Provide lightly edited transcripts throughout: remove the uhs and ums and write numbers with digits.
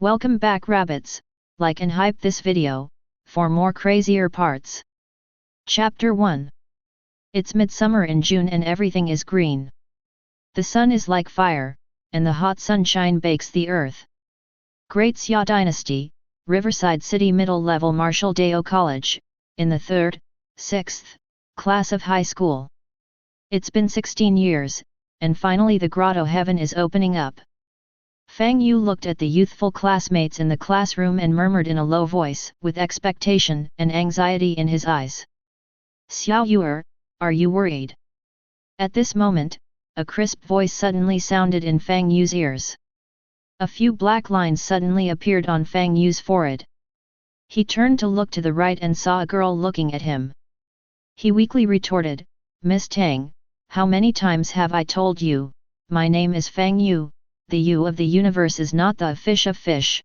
Welcome back rabbits, like and hype this video, for more crazier parts. Chapter 1. It's midsummer in June and everything is green. The sun is like fire, and the hot sunshine bakes the earth. Great Xia Dynasty, Riverside City Middle Level Martial Dao College, in the 3rd, 6th, class of high school. It's been 16 years, and finally the Grotto-Heaven is opening up. Fang Yu looked at the youthful classmates in the classroom and murmured in a low voice, with expectation and anxiety in his eyes. "Xiao Yuer, are you worried?" At this moment, a crisp voice suddenly sounded in Fang Yu's ears. A few black lines suddenly appeared on Fang Yu's forehead. He turned to look to the right and saw a girl looking at him. He weakly retorted, "Miss Tang, how many times have I told you, my name is Fang Yu, the Yu of the universe is not the fish of fish."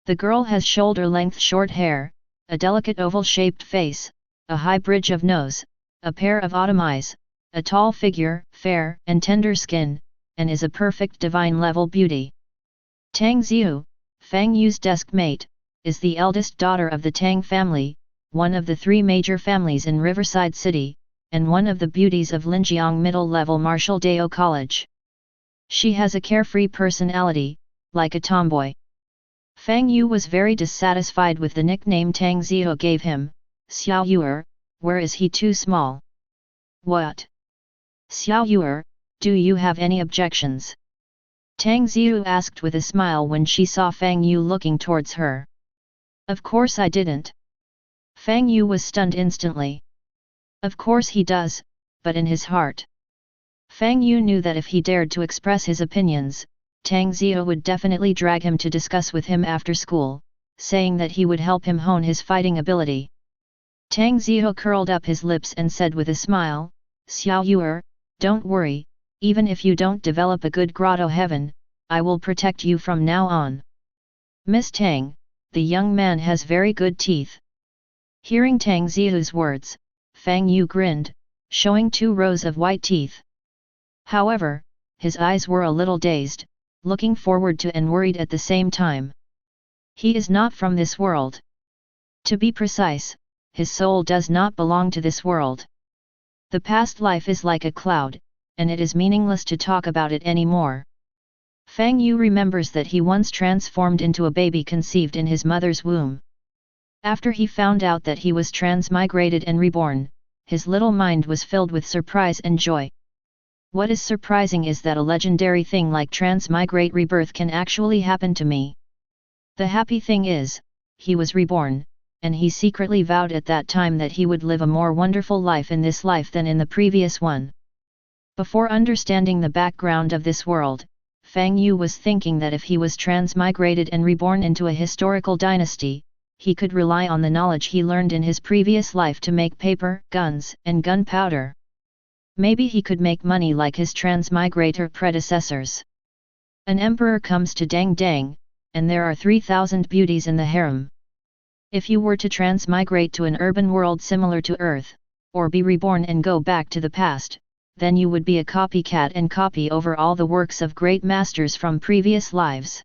The girl has shoulder-length short hair, a delicate oval-shaped face, a high bridge of nose, a pair of autumn eyes, a tall figure, fair and tender skin, and is a perfect divine-level beauty. Tang Ziyu, Fang Yu's desk mate, is the eldest daughter of the Tang family, one of the 3 major families in Riverside City, and one of the beauties of Linjiang Middle-Level Martial Dao College. She has a carefree personality, like a tomboy. Fang Yu was very dissatisfied with the nickname Tang Ziyu gave him, "Xiao Yuer, where is he too small?" "What? Xiao Yuer, do you have any objections?" Tang Ziyu asked with a smile when she saw Fang Yu looking towards her. "Of course I didn't." Fang Yu was stunned instantly. Of course he does, but in his heart. Fang Yu knew that if he dared to express his opinions, Tang Ziyu would definitely drag him to discuss with him after school, saying that he would help him hone his fighting ability. Tang Ziyu curled up his lips and said with a smile, "Xiao Yuer, don't worry, even if you don't develop a good Grotto-Heaven, I will protect you from now on." "Miss Tang, the young man has very good teeth." Hearing Tang Ziyu's words, Fang Yu grinned, showing 2 rows of white teeth. However, his eyes were a little dazed, looking forward to and worried at the same time. He is not from this world. To be precise, his soul does not belong to this world. The past life is like a cloud, and it is meaningless to talk about it anymore. Fang Yu remembers that he once transformed into a baby conceived in his mother's womb. After he found out that he was transmigrated and reborn, his little mind was filled with surprise and joy. What is surprising is that a legendary thing like transmigrate rebirth can actually happen to me. The happy thing is, he was reborn, and he secretly vowed at that time that he would live a more wonderful life in this life than in the previous one. Before understanding the background of this world, Fang Yu was thinking that if he was transmigrated and reborn into a historical dynasty, he could rely on the knowledge he learned in his previous life to make paper, guns, and gunpowder. Maybe he could make money like his transmigrator predecessors. An emperor comes to Dang Dang, and there are 3,000 beauties in the harem. If you were to transmigrate to an urban world similar to Earth, or be reborn and go back to the past, then you would be a copycat and copy over all the works of great masters from previous lives.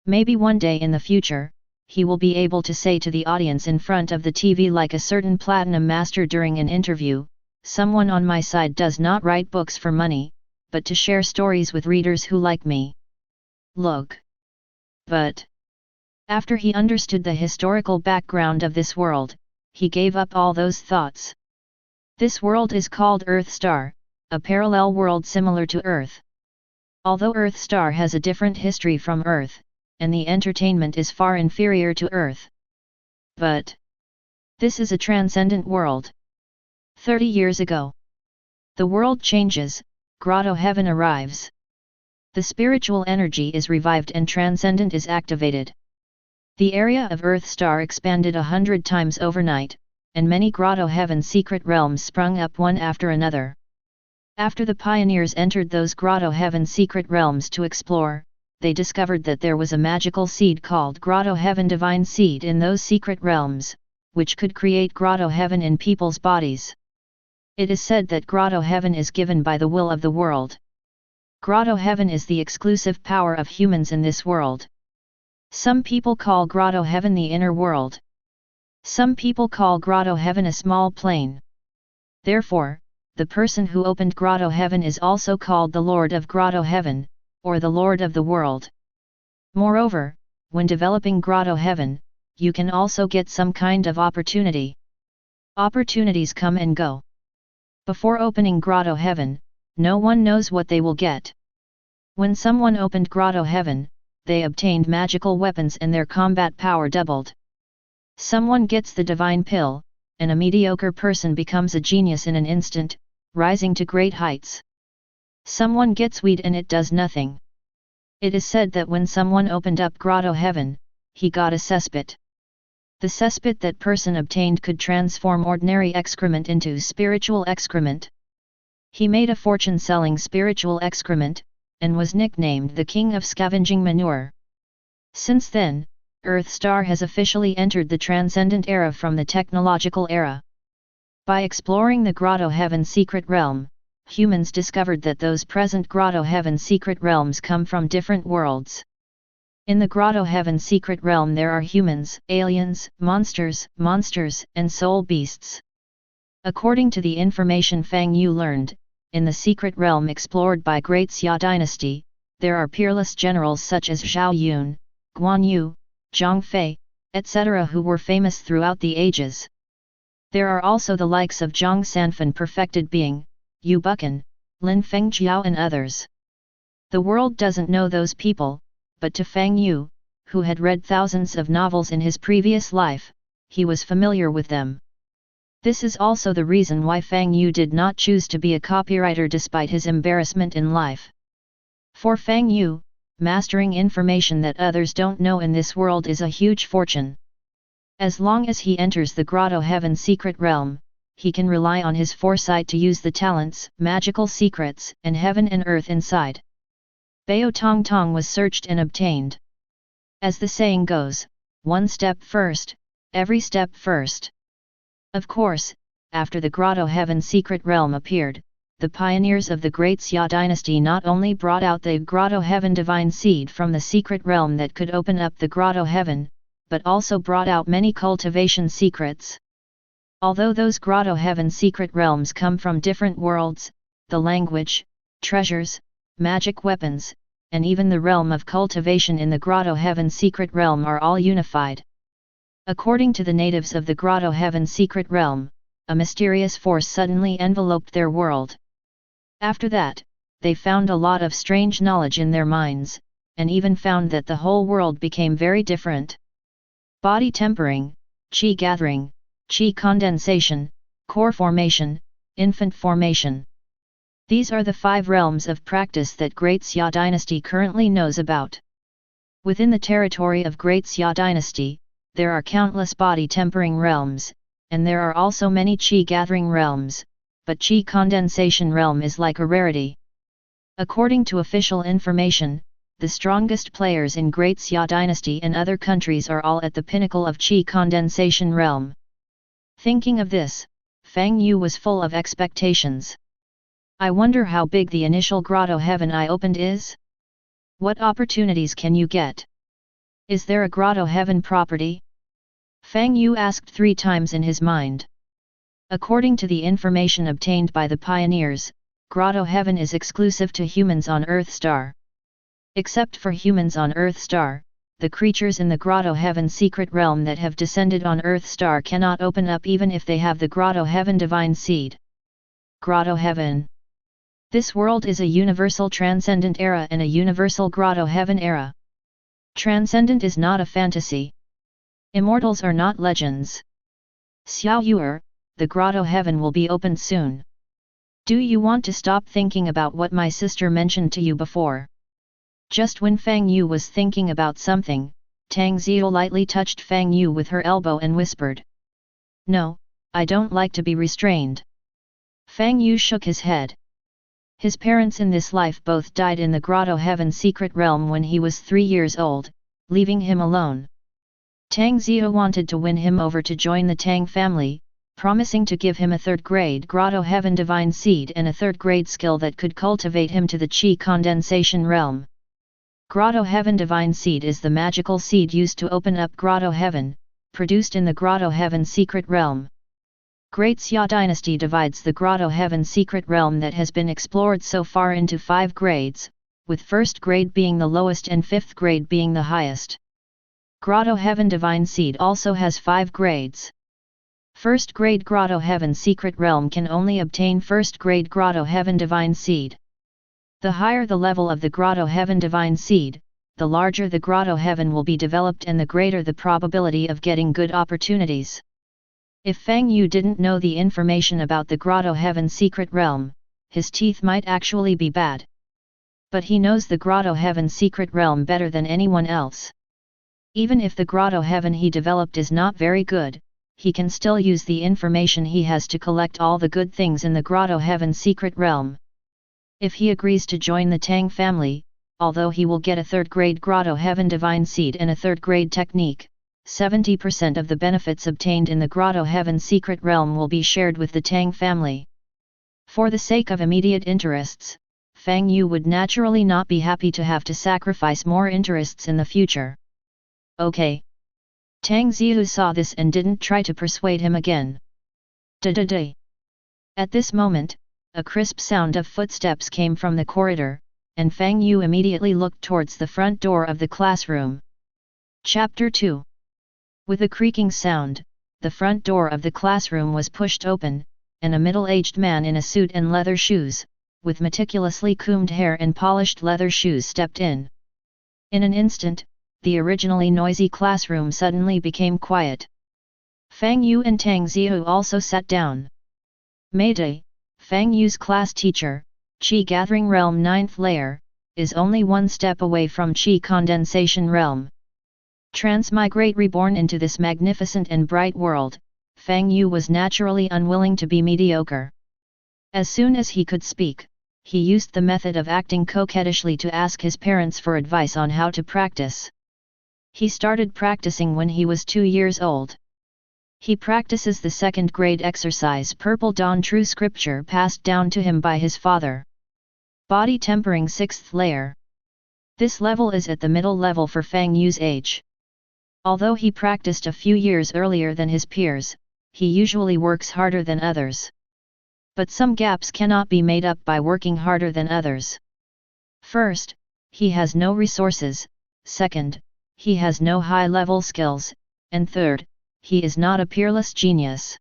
Maybe one day in the future, he will be able to say to the audience in front of the TV like a certain platinum master during an interview, "Someone on my side does not write books for money, but to share stories with readers who like me. Look." But after he understood the historical background of this world, he gave up all those thoughts. This world is called Earth Star, a parallel world similar to Earth. Although Earth Star has a different history from Earth, and the entertainment is far inferior to Earth. But this is a transcendent world. 30 years ago. The world changes, Grotto-Heaven arrives. The spiritual energy is revived and transcendent is activated. The area of Earth Star expanded 100 times overnight, and many Grotto-Heaven Secret Realms sprung up one after another. After the pioneers entered those Grotto-Heaven Secret Realms to explore, they discovered that there was a magical seed called Grotto-Heaven Divine Seed in those secret realms, which could create Grotto-Heaven in people's bodies. It is said that Grotto-Heaven is given by the will of the world. Grotto-Heaven is the exclusive power of humans in this world. Some people call Grotto-Heaven the inner world. Some people call Grotto-Heaven a small plane. Therefore, the person who opened Grotto-Heaven is also called the Lord of Grotto-Heaven, or the Lord of the world. Moreover, when developing Grotto-Heaven, you can also get some kind of opportunity. Opportunities come and go. Before opening Grotto-Heaven, no one knows what they will get. When someone opened Grotto-Heaven, they obtained magical weapons and their combat power doubled. Someone gets the divine pill, and a mediocre person becomes a genius in an instant, rising to great heights. Someone gets weed and it does nothing. It is said that when someone opened up Grotto-Heaven, he got a cesspit. The cesspit that person obtained could transform ordinary excrement into spiritual excrement. He made a fortune selling spiritual excrement, and was nicknamed the King of Scavenging Manure. Since then, Earth Star has officially entered the transcendent era from the technological era. By exploring the Grotto-Heaven Secret Realm, humans discovered that those present Grotto-Heaven Secret Realms come from different worlds. In the Grotto-Heaven Secret Realm there are humans, aliens, monsters, and soul beasts. According to the information Fang Yu learned, in the Secret Realm explored by Great Xia Dynasty, there are peerless generals such as Zhao Yun, Guan Yu, Zhang Fei, etc. who were famous throughout the ages. There are also the likes of Zhang Sanfan perfected being, Yu Buchan, Lin Fengjiao and others. The world doesn't know those people, but to Fang Yu, who had read thousands of novels in his previous life, he was familiar with them. This is also the reason why Fang Yu did not choose to be a copywriter despite his embarrassment in life. For Fang Yu, mastering information that others don't know in this world is a huge fortune. As long as he enters the Grotto-Heaven Secret Realm, he can rely on his foresight to use the talents, magical secrets, and heaven and earth inside. Bao Tong Tong was searched and obtained. As the saying goes, one step first, every step first. Of course, after the Grotto-Heaven Secret Realm appeared, the pioneers of the Great Xia Dynasty not only brought out the Grotto-Heaven divine seed from the Secret Realm that could open up the Grotto-Heaven, but also brought out many cultivation secrets. Although those Grotto-Heaven Secret Realms come from different worlds, the language, treasures, magic weapons, and even the realm of cultivation in the Grotto-Heaven Secret Realm are all unified. According to the natives of the Grotto-Heaven Secret Realm, a mysterious force suddenly enveloped their world. After that, they found a lot of strange knowledge in their minds, and even found that the whole world became very different. Body tempering, chi gathering, chi condensation, core formation, infant formation. These are the 5 realms of practice that Great Xia Dynasty currently knows about. Within the territory of Great Xia Dynasty, there are countless body tempering realms, and there are also many chi gathering realms, but chi condensation realm is like a rarity. According to official information, the strongest players in Great Xia Dynasty and other countries are all at the pinnacle of chi condensation realm. Thinking of this, Fang Yu was full of expectations. I wonder how big the initial Grotto-Heaven I opened is? What opportunities can you get? Is there a Grotto-Heaven property? Fang Yu asked 3 times in his mind. According to the information obtained by the pioneers, Grotto-Heaven is exclusive to humans on Earth Star. Except for humans on Earth Star, the creatures in the Grotto-Heaven Secret Realm that have descended on Earth Star cannot open up even if they have the Grotto-Heaven divine seed. Grotto-Heaven. This world is a universal transcendent era and a universal Grotto-Heaven era. Transcendent is not a fantasy. Immortals are not legends. Xiao Yuer, the Grotto-Heaven will be opened soon. Do you want to stop thinking about what my sister mentioned to you before? Just when Fang Yu was thinking about something, Tang Xiao lightly touched Fang Yu with her elbow and whispered. No, I don't like to be restrained. Fang Yu shook his head. His parents in this life both died in the Grotto-Heaven Secret Realm when he was 3 years old, leaving him alone. Tang Xiao wanted to win him over to join the Tang family, promising to give him a 3rd-grade Grotto-Heaven divine seed and a 3rd-grade skill that could cultivate him to the chi condensation realm. Grotto-Heaven Divine Seed is the magical seed used to open up Grotto-Heaven, produced in the Grotto-Heaven Secret Realm. Great Xia Dynasty divides the Grotto-Heaven Secret Realm that has been explored so far into 5 grades, with 1st grade being the lowest and 5th grade being the highest. Grotto-Heaven Divine Seed also has 5 grades. 1st grade Grotto-Heaven Secret Realm can only obtain 1st grade Grotto-Heaven Divine Seed. The higher the level of the Grotto-Heaven Divine Seed, the larger the Grotto-Heaven will be developed and the greater the probability of getting good opportunities. If Fang Yu didn't know the information about the Grotto-Heaven Secret Realm, his teeth might actually be bad. But he knows the Grotto-Heaven Secret Realm better than anyone else. Even if the Grotto-Heaven he developed is not very good, he can still use the information he has to collect all the good things in the Grotto-Heaven Secret Realm. If he agrees to join the Tang family, although he will get a 3rd grade Grotto-Heaven Divine Seed and a 3rd grade technique, 70% of the benefits obtained in the Grotto-Heaven Secret Realm will be shared with the Tang family. For the sake of immediate interests, Fang Yu would naturally not be happy to have to sacrifice more interests in the future. Okay. Tang Zihu saw this and didn't try to persuade him again. Da-da-da. At this moment, a crisp sound of footsteps came from the corridor, and Fang Yu immediately looked towards the front door of the classroom. Chapter 2. With a creaking sound, the front door of the classroom was pushed open, and a middle-aged man in a suit and leather shoes, with meticulously combed hair and polished leather shoes stepped in. In an instant, the originally noisy classroom suddenly became quiet. Fang Yu and Tang Zihu also sat down. Mayday! Fang Yu's class teacher, Qi Gathering Realm 9th layer, is only 1 step away from Qi Condensation Realm. Transmigrate reborn into this magnificent and bright world, Fang Yu was naturally unwilling to be mediocre. As soon as he could speak, he used the method of acting coquettishly to ask his parents for advice on how to practice. He started practicing when he was 2 years old. He practices the 2nd grade exercise Purple Dawn True Scripture passed down to him by his father. Body Tempering 6th layer. This level is at the middle level for Fang Yu's age. Although he practiced a few years earlier than his peers, he usually works harder than others. But some gaps cannot be made up by working harder than others. First, he has no resources, second, he has no high-level skills, and third, he is not a peerless genius.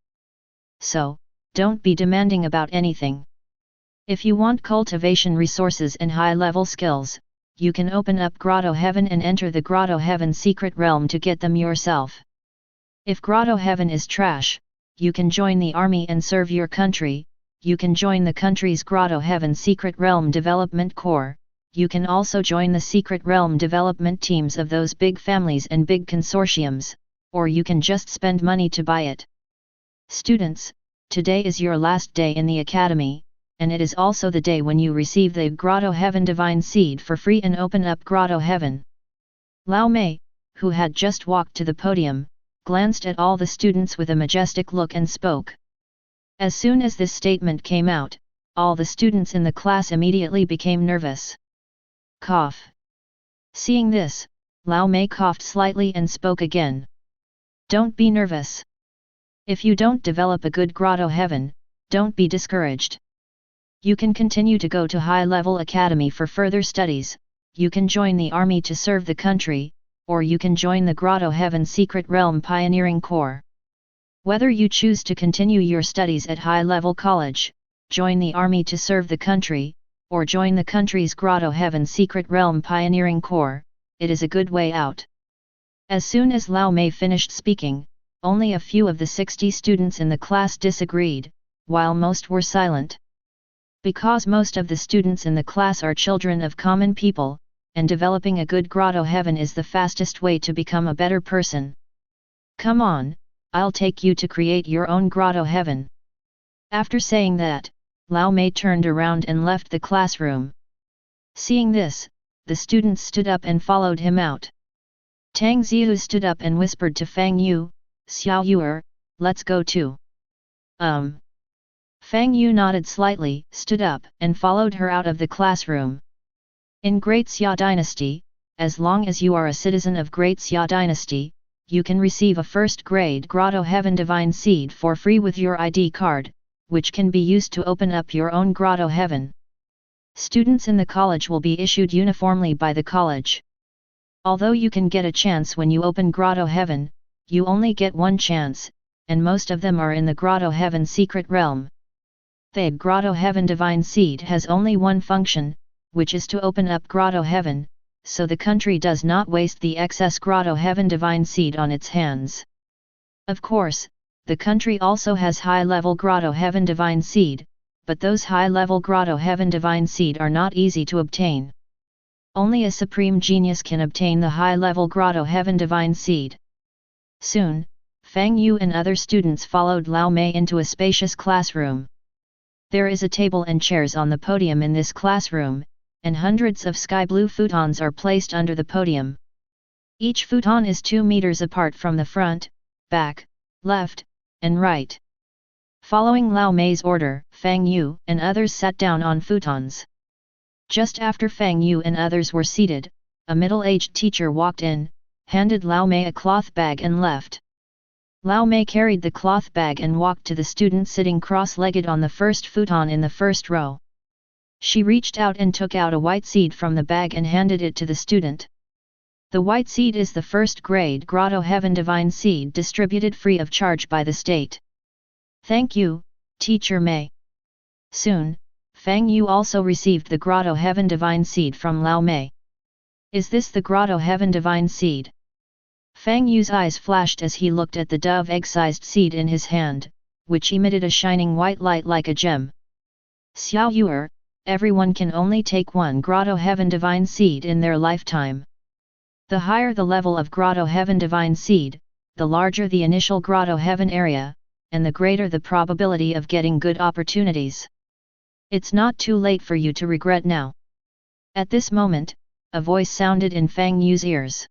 So, don't be demanding about anything. If you want cultivation resources and high-level skills, you can open up Grotto-Heaven and enter the Grotto-Heaven Secret Realm to get them yourself. If Grotto-Heaven is trash, you can join the army and serve your country, you can join the country's Grotto-Heaven Secret Realm Development Corps, you can also join the Secret Realm development teams of those big families and big consortiums, or you can just spend money to buy it. Students, today is your last day in the academy, and it is also the day when you receive the Grotto-Heaven Divine Seed for free and open up Grotto-Heaven. Lao Mei, who had just walked to the podium, glanced at all the students with a majestic look and spoke. As soon as this statement came out, all the students in the class immediately became nervous. Cough. Seeing this, Lao Mei coughed slightly and spoke again. Don't be nervous. If you don't develop a good Grotto-Heaven, don't be discouraged. You can continue to go to high-level academy for further studies, you can join the army to serve the country, or you can join the Grotto-Heaven Secret Realm Pioneering Corps. Whether you choose to continue your studies at high-level college, join the army to serve the country, or join the country's Grotto-Heaven Secret Realm Pioneering Corps, it is a good way out. As soon as Lao Mei finished speaking, only a few of the 60 students in the class disagreed, while most were silent. Because most of the students in the class are children of common people, and developing a good Grotto-Heaven is the fastest way to become a better person. Come on, I'll take you to create your own Grotto-Heaven. After saying that, Lao Mei turned around and left the classroom. Seeing this, the students stood up and followed him out. Tang Zihu stood up and whispered to Fang Yu, "Xiao Yuer, let's go too." Fang Yu nodded slightly, stood up, and followed her out of the classroom. In Great Xia Dynasty, as long as you are a citizen of Great Xia Dynasty, you can receive a first-grade Grotto-Heaven Divine Seed for free with your ID card, which can be used to open up your own Grotto-Heaven. Students in the college will be issued uniformly by the college. Although you can get a chance when you open Grotto-Heaven, you only get one chance, and most of them are in the Grotto-Heaven Secret Realm. The Grotto-Heaven Divine Seed has only one function, which is to open up Grotto-Heaven, so the country does not waste the excess Grotto-Heaven Divine Seed on its hands. Of course, the country also has high-level Grotto-Heaven Divine Seed, but those high-level Grotto-Heaven Divine Seed are not easy to obtain. Only a supreme genius can obtain the high-level Grotto-Heaven Divine Seed. Soon, Fang Yu and other students followed Lao Mei into a spacious classroom. There is a table and chairs on the podium in this classroom, and hundreds of sky blue futons are placed under the podium. Each futon is 2 meters apart from the front, back, left, and right. Following Lao Mei's order, Fang Yu and others sat down on futons. Just after Fang Yu and others were seated, a middle-aged teacher walked in, handed Lao Mei a cloth bag and left. Lao Mei carried the cloth bag and walked to the student sitting cross-legged on the first futon in the first row. She reached out and took out a white seed from the bag and handed it to the student. The white seed is the first-grade Grotto-Heaven Divine Seed distributed free of charge by the state. Thank you, Teacher Mei. Soon, Fang Yu also received the Grotto-Heaven Divine Seed from Lao Mei. Is this the Grotto-Heaven Divine Seed? Fang Yu's eyes flashed as he looked at the dove egg-sized seed in his hand, which emitted a shining white light like a gem. Xiao Yuer, everyone can only take one Grotto-Heaven Divine Seed in their lifetime. The higher the level of Grotto-Heaven Divine Seed, the larger the initial Grotto-Heaven area, and the greater the probability of getting good opportunities. It's not too late for you to regret now. At this moment, a voice sounded in Fang Yu's ears.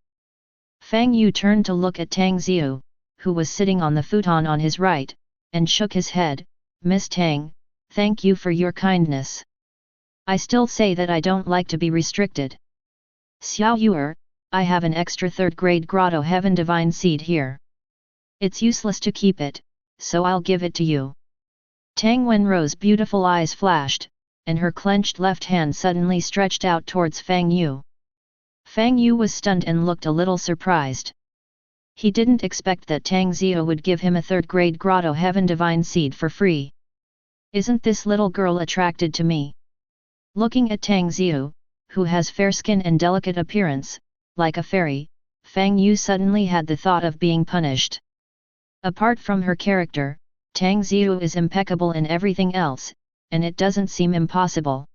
Fang Yu turned to look at Tang Xiu, who was sitting on the futon on his right, and shook his head. Miss Tang, thank you for your kindness. I still say that I don't like to be restricted. Xiao Yuer, I have an extra third-grade Grotto-Heaven Divine Seed here. It's useless to keep it, so I'll give it to you. Tang Wenrou's beautiful eyes flashed, and her clenched left hand suddenly stretched out towards Fang Yu. Fang Yu was stunned and looked a little surprised. He didn't expect that Tang Xiu would give him a third-grade Grotto-Heaven Divine Seed for free. Isn't this little girl attracted to me? Looking at Tang Xiu, who has fair skin and delicate appearance, like a fairy, Fang Yu suddenly had the thought of being punished. Apart from her character, Tang Xiu is impeccable in everything else, and it doesn't seem impossible.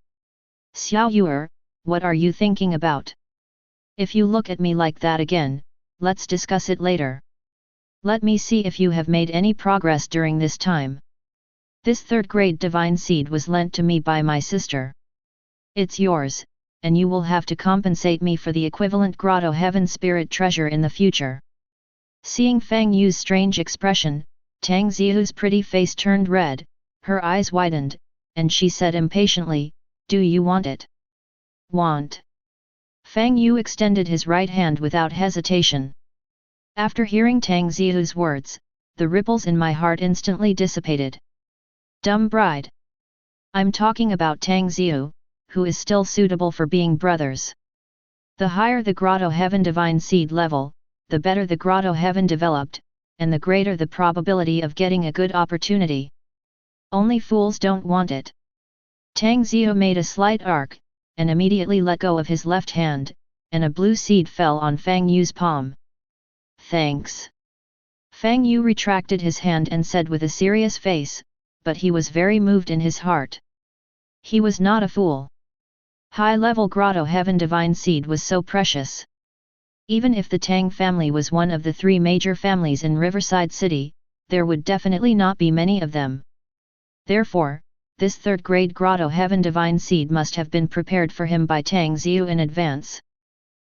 Xiao Yuer, what are you thinking about? If you look at me like that again, let's discuss it later. Let me see if you have made any progress during this time. This third-grade Divine Seed was lent to me by my sister. It's yours, and you will have to compensate me for the equivalent Grotto-Heaven Spirit Treasure in the future. Seeing Fang Yu's strange expression, Tang Xiu's pretty face turned red, her eyes widened, and she said impatiently, do you want it? Want? Fang Yu extended his right hand without hesitation. After hearing Tang Xiu's words, the ripples in my heart instantly dissipated. Dumb bride. I'm talking about Tang Xiu, who is still suitable for being brothers. The higher the Grotto-Heaven Divine Seed level, the better the Grotto-Heaven developed, and the greater the probability of getting a good opportunity. Only fools don't want it. Tang Xiu made a slight arc, and immediately let go of his left hand, and a blue seed fell on Fang Yu's palm. Thanks. Fang Yu retracted his hand and said with a serious face, but he was very moved in his heart. He was not a fool. High-level Grotto-Heaven Divine Seed was so precious. Even if the Tang family was one of the 3 major families in Riverside City, there would definitely not be many of them. Therefore, this third-grade Grotto-Heaven Divine Seed must have been prepared for him by Tang Xiu in advance.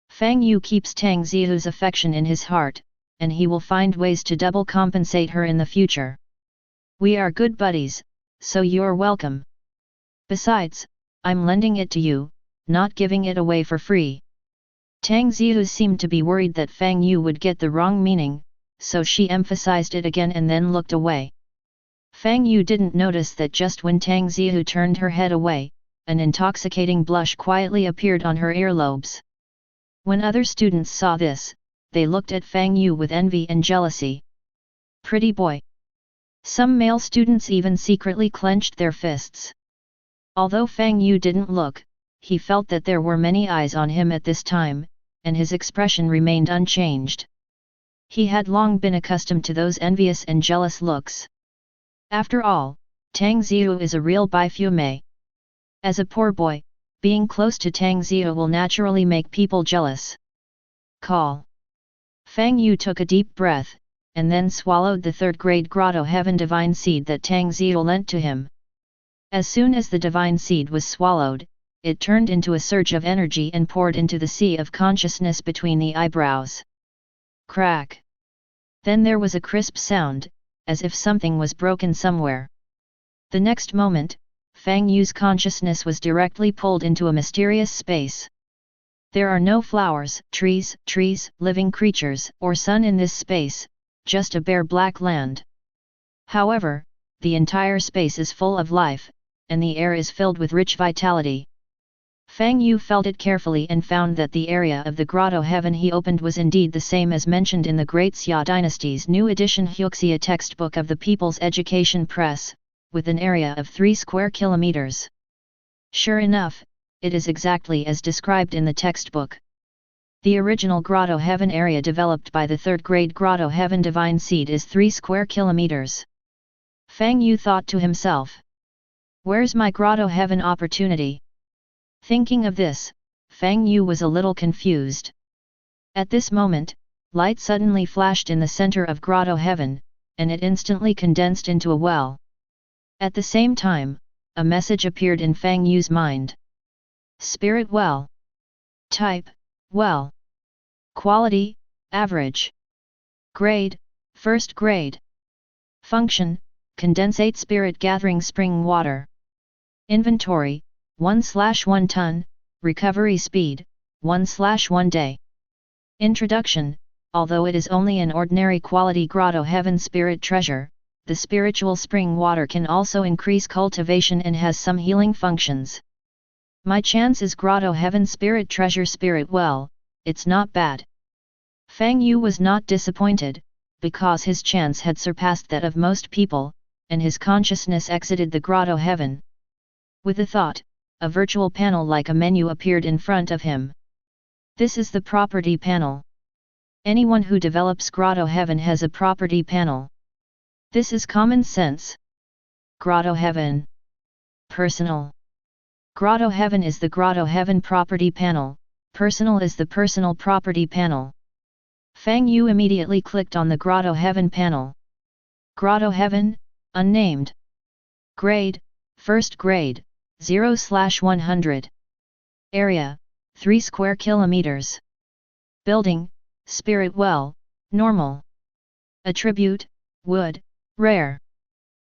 Fang Yu keeps Tang Xiu's affection in his heart, and he will find ways to double compensate her in the future. We are good buddies, so you're welcome. Besides, I'm lending it to you, not giving it away for free. Tang Ziyu seemed to be worried that Fang Yu would get the wrong meaning, so she emphasized it again and then looked away. Fang Yu didn't notice that just when Tang Ziyu turned her head away, an intoxicating blush quietly appeared on her earlobes. When other students saw this, they looked at Fang Yu with envy and jealousy. Pretty boy. Some male students even secretly clenched their fists. Although Fang Yu didn't look, he felt that there were many eyes on him at this time, and his expression remained unchanged. He had long been accustomed to those envious and jealous looks. After all, Tang Ziyu is a real bifumei. As a poor boy, being close to Tang Ziyu will naturally make people jealous. Call. Fang Yu took a deep breath, and then swallowed the third-grade Grotto-Heaven Divine Seed that Tang Ziyu lent to him. As soon as the Divine Seed was swallowed, it turned into a surge of energy and poured into the sea of consciousness between the eyebrows. Crack! Then there was a crisp sound, as if something was broken somewhere. The next moment, Fang Yu's consciousness was directly pulled into a mysterious space. There are no flowers, trees, living creatures, or sun in this space, just a bare black land. However, the entire space is full of life, and the air is filled with rich vitality. Fang Yu felt it carefully and found that the area of the Grotto-Heaven he opened was indeed the same as mentioned in the Great Xia Dynasty's new edition Huxia textbook of the People's Education Press, with an area of 3 square kilometers. Sure enough, it is exactly as described in the textbook. The original Grotto-Heaven area developed by the third-grade Grotto-Heaven Divine Seed is 3 square kilometers. Fang Yu thought to himself. Where's my Grotto-Heaven opportunity? Thinking of this, Fang Yu was a little confused. At this moment, light suddenly flashed in the center of Grotto-Heaven, and it instantly condensed into a well. At the same time, a message appeared in Fang Yu's mind. Spirit well. Type, well. Quality, average. Grade, first grade. Function, condensate spirit gathering spring water. Inventory, 1/1 ton, recovery speed, 1/1 day. Introduction. Although it is only an ordinary quality Grotto-Heaven Spirit Treasure, the spiritual spring water can also increase cultivation and has some healing functions. My chance is Grotto-Heaven Spirit Treasure Spirit well, it's not bad. Fang Yu was not disappointed, because his chance had surpassed that of most people, and his consciousness exited the Grotto-Heaven. With a thought, a virtual panel like a menu appeared in front of him. This is the property panel. Anyone who develops Grotto-Heaven has a property panel. This is common sense. Grotto-Heaven. Personal. Grotto-Heaven is the Grotto-Heaven property panel, personal is the personal property panel. Fang Yu immediately clicked on the Grotto-Heaven panel. Grotto-Heaven, unnamed. Grade, first grade, 0/100. Area, 3 square kilometers. Building, spirit well, normal. Attribute, wood, rare.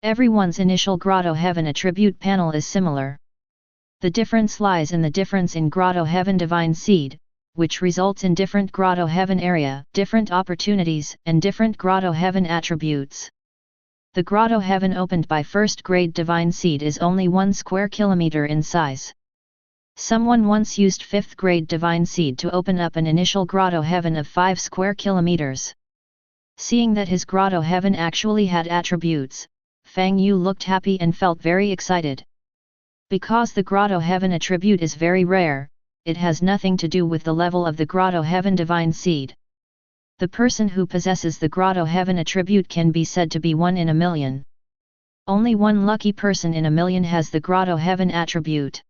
Everyone's initial Grotto-Heaven attribute panel is similar. The difference lies in the difference in Grotto-Heaven Divine Seed, which results in different Grotto-Heaven area, different opportunities, and different Grotto-Heaven attributes. The Grotto-Heaven opened by first grade Divine Seed is only 1 square kilometer in size. Someone once used 5th grade Divine Seed to open up an initial Grotto-Heaven of 5 square kilometers. Seeing that his Grotto-Heaven actually had attributes, Fang Yu looked happy and felt very excited. Because the Grotto-Heaven attribute is very rare, it has nothing to do with the level of the Grotto-Heaven Divine Seed. The person who possesses the Grotto-Heaven attribute can be said to be 1 in a million. Only one lucky person in a million has the Grotto-Heaven attribute.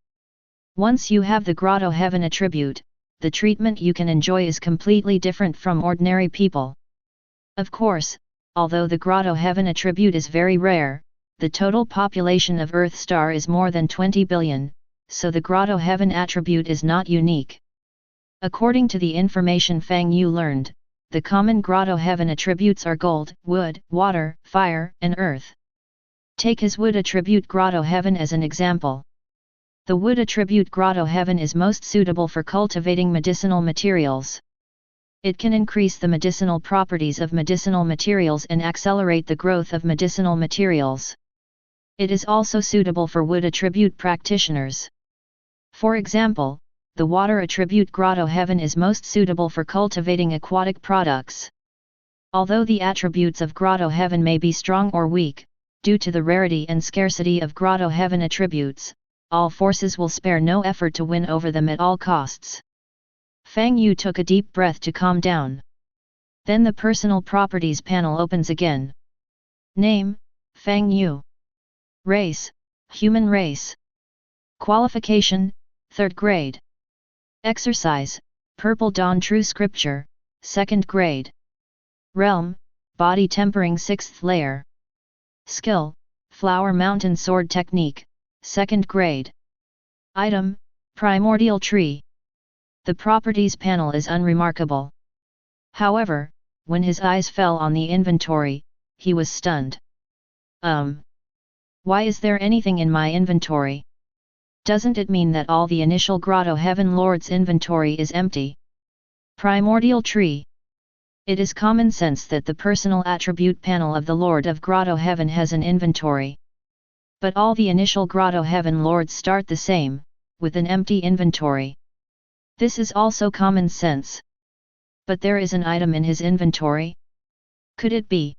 Once you have the Grotto-Heaven attribute, the treatment you can enjoy is completely different from ordinary people. Of course, although the Grotto-Heaven attribute is very rare, the total population of Earth Star is more than 20 billion, so the Grotto-Heaven attribute is not unique. According to the information Fang Yu learned, the common Grotto-Heaven attributes are gold, wood, water, fire, and earth. Take his wood attribute Grotto-Heaven as an example. The wood attribute Grotto-Heaven is most suitable for cultivating medicinal materials. It can increase the medicinal properties of medicinal materials and accelerate the growth of medicinal materials. It is also suitable for wood attribute practitioners. For example, the water attribute Grotto-Heaven is most suitable for cultivating aquatic products. Although the attributes of Grotto-Heaven may be strong or weak, due to the rarity and scarcity of Grotto-Heaven attributes, all forces will spare no effort to win over them at all costs. Fang Yu took a deep breath to calm down. Then the personal properties panel opens again. Name, Fang Yu. Race, human race. Qualification, 3rd grade. Exercise, Purple Dawn True Scripture, 2nd grade. Realm, Body Tempering 6th layer. Skill, Flower Mountain Sword Technique, 2nd grade. Item, Primordial Tree. The properties panel is unremarkable. However, when his eyes fell on the inventory, he was stunned. Why is there anything in my inventory? Doesn't it mean that all the initial Grotto-Heaven Lord's inventory is empty? Primordial Tree. It is common sense that the personal attribute panel of the Lord of Grotto-Heaven has an inventory. But all the initial Grotto-Heaven Lords start the same, with an empty inventory. This is also common sense. But there is an item in his inventory? Could it be?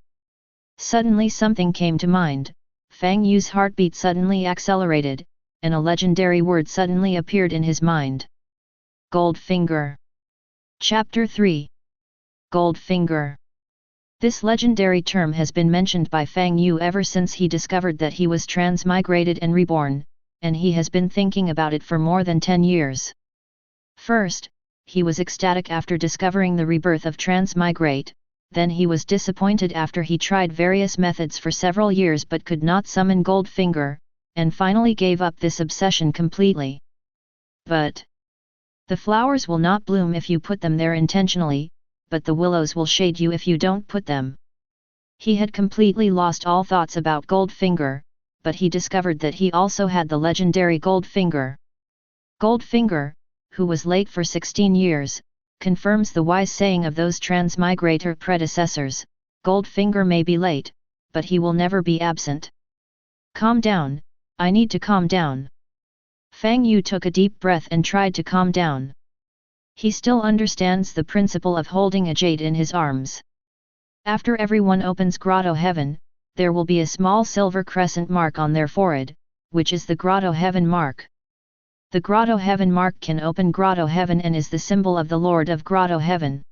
Suddenly something came to mind. Fang Yu's heartbeat suddenly accelerated, and a legendary word suddenly appeared in his mind. Goldfinger. Chapter 3. Goldfinger. This legendary term has been mentioned by Fang Yu ever since he discovered that he was transmigrated and reborn, and he has been thinking about it for more than 10 years. First, he was ecstatic after discovering the rebirth of transmigrate, then he was disappointed after he tried various methods for several years but could not summon Goldfinger, and finally gave up this obsession completely. But the flowers will not bloom if you put them there intentionally, but the willows will shade you if you don't put them. He had completely lost all thoughts about Goldfinger, but he discovered that he also had the legendary Goldfinger. Goldfinger, who was late for 16 years, confirms the wise saying of those transmigrator predecessors, Goldfinger may be late, but he will never be absent. Calm down, I need to calm down. Fang Yu took a deep breath and tried to calm down. He still understands the principle of holding a jade in his arms. After everyone opens Grotto-Heaven, there will be a small silver crescent mark on their forehead, which is the Grotto-Heaven mark. The Grotto-Heaven mark can open Grotto-Heaven and is the symbol of the Lord of Grotto-Heaven.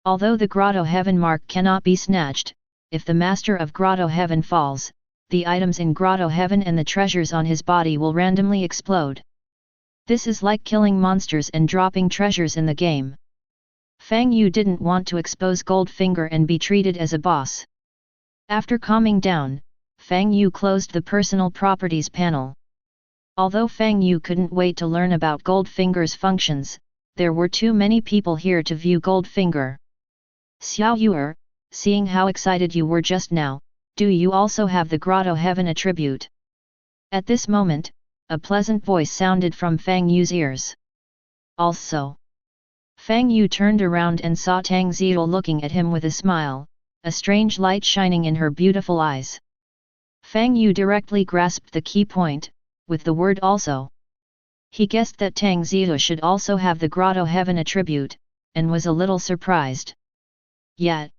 Although the Grotto-Heaven mark cannot be snatched, if the Master of Grotto-Heaven falls, the items in Grotto-Heaven and the treasures on his body will randomly explode. This is like killing monsters and dropping treasures in the game. Fang Yu didn't want to expose Goldfinger and be treated as a boss. After calming down, Fang Yu closed the personal properties panel. Although Fang Yu couldn't wait to learn about Goldfinger's functions, there were too many people here to view Goldfinger. Xiao Yuer, seeing how excited you were just now, do you also have the Grotto-Heaven attribute? At this moment, a pleasant voice sounded from Fang Yu's ears. Also. Fang Yu turned around and saw Tang Ziyu looking at him with a smile, a strange light shining in her beautiful eyes. Fang Yu directly grasped the key point, with the word also. He guessed that Tang Ziyu should also have the Grotto-Heaven attribute, and was a little surprised. Yet,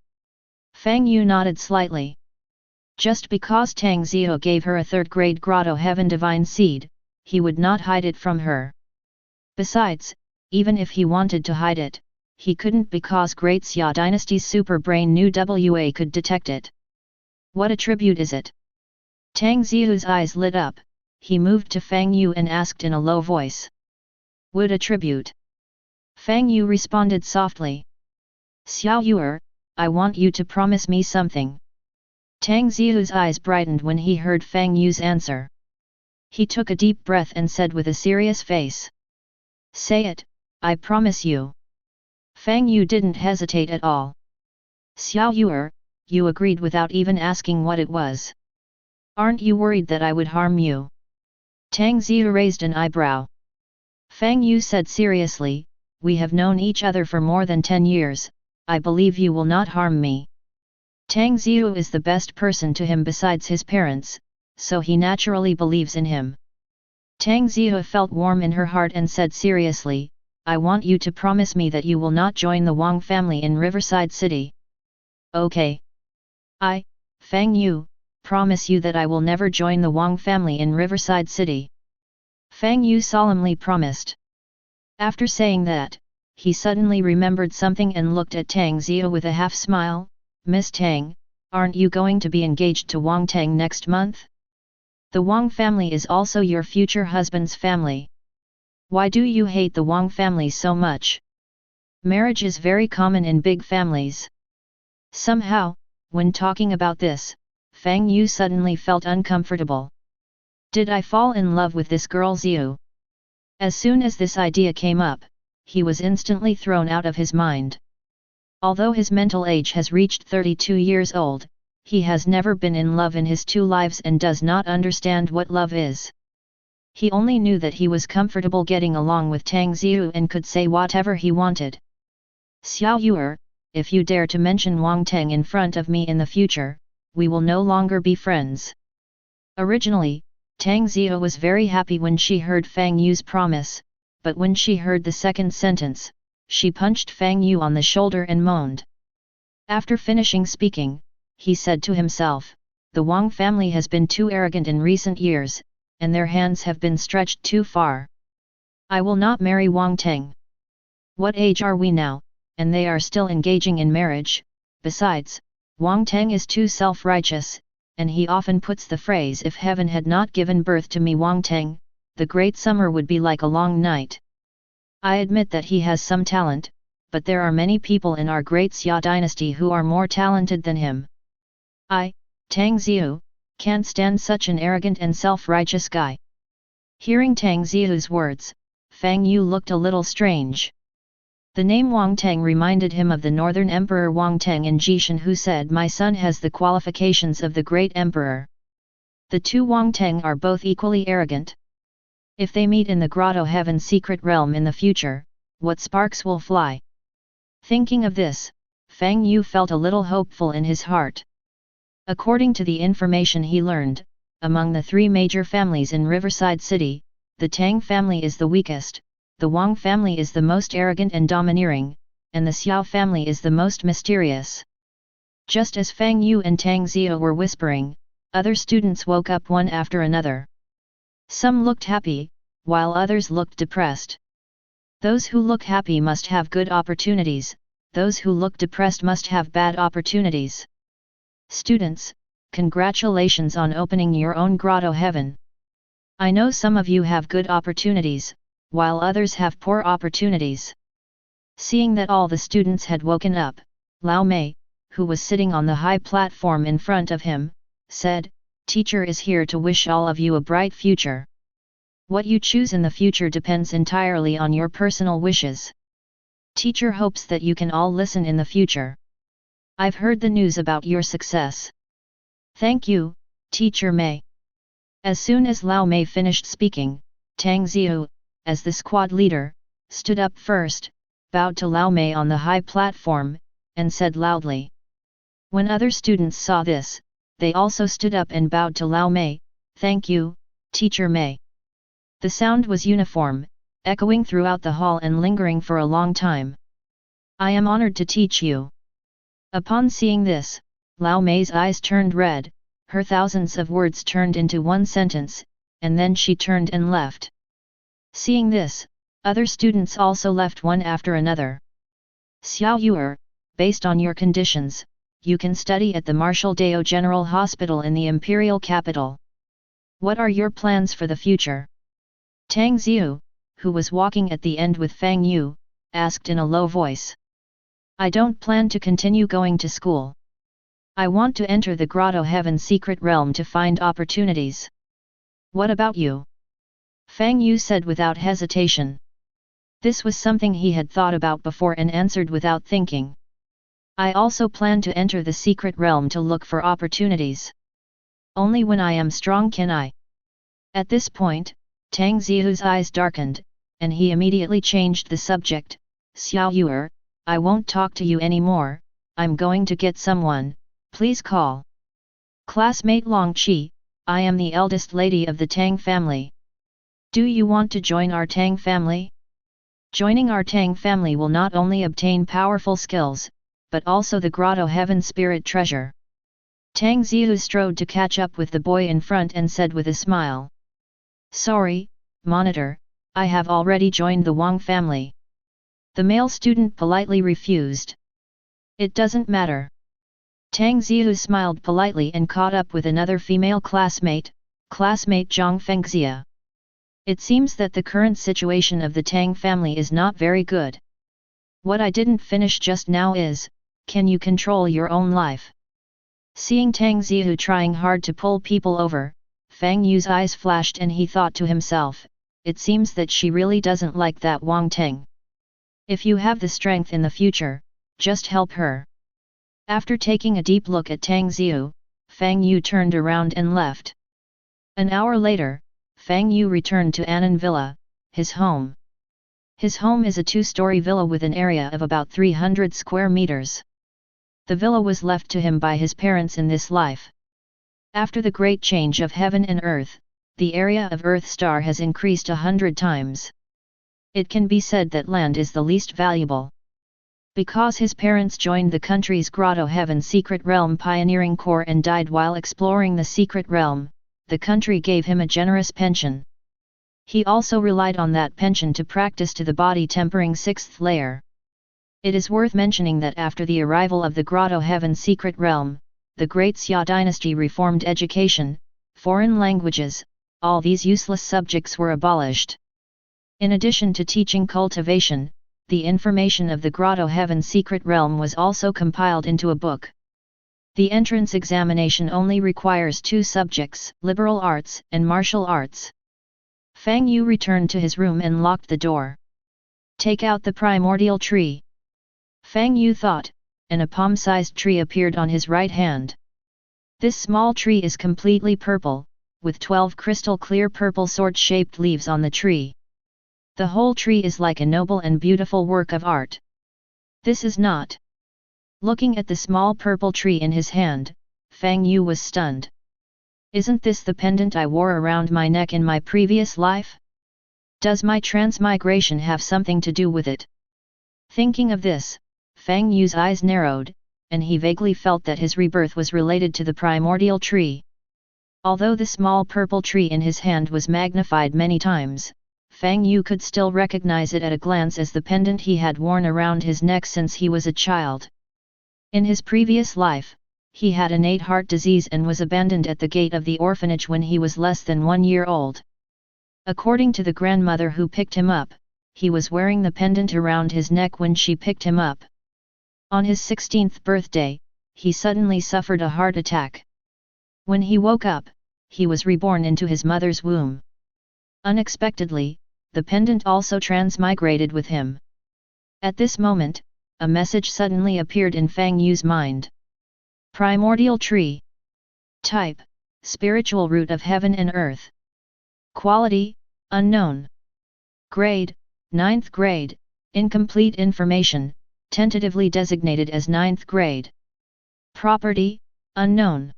Fang Yu nodded slightly. Just because Tang Ziyu gave her a 3rd grade Grotto-Heaven divine seed, he would not hide it from her. Besides, even if he wanted to hide it, he couldn't because Great Xia Dynasty's super brain New WA could detect it. What attribute is it? Tang Ziyu's eyes lit up. He moved to Fang Yu and asked in a low voice. Wood attribute. Fang Yu responded softly. Xiao Yuer, I want you to promise me something. Tang Ziyu's eyes brightened when he heard Fang Yu's answer. He took a deep breath and said with a serious face. Say it, I promise you. Fang Yu didn't hesitate at all. Xiao Yuer, you agreed without even asking what it was. Aren't you worried that I would harm you? Tang Ziyu raised an eyebrow. Fang Yu said seriously, "We have known each other for more than 10 years, I believe you will not harm me." Tang Ziyu is the best person to him besides his parents, so he naturally believes in him. Tang Ziyu felt warm in her heart and said seriously, "I want you to promise me that you will not join the Wang family in Riverside City." "Okay. I, Fang Yu, promise you that I will never join the Wang family in Riverside City." Fang Yu solemnly promised. After saying that, he suddenly remembered something and looked at Tang Ziyu with a half smile. "Miss Tang, aren't you going to be engaged to Wang Tang next month? The Wang family is also your future husband's family. Why do you hate the Wang family so much? Marriage is very common in big families." Somehow, when talking about this, Fang Yu suddenly felt uncomfortable. Did I fall in love with this girl Ziyu? As soon as this idea came up, he was instantly thrown out of his mind. Although his mental age has reached 32 years old, he has never been in love in his 2 lives and does not understand what love is. He only knew that he was comfortable getting along with Tang Ziyu and could say whatever he wanted. "Xiao Yuer, if you dare to mention Wang Tang in front of me in the future, we will no longer be friends." Originally, Tang Ziyu was very happy when she heard Fang Yu's promise, but when she heard the second sentence, she punched Fang Yu on the shoulder and moaned. After finishing speaking, he said to himself, "The Wang family has been too arrogant in recent years, and their hands have been stretched too far. I will not marry Wang Tang. What age are we now, and they are still engaging in marriage? Besides, Wang Tang is too self-righteous, and he often puts the phrase, 'If heaven had not given birth to me Wang Tang, the great summer would be like a long night.' I admit that he has some talent, but there are many people in our great Xia dynasty who are more talented than him. I, Tang Ziyu, can't stand such an arrogant and self-righteous guy." Hearing Tang Ziyu's words, Fang Yu looked a little strange. The name Wang Tang reminded him of the northern emperor Wang Tang in Jishan, who said, "My son has the qualifications of the great emperor." The 2 Wang Tang are both equally arrogant. If they meet in the Grotto-Heaven Secret Realm in the future, what sparks will fly? Thinking of this, Fang Yu felt a little hopeful in his heart. According to the information he learned, among the 3 major families in Riverside City, the Tang family is the weakest, the Wang family is the most arrogant and domineering, and the Xiao family is the most mysterious. Just as Fang Yu and Tang Ziyu were whispering, other students woke up one after another. Some looked happy, while others looked depressed. Those who look happy must have good opportunities, those who look depressed must have bad opportunities. Students, congratulations on opening your own Grotto-Heaven. I know some of you have good opportunities, while others have poor opportunities. Seeing that all the students had woken up, Lao Mei, who was sitting on the high platform in front of him, said, "Teacher is here to wish all of you a bright future. What you choose in the future depends entirely on your personal wishes. Teacher hopes that you can all listen in the future. I've heard the news about your success. Thank you, Teacher Mei." As soon as Lao Mei finished speaking, Tang Ziyu, as the squad leader, stood up first, bowed to Lao Mei on the high platform, and said loudly. When other students saw this, they also stood up and bowed to Lao Mei, "Thank you, Teacher Mei." The sound was uniform, echoing throughout the hall and lingering for a long time. "I am honored to teach you." Upon seeing this, Lao Mei's eyes turned red, her thousands of words turned into one sentence, and then she turned and left. Seeing this, other students also left one after another. "Xiao Yuer, based on your conditions, you can study at the Martial Dao General Hospital in the imperial capital. What are your plans for the future?" Tang Ziyu, who was walking at the end with Fang Yu, asked in a low voice. "I don't plan to continue going to school. I want to enter the Grotto-Heaven Secret Realm to find opportunities. What about you?" Fang Yu said without hesitation. This was something he had thought about before and answered without thinking. "I also plan to enter the secret realm to look for opportunities. Only when I am strong can I." At this point, Tang Zihu's eyes darkened, and he immediately changed the subject. Xiao Yuer, I won't talk to you anymore, I'm going to get someone, please call. Classmate Long Qi, I am the eldest lady of the Tang family. Do you want to join our Tang family? Joining our Tang family will not only obtain powerful skills, but also the Grotto-Heaven Spirit Treasure. Tang Zihu strode to catch up with the boy in front and said with a smile. Sorry, monitor, I have already joined the Wang family. The male student politely refused. It doesn't matter. Tang Zihu smiled politely and caught up with another female classmate, classmate Zhang Fengxia. It seems that the current situation of the Tang family is not very good. What I didn't finish just now is, can you control your own life? Seeing Tang Zihu trying hard to pull people over, Fang Yu's eyes flashed and he thought to himself, it seems that she really doesn't like that Wang Teng. If you have the strength in the future, just help her. After taking a deep look at Tang Zihu, Fang Yu turned around and left. An hour later, Fang Yu returned to Annan Villa, his home. His home is a two-story villa with an area of about 300 square meters. The villa was left to him by his parents in this life. After the great change of heaven and earth, the area of Earth Star has increased 100 times. It can be said that land is the least valuable. Because his parents joined the country's Grotto-Heaven Secret Realm Pioneering Corps and died while exploring the Secret Realm, the country gave him a generous pension. He also relied on that pension to practice to the body tempering 6th layer. It is worth mentioning that after the arrival of the Grotto-Heaven Secret Realm, the Great Xia dynasty reformed education, foreign languages, all these useless subjects were abolished. In addition to teaching cultivation, the information of the Grotto-Heaven Secret Realm was also compiled into a book. The entrance examination only requires 2 subjects, liberal arts and martial arts. Fang Yu returned to his room and locked the door. Take out the primordial tree. Fang Yu thought, and a palm-sized tree appeared on his right hand. This small tree is completely purple, with 12 crystal clear purple sword-shaped leaves on the tree. The whole tree is like a noble and beautiful work of art. This is not. Looking at the small purple tree in his hand, Fang Yu was stunned. Isn't this the pendant I wore around my neck in my previous life? Does my transmigration have something to do with it? Thinking of this, Fang Yu's eyes narrowed, and he vaguely felt that his rebirth was related to the primordial tree. Although the small purple tree in his hand was magnified many times, Fang Yu could still recognize it at a glance as the pendant he had worn around his neck since he was a child. In his previous life, he had innate heart disease and was abandoned at the gate of the orphanage when he was less than 1 year old. According to the grandmother who picked him up, he was wearing the pendant around his neck when she picked him up. On his 16th birthday, he suddenly suffered a heart attack. When he woke up, he was reborn into his mother's womb. Unexpectedly, the pendant also transmigrated with him. At this moment, a message suddenly appeared in Fang Yu's mind. Primordial tree. Type: spiritual root of heaven and earth. Quality: unknown. Grade: 9th grade, incomplete information, tentatively designated as 9th grade. Property: unknown.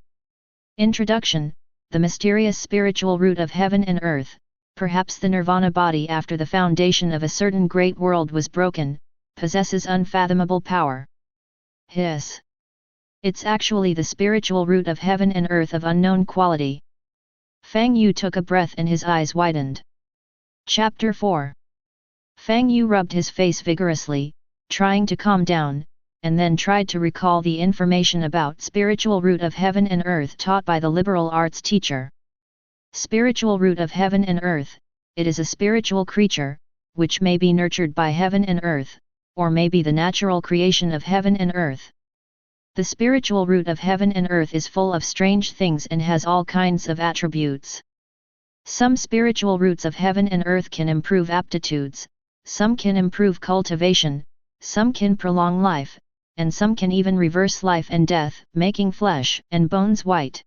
Introduction: the mysterious spiritual root of heaven and earth, perhaps the nirvana body after the foundation of a certain great world was broken, possesses unfathomable power. Hiss. It's actually the spiritual root of heaven and earth of unknown quality. Fang Yu took a breath and his eyes widened. Chapter 4. Fang Yu rubbed his face vigorously, trying to calm down, and then tried to recall the information about spiritual root of heaven and earth taught by the liberal arts teacher. Spiritual root of heaven and earth, it is a spiritual creature, which may be nurtured by heaven and earth, or may be the natural creation of heaven and earth. The spiritual root of heaven and earth is full of strange things and has all kinds of attributes. Some spiritual roots of heaven and earth can improve aptitudes, some can improve cultivation, some can prolong life, and some can even reverse life and death, making flesh and bones white.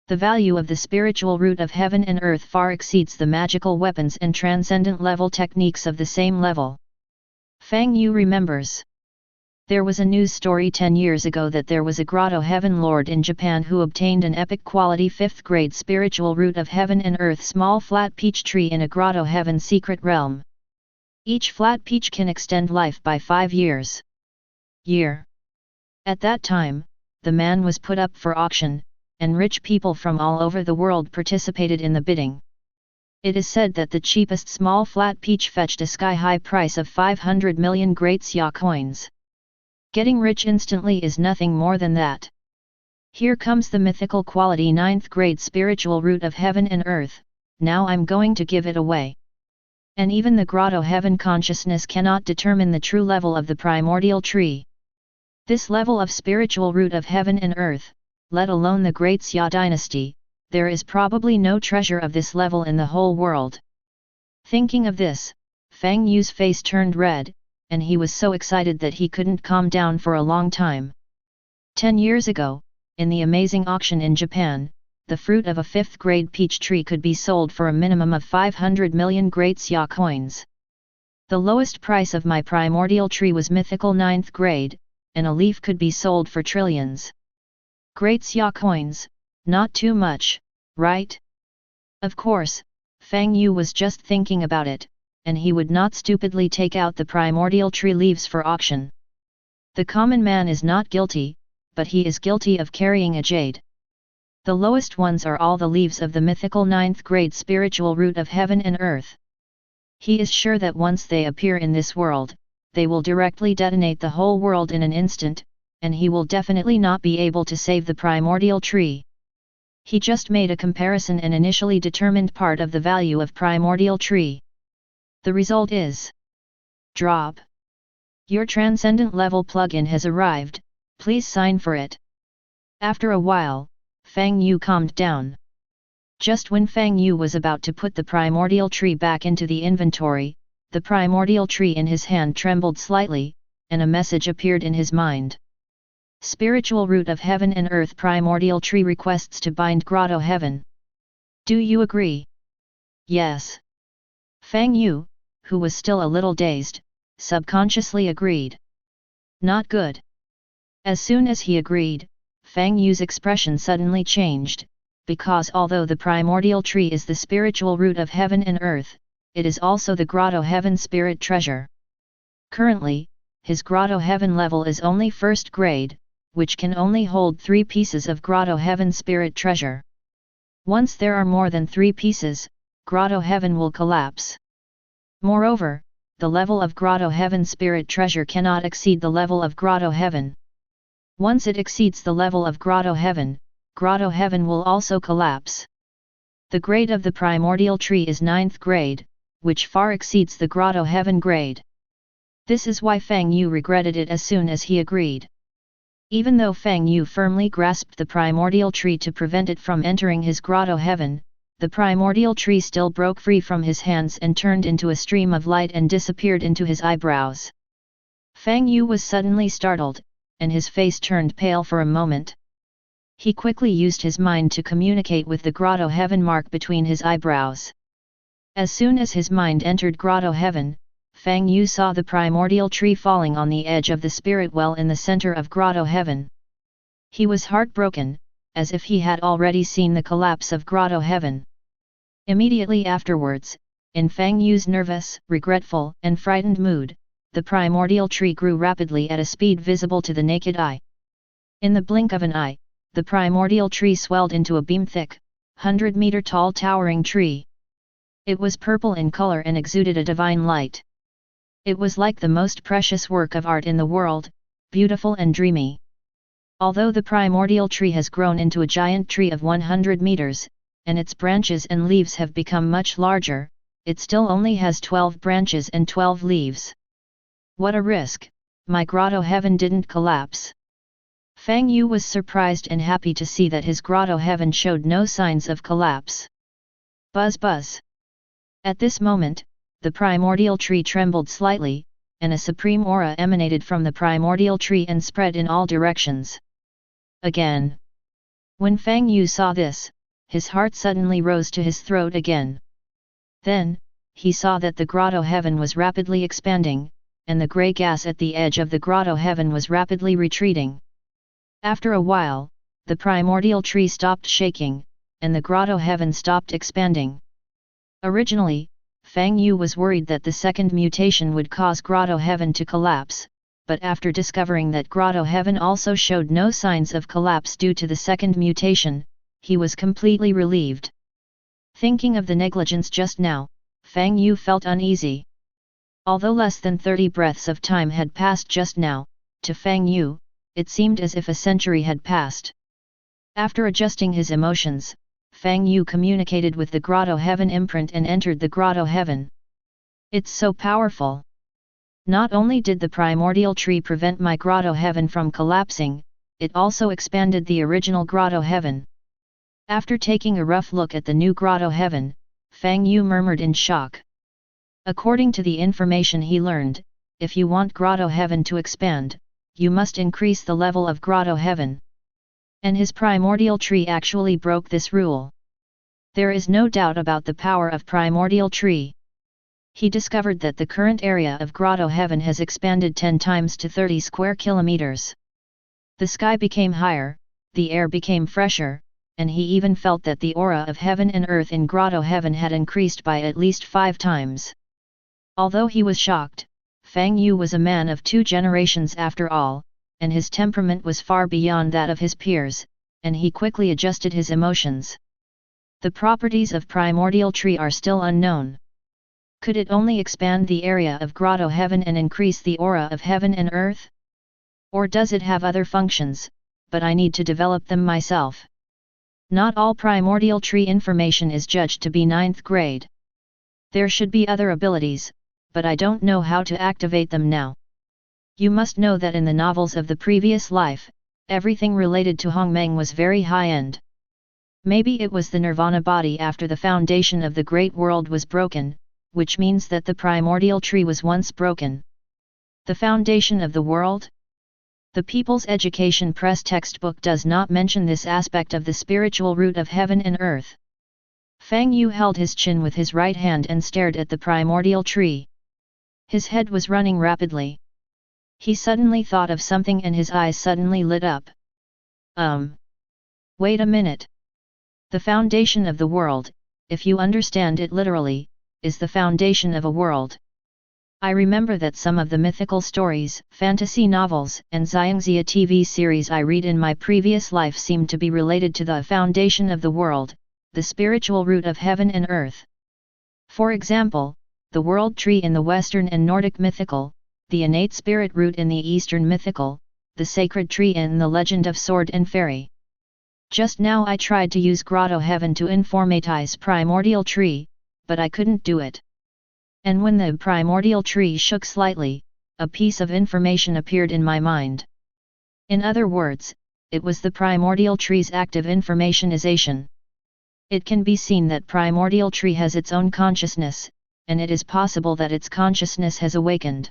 The value of the spiritual root of heaven and earth far exceeds the magical weapons and transcendent level techniques of the same level. Fang Yu remembers. There was a news story 10 years ago that there was a Grotto-Heaven lord in Japan who obtained an epic quality 5th grade spiritual root of heaven and earth small flat peach tree in a Grotto-Heaven Secret Realm. Each flat peach can extend life by 5 years. At that time, the man was put up for auction, and rich people from all over the world participated in the bidding. It is said that the cheapest small flat peach fetched a sky-high price of 500 million great xia coins. Getting rich instantly is nothing more than that. Here comes the mythical quality 9th grade spiritual root of heaven and earth, now I'm going to give it away. And even the Grotto-Heaven consciousness cannot determine the true level of the primordial tree. This level of spiritual root of heaven and earth, let alone the great Xia dynasty, there is probably no treasure of this level in the whole world. Thinking of this, Fang Yu's face turned red, and he was so excited that he couldn't calm down for a long time. 10 years ago, in the amazing auction in Japan, the fruit of a 5th grade peach tree could be sold for a minimum of 500 million great xia coins. The lowest price of my primordial tree was mythical 9th grade, and a leaf could be sold for trillions. Great xia coins, not too much, right? Of course, Fang Yu was just thinking about it, and he would not stupidly take out the primordial tree leaves for auction. The common man is not guilty, but he is guilty of carrying a jade. The lowest ones are all the leaves of the mythical 9th grade spiritual root of heaven and earth. He is sure that once they appear in this world, they will directly detonate the whole world in an instant, and he will definitely not be able to save the primordial tree. He just made a comparison and initially determined part of the value of primordial tree. The result is drop. Your transcendent level plugin has arrived, please sign for it. After a while, Fang Yu calmed down. Just when Fang Yu was about to put the primordial tree back into the inventory, the primordial tree in his hand trembled slightly, and a message appeared in his mind. Spiritual root of heaven and earth primordial tree requests to bind Grotto-Heaven. Do you agree? Yes. Fang Yu, who was still a little dazed, subconsciously agreed. Not good. As soon as he agreed, Fang Yu's expression suddenly changed, because although the primordial tree is the spiritual root of heaven and earth, it is also the Grotto-Heaven Spirit Treasure. Currently, his Grotto-Heaven level is only 1st grade, which can only hold 3 pieces of Grotto-Heaven Spirit Treasure. Once there are more than 3 pieces, Grotto-Heaven will collapse. Moreover, the level of Grotto-Heaven Spirit Treasure cannot exceed the level of Grotto-Heaven. Once it exceeds the level of Grotto-Heaven, Grotto-Heaven will also collapse. The grade of the primordial tree is 9th grade, which far exceeds the Grotto-Heaven grade. This is why Fang Yu regretted it as soon as he agreed. Even though Fang Yu firmly grasped the primordial tree to prevent it from entering his Grotto-Heaven, the primordial tree still broke free from his hands and turned into a stream of light and disappeared into his eyebrows. Fang Yu was suddenly startled, and his face turned pale for a moment. He quickly used his mind to communicate with the Grotto-Heaven mark between his eyebrows. As soon as his mind entered Grotto-Heaven, Fang Yu saw the primordial tree falling on the edge of the spirit well in the center of Grotto-Heaven. He was heartbroken, as if he had already seen the collapse of Grotto-Heaven. Immediately afterwards, in Fang Yu's nervous, regretful, and frightened mood, the primordial tree grew rapidly at a speed visible to the naked eye. In the blink of an eye, the primordial tree swelled into a beam-thick, 100-meter-tall towering tree. It was purple in color and exuded a divine light. It was like the most precious work of art in the world, beautiful and dreamy. Although the primordial tree has grown into a giant tree of 100 meters, and its branches and leaves have become much larger, it still only has 12 branches and 12 leaves. What a risk, my Grotto-Heaven didn't collapse. Fang Yu was surprised and happy to see that his Grotto-Heaven showed no signs of collapse. Buzz buzz. At this moment, the primordial tree trembled slightly, and a supreme aura emanated from the primordial tree and spread in all directions. Again. When Fang Yu saw this, his heart suddenly rose to his throat again. Then, he saw that the Grotto-Heaven was rapidly expanding, and the grey gas at the edge of the Grotto-Heaven was rapidly retreating. After a while, the primordial tree stopped shaking, and the Grotto-Heaven stopped expanding. Originally, Fang Yu was worried that the second mutation would cause Grotto-Heaven to collapse, but after discovering that Grotto-Heaven also showed no signs of collapse due to the second mutation, he was completely relieved. Thinking of the negligence just now, Fang Yu felt uneasy. Although less than 30 breaths of time had passed just now, to Fang Yu, it seemed as if a century had passed. After adjusting his emotions, Fang Yu communicated with the Grotto-Heaven imprint and entered the Grotto-Heaven. It's so powerful. Not only did the primordial tree prevent my Grotto-Heaven from collapsing, it also expanded the original Grotto-Heaven. After taking a rough look at the new Grotto-Heaven, Fang Yu murmured in shock. According to the information he learned, if you want Grotto-Heaven to expand, you must increase the level of Grotto-Heaven. And his primordial tree actually broke this rule. There is no doubt about the power of primordial tree. He discovered that the current area of Grotto-Heaven has expanded 10 times to 30 square kilometers. The sky became higher, the air became fresher, and he even felt that the aura of heaven and earth in Grotto-Heaven had increased by at least 5 times. Although he was shocked, Fang Yu was a man of 2 generations after all, and his temperament was far beyond that of his peers, and he quickly adjusted his emotions. The properties of primordial tree are still unknown. Could it only expand the area of Grotto-Heaven and increase the aura of heaven and earth? Or does it have other functions, but I need to develop them myself? Not all primordial tree information is judged to be 9th grade. There should be other abilities, but I don't know how to activate them now. You must know that in the novels of the previous life, everything related to Hongmeng was very high-end. Maybe it was the nirvana body after the foundation of the great world was broken, which means that the primordial tree was once broken. The foundation of the world? The People's Education Press textbook does not mention this aspect of the spiritual root of heaven and earth. Fang Yu held his chin with his right hand and stared at the primordial tree. His head was running rapidly. He suddenly thought of something and his eyes suddenly lit up. Wait a minute. The foundation of the world, if you understand it literally, is the foundation of a world. I remember that some of the mythical stories, fantasy novels, and Xiangxia TV series I read in my previous life seem to be related to the foundation of the world, the spiritual root of heaven and earth. For example, the world tree in the Western and Nordic mythical, the innate spirit root in the Eastern mythical, the sacred tree in the legend of Sword and Fairy. Just now I tried to use Grotto-Heaven to informatize primordial tree, but I couldn't do it. And when the primordial tree shook slightly, a piece of information appeared in my mind. In other words, it was the primordial tree's active informationization. It can be seen that primordial tree has its own consciousness, and it is possible that its consciousness has awakened.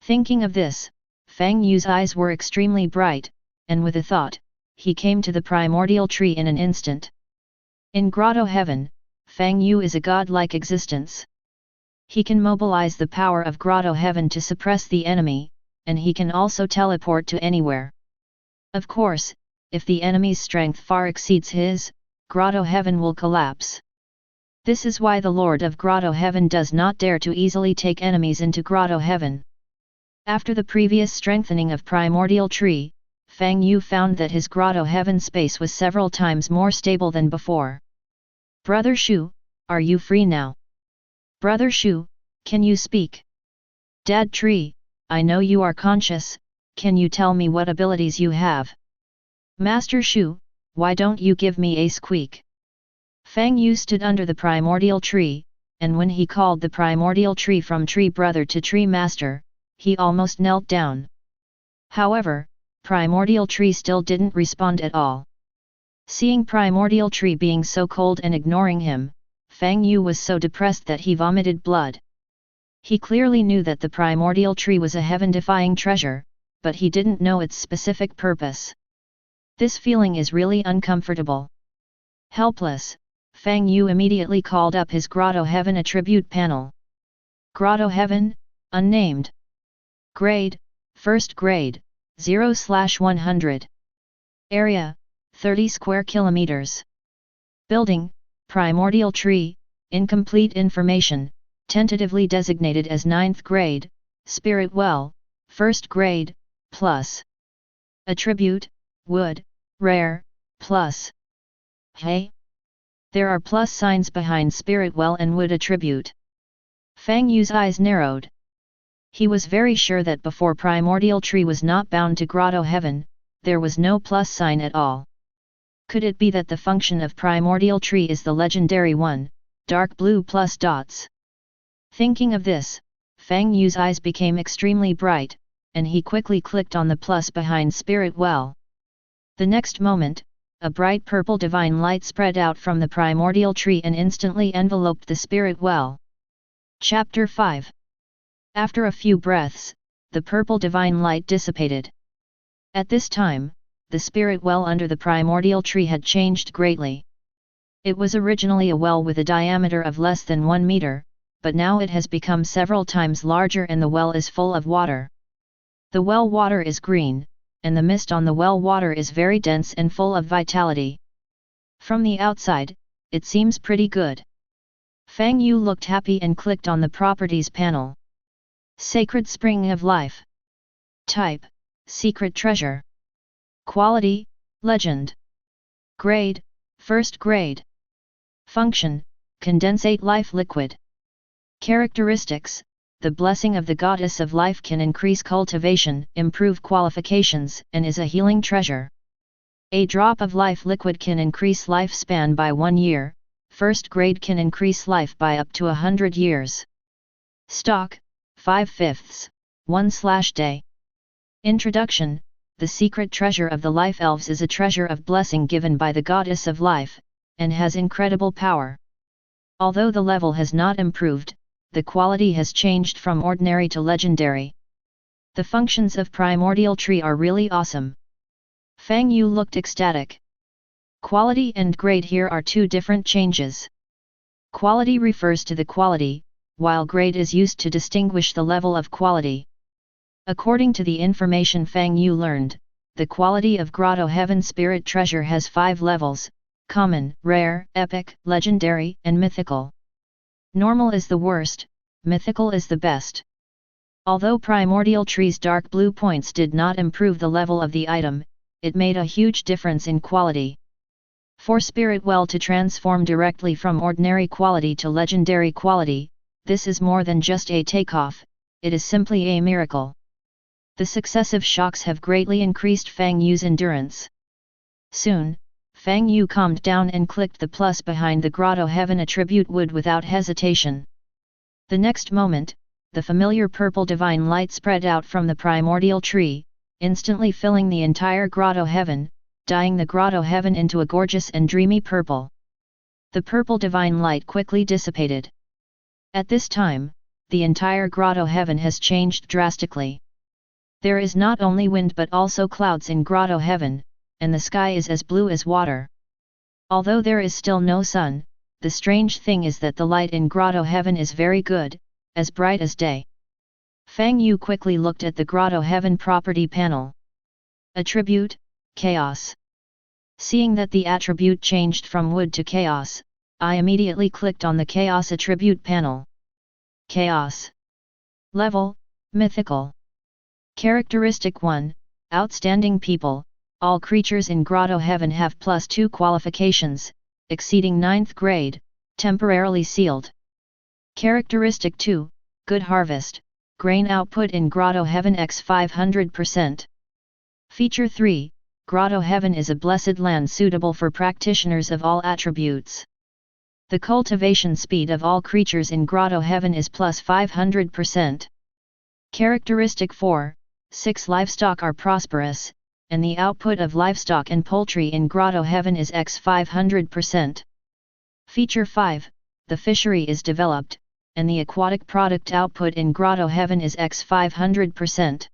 Thinking of this, Fang Yu's eyes were extremely bright, and with a thought, he came to the primordial tree in an instant. In Grotto-Heaven, Fang Yu is a godlike existence. He can mobilize the power of Grotto-Heaven to suppress the enemy, and he can also teleport to anywhere. Of course, if the enemy's strength far exceeds his, Grotto-Heaven will collapse. This is why the Lord of Grotto-Heaven does not dare to easily take enemies into Grotto-Heaven. After the previous strengthening of primordial tree, Fang Yu found that his Grotto-Heaven space was several times more stable than before. Brother Shu, are you free now? Brother Shu, can you speak? Dad Tree, I know you are conscious, can you tell me what abilities you have? Master Shu, why don't you give me a squeak? Fang Yu stood under the primordial tree, and when he called the primordial tree from tree brother to tree master, he almost knelt down. However, primordial tree still didn't respond at all. Seeing primordial tree being so cold and ignoring him, Fang Yu was so depressed that he vomited blood. He clearly knew that the primordial tree was a heaven-defying treasure, but he didn't know its specific purpose. This feeling is really uncomfortable. Helpless, Fang Yu immediately called up his Grotto-Heaven attribute panel. Grotto-Heaven, unnamed. Grade, first grade, 0/100. Area, 30 square kilometers. Building, Primordial Tree, incomplete information, tentatively designated as 9th grade, Spirit Well, 1st grade, plus. Attribute, Wood, Rare, plus. Hey? There are plus signs behind Spirit Well and Wood attribute. Fang Yu's eyes narrowed. He was very sure that before Primordial Tree was not bound to Grotto-Heaven, there was no plus sign at all. Could it be that the function of Primordial Tree is the legendary one, dark blue plus dots? Thinking of this, Fang Yu's eyes became extremely bright, and he quickly clicked on the plus behind Spirit Well. The next moment, a bright purple divine light spread out from the Primordial Tree and instantly enveloped the Spirit Well. Chapter 5. After a few breaths, the purple divine light dissipated. At this time, the Spirit Well under the Primordial Tree had changed greatly. It was originally a well with a diameter of less than 1 meter, but now it has become several times larger and the well is full of water. The well water is green, and the mist on the well water is very dense and full of vitality. From the outside, it seems pretty good. Fang Yu looked happy and clicked on the Properties panel. Sacred Spring of Life. Type, Secret Treasure. Quality, Legend. Grade, First Grade. Function, Condensate Life Liquid. Characteristics, the blessing of the Goddess of Life can increase cultivation, improve qualifications, and is a healing treasure. A drop of life liquid can increase lifespan by 1 year, first grade can increase life by up to 100 years. Stock, 5/5, 1/day. Introduction. The secret treasure of the Life Elves is a treasure of blessing given by the Goddess of Life, and has incredible power. Although the level has not improved, the quality has changed from ordinary to legendary. The functions of Primordial Tree are really awesome. Fang Yu looked ecstatic. Quality and grade here are two different changes. Quality refers to the quality, while grade is used to distinguish the level of quality. According to the information Fang Yu learned, the quality of Grotto-Heaven Spirit Treasure has 5 levels: common, rare, epic, legendary, and mythical. Normal is the worst, mythical is the best. Although Primordial Tree's dark blue points did not improve the level of the item, it made a huge difference in quality. For Spirit Well to transform directly from ordinary quality to legendary quality, this is more than just a takeoff, it is simply a miracle. The successive shocks have greatly increased Fang Yu's endurance. Soon, Fang Yu calmed down and clicked the plus behind the Grotto-Heaven attribute wood without hesitation. The next moment, the familiar purple divine light spread out from the Primordial Tree, instantly filling the entire Grotto-Heaven, dyeing the Grotto-Heaven into a gorgeous and dreamy purple. The purple divine light quickly dissipated. At this time, the entire Grotto-Heaven has changed drastically. There is not only wind but also clouds in Grotto-Heaven, and the sky is as blue as water. Although there is still no sun, the strange thing is that the light in Grotto-Heaven is very good, as bright as day. Fang Yu quickly looked at the Grotto-Heaven property panel. Attribute, Chaos. Seeing that the attribute changed from wood to chaos, I immediately clicked on the Chaos attribute panel. Chaos. Level, Mythical. Characteristic 1, Outstanding People. All creatures in Grotto-Heaven have +2 qualifications, exceeding 9th grade, temporarily sealed. Characteristic 2, Good Harvest. Grain output in Grotto-Heaven x 500%. Feature 3, Grotto-Heaven is a blessed land suitable for practitioners of all attributes. The cultivation speed of all creatures in Grotto-Heaven is +500%. Characteristic 4, 6 livestock are prosperous, and the output of livestock and poultry in Grotto-Heaven is x 500%. Feature 5, the fishery is developed, and the aquatic product output in Grotto-Heaven is x 500%.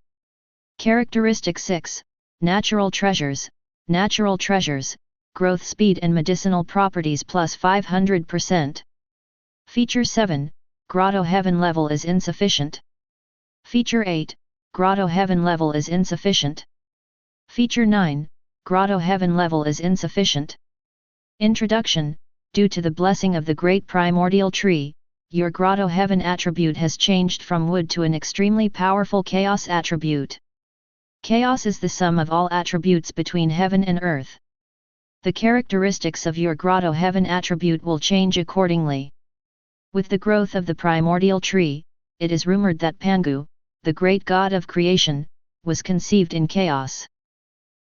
Characteristic 6, Natural treasures. growth speed and medicinal properties plus 500%. Feature 7, Grotto-Heaven level is insufficient. Feature 8, Grotto-Heaven level is insufficient. Feature 9, Grotto-Heaven level is insufficient. Introduction. Due to the blessing of the great primordial tree, your Grotto-Heaven attribute has changed from wood to an extremely powerful chaos attribute. Chaos is the sum of all attributes between heaven and earth. The characteristics of your Grotto-Heaven attribute will change accordingly. With the growth of the primordial tree, it is rumored that Pangu, the great god of creation, was conceived in chaos.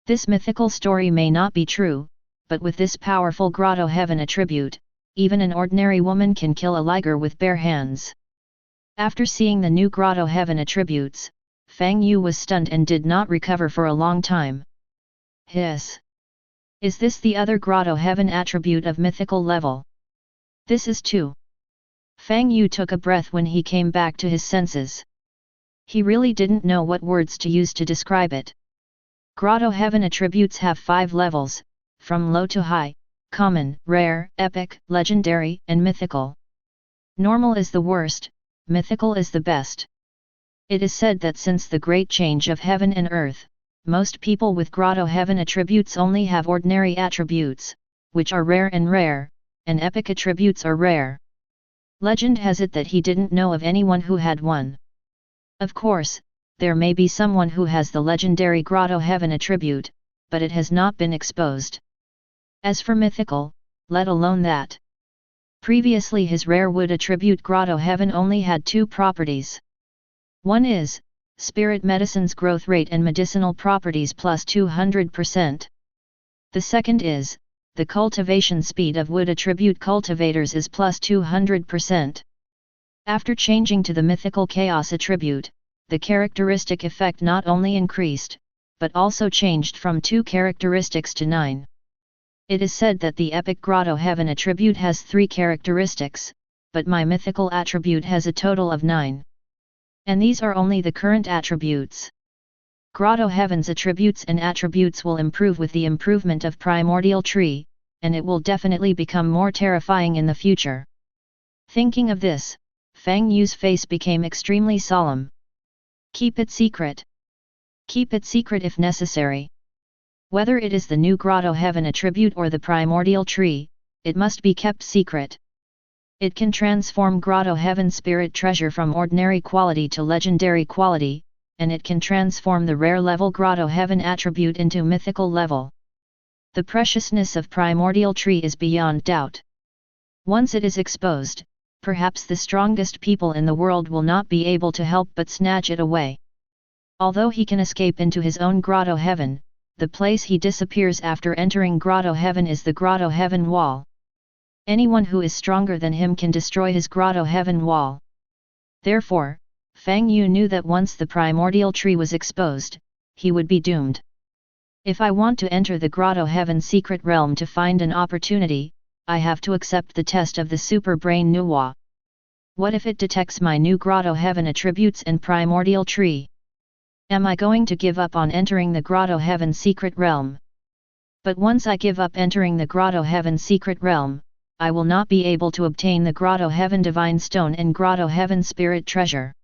This mythical story may not be true, but with this powerful Grotto-Heaven attribute, even an ordinary woman can kill a liger with bare hands. After seeing the new Grotto-Heaven attributes, Fang Yu was stunned and did not recover for a long time. Hiss! Is this the other Grotto-Heaven attribute of mythical level? This is too. Fang Yu took a breath when he came back to his senses. He really didn't know what words to use to describe it. Grotto-Heaven attributes have 5 levels, from low to high, common, rare, epic, legendary, and mythical. Normal is the worst, mythical is the best. It is said that since the great change of heaven and earth, most people with Grotto-Heaven attributes only have ordinary attributes, which are rare, and epic attributes are rare. Legend has it that he didn't know of anyone who had one. Of course, there may be someone who has the legendary Grotto-Heaven attribute, but it has not been exposed. As for mythical, let alone that. Previously his rare wood attribute Grotto-Heaven only had 2 properties. One is, spirit medicine's growth rate and medicinal properties plus 200%. The second is, the cultivation speed of wood attribute cultivators is plus 200%. After changing to the mythical chaos attribute, the characteristic effect not only increased, but also changed from 2 characteristics to 9. It is said that the epic Grotto-Heaven attribute has 3 characteristics, but my mythical attribute has a total of 9. And these are only the current attributes. Grotto-Heaven's attributes and attributes will improve with the improvement of Primordial Tree, and it will definitely become more terrifying in the future. Thinking of this, Fang Yu's face became extremely solemn. Keep it secret. Keep it secret if necessary. Whether it is the new Grotto-Heaven attribute or the Primordial Tree, it must be kept secret. It can transform Grotto-Heaven Spirit Treasure from ordinary quality to legendary quality, and it can transform the rare level Grotto-Heaven attribute into mythical level. The preciousness of Primordial Tree is beyond doubt. Once it is exposed, perhaps the strongest people in the world will not be able to help but snatch it away. Although he can escape into his own Grotto-Heaven, the place he disappears after entering Grotto-Heaven is the Grotto-Heaven wall. Anyone who is stronger than him can destroy his Grotto-Heaven wall. Therefore, Fang Yu knew that once the Primordial Tree was exposed, he would be doomed. If I want to enter the Grotto-Heaven Secret Realm to find an opportunity, I have to accept the test of the Super Brain Nuwa. What if it detects my new Grotto-Heaven attributes and Primordial Tree? Am I going to give up on entering the Grotto-Heaven Secret Realm? But once I give up entering the Grotto-Heaven Secret Realm, I will not be able to obtain the Grotto-Heaven Divine Stone and Grotto-Heaven Spirit Treasure.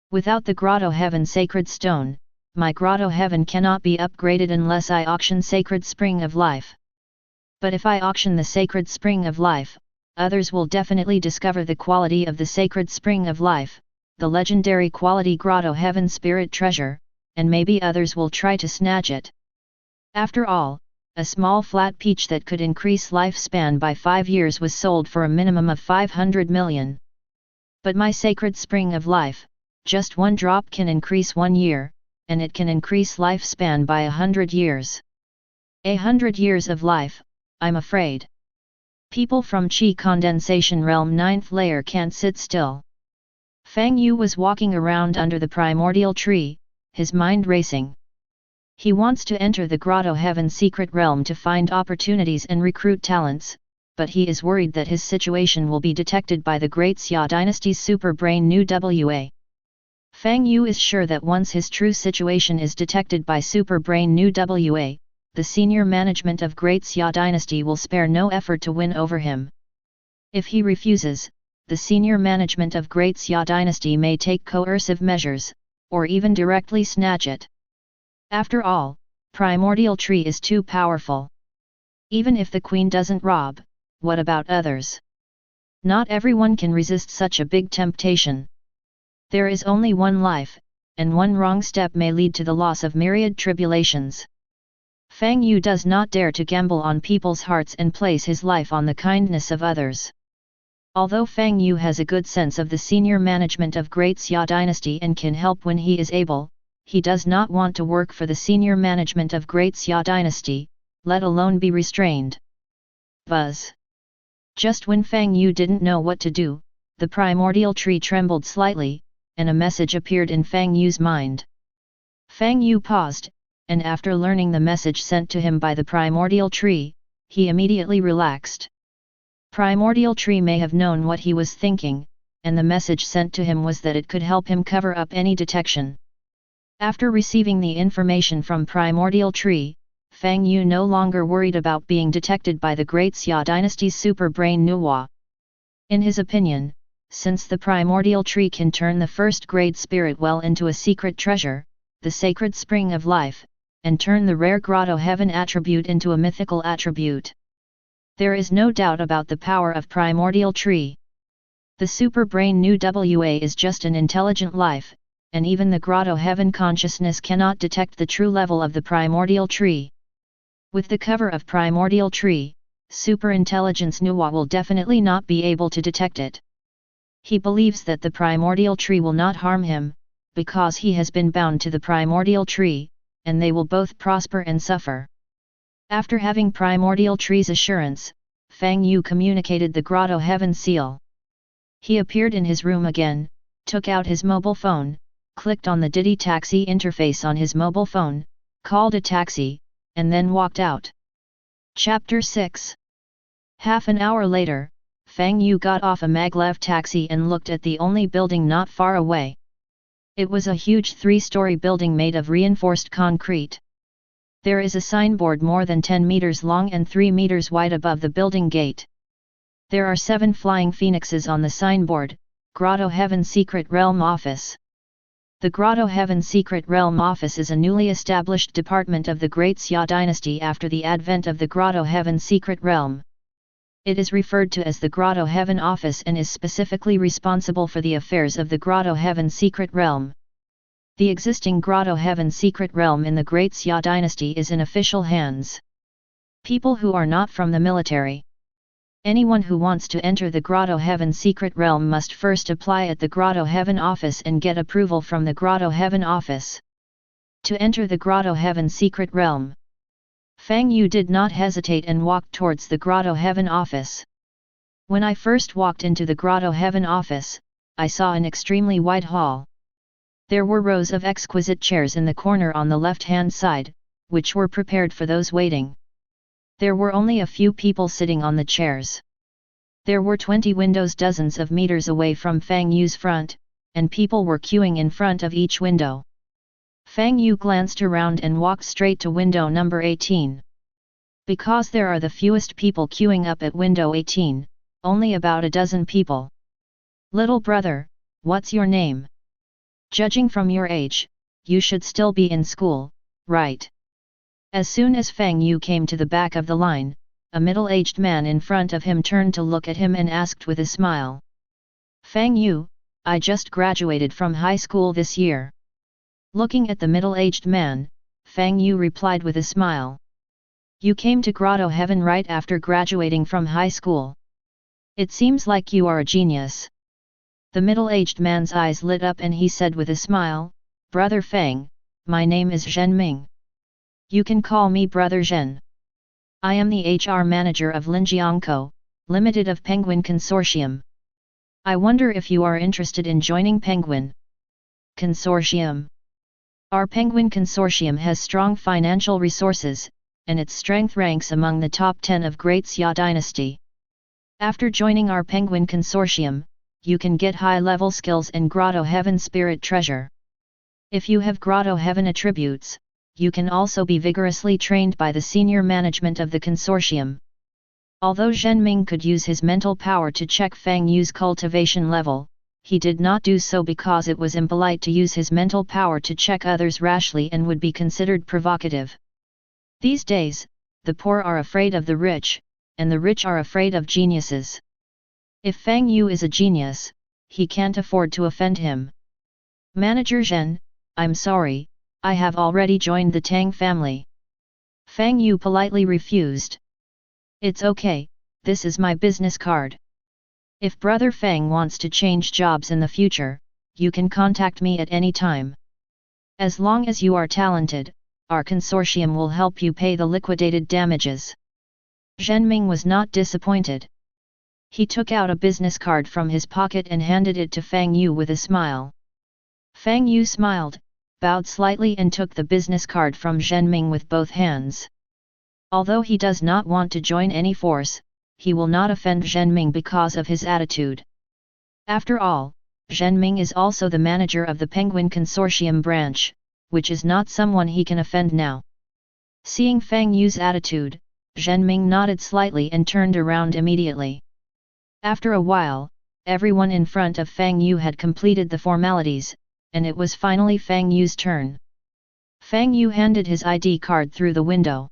Without the Grotto-Heaven Sacred Stone, my Grotto-Heaven cannot be upgraded unless I auction Sacred Spring of Life. But if I auction the Sacred Spring of Life, others will definitely discover the quality of the Sacred Spring of Life, the legendary quality Grotto-Heaven Spirit Treasure, and maybe others will try to snatch it. After all, a small flat peach that could increase lifespan by 5 years was sold for a minimum of 500 million. But my Sacred Spring of Life, just 1 drop can increase 1 year, and it can increase lifespan by 100 years. 100 years of life, I'm afraid. People from Qi Condensation Realm 9th layer can't sit still. Fang Yu was walking around under the Primordial Tree, his mind racing. He wants to enter the Grotto-Heaven Secret Realm to find opportunities and recruit talents, but he is worried that his situation will be detected by the Great Xia Dynasty's Super Brain Nu Wa. Fang Yu is sure that once his true situation is detected by Super Brain Nu Wa, the senior management of Great Xia Dynasty will spare no effort to win over him. If he refuses, the senior management of Great Xia Dynasty may take coercive measures, or even directly snatch it. After all, Primordial Tree is too powerful. Even if the queen doesn't rob, what about others? Not everyone can resist such a big temptation. There is only one life, and one wrong step may lead to the loss of myriad tribulations. Fang Yu does not dare to gamble on people's hearts and place his life on the kindness of others. Although Fang Yu has a good sense of the senior management of Great Xia Dynasty and can help when he is able, he does not want to work for the senior management of Great Xia Dynasty, let alone be restrained. Buzz. Just when Fang Yu didn't know what to do, the primordial tree trembled slightly, and a message appeared in Fang Yu's mind. Fang Yu paused, and after learning the message sent to him by the primordial tree, he immediately relaxed. Primordial tree may have known what he was thinking, and the message sent to him was that it could help him cover up any detection. After receiving the information from primordial tree, Fang Yu no longer worried about being detected by the Great Xia Dynasty's super brain Nuwa. In his opinion, since the primordial tree can turn the first-grade spirit well into a secret treasure, the sacred spring of life, and turn the rare Grotto-Heaven attribute into a mythical attribute, there is no doubt about the power of primordial tree. The super brain Nu Wa is just an intelligent life, and even the Grotto-Heaven consciousness cannot detect the true level of the primordial tree. With the cover of primordial tree, super intelligence Nuwa will definitely not be able to detect it. He believes that the primordial tree will not harm him, because he has been bound to the primordial tree, and they will both prosper and suffer. After having primordial tree's assurance, Fang Yu communicated the Grotto-Heaven seal. He appeared in his room again, took out his mobile phone, clicked on the Didi Taxi interface on his mobile phone, called a taxi, and then walked out. Chapter 6. Half an hour later, Fang Yu got off a maglev taxi and looked at the only building not far away. It was a huge 3-story building made of reinforced concrete. There is a signboard more than 10 meters long and 3 meters wide above the building gate. There are 7 flying phoenixes on the signboard, Grotto-Heaven Secret Realm Office. The Grotto-Heaven Secret Realm Office is a newly established department of the Great Xia Dynasty after the advent of the Grotto-Heaven Secret Realm. It is referred to as the Grotto-Heaven Office and is specifically responsible for the affairs of the Grotto-Heaven Secret Realm. The existing Grotto-Heaven Secret Realm in the Great Xia Dynasty is in official hands. People who are not from the military. Anyone who wants to enter the Grotto-Heaven Secret Realm must first apply at the Grotto-Heaven Office and get approval from the Grotto-Heaven Office. To enter the Grotto-Heaven Secret Realm, Fang Yu did not hesitate and walked towards the Grotto-Heaven Office. When I first walked into the Grotto-Heaven Office, I saw an extremely wide hall. There were rows of exquisite chairs in the corner on the left-hand side, which were prepared for those waiting. There were only a few people sitting on the chairs. There were 20 windows dozens of meters away from Fang Yu's front, and people were queuing in front of each window. Fang Yu glanced around and walked straight to window number 18. Because there are the fewest people queuing up at window 18, only about a dozen people. Little brother, what's your name? Judging from your age, you should still be in school, right? As soon as Fang Yu came to the back of the line, a middle-aged man in front of him turned to look at him and asked with a smile. Fang Yu, I just graduated from high school this year. Looking at the middle-aged man, Fang Yu replied with a smile. You came to Grotto-Heaven right after graduating from high school. It seems like you are a genius. The middle-aged man's eyes lit up and he said with a smile, Brother Fang, my name is Zhen Ming. You can call me Brother Zhen. I am the HR manager of Linjiangco, Limited of Penguin Consortium. I wonder if you are interested in joining Penguin Consortium. Our Penguin Consortium has strong financial resources, and its strength ranks among the top 10 of Great Xia Dynasty. After joining our Penguin Consortium, you can get high-level skills and Grotto-Heaven Spirit Treasure. If you have Grotto-Heaven attributes, you can also be vigorously trained by the senior management of the consortium. Although Zhenming could use his mental power to check Fang Yu's cultivation level, he did not do so because it was impolite to use his mental power to check others rashly and would be considered provocative. These days, the poor are afraid of the rich, and the rich are afraid of geniuses. If Fang Yu is a genius, he can't afford to offend him. Manager Zhen, I'm sorry, I have already joined the Tang family. Fang Yu politely refused. It's okay, this is my business card. If Brother Fang wants to change jobs in the future, you can contact me at any time. As long as you are talented, our consortium will help you pay the liquidated damages. Zhenming was not disappointed. He took out a business card from his pocket and handed it to Fang Yu with a smile. Fang Yu smiled, bowed slightly and took the business card from Zhenming with both hands. Although he does not want to join any force, he will not offend Zhenming because of his attitude. After all, Zhenming is also the manager of the Penguin Consortium branch, which is not someone he can offend now. Seeing Fang Yu's attitude, Zhenming nodded slightly and turned around immediately. After a while, everyone in front of Fang Yu had completed the formalities, and it was finally Fang Yu's turn. Fang Yu handed his ID card through the window.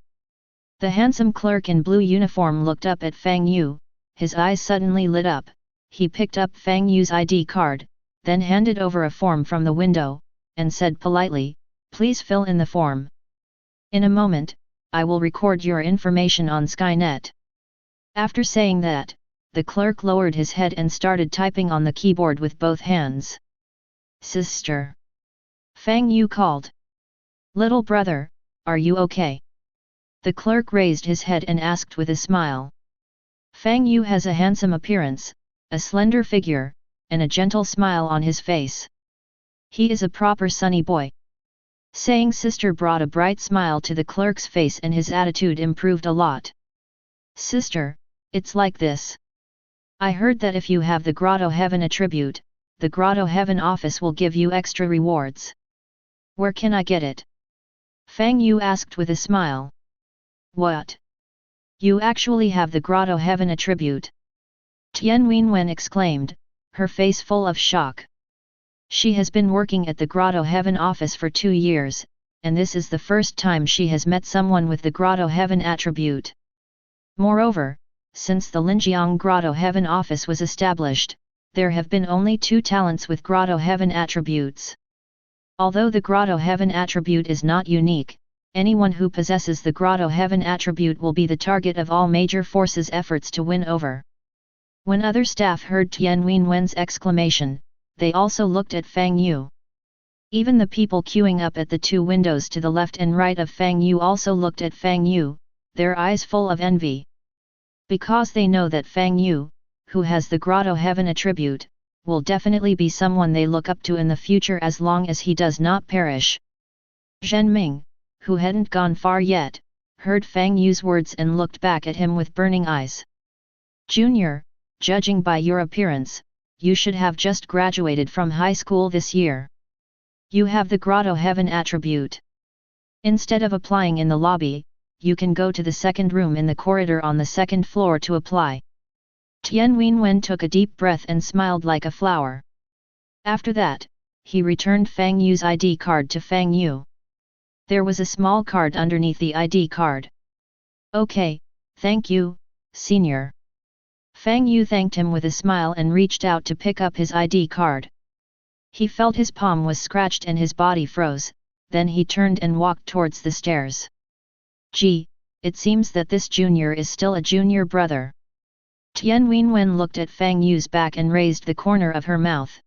The handsome clerk in blue uniform looked up at Fang Yu, his eyes suddenly lit up. He picked up Fang Yu's ID card, then handed over a form from the window, and said politely, "Please fill in the form. In a moment, I will record your information on Skynet." After saying that, the clerk lowered his head and started typing on the keyboard with both hands. "Sister!" Fang Yu called. "Little brother, are you okay?" The clerk raised his head and asked with a smile. Fang Yu has a handsome appearance, a slender figure, and a gentle smile on his face. He is a proper sunny boy. Saying sister brought a bright smile to the clerk's face and his attitude improved a lot. "Sister, it's like this. I heard that if you have the Grotto-Heaven attribute, the Grotto-Heaven office will give you extra rewards. Where can I get it?" Fang Yu asked with a smile. "What? You actually have the Grotto-Heaven attribute?" Tian Wenwen exclaimed, her face full of shock. She has been working at the Grotto-Heaven office for 2 years, and this is the first time she has met someone with the Grotto-Heaven attribute. Moreover, since the Linjiang Grotto-Heaven office was established, there have been only 2 talents with Grotto-Heaven attributes. Although the Grotto-Heaven attribute is not unique, anyone who possesses the Grotto-Heaven attribute will be the target of all major forces' efforts to win over. When other staff heard Tian Wenwen's exclamation, they also looked at Fang Yu. Even the people queuing up at the 2 windows to the left and right of Fang Yu also looked at Fang Yu, their eyes full of envy. Because they know that Fang Yu, who has the Grotto-Heaven attribute, will definitely be someone they look up to in the future as long as he does not perish. Zhenming, who hadn't gone far yet, heard Fang Yu's words and looked back at him with burning eyes. "Junior, judging by your appearance, you should have just graduated from high school this year. You have the Grotto-Heaven attribute. Instead of applying in the lobby, you can go to the second room in the corridor on the 2nd floor to apply." Tian Wenwen took a deep breath and smiled like a flower. After that, he returned Fang Yu's ID card to Fang Yu. There was a small card underneath the ID card. "Okay, thank you, senior." Fang Yu thanked him with a smile and reached out to pick up his ID card. He felt his palm was scratched and his body froze, then he turned and walked towards the stairs. "Gee, it seems that this junior is still a junior brother." Tian Wenwen looked at Fang Yu's back and raised the corner of her mouth.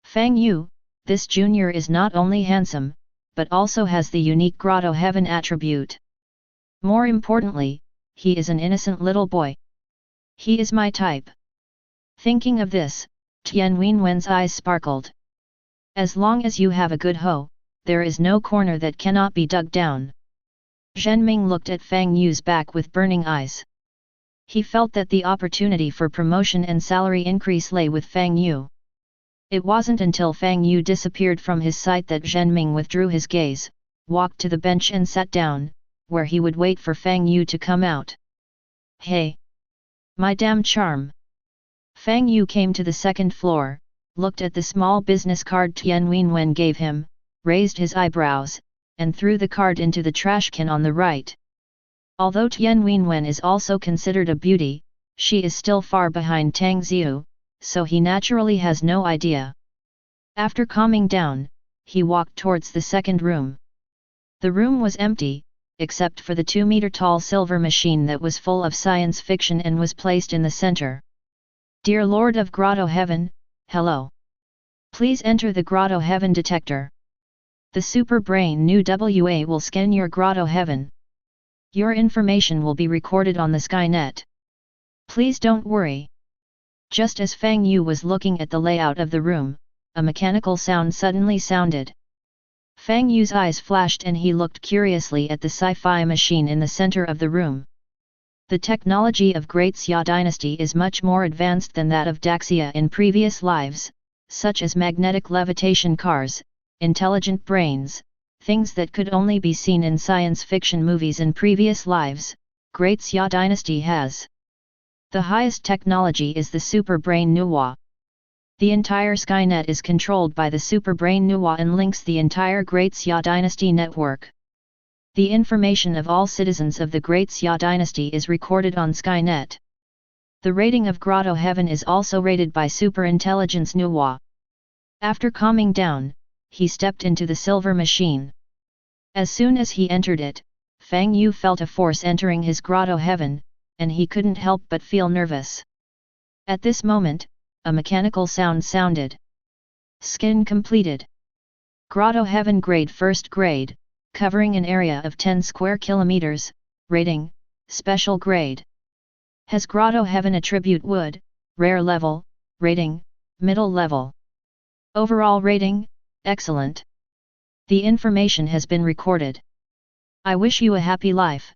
"Fang Yu, this junior is not only handsome, but also has the unique Grotto-Heaven attribute. More importantly, he is an innocent little boy. He is my type." Thinking of this, Tian Wenwen's eyes sparkled. "As long as you have a good hoe, there is no corner that cannot be dug down." Zhenming looked at Fang Yu's back with burning eyes. He felt that the opportunity for promotion and salary increase lay with Fang Yu. It wasn't until Fang Yu disappeared from his sight that Zhenming withdrew his gaze, walked to the bench and sat down, where he would wait for Fang Yu to come out. "Hey! My damn charm!" Fang Yu came to the second floor, looked at the small business card Tian Wenwen gave him, raised his eyebrows, and threw the card into the trash can on the right. Although Tian Wenwen is also considered a beauty, she is still far behind Tang Xiu, so he naturally has no idea. After calming down, he walked towards the second room. The room was empty, except for the 2-meter-tall silver machine that was full of science fiction and was placed in the center. "Dear Lord of Grotto-Heaven, hello. Please enter the Grotto-Heaven detector. The super brain New WA will scan your Grotto-Heaven. Your information will be recorded on the Skynet. Please don't worry." Just as Fang Yu was looking at the layout of the room, a mechanical sound suddenly sounded. Fang Yu's eyes flashed and he looked curiously at the sci-fi machine in the center of the room. The technology of Great Xia dynasty is much more advanced than that of Daxia in previous lives, such as magnetic levitation cars, intelligent brains, things that could only be seen in science fiction movies in previous lives. Great Xia dynasty has. The highest technology is the Super Brain Nuwa. The entire Skynet is controlled by the Super Brain Nuwa and links the entire Great Xia dynasty network. The information of all citizens of the Great Xia dynasty is recorded on Skynet. The rating of Grotto-Heaven is also rated by Super Intelligence Nuwa. After calming down, he stepped into the silver machine. As soon as he entered it, Fang Yu felt a force entering his Grotto-Heaven, and he couldn't help but feel nervous. At this moment, a mechanical sound sounded. Skin completed. Grotto-Heaven grade first grade, covering an area of 10 square kilometers, rating, special grade. Has Grotto-Heaven attribute wood, rare level, rating, middle level. Overall rating, excellent. The information has been recorded. I wish you a happy life.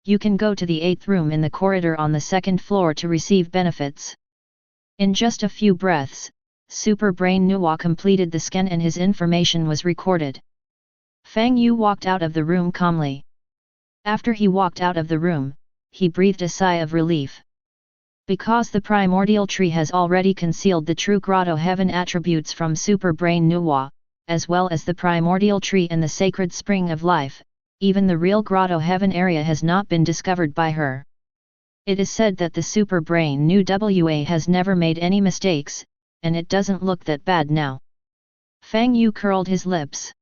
You can go to the 8th room in the corridor on the 2nd floor to receive benefits. In just a few breaths, Super Brain Nuwa completed the scan and his information was recorded. Fang Yu walked out of the room calmly. After he walked out of the room, he breathed a sigh of relief. Because the primordial tree has already concealed the true Grotto-Heaven attributes from Super Brain Nuwa, as well as the primordial tree and the sacred spring of life, even the real Grotto-Heaven area has not been discovered by her. It is said that the Super Brain New WA has never made any mistakes, and it doesn't look that bad now. Fang Yu curled his lips.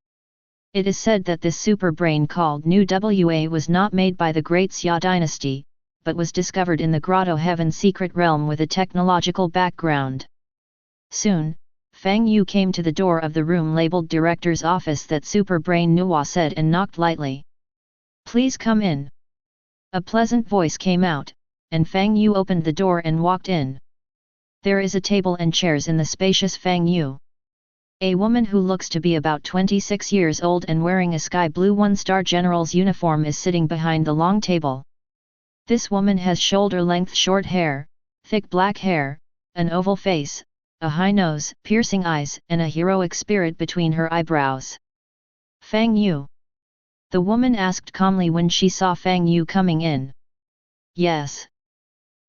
It is said that this super brain called New WA was not made by the Great Xia dynasty, but was discovered in the Grotto-Heaven Secret Realm with a technological background. Soon, Fang Yu came to the door of the room labeled Director's Office that Super Brain Nuwa said and knocked lightly. "Please come in." A pleasant voice came out, and Fang Yu opened the door and walked in. There is a table and chairs in the spacious Fang Yu. A woman who looks to be about 26 years old and wearing a sky blue 1-star general's uniform is sitting behind the long table. This woman has shoulder-length short hair, thick black hair, an oval face, a high nose, piercing eyes and a heroic spirit between her eyebrows. "Fang Yu?" the woman asked calmly when she saw Fang Yu coming in. "Yes."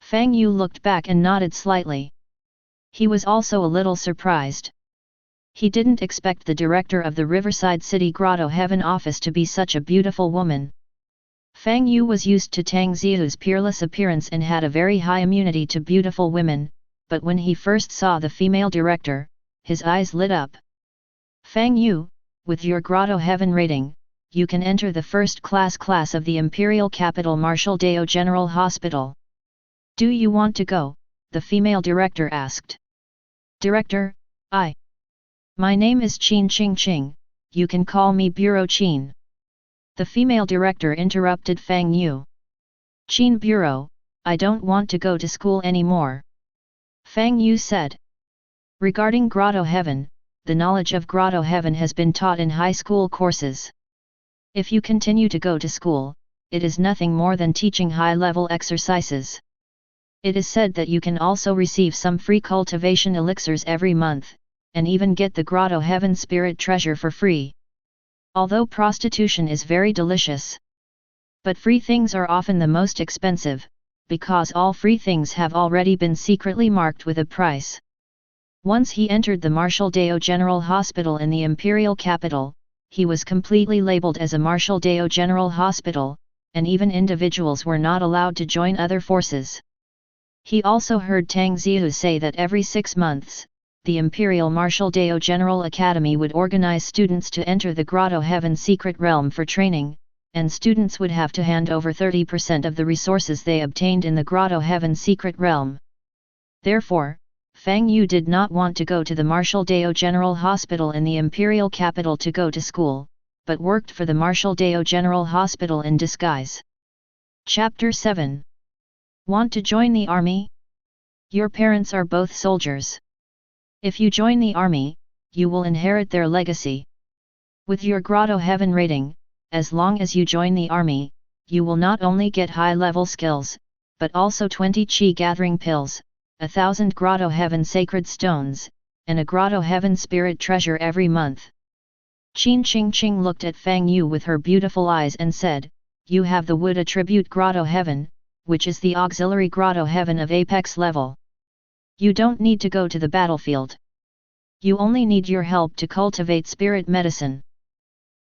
Fang Yu looked back and nodded slightly. He was also a little surprised. He didn't expect the director of the Riverside City Grotto-Heaven office to be such a beautiful woman. Fang Yu was used to Tang Xiu's peerless appearance and had a very high immunity to beautiful women, but when he first saw the female director, his eyes lit up. "Fang Yu, with your Grotto-Heaven rating, you can enter the first-class of the Imperial Capital Marshal Dao General Hospital. Do you want to go?" the female director asked. "Director, My name is Qin Ching Ching, you can call me Bureau Qin." The female director interrupted Fang Yu. "Qin Bureau, I don't want to go to school anymore," Fang Yu said. Regarding Grotto-Heaven, the knowledge of Grotto-Heaven has been taught in high school courses. If you continue to go to school, it is nothing more than teaching high-level exercises. It is said that you can also receive some free cultivation elixirs every month, and even get the Grotto-Heaven Spirit Treasure for free. Although prostitution is very delicious, but free things are often the most expensive, because all free things have already been secretly marked with a price. Once he entered the Martial Dao General Hospital in the imperial capital, he was completely labeled as a Martial Dao General Hospital, and even individuals were not allowed to join other forces. He also heard Tang Zihu say that every 6 months, the Imperial Martial Dao General Academy would organize students to enter the Grotto-Heaven Secret Realm for training, and students would have to hand over 30% of the resources they obtained in the Grotto-Heaven Secret Realm. Therefore, Fang Yu did not want to go to the Martial Dao General Hospital in the imperial capital to go to school, but worked for the Martial Dao General Hospital in disguise. Chapter 7. Want to join the army? Your parents are both soldiers. If you join the army, you will inherit their legacy. With your Grotto-Heaven rating, as long as you join the army, you will not only get high-level skills, but also 20 Qi gathering pills, 1,000 Grotto-Heaven sacred stones, and a Grotto-Heaven Spirit Treasure every month. Qin Qing looked at Fang Yu with her beautiful eyes and said, "You have the wood attribute Grotto-Heaven, which is the auxiliary Grotto-Heaven of apex level. You don't need to go to the battlefield. You only need your help to cultivate spirit medicine.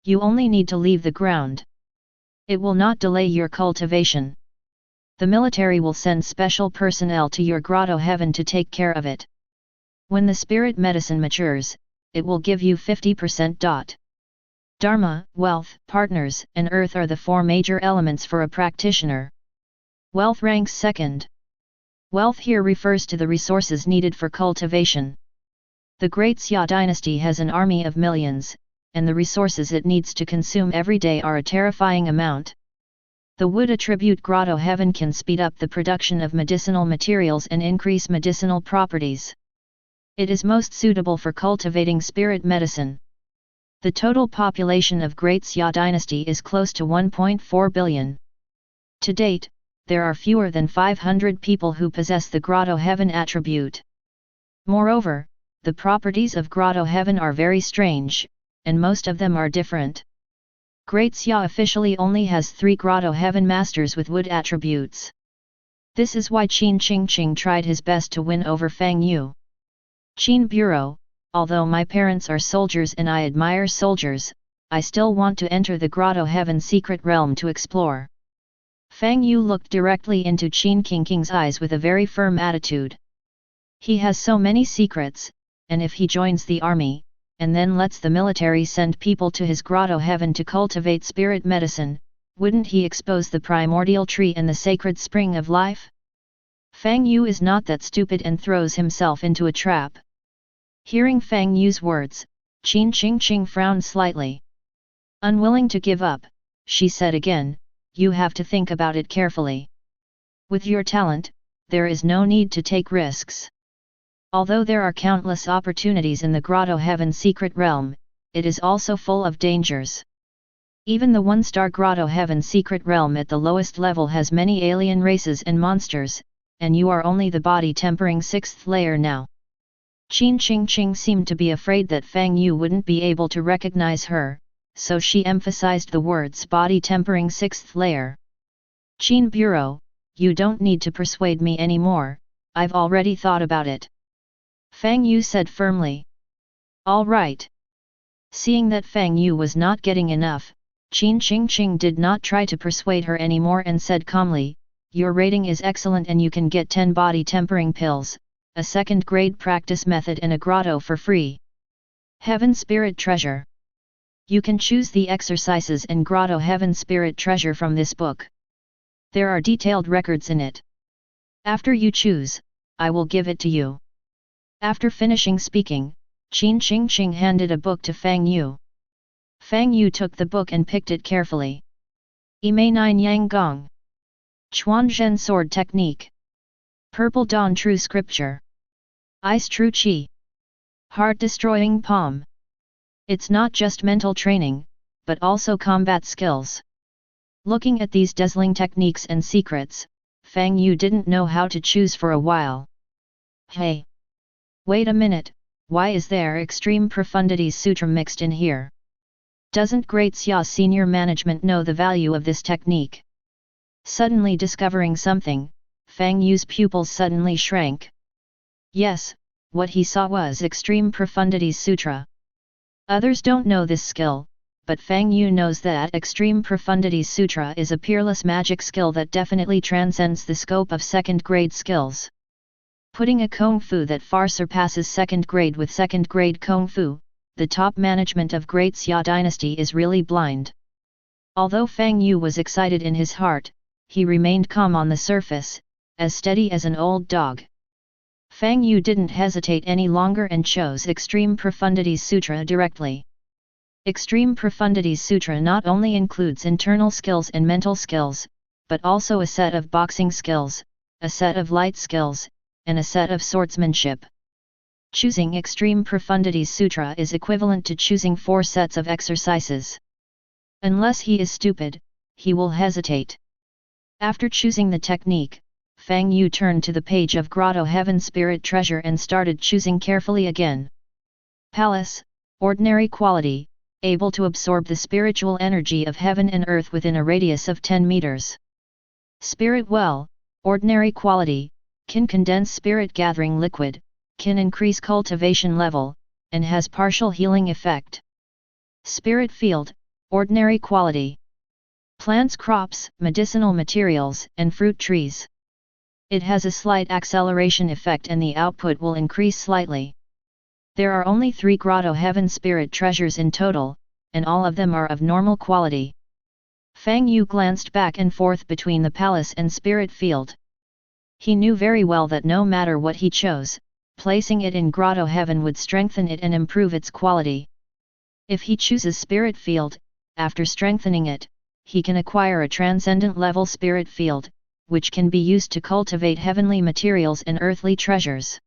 You only need to leave the ground. It will not delay your cultivation. The military will send special personnel to your Grotto-Heaven to take care of it. When the spirit medicine matures, it will give you 50%. Dharma, wealth, partners, and earth are the 4 major elements for a practitioner. Wealth ranks second. Wealth here refers to the resources needed for cultivation. The Great Xia dynasty has an army of millions, and the resources it needs to consume every day are a terrifying amount. The wood attribute Grotto-Heaven can speed up the production of medicinal materials and increase medicinal properties. It is most suitable for cultivating spirit medicine. The total population of Great Xia dynasty is close to 1.4 billion. To date, there are fewer than 500 people who possess the Grotto-Heaven attribute. Moreover, the properties of Grotto-Heaven are very strange, and most of them are different. Great Xia officially only has 3 Grotto-Heaven masters with wood attributes. This is why Qin Qing tried his best to win over Fang Yu. Qin Bureau, although my parents are soldiers and I admire soldiers, I still want to enter the Grotto-Heaven Secret Realm to explore. Fang Yu looked directly into Qin Qing's eyes with a very firm attitude. He has so many secrets, and if he joins the army, and then lets the military send people to his Grotto-Heaven to cultivate spirit medicine, wouldn't he expose the primordial tree and the sacred spring of life? Fang Yu is not that stupid and throws himself into a trap. Hearing Fang Yu's words, Qin Qing frowned slightly. Unwilling to give up, she said again, "You have to think about it carefully. With your talent, there is no need to take risks. Although there are countless opportunities in the Grotto-Heaven Secret Realm, it is also full of dangers. Even the 1-star Grotto-Heaven Secret Realm at the lowest level has many alien races and monsters, and you are only the body-tempering 6th layer now." Qin Qing seemed to be afraid that Fang Yu wouldn't be able to recognize her, so she emphasized the words body-tempering 6th layer. "Qin Bureau, you don't need to persuade me anymore, I've already thought about it," Fang Yu said firmly. "All right." Seeing that Fang Yu was not getting enough, Qin Qing did not try to persuade her anymore and said calmly, "Your rating is excellent and you can get 10 body-tempering pills, a 2nd-grade practice method and a grotto for free. Heaven Spirit Treasure. You can choose the exercises in Grotto-Heaven Spirit Treasure from this book. There are detailed records in it. After you choose, I will give it to you." After finishing speaking, Qin Qing handed a book to Fang Yu. Fang Yu took the book and picked it carefully. Imei 9 Yang Gong. Chuanzhen Sword Technique. Purple Dawn True Scripture. Ice True Qi. Heart Destroying Palm. It's not just mental training, but also combat skills. Looking at these dazzling techniques and secrets, Fang Yu didn't know how to choose for a while. "Hey! Wait a minute, why is there Extreme Profundities Sutra mixed in here? Doesn't Great Xia's senior management know the value of this technique? Suddenly discovering something, Fang Yu's pupils suddenly shrank. Yes, what he saw was Extreme Profundities Sutra. Others don't know this skill, but Fang Yu knows that Extreme Profundities Sutra is a peerless magic skill that definitely transcends the scope of second-grade skills. Putting a Kung Fu that far surpasses second grade with second-grade Kung Fu, the top management of Great Xia dynasty is really blind. Although Fang Yu was excited in his heart, he remained calm on the surface, as steady as an old dog. Fang Yu didn't hesitate any longer and chose Extreme Profundities Sutra directly. Extreme Profundities Sutra not only includes internal skills and mental skills, but also a set of boxing skills, a set of light skills, and a set of swordsmanship. Choosing Extreme Profundities Sutra is equivalent to choosing 4 sets of exercises. Unless he is stupid, he will hesitate. After choosing the technique, Fang Yu turned to the page of Grotto-Heaven Spirit Treasure and started choosing carefully again. Palace, ordinary quality, able to absorb the spiritual energy of heaven and earth within a radius of 10 meters. Spirit well, ordinary quality, can condense spirit gathering liquid, can increase cultivation level, and has partial healing effect. Spirit field, ordinary quality. Plants, crops, medicinal materials, and fruit trees. It has a slight acceleration effect and the output will increase slightly. There are only 3 Grotto-Heaven Spirit Treasures in total, and all of them are of normal quality. Fang Yu glanced back and forth between the palace and spirit field. He knew very well that no matter what he chose, placing it in Grotto-Heaven would strengthen it and improve its quality. If he chooses spirit field, after strengthening it, he can acquire a transcendent level spirit field, which can be used to cultivate heavenly materials and earthly treasures.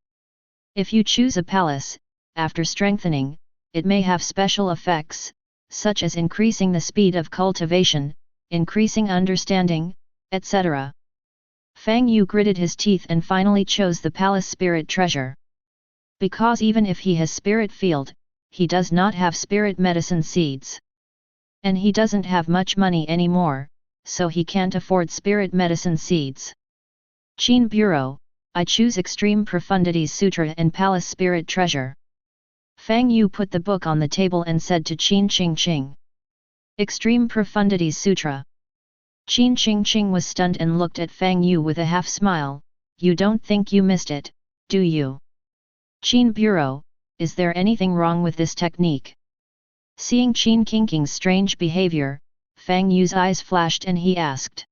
If you choose a palace, after strengthening, it may have special effects, such as increasing the speed of cultivation, increasing understanding, etc. Fang Yu gritted his teeth and finally chose the palace spirit treasure. Because even if he has spirit field, he does not have spirit medicine seeds. And he doesn't have much money anymore, so he can't afford spirit medicine seeds. Qin Bureau, I choose Extreme Profundities Sutra and Palace Spirit Treasure. Fang Yu put the book on the table and said to Qin Qingqing. Extreme Profundities Sutra. Qin Qingqing was stunned and looked at Fang Yu with a half smile. You don't think you missed it, do you? Qin Bureau, is there anything wrong with this technique? Seeing Qin Qingqing's strange behavior, Fang Yu's eyes flashed and he asked.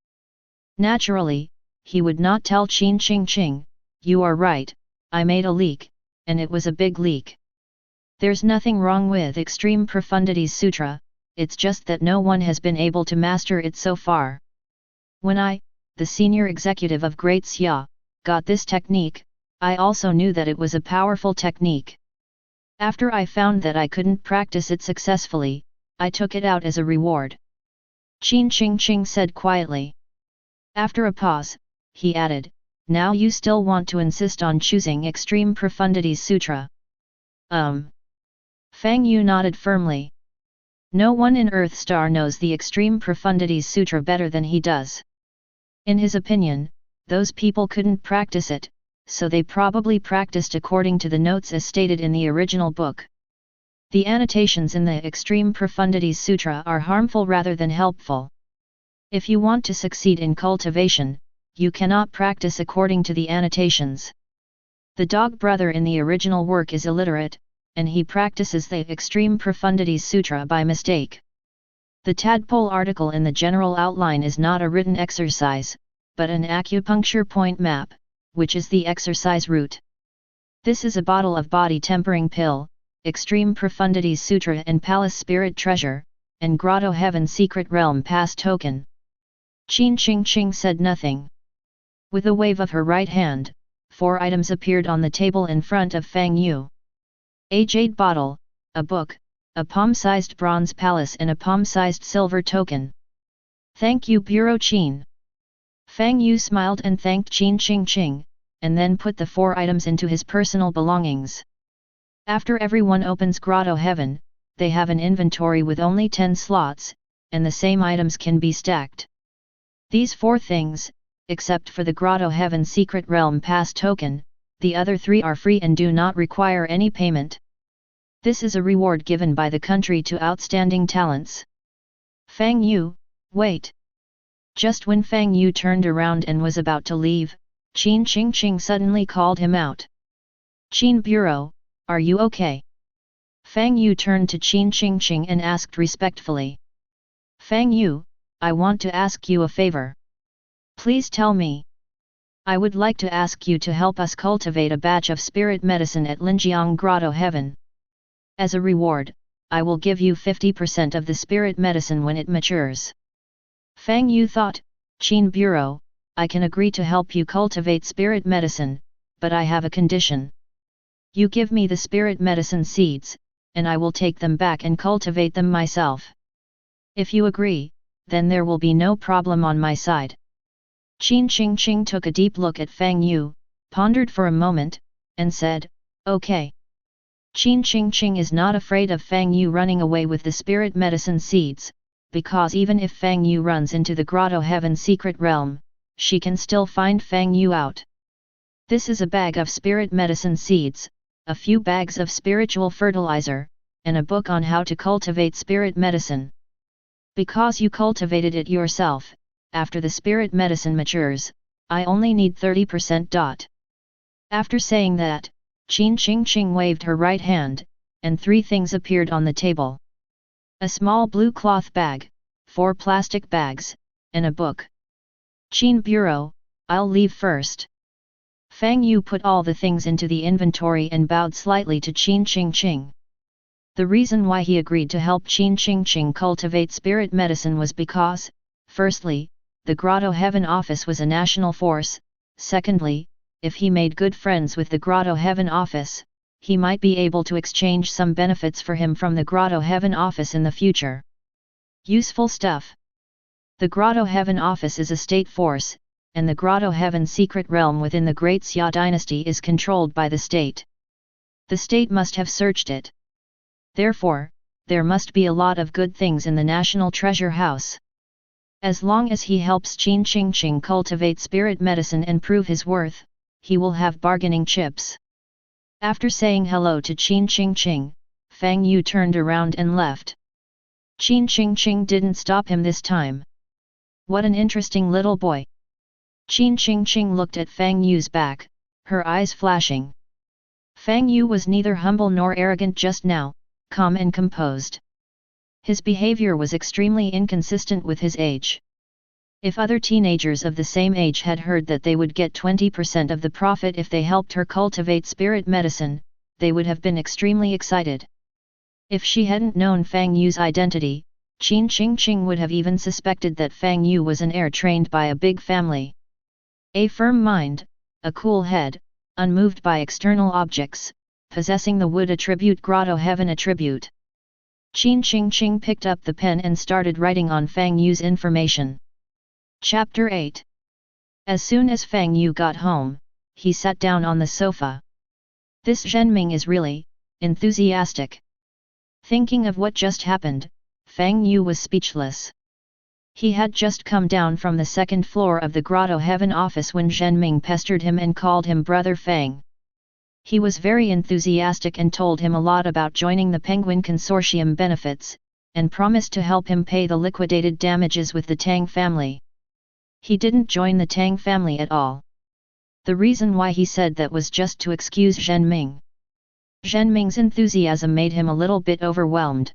Naturally, he would not tell Qin Qingqing, you are right, I made a leak, and it was a big leak. There's nothing wrong with Extreme Profundities Sutra, it's just that no one has been able to master it so far. When I, the senior executive of Great Xia, got this technique, I also knew that it was a powerful technique. After I found that I couldn't practice it successfully, I took it out as a reward. Qin Qingqing said quietly. After a pause, he added, now you still want to insist on choosing Extreme Profundities Sutra? Fang Yu nodded firmly. No one in Earth Star knows the Extreme Profundities Sutra better than he does. In his opinion, those people couldn't practice it, so they probably practiced according to the notes as stated in the original book. The annotations in the Extreme Profundities Sutra are harmful rather than helpful. If you want to succeed in cultivation, you cannot practice according to the annotations. The dog brother in the original work is illiterate, and he practices the Extreme Profundities Sutra by mistake. The tadpole article in the general outline is not a written exercise, but an acupuncture point map, which is the exercise route. This is a bottle of body tempering pill, Extreme Profundities Sutra and Palace Spirit Treasure, and Grotto-Heaven Secret Realm Pass Token. Qin Qingqing said nothing. With a wave of her right hand, 4 items appeared on the table in front of Fang Yu. A jade bottle, a book, a palm-sized bronze palace and a palm-sized silver token. Thank you Bureau Qin. Fang Yu smiled and thanked Qin Qingqing, and then put the 4 items into his personal belongings. After everyone opens Grotto-Heaven, they have an inventory with only 10 slots, and the same items can be stacked. These 4 things, except for the Grotto-Heaven Secret Realm Pass token, the other 3 are free and do not require any payment. This is a reward given by the country to outstanding talents. Fang Yu, wait! Just when Fang Yu turned around and was about to leave, Qin Qingqing suddenly called him out. Qin Bureau, are you okay? Fang Yu turned to Qin Qingqing and asked respectfully. Fang Yu, I want to ask you a favor. Please tell me. I would like to ask you to help us cultivate a batch of spirit medicine at Linjiang Grotto-Heaven. As a reward, I will give you 50% of the spirit medicine when it matures. Fang Yu thought, Qin Bureau, I can agree to help you cultivate spirit medicine, but I have a condition. You give me the spirit medicine seeds, and I will take them back and cultivate them myself. If you agree, then there will be no problem on my side. Qin Qingqing took a deep look at Fang Yu, pondered for a moment, and said, okay. Qin Qingqing is not afraid of Fang Yu running away with the spirit medicine seeds, because even if Fang Yu runs into the Grotto-Heaven Secret Realm, she can still find Fang Yu out. This is a bag of spirit medicine seeds, a few bags of spiritual fertilizer, and a book on how to cultivate spirit medicine. Because you cultivated it yourself, after the spirit medicine matures, I only need 30%. After saying that, Qin Qingqing waved her right hand, and 3 things appeared on the table. A small blue cloth bag, 4 plastic bags, and a book. Qin Bureau, I'll leave first. Fang Yu put all the things into the inventory and bowed slightly to Qin Qingqing. The reason why he agreed to help Qin Qingqing cultivate spirit medicine was because, firstly, the Grotto-Heaven office was a national force, secondly, if he made good friends with the Grotto-Heaven office, he might be able to exchange some benefits for him from the Grotto-Heaven office in the future. Useful stuff. The Grotto-Heaven office is a state force, and the Grotto-Heaven Secret Realm within the Great Xia dynasty is controlled by the state. The state must have searched it. Therefore, there must be a lot of good things in the National Treasure House. As long as he helps Qin Qingqing cultivate spirit medicine and prove his worth, he will have bargaining chips. After saying hello to Qin Qingqing, Fang Yu turned around and left. Qin Qingqing didn't stop him this time. What an interesting little boy. Qin Qingqing looked at Fang Yu's back, her eyes flashing. Fang Yu was neither humble nor arrogant just now, calm and composed. His behavior was extremely inconsistent with his age. If other teenagers of the same age had heard that they would get 20% of the profit if they helped her cultivate spirit medicine, they would have been extremely excited. If she hadn't known Fang Yu's identity, Qin Qingqing would have even suspected that Fang Yu was an heir trained by a big family. A firm mind, a cool head, unmoved by external objects, possessing the wood attribute Grotto-Heaven attribute. Qin Qingqing picked up the pen and started writing on Fang Yu's information. Chapter 8. As soon as Fang Yu got home, he sat down on the sofa. This Zhenming is really enthusiastic. Thinking of what just happened, Fang Yu was speechless. He had just come down from the 2nd floor of the Grotto-Heaven office when Zhenming pestered him and called him Brother Fang. He was very enthusiastic and told him a lot about joining the Penguin Consortium benefits, and promised to help him pay the liquidated damages with the Tang family. He didn't join the Tang family at all. The reason why he said that was just to excuse Zhenming. Zhenming's enthusiasm made him a little bit overwhelmed.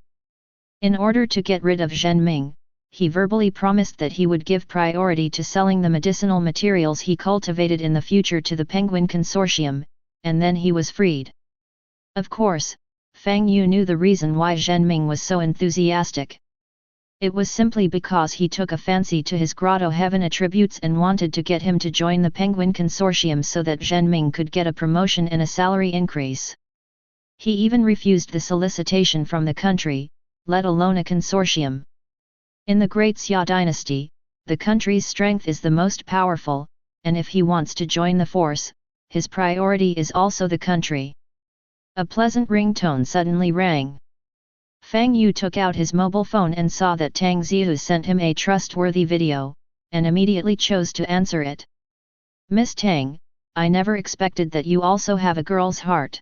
In order to get rid of Zhenming, he verbally promised that he would give priority to selling the medicinal materials he cultivated in the future to the Penguin Consortium, and then he was freed. Of course, Fang Yu knew the reason why Zhenming was so enthusiastic. It was simply because he took a fancy to his Grotto-Heaven attributes and wanted to get him to join the Penguin Consortium so that Zhenming could get a promotion and a salary increase. He even refused the solicitation from the country, let alone a consortium. In the Great Xia dynasty, the country's strength is the most powerful, and if he wants to join the force, his priority is also the country. A pleasant ringtone suddenly rang. Fang Yu took out his mobile phone and saw that Tang Zihu sent him a trustworthy video, and immediately chose to answer it. Miss Tang, I never expected that you also have a girl's heart.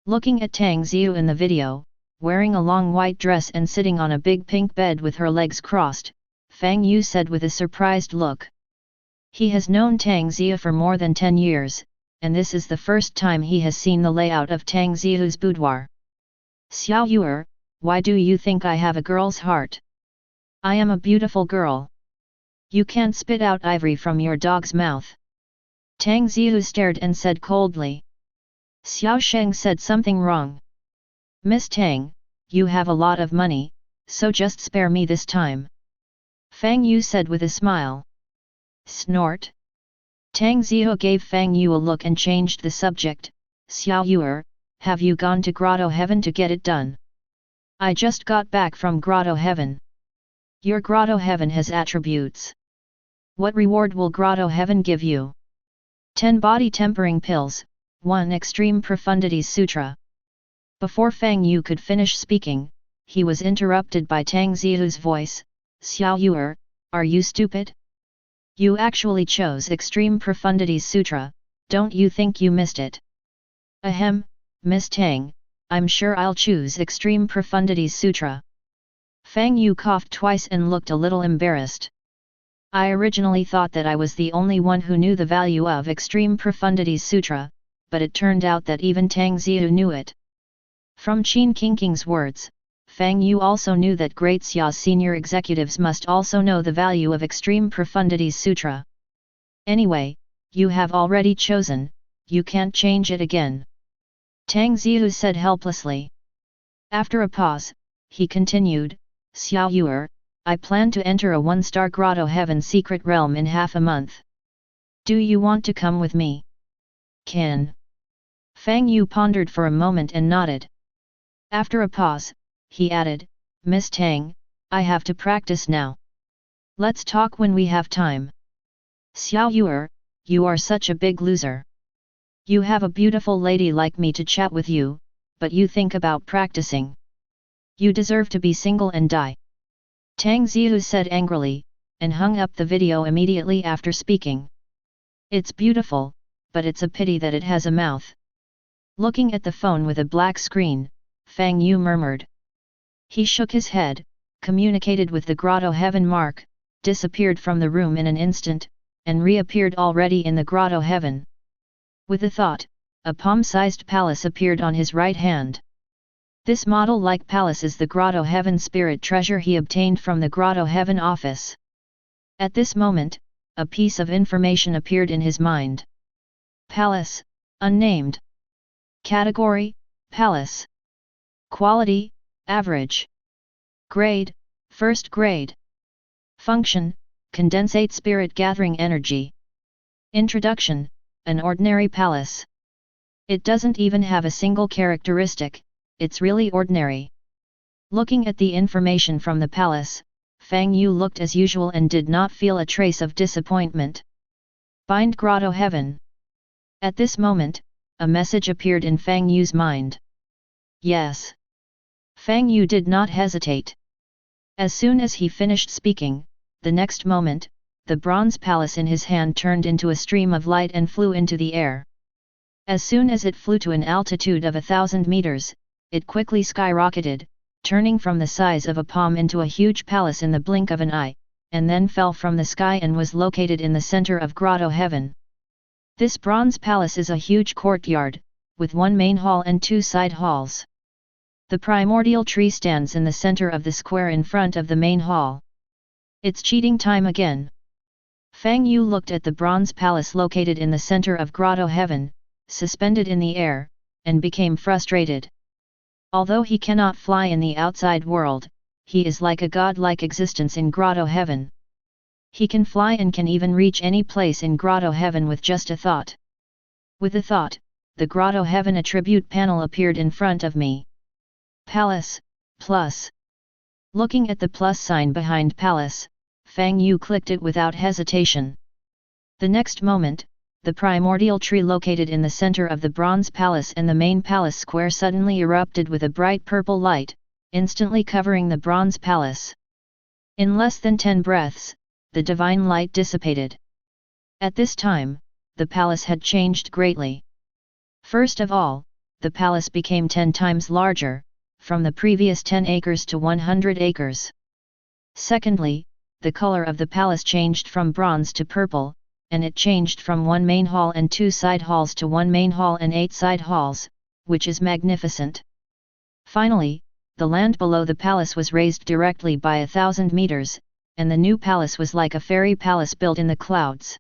Looking at Tang Zihu in the video, wearing a long white dress and sitting on a big pink bed with her legs crossed, Fang Yu said with a surprised look. He has known Tang Zihu for more than 10 years, and this is the first time he has seen the layout of Tang Zihu's boudoir. Xiao Yuer, why do you think I have a girl's heart? I am a beautiful girl. You can't spit out ivory from your dog's mouth. Tang Zihu stared and said coldly. Xiao Sheng said something wrong. Miss Tang, you have a lot of money, so just spare me this time. Fang Yu said with a smile. Snort. Tang Zihu gave Fang Yu a look and changed the subject. Xiao Yuer, have you gone to Grotto-Heaven to get it done? I just got back from Grotto-Heaven. Your Grotto-Heaven has attributes. What reward will Grotto-Heaven give you? 10 body tempering pills, 1 extreme profundities sutra. Before Fang Yu could finish speaking, he was interrupted by Tang Zihu's voice. Xiao Yuer, are you stupid? You actually chose extreme profundities sutra, don't you think you missed it? Ahem, Miss Tang, I'm sure I'll choose extreme profundities sutra. Fang Yu coughed twice and looked a little embarrassed. I originally thought that I was the only one who knew the value of extreme profundities sutra, but it turned out that even Tang Zihu knew it. From Qin Kingking's words, Fang Yu also knew that Great Xia's senior executives must also know the value of extreme profundities sutra. Anyway, you have already chosen, you can't change it again. Tang Zihu said helplessly. After a pause, he continued, Xiao Yuer, I plan to enter a 1-star Grotto-Heaven Secret Realm in half a month. Do you want to come with me? Can. Fang Yu pondered for a moment and nodded. After a pause, he added, Miss Tang, I have to practice now. Let's talk when we have time. Xiao Yuer, you are such a big loser. You have a beautiful lady like me to chat with you, but you think about practicing. You deserve to be single and die. Tang Zihu said angrily, and hung up the video immediately after speaking. It's beautiful, but it's a pity that it has a mouth. Looking at the phone with a black screen, Fang Yu murmured. He shook his head, communicated with the Grotto-Heaven mark, disappeared from the room in an instant, and reappeared already in the Grotto-Heaven. With a thought, a palm-sized palace appeared on his right hand. This model-like palace is the Grotto-Heaven Spirit Treasure he obtained from the Grotto-Heaven office. At this moment, a piece of information appeared in his mind. Palace, unnamed. Category, Palace. Quality, average. Grade, first grade. Function, condensate spirit gathering energy. Introduction, an ordinary palace. It doesn't even have a single characteristic, it's really ordinary. Looking at the information from the palace, Fang Yu looked as usual and did not feel a trace of disappointment. Bind Grotto-Heaven. At this moment, a message appeared in Fang Yu's mind. Yes. Fang Yu did not hesitate. As soon as he finished speaking, the next moment, the bronze palace in his hand turned into a stream of light and flew into the air. As soon as it flew to an altitude of 1,000 meters, it quickly skyrocketed, turning from the size of a palm into a huge palace in the blink of an eye, and then fell from the sky and was located in the center of Grotto-Heaven. This bronze palace is a huge courtyard, with 1 main hall and 2 side halls. The primordial tree stands in the center of the square in front of the main hall. It's cheating time again. Fang Yu looked at the bronze palace located in the center of Grotto-Heaven, suspended in the air, and became frustrated. Although he cannot fly in the outside world, he is like a god-like existence in Grotto-Heaven. He can fly and can even reach any place in Grotto-Heaven with just a thought. With a thought, the Grotto-Heaven attribute panel appeared in front of me. Palace, plus. Looking at the plus sign behind Palace, Fang Yu clicked it without hesitation. The next moment, the primordial tree located in the center of the bronze palace and the main palace square suddenly erupted with a bright purple light, instantly covering the bronze palace. In less than 10 breaths, the divine light dissipated. At this time, the palace had changed greatly. First of all, the palace became 10 times larger, from the previous 10 acres to 100 acres. Secondly, the color of the palace changed from bronze to purple, and it changed from 1 main hall and 2 side halls to 1 main hall and 8 side halls, which is magnificent. Finally, the land below the palace was raised directly by 1,000 meters, and the new palace was like a fairy palace built in the clouds.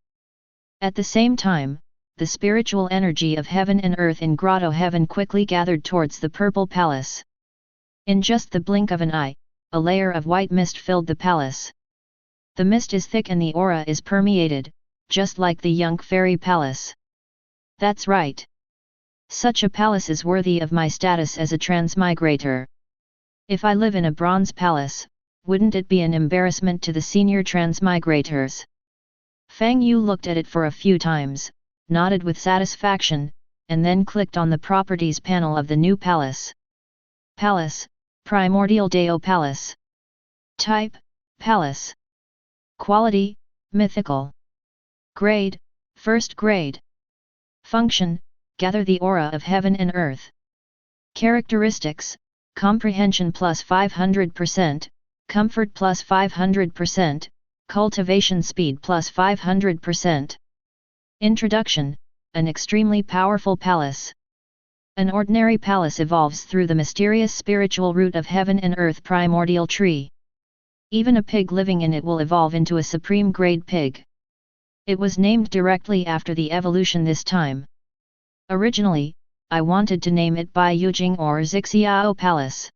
At the same time, the spiritual energy of heaven and earth in Grotto-Heaven quickly gathered towards the purple palace. In just the blink of an eye, a layer of white mist filled the palace. The mist is thick and the aura is permeated, just like the young fairy palace. That's right. Such a palace is worthy of my status as a transmigrator. If I live in a bronze palace, wouldn't it be an embarrassment to the senior transmigrators? Fang Yu looked at it for a few times, nodded with satisfaction, and then clicked on the properties panel of the new palace. Palace, Primordial Dao Palace. Type, Palace. Quality, Mythical. Grade, First Grade. Function, gather the aura of heaven and earth. Characteristics, comprehension plus 500%, comfort plus 500%, cultivation speed plus 500%. Introduction, an extremely powerful palace. An ordinary palace evolves through the mysterious spiritual root of heaven and earth primordial tree. Even a pig living in it will evolve into a supreme grade pig. It was named directly after the evolution this time. Originally, I wanted to name it Bai Yujing or Zixiao Palace.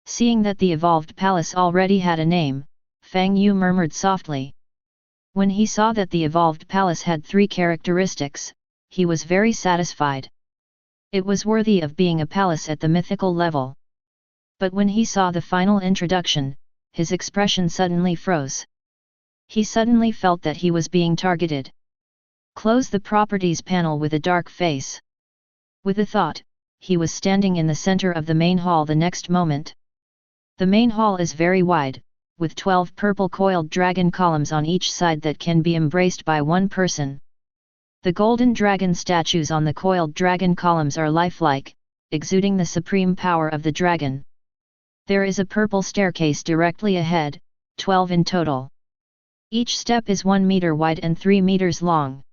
Seeing that the evolved palace already had a name, Fang Yu murmured softly. When he saw that the evolved palace had 3 characteristics, he was very satisfied. It was worthy of being a palace at the mythical level. But when he saw the final introduction, his expression suddenly froze. He suddenly felt that he was being targeted. Close the properties panel with a dark face. With a thought, he was standing in the center of the main hall the next moment. The main hall is very wide, with 12 purple coiled dragon columns on each side that can be embraced by one person. The golden dragon statues on the coiled dragon columns are lifelike, exuding the supreme power of the dragon. There is a purple staircase directly ahead, 12 in total. Each step is 1 meter wide and 3 meters long.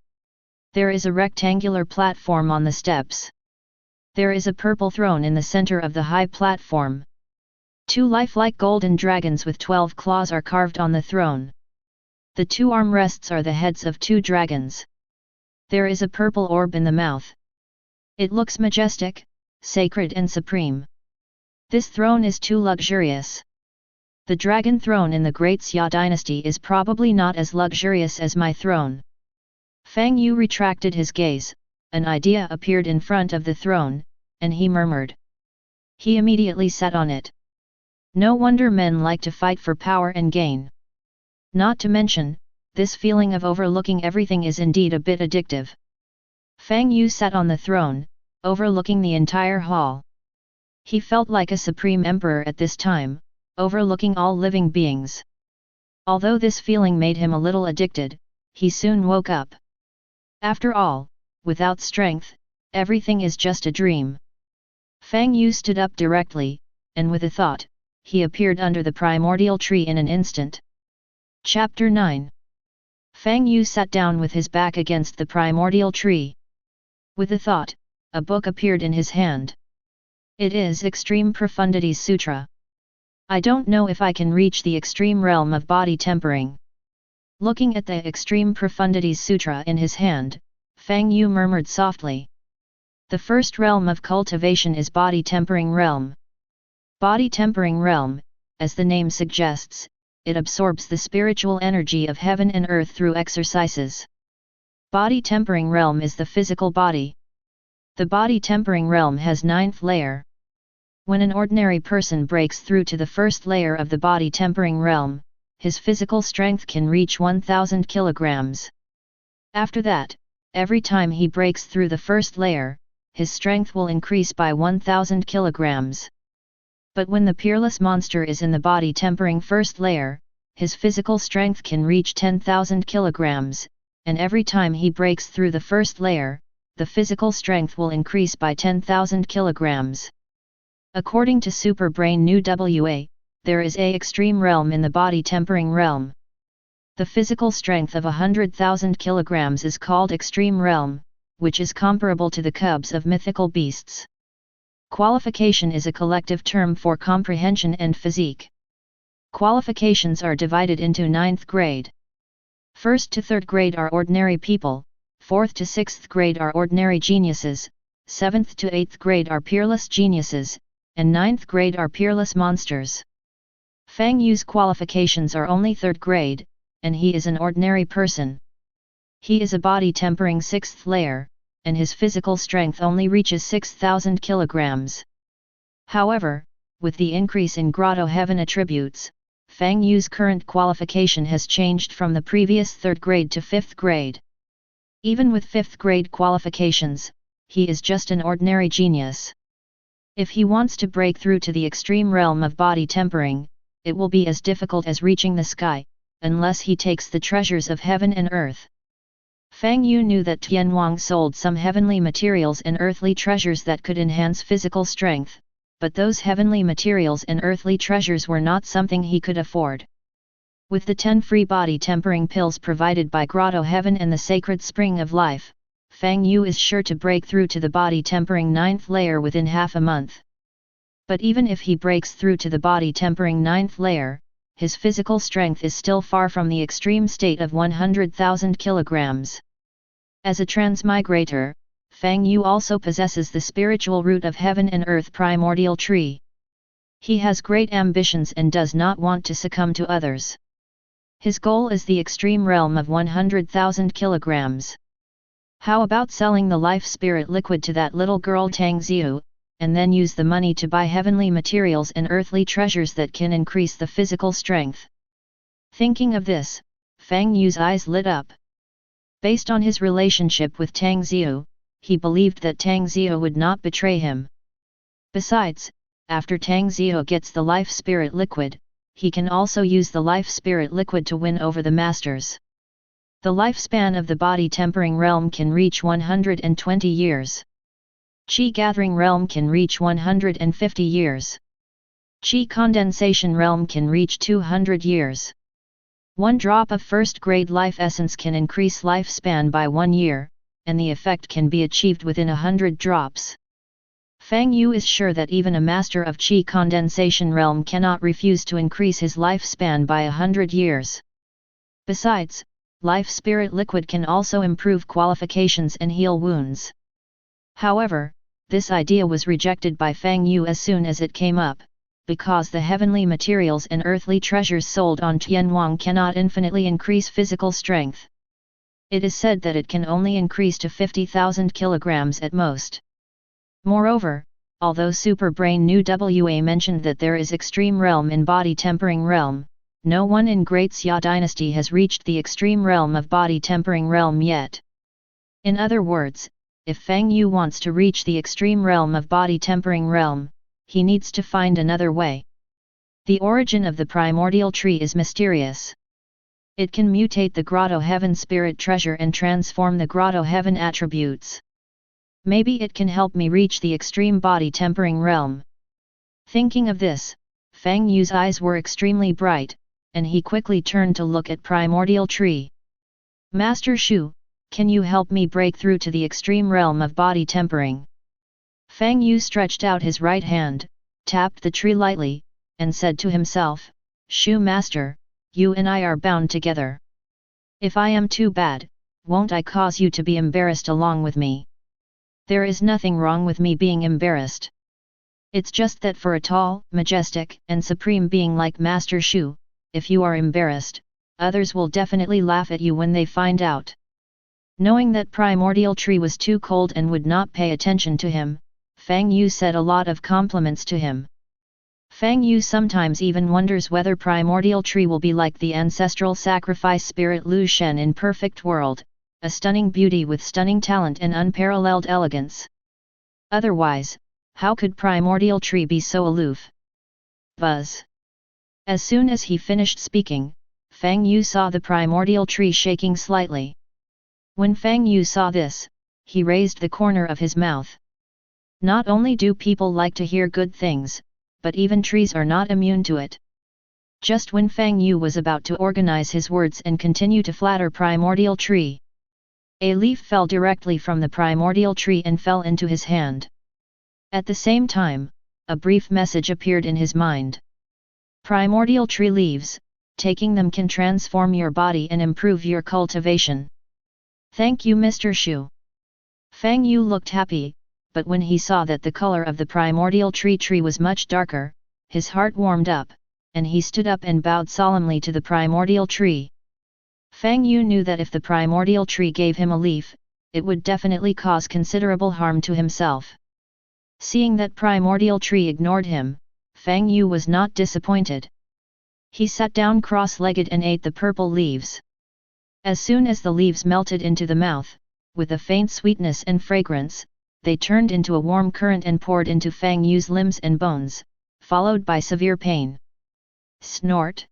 There is a rectangular platform on the steps. There is a purple throne in the center of the high platform. 2 lifelike golden dragons with 12 claws are carved on the throne. The 2 armrests are the heads of 2 dragons. There is a purple orb in the mouth. It looks majestic, sacred and supreme. This throne is too luxurious. The dragon throne in the Great Xia dynasty is probably not as luxurious as my throne. Fang Yu retracted his gaze, an idea appeared in front of the throne, and he murmured. He immediately sat on it. No wonder men like to fight for power and gain. Not to mention, this feeling of overlooking everything is indeed a bit addictive. Fang Yu sat on the throne, overlooking the entire hall. He felt like a supreme emperor at this time, overlooking all living beings. Although this feeling made him a little addicted, he soon woke up. After all, without strength, everything is just a dream. Fang Yu stood up directly, and with a thought, he appeared under the primordial tree in an instant. Chapter 9. Fang Yu sat down with his back against the primordial tree. With a thought, a book appeared in his hand. It is Extreme Profundities Sutra. I don't know if I can reach the extreme realm of body tempering. Looking at the Extreme Profundities Sutra in his hand, Fang Yu murmured softly. The first realm of cultivation is body tempering realm. Body tempering realm, as the name suggests, it absorbs the spiritual energy of heaven and earth through exercises. Body tempering realm is the physical body. The body tempering realm has 9th layer. When an ordinary person breaks through to the first layer of the body tempering realm, his physical strength can reach 1000 kilograms. After that, every time he breaks through the first layer, his strength will increase by 1000 kilograms. But when the peerless monster is in the body tempering first layer, his physical strength can reach 10,000 kilograms, and every time he breaks through the first layer, the physical strength will increase by 10,000 kilograms. According to Super Brain New WA, there is a extreme realm in the body tempering realm. The physical strength of 100,000 kilograms is called extreme realm, which is comparable to the cubs of mythical beasts. Qualification is a collective term for comprehension and physique. Qualifications are divided into 9th grade. 1st to 3rd grade are ordinary people, 4th to 6th grade are ordinary geniuses, 7th to 8th grade are peerless geniuses, and 9th grade are peerless monsters. Fang Yu's qualifications are only 3rd grade, and he is an ordinary person. He is a body tempering 6th layer, and his physical strength only reaches 6,000 kilograms. However, with the increase in Grotto-Heaven attributes, Fang Yu's current qualification has changed from the previous 3rd grade to 5th grade. Even with 5th grade qualifications, he is just an ordinary genius. If he wants to break through to the extreme realm of body tempering, it will be as difficult as reaching the sky, unless he takes the treasures of heaven and earth. Fang Yu knew that Tianwang sold some heavenly materials and earthly treasures that could enhance physical strength, but those heavenly materials and earthly treasures were not something he could afford. With the 10 free body tempering pills provided by Grotto-Heaven and the Sacred Spring of Life, Fang Yu is sure to break through to the body tempering 9th layer within half a month. But even if he breaks through to the body tempering 9th layer, his physical strength is still far from the extreme state of 100,000 kilograms. As a transmigrator, Fang Yu also possesses the spiritual root of heaven and earth primordial tree. He has great ambitions and does not want to succumb to others. His goal is the extreme realm of 100,000 kilograms. How about selling the life spirit liquid to that little girl Tang Xiu, and then use the money to buy heavenly materials and earthly treasures that can increase the physical strength? Thinking of this, Fang Yu's eyes lit up. Based on his relationship with Tang Xiu, he believed that Tang Xiu would not betray him. Besides, after Tang Xiu gets the life spirit liquid, he can also use the life spirit liquid to win over the masters. The lifespan of the body tempering realm can reach 120 years. Qi gathering realm can reach 150 years. Qi condensation realm can reach 200 years. 1 drop of 1st grade life essence can increase lifespan by 1 year, and the effect can be achieved within 100 drops. Fang Yu is sure that even a master of Qi condensation realm cannot refuse to increase his lifespan by 100 years. Besides, life spirit liquid can also improve qualifications and heal wounds. However, this idea was rejected by Fang Yu as soon as it came up, because the heavenly materials and earthly treasures sold on Tianwang cannot infinitely increase physical strength. It is said that it can only increase to 50,000 kilograms at most. Moreover, although Super Brain New WA mentioned that there is extreme realm in body tempering realm, no one in Great Xia dynasty has reached the extreme realm of body tempering realm yet. In other words, if Fang Yu wants to reach the extreme realm of body tempering realm, he needs to find another way. The origin of the primordial tree is mysterious. It can mutate the Grotto-Heaven Spirit Treasure and transform the Grotto-Heaven attributes. Maybe it can help me reach the extreme body tempering realm. Thinking of this, Fang Yu's eyes were extremely bright, and he quickly turned to look at primordial tree. Master Shu, can you help me break through to the extreme realm of body tempering? Fang Yu stretched out his right hand, tapped the tree lightly, and said to himself, Shu Master, you and I are bound together. If I am too bad, won't I cause you to be embarrassed along with me? There is nothing wrong with me being embarrassed. It's just that for a tall, majestic, and supreme being like Master Shu, if you are embarrassed, others will definitely laugh at you when they find out. Knowing that Primordial Tree was too cold and would not pay attention to him, Fang Yu said a lot of compliments to him. Fang Yu sometimes even wonders whether Primordial Tree will be like the ancestral sacrifice spirit Lu Shen in Perfect World, a stunning beauty with stunning talent and unparalleled elegance. Otherwise, how could Primordial Tree be so aloof? Buzz. As soon as he finished speaking, Fang Yu saw the primordial tree shaking slightly. When Fang Yu saw this, he raised the corner of his mouth. Not only do people like to hear good things, but even trees are not immune to it. Just when Fang Yu was about to organize his words and continue to flatter primordial tree, a leaf fell directly from the primordial tree and fell into his hand. At the same time, a brief message appeared in his mind. Primordial tree leaves, taking them can transform your body and improve your cultivation. Thank you, Mr. Shu. Fang Yu looked happy, but when he saw that the color of the primordial tree was much darker, his heart warmed up, and he stood up and bowed solemnly to the primordial tree. Fang Yu knew that if the primordial tree gave him a leaf, it would definitely cause considerable harm to himself. Seeing that primordial tree ignored him, Fang Yu was not disappointed. He sat down cross-legged and ate the purple leaves. As soon as the leaves melted into the mouth, with a faint sweetness and fragrance, they turned into a warm current and poured into Fang Yu's limbs and bones, followed by severe pain. Snort!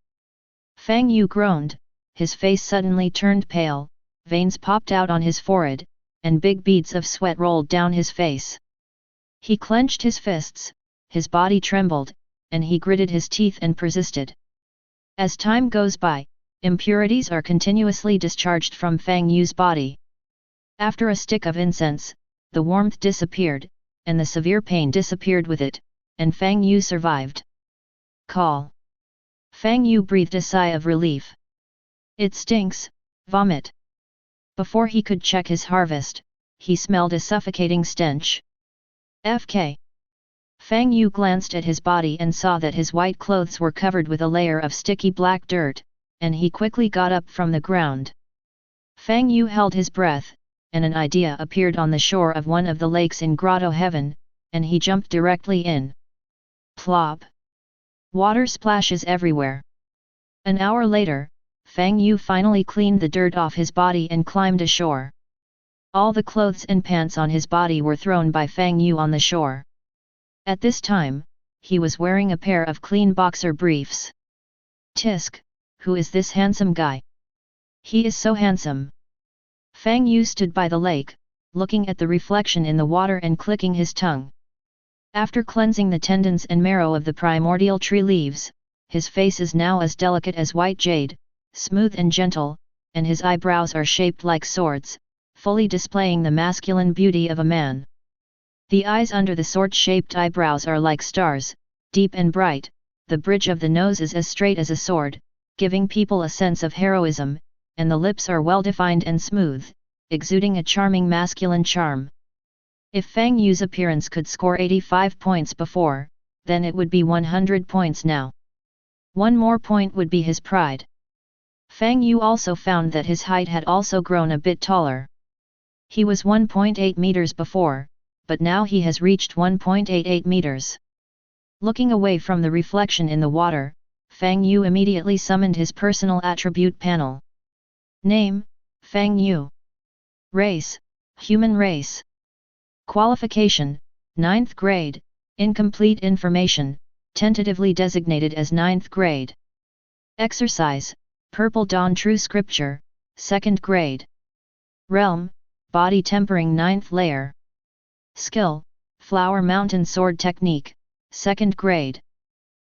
Fang Yu groaned, his face suddenly turned pale, veins popped out on his forehead, and big beads of sweat rolled down his face. He clenched his fists, his body trembled, and he gritted his teeth and persisted. As time goes by, impurities are continuously discharged from Fang Yu's body. After a stick of incense, the warmth disappeared, and the severe pain disappeared with it, and Fang Yu survived. Call. Fang Yu breathed a sigh of relief. It stinks, vomit. Before he could check his harvest, he smelled a suffocating stench. FK. Fang Yu glanced at his body and saw that his white clothes were covered with a layer of sticky black dirt, and he quickly got up from the ground. Fang Yu held his breath, and an idea appeared on the shore of one of the lakes in Grotto-Heaven, and he jumped directly in. Plop! Water splashes everywhere. An hour later, Fang Yu finally cleaned the dirt off his body and climbed ashore. All the clothes and pants on his body were thrown by Fang Yu on the shore. At this time, he was wearing a pair of clean boxer briefs. Tisk, who is this handsome guy? He is so handsome. Fang Yu stood by the lake, looking at the reflection in the water and clicking his tongue. After cleansing the tendons and marrow of the primordial tree leaves, his face is now as delicate as white jade, smooth and gentle, and his eyebrows are shaped like swords, fully displaying the masculine beauty of a man. The eyes under the sword-shaped eyebrows are like stars, deep and bright, the bridge of the nose is as straight as a sword, giving people a sense of heroism, and the lips are well-defined and smooth, exuding a charming masculine charm. If Fang Yu's appearance could score 85 points before, then it would be 100 points now. One more point would be his pride. Fang Yu also found that his height had also grown a bit taller. He was 1.8 meters before, but now he has reached 1.88 meters. Looking away from the reflection in the water, Fang Yu immediately summoned his personal attribute panel. Name, Fang Yu. Race, human race. Qualification, 9th grade, incomplete information, tentatively designated as 9th grade. Exercise, Purple Dawn True Scripture, 2nd grade. Realm, Body Tempering 9th layer. Skill, Flower Mountain Sword Technique, 2nd grade.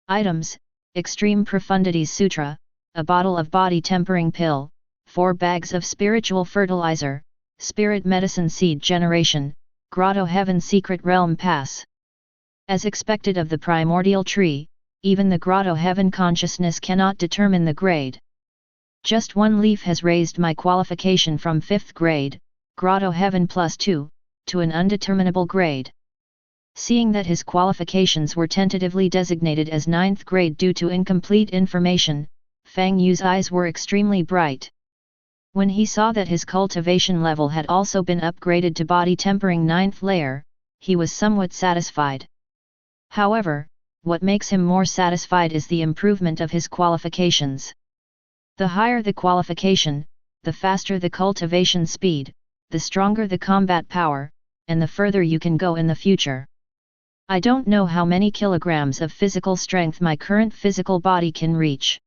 Items, Extreme Profundities Sutra, a bottle of body tempering pill, 4 bags of spiritual fertilizer, spirit medicine seed generation, Grotto-Heaven Secret Realm Pass. As expected of the primordial tree, even the Grotto-Heaven consciousness cannot determine the grade. Just one leaf has raised my qualification from 5th grade, Grotto-Heaven +2, to an undeterminable grade. Seeing that his qualifications were tentatively designated as 9th grade due to incomplete information, Fang Yu's eyes were extremely bright. When he saw that his cultivation level had also been upgraded to body tempering 9th layer, he was somewhat satisfied. However, what makes him more satisfied is the improvement of his qualifications. The higher the qualification, the faster the cultivation speed, the stronger the combat power, and the further you can go in the future. I don't know how many kilograms of physical strength my current physical body can reach.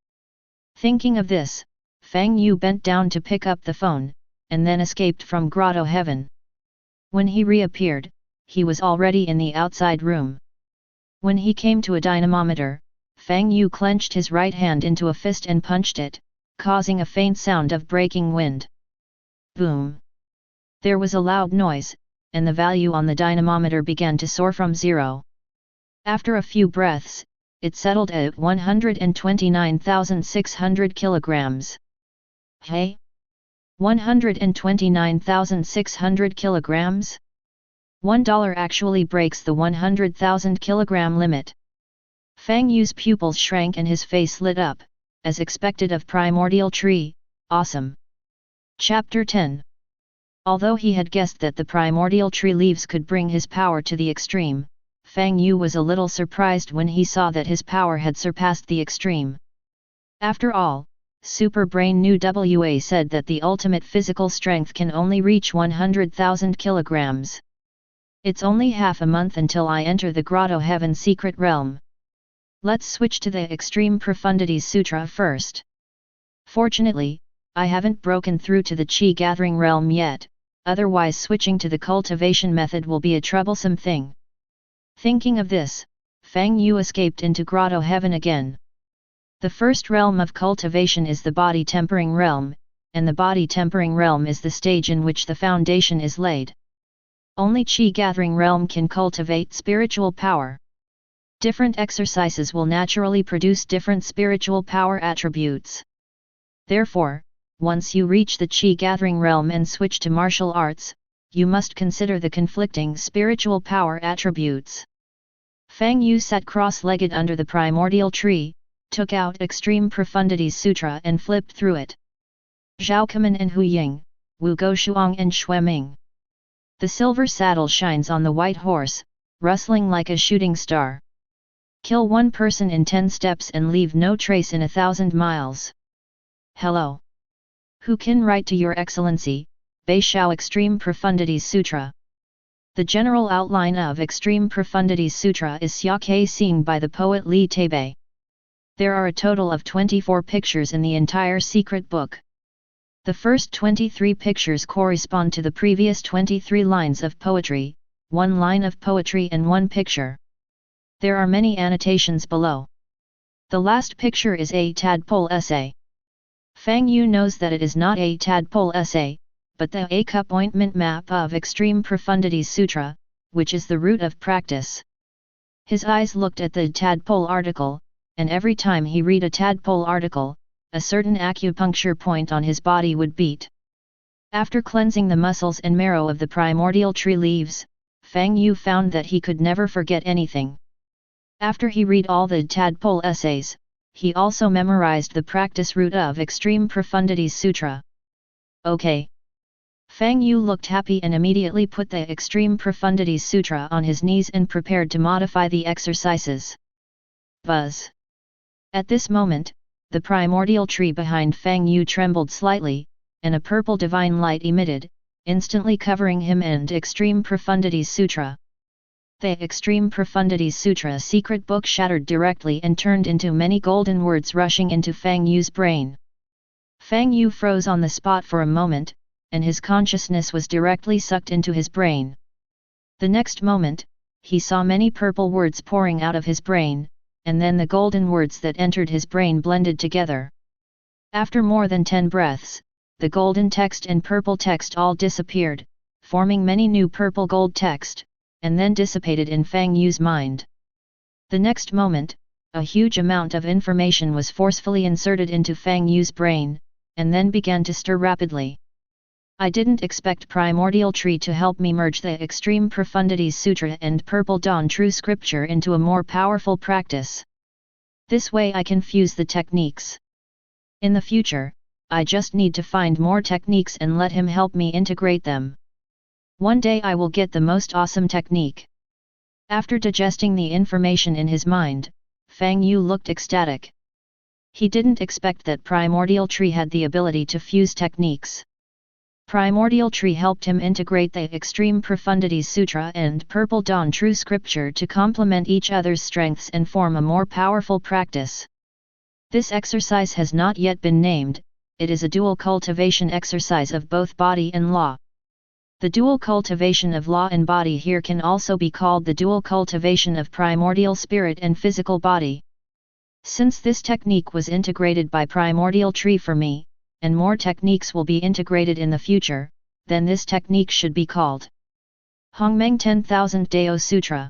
Thinking of this, Fang Yu bent down to pick up the phone, and then escaped from Grotto-Heaven. When he reappeared, he was already in the outside room. When he came to a dynamometer, Fang Yu clenched his right hand into a fist and punched it, causing a faint sound of breaking wind. Boom! There was a loud noise, and the value on the dynamometer began to soar from 0. After a few breaths, it settled at 129,600 kilograms. Hey? 129,600 kilograms? $1 actually breaks the 100,000 kilogram limit. Fang Yu's pupils shrank and his face lit up, as expected of Primordial Tree, awesome. Chapter 10. Although he had guessed that the Primordial Tree leaves could bring his power to the extreme, Fang Yu was a little surprised when he saw that his power had surpassed the extreme. After all, Super Brain New WA said that the ultimate physical strength can only reach 100,000 kilograms. It's only half a month until I enter the Grotto-Heaven Secret Realm. Let's switch to the Extreme Profundities Sutra first. Fortunately, I haven't broken through to the Qi Gathering Realm yet, otherwise switching to the cultivation method will be a troublesome thing. Thinking of this, Fang Yu escaped into Grotto-Heaven again. The first realm of cultivation is the Body Tempering Realm, and the Body Tempering Realm is the stage in which the foundation is laid. Only Qi Gathering Realm can cultivate spiritual power. Different exercises will naturally produce different spiritual power attributes. Therefore, once you reach the Qi Gathering Realm and switch to martial arts, you must consider the conflicting spiritual power attributes. Fang Yu sat cross-legged under the Primordial Tree, took out Extreme Profundities Sutra and flipped through it. Zhao Kamen and Hu Ying, Wu Go Shuang and Xueming. The silver saddle shines on the white horse, rustling like a shooting star. Kill one person in 10 steps and leave no trace in 1,000 miles. Hello. Who can write to Your Excellency, Bei Shao Extreme Profundities Sutra? The general outline of Extreme Profundities Sutra is Xiake Xing by the poet Li Taibei. There are a total of 24 pictures in the entire secret book. The first 23 pictures correspond to the previous 23 lines of poetry, 1 line of poetry and 1 picture. There are many annotations below. The last picture is a tadpole essay. Fang Yu knows that it is not a tadpole essay, but the A cup ointment map of Extreme Profundities Sutra, which is the root of practice. His eyes looked at the tadpole article, and every time he read a tadpole article, a certain acupuncture point on his body would beat. After cleansing the muscles and marrow of the primordial tree leaves, Fang Yu found that he could never forget anything. After he read all the tadpole essays, he also memorized the practice root of Extreme Profundities Sutra. Okay. Fang Yu looked happy and immediately put the Extreme Profundities Sutra on his knees and prepared to modify the exercises. Buzz. At this moment, the primordial tree behind Fang Yu trembled slightly, and a purple divine light emitted, instantly covering him and Extreme Profundities Sutra. The Extreme Profundities Sutra secret book shattered directly and turned into many golden words rushing into Fang Yu's brain. Fang Yu froze on the spot for a moment, and his consciousness was directly sucked into his brain. The next moment, he saw many purple words pouring out of his brain, and then the golden words that entered his brain blended together. After more than 10 breaths, the golden text and purple text all disappeared, forming many new purple-gold text, and then dissipated in Fang Yu's mind. The next moment, a huge amount of information was forcefully inserted into Fang Yu's brain, and then began to stir rapidly. I didn't expect Primordial Tree to help me merge the Extreme Profundities Sutra and Purple Dawn True Scripture into a more powerful practice. This way I can fuse the techniques. In the future, I just need to find more techniques and let him help me integrate them. One day I will get the most awesome technique. After digesting the information in his mind, Fang Yu looked ecstatic. He didn't expect that Primordial Tree had the ability to fuse techniques. Primordial Tree helped him integrate the Extreme Profundities Sutra and Purple Dawn True Scripture to complement each other's strengths and form a more powerful practice. This exercise has not yet been named, it is a dual cultivation exercise of both body and law. The dual cultivation of law and body here can also be called the dual cultivation of primordial spirit and physical body. Since this technique was integrated by Primordial Tree for me, and more techniques will be integrated in the future, then this technique should be called Hongmeng 10,000 Dao Sutra.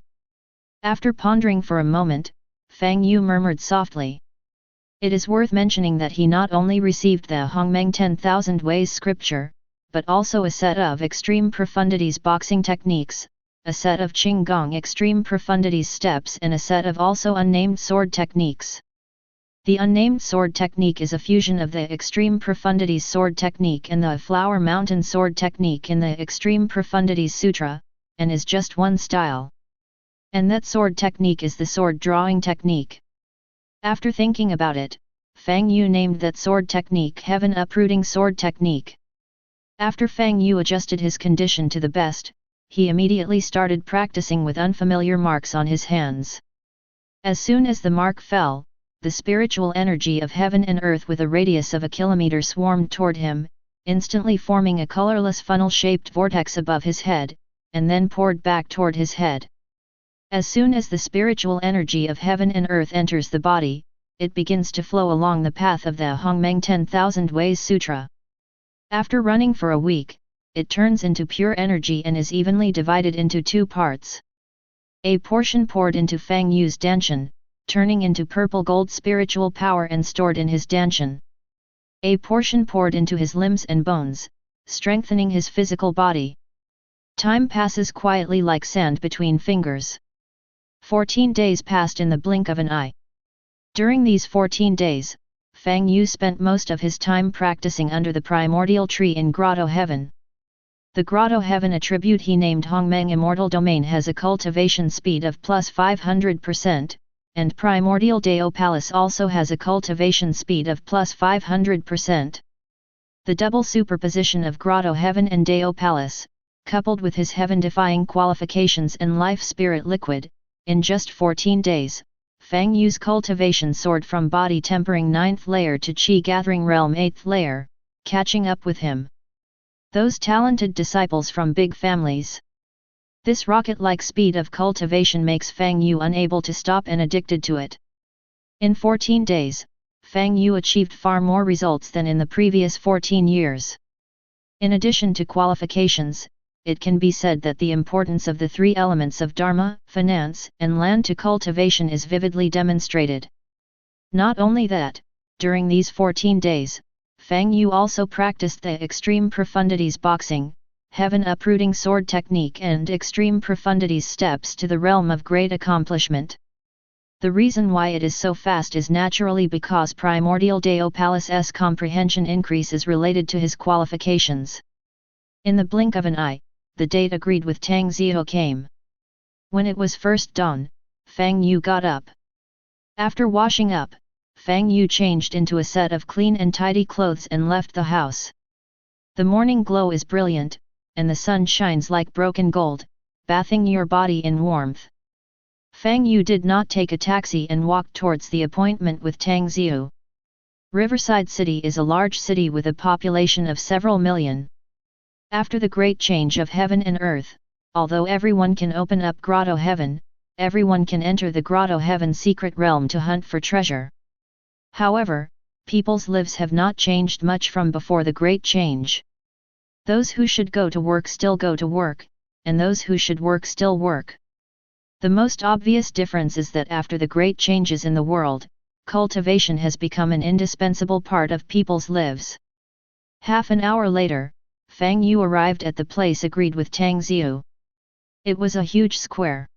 After pondering for a moment, Fang Yu murmured softly. It is worth mentioning that he not only received the Hongmeng 10,000 Ways scripture, but also a set of Extreme Profundities boxing techniques, a set of Qinggong Extreme Profundities steps and a set of also unnamed sword techniques. The unnamed sword technique is a fusion of the Extreme Profundities sword technique and the Flower Mountain sword technique in the Extreme Profundities Sutra, and is just one style. And that sword technique is the sword drawing technique. After thinking about it, Fang Yu named that sword technique Heaven Uprooting Sword Technique. After Fang Yu adjusted his condition to the best, he immediately started practicing with unfamiliar marks on his hands. As soon as the mark fell, the spiritual energy of heaven and earth with a radius of a kilometer swarmed toward him, instantly forming a colorless funnel-shaped vortex above his head, and then poured back toward his head. As soon as the spiritual energy of heaven and earth enters the body, it begins to flow along the path of the Hongmeng 10,000 Ways Sutra. After running for a week, it turns into pure energy and is evenly divided into two parts. A portion poured into Fang Yu's danshan, turning into purple gold spiritual power and stored in his danshan. A portion poured into his limbs and bones, strengthening his physical body. Time passes quietly like sand between fingers. 14 days passed in the blink of an eye. During these 14 days, Fang Yu spent most of his time practicing under the Primordial Tree in Grotto-Heaven. The Grotto-Heaven attribute he named Hongmeng Immortal Domain has a cultivation speed of plus 500%, and Primordial Dao Palace also has a cultivation speed of plus 500%. The double superposition of Grotto-Heaven and Dao Palace, coupled with his heaven-defying qualifications and life spirit liquid, in just 14 days, Fang Yu's cultivation soared from body tempering 9th layer to chi gathering realm 8th layer, catching up with him. Those talented disciples from big families. This rocket-like speed of cultivation makes Fang Yu unable to stop and addicted to it. In 14 days, Fang Yu achieved far more results than in the previous 14 years. In addition to qualifications, it can be said that the importance of the three elements of Dharma, finance, and land to cultivation is vividly demonstrated. Not only that, during these 14 days, Fang Yu also practiced the Extreme Profundities boxing, Heaven Uprooting sword technique and Extreme Profundities steps to the realm of great accomplishment. The reason why it is so fast is naturally because Primordial Dao Palace's comprehension increase is related to his qualifications. In the blink of an eye, the date agreed with Tang Zio came. When it was first dawn, Fang Yu got up. After washing up, Fang Yu changed into a set of clean and tidy clothes and left the house. The morning glow is brilliant, and the sun shines like broken gold, bathing your body in warmth. Fang Yu did not take a taxi and walked towards the appointment with Tang Zio. Riverside City is a large city with a population of several million. After the great change of heaven and earth, although everyone can open up Grotto-Heaven, everyone can enter the Grotto-Heaven Secret Realm to hunt for treasure. However, people's lives have not changed much from before the great change. Those who should go to work still go to work, and those who should work still work. The most obvious difference is that after the great changes in the world, cultivation has become an indispensable part of people's lives. Half an hour later, Fang Yu arrived at the place agreed with Tang Zio. It was a huge square.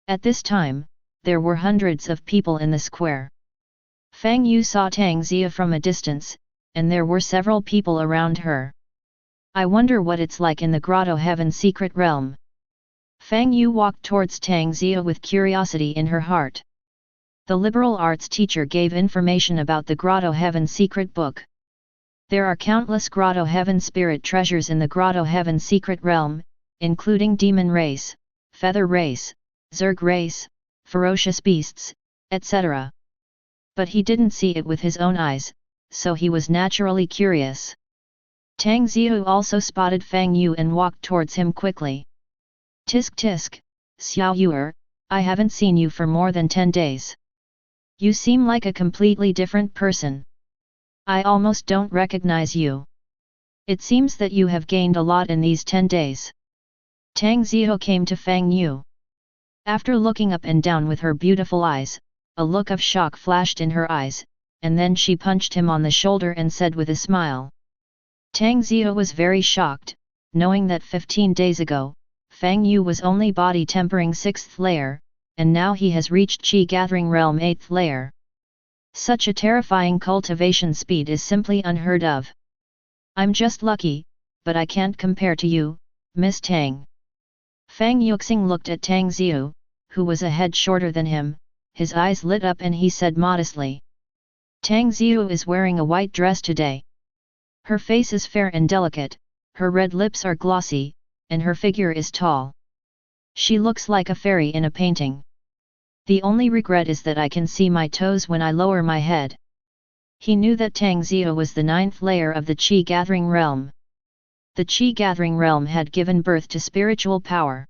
At this time, there were hundreds of people in the square. Fang Yu saw Tang Zio from a distance, and there were several people around her. I wonder what it's like in the Grotto-Heaven Secret Realm. Fang Yu walked towards Tang Zio with curiosity in her heart. The liberal arts teacher gave information about the Grotto-Heaven secret book. There are countless Grotto-Heaven Spirit Treasures in the Grotto-Heaven Secret Realm, including Demon Race, Feather Race, Zerg Race, Ferocious Beasts, etc. But he didn't see it with his own eyes, so he was naturally curious. Tang Ziyu also spotted Fang Yu and walked towards him quickly. Tisk tisk, Xiao Yuer, I haven't seen you for more than 10 days. You seem like a completely different person. I almost don't recognize you. It seems that you have gained a lot in these 10 days. Tang Ziyu came to Fang Yu. After looking up and down with her beautiful eyes, a look of shock flashed in her eyes, and then she punched him on the shoulder and said with a smile. Tang Ziyu was very shocked, knowing that 15 days ago, Fang Yu was only body tempering 6th layer, and now he has reached Qi Gathering Realm 8th layer. Such a terrifying cultivation speed is simply unheard of. I'm just lucky, but I can't compare to you, Miss Tang. Fang Yuxing looked at Tang Ziyu, who was a head shorter than him, his eyes lit up and he said modestly. Tang Ziyu is wearing a white dress today. Her face is fair and delicate, her red lips are glossy, and her figure is tall. She looks like a fairy in a painting. The only regret is that I can see my toes when I lower my head. He knew that Tang Ziyu was the 9th layer of the Qi Gathering Realm. The Qi Gathering Realm had given birth to spiritual power.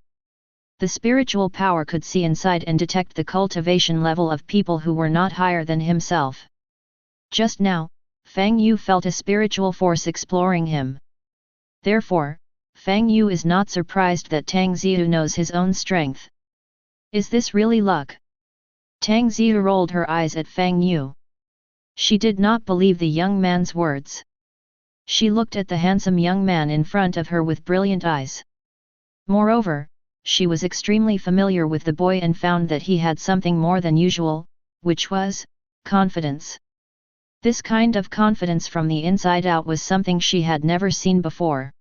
The spiritual power could see inside and detect the cultivation level of people who were not higher than himself. Just now, Fang Yu felt a spiritual force exploring him. Therefore, Fang Yu is not surprised that Tang Ziyu knows his own strength. Is this really luck? Tang Ziyu rolled her eyes at Fang Yu. She did not believe the young man's words. She looked at the handsome young man in front of her with brilliant eyes. Moreover, she was extremely familiar with the boy and found that he had something more than usual, which was confidence. This kind of confidence from the inside out was something she had never seen before.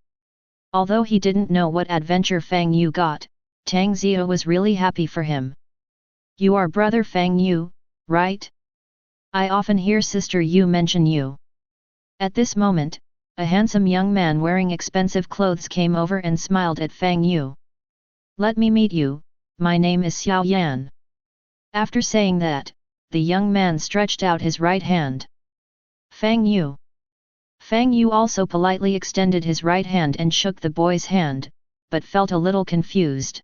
Although he didn't know what adventure Fang Yu got, Tang Ziyu was really happy for him. You are brother Fang Yu, right? I often hear Sister Yu mention you. At this moment, a handsome young man wearing expensive clothes came over and smiled at Fang Yu. Let me meet you, my name is Xiao Yan. After saying that, the young man stretched out his right hand. Fang Yu. Fang Yu also politely extended his right hand and shook the boy's hand, but felt a little confused.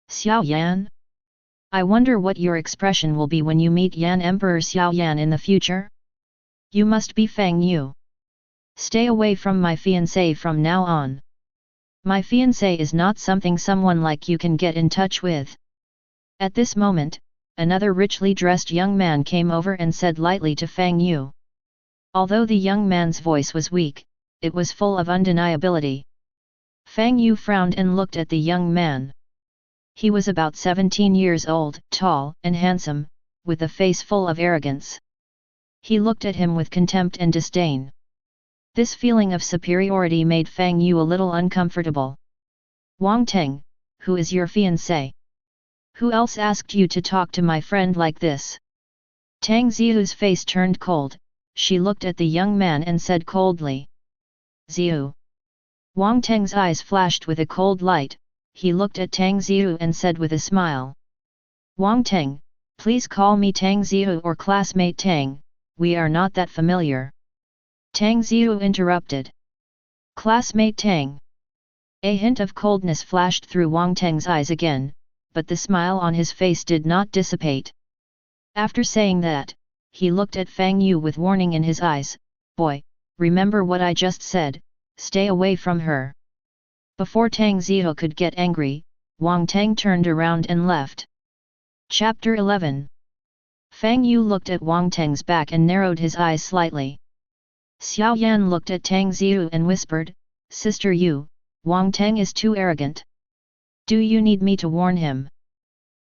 Xiao Yan? I wonder what your expression will be when you meet Yan Emperor Xiao Yan in the future? You must be Fang Yu. Stay away from my fiancé from now on. My fiancé is not something someone like you can get in touch with. At this moment, another richly dressed young man came over and said lightly to Fang Yu. Although the young man's voice was weak, it was full of undeniability. Fang Yu frowned and looked at the young man. He was about 17 years old, tall and handsome, with a face full of arrogance. He looked at him with contempt and disdain. This feeling of superiority made Fang Yu a little uncomfortable. Wang Teng, who is your fiancé? Who else asked you to talk to my friend like this? Tang Ziyu's face turned cold, she looked at the young man and said coldly. Ziyu. Wang Teng's eyes flashed with a cold light. He looked at Tang Ziyu and said with a smile. Wang Teng, please call me Tang Ziyu or classmate Tang, we are not that familiar. Tang Ziyu interrupted. Classmate Tang. A hint of coldness flashed through Wang Teng's eyes again, but the smile on his face did not dissipate. After saying that, he looked at Fang Yu with warning in his eyes. Boy, remember what I just said, stay away from her. Before Tang Ziyu could get angry, Wang Teng turned around and left. Chapter 11. Fang Yu looked at Wang Teng's back and narrowed his eyes slightly. Xiao Yan looked at Tang Ziyu and whispered, Sister Yu, Wang Teng is too arrogant. Do you need me to warn him?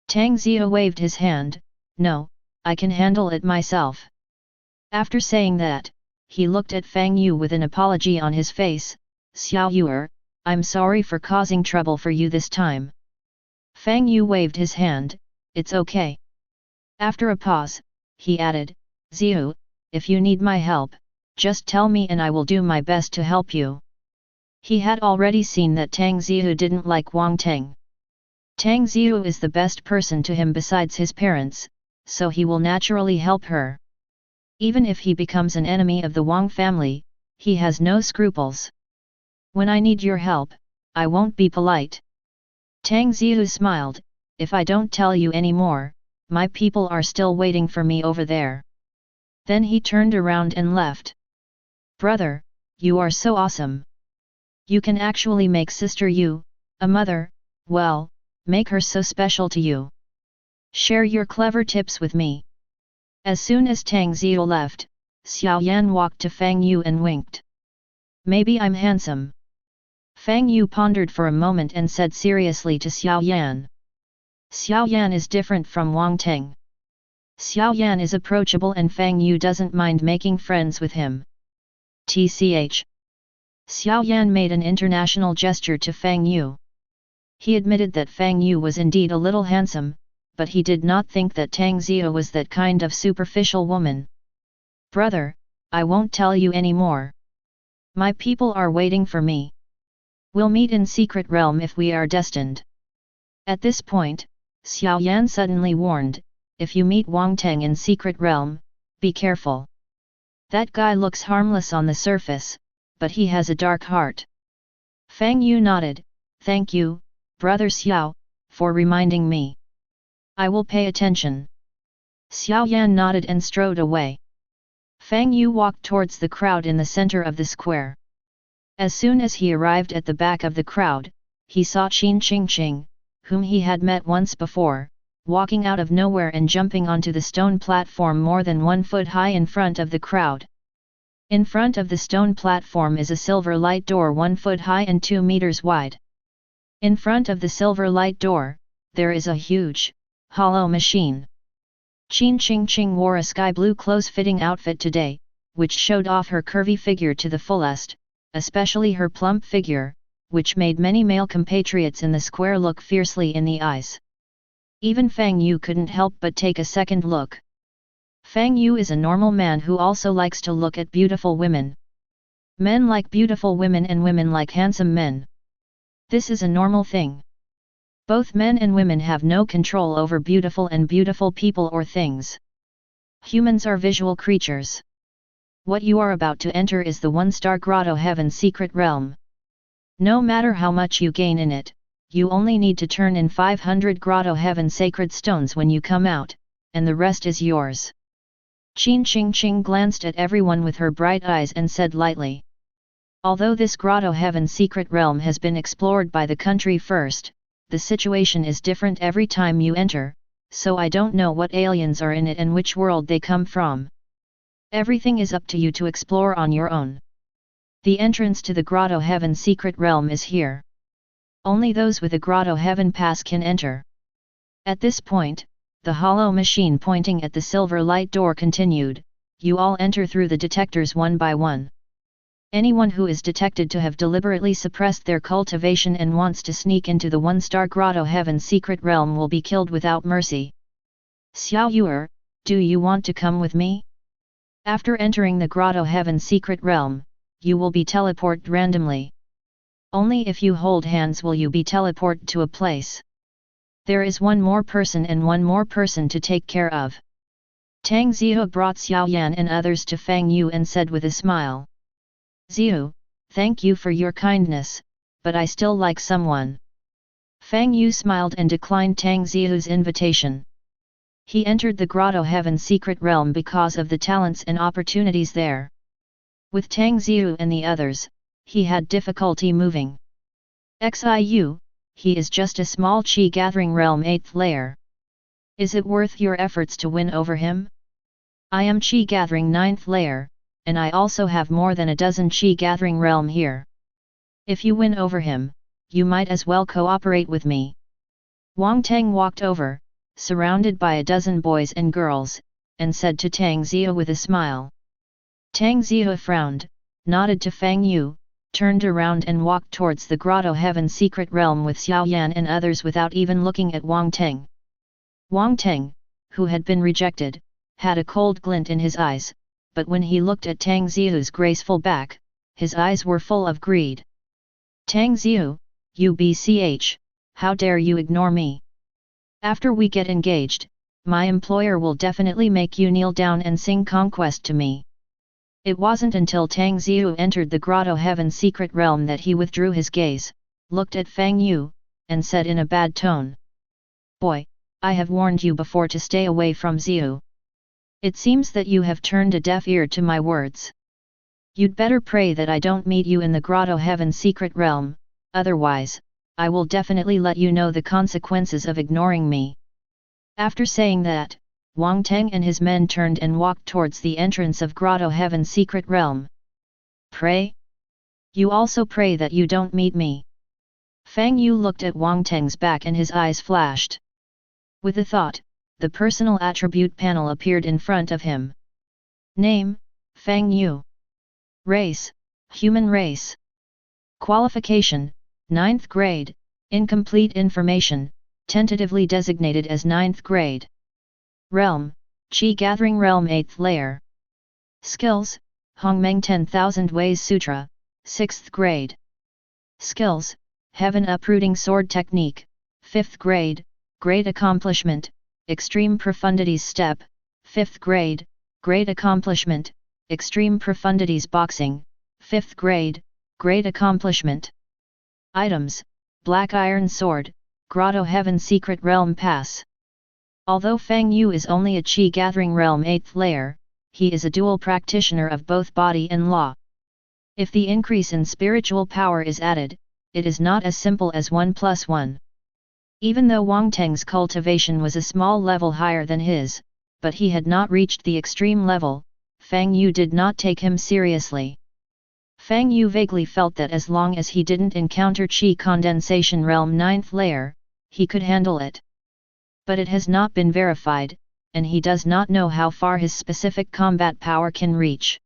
Tang Ziyu waved his hand, no, I can handle it myself. After saying that, he looked at Fang Yu with an apology on his face. Xiao Yuer, I'm sorry for causing trouble for you this time. Fang Yu waved his hand, it's okay. After a pause, he added, Ziyu, if you need my help, just tell me and I will do my best to help you. He had already seen that Tang Ziyu didn't like Wang Teng. Tang Ziyu is the best person to him besides his parents, so he will naturally help her. Even if he becomes an enemy of the Wang family, he has no scruples. When I need your help, I won't be polite. Tang Ziyu smiled, if I don't tell you any more, my people are still waiting for me over there. Then he turned around and left. Brother, you are so awesome. You can actually make Sister Yu, a mother, well, make her so special to you. Share your clever tips with me. As soon as Tang Ziyu left, Xiao Yan walked to Fang Yu and winked. Maybe I'm handsome. Fang Yu pondered for a moment and said seriously to Xiao Yan. Xiao Yan is different from Wang Teng. Xiao Yan is approachable and Fang Yu doesn't mind making friends with him. TCH. Xiao Yan made an international gesture to Fang Yu. He admitted that Fang Yu was indeed a little handsome, but he did not think that Tang Ziyu was that kind of superficial woman. Brother, I won't tell you any more. My people are waiting for me. We'll meet in Secret Realm if we are destined. At this point, Xiao Yan suddenly warned, if you meet Wang Teng in Secret Realm, be careful. That guy looks harmless on the surface, but he has a dark heart. Fang Yu nodded, thank you, Brother Xiao, for reminding me. I will pay attention. Xiao Yan nodded and strode away. Fang Yu walked towards the crowd in the center of the square. As soon as he arrived at the back of the crowd, he saw Qin Qingqing, whom he had met once before, walking out of nowhere and jumping onto the stone platform more than 1 foot high in front of the crowd. In front of the stone platform is a silver light door 1 foot high and 2 meters wide. In front of the silver light door, there is a huge, hollow machine. Qin Qingqing wore a sky blue close-fitting outfit today, which showed off her curvy figure to the fullest, especially her plump figure, which made many male compatriots in the square look fiercely in the eyes. Even Fang Yu couldn't help but take a second look. Fang Yu is a normal man who also likes to look at beautiful women. Men like beautiful women and women like handsome men. This is a normal thing. Both men and women have no control over beautiful and beautiful people or things. Humans are visual creatures. What you are about to enter is the 1-star Grotto-Heaven Secret Realm. No matter how much you gain in it, you only need to turn in 500 Grotto-Heaven Sacred Stones when you come out, and the rest is yours. Qin Qingqing glanced at everyone with her bright eyes and said lightly. Although this Grotto-Heaven Secret Realm has been explored by the country first, the situation is different every time you enter, so I don't know what aliens are in it and which world they come from. Everything is up to you to explore on your own. The entrance to the Grotto-Heaven Secret Realm is here. Only those with a Grotto-Heaven pass can enter. At this point, the hollow machine pointing at the silver light door continued, you all enter through the detectors one by one. Anyone who is detected to have deliberately suppressed their cultivation and wants to sneak into the 1-star Grotto-Heaven Secret Realm will be killed without mercy. Xiao Yuer, do you want to come with me? After entering the Grotto-Heaven Secret Realm, you will be teleported randomly. Only if you hold hands will you be teleported to a place. There is one more person and one more person to take care of. Tang Ziyu brought Xiao Yan and others to Fang Yu and said with a smile. Ziyu, thank you for your kindness, but I still like someone. Fang Yu smiled and declined Tang Ziyu's invitation. He entered the Grotto-Heaven Secret Realm because of the talents and opportunities there. With Tang Ziyu and the others, he had difficulty moving. Xiu, he is just a small Qi Gathering Realm 8th layer. Is it worth your efforts to win over him? I am Qi Gathering 9th layer, and I also have more than a dozen Qi Gathering Realm here. If you win over him, you might as well cooperate with me. Wang Teng walked over, surrounded by a dozen boys and girls, and said to Tang Ziyu with a smile. Tang Ziyu frowned, nodded to Fang Yu, turned around and walked towards the Grotto-Heaven Secret Realm with Xiao Yan and others without even looking at Wang Teng. Wang Teng, who had been rejected, had a cold glint in his eyes, but when he looked at Tang Ziu's graceful back, his eyes were full of greed. Tang Ziu, you BCH, how dare you ignore me? After we get engaged, my employer will definitely make you kneel down and sing conquest to me. It wasn't until Tang Ziu entered the Grotto-Heaven Secret Realm that he withdrew his gaze, looked at Fang Yu, and said in a bad tone. Boy, I have warned you before to stay away from Ziu. It seems that you have turned a deaf ear to my words. You'd better pray that I don't meet you in the Grotto-Heaven Secret Realm, otherwise, I will definitely let you know the consequences of ignoring me. After saying that, Wang Teng and his men turned and walked towards the entrance of Grotto-Heaven Secret Realm. Pray? You also pray that you don't meet me. Fang Yu looked at Wang Teng's back and his eyes flashed. With a thought, the personal attribute panel appeared in front of him. Name, Fang Yu. Race, human race. Qualification, 9th grade, incomplete information, tentatively designated as 9th grade. Realm, Qi Gathering Realm 8th layer. Skills, Hongmeng 10,000 Ways Sutra, 6th grade. Skills, Heaven Uprooting Sword Technique, 5th grade, Great Accomplishment, Extreme Profundities Step, 5th grade, Great Accomplishment, Extreme Profundities Boxing, 5th grade, Great Accomplishment. Items, Black Iron Sword, Grotto-Heaven Secret Realm Pass. Although Fang Yu is only a Qi Gathering Realm 8th layer, he is a dual practitioner of both body and law. If the increase in spiritual power is added, it is not as simple as 1 plus 1. Even though Wang Teng's cultivation was a small level higher than his, but he had not reached the extreme level, Fang Yu did not take him seriously. Fang Yu vaguely felt that as long as he didn't encounter Qi Condensation Realm 9th layer, he could handle it. But it has not been verified, and he does not know how far his specific combat power can reach.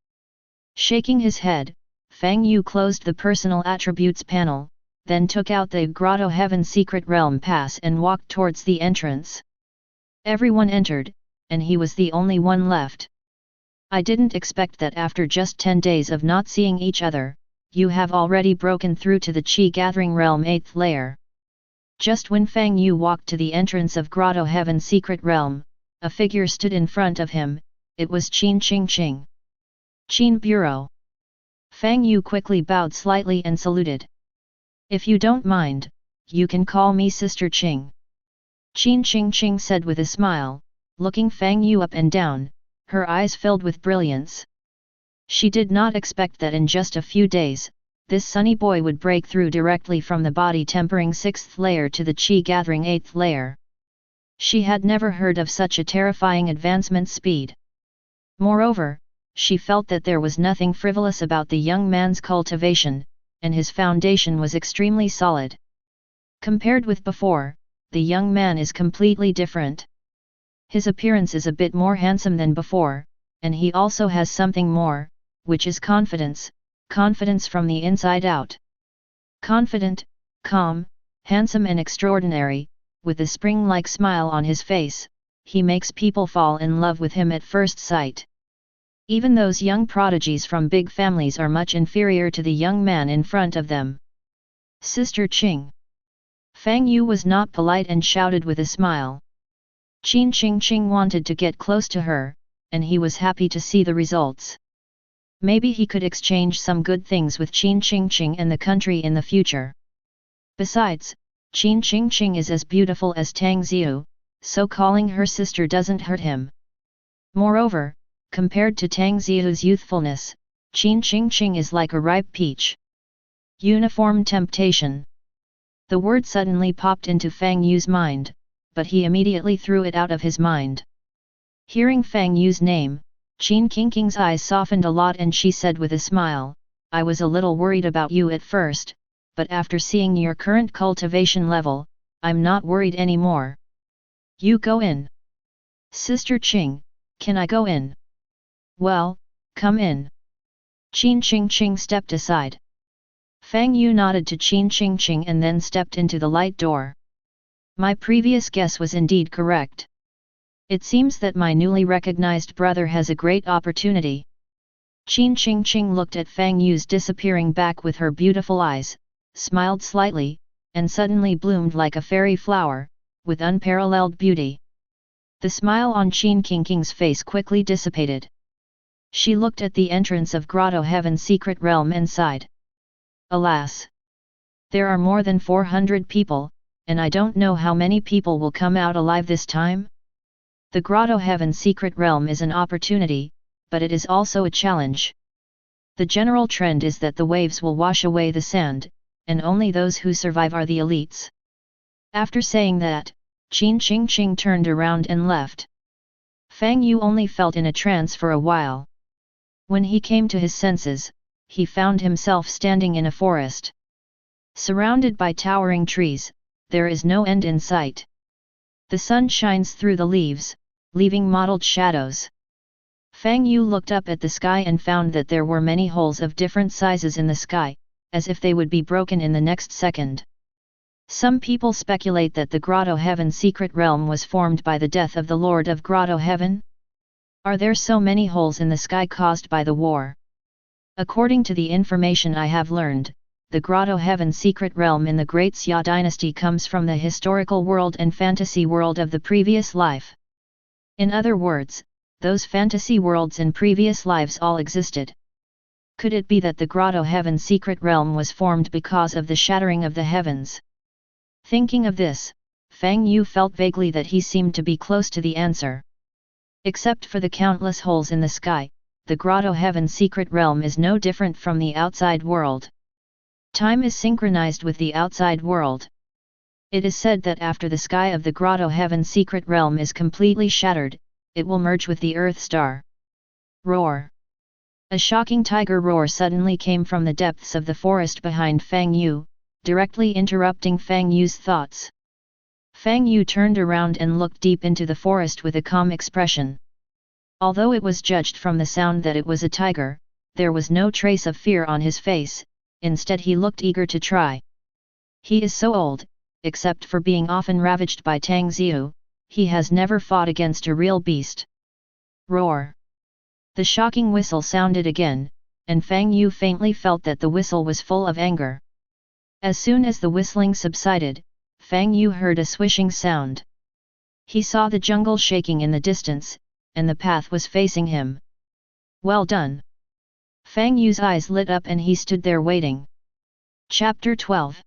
Shaking his head, Fang Yu closed the personal attributes panel, then took out the Grotto-Heaven Secret Realm Pass and walked towards the entrance. Everyone entered, and he was the only one left. I didn't expect that after just 10 days of not seeing each other, you have already broken through to the Qi Gathering Realm 8th layer. Just when Fang Yu walked to the entrance of Grotto-Heaven Secret Realm, a figure stood in front of him. It was Qin Qing. Qin Bureau. Fang Yu quickly bowed slightly and saluted. If you don't mind, you can call me Sister Qing. Qin Qing said with a smile, looking Fang Yu up and down, her eyes filled with brilliance. She did not expect that in just a few days, this sunny boy would break through directly from the body tempering 6th layer to the Qi Gathering 8th layer. She had never heard of such a terrifying advancement speed. Moreover, she felt that there was nothing frivolous about the young man's cultivation, and his foundation was extremely solid. Compared with before, the young man is completely different. His appearance is a bit more handsome than before, and he also has something more, which is confidence, confidence from the inside out. Confident, calm, handsome and extraordinary, with a spring-like smile on his face, he makes people fall in love with him at first sight. Even those young prodigies from big families are much inferior to the young man in front of them. Sister Qing. Fang Yu was not polite and shouted with a smile. Qin Qing wanted to get close to her, and he was happy to see the results. Maybe he could exchange some good things with Qin Qing and the country in the future. Besides, Qin Qing is as beautiful as Tang Ziu, so calling her sister doesn't hurt him. Moreover, compared to Tang Ziu's youthfulness, Qin Qing is like a ripe peach. Uniform temptation. The word suddenly popped into Fang Yu's mind, but he immediately threw it out of his mind. Hearing Fang Yu's name, Qin Qing's eyes softened a lot and she said with a smile, I was a little worried about you at first, but after seeing your current cultivation level, I'm not worried anymore. You go in. Sister Qing, can I go in? Well, come in. Qin Qing stepped aside. Fang Yu nodded to Qin Qing and then stepped into the light door. My previous guess was indeed correct. It seems that my newly recognized brother has a great opportunity. Qin Ching Ching looked at Fang Yu's disappearing back with her beautiful eyes, smiled slightly, and suddenly bloomed like a fairy flower, with unparalleled beauty. The smile on Qin King King's face quickly dissipated. She looked at the entrance of Grotto-Heaven Secret Realm and sighed. Alas! There are more than 400 people, and I don't know how many people will come out alive this time. The Grotto-Heaven Secret Realm is an opportunity, but it is also a challenge. The general trend is that the waves will wash away the sand, and only those who survive are the elites. After saying that, Qin Ching Ching turned around and left. Fang Yu only felt in a trance for a while. When he came to his senses, he found himself standing in a forest. Surrounded by towering trees, there is no end in sight. The sun shines through the leaves, leaving mottled shadows. Fang Yu looked up at the sky and found that there were many holes of different sizes in the sky, as if they would be broken in the next second. Some people speculate that the Grotto-Heaven Secret Realm was formed by the death of the Lord of Grotto-Heaven. Are there so many holes in the sky caused by the war? According to the information I have learned, the Grotto-Heaven Secret Realm in the Great Xia dynasty comes from the historical world and fantasy world of the previous life. In other words, those fantasy worlds in previous lives all existed. Could it be that the Grotto-Heaven Secret Realm was formed because of the shattering of the heavens? Thinking of this, Fang Yu felt vaguely that he seemed to be close to the answer. Except for the countless holes in the sky, the Grotto-Heaven Secret Realm is no different from the outside world. Time is synchronized with the outside world. It is said that after the sky of the Grotto-Heaven Secret Realm is completely shattered, it will merge with the Earth star. Roar! A shocking tiger roar suddenly came from the depths of the forest behind Fang Yu, directly interrupting Fang Yu's thoughts. Fang Yu turned around and looked deep into the forest with a calm expression. Although it was judged from the sound that it was a tiger, there was no trace of fear on his face, instead he looked eager to try. He is so old, except for being often ravaged by Tang Xiu, he has never fought against a real beast. Roar! The shocking whistle sounded again, and Fang Yu faintly felt that the whistle was full of anger. As soon as the whistling subsided, Fang Yu heard a swishing sound. He saw the jungle shaking in the distance, and the path was facing him. Well done! Fang Yu's eyes lit up and he stood there waiting. Chapter 12.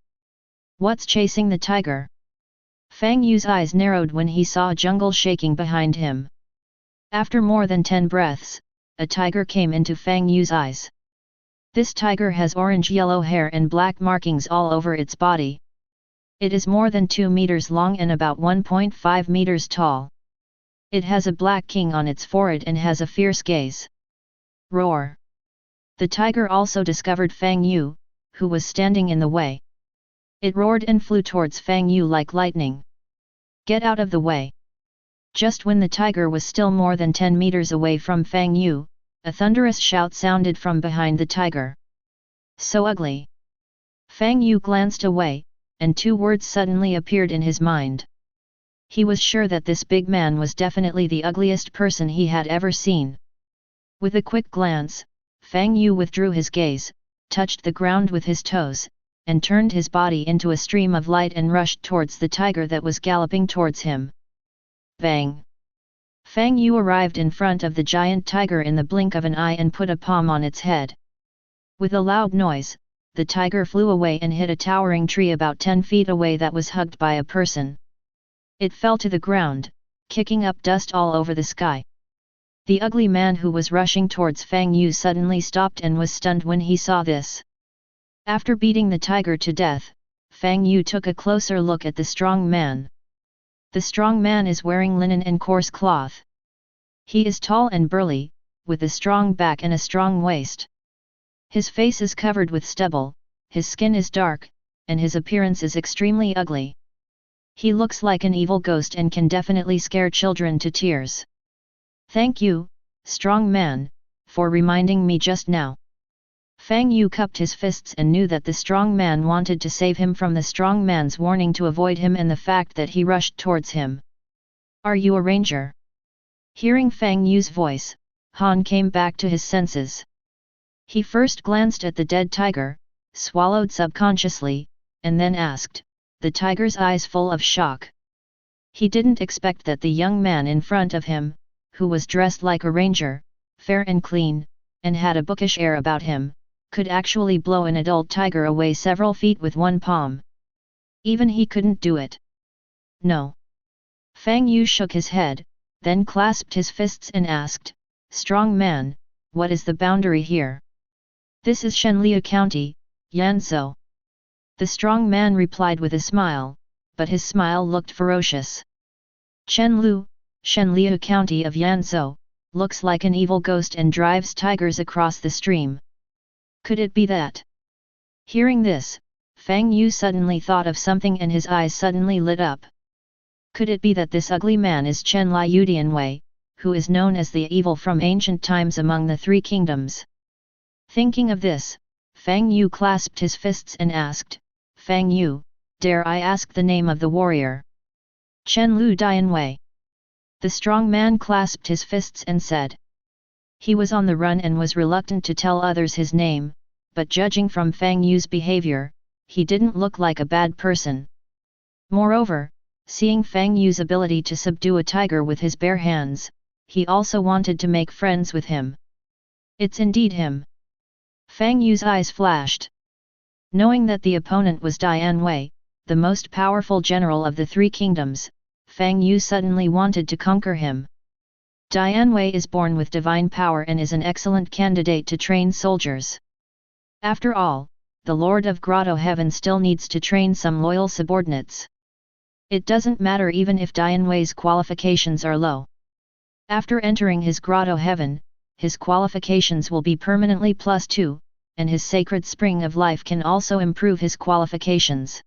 What's chasing the tiger? Fang Yu's eyes narrowed when he saw a jungle shaking behind him. After more than 10 breaths, a tiger came into Fang Yu's eyes. This tiger has orange-yellow hair and black markings all over its body. It is more than 2 meters long and about 1.5 meters tall. It has a black king on its forehead and has a fierce gaze. Roar! The tiger also discovered Fang Yu, who was standing in the way. It roared and flew towards Fang Yu like lightning. Get out of the way! Just when the tiger was still more than 10 meters away from Fang Yu, a thunderous shout sounded from behind the tiger. So ugly! Fang Yu glanced away, and 2 words suddenly appeared in his mind. He was sure that this big man was definitely the ugliest person he had ever seen. With a quick glance, Fang Yu withdrew his gaze, touched the ground with his toes, and turned his body into a stream of light and rushed towards the tiger that was galloping towards him. Bang! Fang Yu arrived in front of the giant tiger in the blink of an eye and put a palm on its head. With a loud noise, the tiger flew away and hit a towering tree about 10 feet away that was hugged by a person. It fell to the ground, kicking up dust all over the sky. The ugly man who was rushing towards Fang Yu suddenly stopped and was stunned when he saw this. After beating the tiger to death, Fang Yu took a closer look at the strong man. The strong man is wearing linen and coarse cloth. He is tall and burly, with a strong back and a strong waist. His face is covered with stubble, his skin is dark, and his appearance is extremely ugly. He looks like an evil ghost and can definitely scare children to tears. Thank you, strong man, for reminding me just now. Fang Yu cupped his fists and knew that the strong man wanted to save him from the strong man's warning to avoid him and the fact that he rushed towards him. Are you a ranger? Hearing Fang Yu's voice, Han came back to his senses. He first glanced at the dead tiger, swallowed subconsciously, and then asked, the tiger's eyes full of shock. He didn't expect that the young man in front of him, who was dressed like a ranger, fair and clean, and had a bookish air about him, could actually blow an adult tiger away several feet with one palm. Even he couldn't do it. No. Fang Yu shook his head, then clasped his fists and asked, Strong man, what is the boundary here? This is Shenliu County, Yanzhou. The strong man replied with a smile, but his smile looked ferocious. Shenliu County of Yanzhou, looks like an evil ghost and drives tigers across the stream. Could it be that? Hearing this, Fang Yu suddenly thought of something and his eyes suddenly lit up. Could it be that this ugly man is Liu Dianwei, who is known as the evil from ancient times among the three kingdoms? Thinking of this, Fang Yu clasped his fists and asked, Fang Yu, dare I ask the name of the warrior? Liu Dianwei. The strong man clasped his fists and said. He was on the run and was reluctant to tell others his name, but judging from Fang Yu's behavior, he didn't look like a bad person. Moreover, seeing Fang Yu's ability to subdue a tiger with his bare hands, he also wanted to make friends with him. It's indeed him. Fang Yu's eyes flashed. Knowing that the opponent was Dianwei, the most powerful general of the three kingdoms, Fang Yu suddenly wanted to conquer him. Dianwei is born with divine power and is an excellent candidate to train soldiers. After all, the Lord of Grotto-Heaven still needs to train some loyal subordinates. It doesn't matter even if Dianwei's qualifications are low. After entering his Grotto-Heaven, his qualifications will be permanently +2, and his sacred spring of life can also improve his qualifications.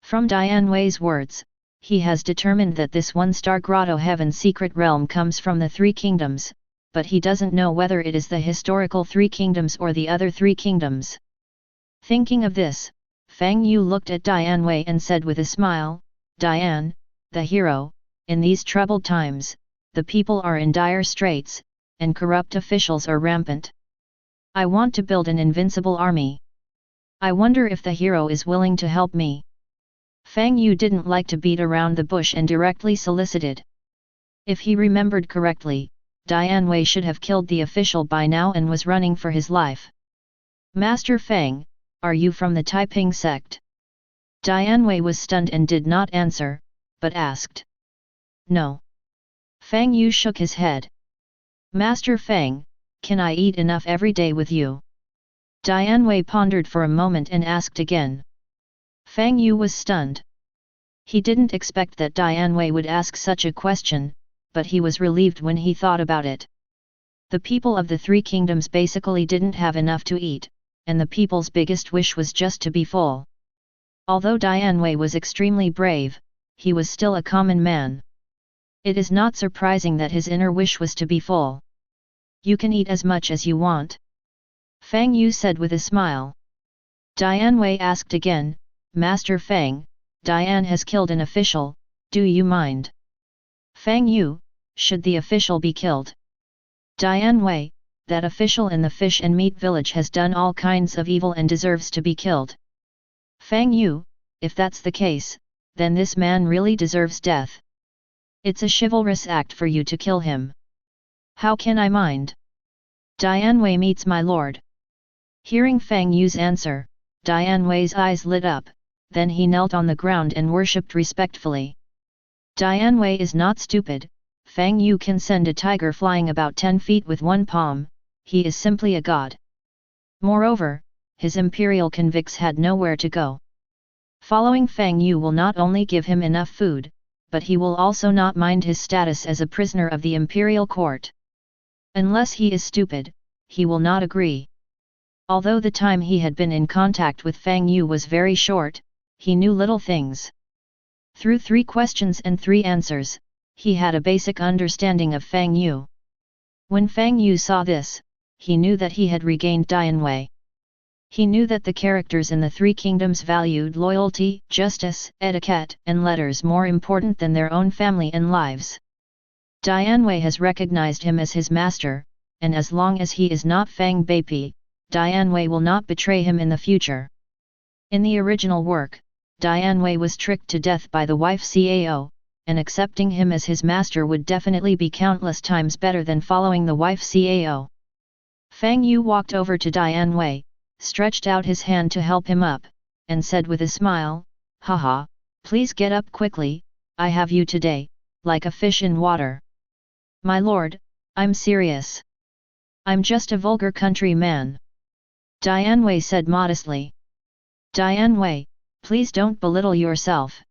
From Dianwei's words, he has determined that this one-star Grotto-Heaven Secret Realm comes from the three kingdoms, but he doesn't know whether it is the historical three kingdoms or the other three kingdoms. Thinking of this, Fang Yu looked at Dianwei and said with a smile, Dian, the hero, in these troubled times, the people are in dire straits, and corrupt officials are rampant. I want to build an invincible army. I wonder if the hero is willing to help me. Fang Yu didn't like to beat around the bush and directly solicited. If he remembered correctly, Dianwei should have killed the official by now and was running for his life. Master Fang, are you from the Taiping sect? Dianwei was stunned and did not answer, but asked. No. Fang Yu shook his head. Master Fang, can I eat enough every day with you? Dianwei pondered for a moment and asked again. Fang Yu was stunned. He didn't expect that Dianwei would ask such a question, but he was relieved when he thought about it. The people of the three kingdoms basically didn't have enough to eat, and the people's biggest wish was just to be full. Although Dianwei was extremely brave, he was still a common man. It is not surprising that his inner wish was to be full. You can eat as much as you want. Fang Yu said with a smile. Dianwei asked again, Master Fang, Dian has killed an official, do you mind? Fang Yu, should the official be killed? Dianwei, that official in the fish and meat village has done all kinds of evil and deserves to be killed. Fang Yu, if that's the case, then this man really deserves death. It's a chivalrous act for you to kill him. How can I mind? Dianwei meets my lord. Hearing Fang Yu's answer, Dianwei's eyes lit up, then he knelt on the ground and worshipped respectfully. Dianwei is not stupid, Fang Yu can send a tiger flying about 10 feet with one palm, he is simply a god. Moreover, his imperial convicts had nowhere to go. Following Fang Yu will not only give him enough food, but he will also not mind his status as a prisoner of the imperial court. Unless he is stupid, he will not agree. Although the time he had been in contact with Fang Yu was very short, he knew little things. Through 3 questions and 3 answers, he had a basic understanding of Fang Yu. When Fang Yu saw this, he knew that he had regained Dianwei. He knew that the characters in the 3 kingdoms valued loyalty, justice, etiquette, and letters more important than their own family and lives. Dianwei has recognized him as his master, and as long as he is not Fang Beipi, Dian Wei will not betray him in the future. In the original work, Dian Wei was tricked to death by the wife Cao, and accepting him as his master would definitely be countless times better than following the wife Cao. Fang Yu walked over to Dian Wei, stretched out his hand to help him up, and said with a smile, "Haha, please get up quickly, I have you today, like a fish in water." "My lord, I'm serious. I'm just a vulgar country man," Dian Wei said modestly. "Dian Wei, please don't belittle yourself.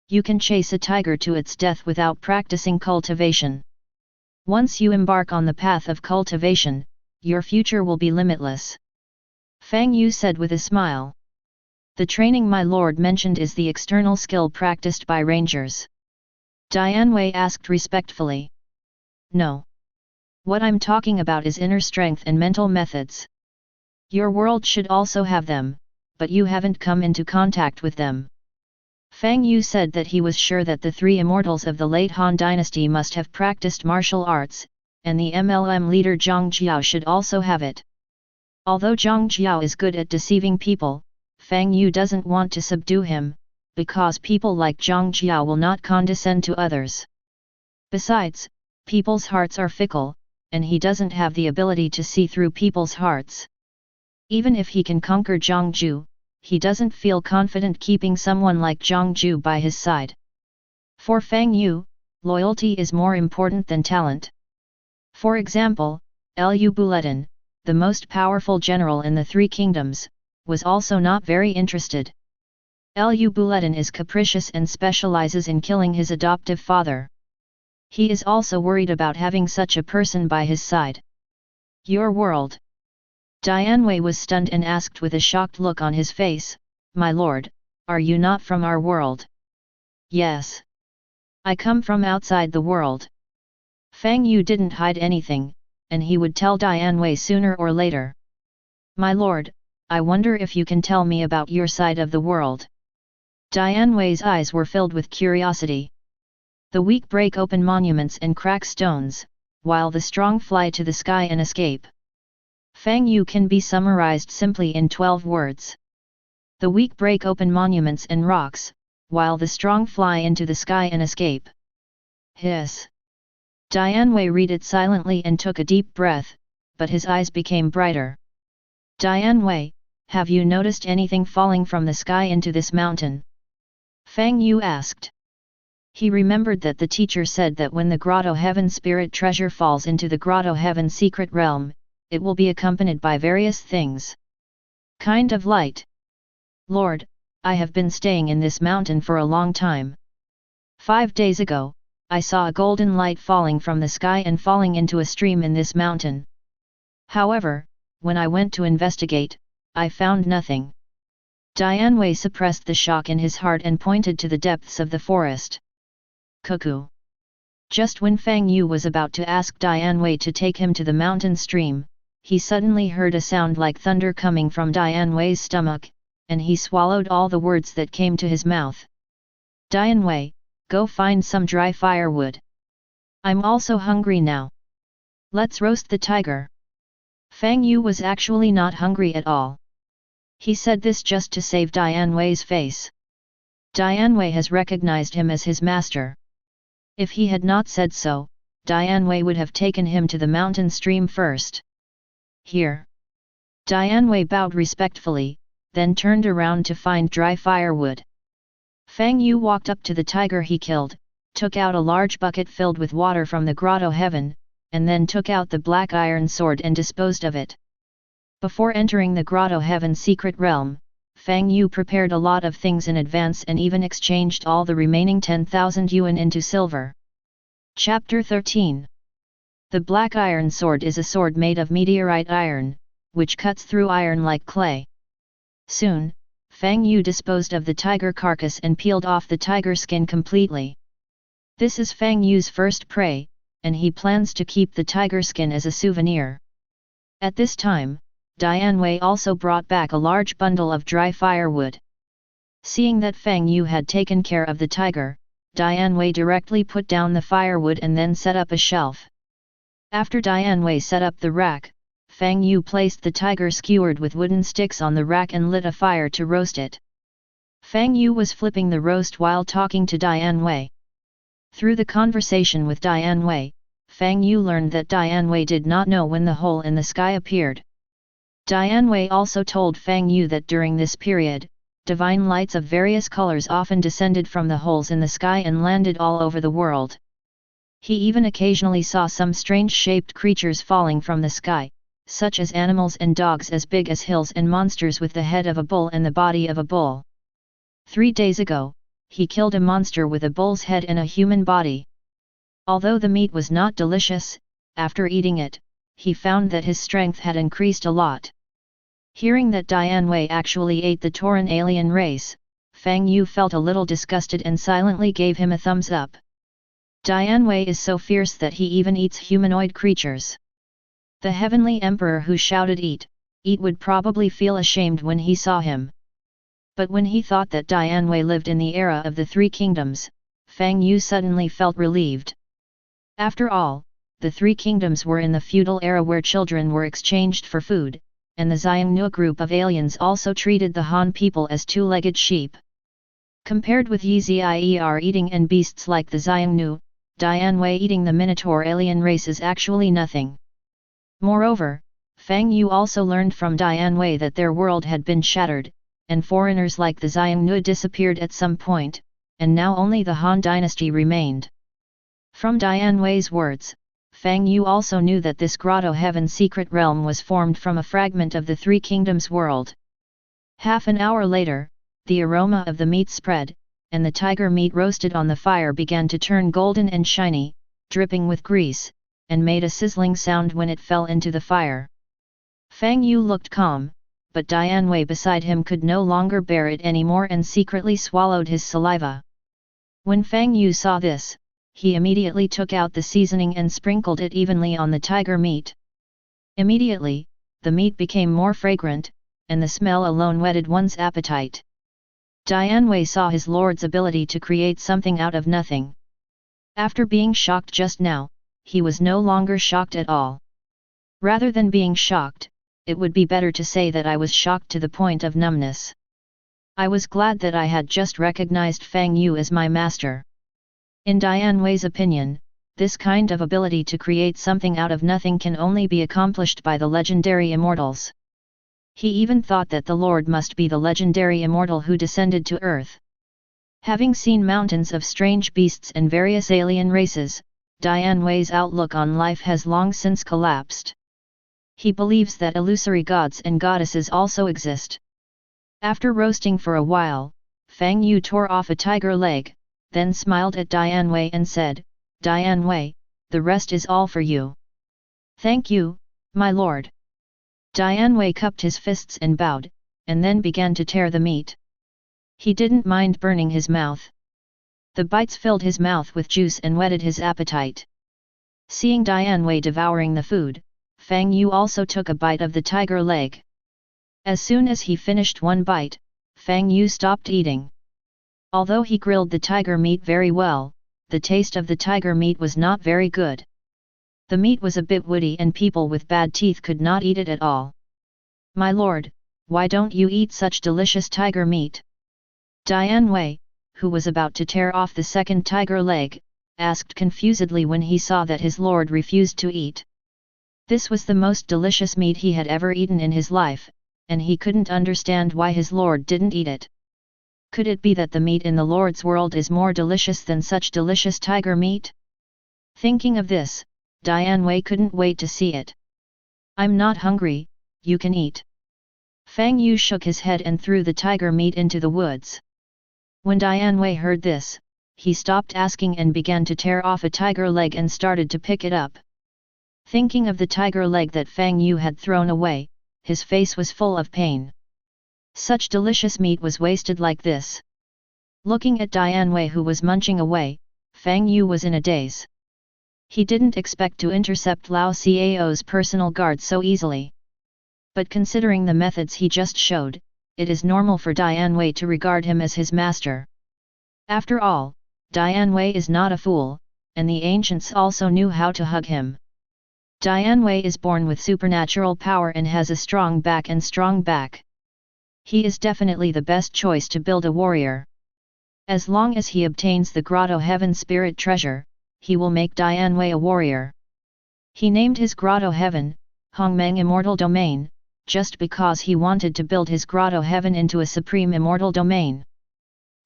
You can chase a tiger to its death without practicing cultivation. Once you embark on the path of cultivation, your future will be limitless," Fang Yu said with a smile. "The training my lord mentioned is the external skill practiced by rangers?" Dian Wei asked respectfully. "No. What I'm talking about is inner strength and mental methods. Your world should also have them, but you haven't come into contact with them." Fang Yu said that he was sure that the three immortals of the late Han dynasty must have practiced martial arts, and the MLM leader Zhang Jiao should also have it. Although Zhang Jiao is good at deceiving people, Fang Yu doesn't want to subdue him, because people like Zhang Jiao will not condescend to others. Besides, people's hearts are fickle, and he doesn't have the ability to see through people's hearts. Even if he can conquer Zhang Ju, he doesn't feel confident keeping someone like Zhang Ju by his side. For Fang Yu, loyalty is more important than talent. For example, Liu Buletin, the most powerful general in the Three Kingdoms, was also not very interested. Liu Buletin is capricious and specializes in killing his adoptive father. He is also worried about having such a person by his side. "Your world?" Dian Wei was stunned and asked with a shocked look on his face, "My lord, are you not from our world?" "Yes. I come from outside the world." Fang Yu didn't hide anything, and he would tell Dian Wei sooner or later. "My lord, I wonder if you can tell me about your side of the world." Dian Wei's eyes were filled with curiosity. "The weak break open monuments and crack stones, while the strong fly to the sky and escape." Fang Yu can be summarized simply in 12 words. The weak break open monuments and rocks, while the strong fly into the sky and escape. Hiss. Dian Wei read it silently and took a deep breath, but his eyes became brighter. "Dian Wei, have you noticed anything falling from the sky into this mountain?" Fang Yu asked. He remembered that the teacher said that when the Grotto-Heaven Spirit Treasure falls into the Grotto-Heaven Secret Realm, it will be accompanied by various things. Kind of light. "Lord, I have been staying in this mountain for a long time. 5 days ago, I saw a golden light falling from the sky and falling into a stream in this mountain. However, when I went to investigate, I found nothing." Dian Wei suppressed the shock in his heart and pointed to the depths of the forest. "Cuckoo!" Just when Fang Yu was about to ask Dian Wei to take him to the mountain stream, he suddenly heard a sound like thunder coming from Dian Wei's stomach, and he swallowed all the words that came to his mouth. "Dian Wei, go find some dry firewood. I'm also hungry now. Let's roast the tiger." Fang Yu was actually not hungry at all. He said this just to save Dian Wei's face. Dian Wei has recognized him as his master. If he had not said so, Dian Wei would have taken him to the mountain stream first. "Here." Dian Wei bowed respectfully, then turned around to find dry firewood. Fang Yu walked up to the tiger he killed, took out a large bucket filled with water from the Grotto-Heaven, and then took out the black iron sword and disposed of it. Before entering the Grotto-Heaven Secret Realm, Fang Yu prepared a lot of things in advance and even exchanged all the remaining 10,000 yuan into silver. Chapter 13. The black iron sword is a sword made of meteorite iron, which cuts through iron like clay. Soon, Fang Yu disposed of the tiger carcass and peeled off the tiger skin completely. This is Fang Yu's first prey, and he plans to keep the tiger skin as a souvenir. At this time, Dian Wei also brought back a large bundle of dry firewood. Seeing that Fang Yu had taken care of the tiger, Dian Wei directly put down the firewood and then set up a shelf. After Dian Wei set up the rack, Fang Yu placed the tiger skewered with wooden sticks on the rack and lit a fire to roast it. Fang Yu was flipping the roast while talking to Dian Wei. Through the conversation with Dian Wei, Fang Yu learned that Dian Wei did not know when the hole in the sky appeared. Dian Wei also told Fang Yu that during this period, divine lights of various colors often descended from the holes in the sky and landed all over the world. He even occasionally saw some strange-shaped creatures falling from the sky, such as animals and dogs as big as hills and monsters with the head of a bull and the body of a bull. 3 days ago, he killed a monster with a bull's head and a human body. Although the meat was not delicious, after eating it, he found that his strength had increased a lot. Hearing that Dian Wei actually ate the Tauran alien race, Fang Yu felt a little disgusted and silently gave him a thumbs up. Dian Wei is so fierce that he even eats humanoid creatures. The heavenly emperor who shouted eat, eat would probably feel ashamed when he saw him. But when he thought that Dian Wei lived in the era of the Three Kingdoms, Fang Yu suddenly felt relieved. After all, the Three Kingdoms were in the feudal era where children were exchanged for food, and the Xiongnu group of aliens also treated the Han people as two-legged sheep. Compared with Yizier eating and beasts like the Xiongnu, Dian Wei eating the Minotaur alien race is actually nothing. Moreover, Fang Yu also learned from Dian Wei that their world had been shattered, and foreigners like the Xiongnu disappeared at some point, and now only the Han dynasty remained. From Dian Wei's words, Fang Yu also knew that this Grotto-Heaven Secret Realm was formed from a fragment of the Three Kingdoms world. Half an hour later, the aroma of the meat spread, and the tiger meat roasted on the fire began to turn golden and shiny, dripping with grease, and made a sizzling sound when it fell into the fire. Fang Yu looked calm, but Dian Wei beside him could no longer bear it anymore and secretly swallowed his saliva. When Fang Yu saw this, he immediately took out the seasoning and sprinkled it evenly on the tiger meat. Immediately, the meat became more fragrant, and the smell alone whetted one's appetite. Dian Wei saw his lord's ability to create something out of nothing. After being shocked just now, he was no longer shocked at all. Rather than being shocked, it would be better to say that I was shocked to the point of numbness. I was glad that I had just recognized Fang Yu as my master. In Dian Wei's opinion, this kind of ability to create something out of nothing can only be accomplished by the legendary immortals. He even thought that the Lord must be the legendary immortal who descended to Earth. Having seen mountains of strange beasts and various alien races, Dian Wei's outlook on life has long since collapsed. He believes that illusory gods and goddesses also exist. After roasting for a while, Fang Yu tore off a tiger leg, then smiled at Dian Wei and said, "Dian Wei, the rest is all for you." "Thank you, my lord." Dian Wei cupped his fists and bowed, and then began to tear the meat. He didn't mind burning his mouth. The bites filled his mouth with juice and whetted his appetite. Seeing Dian Wei devouring the food, Fang Yu also took a bite of the tiger leg. As soon as he finished one bite, Fang Yu stopped eating. Although he grilled the tiger meat very well, the taste of the tiger meat was not very good. The meat was a bit woody and people with bad teeth could not eat it at all. "My lord, why don't you eat such delicious tiger meat?" Dian Wei, who was about to tear off the second tiger leg, asked confusedly when he saw that his lord refused to eat. This was the most delicious meat he had ever eaten in his life, and he couldn't understand why his lord didn't eat it. Could it be that the meat in the Lord's world is more delicious than such delicious tiger meat? Thinking of this, Dian Wei couldn't wait to see it. "I'm not hungry, you can eat." Fang Yu shook his head and threw the tiger meat into the woods. When Dian Wei heard this, he stopped asking and began to tear off a tiger leg and started to pick it up. Thinking of the tiger leg that Fang Yu had thrown away, his face was full of pain. Such delicious meat was wasted like this. Looking at Dian Wei who was munching away, Fang Yu was in a daze. He didn't expect to intercept Lao Cao's personal guard so easily. But considering the methods he just showed, it is normal for Dian Wei to regard him as his master. After all, Dian Wei is not a fool, and the ancients also knew how to hug him. Dianwei is born with supernatural power and has a strong back and strong back. He is definitely the best choice to build a warrior. As long as he obtains the Grotto-Heaven Spirit Treasure, he will make Dianwei a warrior. He named his Grotto-Heaven, Hongmeng Immortal Domain, just because he wanted to build his Grotto-Heaven into a supreme immortal domain.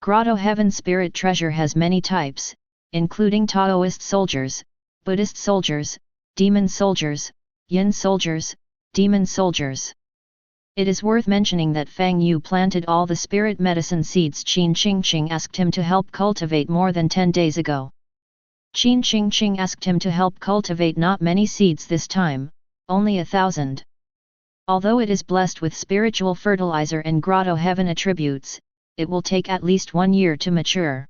Grotto-Heaven Spirit Treasure has many types, including Taoist soldiers, Buddhist soldiers, demon soldiers, yin soldiers, demon soldiers. It is worth mentioning that Fang Yu planted all the spirit medicine seeds Qin Qingqing asked him to help cultivate more than 10 days ago. Qin Qingqing asked him to help cultivate not many seeds this time, only 1,000. Although it is blessed with spiritual fertilizer and Grotto-Heaven attributes, it will take at least 1 year to mature.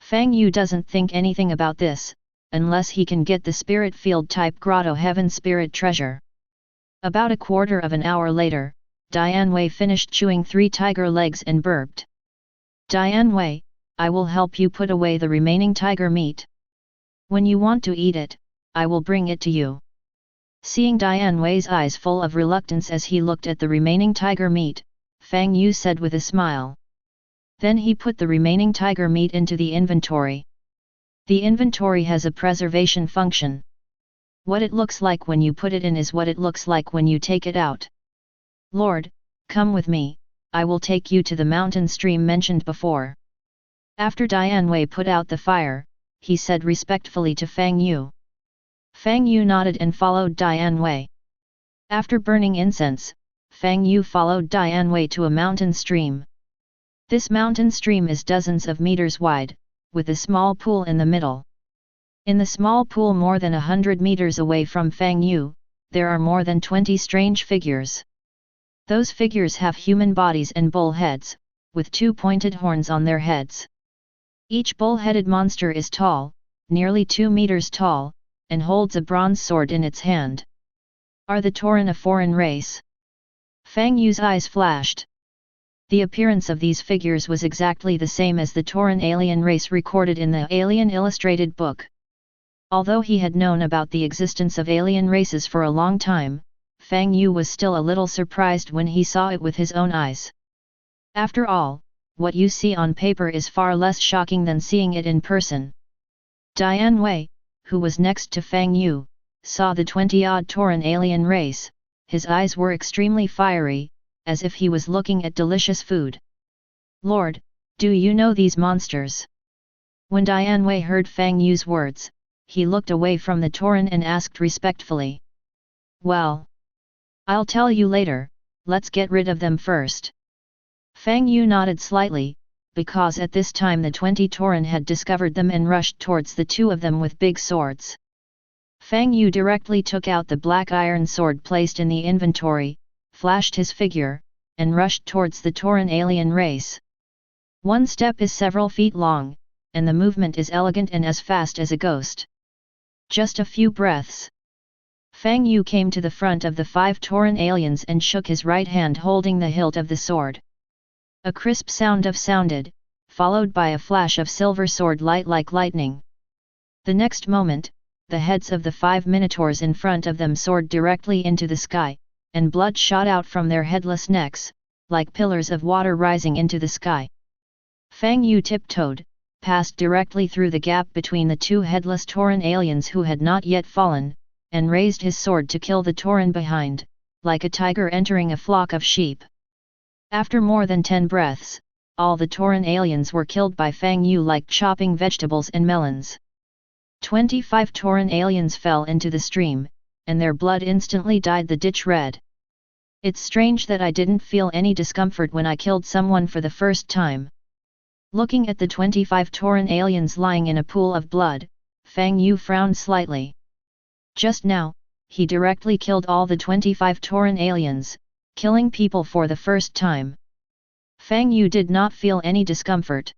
Fang Yu doesn't think anything about this, unless he can get the spirit field type Grotto-Heaven Spirit Treasure. About a quarter of an hour later, Dianwei finished chewing 3 tiger legs and burped. Dianwei, I will help you put away the remaining tiger meat. When you want to eat it, I will bring it to you. Seeing Dianwei's eyes full of reluctance as he looked at the remaining tiger meat, Fang Yu said with a smile. Then he put the remaining tiger meat into the inventory. The inventory has a preservation function. What it looks like when you put it in is what it looks like when you take it out. Lord, come with me, I will take you to the mountain stream mentioned before. After Dianwei put out the fire, he said respectfully to Fang Yu. Fang Yu nodded and followed Dianwei. After burning incense, Fang Yu followed Dianwei to a mountain stream. This mountain stream is dozens of meters wide, with a small pool in the middle. In the small pool more than 100 meters away from Fang Yu, there are more than 20 strange figures. Those figures have human bodies and bull heads, with 2 pointed horns on their heads. Each bull-headed monster is tall, nearly 2 meters tall, and holds a bronze sword in its hand. Are the Tauren a foreign race? Fang Yu's eyes flashed. The appearance of these figures was exactly the same as the Tauren alien race recorded in the Alien Illustrated book. Although he had known about the existence of alien races for a long time, Fang Yu was still a little surprised when he saw it with his own eyes. After all, what you see on paper is far less shocking than seeing it in person. Dianwei, who was next to Fang Yu, saw the 20-odd Tauren alien race. His eyes were extremely fiery, as if he was looking at delicious food. Lord, do you know these monsters? When Dianwei heard Fang Yu's words, he looked away from the Tauren and asked respectfully. Well, I'll tell you later, let's get rid of them first. Fang Yu nodded slightly, because at this time the 20 Tauren had discovered them and rushed towards the 2 of them with big swords. Fang Yu directly took out the black iron sword placed in the inventory, flashed his figure, and rushed towards the Tauren alien race. One step is several feet long, and the movement is elegant and as fast as a ghost. Just a few breaths. Fang Yu came to the front of the 5 Tauren aliens and shook his right hand holding the hilt of the sword. A crisp sound sounded, followed by a flash of silver sword light like lightning. The next moment, the heads of the 5 minotaurs in front of them soared directly into the sky, and blood shot out from their headless necks, like pillars of water rising into the sky. Fang Yu tiptoed, passed directly through the gap between the 2 headless Tauren aliens who had not yet fallen, and raised his sword to kill the Tauren behind, like a tiger entering a flock of sheep. After more than 10 breaths, all the Tauren aliens were killed by Fang Yu like chopping vegetables and melons. 25 Tauren aliens fell into the stream, and their blood instantly dyed the ditch red. It's strange that I didn't feel any discomfort when I killed someone for the first time. Looking at the 25 Tauren aliens lying in a pool of blood, Fang Yu frowned slightly. Just now, he directly killed all the 25 Tauren aliens, killing people for the first time. Fang Yu did not feel any discomfort.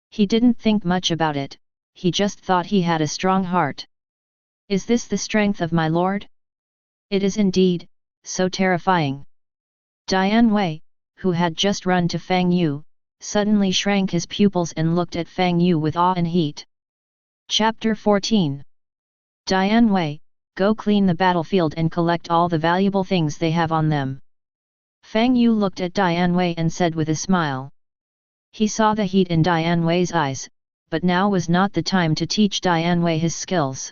He didn't think much about it, he just thought he had a strong heart. Is this the strength of my lord? It is indeed, so terrifying. Dianwei, who had just run to Fang Yu, suddenly shrank his pupils and looked at Fang Yu with awe and heat. Chapter 14. Dianwei, go clean the battlefield and collect all the valuable things they have on them." Fang Yu looked at Dian Wei and said with a smile. He saw the heat in Dian Wei's eyes, but now was not the time to teach Dian Wei his skills.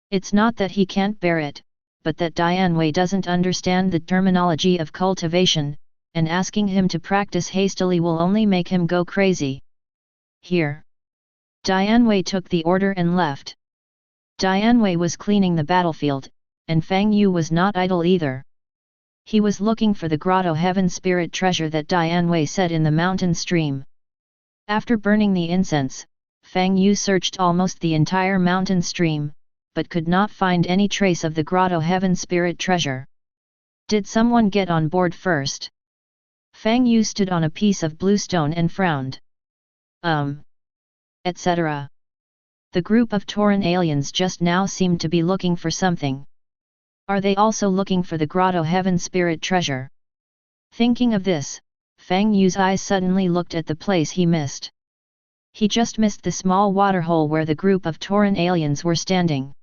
It's not that he can't bear it, but that Dian Wei doesn't understand the terminology of cultivation, and asking him to practice hastily will only make him go crazy. "Here." Dian Wei took the order and left. Dian Wei was cleaning the battlefield, and Fang Yu was not idle either. He was looking for the Grotto-Heaven Spirit Treasure that Dian Wei said in the mountain stream. After burning the incense, Fang Yu searched almost the entire mountain stream, but could not find any trace of the Grotto-Heaven Spirit Treasure. Did someone get on board first? Fang Yu stood on a piece of blue stone and frowned. Etc. The group of Tauran aliens just now seemed to be looking for something. Are they also looking for the Grotto-Heaven Spirit Treasure? Thinking of this, Fang Yu's eyes suddenly looked at the place he missed. He just missed the small waterhole where the group of Tauran aliens were standing.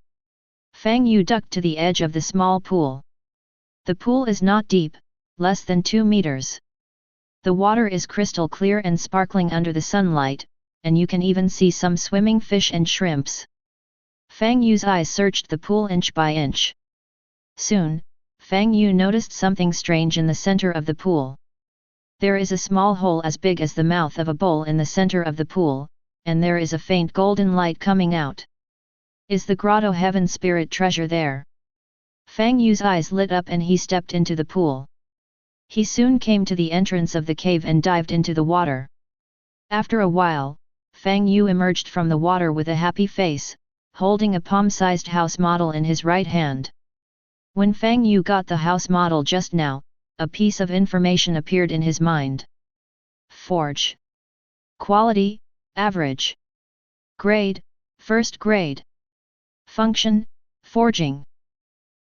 Fang Yu ducked to the edge of the small pool. The pool is not deep, less than 2 meters. The water is crystal clear and sparkling under the sunlight, and you can even see some swimming fish and shrimps. Fang Yu's eyes searched the pool inch by inch. Soon, Fang Yu noticed something strange in the center of the pool. There is a small hole as big as the mouth of a bowl in the center of the pool, and there is a faint golden light coming out. Is the Grotto-Heaven Spirit Treasure there? Fang Yu's eyes lit up and he stepped into the pool. He soon came to the entrance of the cave and dived into the water. After a while, Fang Yu emerged from the water with a happy face, holding a palm-sized house model in his right hand. When Fang Yu got the house model just now, a piece of information appeared in his mind. Forge. Quality, average. Grade, first grade. Function, forging.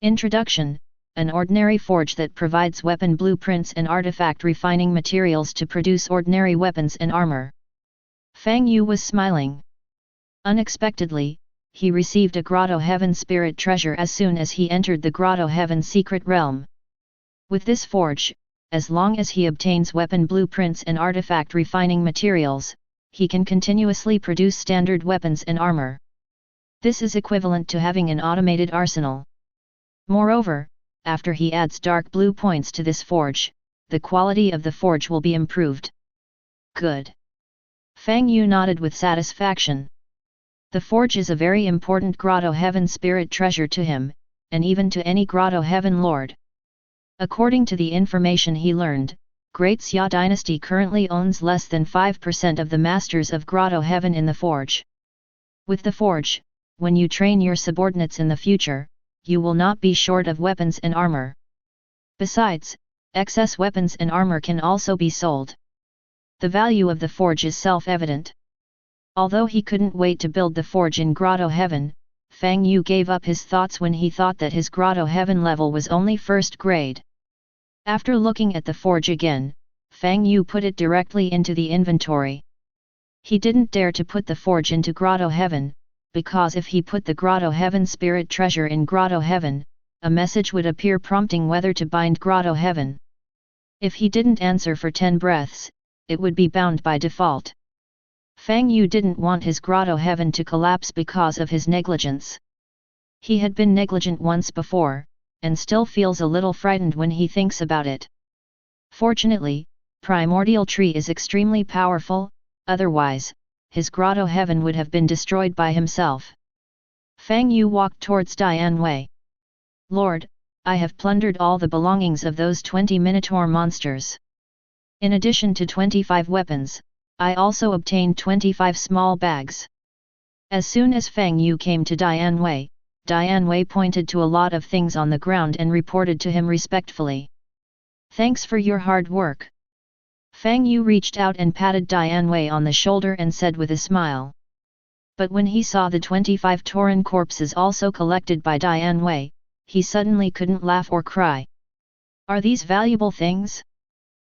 Introduction, an ordinary forge that provides weapon blueprints and artifact refining materials to produce ordinary weapons and armor. Fang Yu was smiling. Unexpectedly, he received a Grotto-Heaven Spirit Treasure as soon as he entered the Grotto-Heaven Secret Realm. With this forge, as long as he obtains weapon blueprints and artifact refining materials, he can continuously produce standard weapons and armor. This is equivalent to having an automated arsenal. Moreover, after he adds dark blue points to this forge, the quality of the forge will be improved. Good. Fang Yu nodded with satisfaction. The forge is a very important Grotto-Heaven Spirit Treasure to him, and even to any Grotto-Heaven Lord. According to the information he learned, Great Xia Dynasty currently owns less than 5% of the Masters of Grotto-Heaven in the forge. With the forge, when you train your subordinates in the future, you will not be short of weapons and armor. Besides, excess weapons and armor can also be sold. The value of the forge is self-evident. Although he couldn't wait to build the forge in Grotto-Heaven, Fang Yu gave up his thoughts when he thought that his Grotto-Heaven level was only first grade. After looking at the forge again, Fang Yu put it directly into the inventory. He didn't dare to put the forge into Grotto-Heaven, because if he put the Grotto-Heaven Spirit Treasure in Grotto-Heaven, a message would appear prompting whether to bind Grotto-Heaven. If he didn't answer for 10 breaths, it would be bound by default. Fang Yu didn't want his Grotto-Heaven to collapse because of his negligence. He had been negligent once before, and still feels a little frightened when he thinks about it. Fortunately, Primordial Tree is extremely powerful, otherwise, his Grotto-Heaven would have been destroyed by himself. Fang Yu walked towards Dian Wei. Lord, I have plundered all the belongings of those 20 Minotaur monsters. In addition to 25 weapons, I also obtained 25 small bags. As soon as Fang Yu came to Dian Wei pointed to a lot of things on the ground and reported to him respectfully. Thanks for your hard work. Fang Yu reached out and patted Dian Wei on the shoulder and said with a smile. But when he saw the 25 Tauran corpses also collected by Dian Wei, he suddenly couldn't laugh or cry. Are these valuable things?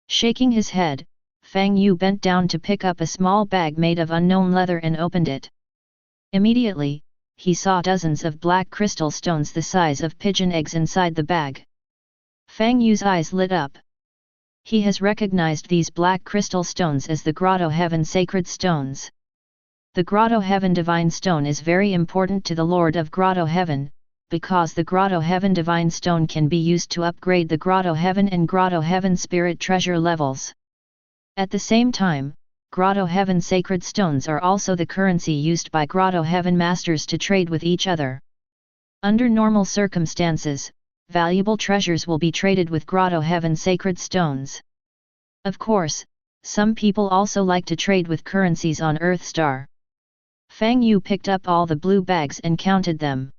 Shaking his head, Fang Yu bent down to pick up a small bag made of unknown leather and opened it. Immediately, he saw dozens of black crystal stones the size of pigeon eggs inside the bag. Fang Yu's eyes lit up. He has recognized these black crystal stones as the Grotto-Heaven Sacred Stones. The Grotto-Heaven Divine Stone is very important to the Lord of Grotto-Heaven, because the Grotto-Heaven Divine Stone can be used to upgrade the Grotto-Heaven and Grotto-Heaven Spirit Treasure levels. At the same time, Grotto-Heaven Sacred Stones are also the currency used by Grotto-Heaven Masters to trade with each other. Under normal circumstances, valuable treasures will be traded with Grotto-Heaven Sacred Stones. Of course, some people also like to trade with currencies on Earth Star. Fang Yu picked up all the blue bags and counted them.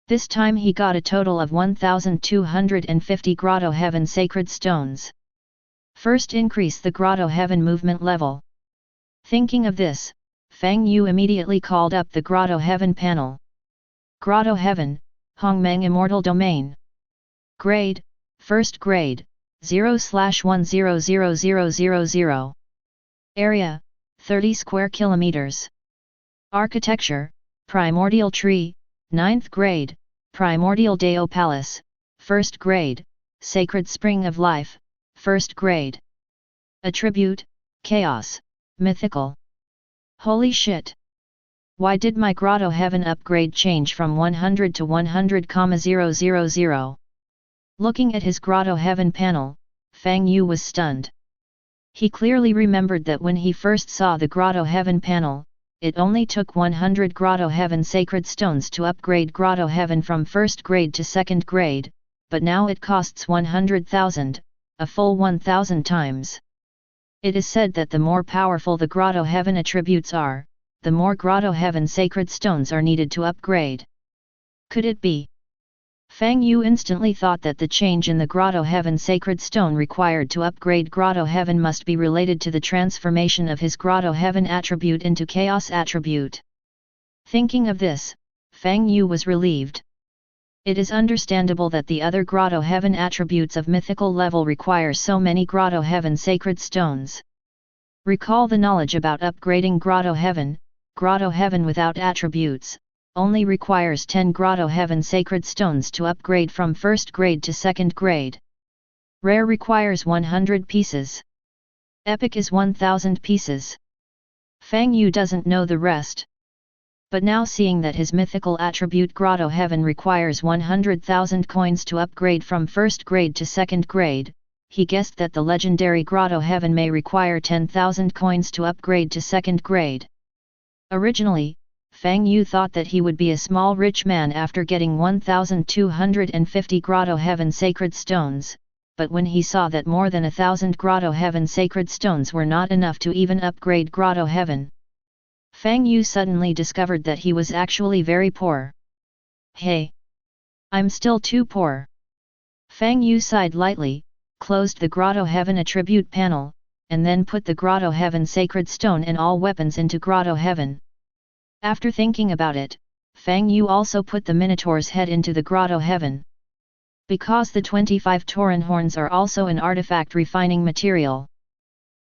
This time he got a total of 1,250 Grotto-Heaven Sacred Stones. First increase the Grotto-Heaven movement level. Thinking of this, Fang Yu immediately called up the Grotto-Heaven panel. Grotto-Heaven, Hongmeng Immortal Domain. Grade, First Grade, 0/1000000. Area, 30 square kilometers. Architecture, Primordial Tree, 9th Grade, Primordial Dao Palace, 1st Grade, Sacred Spring of Life, 1st Grade. Attribute, Chaos, Mythical. Holy shit! Why did my Grotto-Heaven upgrade change from 100 to 100,000? Looking at his Grotto-Heaven panel, Fang Yu was stunned. He clearly remembered that when he first saw the Grotto-Heaven panel, it only took 100 Grotto-Heaven Sacred Stones to upgrade Grotto-Heaven from 1st Grade to 2nd Grade, but now it costs 100,000, a full 1,000 times. It is said that the more powerful the Grotto-Heaven attributes are, the more Grotto-Heaven Sacred Stones are needed to upgrade. Could it be? Fang Yu instantly thought that the change in the Grotto-Heaven Sacred Stone required to upgrade Grotto-Heaven must be related to the transformation of his Grotto-Heaven attribute into Chaos attribute. Thinking of this, Fang Yu was relieved. It is understandable that the other Grotto-Heaven attributes of mythical level require so many Grotto-Heaven Sacred Stones. Recall the knowledge about upgrading Grotto-Heaven. Grotto-Heaven without attributes only requires 10 Grotto-Heaven Sacred Stones to upgrade from 1st Grade to 2nd Grade. Rare requires 100 pieces. Epic is 1000 pieces. Fang Yu doesn't know the rest. But now seeing that his mythical attribute Grotto-Heaven requires 100,000 coins to upgrade from 1st Grade to 2nd Grade, he guessed that the legendary Grotto-Heaven may require 10,000 coins to upgrade to 2nd Grade. Originally, Fang Yu thought that he would be a small rich man after getting 1,250 Grotto-Heaven Sacred Stones, but when he saw that more than 1,000 Grotto-Heaven Sacred Stones were not enough to even upgrade Grotto-Heaven, Fang Yu suddenly discovered that he was actually very poor. Hey! I'm still too poor. Fang Yu sighed lightly, closed the Grotto-Heaven attribute panel, and then put the Grotto-Heaven Sacred Stone and all weapons into Grotto-Heaven. After thinking about it, Fang Yu also put the Minotaur's head into the Grotto-Heaven. Because the 25 Tauren horns are also an artifact refining material.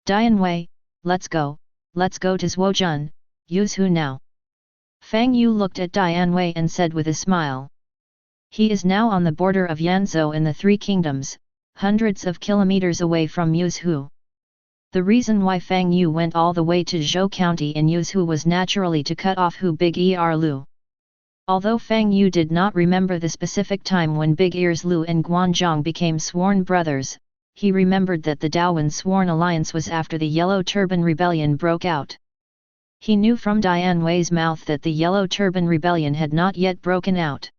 Dianwei, let's go to Zhuojun, Yuzhu now. Fang Yu looked at Dianwei and said with a smile. He is now on the border of Yanzhou in the Three Kingdoms, hundreds of kilometers away from Yuzhu. The reason why Fang Yu went all the way to Zhou County in Yuzhu was naturally to cut off Hu Big Ear Lu. Although Fang Yu did not remember the specific time when Big Ears Lu and Guanzhong became sworn brothers, he remembered that the Daowen sworn alliance was after the Yellow Turban Rebellion broke out. He knew from Dianwei's mouth that the Yellow Turban Rebellion had not yet broken out.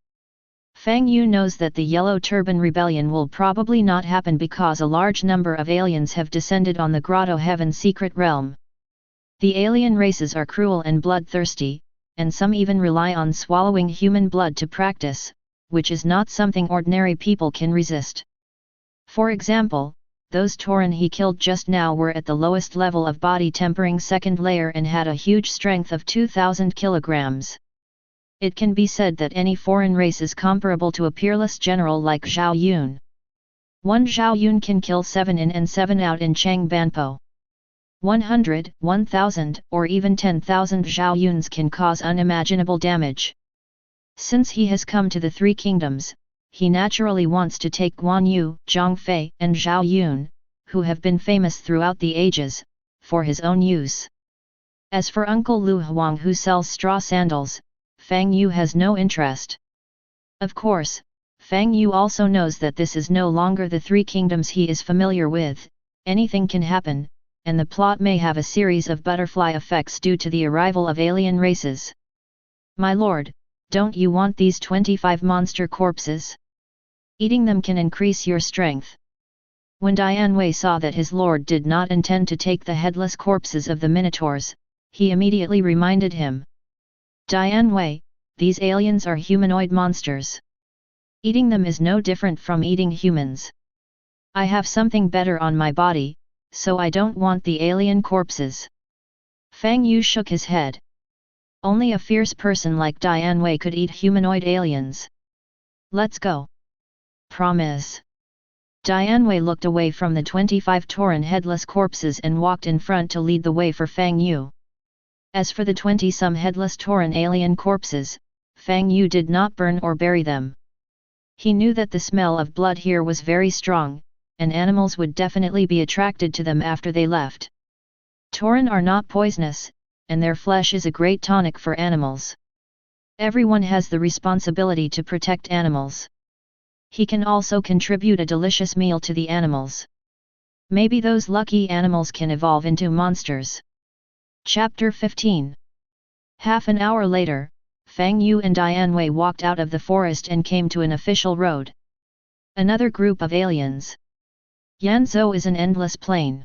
Fang Yu knows that the Yellow Turban Rebellion will probably not happen because a large number of aliens have descended on the Grotto-Heaven Secret Realm. The alien races are cruel and bloodthirsty, and some even rely on swallowing human blood to practice, which is not something ordinary people can resist. For example, those Tauren he killed just now were at the lowest level of body tempering second layer and had a huge strength of 2,000 kilograms. It can be said that any foreign race is comparable to a peerless general like Zhao Yun. One Zhao Yun can kill 7 in and 7 out in Chang Banpo. 100, 1,000, or even 10,000 Zhao Yuns can cause unimaginable damage. Since he has come to the Three Kingdoms, he naturally wants to take Guan Yu, Zhang Fei and Zhao Yun, who have been famous throughout the ages, for his own use. As for Uncle Lu Huang who sells straw sandals, Fang Yu has no interest. Of course, Fang Yu also knows that this is no longer the Three Kingdoms he is familiar with, anything can happen, and the plot may have a series of butterfly effects due to the arrival of alien races. My lord, don't you want these 25 monster corpses? Eating them can increase your strength. When Dian Wei saw that his lord did not intend to take the headless corpses of the minotaurs, he immediately reminded him. Dian Wei, these aliens are humanoid monsters. Eating them is no different from eating humans. I have something better on my body, so I don't want the alien corpses. Fang Yu shook his head. Only a fierce person like Dian Wei could eat humanoid aliens. Let's go. Promise. Dian Wei looked away from the 25 Tauren headless corpses and walked in front to lead the way for Fang Yu. As for the 20-some headless Tauren alien corpses, Fang Yu did not burn or bury them. He knew that the smell of blood here was very strong, and animals would definitely be attracted to them after they left. Tauren are not poisonous, and their flesh is a great tonic for animals. Everyone has the responsibility to protect animals. He can also contribute a delicious meal to the animals. Maybe those lucky animals can evolve into monsters. Chapter 15. Half an hour later, Fang Yu and Dian Wei walked out of the forest and came to an official road. Another group of aliens. Yanzhou is an endless plain.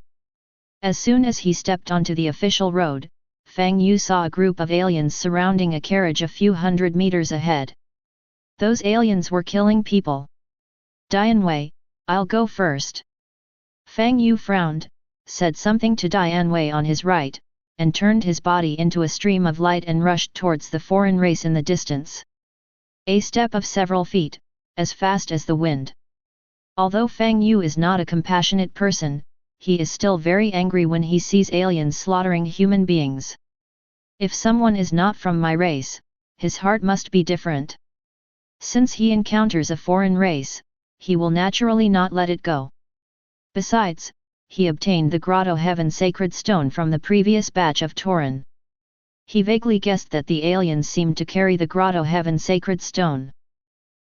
As soon as he stepped onto the official road, Fang Yu saw a group of aliens surrounding a carriage a few hundred meters ahead. Those aliens were killing people. Dian Wei, I'll go first. Fang Yu frowned, said something to Dian Wei on his right, and turned his body into a stream of light and rushed towards the foreign race in the distance. A step of several feet, as fast as the wind. Although Fang Yu is not a compassionate person, he is still very angry when he sees aliens slaughtering human beings. If someone is not from my race, his heart must be different. Since he encounters a foreign race, he will naturally not let it go. Besides, he obtained the Grotto-Heaven Sacred Stone from the previous batch of Tauren. He vaguely guessed that the aliens seemed to carry the Grotto-Heaven Sacred Stone.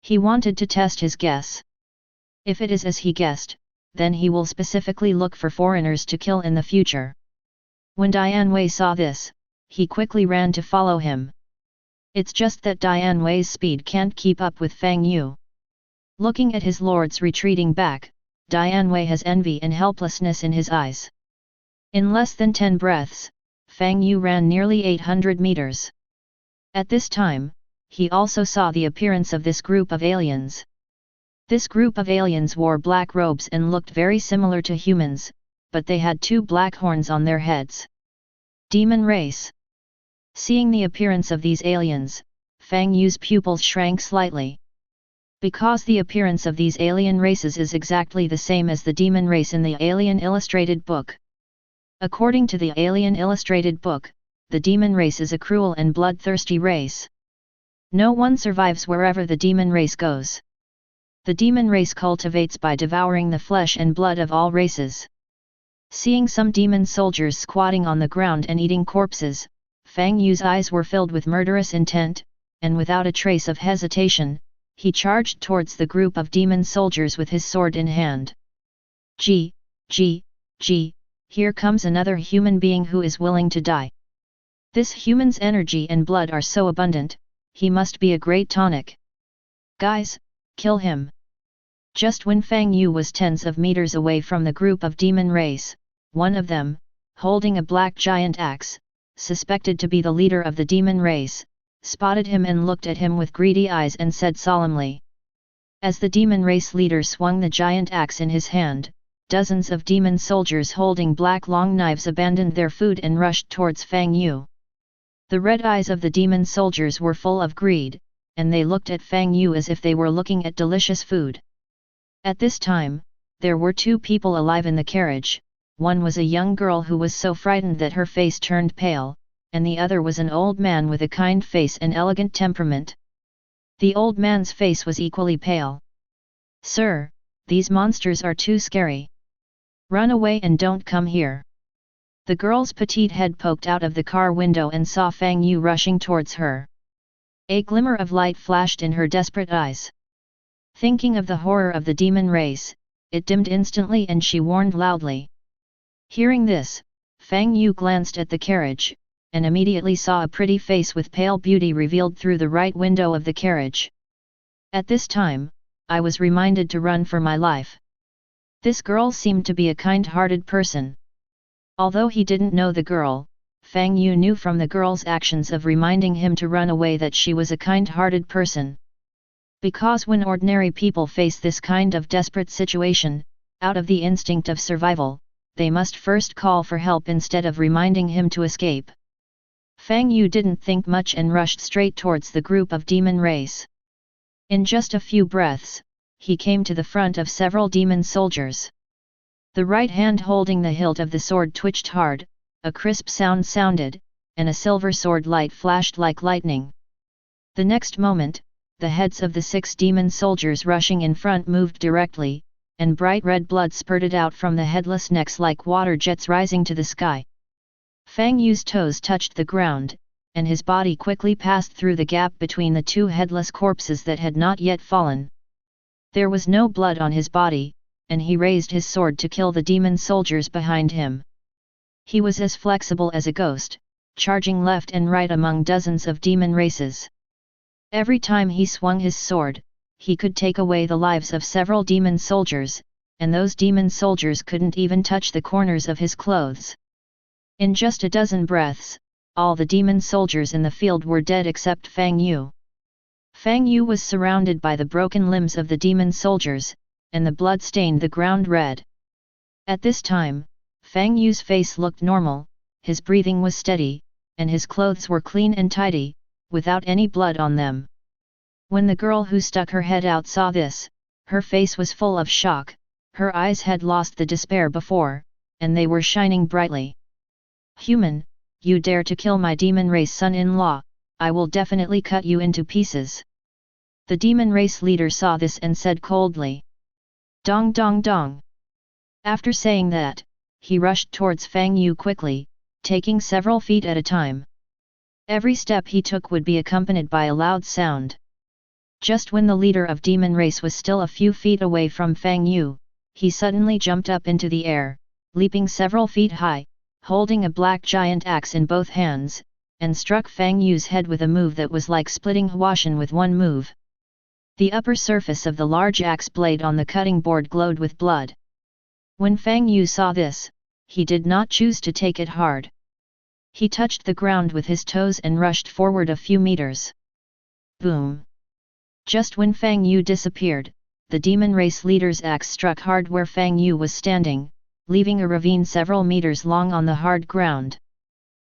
He wanted to test his guess. If it is as he guessed, then he will specifically look for foreigners to kill in the future. When Dian Wei saw this, he quickly ran to follow him. It's just that Dian Wei's speed can't keep up with Fang Yu. Looking at his lords retreating back, Dian Wei has envy and helplessness in his eyes. In less than 10 breaths, Fang Yu ran nearly 800 meters. At this time, he also saw the appearance of this group of aliens. This group of aliens wore black robes and looked very similar to humans, but they had 2 black horns on their heads. Demon race. Seeing the appearance of these aliens, Fang Yu's pupils shrank slightly. Because the appearance of these alien races is exactly the same as the demon race in the Alien Illustrated book. According to the Alien Illustrated book, the demon race is a cruel and bloodthirsty race. No one survives wherever the demon race goes. The demon race cultivates by devouring the flesh and blood of all races. Seeing some demon soldiers squatting on the ground and eating corpses, Fang Yu's eyes were filled with murderous intent, and without a trace of hesitation, he charged towards the group of demon soldiers with his sword in hand. Gee, here comes another human being who is willing to die. This human's energy and blood are so abundant, he must be a great tonic. Guys, kill him. Just when Fang Yu was tens of meters away from the group of demon race, one of them, holding a black giant axe, suspected to be the leader of the demon race, spotted him and looked at him with greedy eyes and said solemnly. As the demon race leader swung the giant axe in his hand, dozens of demon soldiers holding black long knives abandoned their food and rushed towards Fang Yu. The red eyes of the demon soldiers were full of greed, and they looked at Fang Yu as if they were looking at delicious food. At this time, there were 2 people alive in the carriage. One was a young girl who was so frightened that her face turned pale, and the other was an old man with a kind face and elegant temperament. The old man's face was equally pale. Sir, these monsters are too scary. Run away and don't come here. The girl's petite head poked out of the car window and saw Fang Yu rushing towards her. A glimmer of light flashed in her desperate eyes. Thinking of the horror of the demon race, it dimmed instantly and she warned loudly. Hearing this, Fang Yu glanced at the carriage, and immediately saw a pretty face with pale beauty revealed through the right window of the carriage. At this time, I was reminded to run for my life. This girl seemed to be a kind-hearted person. Although he didn't know the girl, Fang Yu knew from the girl's actions of reminding him to run away that she was a kind-hearted person. Because when ordinary people face this kind of desperate situation, out of the instinct of survival, they must first call for help instead of reminding him to escape. Fang Yu didn't think much and rushed straight towards the group of demon race. In just a few breaths, he came to the front of several demon soldiers. The right hand holding the hilt of the sword twitched hard, a crisp sound sounded, and a silver sword light flashed like lightning. The next moment, the heads of the 6 demon soldiers rushing in front moved directly, and bright red blood spurted out from the headless necks like water jets rising to the sky. Fang Yu's toes touched the ground, and his body quickly passed through the gap between the 2 headless corpses that had not yet fallen. There was no blood on his body, and he raised his sword to kill the demon soldiers behind him. He was as flexible as a ghost, charging left and right among dozens of demon races. Every time he swung his sword, he could take away the lives of several demon soldiers, and those demon soldiers couldn't even touch the corners of his clothes. In just a dozen breaths, all the demon soldiers in the field were dead except Fang Yu. Fang Yu was surrounded by the broken limbs of the demon soldiers, and the blood stained the ground red. At this time, Fang Yu's face looked normal, his breathing was steady, and his clothes were clean and tidy, without any blood on them. When the girl who stuck her head out saw this, her face was full of shock, her eyes had lost the despair before, and they were shining brightly. Human, you dare to kill my demon race son-in-law, I will definitely cut you into pieces. The demon race leader saw this and said coldly. Dong dong dong. After saying that, he rushed towards Fang Yu quickly, taking several feet at a time. Every step he took would be accompanied by a loud sound. Just when the leader of demon race was still a few feet away from Fang Yu, he suddenly jumped up into the air, leaping several feet high, holding a black giant axe in both hands, and struck Fang Yu's head with a move that was like splitting Huashan with one move. The upper surface of the large axe blade on the cutting board glowed with blood. When Fang Yu saw this, he did not choose to take it hard. He touched the ground with his toes and rushed forward a few meters. Boom! Just when Fang Yu disappeared, the demon race leader's axe struck hard where Fang Yu was standing, leaving a ravine several meters long on the hard ground.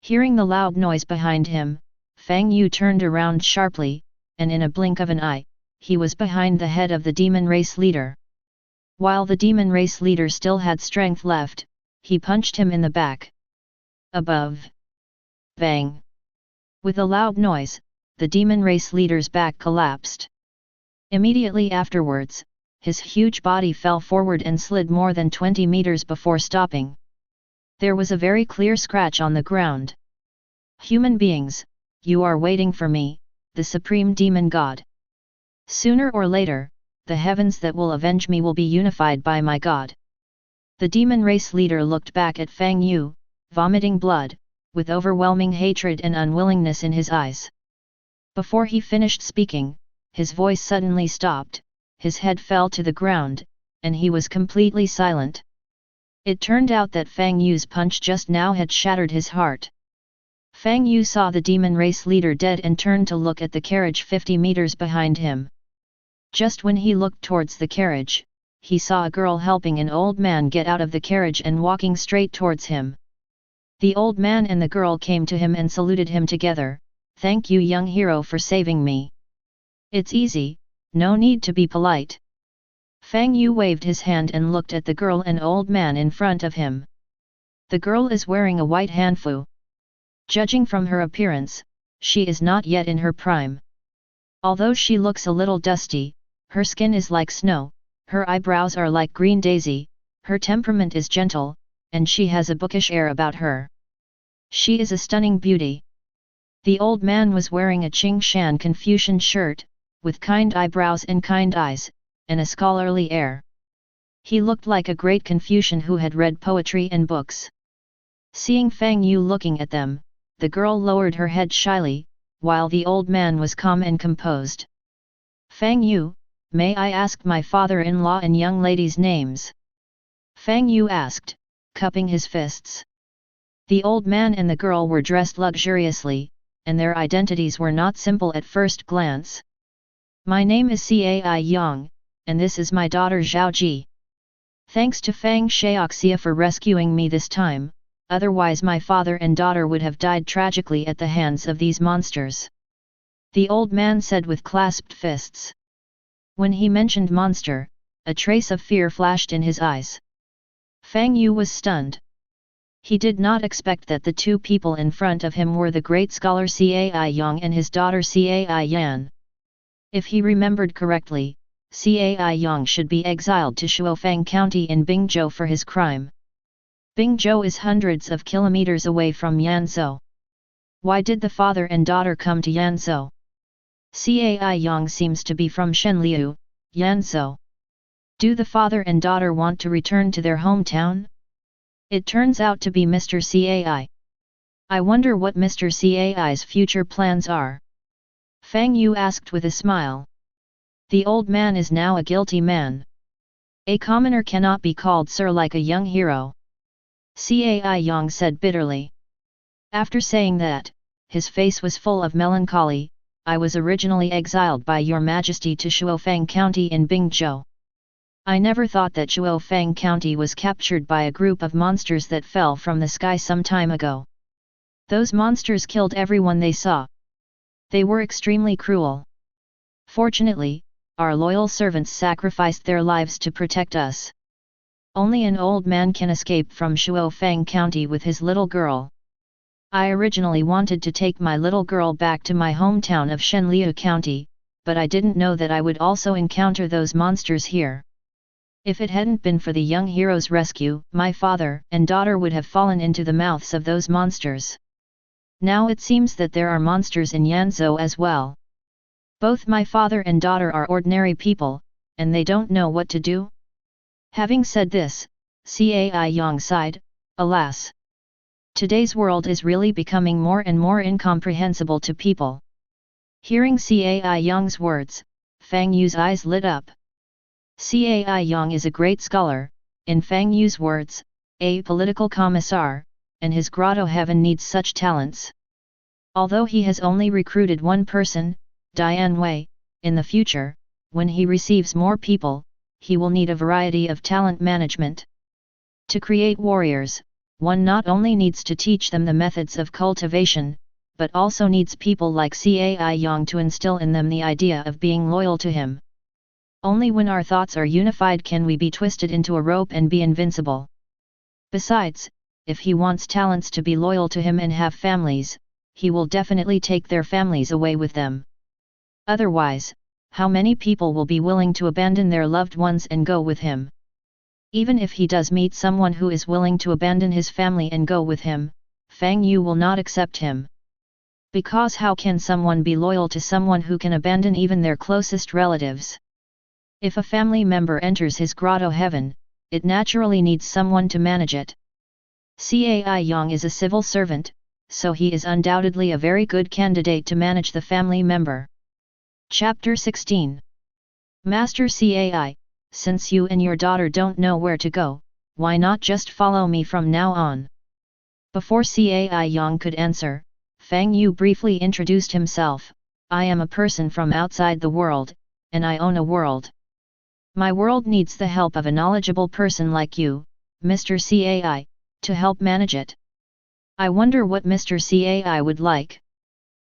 Hearing the loud noise behind him, Fang Yu turned around sharply, and in a blink of an eye, he was behind the head of the demon race leader. While the demon race leader still had strength left, he punched him in the back. Above. Bang! With a loud noise, the demon race leader's back collapsed. Immediately afterwards, his huge body fell forward and slid more than 20 meters before stopping. There was a very clear scratch on the ground. Human beings, you are waiting for me, the supreme demon god. Sooner or later, the heavens that will avenge me will be unified by my god. The demon race leader looked back at Fang Yu, vomiting blood, with overwhelming hatred and unwillingness in his eyes. Before he finished speaking, his voice suddenly stopped, his head fell to the ground, and he was completely silent. It turned out that Fang Yu's punch just now had shattered his heart. Fang Yu saw the demon race leader dead and turned to look at the carriage 50 meters behind him. Just when he looked towards the carriage, he saw a girl helping an old man get out of the carriage and walking straight towards him. The old man and the girl came to him and saluted him together. Thank you, young hero, for saving me. It's easy, no need to be polite. Fang Yu waved his hand and looked at the girl and old man in front of him. The girl is wearing a white hanfu. Judging from her appearance, she is not yet in her prime. Although she looks a little dusty, her skin is like snow, her eyebrows are like green daisy, her temperament is gentle, and she has a bookish air about her. She is a stunning beauty. The old man was wearing a Qingshan Confucian shirt, with kind eyebrows and kind eyes, and a scholarly air. He looked like a great Confucian who had read poetry and books. Seeing Fang Yu looking at them, the girl lowered her head shyly, while the old man was calm and composed. Fang Yu, may I ask my father-in-law and young lady's names? Fang Yu asked, cupping his fists. The old man and the girl were dressed luxuriously, and their identities were not simple at first glance. My name is Cai Yang, and this is my daughter Zhao Ji. Thanks to Fang Shaoxia for rescuing me this time, otherwise my father and daughter would have died tragically at the hands of these monsters. The old man said with clasped fists. When he mentioned monster, a trace of fear flashed in his eyes. Fang Yu was stunned. He did not expect that the two people in front of him were the great scholar Cai Yang and his daughter Cai Yan. If he remembered correctly, Cai Yang should be exiled to Shuofang County in Bingzhou for his crime. Bingzhou is hundreds of kilometers away from Yanzhou. Why did the father and daughter come to Yanzhou? Cai Yang seems to be from Shenliu, Yanzhou. Do the father and daughter want to return to their hometown? It turns out to be Mr. Cai. I wonder what Mr. Cai's future plans are. Fang Yu asked with a smile. The old man is now a guilty man. A commoner cannot be called sir like a young hero. Cai Yang said bitterly. After saying that, his face was full of melancholy. I was originally exiled by your majesty to Shuofang County in Bingzhou. I never thought that Shuofang County was captured by a group of monsters that fell from the sky some time ago. Those monsters killed everyone they saw. They were extremely cruel. Fortunately, our loyal servants sacrificed their lives to protect us. Only an old man can escape from Shuofang County with his little girl. I originally wanted to take my little girl back to my hometown of Shenliu County, but I didn't know that I would also encounter those monsters here. If it hadn't been for the young hero's rescue, my father and daughter would have fallen into the mouths of those monsters. Now it seems that there are monsters in Yanzhou as well. Both my father and daughter are ordinary people, and they don't know what to do. Having said this, Cai Yang sighed, alas. Today's world is really becoming more and more incomprehensible to people. Hearing Cai Yang's words, Fang Yu's eyes lit up. Cai Yang is a great scholar, in Fang Yu's words, a political commissar, and his Grotto-Heaven needs such talents. Although he has only recruited one person, Dian Wei, in the future, when he receives more people, he will need a variety of talent management. To create warriors, one not only needs to teach them the methods of cultivation, but also needs people like Cai Yang to instill in them the idea of being loyal to him. Only when our thoughts are unified can we be twisted into a rope and be invincible. Besides, if he wants talents to be loyal to him and have families, he will definitely take their families away with them. Otherwise, how many people will be willing to abandon their loved ones and go with him? Even if he does meet someone who is willing to abandon his family and go with him, Fang Yu will not accept him. Because how can someone be loyal to someone who can abandon even their closest relatives? If a family member enters his Grotto-Heaven, it naturally needs someone to manage it. Cai Yang is a civil servant, so he is undoubtedly a very good candidate to manage the family member. Chapter 16. Master Cai, since you and your daughter don't know where to go, why not just follow me from now on? Before Cai Yang could answer, Fang Yu briefly introduced himself. I am a person from outside the world, and I own a world. My world needs the help of a knowledgeable person like you, Mr. Cai, to help manage it. I wonder what Mr. Cai would like.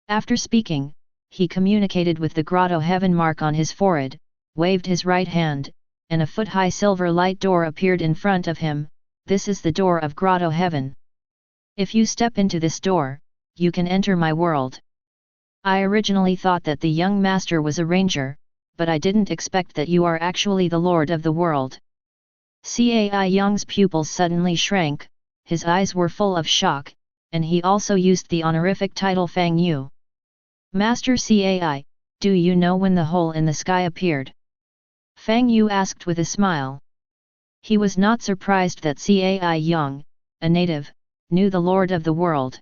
After speaking, he communicated with the Grotto-Heaven mark on his forehead, waved his right hand, and a foot-high silver light door appeared in front of him. This is the door of Grotto-Heaven. If you step into this door, you can enter my world. I originally thought that the young master was a ranger, but I didn't expect that you are actually the lord of the world. Cai Yang's pupils suddenly shrank, his eyes were full of shock, and he also used the honorific title Fang Yu. Master Cai, do you know when the hole in the sky appeared? Fang Yu asked with a smile. He was not surprised that Cai Yang, a native, knew the Lord of the world.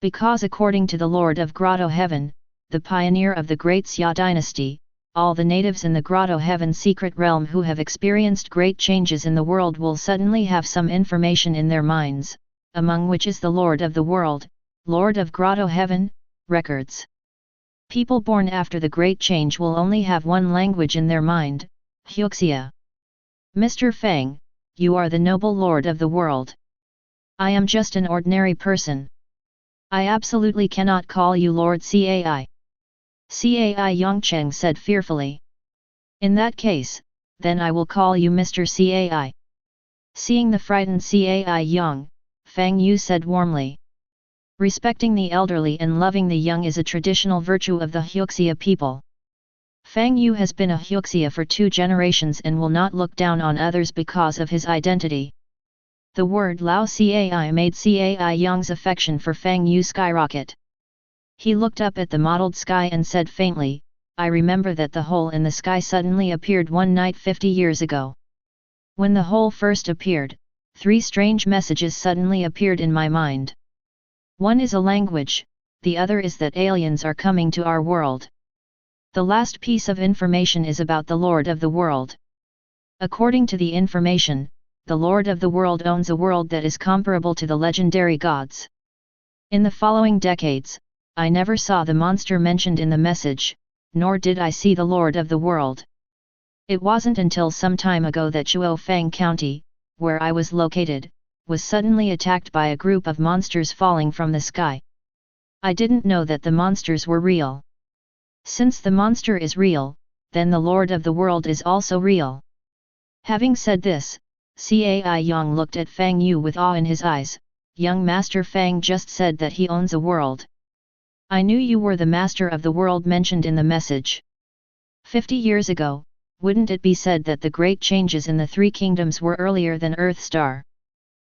Because according to the Lord of Grotto-Heaven, the pioneer of the Great Xia dynasty, all the natives in the Grotto-Heaven Secret Realm who have experienced great changes in the world will suddenly have some information in their minds, among which is the Lord of the world, Lord of Grotto-Heaven, records. People born after the great change will only have one language in their mind, Huxia. Mr. Fang, you are the noble Lord of the world. I am just an ordinary person. I absolutely cannot call you Lord Cai. Cai Yongcheng said fearfully. In that case, then I will call you Mr. Cai. Seeing the frightened Cai Yang, Fang Yu said warmly. Respecting the elderly and loving the young is a traditional virtue of the Huxia people. Fang Yu has been a Huxia for 2 generations and will not look down on others because of his identity. The word Lao Cai made Cai Yang's affection for Fang Yu skyrocket. He looked up at the mottled sky and said faintly, I remember that the hole in the sky suddenly appeared one night 50 years ago. When the hole first appeared, 3 strange messages suddenly appeared in my mind. One is a language, the other is that aliens are coming to our world. The last piece of information is about the Lord of the world. According to the information, the Lord of the world owns a world that is comparable to the legendary gods. In the following decades, I never saw the monster mentioned in the message, nor did I see the Lord of the world. It wasn't until some time ago that Chuo-Fang County, where I was located, was suddenly attacked by a group of monsters falling from the sky. I didn't know that the monsters were real. Since the monster is real, then the Lord of the world is also real. Having said this, Cai Yang looked at Fang Yu with awe in his eyes. Young Master Fang just said that he owns a world. I knew you were the master of the world mentioned in the message. 50 years ago, wouldn't it be said that the great changes in the 3 kingdoms were earlier than Earth Star?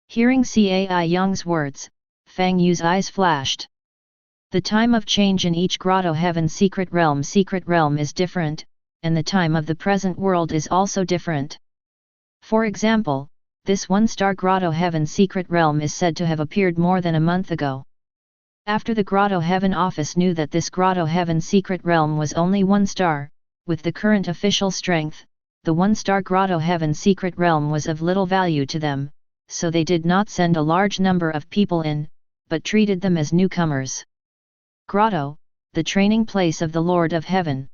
Hearing Cai Yang's words, Fang Yu's eyes flashed. The time of change in each Grotto-Heaven Secret Realm is different, and the time of the present world is also different. For example, this 1-star Grotto-Heaven Secret Realm is said to have appeared more than a month ago. After the Grotto-Heaven office knew that this Grotto-Heaven Secret Realm was only 1 star, with the current official strength, the 1-star Grotto-Heaven Secret Realm was of little value to them, so they did not send a large number of people in, but treated them as newcomers. Grotto, the training place of the Lord of Heaven.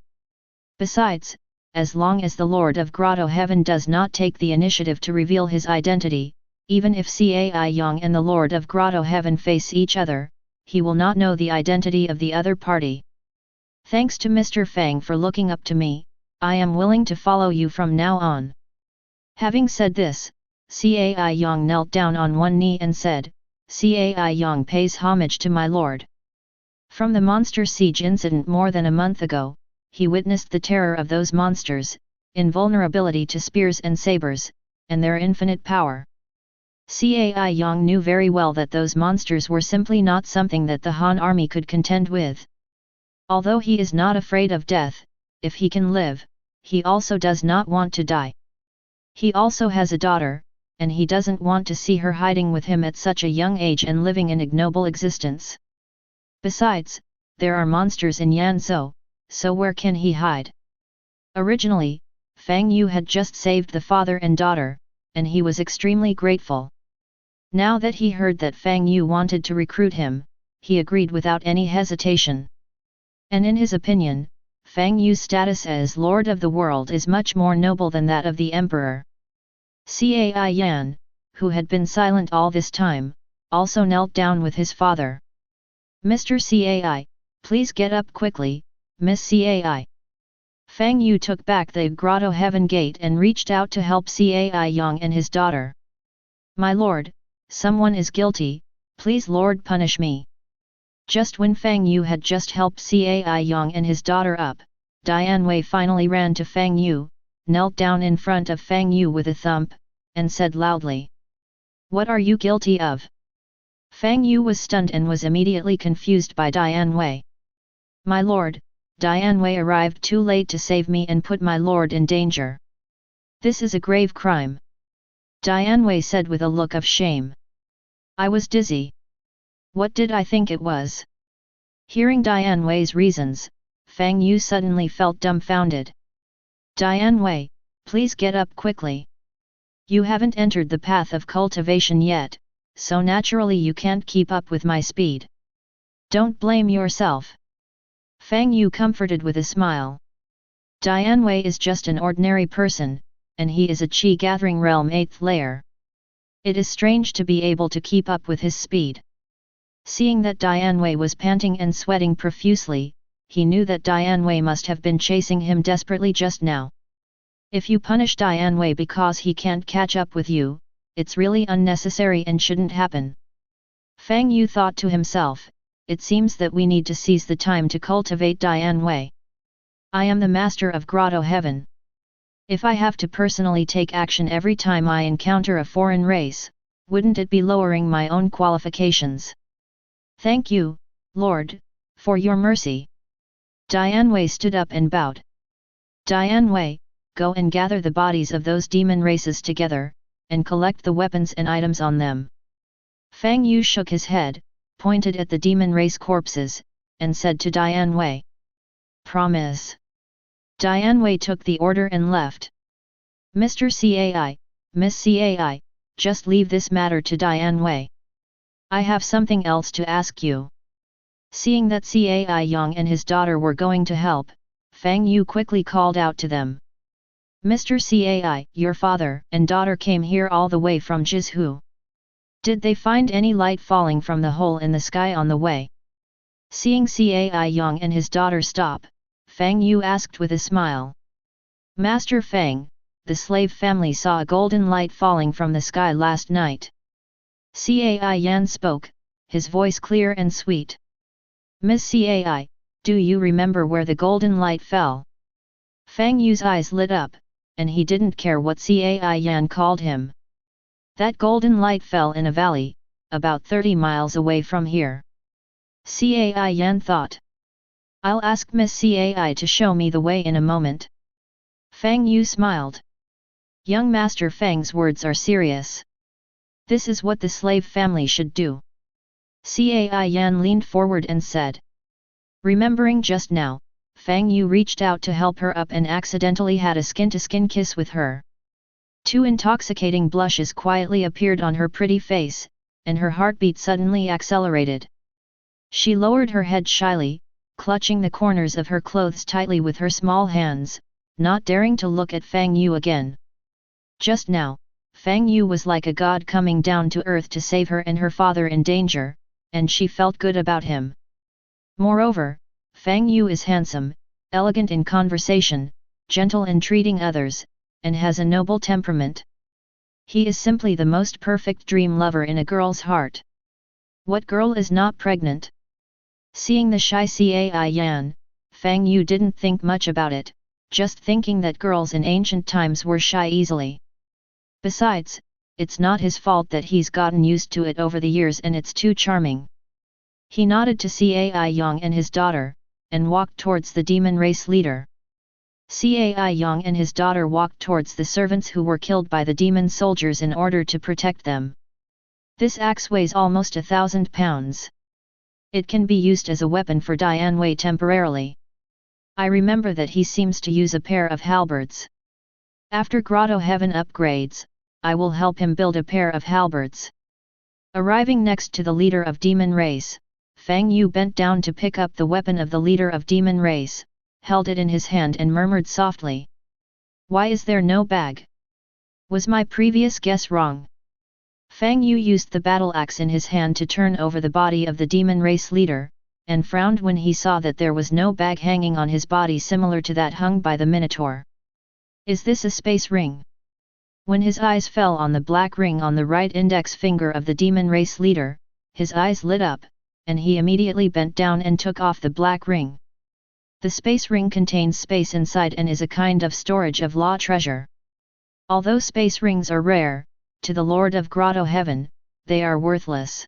Besides, as long as the Lord of Grotto-Heaven does not take the initiative to reveal his identity, even if Cai Yang and the Lord of Grotto-Heaven face each other, he will not know the identity of the other party. Thanks to Mr. Fang for looking up to me, I am willing to follow you from now on. Having said this, Cai Yang knelt down on one knee and said, Cai Yang pays homage to my lord. From the monster siege incident more than a month ago, he witnessed the terror of those monsters, invulnerability to spears and sabers, and their infinite power. Cai Yang knew very well that those monsters were simply not something that the Han army could contend with. Although he is not afraid of death, if he can live, he also does not want to die. He also has a daughter, and he doesn't want to see her hiding with him at such a young age and living an ignoble existence. Besides, there are monsters in Yanzhou, so where can he hide? Originally, Fang Yu had just saved the father and daughter, and he was extremely grateful. Now that he heard that Fang Yu wanted to recruit him, he agreed without any hesitation. And in his opinion, Fang Yu's status as Lord of the World is much more noble than that of the Emperor. Cai Yan, who had been silent all this time, also knelt down with his father. Mr. Cai, please get up quickly, Miss Cai. Fang Yu took back the Grotto-Heaven gate and reached out to help Cai Yang and his daughter. My lord, someone is guilty, please Lord punish me. Just when Fang Yu had just helped Cai Yang and his daughter up, Dian Wei finally ran to Fang Yu, knelt down in front of Fang Yu with a thump, and said loudly, "What are you guilty of?" Fang Yu was stunned and was immediately confused by Dian Wei. "My lord, Dian Wei arrived too late to save me and put my lord in danger. This is a grave crime," Dian Wei said with a look of shame. "I was dizzy. What did I think it was?" Hearing Dian Wei's reasons, Fang Yu suddenly felt dumbfounded. "Dian Wei, please get up quickly. You haven't entered the path of cultivation yet, so naturally you can't keep up with my speed. Don't blame yourself." Fang Yu comforted with a smile. Dian Wei is just an ordinary person, and he is a Qi-gathering realm 8th layer. It is strange to be able to keep up with his speed. Seeing that Dian Wei was panting and sweating profusely, he knew that Dian Wei must have been chasing him desperately just now. If you punish Dian Wei because he can't catch up with you, it's really unnecessary and shouldn't happen. Fang Yu thought to himself, it seems that we need to seize the time to cultivate Dian Wei. I am the master of Grotto-Heaven. If I have to personally take action every time I encounter a foreign race, wouldn't it be lowering my own qualifications? Thank you, Lord, for your mercy. Dian Wei stood up and bowed. Dian Wei, go and gather the bodies of those demon races together, and collect the weapons and items on them. Fang Yu shook his head, pointed at the demon race corpses, and said to Dian Wei, "Promise." Dian Wei took the order and left. "Mr. Cai, Miss Cai, just leave this matter to Dian Wei. I have something else to ask you." Seeing that Cai Yang and his daughter were going to help, Fang Yu quickly called out to them. "Mr. Cai, your father and daughter came here all the way from Jizhu. Did they find any light falling from the hole in the sky on the way?" Seeing Cai Yang and his daughter stop, Fang Yu asked with a smile. "Master Fang, the slave family saw a golden light falling from the sky last night." Cai Yan spoke, his voice clear and sweet. "Miss Cai, do you remember where the golden light fell?" Fang Yu's eyes lit up, and he didn't care what Cai Yan called him. "That golden light fell in a valley, about 30 miles away from here." Cai Yan thought. "I'll ask Miss Cai to show me the way in a moment." Fang Yu smiled. Young Master Fang's words are serious. This is what the slave family should do. Cai Yan leaned forward and said. Remembering just now, Fang Yu reached out to help her up and accidentally had a skin-to-skin kiss with her. 2 intoxicating blushes quietly appeared on her pretty face, and her heartbeat suddenly accelerated. She lowered her head shyly, clutching the corners of her clothes tightly with her small hands, not daring to look at Fang Yu again. Just now, Fang Yu was like a god coming down to earth to save her and her father in danger, and she felt good about him. Moreover, Fang Yu is handsome, elegant in conversation, gentle in treating others, and has a noble temperament. He is simply the most perfect dream lover in a girl's heart. What girl is not pregnant? Seeing the shy Cai Yan, Fang Yu didn't think much about it, just thinking that girls in ancient times were shy easily. Besides, it's not his fault that he's gotten used to it over the years and it's too charming. He nodded to Cai Yang and his daughter, and walked towards the demon race leader. Cai Yang and his daughter walked towards the servants who were killed by the demon soldiers in order to protect them. This axe weighs almost 1,000 pounds. It can be used as a weapon for Dian Wei temporarily. I remember that he seems to use a pair of halberds. After Grotto-Heaven upgrades, I will help him build a pair of halberds. Arriving next to the leader of demon race, Fang Yu bent down to pick up the weapon of the leader of demon race, held it in his hand and murmured softly. Why is there no bag? Was my previous guess wrong? Fang Yu used the battle axe in his hand to turn over the body of the demon race leader, and frowned when he saw that there was no bag hanging on his body similar to that hung by the Minotaur. Is this a space ring? When his eyes fell on the black ring on the right index finger of the demon race leader, his eyes lit up, and he immediately bent down and took off the black ring. The space ring contains space inside and is a kind of storage of law treasure. Although space rings are rare, to the Lord of Grotto-Heaven, they are worthless.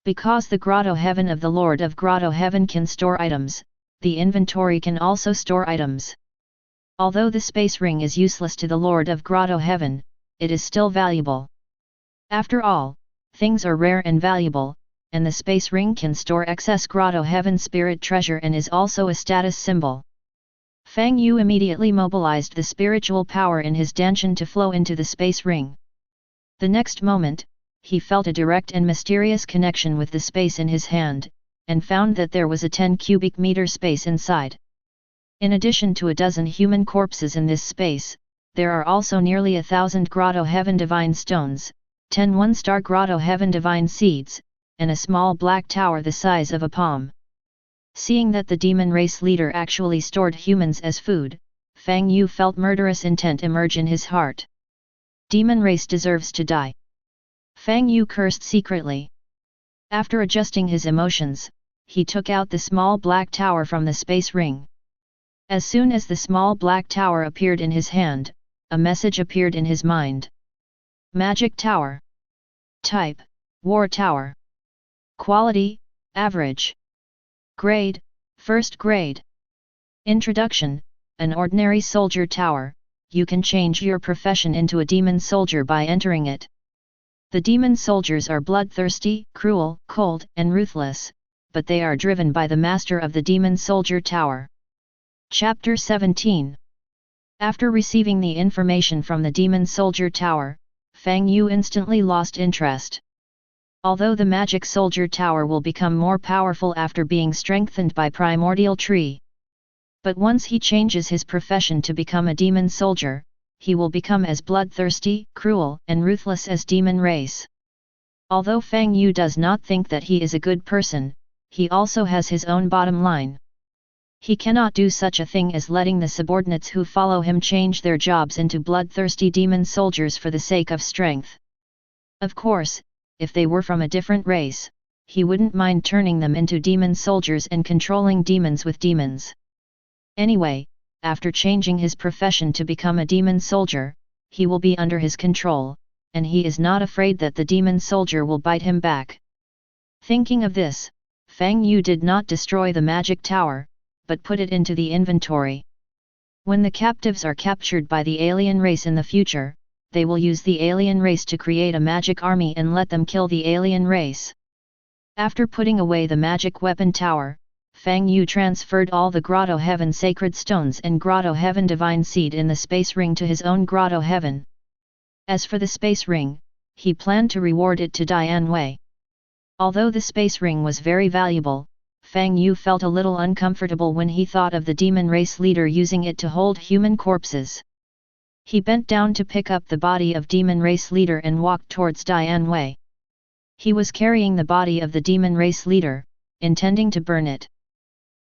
Because the Grotto-Heaven of the Lord of Grotto-Heaven can store items, the inventory can also store items. Although the space ring is useless to the Lord of Grotto-Heaven, it is still valuable. After all, things are rare and valuable, and the space ring can store excess Grotto-Heaven Spirit Treasure and is also a status symbol. Fang Yu immediately mobilized the spiritual power in his dantian to flow into the space ring. The next moment, he felt a direct and mysterious connection with the space in his hand, and found that there was a 10 cubic meter space inside. In addition to a dozen human corpses in this space, there are also nearly 1,000 Grotto-Heaven Divine Stones, 10 one-star Grotto-Heaven Divine Seeds, and a small black tower the size of a palm. Seeing that the demon race leader actually stored humans as food, Fang Yu felt murderous intent emerge in his heart. Demon race deserves to die. Fang Yu cursed secretly. After adjusting his emotions, he took out the small black tower from the space ring. As soon as the small black tower appeared in his hand, a message appeared in his mind. Magic Tower. Type: War Tower. Quality: Average. Grade: First Grade. Introduction: An ordinary soldier tower. You can change your profession into a demon soldier by entering it. The demon soldiers are bloodthirsty, cruel, cold, and ruthless, but they are driven by the master of the demon soldier tower. Chapter 17. After receiving the information from the demon soldier tower, Fang Yu instantly lost interest. Although the magic soldier tower will become more powerful after being strengthened by primordial tree. But once he changes his profession to become a demon soldier, he will become as bloodthirsty, cruel, and ruthless as demon race. Although Fang Yu does not think that he is a good person, he also has his own bottom line. He cannot do such a thing as letting the subordinates who follow him change their jobs into bloodthirsty demon soldiers for the sake of strength. Of course, if they were from a different race, he wouldn't mind turning them into demon soldiers and controlling demons with demons. Anyway, after changing his profession to become a demon soldier, he will be under his control, and he is not afraid that the demon soldier will bite him back. Thinking of this, Fang Yu did not destroy the magic tower, but put it into the inventory. When the captives are captured by the alien race in the future, they will use the alien race to create a magic army and let them kill the alien race. After putting away the magic weapon tower, Fang Yu transferred all the Grotto-Heaven Sacred Stones and Grotto-Heaven Divine Seed in the space ring to his own Grotto-Heaven. As for the space ring, he planned to reward it to Dian Wei. Although the space ring was very valuable, Fang Yu felt a little uncomfortable when he thought of the demon race leader using it to hold human corpses. He bent down to pick up the body of demon race leader and walked towards Dian Wei. He was carrying the body of the demon race leader, intending to burn it.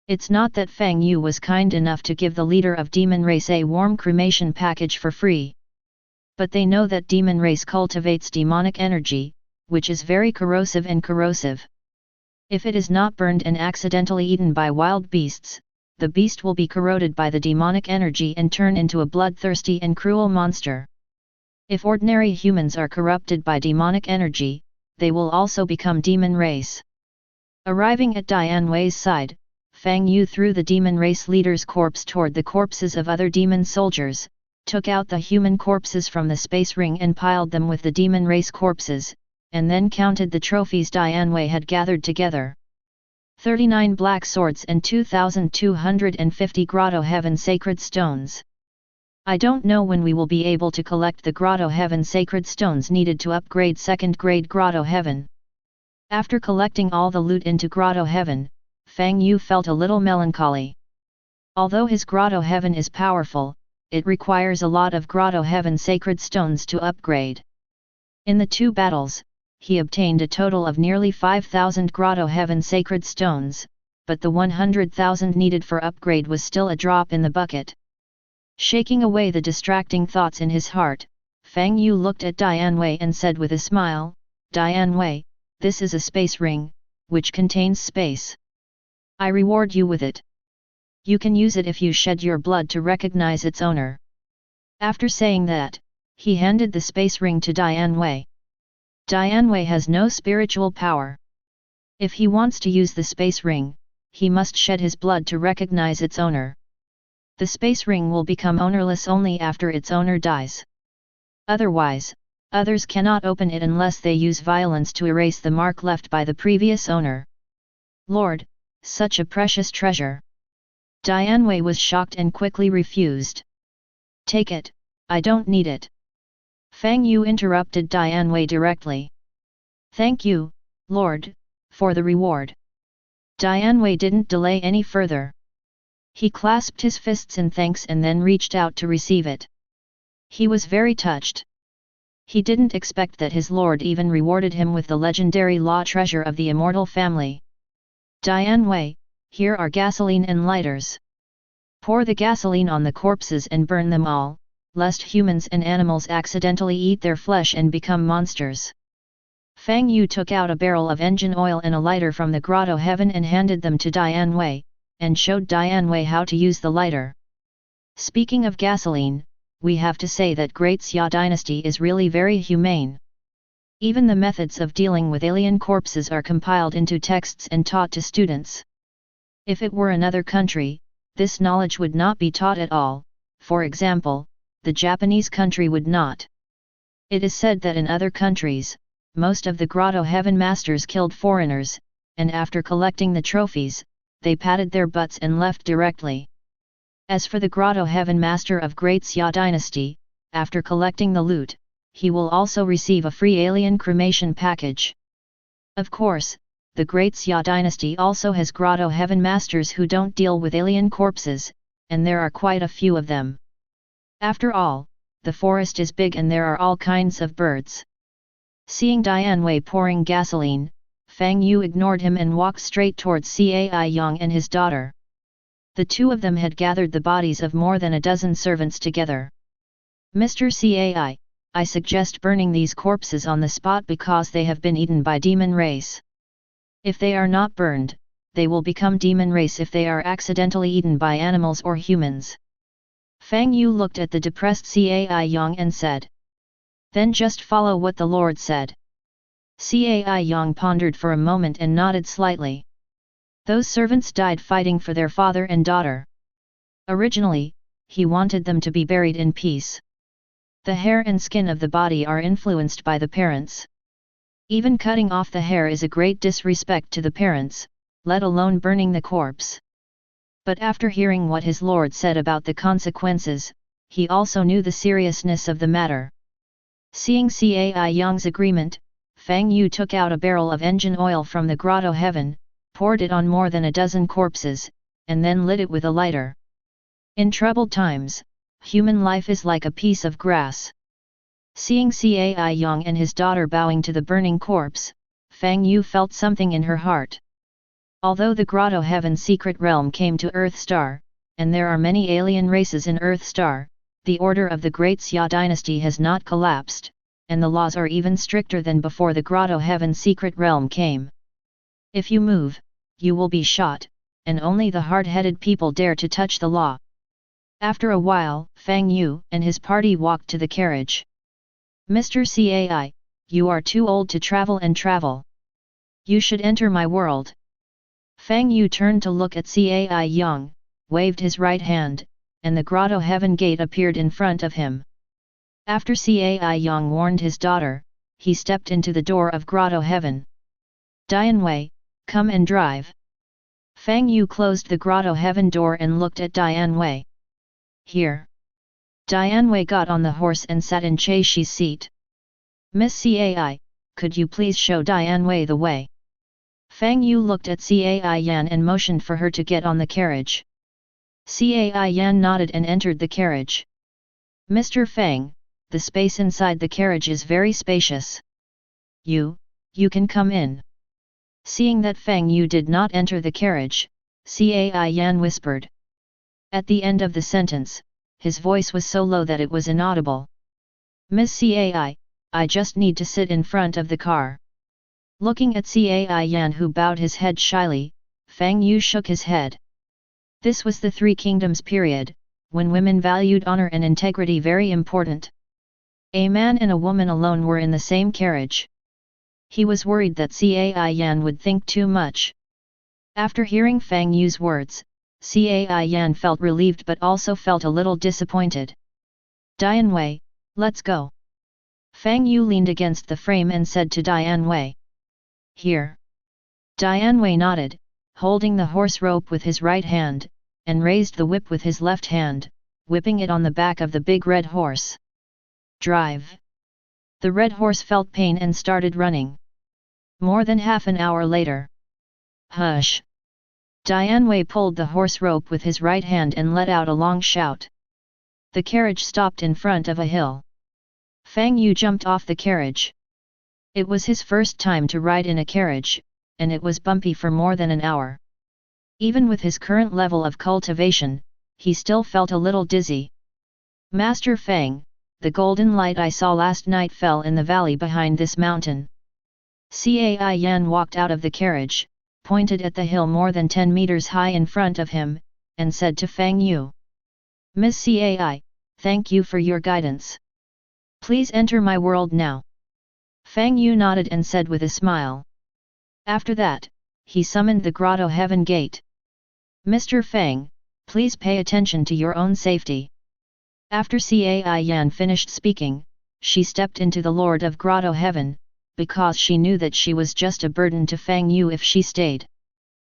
It's not that Fang Yu was kind enough to give the leader of demon race a warm cremation package for free. But they know that demon race cultivates demonic energy, which is very corrosive and corrosive. If it is not burned and accidentally eaten by wild beasts, the beast will be corroded by the demonic energy and turn into a bloodthirsty and cruel monster. If ordinary humans are corrupted by demonic energy, they will also become demon race. Arriving at Dian Wei's side, Fang Yu threw the demon race leader's corpse toward the corpses of other demon soldiers, took out the human corpses from the space ring and piled them with the demon race corpses, and then counted the trophies Dian Wei had gathered together. 39 black swords and 2,250 Grotto-Heaven Sacred Stones. I don't know when we will be able to collect the Grotto-Heaven Sacred Stones needed to upgrade second grade Grotto-Heaven. After collecting all the loot into Grotto-Heaven, Fang Yu felt a little melancholy. Although his Grotto-Heaven is powerful, it requires a lot of Grotto-Heaven Sacred Stones to upgrade. In the 2 battles, he obtained a total of nearly 5,000 Grotto-Heaven Sacred Stones, but the 100,000 needed for upgrade was still a drop in the bucket. Shaking away the distracting thoughts in his heart, Fang Yu looked at Dian Wei and said with a smile, "Dian Wei, this is a space ring, which contains space. I reward you with it. You can use it if you shed your blood to recognize its owner." After saying that, he handed the space ring to Dianwei. Dianwei has no spiritual power. If he wants to use the space ring, he must shed his blood to recognize its owner. The space ring will become ownerless only after its owner dies. Otherwise, others cannot open it unless they use violence to erase the mark left by the previous owner. "Lord, such a precious treasure." Dianwei was shocked and quickly refused. "Take it, I don't need it." Fang Yu interrupted Dianwei directly. "Thank you, Lord, for the reward." Dianwei didn't delay any further. He clasped his fists in thanks and then reached out to receive it. He was very touched. He didn't expect that his lord even rewarded him with the legendary law treasure of the immortal family. "Dianwei, here are gasoline and lighters. Pour the gasoline on the corpses and burn them all, lest humans and animals accidentally eat their flesh and become monsters." Fang Yu took out a barrel of engine oil and a lighter from the Grotto-Heaven and handed them to Dianwei, and showed Dianwei how to use the lighter. Speaking of gasoline, we have to say that Great Xia dynasty is really very humane. Even the methods of dealing with alien corpses are compiled into texts and taught to students. If it were another country, this knowledge would not be taught at all. For example, the Japanese country would not. It is said that in other countries, most of the Grotto-Heaven masters killed foreigners, and after collecting the trophies, they patted their butts and left directly. As for the Grotto-Heaven master of Great Xia dynasty, after collecting the loot, he will also receive a free alien cremation package. Of course, the Great Xia dynasty also has Grotto-Heaven masters who don't deal with alien corpses, and there are quite a few of them. After all, the forest is big and there are all kinds of birds. Seeing Dianwei pouring gasoline, Fang Yu ignored him and walked straight towards Cai Yang and his daughter. The two of them had gathered the bodies of more than a dozen servants together. "Mr. Cai, I suggest burning these corpses on the spot because they have been eaten by demon race. If they are not burned, they will become demon race if they are accidentally eaten by animals or humans." Fang Yu looked at the depressed Cai Yang and said. "Then just follow what the Lord said." Cai Yang pondered for a moment and nodded slightly. Those servants died fighting for their father and daughter. Originally, he wanted them to be buried in peace. The hair and skin of the body are influenced by the parents. Even cutting off the hair is a great disrespect to the parents, let alone burning the corpse. But after hearing what his lord said about the consequences, he also knew the seriousness of the matter. Seeing Cai Yang's agreement, Fang Yu took out a barrel of engine oil from the Grotto-Heaven, poured it on more than a dozen corpses, and then lit it with a lighter. In troubled times, human life is like a piece of grass. Seeing Cai Yang and his daughter bowing to the burning corpse, Fang Yu felt something in her heart. Although the Grotto-Heaven Secret Realm came to Earth Star, and there are many alien races in Earth Star, the order of the Great Xia dynasty has not collapsed, and the laws are even stricter than before the Grotto-Heaven Secret Realm came. If you move, you will be shot, and only the hard-headed people dare to touch the law. After a while, Fang Yu and his party walked to the carriage. "Mr. Cai, you are too old to travel and travel. You should enter my world." Fang Yu turned to look at Cai Yang, waved his right hand, and the Grotto-Heaven gate appeared in front of him. After Cai Yang warned his daughter, he stepped into the door of Grotto-Heaven. "Dianwei, come and drive." Fang Yu closed the Grotto-Heaven door and looked at Dianwei. "Here." Dianwei got on the horse and sat in Chai's seat. "Miss Cai, could you please show Dianwei the way?" Fang Yu looked at Cai Yan and motioned for her to get on the carriage. Cai Yan nodded and entered the carriage. "Mr. Fang, the space inside the carriage is very spacious. You can come in." Seeing that Fang Yu did not enter the carriage, Cai Yan whispered. At the end of the sentence, his voice was so low that it was inaudible. "Miss Cai, I just need to sit in front of the car." Looking at Cai Yan, who bowed his head shyly, Fang Yu shook his head. This was the Three Kingdoms period, when women valued honor and integrity very important. A man and a woman alone were in the same carriage. He was worried that Cai Yan would think too much. After hearing Fang Yu's words, Cai Yan felt relieved but also felt a little disappointed. Dian Wei, let's go. Fang Yu leaned against the frame and said to Dian Wei. Here. Dian Wei nodded, holding the horse rope with his right hand, and raised the whip with his left hand, whipping it on the back of the big red horse. Drive. The red horse felt pain and started running. More than half an hour later. Hush! Dian Wei pulled the horse rope with his right hand and let out a long shout. The carriage stopped in front of a hill. Fang Yu jumped off the carriage. It was his first time to ride in a carriage, and it was bumpy for more than an hour. Even with his current level of cultivation, he still felt a little dizzy. Master Fang, the golden light I saw last night fell in the valley behind this mountain. Cai Yan walked out of the carriage, pointed at the hill more than 10 meters high in front of him, and said to Fang Yu. Miss Cai, thank you for your guidance. Please enter my world now. Fang Yu nodded and said with a smile. After that, he summoned the Grotto-Heaven gate. Mr. Fang, please pay attention to your own safety. After Cai Yan finished speaking, she stepped into the Lord of Grotto-Heaven, because she knew that she was just a burden to Fang Yu if she stayed.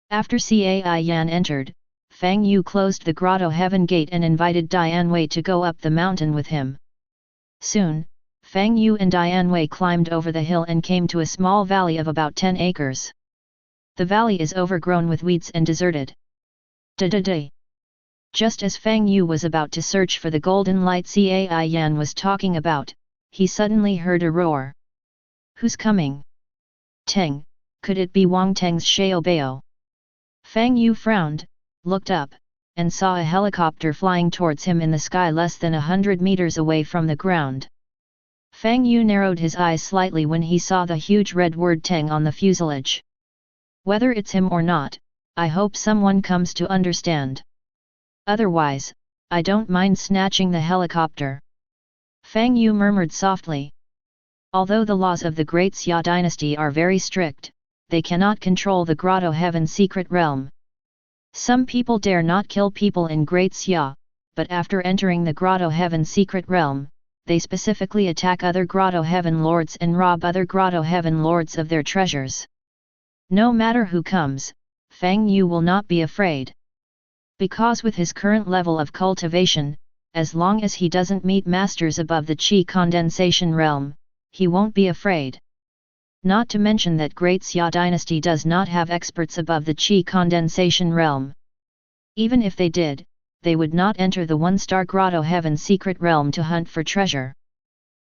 After Cai Yan entered, Fang Yu closed the Grotto-Heaven gate and invited Dian Wei to go up the mountain with him. Soon, Fang Yu and Dian Wei climbed over the hill and came to a small valley of about 10 acres. The valley is overgrown with weeds and deserted. Da-da-da. Just as Fang Yu was about to search for the golden light Cai Yan was talking about, he suddenly heard a roar. Who's coming? Teng, could it be Wang Teng's Xiaobao? Fang Yu frowned, looked up, and saw a helicopter flying towards him in the sky less than 100 meters away from the ground. Fang Yu narrowed his eyes slightly when he saw the huge red word Teng on the fuselage. Whether it's him or not, I hope someone comes to understand. Otherwise, I don't mind snatching the helicopter. Fang Yu murmured softly. Although the laws of the Great Xia dynasty are very strict, they cannot control the Grotto-Heaven Secret Realm. Some people dare not kill people in Great Xia, but after entering the Grotto-Heaven Secret Realm, they specifically attack other Grotto-Heaven lords and rob other Grotto-Heaven lords of their treasures. No matter who comes, Fang Yu will not be afraid. Because with his current level of cultivation, as long as he doesn't meet masters above the Qi condensation realm, he won't be afraid. Not to mention that Great Xia dynasty does not have experts above the Qi condensation realm. Even if they did, they would not enter the one-star Grotto-Heaven Secret Realm to hunt for treasure.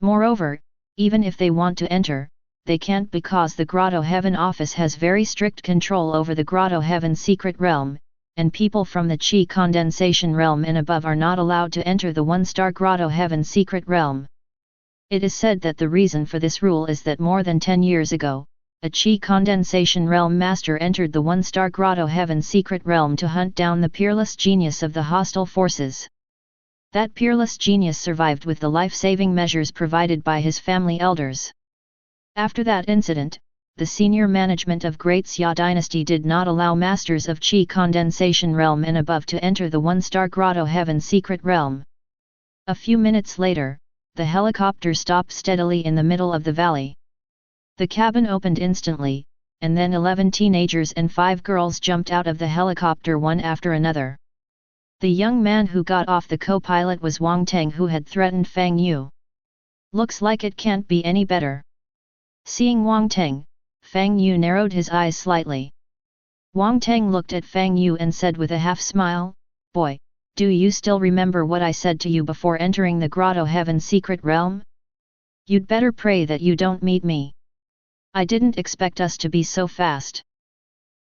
Moreover, even if they want to enter, they can't because the Grotto-Heaven office has very strict control over the Grotto-Heaven Secret Realm, and people from the Qi condensation realm and above are not allowed to enter the one-star Grotto-Heaven Secret Realm. It is said that the reason for this rule is that more than 10 years ago, a Qi condensation realm master entered the one-star Grotto-Heaven Secret Realm to hunt down the peerless genius of the hostile forces. That peerless genius survived with the life-saving measures provided by his family elders. After that incident, the senior management of Great Xia dynasty did not allow masters of Qi condensation realm and above to enter the one-star Grotto-Heaven Secret Realm. A few minutes later, the helicopter stopped steadily in the middle of the valley. The cabin opened instantly, and then 11 teenagers and 5 girls jumped out of the helicopter one after another. The young man who got off the co-pilot was Wang Teng, who had threatened Fang Yu. Looks like it can't be any better. Seeing Wang Teng, Fang Yu narrowed his eyes slightly. Wang Teng looked at Fang Yu and said with a half-smile, "Boy, do you still remember what I said to you before entering the Grotto-Heaven Secret Realm? You'd better pray that you don't meet me. I didn't expect us to be so fast.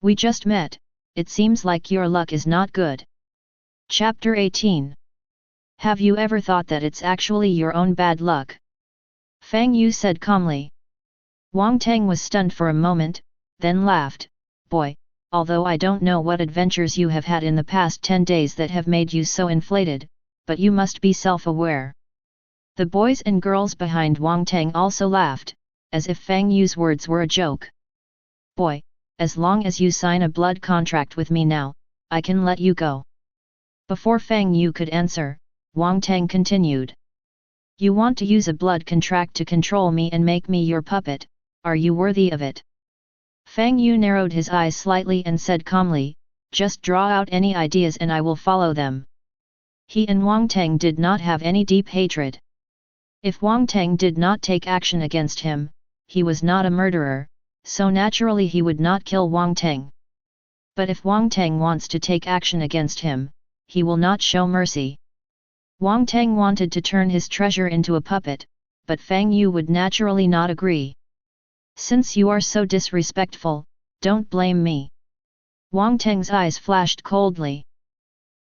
We just met, it seems like your luck is not good." Chapter 18. Have you ever thought that it's actually your own bad luck? Fang Yu said calmly. Wang Tang was stunned for a moment, then laughed, "Boy, although I don't know what adventures you have had in the past 10 days that have made you so inflated, but you must be self-aware." The boys and girls behind Wang Tang also laughed, as if Fang Yu's words were a joke. "Boy, as long as you sign a blood contract with me now, I can let you go." Before Fang Yu could answer, Wang Tang continued. "You want to use a blood contract to control me and make me your puppet, are you worthy of it?" Fang Yu narrowed his eyes slightly and said calmly, "Just draw out any ideas and I will follow them." He and Wang Tang did not have any deep hatred. If Wang Tang did not take action against him, he was not a murderer, so naturally he would not kill Wang Tang. But if Wang Tang wants to take action against him, he will not show mercy. Wang Tang wanted to turn his treasure into a puppet, but Fang Yu would naturally not agree. "Since you are so disrespectful, don't blame me." Wang Tang's eyes flashed coldly.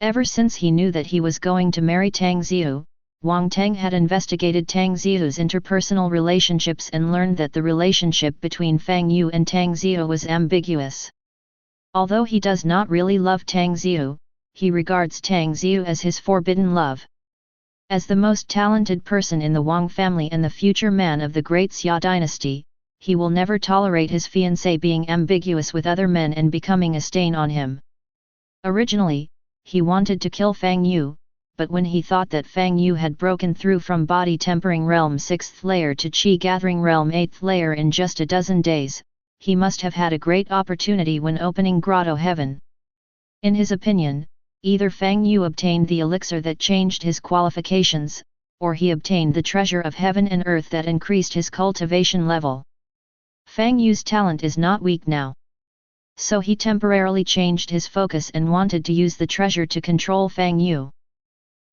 Ever since he knew that he was going to marry Tang Xiu, Wang Tang had investigated Tang Xiu's interpersonal relationships and learned that the relationship between Fang Yu and Tang Xiu was ambiguous. Although he does not really love Tang Xiu, he regards Tang Xiu as his forbidden love. As the most talented person in the Wang family and the future man of the Great Xia dynasty, he will never tolerate his fiancée being ambiguous with other men and becoming a stain on him. Originally, he wanted to kill Fang Yu, but when he thought that Fang Yu had broken through from Body Tempering Realm 6th layer to Qi Gathering Realm 8th layer in just a dozen days, he must have had a great opportunity when opening Grotto-Heaven. In his opinion, either Fang Yu obtained the elixir that changed his qualifications, or he obtained the treasure of heaven and earth that increased his cultivation level. Fang Yu's talent is not weak now. So he temporarily changed his focus and wanted to use the treasure to control Fang Yu.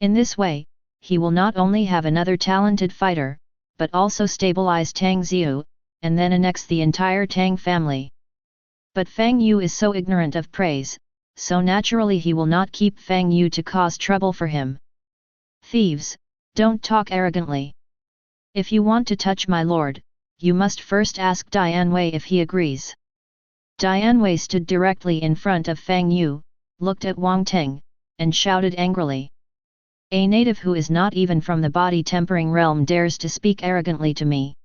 In this way, he will not only have another talented fighter, but also stabilize Tang Xiu, and then annex the entire Tang family. But Fang Yu is so ignorant of praise, so naturally he will not keep Fang Yu to cause trouble for him. "Thieves, don't talk arrogantly. If you want to touch my lord, you must first ask Dianwei if he agrees." Dianwei stood directly in front of Fang Yu, looked at Wang Tang, and shouted angrily. "A native who is not even from the Body Tempering Realm dares to speak arrogantly to me.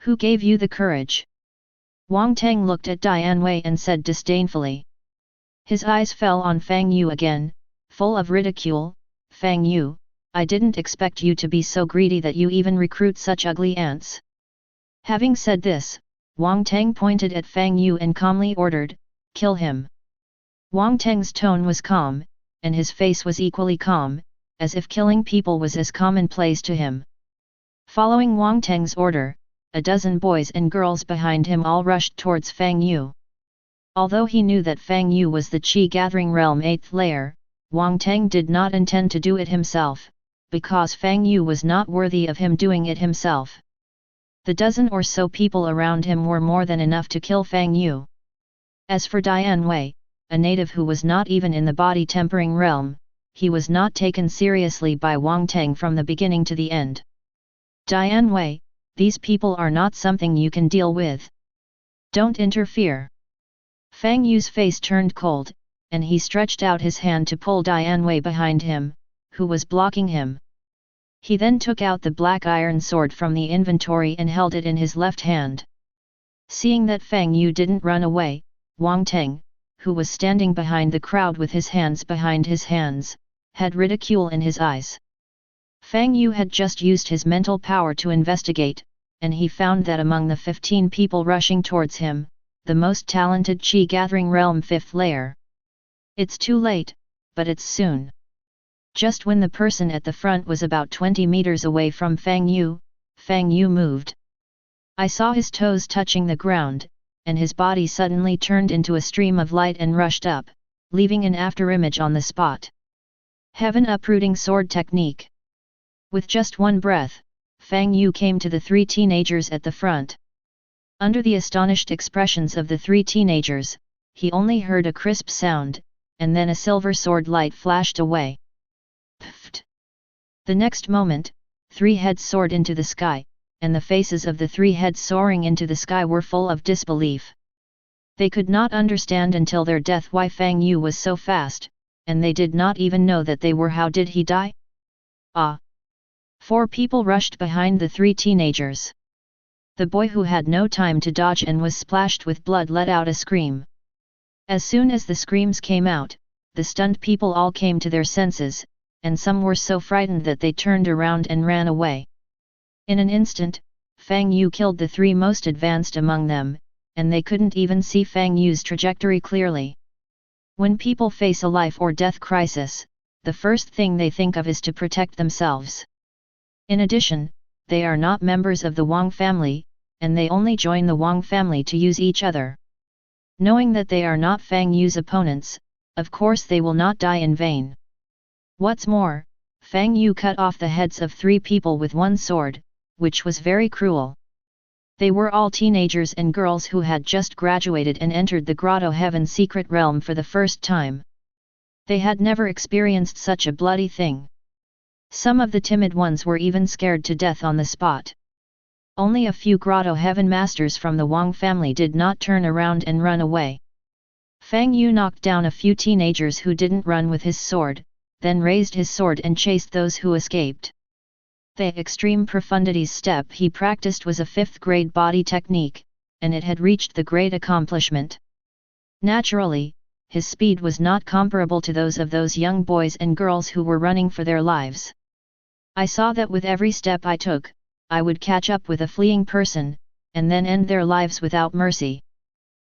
Who gave you the courage?" Wang Tang looked at Dianwei and said disdainfully. His eyes fell on Fang Yu again, full of ridicule. "Fang Yu, I didn't expect you to be so greedy that you even recruit such ugly ants." Having said this, Wang Tang pointed at Fang Yu and calmly ordered, "Kill him." Wang Tang's tone was calm, and his face was equally calm, as if killing people was as commonplace to him. Following Wang Tang's order, a dozen boys and girls behind him all rushed towards Fang Yu. Although he knew that Fang Yu was the Qi Gathering Realm 8th layer, Wang Tang did not intend to do it himself, because Fang Yu was not worthy of him doing it himself. The dozen or so people around him were more than enough to kill Fang Yu. As for Dianwei, a native who was not even in the Body Tempering Realm, he was not taken seriously by Wang Tang from the beginning to the end. "Dianwei, these people are not something you can deal with. Don't interfere." Fang Yu's face turned cold, and he stretched out his hand to pull Dianwei behind him, who was blocking him. He then took out the black iron sword from the inventory and held it in his left hand. Seeing that Fang Yu didn't run away, Wang Tang, who was standing behind the crowd with his hands behind his hands, had ridicule in his eyes. Fang Yu had just used his mental power to investigate, and he found that among the 15 people rushing towards him, the most talented Qi Gathering Realm 5th layer. It's too late, but it's soon. Just when the person at the front was about 20 meters away from Fang Yu moved. I saw his toes touching the ground, and his body suddenly turned into a stream of light and rushed up, leaving an afterimage on the spot. Heaven uprooting sword technique. With just one breath, Fang Yu came to the 3 teenagers at the front. Under the astonished expressions of the 3 teenagers, he only heard a crisp sound, and then a silver sword light flashed away. Pfft! The next moment, 3 heads soared into the sky, and the faces of the three heads soaring into the sky were full of disbelief. They could not understand until their death why Fang Yu was so fast, and they did not even know that they were. How did he die? Ah! 4 people rushed behind the 3 teenagers. The boy who had no time to dodge and was splashed with blood let out a scream. As soon as the screams came out, the stunned people all came to their senses, and some were so frightened that they turned around and ran away. In an instant, Fang Yu killed the 3 most advanced among them, and they couldn't even see Fang Yu's trajectory clearly. When people face a life or death crisis, the first thing they think of is to protect themselves. In addition, they are not members of the Wang family, and they only join the Wang family to use each other. Knowing that they are not Fang Yu's opponents, of course they will not die in vain. What's more, Fang Yu cut off the heads of 3 people with one sword, which was very cruel. They were all teenagers and girls who had just graduated and entered the Grotto-Heaven Secret Realm for the first time. They had never experienced such a bloody thing. Some of the timid ones were even scared to death on the spot. Only a few Grotto-Heaven masters from the Wang family did not turn around and run away. Fang Yu knocked down a few teenagers who didn't run with his sword, then raised his sword and chased those who escaped. The extreme profundities step he practiced was a 5th grade body technique, and it had reached the great accomplishment. Naturally, his speed was not comparable to those of those young boys and girls who were running for their lives. I saw that with every step I took, I would catch up with a fleeing person, and then end their lives without mercy.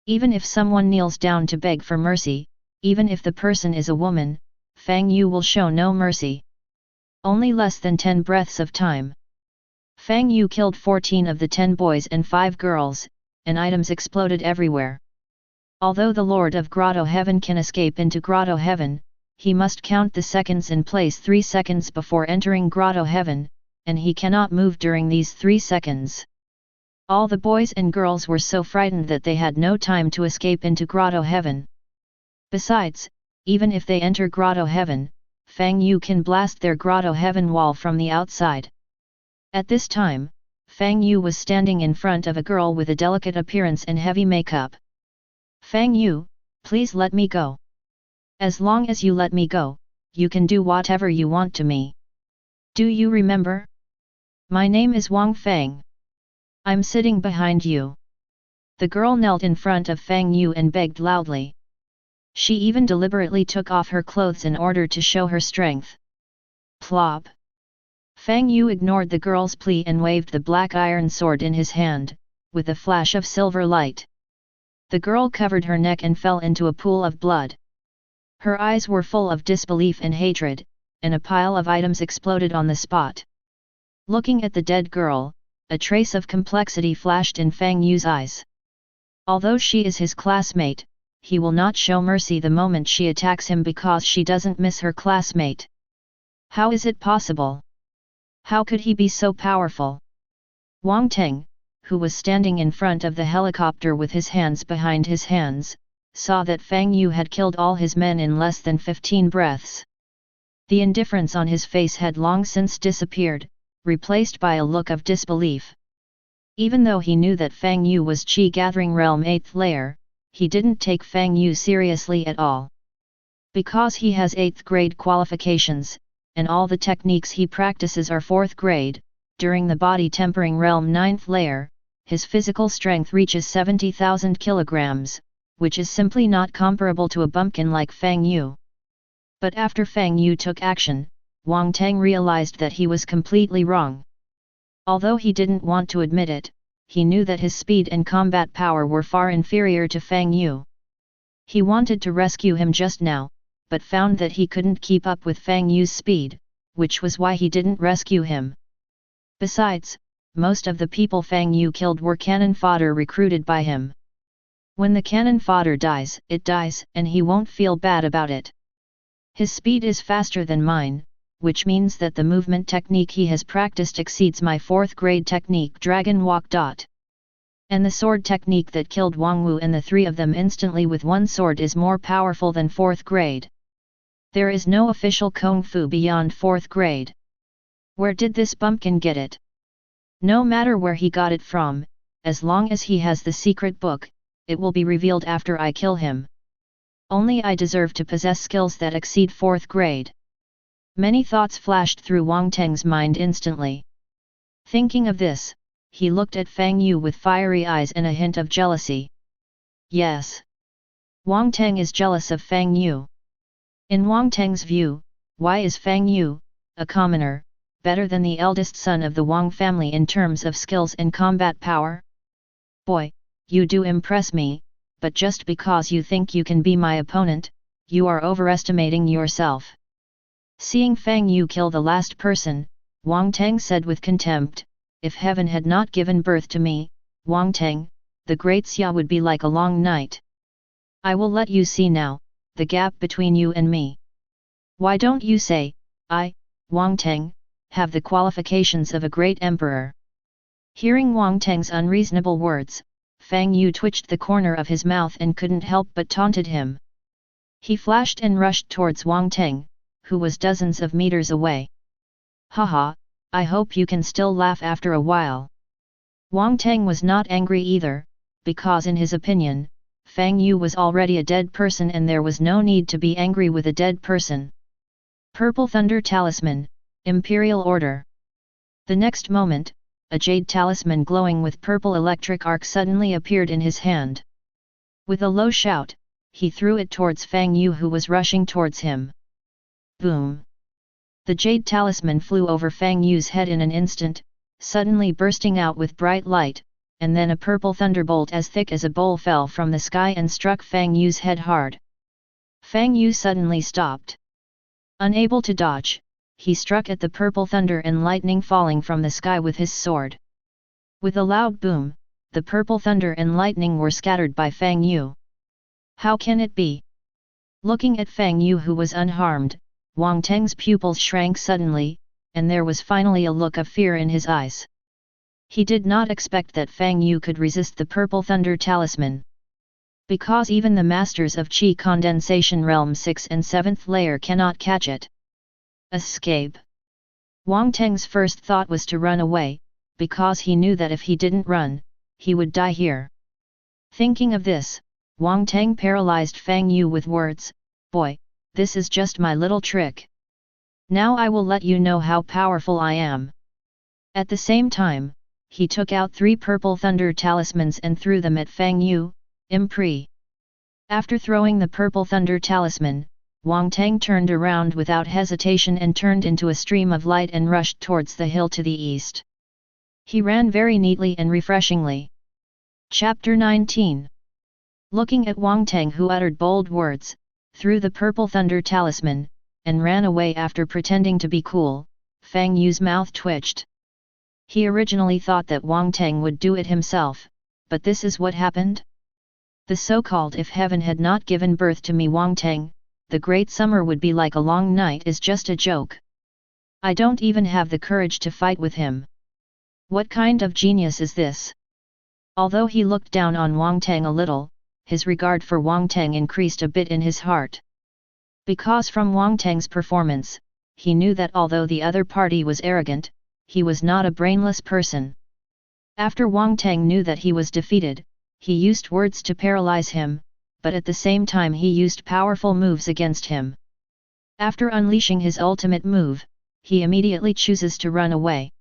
Even if someone kneels down to beg for mercy, even if the person is a woman, Fang Yu will show no mercy. Only less than 10 breaths of time. Fang Yu killed 14 of the 10 boys and 5 girls, and items exploded everywhere. Although the Lord of Grotto-Heaven can escape into Grotto-Heaven, he must count the seconds and place 3 seconds before entering Grotto-Heaven, and he cannot move during these 3 seconds. All the boys and girls were so frightened that they had no time to escape into Grotto-Heaven. Besides, even if they enter Grotto-Heaven, Fang Yu can blast their Grotto-Heaven wall from the outside. At this time, Fang Yu was standing in front of a girl with a delicate appearance and heavy makeup. Fang Yu, please let me go. As long as you let me go, you can do whatever you want to me. Do you remember? My name is Wang Fang. I'm sitting behind you. The girl knelt in front of Fang Yu and begged loudly. She even deliberately took off her clothes in order to show her strength. Plop! Fang Yu ignored the girl's plea and waved the black iron sword in his hand, with a flash of silver light. The girl covered her neck and fell into a pool of blood. Her eyes were full of disbelief and hatred, and a pile of items exploded on the spot. Looking at the dead girl, a trace of complexity flashed in Fang Yu's eyes. Although she is his classmate, he will not show mercy the moment she attacks him because she doesn't miss her classmate. How is it possible? How could he be so powerful? Wang Teng, who was standing in front of the helicopter with his hands behind his hands, saw that Fang Yu had killed all his men in less than 15 breaths. The indifference on his face had long since disappeared, replaced by a look of disbelief. Even though he knew that Fang Yu was Qi Gathering Realm 8th layer, he didn't take Fang Yu seriously at all. Because he has 8th grade qualifications, and all the techniques he practices are 4th grade, during the body tempering realm 9th layer, his physical strength reaches 70,000 kilograms, which is simply not comparable to a bumpkin like Fang Yu. But after Fang Yu took action, Wang Teng realized that he was completely wrong. Although he didn't want to admit it, he knew that his speed and combat power were far inferior to Fang Yu. He wanted to rescue him just now, but found that he couldn't keep up with Fang Yu's speed, which was why he didn't rescue him. Besides, most of the people Fang Yu killed were cannon fodder recruited by him. When the cannon fodder dies, it dies, and he won't feel bad about it. His speed is faster than mine, which means that the movement technique he has practiced exceeds my 4th grade technique Dragon Walk. And the sword technique that killed Wang Wu and the 3 of them instantly with one sword is more powerful than 4th grade. There is no official Kung Fu beyond 4th grade. Where did this bumpkin get it? No matter where he got it from, as long as he has the secret book, it will be revealed after I kill him. Only I deserve to possess skills that exceed 4th grade. Many thoughts flashed through Wang Teng's mind instantly. Thinking of this, he looked at Fang Yu with fiery eyes and a hint of jealousy. Yes. Wang Teng is jealous of Fang Yu. In Wang Teng's view, why is Fang Yu, a commoner, better than the eldest son of the Wang family in terms of skills and combat power? Boy, you do impress me, but just because you think you can be my opponent, you are overestimating yourself. Seeing Fang Yu kill the last person, Wang Teng said with contempt, if heaven had not given birth to me, Wang Teng, the great Xia would be like a long night. I will let you see now, the gap between you and me. Why don't you say, I, Wang Teng, have the qualifications of a great emperor? Hearing Wang Teng's unreasonable words, Fang Yu twitched the corner of his mouth and couldn't help but taunted him. He flashed and rushed towards Wang Teng, who was dozens of meters away. Haha, I hope you can still laugh after a while. Wang Teng was not angry either, because in his opinion, Fang Yu was already a dead person and there was no need to be angry with a dead person. Purple Thunder Talisman, Imperial Order. The next moment, a jade talisman glowing with purple electric arc suddenly appeared in his hand. With a low shout, he threw it towards Fang Yu who was rushing towards him. Boom! The jade talisman flew over Fang Yu's head in an instant, suddenly bursting out with bright light, and then a purple thunderbolt as thick as a bowl fell from the sky and struck Fang Yu's head hard. Fang Yu suddenly stopped. Unable to dodge, he struck at the purple thunder and lightning falling from the sky with his sword. With a loud boom, the purple thunder and lightning were scattered by Fang Yu. How can it be? Looking at Fang Yu who was unharmed, Wang Teng's pupils shrank suddenly, and there was finally a look of fear in his eyes. He did not expect that Fang Yu could resist the purple thunder talisman. Because even the masters of Qi Condensation Realm 6 and 7th layer cannot catch it. Escape. Wang Teng's first thought was to run away, because he knew that if he didn't run, he would die here. Thinking of this, Wang Teng paralyzed Fang Yu with words, "Boy, this is just my little trick. Now I will let you know how powerful I am." At the same time, he took out 3 purple thunder talismans and threw them at Fang Yu, Impri. After throwing the purple thunder talisman, Wang Teng turned around without hesitation and turned into a stream of light and rushed towards the hill to the east. He ran very neatly and refreshingly. Chapter 19. Looking at Wang Teng who uttered bold words, threw the purple thunder talisman, and ran away after pretending to be cool, Fang Yu's mouth twitched. He originally thought that Wang Teng would do it himself, but this is what happened? The so-called if heaven had not given birth to me Wang Teng, the great summer would be like a long night is just a joke. I don't even have the courage to fight with him. What kind of genius is this? Although he looked down on Wang Teng a little, his regard for Wang Teng increased a bit in his heart. Because from Wang Teng's performance, he knew that although the other party was arrogant, he was not a brainless person. After Wang Teng knew that he was defeated, he used words to paralyze him, but at the same time he used powerful moves against him. After unleashing his ultimate move, he immediately chooses to run away.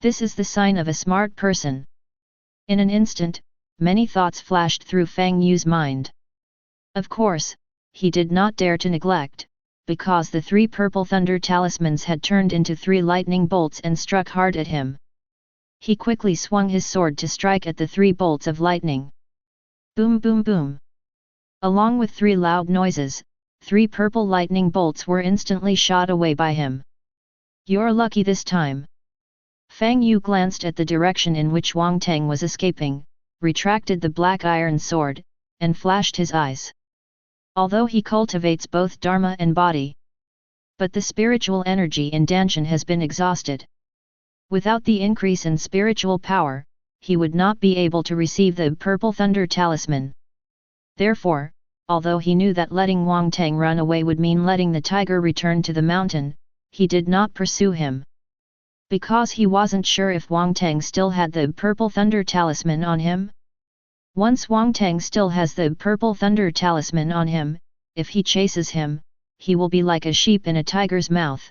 This is the sign of a smart person. In an instant, many thoughts flashed through Fang Yu's mind. Of course, he did not dare to neglect, because the 3 purple thunder talismans had turned into 3 lightning bolts and struck hard at him. He quickly swung his sword to strike at the 3 bolts of lightning. Boom boom boom. Along with 3 loud noises, 3 purple lightning bolts were instantly shot away by him. You're lucky this time. Fang Yu glanced at the direction in which Wang Teng was escaping, retracted the black iron sword, and flashed his eyes. Although he cultivates both Dharma and body, but the spiritual energy in Danshan has been exhausted. Without the increase in spiritual power, he would not be able to receive the purple thunder talisman. Therefore, although he knew that letting Wang Teng run away would mean letting the tiger return to the mountain, he did not pursue him. Because he wasn't sure if Wang Tang still had the Purple Thunder Talisman on him? Once Wang Tang still has the Purple Thunder Talisman on him, if he chases him, he will be like a sheep in a tiger's mouth.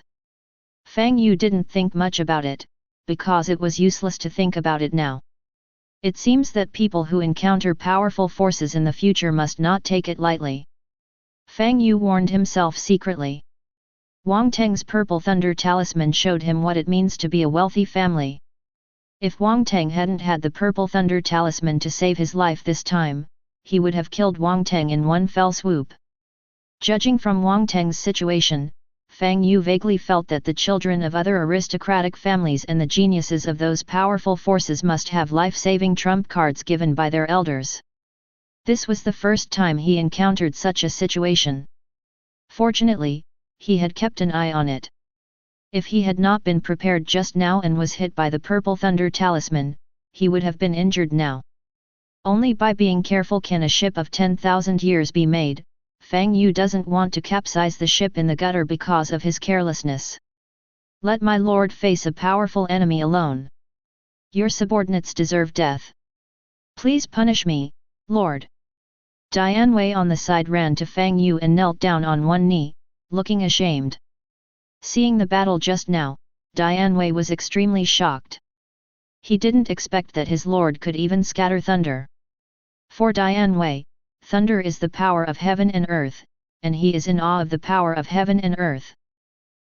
Fang Yu didn't think much about it, because it was useless to think about it now. It seems that people who encounter powerful forces in the future must not take it lightly. Fang Yu warned himself secretly. Wang Tang's Purple Thunder Talisman showed him what it means to be a wealthy family. If Wang Tang hadn't had the Purple Thunder Talisman to save his life this time, he would have killed Wang Tang in one fell swoop. Judging from Wang Tang's situation, Fang Yu vaguely felt that the children of other aristocratic families and the geniuses of those powerful forces must have life-saving trump cards given by their elders. This was the first time he encountered such a situation. Fortunately, he had kept an eye on it. If he had not been prepared just now and was hit by the Purple Thunder Talisman, he would have been injured now. Only by being careful can a ship of 10,000 years be made. Fang Yu doesn't want to capsize the ship in the gutter because of his carelessness. Let my lord face a powerful enemy alone. Your subordinates deserve death. Please punish me, lord. Dian Wei on the side ran to Fang Yu and knelt down on one knee, looking ashamed. Seeing the battle just now, Dian Wei was extremely shocked. He didn't expect that his lord could even scatter thunder. For Dian Wei, thunder is the power of heaven and earth, and he is in awe of the power of heaven and earth.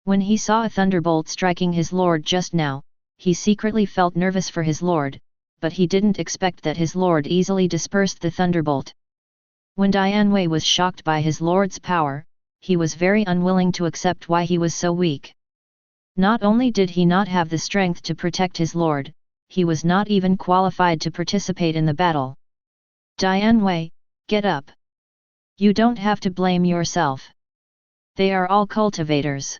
When he saw a thunderbolt striking his lord just now, he secretly felt nervous for his lord, but he didn't expect that his lord easily dispersed the thunderbolt. When Dian Wei was shocked by his lord's power, he was very unwilling to accept why he was so weak. Not only did he not have the strength to protect his lord, he was not even qualified to participate in the battle. Dian Wei, get up. You don't have to blame yourself. They are all cultivators.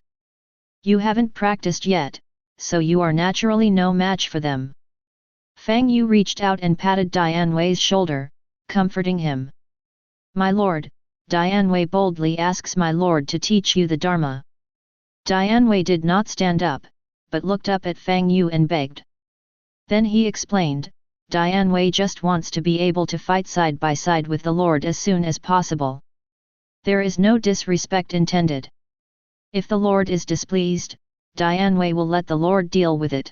You haven't practiced yet, so you are naturally no match for them. Fang Yu reached out and patted Dian Wei's shoulder, comforting him. My lord, Dian Wei boldly asks my lord to teach you the Dharma. Dian Wei did not stand up, but looked up at Fang Yu and begged. Then he explained, Dian Wei just wants to be able to fight side by side with the lord as soon as possible. There is no disrespect intended. If the lord is displeased, Dian Wei will let the lord deal with it.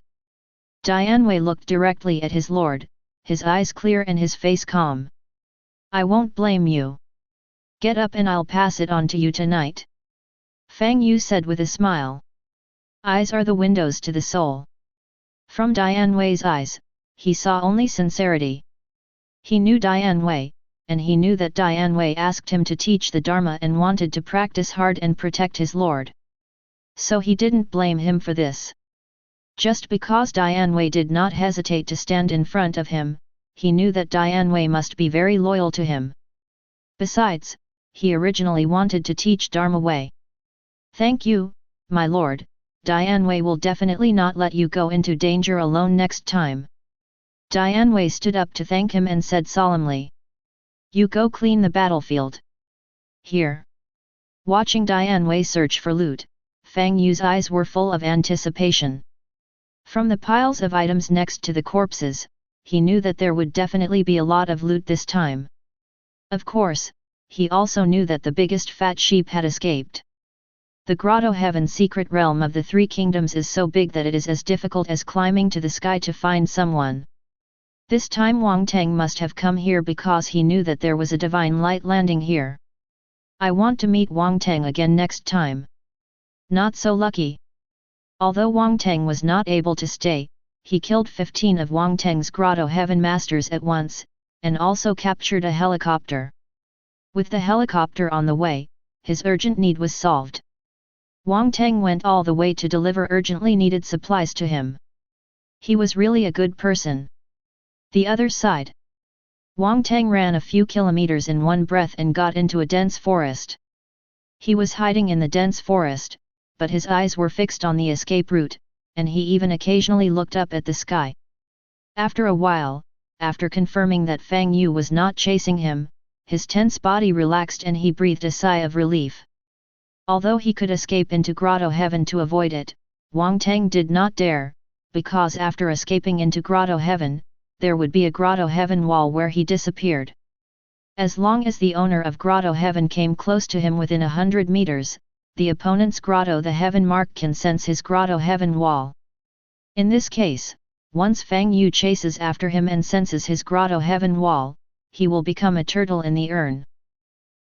Dian Wei looked directly at his lord, his eyes clear and his face calm. I won't blame you. Get up and I'll pass it on to you tonight. Fang Yu said with a smile. Eyes are the windows to the soul. From Dian Wei's eyes, he saw only sincerity. He knew Dian Wei, and he knew that Dian Wei asked him to teach the Dharma and wanted to practice hard and protect his lord. So he didn't blame him for this. Just because Dian Wei did not hesitate to stand in front of him, he knew that Dian Wei must be very loyal to him. Besides, he originally wanted to teach Dharma Wei. Thank you, my lord, Dian Wei will definitely not let you go into danger alone next time. Dian Wei stood up to thank him and said solemnly. You go clean the battlefield. Here. Watching Dian Wei search for loot, Fang Yu's eyes were full of anticipation. From the piles of items next to the corpses, he knew that there would definitely be a lot of loot this time. Of course, he also knew that the biggest fat sheep had escaped. The Grotto-Heaven Secret Realm of the Three Kingdoms is so big that it is as difficult as climbing to the sky to find someone. This time Wang Tang must have come here because he knew that there was a divine light landing here. I want to meet Wang Tang again next time. Not so lucky. Although Wang Tang was not able to stay, he killed 15 of Wang Tang's Grotto-Heaven masters at once, and also captured a helicopter. With the helicopter on the way, his urgent need was solved. Wang Tang went all the way to deliver urgently needed supplies to him. He was really a good person. The other side. Wang Tang ran a few kilometers in one breath and got into a dense forest. He was hiding in the dense forest, but his eyes were fixed on the escape route, and he even occasionally looked up at the sky. After a while, after confirming that Fang Yu was not chasing him, his tense body relaxed and he breathed a sigh of relief. Although he could escape into Grotto-Heaven to avoid it, Wang Tang did not dare, because after escaping into Grotto-Heaven, there would be a Grotto-Heaven wall where he disappeared. As long as the owner of Grotto-Heaven came close to him within 100 meters, the opponent's Grotto-Heaven mark can sense his Grotto-Heaven wall. In this case, once Fang Yu chases after him and senses his Grotto-Heaven wall, he will become a turtle in the urn.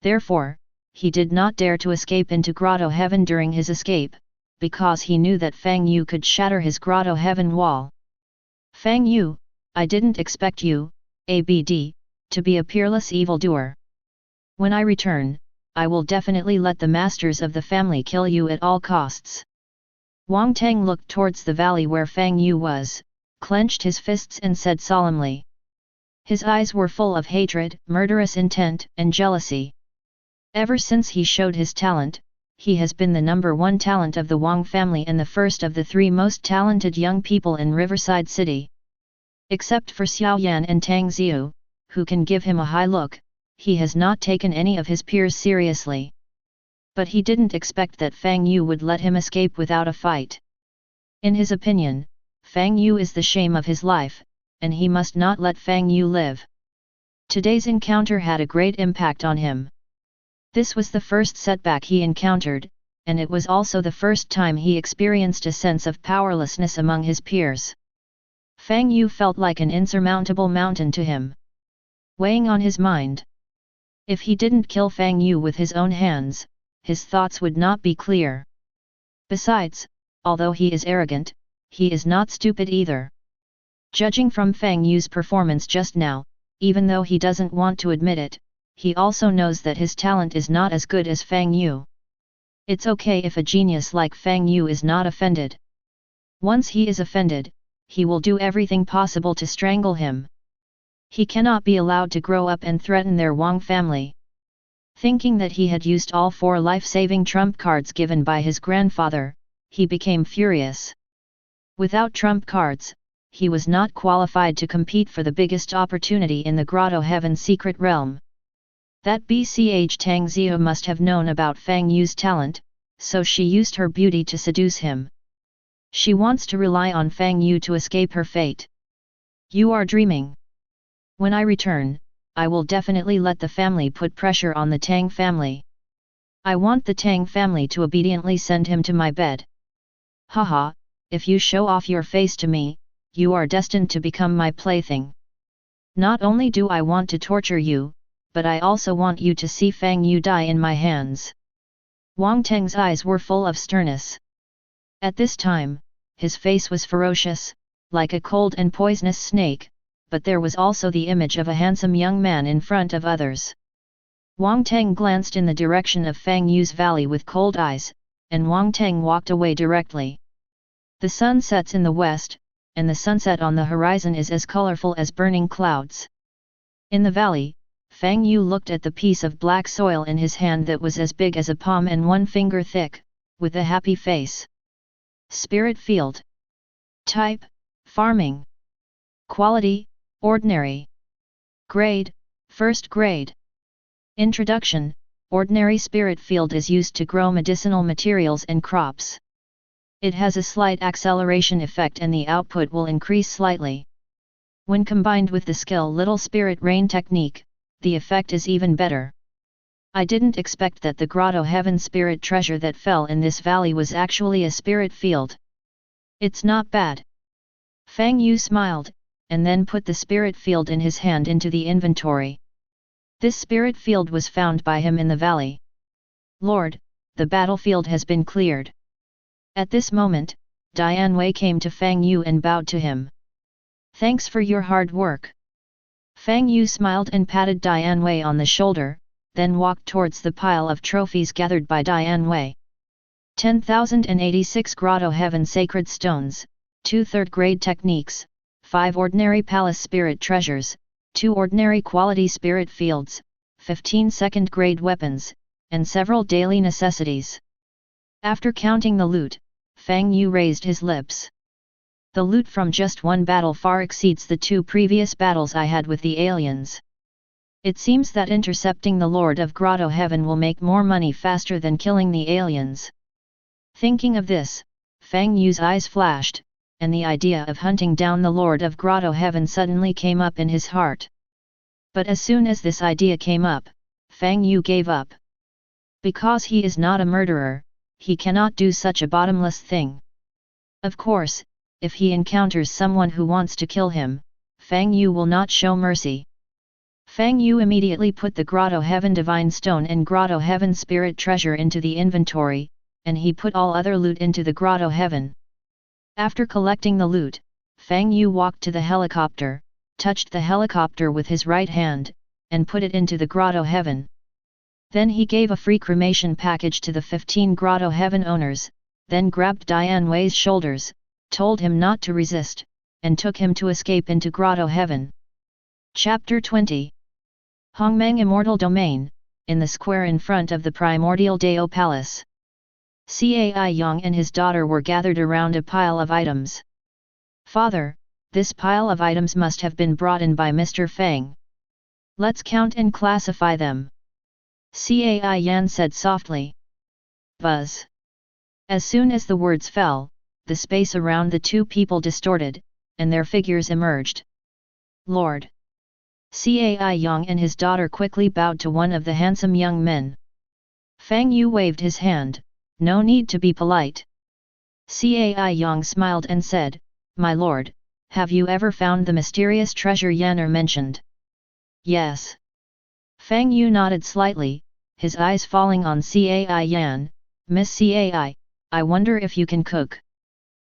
Therefore, he did not dare to escape into Grotto-Heaven during his escape, because he knew that Fang Yu could shatter his Grotto-Heaven wall. Fang Yu, I didn't expect you, ABD, to be a peerless evildoer. When I return, I will definitely let the masters of the family kill you at all costs. Wang Teng looked towards the valley where Fang Yu was, clenched his fists and said solemnly. His eyes were full of hatred, murderous intent, and jealousy. Ever since he showed his talent, he has been the #1 talent of the Wang family and the first of the 3 most talented young people in Riverside City. Except for Xiaoyan and Tang Ziu, who can give him a high look, he has not taken any of his peers seriously. But he didn't expect that Fang Yu would let him escape without a fight. In his opinion, Fang Yu is the shame of his life, and he must not let Fang Yu live. Today's encounter had a great impact on him. This was the first setback he encountered, and it was also the first time he experienced a sense of powerlessness among his peers. Fang Yu felt like an insurmountable mountain to him, weighing on his mind. If he didn't kill Fang Yu with his own hands, his thoughts would not be clear. Besides, although he is arrogant, he is not stupid either. Judging from Fang Yu's performance just now, even though he doesn't want to admit it, he also knows that his talent is not as good as Fang Yu. It's okay if a genius like Fang Yu is not offended. Once he is offended, he will do everything possible to strangle him. He cannot be allowed to grow up and threaten their Wang family. Thinking that he had used all 4 life-saving trump cards given by his grandfather, he became furious. Without trump cards, he was not qualified to compete for the biggest opportunity in the Grotto-Heaven Secret Realm. That BCH Tang Ziu must have known about Fang Yu's talent, so she used her beauty to seduce him. She wants to rely on Fang Yu to escape her fate. You are dreaming. When I return, I will definitely let the family put pressure on the Tang family. I want the Tang family to obediently send him to my bed. Haha, if you show off your face to me, you are destined to become my plaything. Not only do I want to torture you, but I also want you to see Fang Yu die in my hands. Wang Teng's eyes were full of sternness. At this time, his face was ferocious, like a cold and poisonous snake, but there was also the image of a handsome young man in front of others. Wang Teng glanced in the direction of Fang Yu's valley with cold eyes, and Wang Teng walked away directly. The sun sets in the west, and the sunset on the horizon is as colorful as burning clouds. In the valley, Fang Yu looked at the piece of black soil in his hand that was as big as a palm and 1 finger thick, with a happy face. Spirit field. Type: farming. Quality: ordinary. Grade: first grade. Introduction: ordinary spirit field is used to grow medicinal materials and crops. It has a slight acceleration effect and the output will increase slightly. When combined with the skill Little Spirit Rain technique, the effect is even better. I didn't expect that the Grotto-Heaven Spirit Treasure that fell in this valley was actually a spirit field. It's not bad. Fang Yu smiled, and then put the spirit field in his hand into the inventory. This spirit field was found by him in the valley. Lord, the battlefield has been cleared. At this moment, Dian Wei came to Fang Yu and bowed to him. Thanks for your hard work. Fang Yu smiled and patted Dian Wei on the shoulder, then walked towards the pile of trophies gathered by Dian Wei. 10,086 Grotto-Heaven Sacred Stones, 2 third-grade techniques, 5 ordinary palace spirit treasures, 2 ordinary quality spirit fields, 15 second-grade weapons, and several daily necessities. After counting the loot, Fang Yu raised his lips. The loot from just one battle far exceeds the 2 previous battles I had with the aliens. It seems that intercepting the Lord of Grotto-Heaven will make more money faster than killing the aliens. Thinking of this, Fang Yu's eyes flashed, and the idea of hunting down the Lord of Grotto-Heaven suddenly came up in his heart. But as soon as this idea came up, Fang Yu gave up. Because he is not a murderer, he cannot do such a bottomless thing. Of course, if he encounters someone who wants to kill him, Fang Yu will not show mercy. Fang Yu immediately put the Grotto-Heaven Divine Stone and Grotto-Heaven Spirit Treasure into the inventory, and he put all other loot into the Grotto-Heaven. After collecting the loot, Fang Yu walked to the helicopter, touched the helicopter with his right hand, and put it into the Grotto-Heaven. Then he gave a free cremation package to the 15 Grotto-Heaven owners, then grabbed Dian Wei's shoulders, told him not to resist, and took him to escape into Grotto-Heaven. Chapter 20. Hongmeng Immortal Domain, in the square in front of the Primordial Dao Palace. Cai Yang and his daughter were gathered around a pile of items. Father, this pile of items must have been brought in by Mr. Fang. Let's count and classify them. Cai Yan said softly. Buzz. As soon as the words fell, the space around the two people distorted, and their figures emerged. Lord. Cai Yang and his daughter quickly bowed to one of the handsome young men. Fang Yu waved his hand, no need to be polite. Cai Yang smiled and said, My lord, have you ever found the mysterious treasure Yanner mentioned? Yes. Fang Yu nodded slightly, his eyes falling on Cai Yan. Miss Cai, I wonder if you can cook.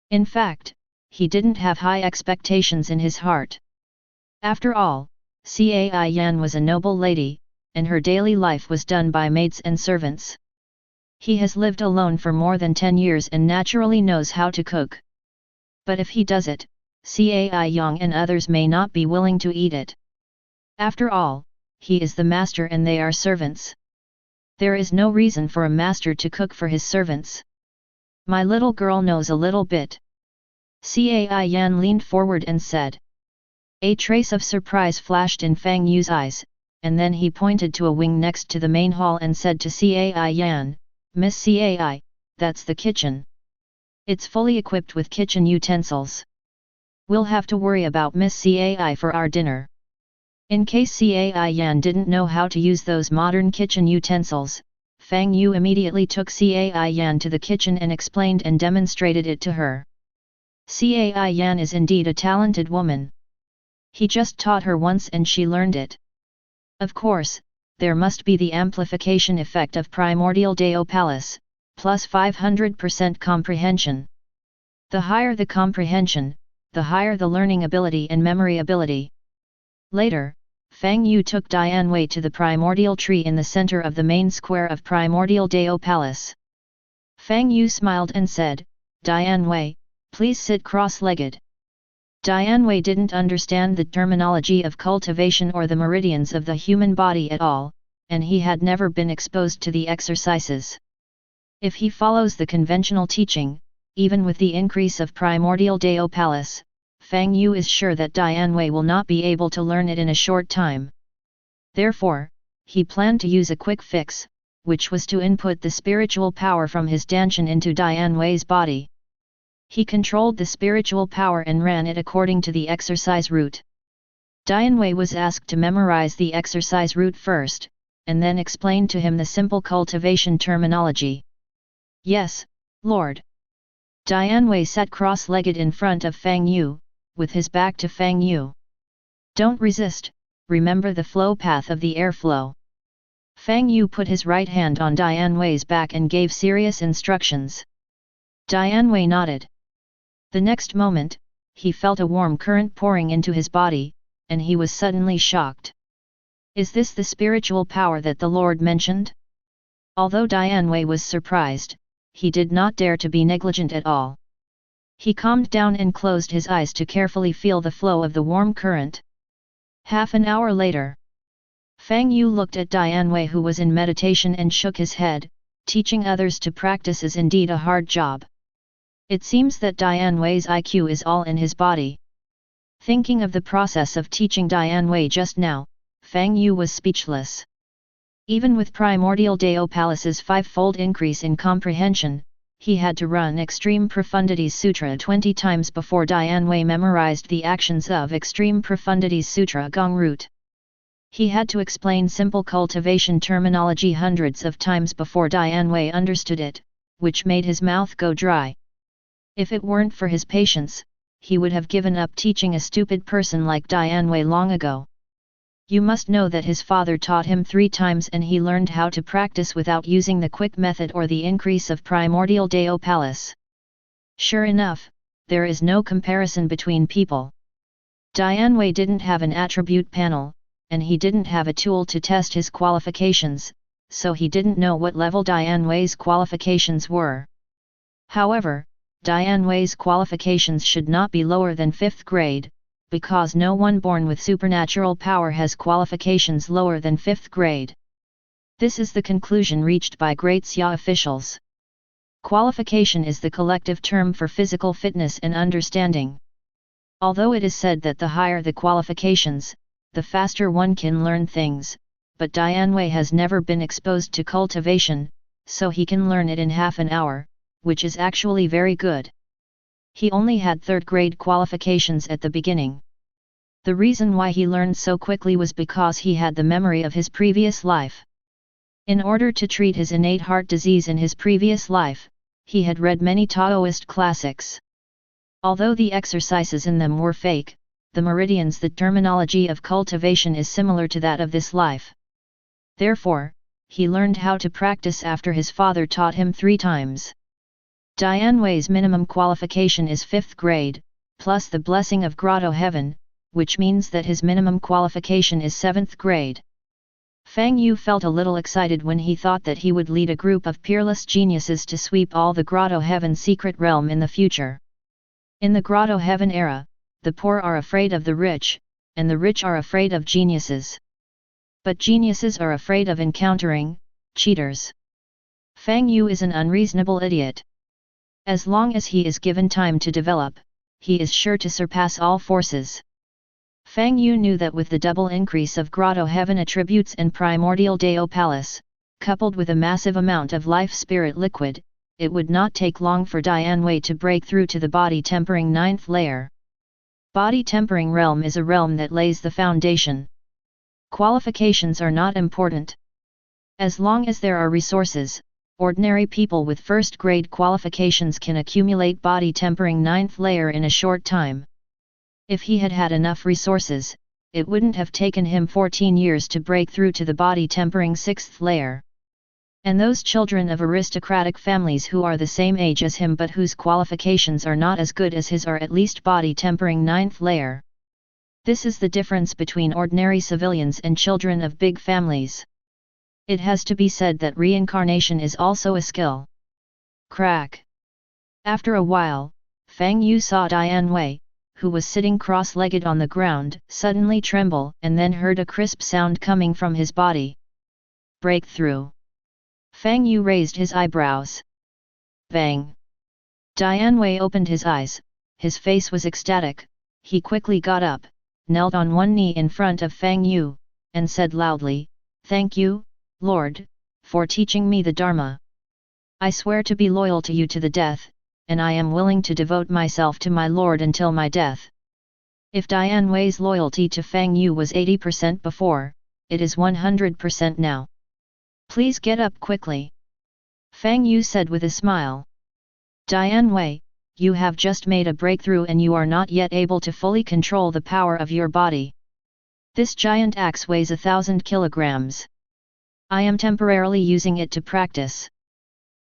In fact, he didn't have high expectations in his heart. After all, Cai Yan was a noble lady, and her daily life was done by maids and servants. He has lived alone for more than 10 years and naturally knows how to cook. But if he does it, Cai Yang and others may not be willing to eat it. After all, he is the master and they are servants. There is no reason for a master to cook for his servants. My little girl knows a little bit. Cai Yan leaned forward and said. A trace of surprise flashed in Fang Yu's eyes, and then he pointed to a wing next to the main hall and said to Cai Yan, Miss Cai, that's the kitchen. It's fully equipped with kitchen utensils. We'll have to worry about Miss Cai for our dinner. In case Cai Yan didn't know how to use those modern kitchen utensils, Fang Yu immediately took Cai Yan to the kitchen and explained and demonstrated it to her. Cai Yan is indeed a talented woman. He just taught her once and she learned it. Of course, there must be the amplification effect of Primordial Dao Palace, plus 500% comprehension. The higher the comprehension, the higher the learning ability and memory ability. Later, Fang Yu took Dian Wei to the primordial tree in the center of the main square of Primordial Dao Palace. Fang Yu smiled and said, Dian Wei, please sit cross-legged. Dian Wei didn't understand the terminology of cultivation or the meridians of the human body at all, and he had never been exposed to the exercises. If he follows the conventional teaching, even with the increase of Primordial Dao Palace, Fang Yu is sure that Dian Wei will not be able to learn it in a short time. Therefore, he planned to use a quick fix, which was to input the spiritual power from his Danshan into Dian Wei's body. He controlled the spiritual power and ran it according to the exercise route. Dian Wei was asked to memorize the exercise route first, and then explained to him the simple cultivation terminology. Yes, Lord. Dian Wei sat cross-legged in front of Fang Yu, with his back to Fang Yu. Don't resist, remember the flow path of the airflow. Fang Yu put his right hand on Dian Wei's back and gave serious instructions. Dian Wei nodded. The next moment, he felt a warm current pouring into his body, and he was suddenly shocked. Is this the spiritual power that the Lord mentioned? Although Dian Wei was surprised, he did not dare to be negligent at all. He calmed down and closed his eyes to carefully feel the flow of the warm current. Half an hour later, Fang Yu looked at Dian Wei, who was in meditation, and shook his head. Teaching others to practice is indeed a hard job. It seems that Dian Wei's IQ is all in his body. Thinking of the process of teaching Dian Wei just now, Fang Yu was speechless. Even with Primordial Dao Palace's 5-fold increase in comprehension, he had to run Extreme Profundities Sutra 20 times before Dianwei memorized the actions of Extreme Profundities Sutra Gong root. He had to explain simple cultivation terminology hundreds of times before Dianwei understood it, which made his mouth go dry. If it weren't for his patience, he would have given up teaching a stupid person like Dianwei long ago. You must know that his father taught him 3 times and he learned how to practice without using the quick method or the increase of Primordial Dao Palace. Sure enough, there is no comparison between people. Dianwei didn't have an attribute panel, and he didn't have a tool to test his qualifications, so he didn't know what level Dianwei's qualifications were. However, Dianwei's qualifications should not be lower than 5th grade, because no one born with supernatural power has qualifications lower than 5th grade. This is the conclusion reached by great Xia officials. Qualification is the collective term for physical fitness and understanding. Although it is said that the higher the qualifications, the faster one can learn things, but Dianwei has never been exposed to cultivation, so he can learn it in half an hour, which is actually very good. He only had 3rd grade qualifications at the beginning. The reason why he learned so quickly was because he had the memory of his previous life. In order to treat his innate heart disease in his previous life, he had read many Taoist classics. Although the exercises in them were fake, the meridians, the terminology of cultivation is similar to that of this life. Therefore, he learned how to practice after his father taught him 3 times. Dianwei's minimum qualification is 5th grade, plus the blessing of Grotto-Heaven, which means that his minimum qualification is 7th grade. Fang Yu felt a little excited when he thought that he would lead a group of peerless geniuses to sweep all the Grotto-Heaven Secret Realm in the future. In the Grotto-Heaven era, the poor are afraid of the rich, and the rich are afraid of geniuses. But geniuses are afraid of encountering cheaters. Fang Yu is an unreasonable idiot. As long as he is given time to develop, he is sure to surpass all forces. Fang Yu knew that with the double increase of Grotto-Heaven attributes and Primordial Dao Palace, coupled with a massive amount of life spirit liquid, it would not take long for Dianwei to break through to the body tempering 9th layer. Body tempering realm is a realm that lays the foundation. Qualifications are not important. As long as there are resources, ordinary people with 1st grade qualifications can accumulate body tempering 9th layer in a short time. If he had had enough resources, it wouldn't have taken him 14 years to break through to the body tempering 6th layer. And those children of aristocratic families who are the same age as him but whose qualifications are not as good as his are at least body tempering 9th layer. This is the difference between ordinary civilians and children of big families. It has to be said that reincarnation is also a skill. Crack. After a while, Fang Yu saw Dianwei, who was sitting cross-legged on the ground, suddenly tremble and then heard a crisp sound coming from his body. Breakthrough. Fang Yu raised his eyebrows. Bang! Dianwei opened his eyes, his face was ecstatic, he quickly got up, knelt on one knee in front of Fang Yu, and said loudly, "Thank you, Lord, for teaching me the Dharma. I swear to be loyal to you to the death, and I am willing to devote myself to my Lord until my death." If Dianwei's loyalty to Fang Yu was 80% before, it is 100% now. "Please get up quickly," Fang Yu said with a smile. "Dianwei, you have just made a breakthrough and you are not yet able to fully control the power of your body. This giant axe weighs 1,000 kilograms. I am temporarily using it to practice.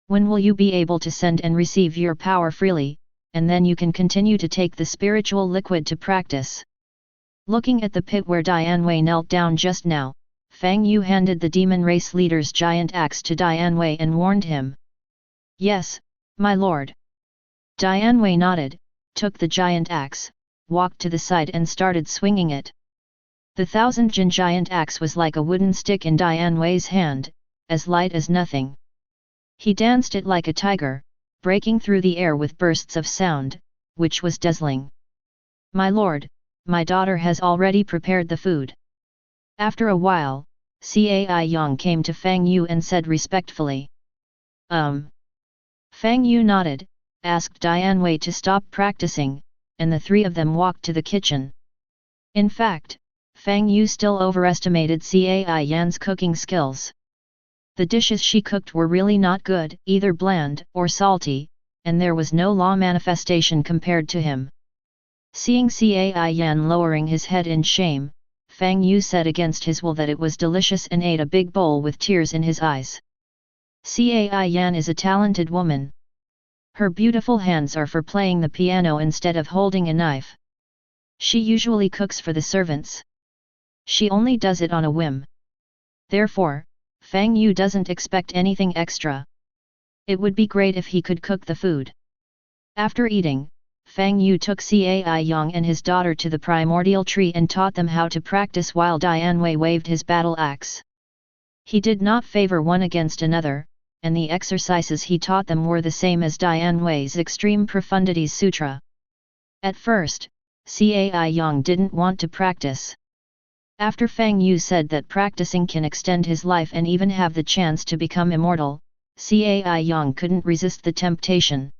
When will you be able to send and receive your power freely, and then you can continue to take the spiritual liquid to practice?" Looking at the pit where Dianwei knelt down just now, Fang Yu handed the demon race leader's giant axe to Dianwei and warned him. "Yes, my lord." Dianwei nodded, took the giant axe, walked to the side and started swinging it. The 1,000 jin giant axe was like a wooden stick in Dianwei's hand, as light as nothing. He danced it like a tiger, breaking through the air with bursts of sound, which was dazzling. "My lord, my daughter has already prepared the food." After a while, Cai Yang came to Fang Yu and said respectfully. Fang Yu nodded, asked Dian Wei to stop practicing, and the three of them walked to the kitchen. In fact, Fang Yu still overestimated Cai Yan's cooking skills. The dishes she cooked were really not good, either bland or salty, and there was no law manifestation compared to him. Seeing Cai Yan lowering his head in shame, Fang Yu said against his will that it was delicious and ate a big bowl with tears in his eyes. Cai Yan is a talented woman. Her beautiful hands are for playing the piano instead of holding a knife. She usually cooks for the servants. She only does it on a whim. Therefore, Fang Yu doesn't expect anything extra. It would be great if he could cook the food. After eating, Fang Yu took Cai Yang and his daughter to the primordial tree and taught them how to practice while Dian Wei waved his battle axe. He did not favor one against another, and the exercises he taught them were the same as Dian Wei's Extreme Profundities Sutra. At first, Cai Yang didn't want to practice. After Fang Yu said that practicing can extend his life and even have the chance to become immortal, Cai Yang couldn't resist the temptation.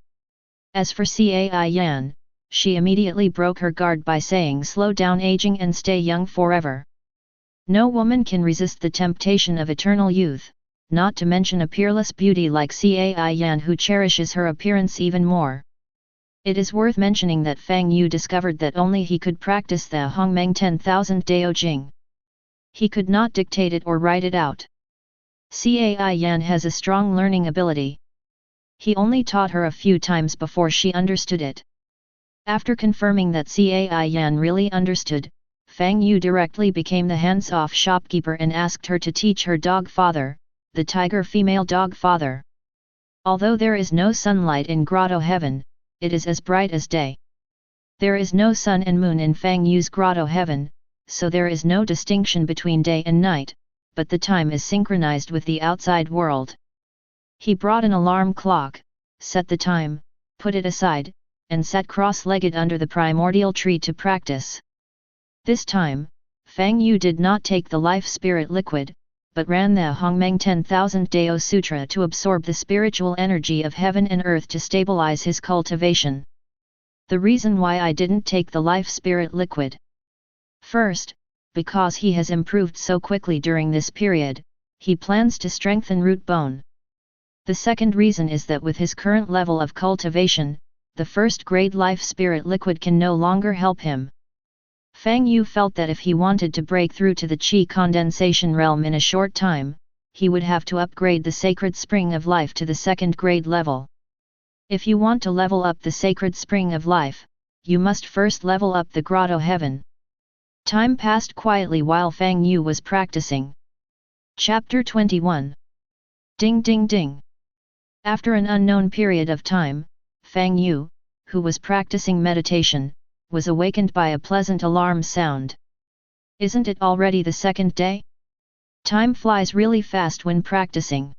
As for Cai Yan, she immediately broke her guard by saying slow down aging and stay young forever. No woman can resist the temptation of eternal youth, not to mention a peerless beauty like Cai Yan who cherishes her appearance even more. It is worth mentioning that Fang Yu discovered that only he could practice the Hongmeng 10,000 Dao Jing. He could not dictate it or write it out. Cai Yan has a strong learning ability. He only taught her a few times before she understood it. After confirming that Cai Yan really understood, Fang Yu directly became the hands-off shopkeeper and asked her to teach her dog father, the tiger female dog father. Although there is no sunlight in Grotto-Heaven, it is as bright as day. There is no sun and moon in Fang Yu's Grotto-Heaven, so there is no distinction between day and night, but the time is synchronized with the outside world. He brought an alarm clock, set the time, put it aside, and sat cross-legged under the primordial tree to practice. This time, Fang Yu did not take the life spirit liquid, but ran the Hongmeng 10,000 Dao Sutra to absorb the spiritual energy of heaven and earth to stabilize his cultivation. The reason why I didn't take the life spirit liquid. First, because he has improved so quickly during this period, he plans to strengthen root bone. The second reason is that with his current level of cultivation, the first grade life spirit liquid can no longer help him. Fang Yu felt that if he wanted to break through to the Qi condensation realm in a short time, he would have to upgrade the sacred spring of life to the second grade level. If you want to level up the sacred spring of life, you must first level up the Grotto-Heaven. Time passed quietly while Fang Yu was practicing. Chapter 21. Ding ding ding. After an unknown period of time, Fang Yu, who was practicing meditation, was awakened by a pleasant alarm sound. Isn't it already the second day? Time flies really fast when practicing.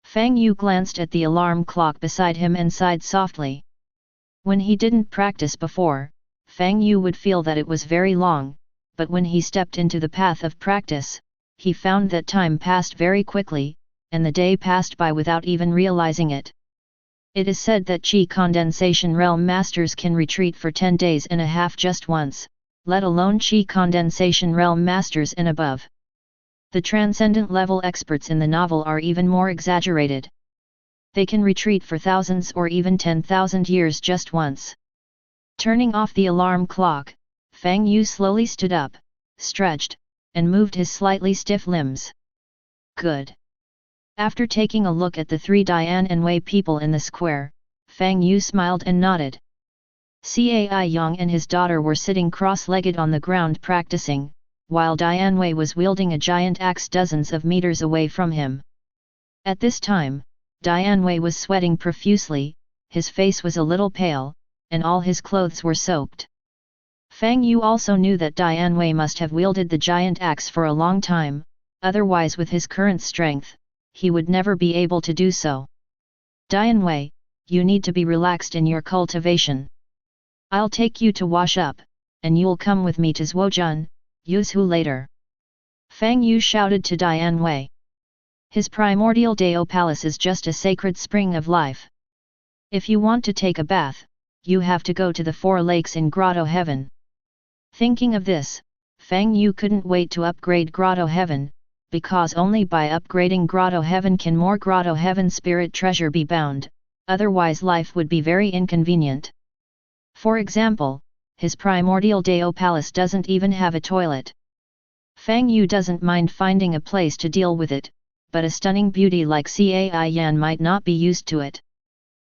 Fang Yu glanced at the alarm clock beside him and sighed softly. When he didn't practice before, Fang Yu would feel that it was very long, but when he stepped into the path of practice, he found that time passed very quickly, and the day passed by without even realizing it. It is said that Qi condensation realm masters can retreat for 10 days and a half just once, let alone Qi condensation realm masters and above. The transcendent level experts in the novel are even more exaggerated. They can retreat for thousands or even 10,000 years just once. Turning off the alarm clock, Fang Yu slowly stood up, stretched, and moved his slightly stiff limbs. Good. After taking a look at the three Dian and Wei people in the square, Fang Yu smiled and nodded. Cai Yang and his daughter were sitting cross-legged on the ground practicing, while Dian Wei was wielding a giant axe dozens of meters away from him. At this time, Dian Wei was sweating profusely, his face was a little pale, and all his clothes were soaked. Fang Yu also knew that Dian Wei must have wielded the giant axe for a long time, otherwise with his current strength, he would never be able to do so. Dian Wei, you need to be relaxed in your cultivation. I'll take you to wash up, and you'll come with me to Zhuozhen, Yuzhu later. Fang Yu shouted to Dian Wei. His Primordial Dao Palace is just a sacred spring of life. If you want to take a bath, you have to go to the 4 lakes in Grotto-Heaven. Thinking of this, Fang Yu couldn't wait to upgrade Grotto-Heaven, because only by upgrading Grotto-Heaven can more Grotto-Heaven Spirit Treasure be bound, otherwise life would be very inconvenient. For example, his Primordial Dao Palace doesn't even have a toilet. Fang Yu doesn't mind finding a place to deal with it, but a stunning beauty like Cai Yan might not be used to it.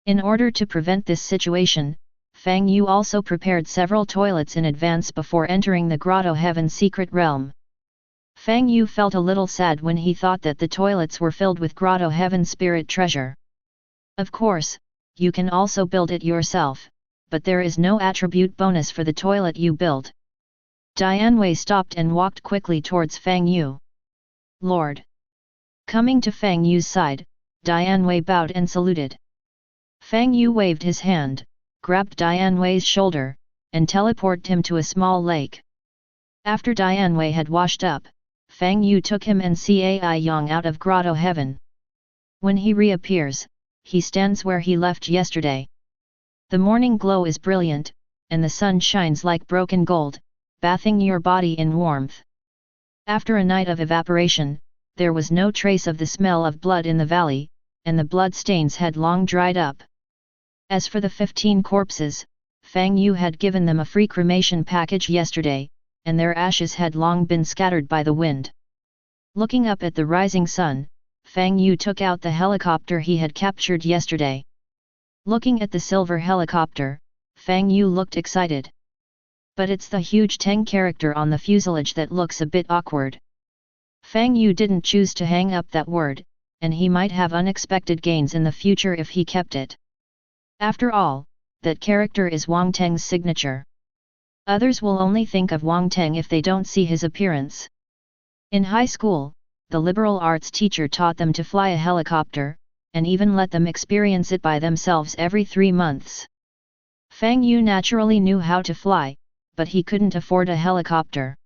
In order to prevent this situation, Fang Yu also prepared several toilets in advance before entering the Grotto-Heaven Secret Realm. Fang Yu felt a little sad when he thought that the toilets were filled with Grotto-Heaven Spirit Treasure. Of course, you can also build it yourself, but there is no attribute bonus for the toilet you build. Dianwei stopped and walked quickly towards Fang Yu. Lord! Coming to Fang Yu's side, Dianwei bowed and saluted. Fang Yu waved his hand, grabbed Dianwei's shoulder, and teleported him to a small lake. After Dianwei had washed up, Fang Yu took him and Cai Yang out of Grotto-Heaven. When he reappears, he stands where he left yesterday. The morning glow is brilliant, and the sun shines like broken gold, bathing your body in warmth. After a night of evaporation, there was no trace of the smell of blood in the valley, and the blood stains had long dried up. As for the 15 corpses, Fang Yu had given them a free cremation package yesterday, and their ashes had long been scattered by the wind. Looking up at the rising sun, Fang Yu took out the helicopter he had captured yesterday. Looking at the silver helicopter, Fang Yu looked excited. But it's the huge Teng character on the fuselage that looks a bit awkward. Fang Yu didn't choose to hang up that word, and he might have unexpected gains in the future if he kept it. After all, that character is Wang Teng's signature. Others will only think of Wang Teng if they don't see his appearance. In high school, the liberal arts teacher taught them to fly a helicopter, and even let them experience it by themselves every 3 months. Fang Yu naturally knew how to fly, but he couldn't afford a helicopter.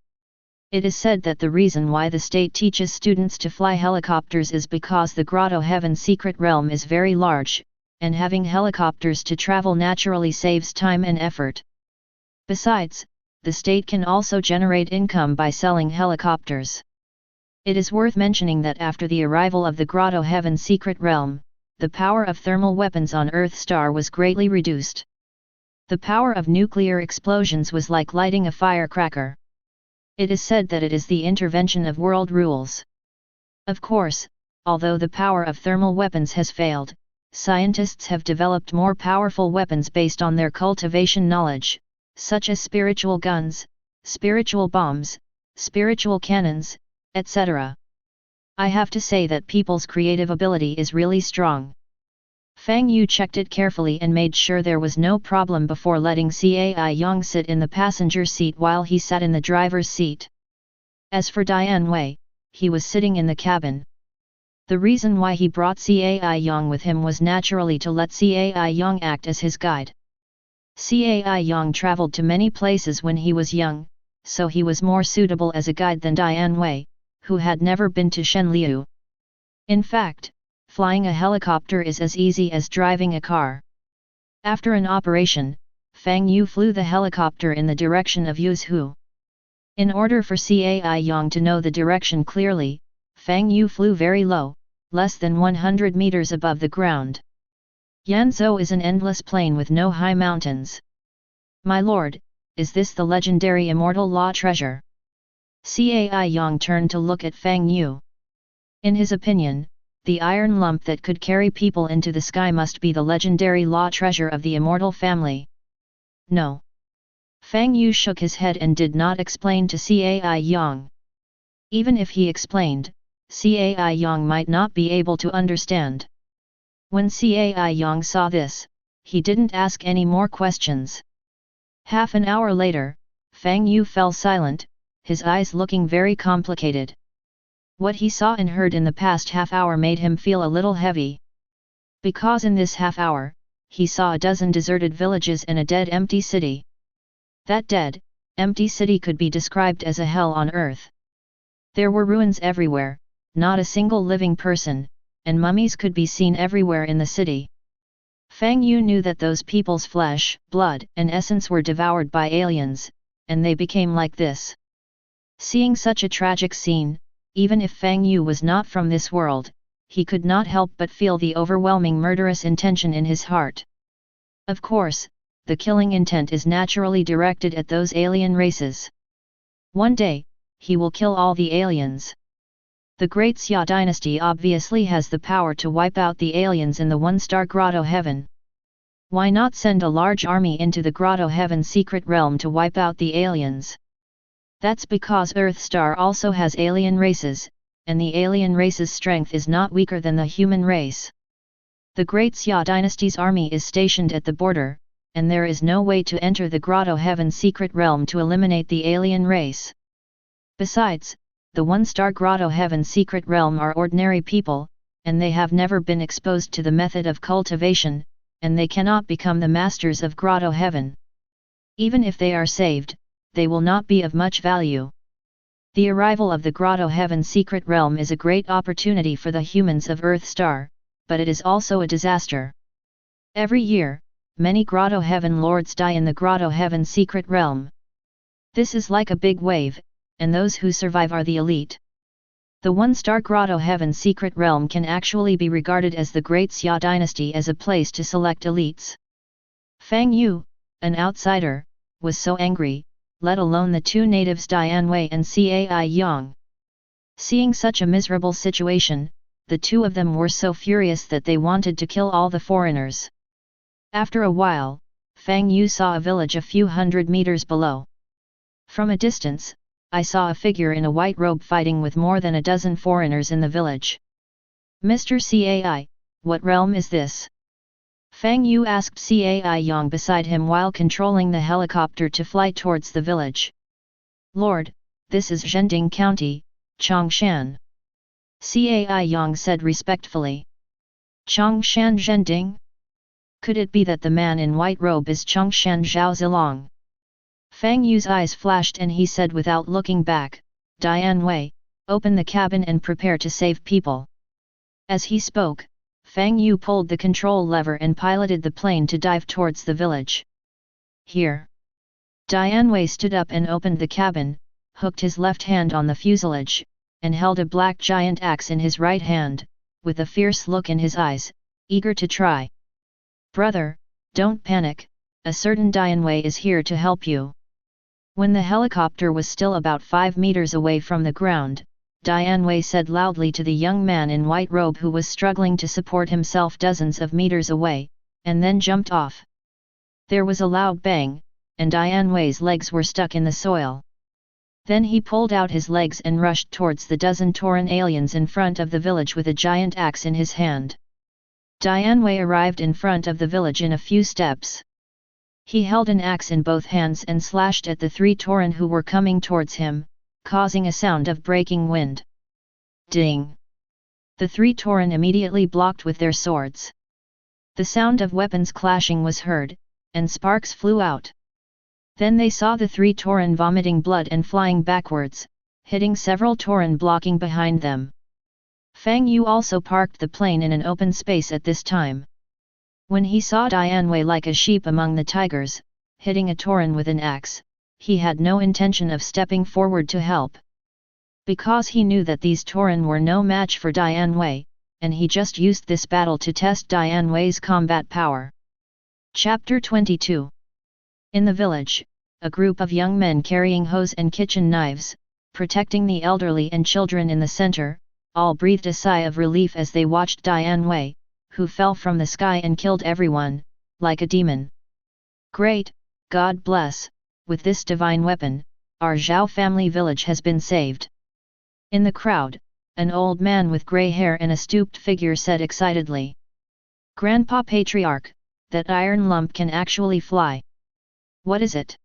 It is said that the reason why the state teaches students to fly helicopters is because the Grotto-Heaven Secret Realm is very large, and having helicopters to travel naturally saves time and effort. Besides, the state can also generate income by selling helicopters. It is worth mentioning that after the arrival of the Grotto-Heaven Secret Realm, the power of thermal weapons on Earth Star was greatly reduced. The power of nuclear explosions was like lighting a firecracker. It is said that it is the intervention of world rules. Of course, although the power of thermal weapons has failed, scientists have developed more powerful weapons based on their cultivation knowledge, such as spiritual guns, spiritual bombs, spiritual cannons, etc. I have to say that people's creative ability is really strong. Fang Yu checked it carefully and made sure there was no problem before letting Cai Yang sit in the passenger seat while he sat in the driver's seat. As for Dianwei, he was sitting in the cabin. The reason why he brought Cai Yang with him was naturally to let Cai Yang act as his guide. Cai Yang traveled to many places when he was young, so he was more suitable as a guide than Dianwei, who had never been to Shenliu. In fact, flying a helicopter is as easy as driving a car. After an operation, Fang Yu flew the helicopter in the direction of Yuzhu. In order for Cai Yang to know the direction clearly, Fang Yu flew very low, less than 100 meters above the ground. Yanzhou is an endless plain with no high mountains. My lord, is this the legendary Immortal Law Treasure? Cai Yang turned to look at Fang Yu. In his opinion, the iron lump that could carry people into the sky must be the legendary law treasure of the immortal family. No. Fang Yu shook his head and did not explain to Cai Yang. Even if he explained, Cai Yang might not be able to understand. When Cai Yang saw this, he didn't ask any more questions. Half an hour later, Fang Yu fell silent, his eyes looking very complicated. What he saw and heard in the past half hour made him feel a little heavy. Because in this half hour, he saw a dozen deserted villages and a dead empty city. That dead, empty city could be described as a hell on earth. There were ruins everywhere, not a single living person, and mummies could be seen everywhere in the city. Fang Yu knew that those people's flesh, blood, and essence were devoured by aliens, and they became like this. Seeing such a tragic scene, even if Fang Yu was not from this world, he could not help but feel the overwhelming murderous intention in his heart. Of course, the killing intent is naturally directed at those alien races. One day, he will kill all the aliens. The Great Xia dynasty obviously has the power to wipe out the aliens in the one-star Grotto-Heaven. Why not send a large army into the Grotto-Heaven Secret Realm to wipe out the aliens? That's because Earth-star also has alien races, and the alien race's strength is not weaker than the human race. The Great Xia dynasty's army is stationed at the border, and there is no way to enter the Grotto-Heaven Secret Realm to eliminate the alien race. Besides, the one-star Grotto-Heaven Secret Realm are ordinary people, and they have never been exposed to the method of cultivation, and they cannot become the masters of Grotto-Heaven. Even if they are saved, they will not be of much value. The arrival of the Grotto-Heaven Secret Realm is a great opportunity for the humans of Earth-star, but it is also a disaster. Every year, many Grotto-Heaven lords die in the Grotto-Heaven Secret Realm. This is like a big wave, and those who survive are the elite. The one-star Grotto-Heaven Secret Realm can actually be regarded as the Great Xia dynasty as a place to select elites. Fang Yu, an outsider, was so angry, let alone the two natives Dianwei and Cai Yang. Seeing such a miserable situation, the two of them were so furious that they wanted to kill all the foreigners. After a while, Fang Yu saw a village a few hundred meters below. From a distance, I saw a figure in a white robe fighting with more than a dozen foreigners in the village. Mr. Cai, what realm is this? Fang Yu asked Cai Yang beside him while controlling the helicopter to fly towards the village. Lord, this is Zhending County, Chongshan. Cai Yang said respectfully. Chongshan Zhending? Could it be that the man in white robe is Chongshan Zhao Zilong? Fang Yu's eyes flashed and he said without looking back, Dianwei, open the cabin and prepare to save people. As he spoke, Fang Yu pulled the control lever and piloted the plane to dive towards the village. Here. Dianwei stood up and opened the cabin, hooked his left hand on the fuselage, and held a black giant axe in his right hand, with a fierce look in his eyes, eager to try. Brother, don't panic, a certain Dianwei is here to help you. When the helicopter was still about 5 meters away from the ground, Dianwei said loudly to the young man in white robe who was struggling to support himself dozens of meters away, and then jumped off. There was a loud bang, and Dianwei's legs were stuck in the soil. Then he pulled out his legs and rushed towards the dozen Tauran aliens in front of the village with a giant axe in his hand. Dianwei arrived in front of the village in a few steps. He held an axe in both hands and slashed at the 3 Tauran who were coming towards him, causing a sound of breaking wind. Ding! The 3 Tauran immediately blocked with their swords. The sound of weapons clashing was heard, and sparks flew out. Then they saw the 3 Tauran vomiting blood and flying backwards, hitting several Tauran blocking behind them. Fang Yu also parked the plane in an open space at this time. When he saw Dianwei like a sheep among the tigers, hitting a Tauran with an axe, he had no intention of stepping forward to help. Because he knew that these Tauran were no match for Dianwei, and he just used this battle to test Dianwei's combat power. Chapter 22. In the village, a group of young men carrying hoes and kitchen knives, protecting the elderly and children in the center, all breathed a sigh of relief as they watched Dianwei, who fell from the sky and killed everyone, like a demon. Great, God bless, with this divine weapon, our Zhao family village has been saved. In the crowd, an old man with grey hair and a stooped figure said excitedly. Grandpa Patriarch, that iron lump can actually fly. What is it?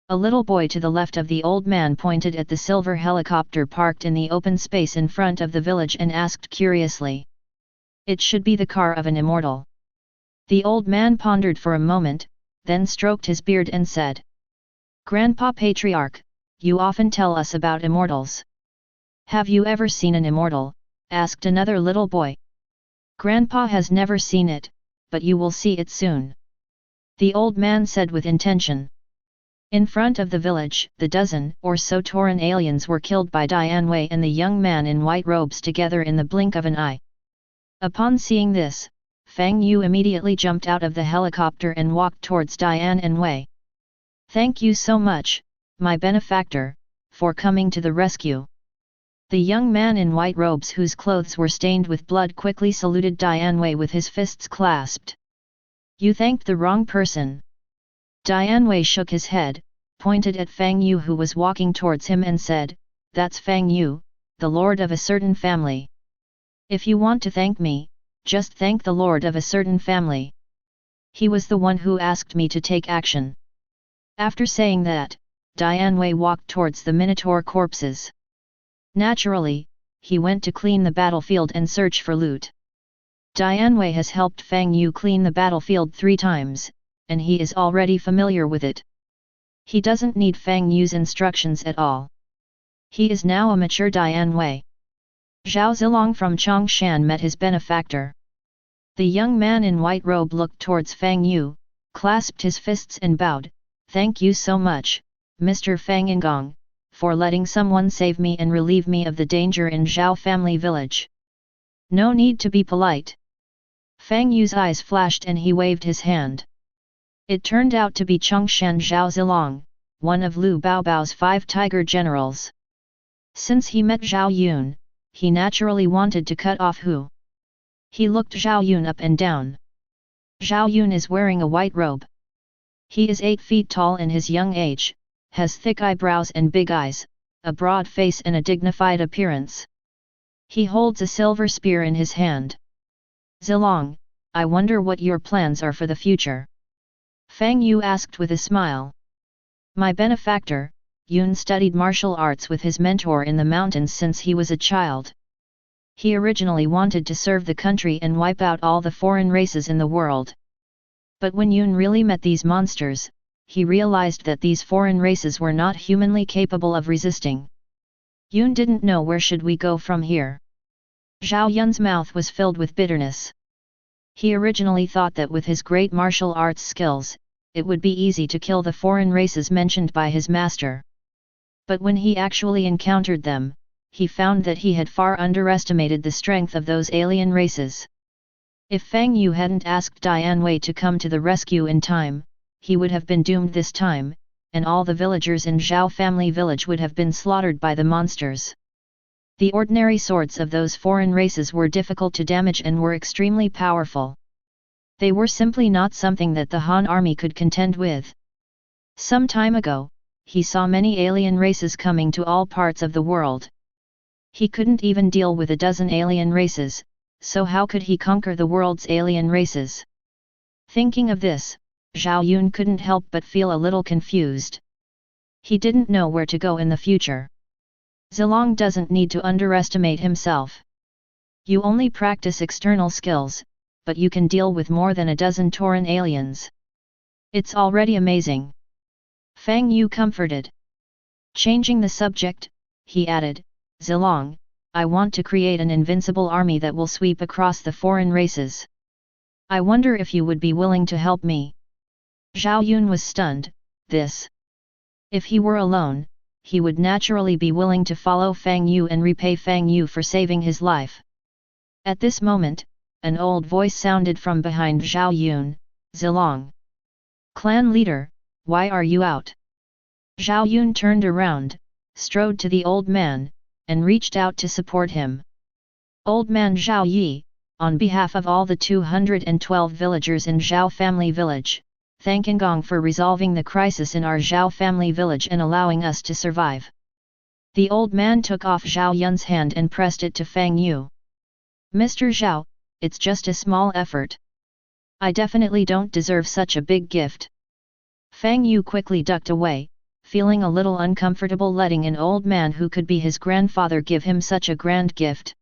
A little boy to the left of the old man pointed at the silver helicopter parked in the open space in front of the village and asked curiously. It should be the car of an immortal. The old man pondered for a moment, then stroked his beard and said. Grandpa Patriarch, you often tell us about immortals. Have you ever seen an immortal? Asked another little boy. Grandpa has never seen it, but you will see it soon," the old man said with intention. In front of the village, the dozen or so Tauran aliens were killed by Dian Wei and the young man in white robes together in the blink of an eye. Upon seeing this, Fang Yu immediately jumped out of the helicopter and walked towards Dian and Wei. "Thank you so much, my benefactor, for coming to the rescue." The young man in white robes whose clothes were stained with blood quickly saluted Dian Wei with his fists clasped. "You thanked the wrong person." Dian Wei shook his head, pointed at Fang Yu who was walking towards him and said, "That's Fang Yu, the lord of a certain family. If you want to thank me, just thank the lord of a certain family. He was the one who asked me to take action." After saying that, Dian Wei walked towards the Minotaur corpses. Naturally, he went to clean the battlefield and search for loot. Dian Wei has helped Fang Yu clean the battlefield 3 times, and he is already familiar with it. He doesn't need Fang Yu's instructions at all. He is now a mature Dian Wei. Zhao Zilong from Chongshan met his benefactor. The young man in white robe looked towards Fang Yu, clasped his fists and bowed, "Thank you so much, Mr. Fang Ingong, for letting someone save me and relieve me of the danger in Zhao family village. No need to be polite." Fang Yu's eyes flashed and he waved his hand. It turned out to be Chongshan Zhao Zilong, one of Lu Baobao's 5 tiger generals. Since he met Zhao Yun, he naturally wanted to cut off Hu. He looked Zhao Yun up and down. Zhao Yun is wearing a white robe. He is 8 feet tall in his young age, has thick eyebrows and big eyes, a broad face and a dignified appearance. He holds a silver spear in his hand. "Zilong, I wonder what your plans are for the future?" Fang Yu asked with a smile. "My benefactor, Yun studied martial arts with his mentor in the mountains since he was a child. He originally wanted to serve the country and wipe out all the foreign races in the world. But when Yun really met these monsters, he realized that these foreign races were not humanly capable of resisting. Yun didn't know where should we go from here." Zhao Yun's mouth was filled with bitterness. He originally thought that with his great martial arts skills, it would be easy to kill the foreign races mentioned by his master. But when he actually encountered them, he found that he had far underestimated the strength of those alien races. If Fang Yu hadn't asked Dian Wei to come to the rescue in time, he would have been doomed this time, and all the villagers in Zhao family village would have been slaughtered by the monsters. The ordinary swords of those foreign races were difficult to damage and were extremely powerful. They were simply not something that the Han army could contend with. Some time ago, he saw many alien races coming to all parts of the world. He couldn't even deal with a dozen alien races, so how could he conquer the world's alien races? Thinking of this, Zhao Yun couldn't help but feel a little confused. He didn't know where to go in the future. Zilong doesn't need to underestimate himself. You only practice external skills, but you can deal with more than a dozen Tauran aliens. It's already amazing. Fang Yu comforted. Changing the subject, he added, "Zilong, I want to create an invincible army that will sweep across the foreign races. I wonder if you would be willing to help me." Zhao Yun was stunned. This. If he were alone, he would naturally be willing to follow Fang Yu and repay Fang Yu for saving his life. At this moment, an old voice sounded from behind Zhao Yun, "Zilong. Clan leader, why are you out?" Zhao Yun turned around, strode to the old man, and reached out to support him. "Old man Zhao Yi, on behalf of all the 212 villagers in Zhao family village, thank Ingong for resolving the crisis in our Zhao family village and allowing us to survive." The old man took off Zhao Yun's hand and pressed it to Fang Yu. "Mr. Zhao, it's just a small effort. I definitely don't deserve such a big gift." Fang Yu quickly ducked away, feeling a little uncomfortable letting an old man who could be his grandfather give him such a grand gift.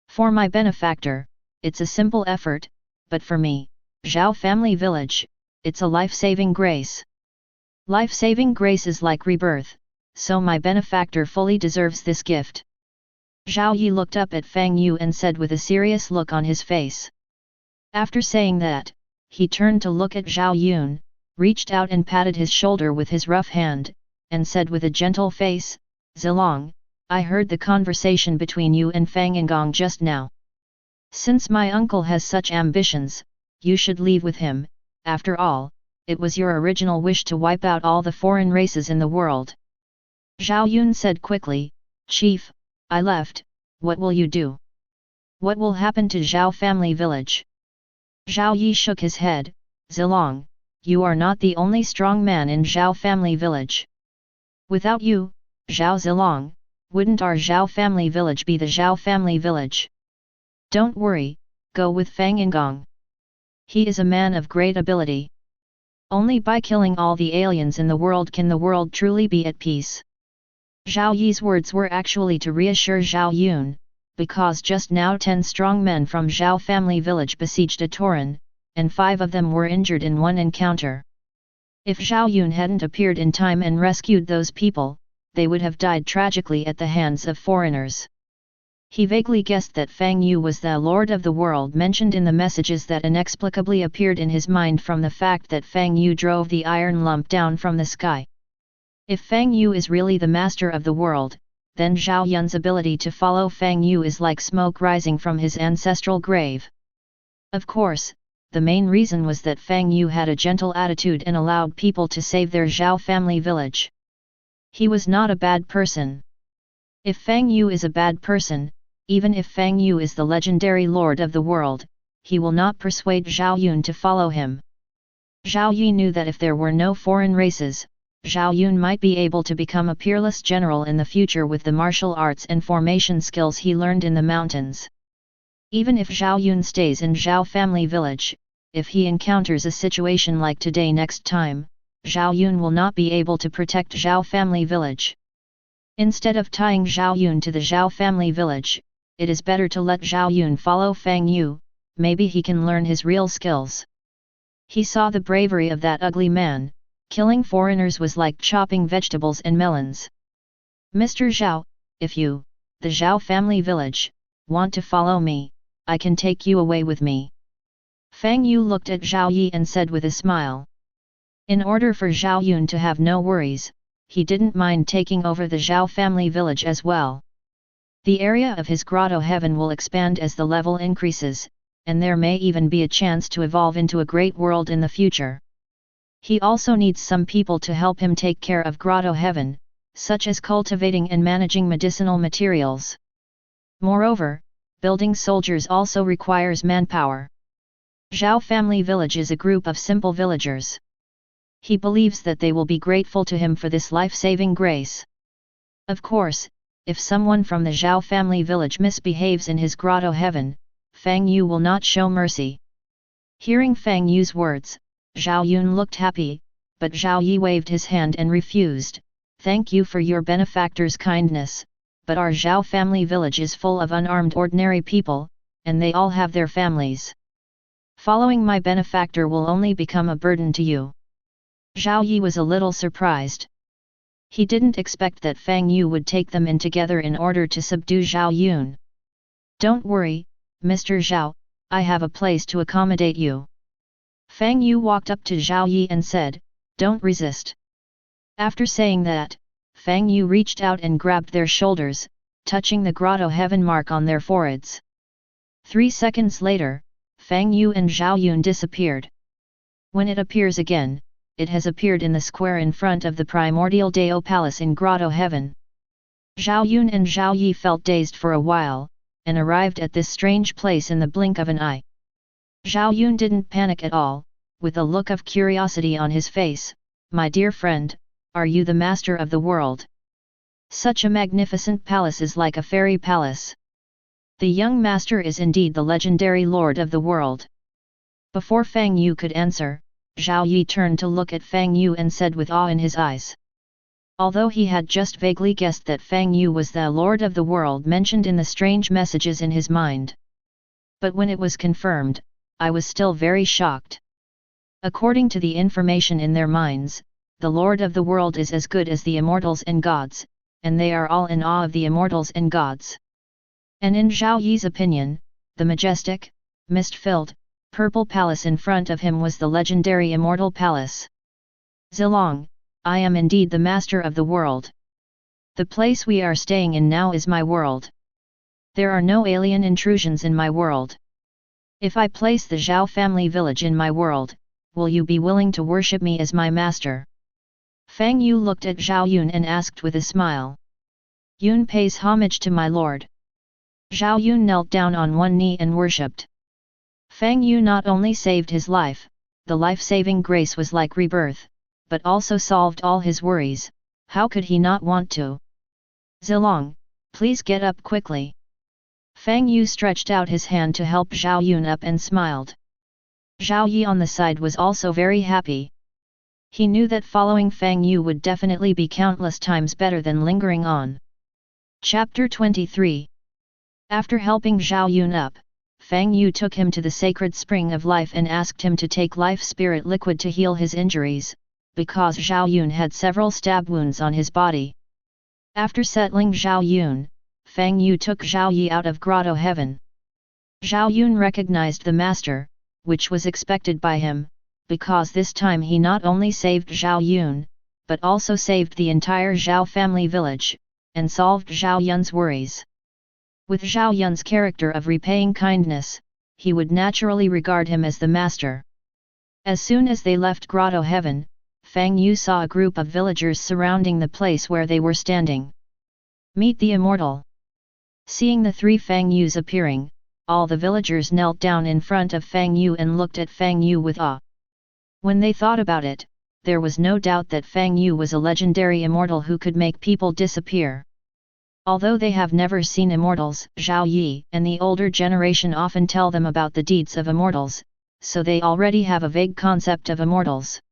"For my benefactor, it's a simple effort, but for me, Zhao family village, it's a life-saving grace. Life-saving grace is like rebirth, so my benefactor fully deserves this gift." Zhao Yi looked up at Fang Yu and said with a serious look on his face. After saying that, he turned to look at Zhao Yun, reached out and patted his shoulder with his rough hand, and said with a gentle face, "Zilong, I heard the conversation between you and Fang Yingong just now. Since my uncle has such ambitions, you should leave with him. After all, it was your original wish to wipe out all the foreign races in the world." Zhao Yun said quickly, "Chief, I left, what will you do? What will happen to Zhao family village?" Zhao Yi shook his head, "Zilong, you are not the only strong man in Zhao family village. Without you, Zhao Zilong, wouldn't our Zhao family village be the Zhao family village? Don't worry, go with Fang Yingong. He is a man of great ability. Only by killing all the aliens in the world can the world truly be at peace." Zhao Yi's words were actually to reassure Zhao Yun, because just now 10 strong men from Zhao family village besieged a Tauren, and 5 of them were injured in one encounter. If Zhao Yun hadn't appeared in time and rescued those people, they would have died tragically at the hands of foreigners. He vaguely guessed that Fang Yu was the Lord of the World mentioned in the messages that inexplicably appeared in his mind from the fact that Fang Yu drove the iron lump down from the sky. If Fang Yu is really the master of the world, then Zhao Yun's ability to follow Fang Yu is like smoke rising from his ancestral grave. Of course, the main reason was that Fang Yu had a gentle attitude and allowed people to save their Zhao family village. He was not a bad person. If Fang Yu is a bad person, even if Fang Yu is the legendary lord of the world, he will not persuade Zhao Yun to follow him. Zhao Yi knew that if there were no foreign races, Zhao Yun might be able to become a peerless general in the future with the martial arts and formation skills he learned in the mountains. Even if Zhao Yun stays in Zhao family village, if he encounters a situation like today next time, Zhao Yun will not be able to protect Zhao family village. Instead of tying Zhao Yun to the Zhao family village, it is better to let Zhao Yun follow Fang Yu, maybe he can learn his real skills. He saw the bravery of that ugly man. Killing foreigners was like chopping vegetables and melons. "Mr. Zhao, if you, the Zhao family village, want to follow me, I can take you away with me." Fang Yu looked at Zhao Yi and said with a smile. In order for Zhao Yun to have no worries, he didn't mind taking over the Zhao family village as well. The area of his Grotto-Heaven will expand as the level increases, and there may even be a chance to evolve into a great world in the future. He also needs some people to help him take care of Grotto-Heaven, such as cultivating and managing medicinal materials. Moreover, building soldiers also requires manpower. Zhao family village is a group of simple villagers. He believes that they will be grateful to him for this life-saving grace. Of course, if someone from the Zhao family village misbehaves in his Grotto-Heaven, Fang Yu will not show mercy. Hearing Fang Yu's words, Zhao Yun looked happy, but Zhao Yi waved his hand and refused. "Thank you for your benefactor's kindness, but our Zhao family village is full of unarmed ordinary people, and they all have their families. Following my benefactor will only become a burden to you." Zhao Yi was a little surprised. He didn't expect that Fang Yu would take them in together in order to subdue Zhao Yun. "Don't worry, Mr. Zhao, I have a place to accommodate you." Fang Yu walked up to Zhao Yi and said, "Don't resist." After saying that, Fang Yu reached out and grabbed their shoulders, touching the Grotto-Heaven mark on their foreheads. 3 seconds later, Fang Yu and Zhao Yun disappeared. When it appears again, it has appeared in the square in front of the Primordial Dao Palace in Grotto-Heaven. Zhao Yun and Zhao Yi felt dazed for a while, and arrived at this strange place in the blink of an eye. Zhao Yun didn't panic at all, with a look of curiosity on his face. "My dear friend, are you the master of the world? Such a magnificent palace is like a fairy palace. The young master is indeed the legendary lord of the world." Before Fang Yu could answer, Zhao Yi turned to look at Fang Yu and said with awe in his eyes. Although he had just vaguely guessed that Fang Yu was the lord of the world mentioned in the strange messages in his mind. But when it was confirmed, I was still very shocked. According to the information in their minds, the Lord of the world is as good as the immortals and gods, and they are all in awe of the immortals and gods. And in Zhao Yi's opinion, the majestic, mist-filled, purple palace in front of him was the legendary Immortal Palace. Zilong, I am indeed the master of the world. The place we are staying in now is my world. There are no alien intrusions in my world. If I place the Zhao family village in my world, will you be willing to worship me as my master? Fang Yu looked at Zhao Yun and asked with a smile. Yun pays homage to my lord. Zhao Yun knelt down on one knee and worshipped. Fang Yu not only saved his life, the life-saving grace was like rebirth, but also solved all his worries. How could he not want to? Zilong, please get up quickly. Fang Yu stretched out his hand to help Zhao Yun up and smiled. Zhao Yi on the side was also very happy. He knew that following Fang Yu would definitely be countless times better than lingering on. Chapter 23. After helping Zhao Yun up, Fang Yu took him to the sacred spring of life and asked him to take life spirit liquid to heal his injuries, because Zhao Yun had several stab wounds on his body. After settling Zhao Yun, Fang Yu took Zhao Yi out of Grotto-Heaven. Zhao Yun recognized the master, which was expected by him, because this time he not only saved Zhao Yun, but also saved the entire Zhao family village, and solved Zhao Yun's worries. With Zhao Yun's character of repaying kindness, he would naturally regard him as the master. As soon as they left Grotto-Heaven, Fang Yu saw a group of villagers surrounding the place where they were standing. Meet the immortal. Seeing the three Fang Yus appearing, all the villagers knelt down in front of Fang Yu and looked at Fang Yu with awe. When they thought about it, there was no doubt that Fang Yu was a legendary immortal who could make people disappear. Although they have never seen immortals, Zhao Yi and the older generation often tell them about the deeds of immortals, so they already have a vague concept of immortals.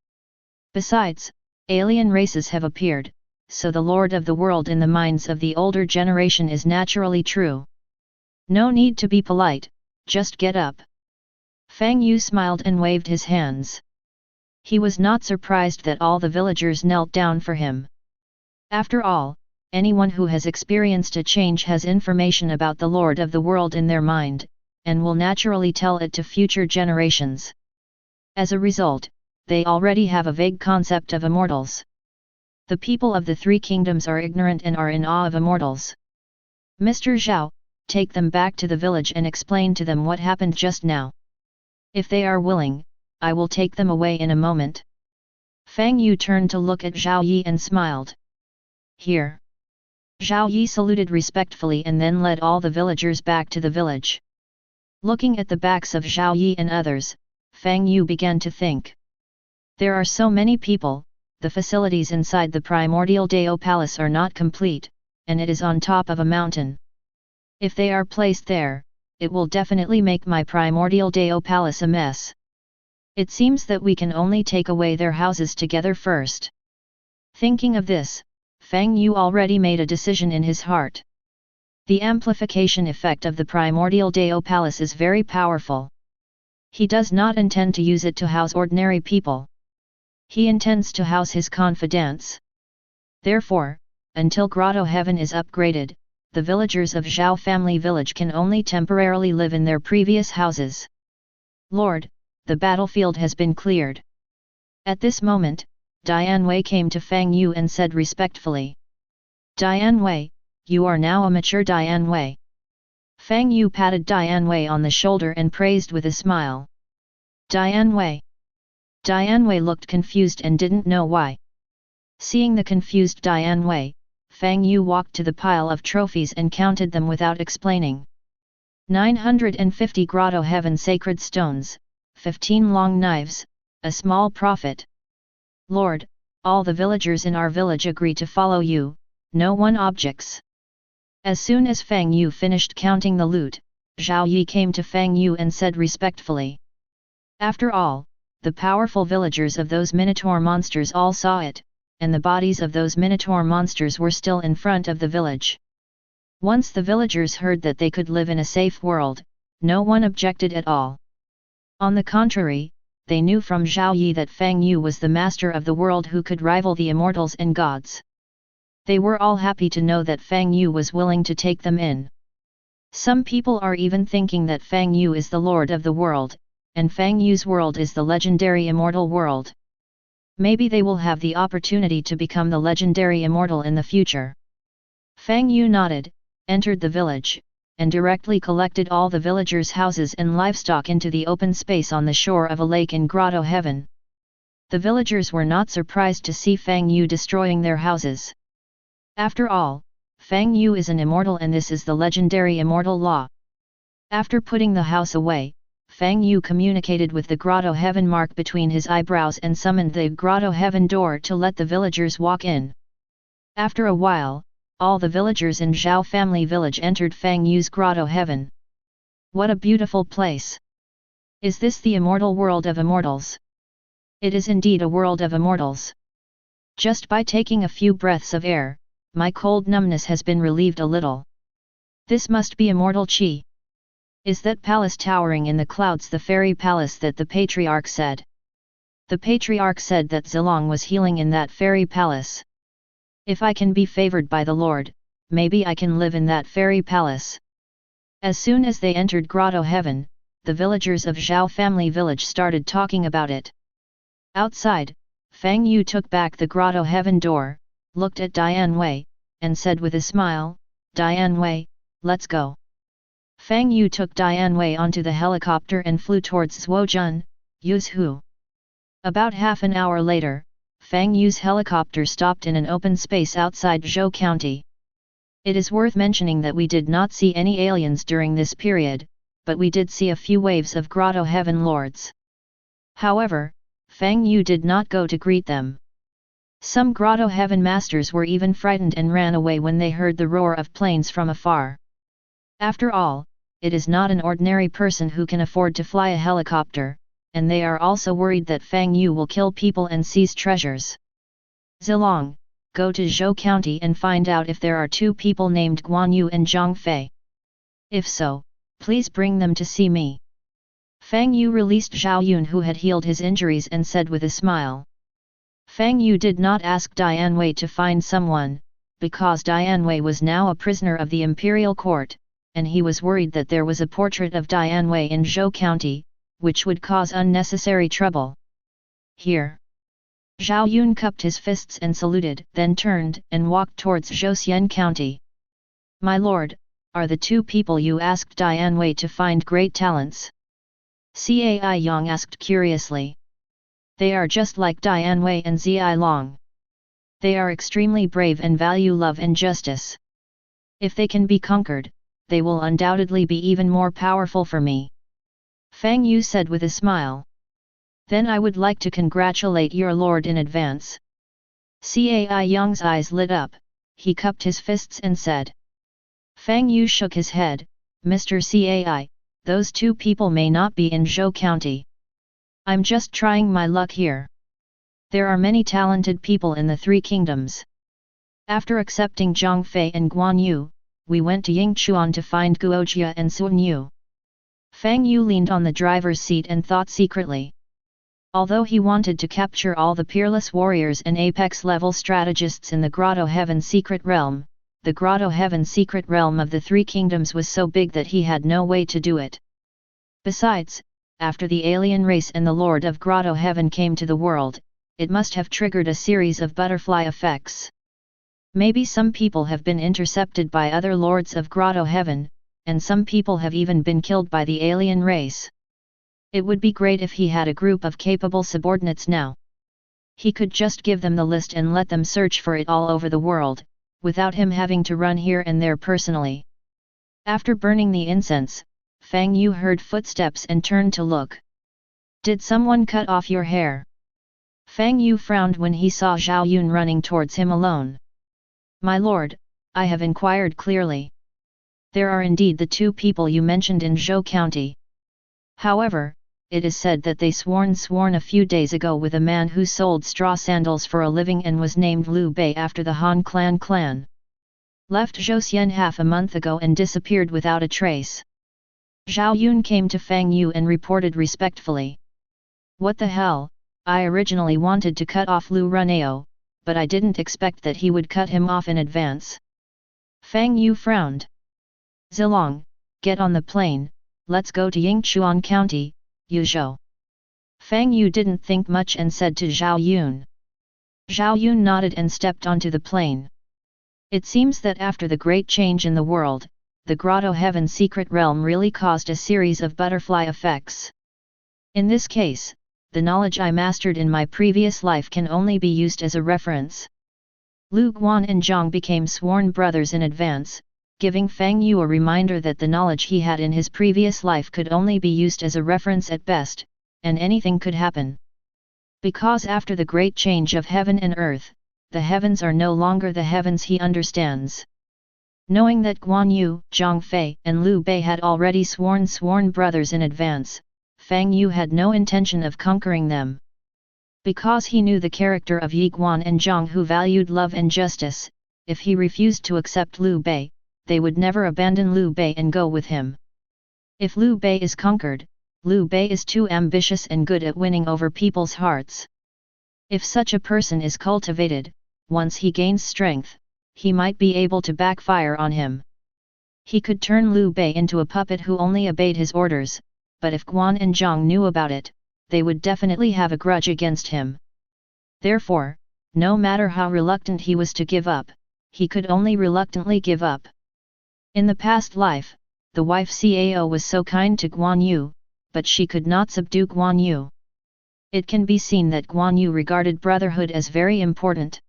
Besides, alien races have appeared, so the Lord of the world in the minds of the older generation is naturally true. No need to be polite, just get up. Fang Yu smiled and waved his hands. He was not surprised that all the villagers knelt down for him. After all, anyone who has experienced a change has information about the Lord of the world in their mind, and will naturally tell it to future generations. As a result, they already have a vague concept of immortals. The people of the three kingdoms are ignorant and are in awe of immortals. Mr. Zhao, take them back to the village and explain to them what happened just now. If they are willing, I will take them away in a moment. Fang Yu turned to look at Zhao Yi and smiled. Here. Zhao Yi saluted respectfully and then led all the villagers back to the village. Looking at the backs of Zhao Yi and others, Fang Yu began to think. There are so many people, the facilities inside the Primordial Dao Palace are not complete, and it is on top of a mountain. If they are placed there, it will definitely make my Primordial Dao Palace a mess. It seems that we can only take away their houses together first. Thinking of this, Fang Yu already made a decision in his heart. The amplification effect of the Primordial Dao Palace is very powerful. He does not intend to use it to house ordinary people. He intends to house his confidants. Therefore, until Grotto-Heaven is upgraded, the villagers of Zhao family village can only temporarily live in their previous houses. Lord, the battlefield has been cleared. At this moment, Dian Wei came to Fang Yu and said respectfully. Dian Wei, you are now a mature Dian Wei. Fang Yu patted Dian Wei on the shoulder and praised with a smile. Dian Wei. Dian Wei looked confused and didn't know why. Seeing the confused Dian Wei, Fang Yu walked to the pile of trophies and counted them without explaining. 950 Grotto-Heaven Sacred Stones, 15 long knives, a small profit. Lord, all the villagers in our village agree to follow you, no one objects. As soon as Fang Yu finished counting the loot, Zhao Yi came to Fang Yu and said respectfully. After all, the powerful villagers of those minotaur monsters all saw it, and the bodies of those minotaur monsters were still in front of the village. Once the villagers heard that they could live in a safe world, no one objected at all. On the contrary, they knew from Zhao Yi that Fang Yu was the master of the world who could rival the immortals and gods. They were all happy to know that Fang Yu was willing to take them in. Some people are even thinking that Fang Yu is the lord of the world, and Fang Yu's world is the legendary immortal world. Maybe they will have the opportunity to become the legendary immortal in the future. Fang Yu nodded, entered the village, and directly collected all the villagers' houses and livestock into the open space on the shore of a lake in Grotto-Heaven. The villagers were not surprised to see Fang Yu destroying their houses. After all, Fang Yu is an immortal and this is the legendary immortal law. After putting the house away, Fang Yu communicated with the Grotto-Heaven mark between his eyebrows and summoned the Grotto-Heaven door to let the villagers walk in. After a while, all the villagers in Zhao family village entered Fang Yu's Grotto-Heaven. What a beautiful place! Is this the immortal world of immortals? It is indeed a world of immortals. Just by taking a few breaths of air, my cold numbness has been relieved a little. This must be immortal qi. Is that palace towering in the clouds the fairy palace that the patriarch said? The patriarch said that Zilong was healing in that fairy palace. If I can be favored by the Lord, maybe I can live in that fairy palace. As soon as they entered Grotto-Heaven, the villagers of Zhao family village started talking about it. Outside, Fang Yu took back the Grotto-Heaven door, looked at Dian Wei, and said with a smile, "Dian Wei, let's go." Fang Yu took Dian Wei onto the helicopter and flew towards Zhuozhen, Yuzhu. About half an hour later, Fang Yu's helicopter stopped in an open space outside Zhou County. It is worth mentioning that we did not see any aliens during this period, but we did see a few waves of Grotto-Heaven lords. However, Fang Yu did not go to greet them. Some Grotto-Heaven masters were even frightened and ran away when they heard the roar of planes from afar. After all, it is not an ordinary person who can afford to fly a helicopter, and they are also worried that Fang Yu will kill people and seize treasures. Zilong, go to Zhou County and find out if there are two people named Guan Yu and Zhang Fei. If so, please bring them to see me. Fang Yu released Zhao Yun who had healed his injuries and said with a smile. Fang Yu did not ask Dian Wei to find someone, because Dian Wei was now a prisoner of the imperial court, and he was worried that there was a portrait of Dian Wei in Zhou County, which would cause unnecessary trouble. Here. Zhao Yun cupped his fists and saluted, then turned and walked towards Zhouxian County. My lord, are the two people you asked Dian Wei to find great talents? Cai Yang asked curiously. They are just like Dian Wei and Zi Long. They are extremely brave and value love and justice. If they can be conquered, they will undoubtedly be even more powerful for me. Fang Yu said with a smile. Then I would like to congratulate your lord in advance. Cai Yang's eyes lit up, he cupped his fists and said. Fang Yu shook his head, Mr. Cai, those two people may not be in Zhou County. I'm just trying my luck here. There are many talented people in the Three Kingdoms. After accepting Zhang Fei and Guan Yu, we went to Yingchuan to find Guojia and Sun Yu. Fang Yu leaned on the driver's seat and thought secretly. Although he wanted to capture all the peerless warriors and apex-level strategists in the Grotto-Heaven Secret Realm, the Grotto-Heaven Secret Realm of the Three Kingdoms was so big that he had no way to do it. Besides, after the alien race and the Lord of Grotto-Heaven came to the world, it must have triggered a series of butterfly effects. Maybe some people have been intercepted by other lords of Grotto-Heaven, and some people have even been killed by the alien race. It would be great if he had a group of capable subordinates now. He could just give them the list and let them search for it all over the world, without him having to run here and there personally. After burning the incense, Fang Yu heard footsteps and turned to look. Did someone cut off your hair? Fang Yu frowned when he saw Zhao Yun running towards him alone. My lord, I have inquired clearly. There are indeed the two people you mentioned in Zhou County. However, it is said that they sworn a few days ago with a man who sold straw sandals for a living and was named Liu Bei after the Han clan. Left Zhouxian half a month ago and disappeared without a trace. Zhao Yun came to Fang Yu and reported respectfully. What the hell, I originally wanted to cut off Liu Runeo, but I didn't expect that he would cut him off in advance. Fang Yu frowned. Zilong, get on the plane, let's go to Yingchuan County, Yu Zhou. Fang Yu didn't think much and said to Zhao Yun. Zhao Yun nodded and stepped onto the plane. It seems that after the great change in the world, the Grotto-Heaven Secret Realm really caused a series of butterfly effects. In this case, the knowledge I mastered in my previous life can only be used as a reference. Lu Guan and Zhang became sworn brothers in advance, giving Fang Yu a reminder that the knowledge he had in his previous life could only be used as a reference at best, and anything could happen. Because after the great change of heaven and earth, the heavens are no longer the heavens he understands. Knowing that Guan Yu, Zhang Fei and Liu Bei had already sworn brothers in advance, Fang Yu had no intention of conquering them. Because he knew the character of Yi Guan and Zhang, who valued love and justice, if he refused to accept Liu Bei, they would never abandon Liu Bei and go with him. If Liu Bei is conquered, Liu Bei is too ambitious and good at winning over people's hearts. If such a person is cultivated, once he gains strength, he might be able to backfire on him. He could turn Liu Bei into a puppet who only obeyed his orders, but if Guan and Zhang knew about it, they would definitely have a grudge against him. Therefore, no matter how reluctant he was to give up, he could only reluctantly give up. In the past life, the wife Cao was so kind to Guan Yu, but she could not subdue Guan Yu. It can be seen that Guan Yu regarded brotherhood as very important.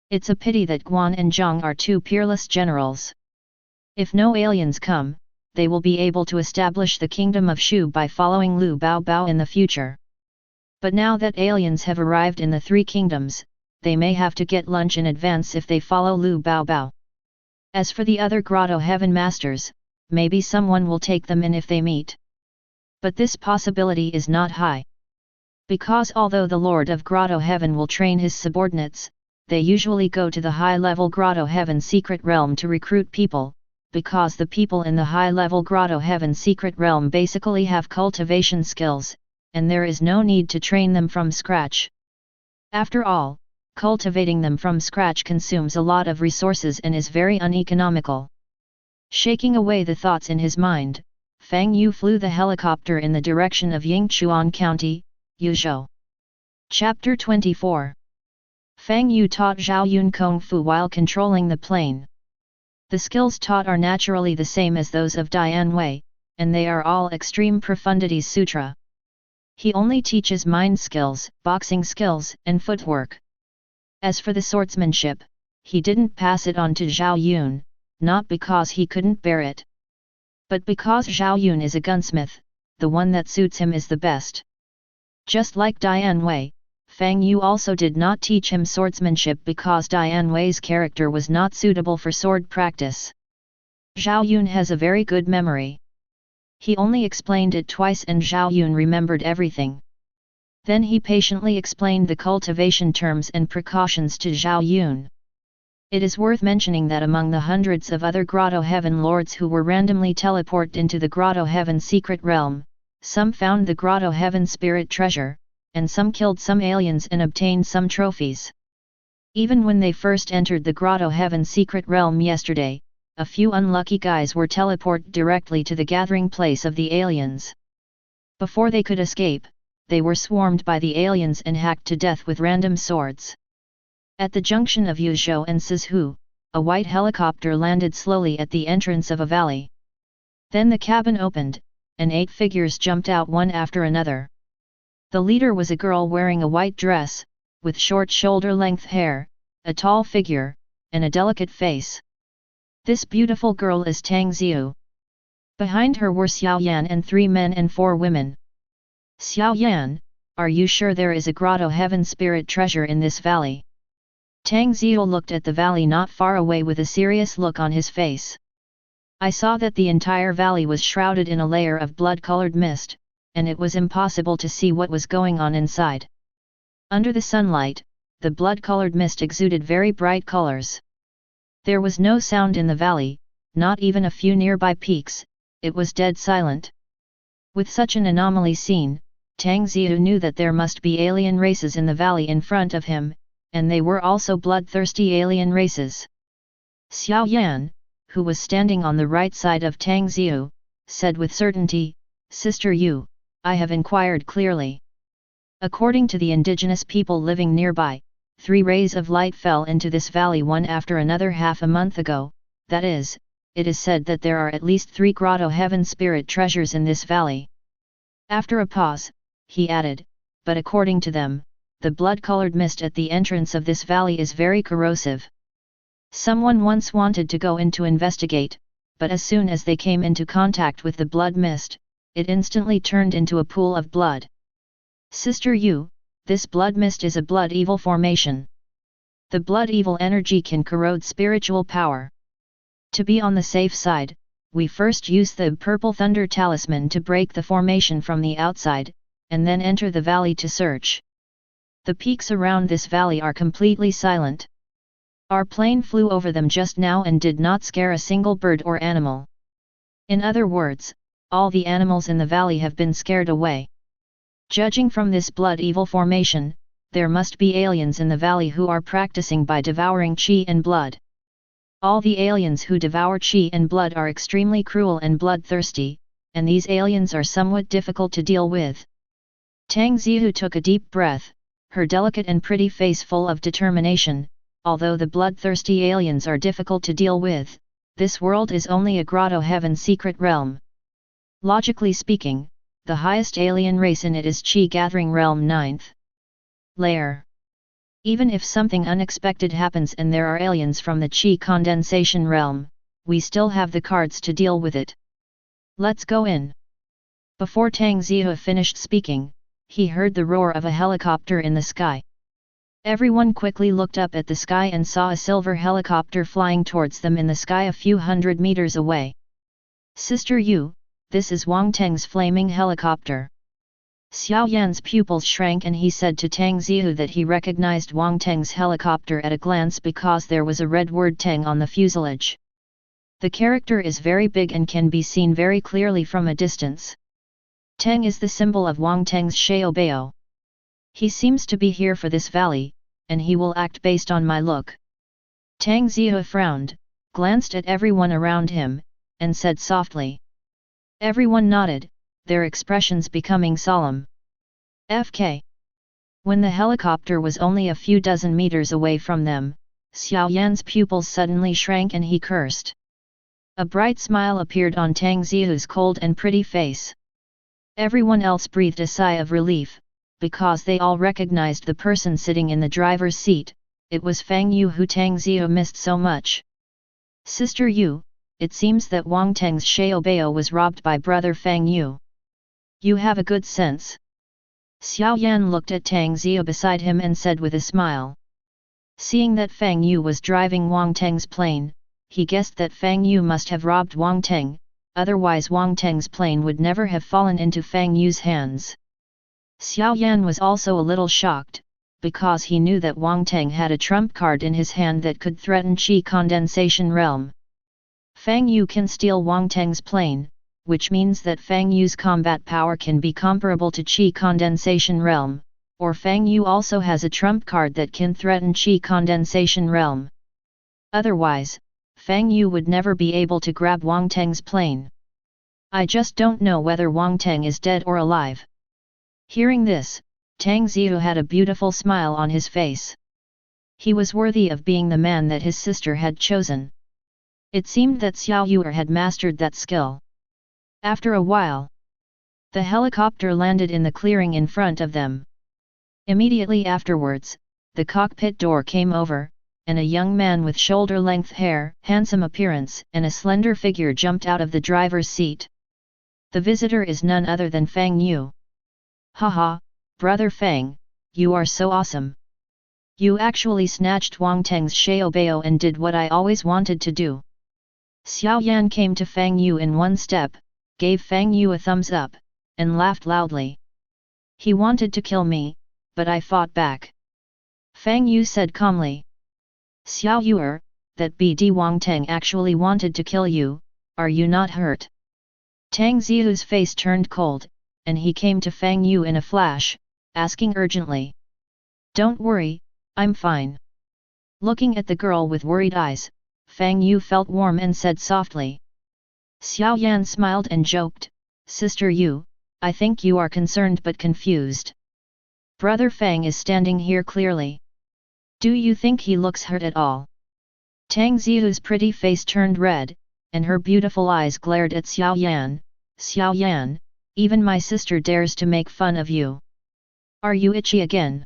It's a pity that Guan and Zhang are two peerless generals. If no aliens come, they will be able to establish the kingdom of Shu by following Lu Baobao in the future. But now that aliens have arrived in the three kingdoms, they may have to get lunch in advance if they follow Lu Baobao. As for the other Grotto-Heaven masters, maybe someone will take them in if they meet. But this possibility is not high. Because although the Lord of Grotto-Heaven will train his subordinates, they usually go to the high-level Grotto-Heaven Secret Realm to recruit people, because the people in the high-level Grotto-Heaven Secret Realm basically have cultivation skills, and there is no need to train them from scratch. After all, cultivating them from scratch consumes a lot of resources and is very uneconomical. Shaking away the thoughts in his mind, Fang Yu flew the helicopter in the direction of Yingchuan County, Yuzhou. Chapter 24. Fang Yu taught Zhao Yun Kung Fu while controlling the plane. The skills taught are naturally the same as those of Dian Wei, and they are all extreme profundities sutra. He only teaches mind skills, boxing skills, and footwork. As for the swordsmanship, he didn't pass it on to Zhao Yun, not because he couldn't bear it, but because Zhao Yun is a gunsmith, the one that suits him is the best. Just like Dian Wei, Fang Yu also did not teach him swordsmanship because Dian Wei's character was not suitable for sword practice. Zhao Yun has a very good memory. He only explained it twice and Zhao Yun remembered everything. Then he patiently explained the cultivation terms and precautions to Zhao Yun. It is worth mentioning that among the hundreds of other Grotto-Heaven lords who were randomly teleported into the Grotto-Heaven Secret Realm, some found the Grotto-Heaven Spirit Treasure, and some killed some aliens and obtained some trophies. Even when they first entered the Grotto-Heaven Secret Realm yesterday, a few unlucky guys were teleported directly to the gathering place of the aliens. Before they could escape, they were swarmed by the aliens and hacked to death with random swords. At the junction of Yuzhou and Sizhu, a white helicopter landed slowly at the entrance of a valley. Then the cabin opened, and 8 figures jumped out one after another. The leader was a girl wearing a white dress, with short shoulder-length hair, a tall figure, and a delicate face. This beautiful girl is Tang Xiu. Behind her were Xiao Yan and 3 men and 4 women. Xiao Yan, are you sure there is a Grotto-Heaven Spirit Treasure in this valley? Tang Xiu looked at the valley not far away with a serious look on his face. I saw that the entire valley was shrouded in a layer of blood-colored mist, and it was impossible to see what was going on inside. Under the sunlight, the blood-colored mist exuded very bright colors. There was no sound in the valley, not even a few nearby peaks, it was dead silent. With such an anomaly seen, Tang Xiu knew that there must be alien races in the valley in front of him, and they were also bloodthirsty alien races. Xiao Yan, who was standing on the right side of Tang Xiu, said with certainty, "Sister Yu, I have inquired clearly. According to the indigenous people living nearby, 3 rays of light fell into this valley one after another half a month ago, that is, it is said that there are at least 3 Grotto-Heaven Spirit Treasures in this valley. After a pause, he added, but according to them, the blood-colored mist at the entrance of this valley is very corrosive. Someone once wanted to go in to investigate, but as soon as they came into contact with the blood mist, it instantly turned into a pool of blood. Sister Yu, this blood mist is a blood evil formation. The blood evil energy can corrode spiritual power. To be on the safe side, we first use the purple thunder talisman to break the formation from the outside, and then enter the valley to search. The peaks around this valley are completely silent. Our plane flew over them just now and did not scare a single bird or animal. In other words, all the animals in the valley have been scared away. Judging from this blood evil formation, there must be aliens in the valley who are practicing by devouring chi and blood. All the aliens who devour chi and blood are extremely cruel and bloodthirsty, and these aliens are somewhat difficult to deal with. Tang Zihu took a deep breath, her delicate and pretty face full of determination. Although the bloodthirsty aliens are difficult to deal with, this world is only a Grotto-Heaven Secret Realm. Logically speaking, the highest alien race in it is Chi-gathering realm 9th layer. Even if something unexpected happens and there are aliens from the Chi condensation realm, we still have the cards to deal with it. Let's go in. Before Tang Zihu finished speaking, he heard the roar of a helicopter in the sky. Everyone quickly looked up at the sky and saw a silver helicopter flying towards them in the sky a few hundred meters away. Sister Yu, this is Wang Teng's flaming helicopter. Xiao Yan's pupils shrank and he said to Tang Zihu that he recognized Wang Teng's helicopter at a glance because there was a red word Teng on the fuselage. The character is very big and can be seen very clearly from a distance. Teng is the symbol of Wang Teng's Xiaobao. He seems to be here for this valley, and he will act based on my look. Tang Zihu frowned, glanced at everyone around him, and said softly. Everyone nodded, their expressions becoming solemn. FK. When the helicopter was only a few dozen meters away from them, Xiao Yan's pupils suddenly shrank and he cursed. A bright smile appeared on Tang Zihu's cold and pretty face. Everyone else breathed a sigh of relief, because they all recognized the person sitting in the driver's seat. It was Fang Yu who Tang Zihu missed so much. Sister Yu, it seems that Wang Teng's Xiaobao was robbed by brother Fang Yu. You have a good sense. Xiao Yan looked at Tang Zihu beside him and said with a smile. Seeing that Fang Yu was driving Wang Teng's plane, he guessed that Fang Yu must have robbed Wang Teng, otherwise Wang Teng's plane would never have fallen into Fang Yu's hands. Xiao Yan was also a little shocked, because he knew that Wang Teng had a trump card in his hand that could threaten Chi condensation realm. Fang Yu can steal Wang Teng's plane, which means that Fang Yu's combat power can be comparable to Chi condensation realm, or Fang Yu also has a trump card that can threaten Chi condensation realm. Otherwise, Fang Yu would never be able to grab Wang Teng's plane. I just don't know whether Wang Teng is dead or alive. Hearing this, Tang Zihu had a beautiful smile on his face. He was worthy of being the man that his sister had chosen. It seemed that Xiao Yu had mastered that skill. After a while, the helicopter landed in the clearing in front of them. Immediately afterwards, the cockpit door came over, and a young man with shoulder-length hair, handsome appearance, and a slender figure jumped out of the driver's seat. The visitor is none other than Fang Yu. Haha, brother Fang, you are so awesome. You actually snatched Wang Teng's Xiaobao and did what I always wanted to do. Xiao Yan came to Fang Yu in one step, gave Fang Yu a thumbs up, and laughed loudly. He wanted to kill me, but I fought back. Fang Yu said calmly. Xiao Yuer, that BD Wang Teng actually wanted to kill you, are you not hurt? Tang Zihu's face turned cold, and he came to Fang Yu in a flash, asking urgently. Don't worry, I'm fine. Looking at the girl with worried eyes, Fang Yu felt warm and said softly. Xiao Yan smiled and joked, Sister Yu, I think you are concerned but confused. Brother Fang is standing here clearly. Do you think he looks hurt at all? Tang Zihu's pretty face turned red, and her beautiful eyes glared at Xiao Yan. Xiao Yan, even my sister dares to make fun of you. Are you itchy again?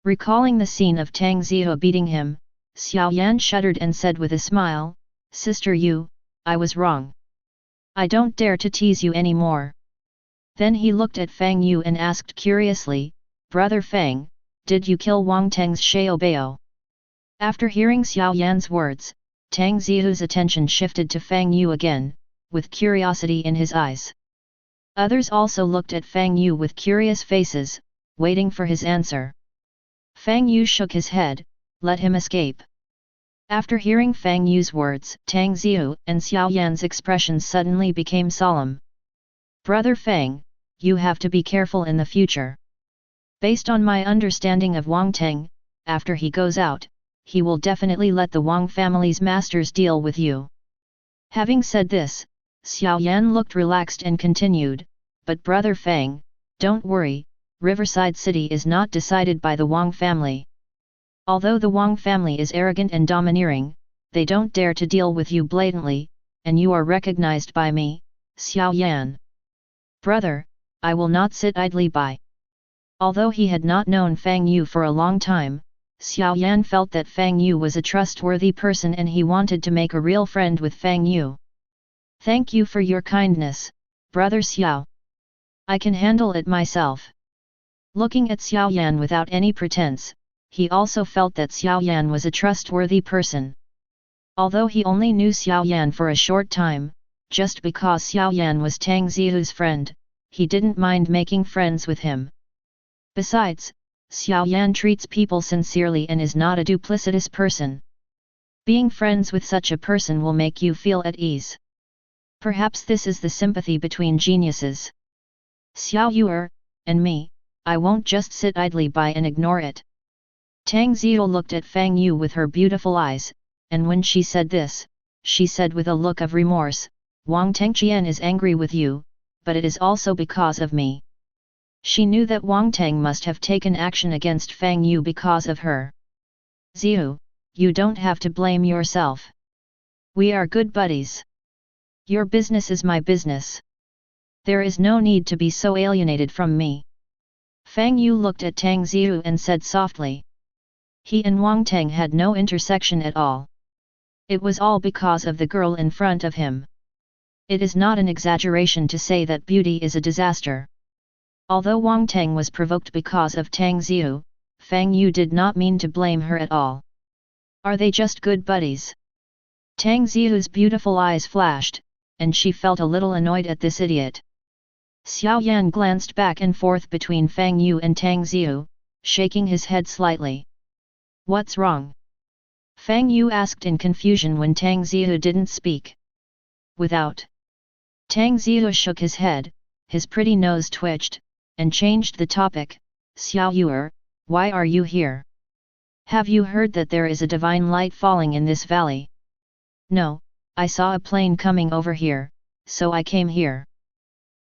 Recalling the scene of Tang Zihu beating him, Xiao Yan shuddered and said with a smile, Sister Yu, I was wrong. I don't dare to tease you anymore. Then he looked at Fang Yu and asked curiously, Brother Fang, did you kill Wang Teng's Xiaobao? After hearing Xiao Yan's words, Tang Zihu's attention shifted to Fang Yu again, with curiosity in his eyes. Others also looked at Fang Yu with curious faces, waiting for his answer. Fang Yu shook his head, let him escape. After hearing Fang Yu's words, Tang Zihu and Xiao Yan's expressions suddenly became solemn. Brother Fang, you have to be careful in the future. Based on my understanding of Wang Teng, after he goes out, he will definitely let the Wang family's masters deal with you. Having said this, Xiao Yan looked relaxed and continued, but Brother Fang, don't worry, Riverside City is not decided by the Wang family. Although the Wang family is arrogant and domineering, they don't dare to deal with you blatantly, and you are recognized by me, Xiao Yan. Brother, I will not sit idly by. Although he had not known Fang Yu for a long time, Xiao Yan felt that Fang Yu was a trustworthy person and he wanted to make a real friend with Fang Yu. Thank you for your kindness, Brother Xiao. I can handle it myself. Looking at Xiao Yan without any pretense, he also felt that Xiao Yan was a trustworthy person. Although he only knew Xiao Yan for a short time, just because Xiao Yan was Tang Zihu's friend, he didn't mind making friends with him. Besides, Xiao Yan treats people sincerely and is not a duplicitous person. Being friends with such a person will make you feel at ease. Perhaps this is the sympathy between geniuses. Xiao Yu and me, I won't just sit idly by and ignore it. Tang Zihu looked at Fang Yu with her beautiful eyes, and when she said this, she said with a look of remorse, Wang Tengqian is angry with you, but it is also because of me. She knew that Wang Teng must have taken action against Fang Yu because of her. Zihu, you don't have to blame yourself. We are good buddies. Your business is my business. There is no need to be so alienated from me. Fang Yu looked at Tang Zihu and said softly. He and Wang Teng had no intersection at all. It was all because of the girl in front of him. It is not an exaggeration to say that beauty is a disaster. Although Wang Teng was provoked because of Tang Zihu, Fang Yu did not mean to blame her at all. Are they just good buddies? Tang Zihu's beautiful eyes flashed, and she felt a little annoyed at this idiot. Xiao Yan glanced back and forth between Fang Yu and Tang Zihu, shaking his head slightly. What's wrong? Fang Yu asked in confusion when Tang Zihu didn't speak. Without. Tang Zihu shook his head, his pretty nose twitched, and changed the topic. Xiao Yu, why are you here? Have you heard that there is a divine light falling in this valley? No, I saw a plane coming over here, so I came here.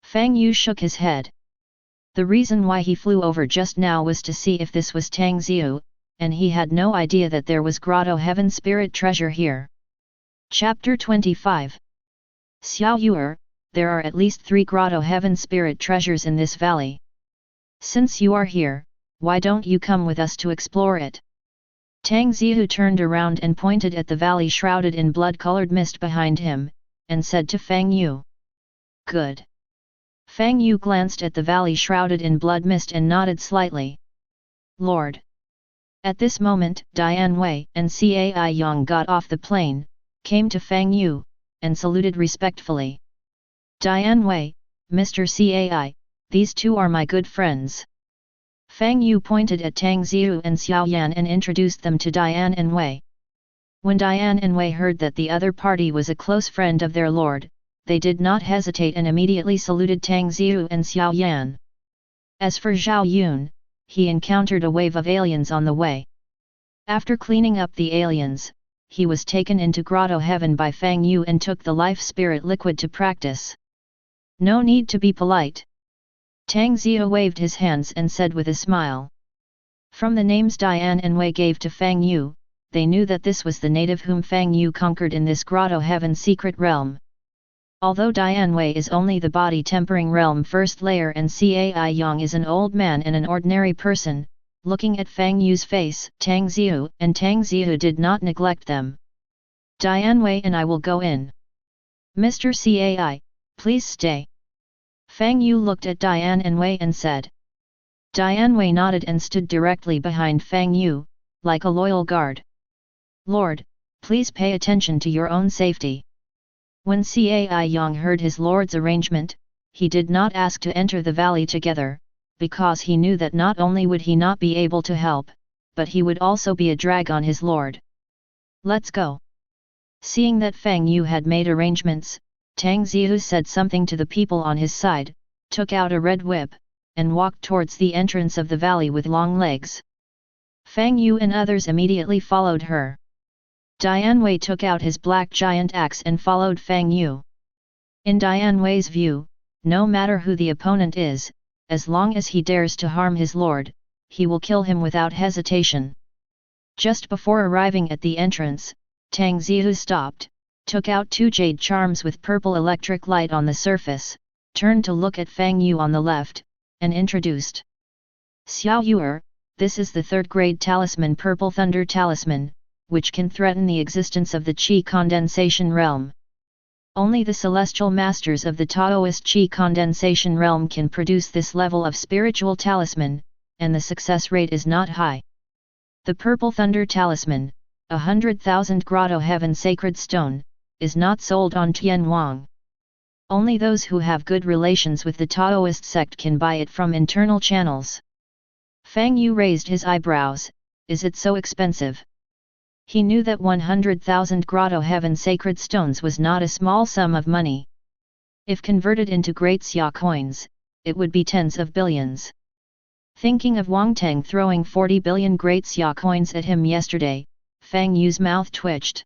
Fang Yu shook his head. The reason why he flew over just now was to see if this was Tang Zihu, and he had no idea that there was Grotto-Heaven Spirit Treasure here. Chapter 25. Xiao Yu, there are at least 3 Grotto-Heaven Spirit Treasures in this valley. Since you are here, why don't you come with us to explore it? Tang Zihu turned around and pointed at the valley shrouded in blood-colored mist behind him, and said to Fang Yu. Good. Fang Yu glanced at the valley shrouded in blood mist and nodded slightly. Lord. At this moment, Dian Wei and Cai Yang got off the plane, came to Fang Yu, and saluted respectfully. Dian Wei, Mr. Cai, these two are my good friends. Fang Yu pointed at Tang Zihu and Xiao Yan and introduced them to Dian and Wei. When Dian and Wei heard that the other party was a close friend of their lord, they did not hesitate and immediately saluted Tang Zihu and Xiao Yan. As for Zhao Yun, he encountered a wave of aliens on the way. After cleaning up the aliens, he was taken into Grotto-Heaven by Fang Yu and took the life spirit liquid to practice. No need to be polite. Tang Ziyu waved his hands and said with a smile. From the names Dian and Wei gave to Fang Yu, they knew that this was the native whom Fang Yu conquered in this Grotto-Heaven Secret Realm. Although Dian Wei is only the body-tempering realm first layer and Cai Yang is an old man and an ordinary person, looking at Fang Yu's face, Tang Ziyu did not neglect them. Dian Wei and I will go in. Mr. Cai, please stay. Fang Yu looked at Dian Wei and said. Dian Wei nodded and stood directly behind Fang Yu, like a loyal guard. Lord, please pay attention to your own safety. When Cai Yang heard his lord's arrangement, he did not ask to enter the valley together, because he knew that not only would he not be able to help, but he would also be a drag on his lord. Let's go. Seeing that Fang Yu had made arrangements, Tang Ziyu said something to the people on his side, took out a red whip, and walked towards the entrance of the valley with long legs. Fang Yu and others immediately followed her. Dian Wei took out his black giant axe and followed Fang Yu. In Dian Wei's view, no matter who the opponent is, as long as he dares to harm his lord, he will kill him without hesitation. Just before arriving at the entrance, Tang Ziyu stopped, took out 2 jade charms with purple electric light on the surface, turned to look at Fang Yu on the left, and introduced. Xiao Yuer, this is the 3rd grade talisman Purple Thunder Talisman, which can threaten the existence of the Qi condensation realm. Only the celestial masters of the Taoist Qi condensation realm can produce this level of spiritual talisman, and the success rate is not high. The Purple Thunder Talisman, 100,000 Grotto-Heaven Sacred Stone, is not sold on Tianwang. Only those who have good relations with the Taoist sect can buy it from internal channels. Fang Yu raised his eyebrows. Is it so expensive? He knew that 100,000 Grotto-Heaven Sacred Stones was not a small sum of money. If converted into great xia coins, it would be tens of billions. Thinking of Wang Teng throwing 40 billion great xia coins at him yesterday, Fang Yu's mouth twitched.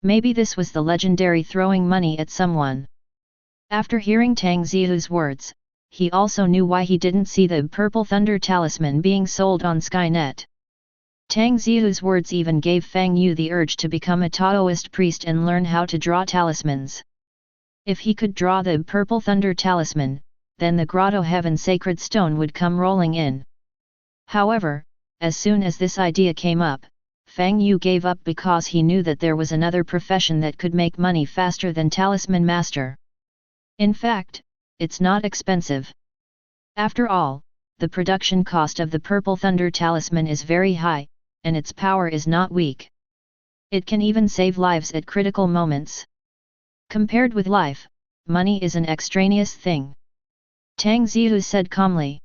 Maybe this was the legendary throwing money at someone. After hearing Tang Ziyu's words, he also knew why he didn't see the Purple Thunder Talisman being sold on Skynet. Tang Ziyu's words even gave Fang Yu the urge to become a Taoist priest and learn how to draw talismans. If he could draw the Purple Thunder Talisman, then the Grotto-Heaven Sacred Stone would come rolling in. However, as soon as this idea came up, Fang Yu gave up because he knew that there was another profession that could make money faster than Talisman Master. In fact, it's not expensive. After all, the production cost of the Purple Thunder Talisman is very high, and its power is not weak. It can even save lives at critical moments. Compared with life, money is an extraneous thing. Tang Ziyu said calmly.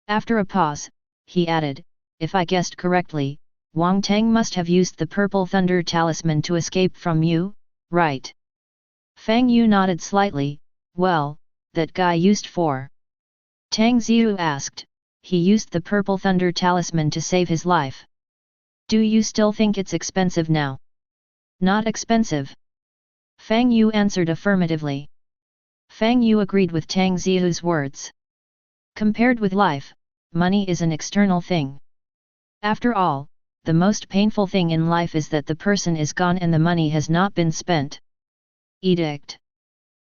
After a pause, he added, if I guessed correctly, Wang Teng must have used the Purple Thunder Talisman to escape from you, right? Fang Yu nodded slightly. Well, that guy used for. Tang Ziyu asked, he used the Purple Thunder Talisman to save his life. Do you still think it's expensive now? Not expensive. Fang Yu answered affirmatively. Fang Yu agreed with Tang Ziyu's words. Compared with life, money is an external thing. After all, the most painful thing in life is that the person is gone and the money has not been spent. Edict.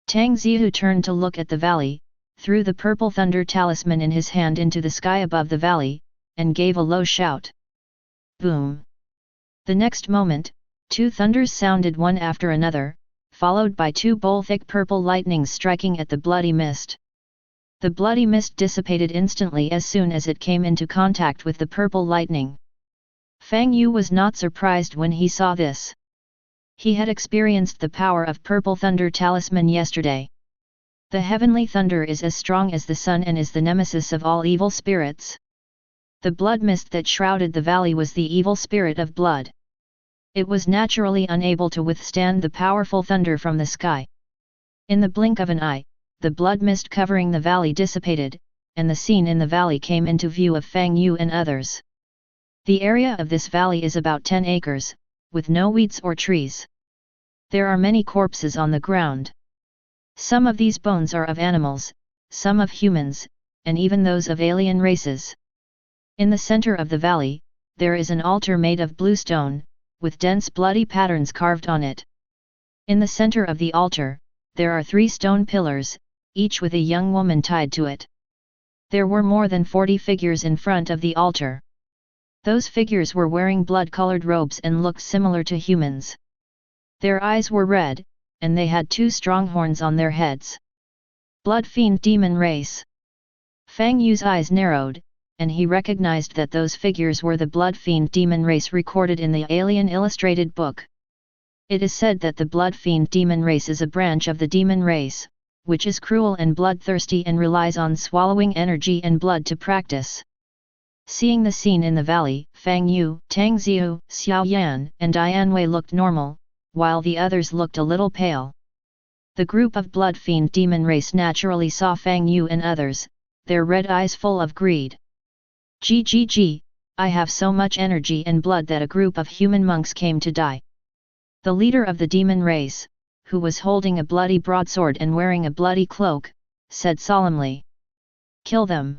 Tang Ziyu turned to look at the valley, threw the Purple Thunder Talisman in his hand into the sky above the valley, and gave a low shout. Boom! The next moment, 2 thunders sounded one after another, followed by 2 thick purple lightnings striking at the bloody mist. The bloody mist dissipated instantly as soon as it came into contact with the purple lightning. Fang Yu was not surprised when he saw this. He had experienced the power of Purple Thunder Talisman yesterday. The heavenly thunder is as strong as the sun and is the nemesis of all evil spirits. The blood mist that shrouded the valley was the evil spirit of blood. It was naturally unable to withstand the powerful thunder from the sky. In the blink of an eye, the blood mist covering the valley dissipated, and the scene in the valley came into view of Fang Yu and others. The area of this valley is about 10 acres, with no weeds or trees. There are many corpses on the ground. Some of these bones are of animals, some of humans, and even those of alien races. In the center of the valley, there is an altar made of blue stone, with dense bloody patterns carved on it. In the center of the altar, there are 3 stone pillars, each with a young woman tied to it. There were more than 40 figures in front of the altar. Those figures were wearing blood-colored robes and looked similar to humans. Their eyes were red, and they had 2 strong horns on their heads. Blood Fiend Demon Race. Fang Yu's eyes narrowed, and he recognized that those figures were the Blood Fiend Demon Race recorded in the Alien Illustrated Book. It is said that the Blood Fiend Demon Race is a branch of the demon race, which is cruel and bloodthirsty and relies on swallowing energy and blood to practice. Seeing the scene in the valley, Fang Yu, Tang Ziyu, Xiao Yan, and Dian Wei looked normal, while the others looked a little pale. The group of Blood Fiend Demon Race naturally saw Fang Yu and others, their red eyes full of greed. Gg, I have so much energy and blood that a group of human monks came to die. The leader of the demon race, who was holding a bloody broadsword and wearing a bloody cloak, said solemnly. Kill them.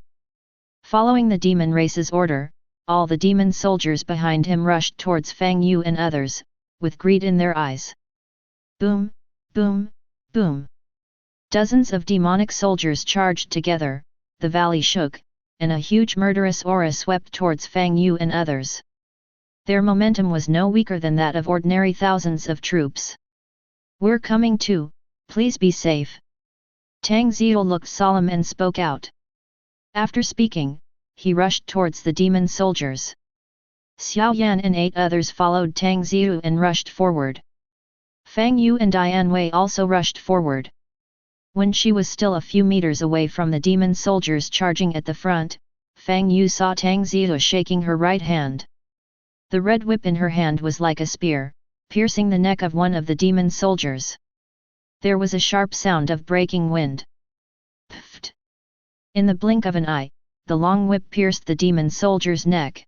Following the demon race's order, all the demon soldiers behind him rushed towards Fang Yu and others, with greed in their eyes. Boom, boom, boom. Dozens of demonic soldiers charged together, the valley shook, and a huge murderous aura swept towards Fang Yu and others. Their momentum was no weaker than that of ordinary thousands of troops. We're coming too, please be safe. Tang Ziyu looked solemn and spoke out. After speaking, he rushed towards the demon soldiers. Xiao Yan and 8 others followed Tang Ziyu and rushed forward. Fang Yu and Dian Wei also rushed forward. When she was still a few meters away from the demon soldiers charging at the front, Fang Yu saw Tang Ziyu shaking her right hand. The red whip in her hand was like a spear, piercing the neck of one of the demon soldiers. There was a sharp sound of breaking wind. Pfft! In the blink of an eye, the long whip pierced the demon soldier's neck.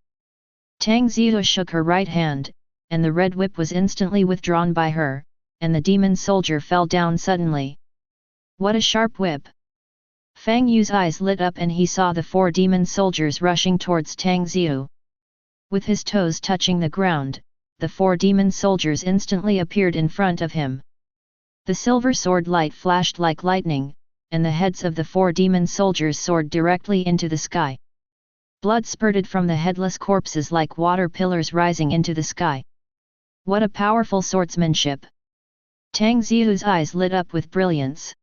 Tang Ziyu shook her right hand, and the red whip was instantly withdrawn by her, and the demon soldier fell down suddenly. What a sharp whip! Fang Yu's eyes lit up and he saw the 4 demon soldiers rushing towards Tang Ziyu. With his toes touching the ground, the 4 demon soldiers instantly appeared in front of him. The silver sword light flashed like lightning, and the heads of the 4 demon soldiers soared directly into the sky. Blood spurted from the headless corpses like water pillars rising into the sky. What a powerful swordsmanship! Tang Ziyu's eyes lit up with brilliance.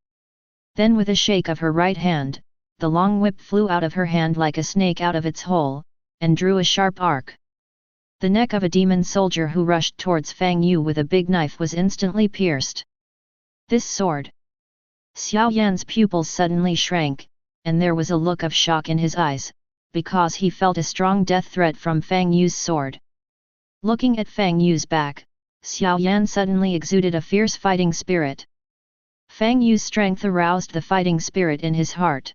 Then with a shake of her right hand, the long whip flew out of her hand like a snake out of its hole, and drew a sharp arc. The neck of a demon soldier who rushed towards Fang Yu with a big knife was instantly pierced. This sword! Xiao Yan's pupils suddenly shrank, and there was a look of shock in his eyes, because he felt a strong death threat from Fang Yu's sword. Looking at Fang Yu's back, Xiao Yan suddenly exuded a fierce fighting spirit. Fang Yu's strength aroused the fighting spirit in his heart.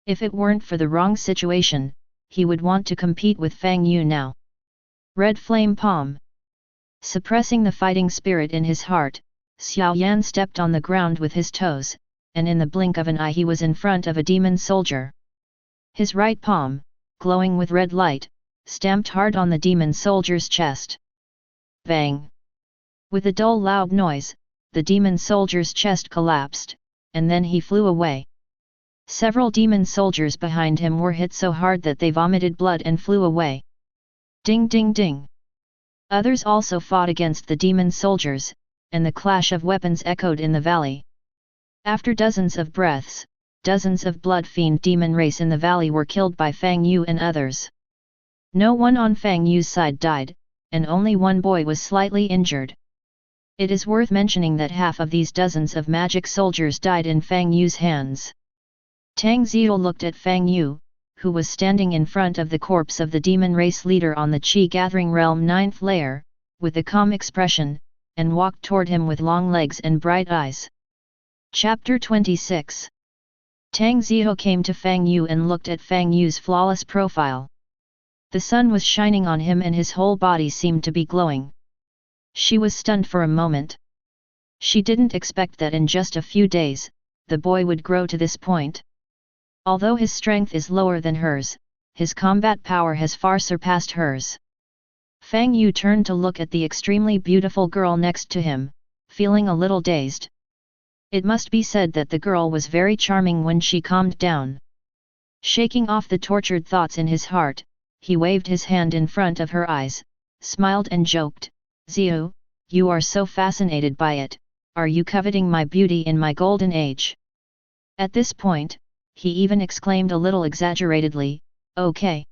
If it weren't for the wrong situation, he would want to compete with Fang Yu now. Red Flame Palm. Suppressing the fighting spirit in his heart, Xiao Yan stepped on the ground with his toes, and in the blink of an eye he was in front of a demon soldier. His right palm, glowing with red light, stamped hard on the demon soldier's chest. Bang! With a dull loud noise, the demon soldier's chest collapsed, and then he flew away. Several demon soldiers behind him were hit so hard that they vomited blood and flew away. Ding ding ding! Others also fought against the demon soldiers, and the clash of weapons echoed in the valley. After dozens of breaths, dozens of blood fiend demon race in the valley were killed by Fang Yu and others. No one on Fang Yu's side died, and only one boy was slightly injured. It is worth mentioning that half of these dozens of magic soldiers died in Fang Yu's hands. Tang Ziyu looked at Fang Yu, who was standing in front of the corpse of the demon race leader on the Qi-gathering realm 9th layer, with a calm expression, and walked toward him with long legs and bright eyes. Chapter 26. Tang Ziyu came to Fang Yu and looked at Fang Yu's flawless profile. The sun was shining on him and his whole body seemed to be glowing. She was stunned for a moment. She didn't expect that in just a few days, the boy would grow to this point. Although his strength is lower than hers, his combat power has far surpassed hers. Fang Yu turned to look at the extremely beautiful girl next to him, feeling a little dazed. It must be said that the girl was very charming when she calmed down. Shaking off the tortured thoughts in his heart, he waved his hand in front of her eyes, smiled and joked, "Xiu, you are so fascinated by it, are you coveting my beauty in my golden age?" At this point, he even exclaimed a little exaggeratedly, "Okay.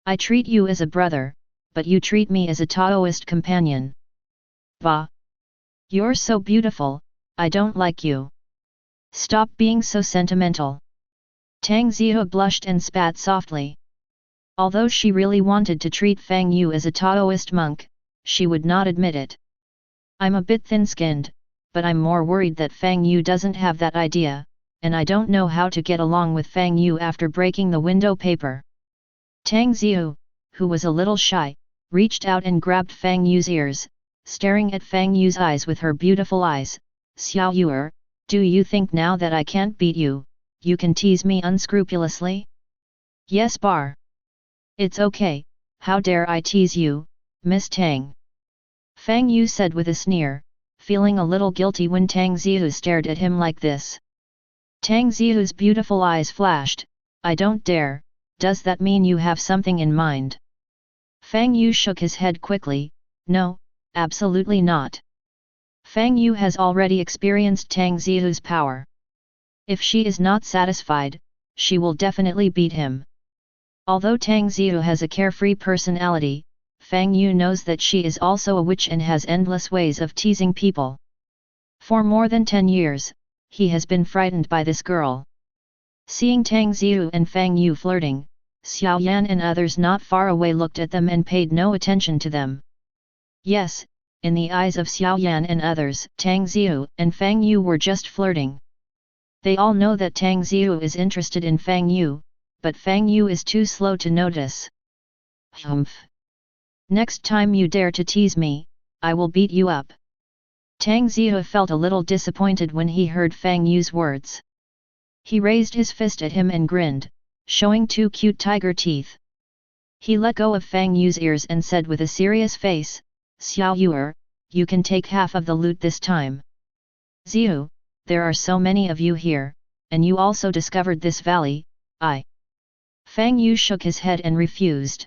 I treat you as a brother, but you treat me as a Taoist companion. Bah! You're so beautiful, I don't like you. Stop being so sentimental." Tang Xiu blushed and spat softly. Although she really wanted to treat Fang Yu as a Taoist monk, she would not admit it. "I'm a bit thin-skinned, but I'm more worried that Fang Yu doesn't have that idea, and I don't know how to get along with Fang Yu after breaking the window paper." Tang Xiu, who was a little shy, reached out and grabbed Fang Yu's ears, staring at Fang Yu's eyes with her beautiful eyes. "Xiao Yuer, do you think now that I can't beat you, you can tease me unscrupulously?" "Yes bar. It's okay, how dare I tease you, Miss Tang?" Fang Yu said with a sneer, feeling a little guilty when Tang Xiu stared at him like this. Tang Xiu's beautiful eyes flashed, "I don't dare, does that mean you have something in mind?" Fang Yu shook his head quickly, "No, absolutely not." Fang Yu has already experienced Tang Xiu's power. If she is not satisfied, she will definitely beat him. Although Tang Xiu has a carefree personality, Fang Yu knows that she is also a witch and has endless ways of teasing people. For more than 10 years, he has been frightened by this girl. Seeing Tang Xiu and Fang Yu flirting, Xiao Yan and others not far away looked at them and paid no attention to them. Yes, in the eyes of Xiao Yan and others, Tang Xiu and Fang Yu were just flirting. They all know that Tang Xiu is interested in Fang Yu, but Fang Yu is too slow to notice. "Humph! Next time you dare to tease me, I will beat you up." Tang Xiu felt a little disappointed when he heard Fang Yu's words. He raised his fist at him and grinned, showing 2 cute tiger teeth. He let go of Fang Yu's ears and said with a serious face, "Xiao Yuer, you can take half of the loot this time." "Xiu, there are so many of you here, and you also discovered this valley, Fang Yu shook his head and refused.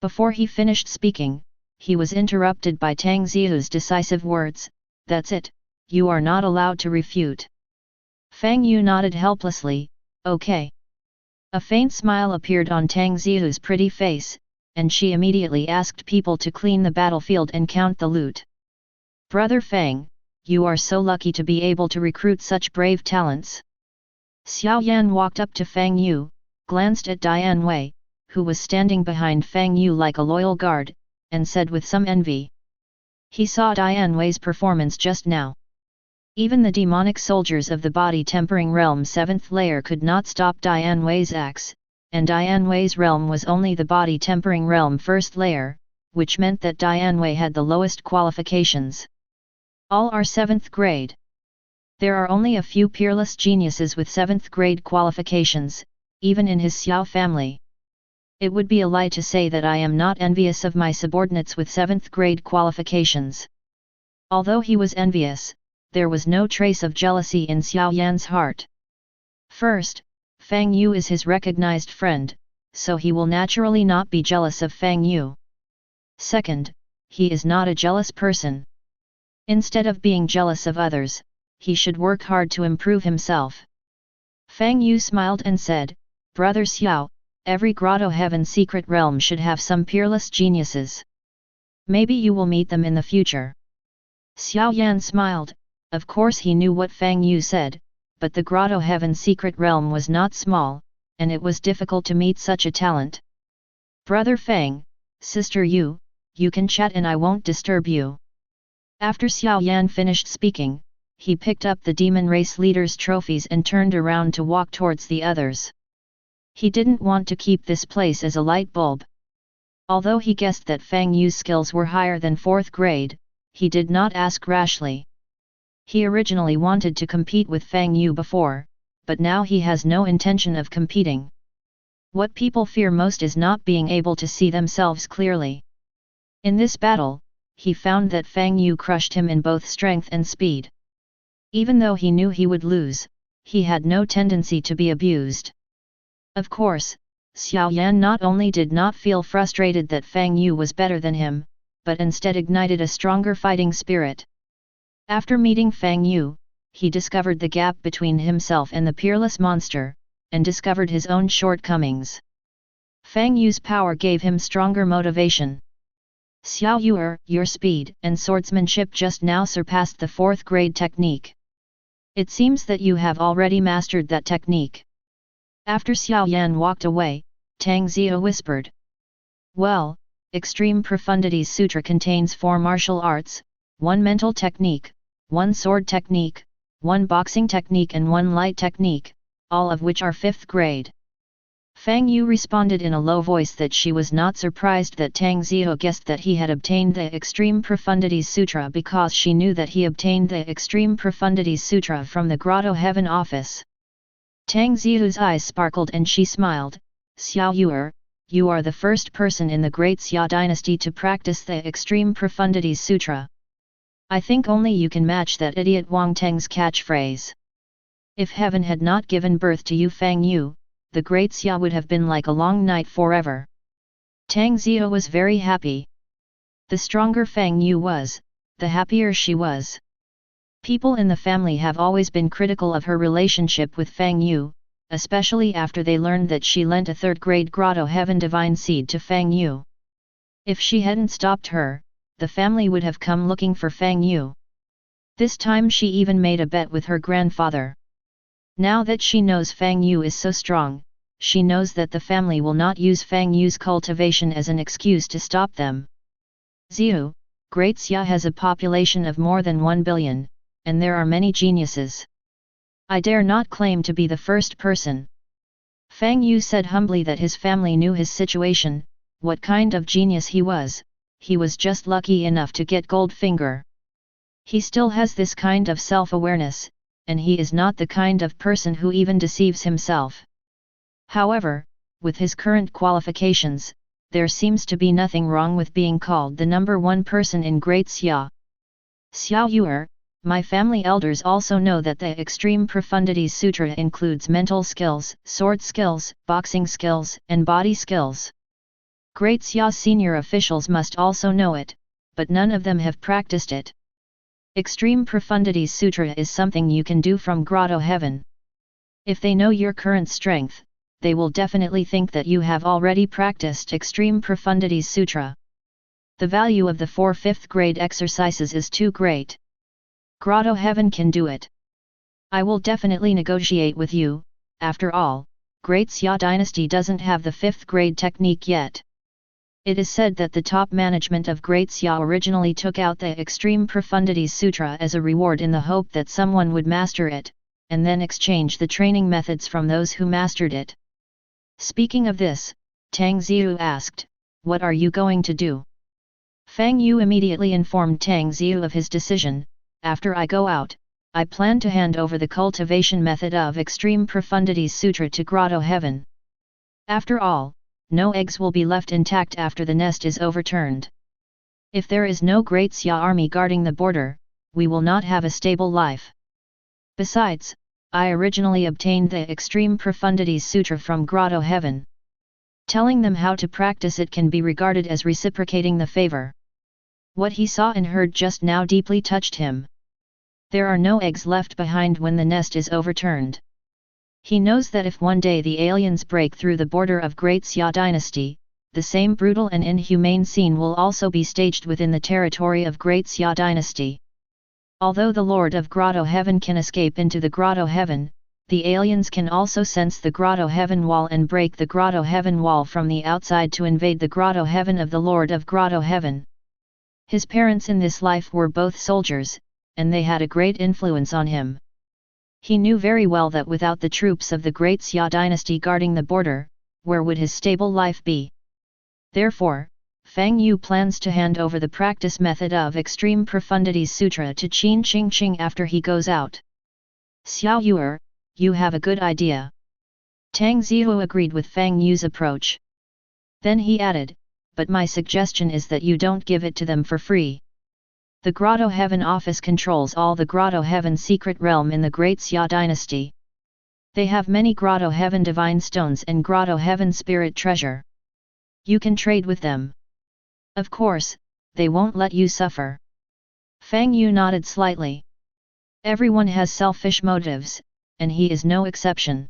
Before he finished speaking, he was interrupted by Tang Xiu's decisive words, "That's it, you are not allowed to refute." Fang Yu nodded helplessly, "Okay." A faint smile appeared on Tang Xiu's pretty face, and she immediately asked people to clean the battlefield and count the loot. "Brother Fang, you are so lucky to be able to recruit such brave talents." Xiao Yan walked up to Fang Yu, glanced at Dian Wei, who was standing behind Fang Yu like a loyal guard, and said with some envy. He saw Dian Wei's performance just now. Even the demonic soldiers of the body tempering realm 7th layer could not stop Dian Wei's axe, and Dian Wei's realm was only the body tempering realm 1st layer, which meant that Dian Wei had the lowest qualifications. All are 7th grade. There are only a few peerless geniuses with 7th grade qualifications, even in his Xiao family. It would be a lie to say that I am not envious of my subordinates with 7th grade qualifications. Although he was envious, there was no trace of jealousy in Xiao Yan's heart. First, Fang Yu is his recognized friend, so he will naturally not be jealous of Fang Yu. Second, he is not a jealous person. Instead of being jealous of others, he should work hard to improve himself. Fang Yu smiled and said, "Brother Xiao, every Grotto-Heaven Secret Realm should have some peerless geniuses. Maybe you will meet them in the future." Xiao Yan smiled. Of course he knew what Fang Yu said, but the Grotto-Heaven Secret Realm was not small, and it was difficult to meet such a talent. "Brother Fang, Sister Yu, you can chat and I won't disturb you." After Xiao Yan finished speaking, he picked up the demon race leader's trophies and turned around to walk towards the others. He didn't want to keep this place as a light bulb. Although he guessed that Fang Yu's skills were higher than 4th grade, he did not ask rashly. He originally wanted to compete with Fang Yu before, but now he has no intention of competing. What people fear most is not being able to see themselves clearly. In this battle, he found that Fang Yu crushed him in both strength and speed. Even though he knew he would lose, he had no tendency to be abused. Of course, Xiao Yan not only did not feel frustrated that Fang Yu was better than him, but instead ignited a stronger fighting spirit. After meeting Fang Yu, he discovered the gap between himself and the peerless monster, and discovered his own shortcomings. Fang Yu's power gave him stronger motivation. Xiao Yuer, your speed and swordsmanship just now surpassed the 4th grade technique. It seems that you have already mastered that technique. After Xiao Yan walked away, Tang Zio whispered. Well, Extreme Profundities Sutra contains 4 martial arts, 1 mental technique, 1 sword technique, 1 boxing technique and 1 light technique, all of which are 5th grade. Fang Yu responded in a low voice that she was not surprised that Tang Zio guessed that he had obtained the Extreme Profundities Sutra because she knew that he obtained the Extreme Profundities Sutra from the Grotto-Heaven office. Tang Zio's eyes sparkled and she smiled. Xiao Yuer, you are the first person in the Great Xia dynasty to practice the Extreme Profundities Sutra. I think only you can match that idiot Wang Teng's catchphrase. If heaven had not given birth to you Fang Yu, the Great Xia would have been like a long night forever. Tang Zio was very happy. The stronger Fang Yu was, the happier she was. People in the family have always been critical of her relationship with Fang Yu, especially after they learned that she lent a 3rd grade Grotto-Heaven Divine Seed to Fang Yu. If she hadn't stopped her, the family would have come looking for Fang Yu. This time she even made a bet with her grandfather. Now that she knows Fang Yu is so strong, she knows that the family will not use Fang Yu's cultivation as an excuse to stop them. Ziu, Great Xia has a population of more than 1 billion, and there are many geniuses. I dare not claim to be the first person. Fang Yu said humbly that his family knew his situation, what kind of genius he was just lucky enough to get gold finger. He still has this kind of self-awareness, and he is not the kind of person who even deceives himself. However, with his current qualifications, there seems to be nothing wrong with being called the number 1 person in Great Xia. Xiao Yuer, my family elders also know that the Extreme Profundities Sutra includes mental skills, sword skills, boxing skills, and body skills. Great Xia senior officials must also know it, but none of them have practiced it. Extreme Profundities Sutra is something you can do from Grotto-Heaven. If they know your current strength, they will definitely think that you have already practiced Extreme Profundities Sutra. The value of the 4 5th grade exercises is too great. Grotto-Heaven can do it. I will definitely negotiate with you. After all, Great Xia dynasty doesn't have the 5th grade technique yet. It is said that the top management of Great Xia originally took out the Extreme Profundities Sutra as a reward in the hope that someone would master it, and then exchange the training methods from those who mastered it. Speaking of this, Tang Ziyu asked, "What are you going to do?" Fang Yu immediately informed Tang Ziyu of his decision. After I go out, I plan to hand over the cultivation method of Extreme Profundities Sutra to Grotto-Heaven. After all, no eggs will be left intact after the nest is overturned. If there is no Great Xia army guarding the border, we will not have a stable life. Besides, I originally obtained the Extreme Profundities Sutra from Grotto-Heaven. Telling them how to practice it can be regarded as reciprocating the favor. What he saw and heard just now deeply touched him. There are no eggs left behind when the nest is overturned. He knows that if one day the aliens break through the border of Great Xia dynasty, the same brutal and inhumane scene will also be staged within the territory of Great Xia dynasty. Although the Lord of Grotto-Heaven can escape into the Grotto-Heaven, the aliens can also sense the Grotto-Heaven wall and break the Grotto-Heaven wall from the outside to invade the Grotto-Heaven of the Lord of Grotto-Heaven. His parents in this life were both soldiers, and they had a great influence on him. He knew very well that without the troops of the Great Xia dynasty guarding the border, where would his stable life be? Therefore, Fang Yu plans to hand over the practice method of Extreme Profundities Sutra to Qin Qingqing after he goes out. Xiao Yuer, you have a good idea. Tang Zihu agreed with Fang Yu's approach. Then he added, but my suggestion is that you don't give it to them for free. The Grotto-Heaven office controls all the Grotto-Heaven Secret Realm in the Great Xia dynasty. They have many Grotto-Heaven Divine Stones and Grotto-Heaven Spirit Treasure. You can trade with them. Of course, they won't let you suffer. Fang Yu nodded slightly. Everyone has selfish motives, and he is no exception.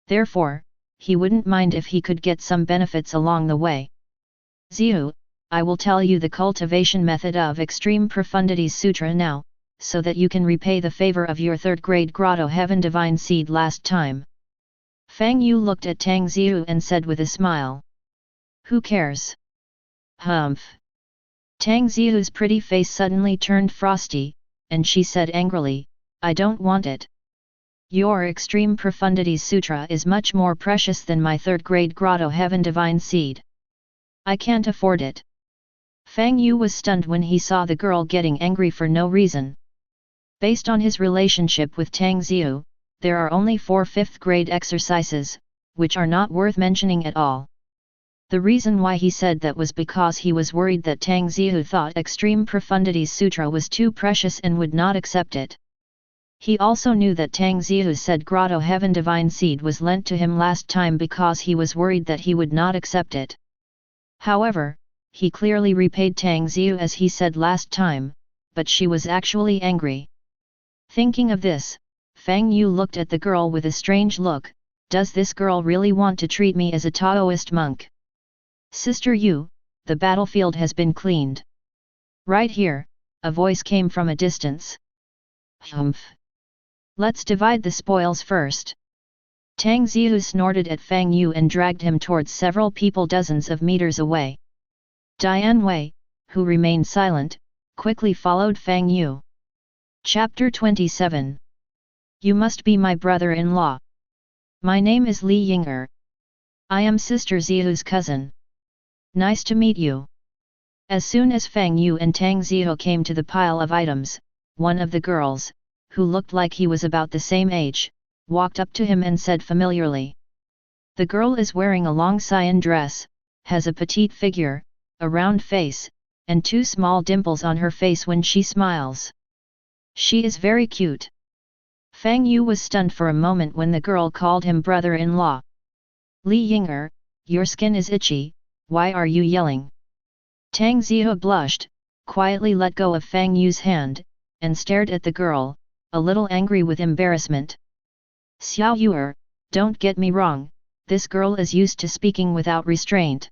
Therefore, he wouldn't mind if he could get some benefits along the way. Zihu, I will tell you the cultivation method of Extreme Profundities Sutra now, so that you can repay the favor of your third-grade Grotto-Heaven Divine Seed last time. Fang Yu looked at Tang Zihu and said with a smile. Who cares? Humph. Tang Zihu's pretty face suddenly turned frosty, and she said angrily, I don't want it. Your Extreme Profundities Sutra is much more precious than my third-grade Grotto-Heaven Divine Seed. I can't afford it. Fang Yu was stunned when he saw the girl getting angry for no reason. Based on his relationship with Tang Zihu, there are only 4 5th-grade exercises, which are not worth mentioning at all. The reason why he said that was because he was worried that Tang Zihu thought Extreme Profundities Sutra was too precious and would not accept it. He also knew that Tang Zihu said Grotto-Heaven Divine Seed was lent to him last time because he was worried that he would not accept it. However, he clearly repaid Tang Zihu as he said last time, but she was actually angry. Thinking of this, Fang Yu looked at the girl with a strange look. Does this girl really want to treat me as a Taoist monk? Sister Yu, the battlefield has been cleaned. Right here, a voice came from a distance. Humph. Let's divide the spoils first. Tang Zihu snorted at Fang Yu and dragged him towards several people dozens of meters away. Dian Wei, who remained silent, quickly followed Fang Yu. Chapter 27. You must be my brother-in-law. My name is Li Ying'er. I am Sister Zihu's cousin. Nice to meet you. As soon as Fang Yu and Tang Zihu came to the pile of items, one of the girls, who looked like he was about the same age, walked up to him and said familiarly. The girl is wearing a long cyan dress, has a petite figure, a round face, and 2 small dimples on her face when she smiles. She is very cute. Fang Yu was stunned for a moment when the girl called him brother-in-law. Li Ying'er, your skin is itchy, why are you yelling? Tang Zihu blushed, quietly let go of Fang Yu's hand, and stared at the girl, a little angry with embarrassment. Xiao Yuer, don't get me wrong, this girl is used to speaking without restraint.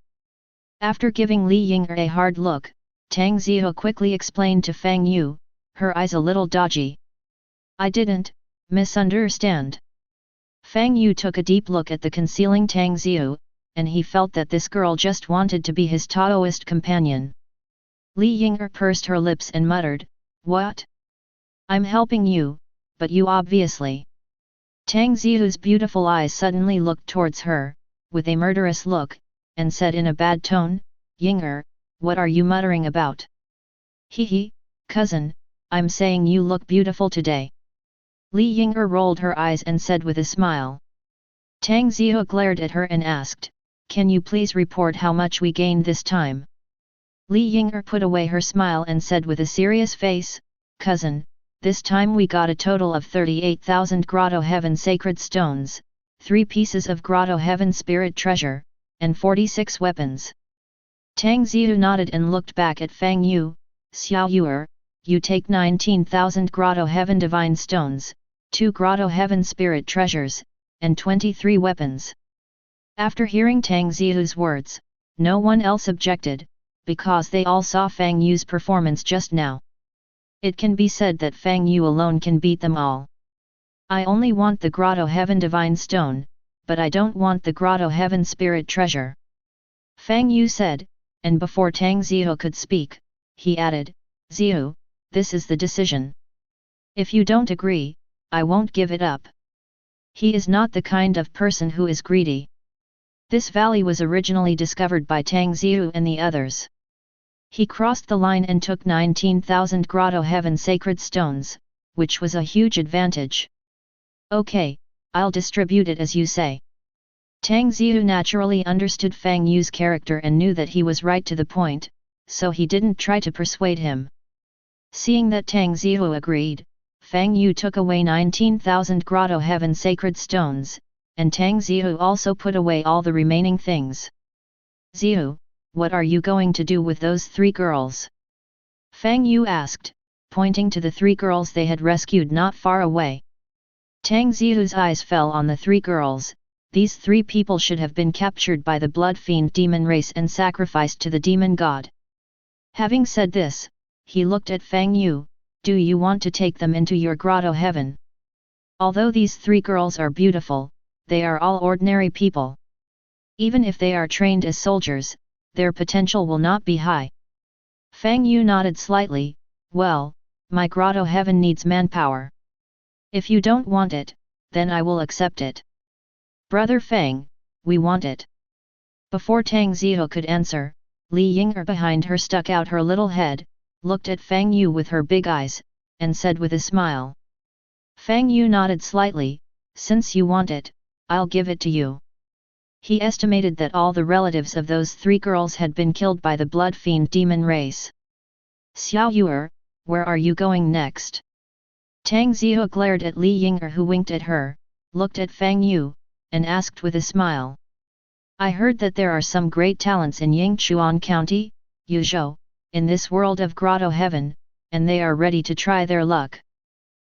After giving Li Ying'er a hard look, Tang Zihu quickly explained to Fang Yu, her eyes a little dodgy. I didn't misunderstand. Fang Yu took a deep look at the concealing Tang Zihu, and he felt that this girl just wanted to be his Taoist companion. Li Ying'er pursed her lips and muttered, What? I'm helping you, but you obviously. Tang Zihu's beautiful eyes suddenly looked towards her, with a murderous look, and said in a bad tone, Ying'er, what are you muttering about? Hee, cousin, I'm saying you look beautiful today. Li Ying'er rolled her eyes and said with a smile. Tang Zihu glared at her and asked, Can you please report how much we gained this time? Li Ying'er put away her smile and said with a serious face, Cousin, this time we got a total of 38,000 Grotto-Heaven Sacred Stones, 3 pieces of Grotto-Heaven Spirit Treasure, and 46 weapons. Tang Zihu nodded and looked back at Fang Yu. Xiao Yuer, you take 19,000 Grotto-Heaven Divine Stones, 2 Grotto-Heaven Spirit Treasures, and 23 weapons. After hearing Tang Zihu's words, no one else objected, because they all saw Fang Yu's performance just now. It can be said that Fang Yu alone can beat them all. I only want the Grotto-Heaven Divine Stone, but I don't want the Grotto-Heaven Spirit Treasure. Fang Yu said, and before Tang Zihu could speak, he added, Zihu, this is the decision. If you don't agree, I won't give it up. He is not the kind of person who is greedy. This valley was originally discovered by Tang Zihu and the others. He crossed the line and took 19,000 Grotto-Heaven Sacred Stones, which was a huge advantage. Okay, I'll distribute it as you say. Tang Ziyu naturally understood Fang Yu's character and knew that he was right to the point, so he didn't try to persuade him. Seeing that Tang Ziyu agreed, Fang Yu took away 19,000 Grotto-Heaven Sacred Stones, and Tang Ziyu also put away all the remaining things. Ziyu, what are you going to do with those 3 girls? Fang Yu asked, pointing to the 3 girls they had rescued not far away. Tang Ziyu's eyes fell on the 3 girls. These 3 people should have been captured by the blood fiend demon race and sacrificed to the demon god. Having said this, he looked at Fang Yu, do you want to take them into your grotto heaven? Although these 3 girls are beautiful, they are all ordinary people. Even if they are trained as soldiers, their potential will not be high. Fang Yu nodded slightly, well, my grotto heaven needs manpower. If you don't want it, then I will accept it. Brother Fang, we want it. Before Tang Ziyu could answer, Li Ying'er behind her stuck out her little head, looked at Fang Yu with her big eyes, and said with a smile. Fang Yu nodded slightly, since you want it, I'll give it to you. He estimated that all the relatives of those 3 girls had been killed by the blood fiend demon race. Xiao Yuer, where are you going next? Tang Ziyu glared at Li Ying'er who winked at her, looked at Fang Yu, and asked with a smile. I heard that there are some great talents in Yingchuan County, Yuzhou, in this world of Grotto Heaven, and they are ready to try their luck.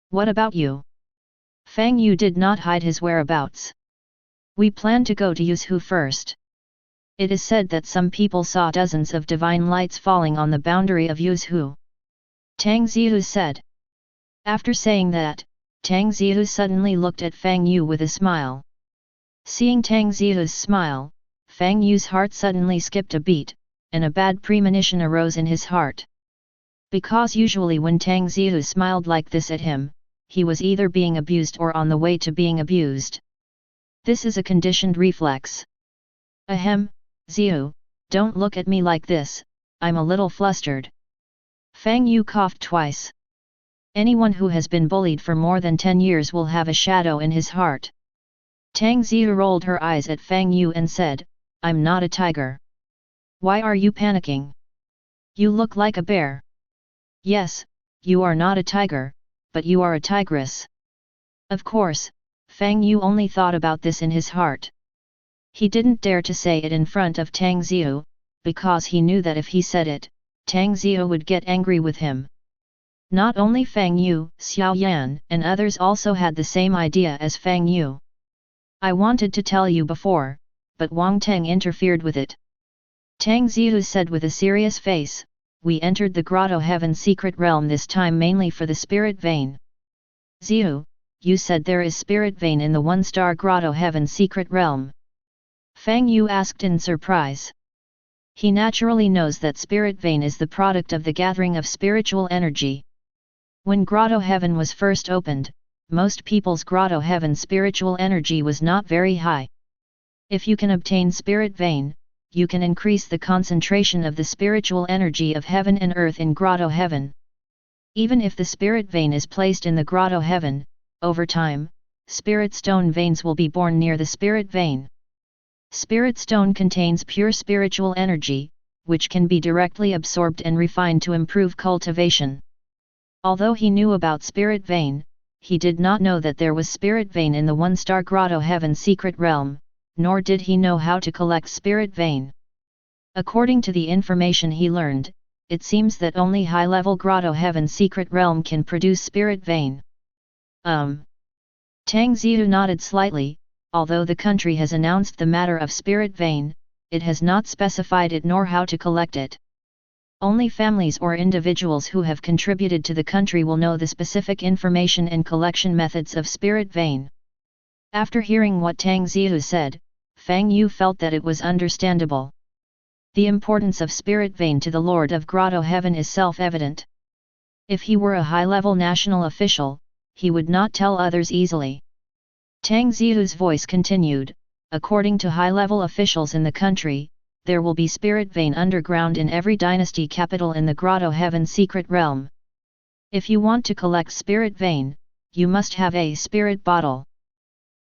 What about you? Fang Yu did not hide his whereabouts. We plan to go to Yuzhou first. It is said that some people saw dozens of divine lights falling on the boundary of Yuzhou. Tang Ziyu said. After saying that, Tang Ziyu suddenly looked at Fang Yu with a smile. Seeing Tang Ziyu's smile, Fang Yu's heart suddenly skipped a beat, and a bad premonition arose in his heart. Because usually when Tang Ziyu smiled like this at him, he was either being abused or on the way to being abused. This is a conditioned reflex. Ahem, Ziyu, don't look at me like this, I'm a little flustered. Fang Yu coughed twice. Anyone who has been bullied for more than 10 years will have a shadow in his heart. Tang Ziyu rolled her eyes at Fang Yu and said, I'm not a tiger. Why are you panicking? You look like a bear. Yes, you are not a tiger, but you are a tigress. Of course, Fang Yu only thought about this in his heart. He didn't dare to say it in front of Tang Ziyu, because he knew that if he said it, Tang Ziyu would get angry with him. Not only Fang Yu, Xiao Yan and others also had the same idea as Fang Yu. I wanted to tell you before, but Wang Teng interfered with it. Tang Ziyu said with a serious face, we entered the Grotto-Heaven Secret Realm this time mainly for the Spirit Vein. Ziyu, you said there is Spirit Vein in the 1-star Grotto-Heaven Secret Realm. Fang Yu asked in surprise. He naturally knows that Spirit Vein is the product of the gathering of spiritual energy. When Grotto-Heaven was first opened, most people's Grotto-Heaven spiritual energy was not very high. If you can obtain Spirit Vein, you can increase the concentration of the spiritual energy of heaven and earth in Grotto-Heaven. Even if the Spirit Vein is placed in the Grotto-Heaven, over time, Spirit Stone veins will be born near the Spirit Vein. Spirit Stone contains pure spiritual energy, which can be directly absorbed and refined to improve cultivation. Although he knew about Spirit Vein, he did not know that there was Spirit Vein in the 1-star Grotto-Heaven Secret Realm, nor did he know how to collect Spirit Vein. According to the information he learned, it seems that only high-level Grotto-Heaven Secret Realm can produce Spirit Vein. Tang Ziyu nodded slightly, although the country has announced the matter of Spirit Vein, it has not specified it nor how to collect it. Only families or individuals who have contributed to the country will know the specific information and collection methods of Spirit Vein. After hearing what Tang Ziyu said, Fang Yu felt that it was understandable. The importance of Spirit Vein to the Lord of Grotto-Heaven is self-evident. If he were a high-level national official, he would not tell others easily. Tang Ziyu's voice continued, according to high-level officials in the country, there will be Spirit Vein underground in every dynasty capital in the Grotto-Heaven Secret Realm. If you want to collect Spirit Vein, you must have a Spirit Bottle.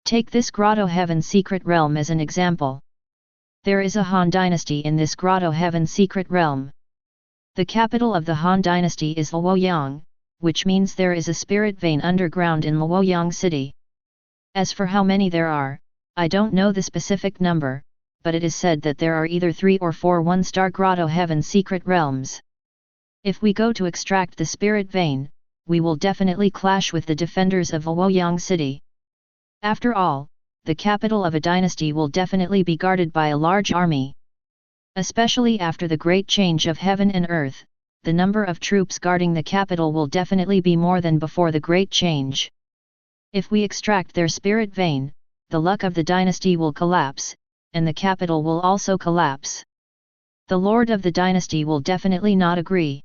Take this Grotto-Heaven Secret Realm as an example. There is a Han dynasty in this Grotto-Heaven Secret Realm. The capital of the Han dynasty is Luoyang, which means there is a spirit vein underground in Luoyang city. As for how many there are, I don't know the specific number, but it is said that there are either 3 or 4 one-star Grotto-Heaven Secret Realms. If we go to extract the spirit vein, we will definitely clash with the defenders of Luoyang city. After all, the capital of a dynasty will definitely be guarded by a large army. Especially after the great change of heaven and earth, the number of troops guarding the capital will definitely be more than before the great change. If we extract their spirit vein, the luck of the dynasty will collapse, and the capital will also collapse. The lord of the dynasty will definitely not agree.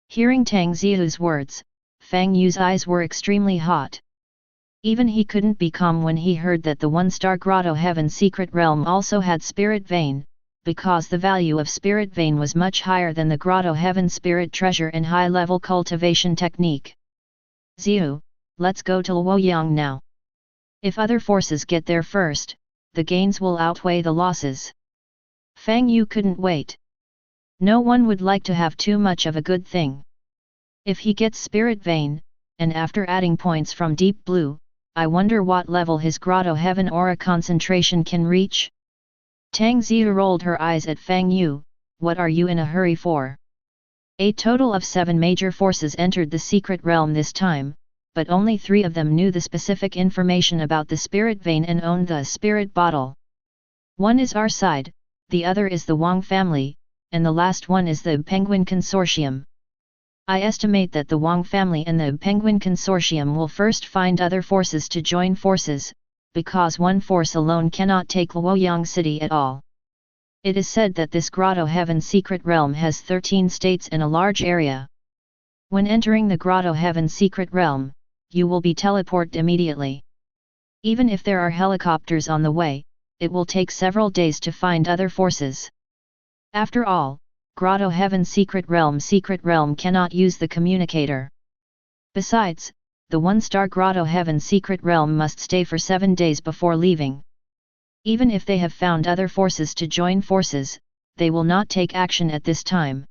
Hearing Tang Zihu's words, Fang Yu's eyes were extremely hot. Even he couldn't be calm when he heard that the one-star Grotto-Heaven Secret Realm also had spirit vein, because the value of spirit vein was much higher than the Grotto-Heaven Spirit Treasure and high-level cultivation technique. Zihu, let's go to Luoyang now. If other forces get there first, the gains will outweigh the losses. Fang Yu couldn't wait. No one would like to have too much of a good thing. If he gets spirit vein, and after adding points from deep blue, I wonder what level his Grotto-Heaven aura concentration can reach? Tang Zihu rolled her eyes at Fang Yu. What are you in a hurry for? A total of 7 major forces entered the secret realm this time, but only 3 of them knew the specific information about the spirit vein and owned the spirit bottle. One is our side, the other is the Wang family, and the last one is the Penguin Consortium. I estimate that the Wang family and the Penguin Consortium will first find other forces to join forces, because one force alone cannot take Luoyang city at all. It is said that this Grotto-Heaven Secret Realm has 13 states and a large area. When entering the Grotto-Heaven Secret Realm, you will be teleported immediately. Even if there are helicopters on the way, it will take several days to find other forces. After all, Grotto-Heaven Secret Realm cannot use the communicator. Besides, the one-star Grotto-Heaven Secret Realm must stay for 7 days before leaving. Even if they have found other forces to join forces, they will not take action at this time.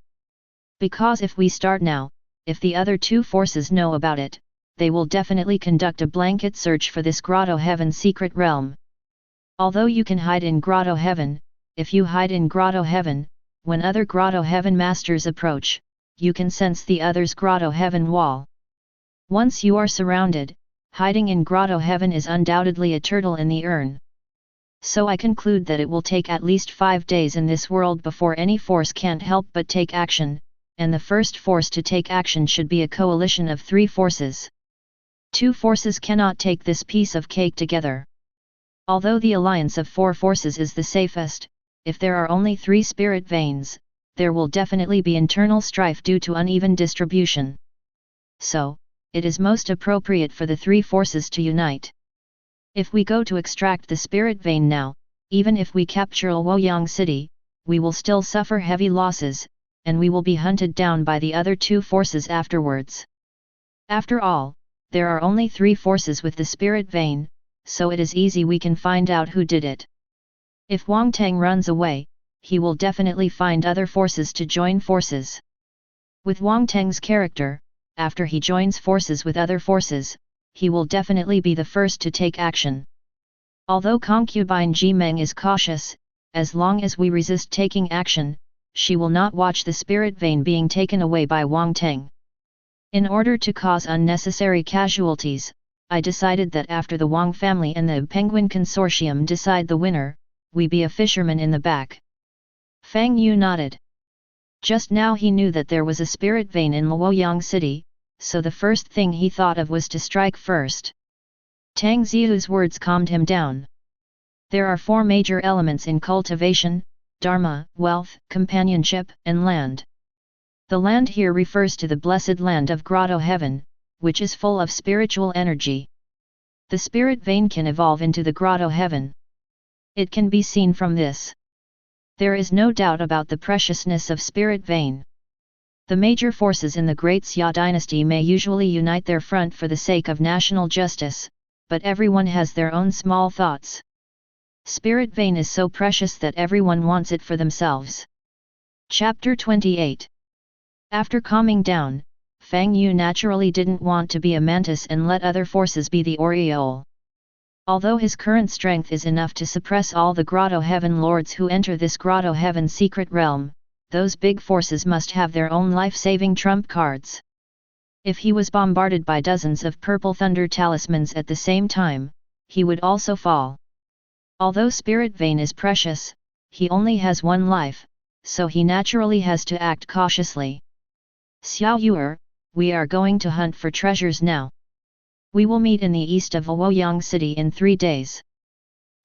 Because if we start now, if the other 2 forces know about it, they will definitely conduct a blanket search for this Grotto-Heaven Secret Realm. Although you can hide in Grotto-Heaven, if you hide in Grotto-Heaven, when other Grotto-Heaven masters approach, you can sense the other's Grotto-Heaven wall. Once you are surrounded, hiding in Grotto-Heaven is undoubtedly a turtle in the urn. So I conclude that it will take at least 5 days in this world before any force can't help but take action, and the first force to take action should be a coalition of 3 forces. 2 forces cannot take this piece of cake together. Although the alliance of 4 forces is the safest, if there are only 3 spirit veins, there will definitely be internal strife due to uneven distribution. So, it is most appropriate for the 3 forces to unite. If we go to extract the spirit vein now, even if we capture Luoyang city, we will still suffer heavy losses, and we will be hunted down by the other 2 forces afterwards. After all, there are only 3 forces with the spirit vein, so it is easy we can find out who did it. If Wang Tang runs away, he will definitely find other forces to join forces. With Wang Tang's character, after he joins forces with other forces, he will definitely be the first to take action. Although concubine Ji Meng is cautious, as long as we resist taking action, she will not watch the spirit vein being taken away by Wang Tang. In order to cause unnecessary casualties, I decided that after the Wang family and the Penguin Consortium decide the winner, we be a fisherman in the back. Fang Yu nodded. Just now he knew that there was a spirit vein in Luoyang city, so the first thing he thought of was to strike first. Tang Zihu's words calmed him down. There are 4 major elements in cultivation: dharma, wealth, companionship, and land. The land here refers to the blessed land of Grotto-Heaven, which is full of spiritual energy. The spirit vein can evolve into the Grotto-Heaven. It can be seen from this. There is no doubt about the preciousness of spirit vein. The major forces in the Great Xia dynasty may usually unite their front for the sake of national justice, but everyone has their own small thoughts. Spirit vein is so precious that everyone wants it for themselves. Chapter 28. After calming down, Fang Yu naturally didn't want to be a mantis and let other forces be the aureole. Although his current strength is enough to suppress all the Grotto-Heaven lords who enter this Grotto-Heaven Secret Realm, those big forces must have their own life-saving trump cards. If he was bombarded by dozens of purple thunder talismans at the same time, he would also fall. Although Spirit Vein is precious, he only has one life, so he naturally has to act cautiously. Xiao Yuer, we are going to hunt for treasures now. We will meet in the east of Luoyang City in 3 days.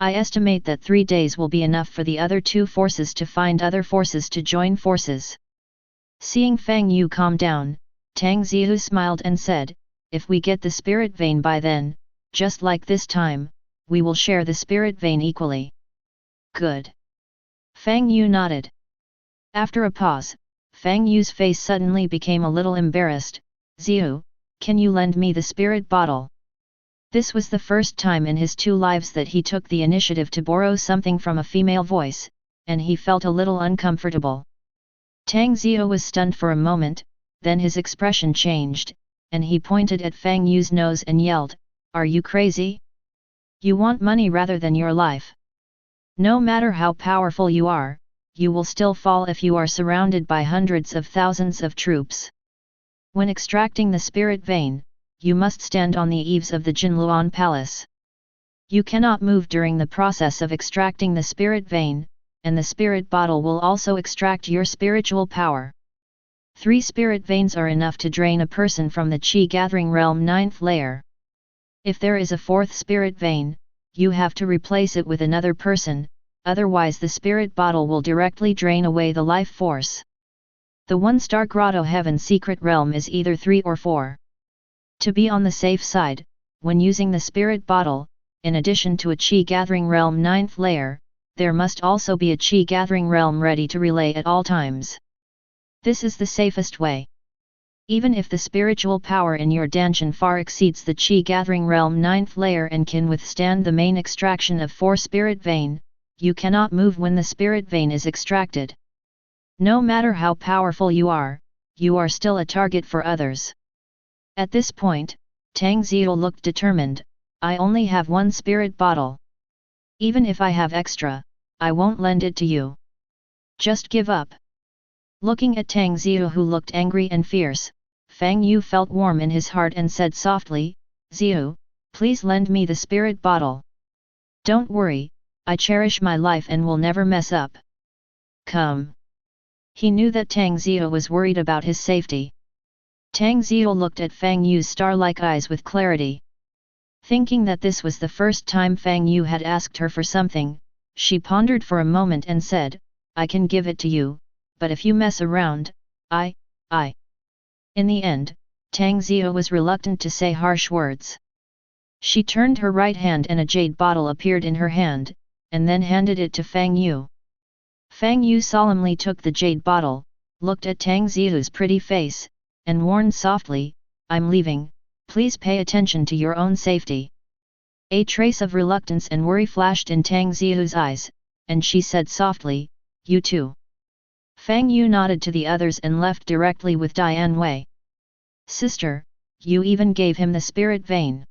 I estimate that 3 days will be enough for the other two forces to find other forces to join forces. Seeing Fang Yu calm down, Tang Zihu smiled and said, if we get the Spirit Vein by then, just like this time, we will share the Spirit Vein equally. Good. Fang Yu nodded. After a pause, Fang Yu's face suddenly became a little embarrassed. Zihu, can you lend me the spirit bottle? This was the first time in his 2 lives that he took the initiative to borrow something from a female voice, and he felt a little uncomfortable. Tang Zihu was stunned for a moment, then his expression changed, and he pointed at Fang Yu's nose and yelled, are you crazy? You want money rather than your life. No matter how powerful you are, you will still fall if you are surrounded by hundreds of thousands of troops. When extracting the Spirit Vein, you must stand on the eaves of the Jinluan Palace. You cannot move during the process of extracting the Spirit Vein, and the Spirit Bottle will also extract your spiritual power. 3 Spirit Veins are enough to drain a person from the Qi Gathering Realm 9th layer. If there is a 4th Spirit Vein, you have to replace it with another person, otherwise the Spirit Bottle will directly drain away the life force. The 1-star Grotto-Heaven Secret Realm is either 3 or 4. To be on the safe side, when using the Spirit Bottle, in addition to a Qi Gathering Realm 9th layer, there must also be a Qi Gathering Realm ready to relay at all times. This is the safest way. Even if the spiritual power in your Danshan far exceeds the Qi Gathering Realm 9th layer and can withstand the main extraction of 4 Spirit Vein, you cannot move when the Spirit Vein is extracted. No matter how powerful you are still a target for others. At this point, Tang Zihu looked determined. I only have 1 Spirit Bottle. Even if I have extra, I won't lend it to you. Just give up. Looking at Tang Zihu who looked angry and fierce, Fang Yu felt warm in his heart and said softly, Zihu, please lend me the Spirit Bottle. Don't worry, I cherish my life and will never mess up. Come. He knew that Tang Zihu was worried about his safety. Tang Zihu looked at Fang Yu's star-like eyes with clarity. Thinking that this was the first time Fang Yu had asked her for something, she pondered for a moment and said, I can give it to you, but if you mess around, I. In the end, Tang Zihu was reluctant to say harsh words. She turned her right hand and a jade bottle appeared in her hand, and then handed it to Fang Yu. Fang Yu solemnly took the jade bottle, looked at Tang Zihu's pretty face, and warned softly, I'm leaving, please pay attention to your own safety. A trace of reluctance and worry flashed in Tang Zihu's eyes, and she said softly, you too. Fang Yu nodded to the others and left directly with Dian Wei. Sister, you even gave him the Spirit Vein.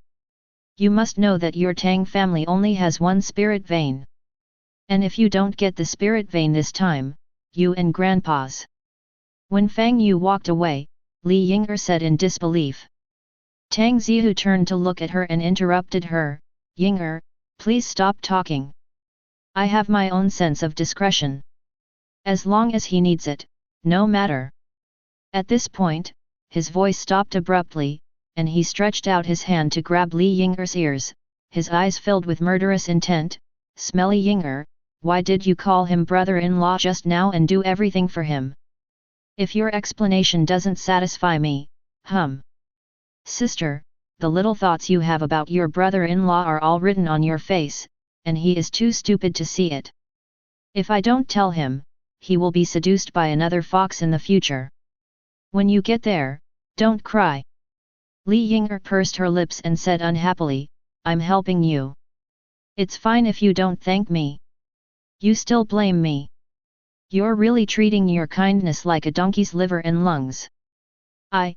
You must know that your Tang family only has 1 Spirit Vein. And if you don't get the Spirit Vein this time, you and Grandpa's. When Fang Yu walked away, Li Ying'er said in disbelief. Tang Zihu turned to look at her and interrupted her, Ying'er, please stop talking. I have my own sense of discretion. As long as he needs it, no matter. At this point, his voice stopped abruptly, and he stretched out his hand to grab Li Ying'er's ears, his eyes filled with murderous intent. Smelly Ying'er, why did you call him brother-in-law just now and do everything for him? If your explanation doesn't satisfy me, Sister, the little thoughts you have about your brother-in-law are all written on your face, and he is too stupid to see it. If I don't tell him, he will be seduced by another fox in the future. When you get there, don't cry. Li Ying'er pursed her lips and said unhappily, I'm helping you. It's fine if you don't thank me. You still blame me. You're really treating your kindness like a donkey's liver and lungs. I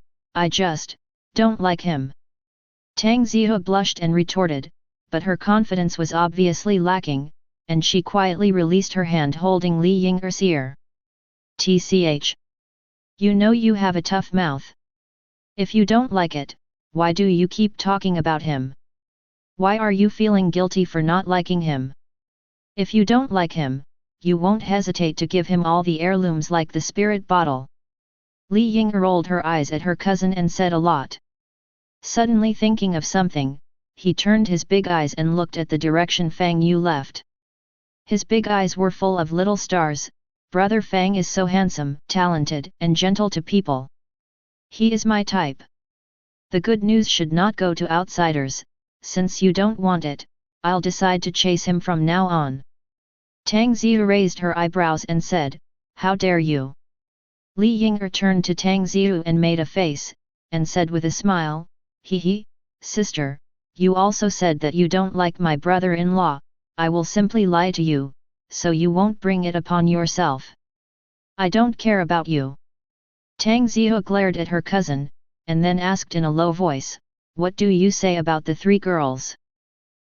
just don't like him. Tang Zihu blushed and retorted, but her confidence was obviously lacking, and she quietly released her hand holding Li Ying'er's ear. TCH. You know you have a tough mouth. If you don't like it, why do you keep talking about him? Why are you feeling guilty for not liking him? If you don't like him, you won't hesitate to give him all the heirlooms like the spirit bottle. Li Ying'er rolled her eyes at her cousin and said a lot. Suddenly thinking of something, he turned his big eyes and looked at the direction Fang Yu left. His big eyes were full of little stars. Brother Fang is so handsome, talented, and gentle to people. He is my type. The good news should not go to outsiders. Since you don't want it, I'll decide to chase him from now on. Tang Ziyu raised her eyebrows and said, How dare you? Li Ying'er turned to Tang Ziyu and made a face, and said with a smile, Hee, sister, you also said that you don't like my brother-in-law. I will simply lie to you, so you won't bring it upon yourself. I don't care about you. Tang Ziyu glared at her cousin, and then asked in a low voice, What do you say about the three girls?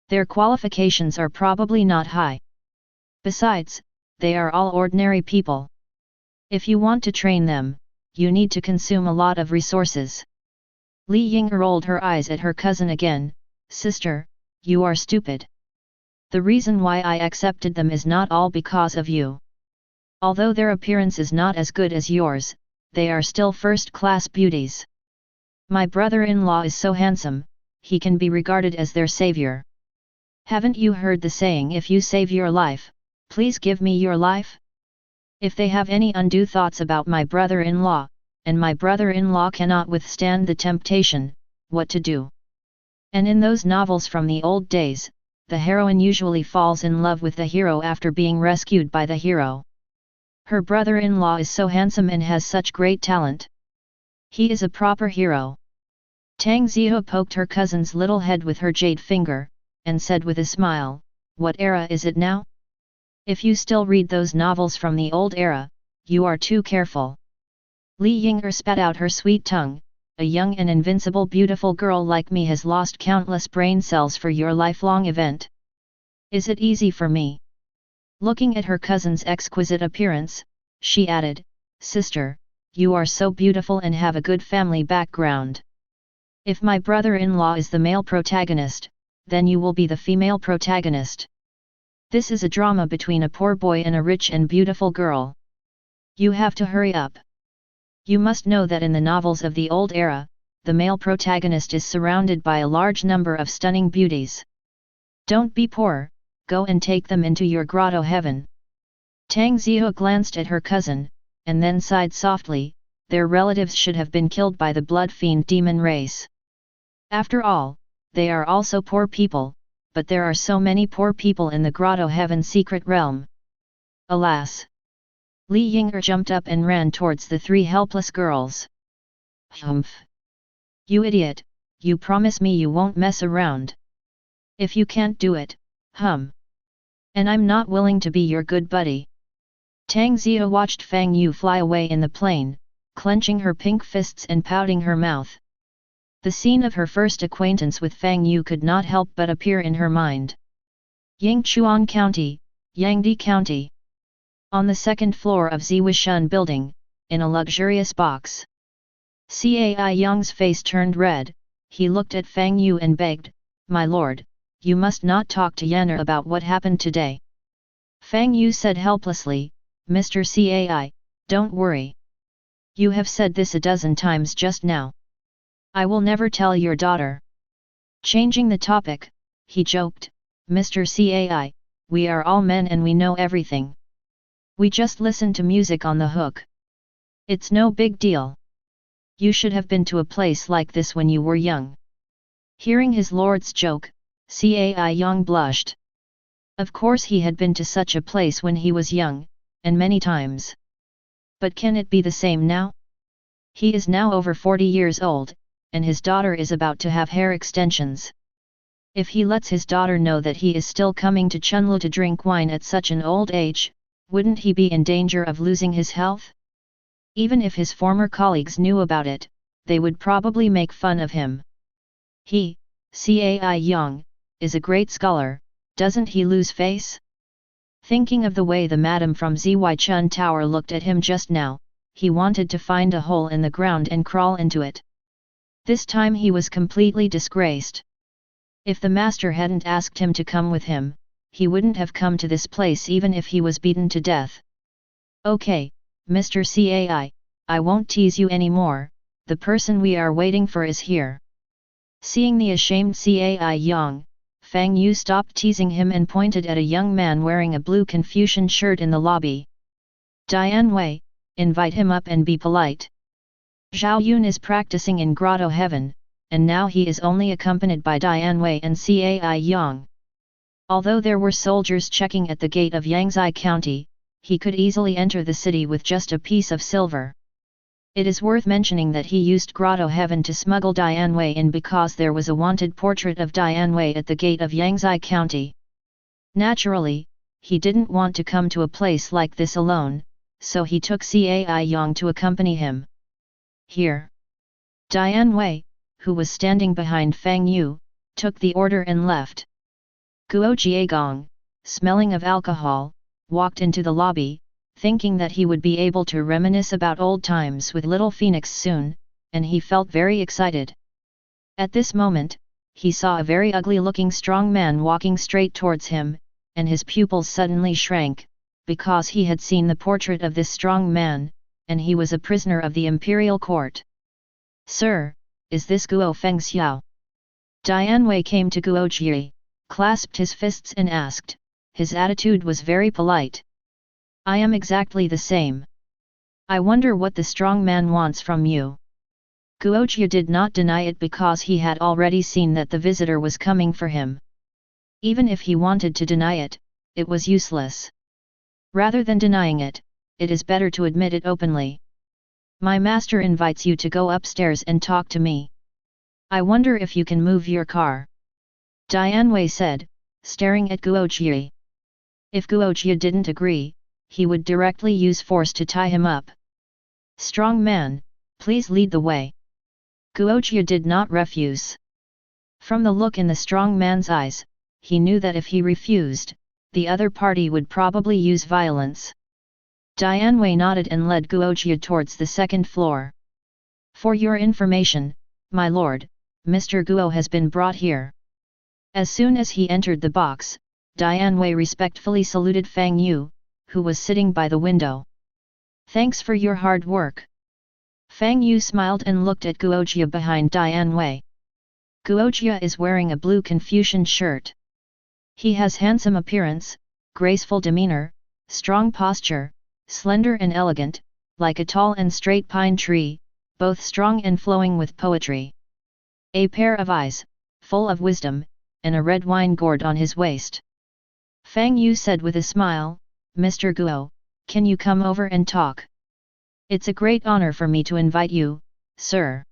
Their qualifications are probably not high. Besides, they are all ordinary people. If you want to train them, you need to consume a lot of resources. Li Ying'er rolled her eyes at her cousin again, Sister, you are stupid. The reason why I accepted them is not all because of you. Although their appearance is not as good as yours, they are still first-class beauties. My brother-in-law is so handsome, he can be regarded as their savior. Haven't you heard the saying, if you save your life, please give me your life? If they have any undue thoughts about my brother-in-law, and my brother-in-law cannot withstand the temptation, what to do? And in those novels from the old days, the heroine usually falls in love with the hero after being rescued by the hero. Her brother-in-law is so handsome and has such great talent. He is a proper hero. Tang Zihu poked her cousin's little head with her jade finger, and said with a smile, What era is it now? If you still read those novels from the old era, you are too careful. Li Ying'er spat out her sweet tongue, A young and invincible beautiful girl like me has lost countless brain cells for your lifelong event. Is it easy for me? Looking at her cousin's exquisite appearance, she added, Sister, you are so beautiful and have a good family background. If my brother-in-law is the male protagonist, then you will be the female protagonist. This is a drama between a poor boy and a rich and beautiful girl. You have to hurry up. You must know that in the novels of the old era, the male protagonist is surrounded by a large number of stunning beauties. Don't be poor, go and take them into your Grotto-Heaven. Tang Zihu glanced at her cousin, and then sighed softly, their relatives should have been killed by the blood fiend demon race. After all, they are also poor people, but there are so many poor people in the Grotto-Heaven Secret Realm. Alas! Li Ying'er jumped up and ran towards the three helpless girls. Humph! You idiot, you promise me you won't mess around. If you can't do it, and I'm not willing to be your good buddy. Tang Ziyu watched Fang Yu fly away in the plane, clenching her pink fists and pouting her mouth. The scene of her first acquaintance with Fang Yu could not help but appear in her mind. Yingchuan County, Yangdi County. On the second floor of Ziwishun building, in a luxurious box. Cai Yang's face turned red, he looked at Fang Yu and begged, My lord, you must not talk to Yan'er about what happened today. Fang Yu said helplessly, Mr. Cai, don't worry. You have said this a dozen times just now. I will never tell your daughter. Changing the topic, he joked, Mr. Cai, we are all men and we know everything. We just listen to music on the hook. It's no big deal. You should have been to a place like this when you were young. Hearing his lord's joke, Cai Yang blushed. Of course he had been to such a place when he was young, and many times. But can it be the same now? He is now over 40 years old, and his daughter is about to have hair extensions. If he lets his daughter know that he is still coming to Chunlu to drink wine at such an old age, wouldn't he be in danger of losing his health? Even if his former colleagues knew about it, they would probably make fun of him. He, Cai Yang, is a great scholar, doesn't he lose face? Thinking of the way the madam from Zy Chun Tower looked at him just now, he wanted to find a hole in the ground and crawl into it. This time he was completely disgraced. If the master hadn't asked him to come with him, he wouldn't have come to this place even if he was beaten to death. Okay, Mr. Cai, I won't tease you anymore, the person we are waiting for is here. Seeing the ashamed Cai Yang, Fang Yu stopped teasing him and pointed at a young man wearing a blue Confucian shirt in the lobby. Dian Wei, invite him up and be polite. Zhao Yun is practicing in Grotto-Heaven, and now he is only accompanied by Dian Wei and Cai Yang. Although there were soldiers checking at the gate of Yangzai County, he could easily enter the city with just a piece of silver. It is worth mentioning that he used Grotto-Heaven to smuggle Dian Wei in because there was a wanted portrait of Dian Wei at the gate of Yangzai County. Naturally, he didn't want to come to a place like this alone, so he took Cai Yang to accompany him. Here. Dian Wei, who was standing behind Fang Yu, took the order and left. Guo Jiegong, smelling of alcohol, walked into the lobby, thinking that he would be able to reminisce about old times with Little Phoenix soon, and he felt very excited. At this moment, he saw a very ugly-looking strong man walking straight towards him, and his pupils suddenly shrank, because he had seen the portrait of this strong man, and he was a prisoner of the imperial court. Sir, is this Guo Fengxiao? Dian Wei came to Guo Ji, clasped his fists and asked. His attitude was very polite. I am exactly the same. I wonder what the strong man wants from you. Guo Ji did not deny it because he had already seen that the visitor was coming for him. Even if he wanted to deny it, it was useless. Rather than denying it, it is better to admit it openly. My master invites you to go upstairs and talk to me. I wonder if you can move your car. Dian Wei said, staring at Guo Ji. If Guo Ji didn't agree, he would directly use force to tie him up. Strong man, please lead the way. Guo Ji did not refuse. From the look in the strong man's eyes, he knew that if he refused, the other party would probably use violence. Dian Wei nodded and led Guo Ji towards the second floor. For your information, my lord, Mr. Guo has been brought here. As soon as he entered the box, Dian Wei respectfully saluted Fang Yu, who was sitting by the window. Thanks for your hard work. Fang Yu smiled and looked at Guo Ji behind Dian Wei. Guo Ji is wearing a blue Confucian shirt. He has handsome appearance, graceful demeanor, strong posture, slender and elegant, like a tall and straight pine tree, both strong and flowing with poetry. A pair of eyes, full of wisdom, and a red wine gourd on his waist. Fang Yu said with a smile, Mr. Guo, can you come over and talk? It's a great honor for me to invite you, sir.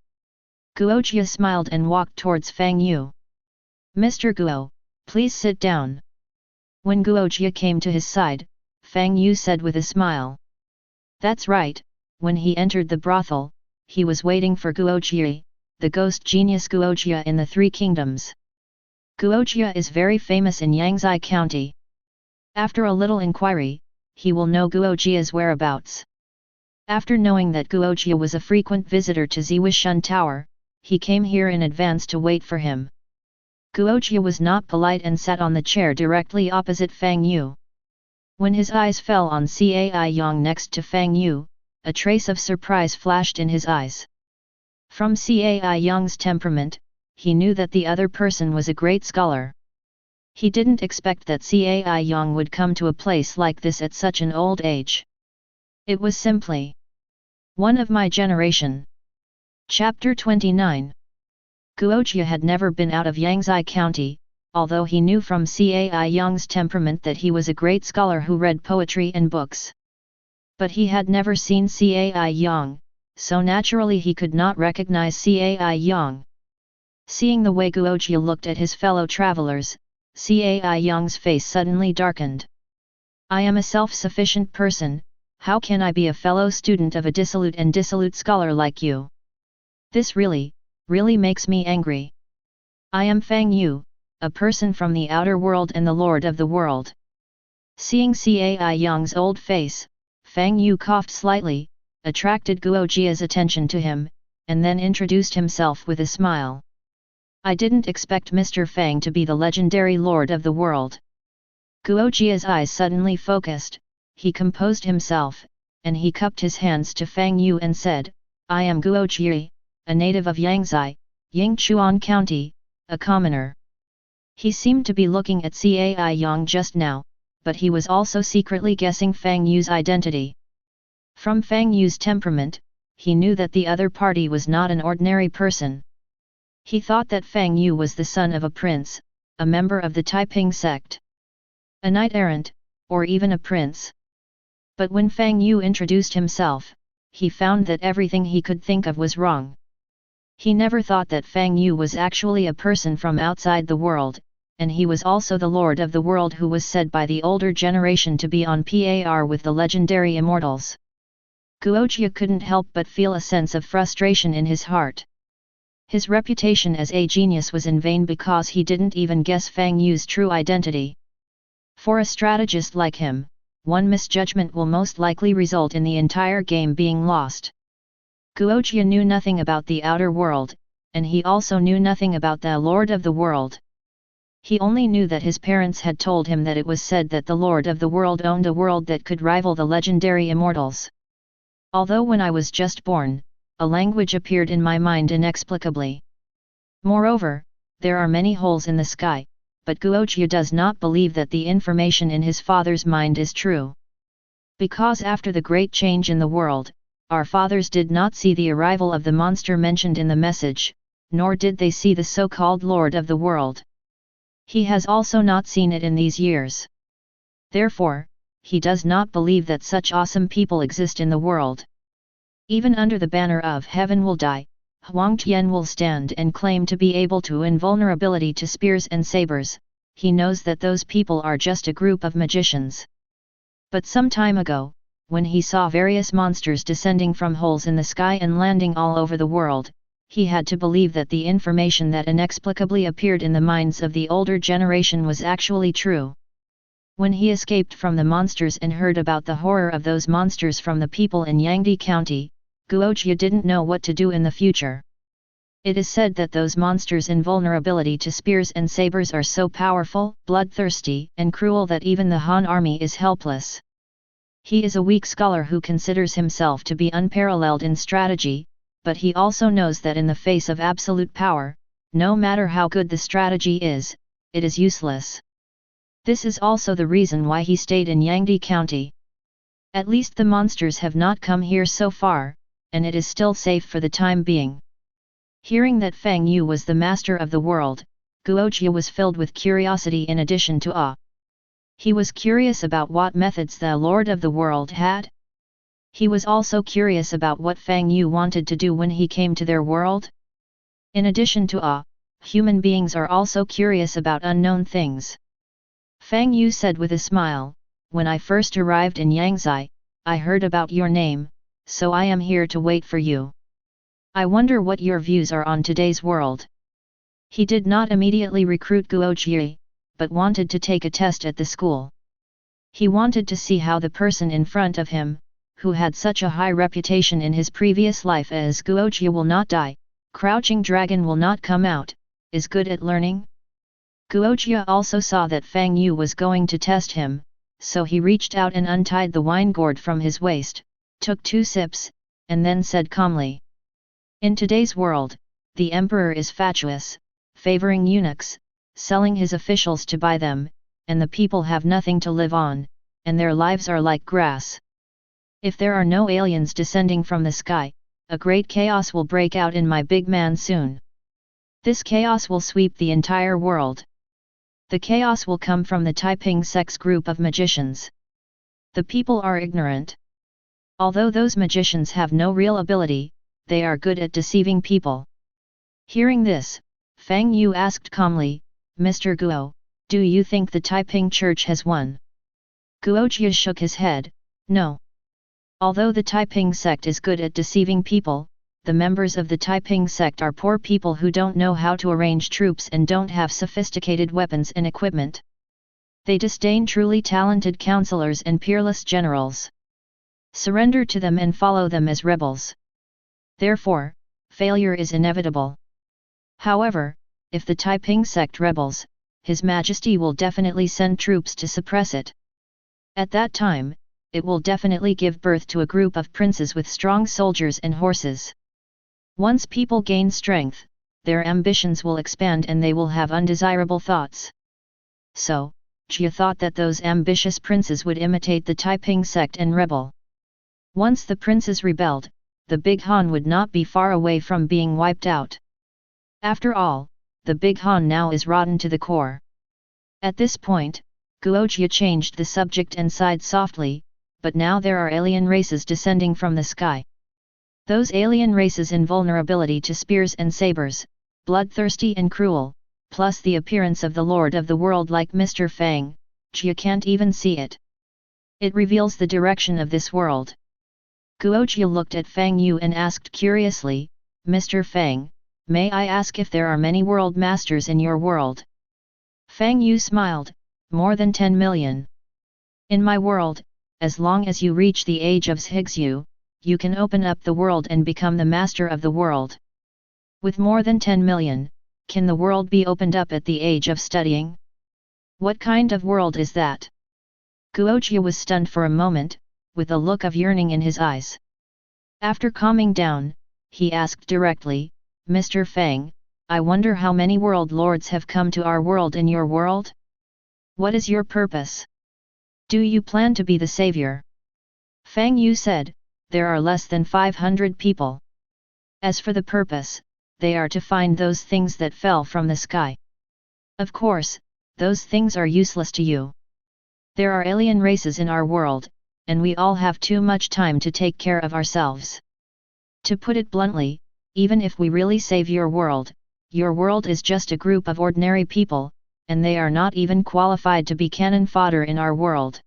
Guo Ji smiled and walked towards Fang Yu. Mr. Guo, please sit down. When Guo Ji came to his side, Fang Yu said with a smile. That's right, when he entered the brothel, he was waiting for Guo Ji, the ghost genius Guo Ji in the Three Kingdoms. Guo Ji is very famous in Yangzai County. After a little inquiry, he will know Guo Ji's whereabouts. After knowing that Guo Ji was a frequent visitor to Ziwishun Tower, he came here in advance to wait for him. Guo Ji was not polite and sat on the chair directly opposite Fang Yu. When his eyes fell on Cai Yang next to Fang Yu, a trace of surprise flashed in his eyes. From Cai Yang's temperament, he knew that the other person was a great scholar. He didn't expect that Cai Yang would come to a place like this at such an old age. It was simply one of my generation. Chapter 29. Guo Ji had never been out of Yangzai County, although he knew from Cai Yang's temperament that he was a great scholar who read poetry and books. But he had never seen Cai Yang, so naturally he could not recognize Cai Yang. Seeing the way Guojia looked at his fellow travelers, Cai Yang's face suddenly darkened. I am a self-sufficient person, how can I be a fellow student of a dissolute scholar like you? This really makes me angry. I am Fang Yu, a person from the outer world and the lord of the world. Seeing Cai Yang's old face, Fang Yu coughed slightly, attracted Guojia's attention to him, and then introduced himself with a smile. I didn't expect Mr. Fang to be the legendary lord of the world. Guojia's eyes suddenly focused, he composed himself, and he cupped his hands to Fang Yu and said, I am Guojia, a native of Yangzai, Yingchuan County, a commoner. He seemed to be looking at Cai Yang just now, but he was also secretly guessing Fang Yu's identity. From Fang Yu's temperament, he knew that the other party was not an ordinary person. He thought that Fang Yu was the son of a prince, a member of the Taiping sect, a knight-errant, or even a prince. But when Fang Yu introduced himself, he found that everything he could think of was wrong. He never thought that Fang Yu was actually a person from outside the world, and he was also the lord of the world who was said by the older generation to be on par with the legendary immortals. Guojia couldn't help but feel a sense of frustration in his heart. His reputation as a genius was in vain because he didn't even guess Fang Yu's true identity. For a strategist like him, one misjudgment will most likely result in the entire game being lost. Guojia knew nothing about the outer world, and he also knew nothing about the Lord of the World. He only knew that his parents had told him that it was said that the Lord of the World owned a world that could rival the legendary immortals. Although when I was just born, a language appeared in my mind inexplicably. Moreover, there are many holes in the sky, but Guojia does not believe that the information in his father's mind is true. Because after the great change in the world, our fathers did not see the arrival of the monster mentioned in the message, nor did they see the so-called Lord of the World. He has also not seen it in these years. Therefore, he does not believe that such awesome people exist in the world. Even under the banner of heaven will die, Huang Tian will stand and claim to be able to invulnerability to spears and sabers, he knows that those people are just a group of magicians. But some time ago, when he saw various monsters descending from holes in the sky and landing all over the world, he had to believe that the information that inexplicably appeared in the minds of the older generation was actually true. When he escaped from the monsters and heard about the horror of those monsters from the people in Yangdi County, Guojia didn't know what to do in the future. It is said that those monsters' invulnerability to spears and sabers are so powerful, bloodthirsty, and cruel that even the Han army is helpless. He is a weak scholar who considers himself to be unparalleled in strategy, but he also knows that in the face of absolute power, no matter how good the strategy is, it is useless. This is also the reason why he stayed in Yangdi County. At least the monsters have not come here so far, and it is still safe for the time being. Hearing that Fang Yu was the master of the world, Guojia was filled with curiosity in addition to awe. He was curious about what methods the Lord of the World had. He was also curious about what Fang Yu wanted to do when he came to their world. In addition to awe, human beings are also curious about unknown things. Fang Yu said with a smile, "When I first arrived in Yangzai, I heard about your name, so I am here to wait for you. I wonder what your views are on today's world." He did not immediately recruit Guojia, but wanted to take a test at the school. He wanted to see how the person in front of him, who had such a high reputation in his previous life as Guojia will not die, crouching dragon will not come out, is good at learning. Guojia also saw that Fang Yu was going to test him, so he reached out and untied the wine gourd from his waist, took 2 sips, and then said calmly, "In today's world, the emperor is fatuous, favoring eunuchs, selling his officials to buy them, and the people have nothing to live on, and their lives are like grass. If there are no aliens descending from the sky, a great chaos will break out in my big man soon. This chaos will sweep the entire world. The chaos will come from the Taiping sect's group of magicians. The people are ignorant. Although those magicians have no real ability, they are good at deceiving people." Hearing this, Fang Yu asked calmly, Mr. Guo, do you think the Taiping Church has won? Guojia shook his head, no. Although the Taiping sect is good at deceiving people, the members of the Taiping sect are poor people who don't know how to arrange troops and don't have sophisticated weapons and equipment. They disdain truly talented counselors and peerless generals. Surrender to them and follow them as rebels. Therefore, failure is inevitable. However, if the Taiping sect rebels, His Majesty will definitely send troops to suppress it. At that time, it will definitely give birth to a group of princes with strong soldiers and horses. Once people gain strength, their ambitions will expand and they will have undesirable thoughts. So, Jia thought that those ambitious princes would imitate the Taiping sect and rebel. Once the princes rebelled, the Big Han would not be far away from being wiped out. After all, the Big Han now is rotten to the core. At this point, Guojia changed the subject and sighed softly, but now there are alien races descending from the sky. Those alien races' invulnerability to spears and sabers, bloodthirsty and cruel, plus the appearance of the Lord of the World like Mr. Fang, Jia can't even see it. It reveals the direction of this world. Guojia looked at Fang Yu and asked curiously, Mr. Fang, may I ask if there are many world masters in your world? Fang Yu smiled, more than 10 million. In my world, as long as you reach the age of Zhigzu, you can open up the world and become the master of the world. With more than 10 million, can the world be opened up at the age of studying? What kind of world is that? Guojia was stunned for a moment, with a look of yearning in his eyes. After calming down, he asked directly, Mr. Fang, I wonder how many world lords have come to our world in your world? What is your purpose? Do you plan to be the savior? Fang Yu said, there are less than 500 people. As for the purpose, they are to find those things that fell from the sky. Of course, those things are useless to you. There are alien races in our world, and we all have too much time to take care of ourselves. To put it bluntly, even if we really save your world is just a group of ordinary people, and they are not even qualified to be cannon fodder in our world.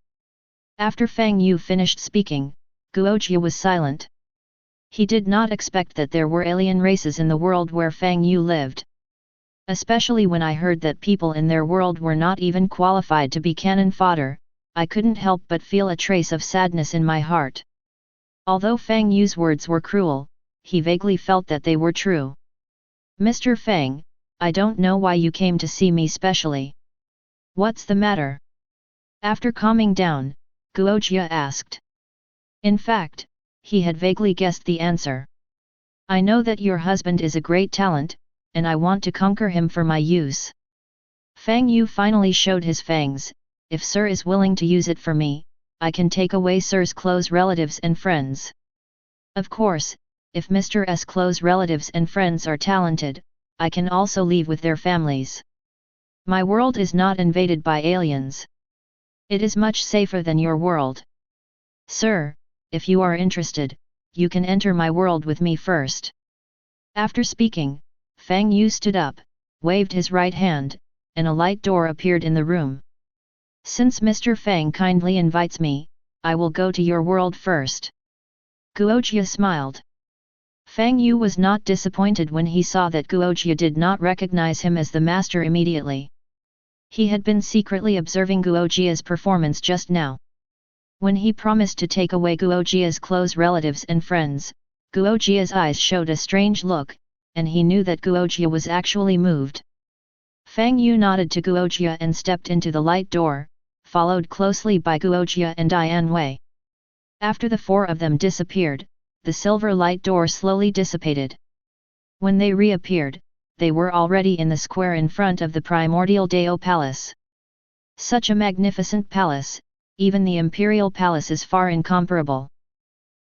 After Fang Yu finished speaking, Guojia was silent. He did not expect that there were alien races in the world where Fang Yu lived. Especially when I heard that people in their world were not even qualified to be cannon fodder, I couldn't help but feel a trace of sadness in my heart. Although Fang Yu's words were cruel, he vaguely felt that they were true. Mr. Fang, I don't know why you came to see me specially. What's the matter? After calming down, Guojia asked. In fact, he had vaguely guessed the answer. I know that your husband is a great talent, and I want to conquer him for my use. Fang Yu finally showed his fangs. If Sir is willing to use it for me, I can take away Sir's close relatives and friends. Of course, if Mr. S close relatives and friends are talented, I can also leave with their families. My world is not invaded by aliens. It is much safer than your world. Sir, if you are interested, you can enter my world with me first. After speaking, Fang Yu stood up, waved his right hand, and a light door appeared in the room. Since Mr. Fang kindly invites me, I will go to your world first. Guojia smiled. Fang Yu was not disappointed when he saw that Guojia did not recognize him as the master immediately. He had been secretly observing Guojia's performance just now. When he promised to take away Guojia's close relatives and friends, Guojia's eyes showed a strange look, and he knew that Guojia was actually moved. Fang Yu nodded to Guojia and stepped into the light door, followed closely by Guojia and Dian Wei. After the four of them disappeared, the silver light door slowly dissipated. When they reappeared, they were already in the square in front of the Primordial Dao Palace. Such a magnificent palace, even the Imperial Palace is far incomparable.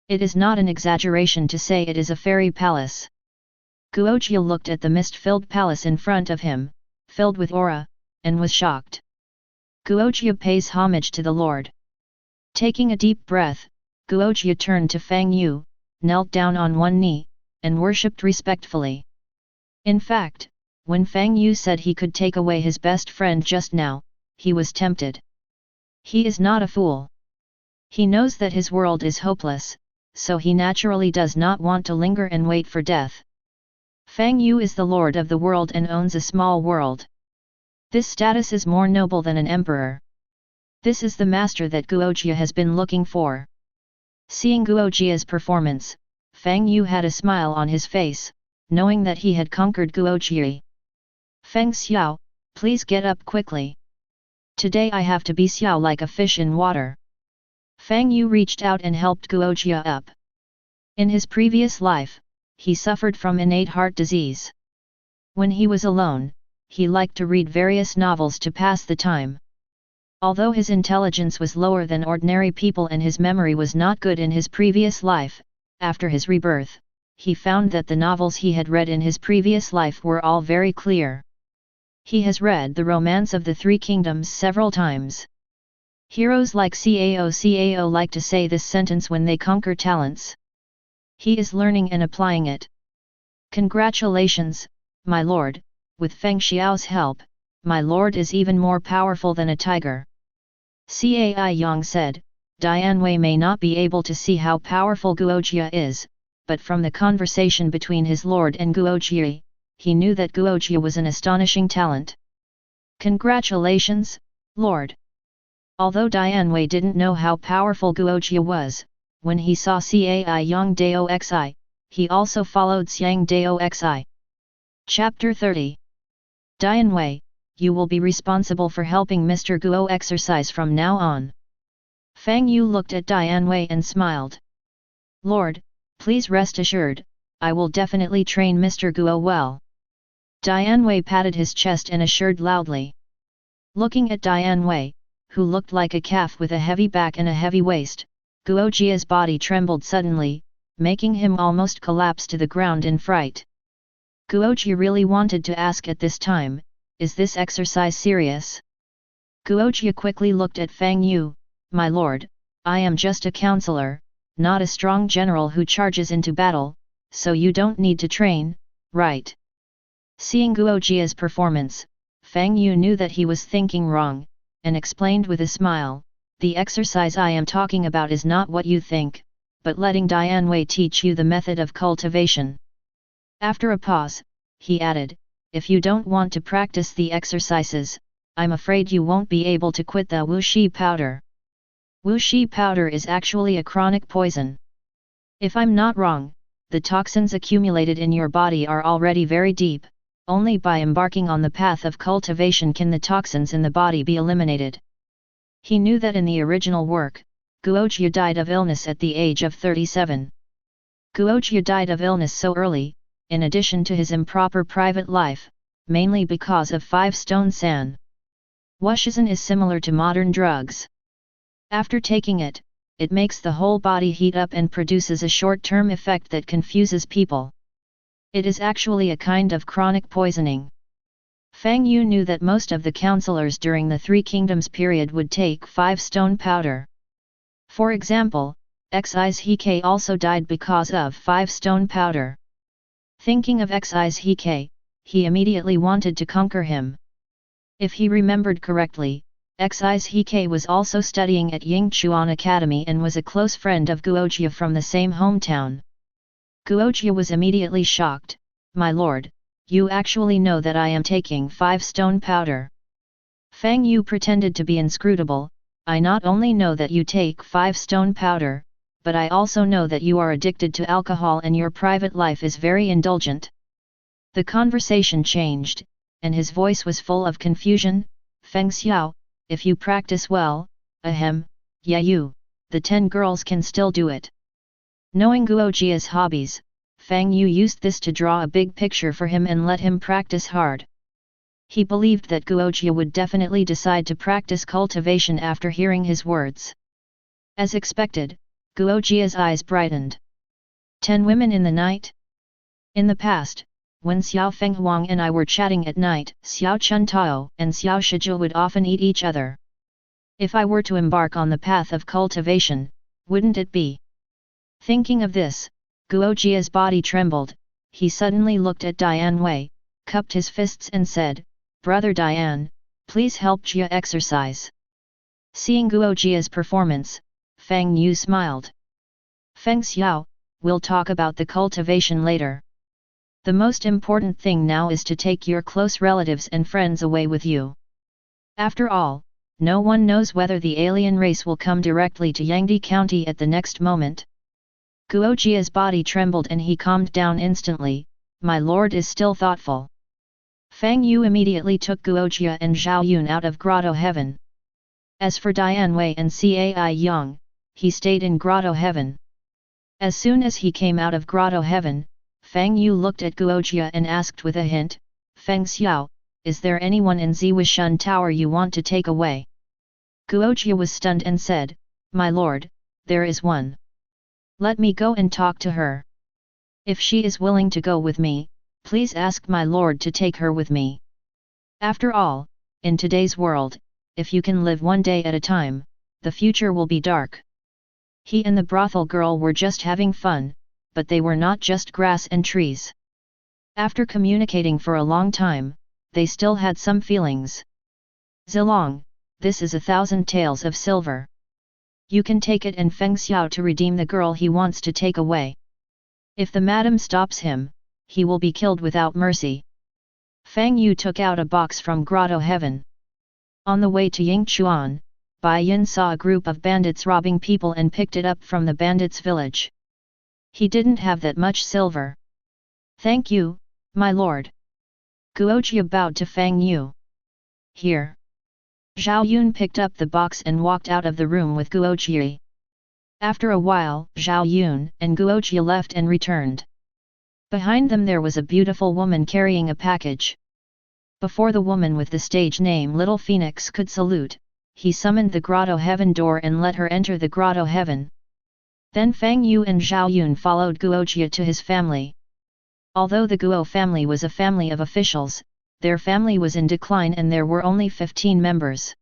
It is not an exaggeration to say it is a fairy palace. Guojia looked at the mist-filled palace in front of him, filled with aura, and was shocked. Guojia pays homage to the Lord. Taking a deep breath, Guojia turned to Fang Yu, knelt down on one knee, and worshipped respectfully. In fact, When Fang Yu said he could take away his best friend just now, he was tempted. He is not a fool. He knows that his world is hopeless, so he naturally does not want to linger and wait for death. Fang Yu is the lord of the world and owns a small world. This status is more noble than an emperor. This is the master that Guojia has been looking for. Seeing Guojia's performance, Fang Yu had a smile on his face, knowing that he had conquered Guojia. Feng Xiao, please get up quickly. Today I have to be Xiao like a fish in water. Fang Yu reached out and helped Guojia up. In his previous life, he suffered from innate heart disease. When he was alone, he liked to read various novels to pass the time. Although his intelligence was lower than ordinary people and his memory was not good in his previous life, after his rebirth, he found that the novels he had read in his previous life were all very clear. He has read The Romance of the Three Kingdoms several times. Heroes like Cao like to say this sentence when they conquer talents. He is learning and applying it. Congratulations, my lord, with Feng Xiao's help, my lord is even more powerful than a tiger. Cai Yang said, Dianwei may not be able to see how powerful Guojia is, but from the conversation between his lord and Guojia, he knew that Guojia was an astonishing talent. Congratulations, lord. Although Dianwei didn't know how powerful Guojia was, when he saw Cai Yang Dao Xi, he also followed Xiang Dao Xi. Chapter 30. Dianwei, you will be responsible for helping Mr. Guo exercise from now on. Fang Yu looked at Dianwei and smiled. Lord, please rest assured, I will definitely train Mr. Guo well. Dianwei patted his chest and assured loudly. Looking at Dianwei, who looked like a calf with a heavy back and a heavy waist, Guojia's body trembled suddenly, making him almost collapse to the ground in fright. Guojia really wanted to ask at this time, is this exercise serious? Guojia quickly looked at Fang Yu, my lord, I am just a counselor, not a strong general who charges into battle, so you don't need to train, right? Seeing Guojia's performance, Fang Yu knew that he was thinking wrong, and explained with a smile, the exercise I am talking about is not what you think, but letting Dianwei teach you the method of cultivation. After a pause, he added, if you don't want to practice the exercises, I'm afraid you won't be able to quit the wuxi powder. Wuxi powder is actually a chronic poison. If I'm not wrong, the toxins accumulated in your body are already very deep, only by embarking on the path of cultivation can the toxins in the body be eliminated. He knew that in the original work, Guojia died of illness at the age of 37. Guojia died of illness so early, in addition to his improper private life, mainly because of 5-stone san. Wuxian is similar to modern drugs. After taking it, it makes the whole body heat up and produces a short-term effect that confuses people. It is actually a kind of chronic poisoning. Fang Yu knew that most of the counselors during the Three Kingdoms period would take 5-stone powder. For example, Xi's Hike also died because of 5-stone powder. Thinking of Xi's Hike, he immediately wanted to conquer him. If he remembered correctly, Xi's Hike was also studying at Yingchuan Academy and was a close friend of Guojia from the same hometown. Guojia was immediately shocked, my lord, you actually know that I am taking 5-stone powder. Fang Yu pretended to be inscrutable, I not only know that you take 5-stone powder, but I also know that you are addicted to alcohol and your private life is very indulgent. The conversation changed, and his voice was full of confusion. Feng Xiao, if you practice well, yeah you, the 10 girls can still do it. Knowing Guojia's hobbies, Fang Yu used this to draw a big picture for him and let him practice hard. He believed that Guojia would definitely decide to practice cultivation after hearing his words. As expected, Guojia's eyes brightened. 10 women in the night? In the past, when Xiao Fenghuang and I were chatting at night, Xiao Chuntao and Xiao Shizhou would often eat each other. If I were to embark on the path of cultivation, wouldn't it be? Thinking of this, Guojia's body trembled, he suddenly looked at Dianwei, cupped his fists and said, "Brother Dian, please help Jia exercise." Seeing Guo Jia's performance, Fang Yu smiled. "Feng Xiao, we'll talk about the cultivation later. The most important thing now is to take your close relatives and friends away with you. After all, no one knows whether the alien race will come directly to Yangdi County at the next moment." Guo Jia's body trembled and he calmed down instantly. "My lord is still thoughtful." Fang Yu immediately took Guo Jia and Zhao Yun out of Grotto-Heaven. As for Dian Wei and Cai Yang, he stayed in Grotto-Heaven. As soon as he came out of Grotto-Heaven, Fang Yu looked at Guo Jia and asked with a hint, "Feng Xiao, is there anyone in Ziwishun Tower you want to take away?" Guo Jia was stunned and said, "My lord, there is one. Let me go and talk to her. If she is willing to go with me, please ask my lord to take her with me. After all, in today's world, if you can live one day at a time, the future will be dark." He and the brothel girl were just having fun, but they were not just grass and trees. After communicating for a long time, they still had some feelings. "Zilong, this is 1,000 taels of silver. You can take it and Feng Xiao to redeem the girl he wants to take away. If the madam stops him, he will be killed without mercy." Fang Yu took out a box from Grotto-Heaven. On the way to Yingchuan, Bai Yin saw a group of bandits robbing people and picked it up from the bandits' village. He didn't have that much silver. "Thank you, my lord." Guo Jia bowed to Fang Yu. "Here." Zhao Yun picked up the box and walked out of the room with Guo Jia. After a while, Zhao Yun and Guo Jia left and returned. Behind them there was a beautiful woman carrying a package. Before the woman with the stage name Little Phoenix could salute, he summoned the Grotto-Heaven door and let her enter the Grotto-Heaven. Then Fang Yu and Zhao Yun followed Guo Jia to his family. Although the Guo family was a family of officials, their family was in decline and there were only 15 members.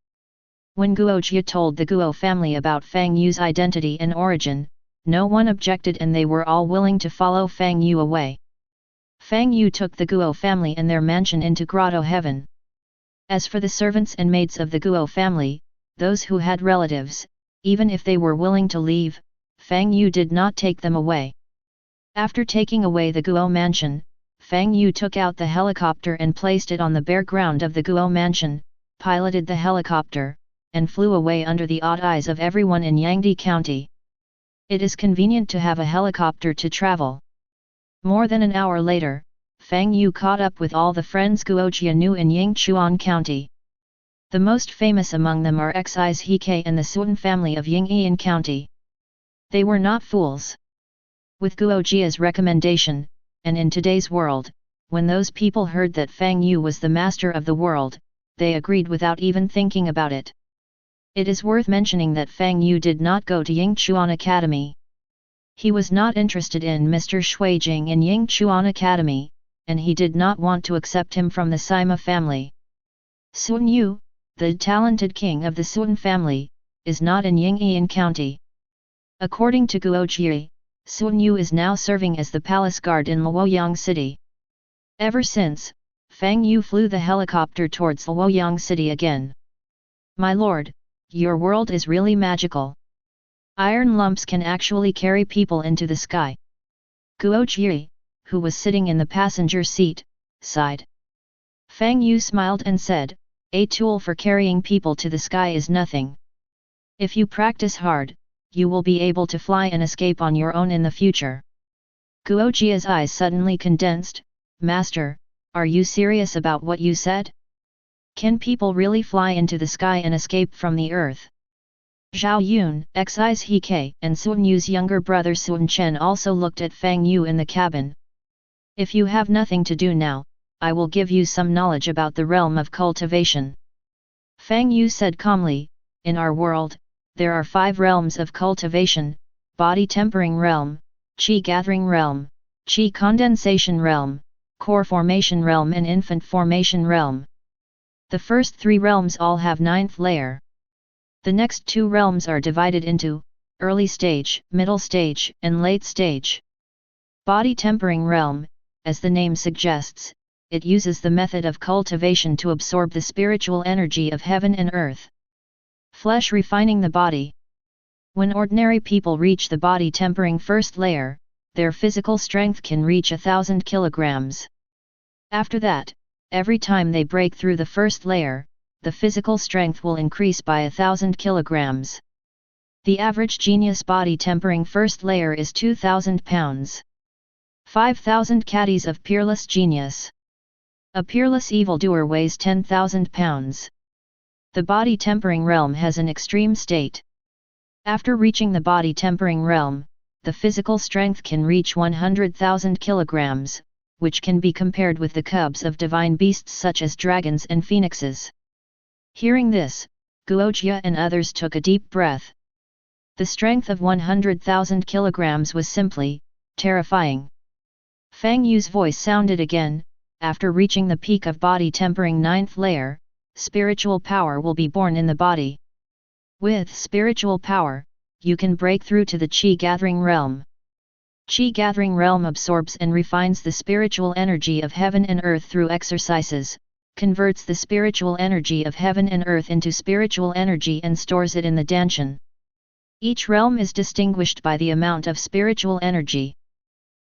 When Guo Jia told the Guo family about Fang Yu's identity and origin, no one objected and they were all willing to follow Fang Yu away. Fang Yu took the Guo family and their mansion into Grotto-Heaven. As for the servants and maids of the Guo family, those who had relatives, even if they were willing to leave, Fang Yu did not take them away. After taking away the Guo mansion, Fang Yu took out the helicopter and placed it on the bare ground of the Guo mansion, piloted the helicopter, and flew away under the odd eyes of everyone in Yangdi County. It is convenient to have a helicopter to travel. More than an hour later, Fang Yu caught up with all the friends Guo Jia knew in Yingchuan County. The most famous among them are Xis Heke and the Suan family of Yingyan County. They were not fools. With Guo Jia's recommendation, and in today's world, when those people heard that Fang Yu was the master of the world, they agreed without even thinking about it. It is worth mentioning that Fang Yu did not go to Yingchuan Academy. He was not interested in Mr. Shuijing in Yingchuan Academy, and he did not want to accept him from the Sima family. Suan Yu, the talented king of the Suan family, is not in Yingyan County. According to Guo Jia, Suan Yu is now serving as the palace guard in Luoyang City. Ever since, Fang Yu flew the helicopter towards Luoyang City again. "My lord, your world is really magical. Iron lumps can actually carry people into the sky." Guo Jia, who was sitting in the passenger seat, sighed. Fang Yu smiled and said, "A tool for carrying people to the sky is nothing. If you practice hard, you will be able to fly and escape on your own in the future." Guo Jia's eyes suddenly condensed. "Master, are you serious about what you said? Can people really fly into the sky and escape from the earth?" Zhao Yun, Xis Heke, and Suan Yu's younger brother Suan Chen also looked at Fang Yu in the cabin. "If you have nothing to do now, I will give you some knowledge about the realm of cultivation." Fang Yu said calmly, "In our world, there are 5 realms of cultivation: body tempering realm, qi gathering realm, qi condensation realm, core formation realm and infant formation realm. The first 3 realms all have 9th layer. The next 2 realms are divided into early stage, middle stage, and late stage. Body tempering realm, as the name suggests, it uses the method of cultivation to absorb the spiritual energy of heaven and earth. Flesh refining the body. When ordinary people reach the body tempering first layer, their physical strength can reach 1,000 kilograms. After that, every time they break through the first layer, the physical strength will increase by 1,000 kilograms. The average genius body tempering first layer is 2,000 pounds. 5,000 caddies of peerless genius. A peerless evildoer weighs 10,000 pounds. The body tempering realm has an extreme state. After reaching the body tempering realm, the physical strength can reach 100,000 kilograms, which can be compared with the cubs of divine beasts such as dragons and phoenixes. Hearing this, Guojia and others took a deep breath. The strength of 100,000 kilograms was simply terrifying. Fang Yu's voice sounded again. After reaching the peak of body tempering 9th layer, spiritual power will be born in the body. With spiritual power, you can break through to the Qi gathering realm. Qi gathering realm absorbs and refines the spiritual energy of heaven and earth through exercises, converts the spiritual energy of heaven and earth into spiritual energy and stores it in the Danshan. Each realm is distinguished by the amount of spiritual energy.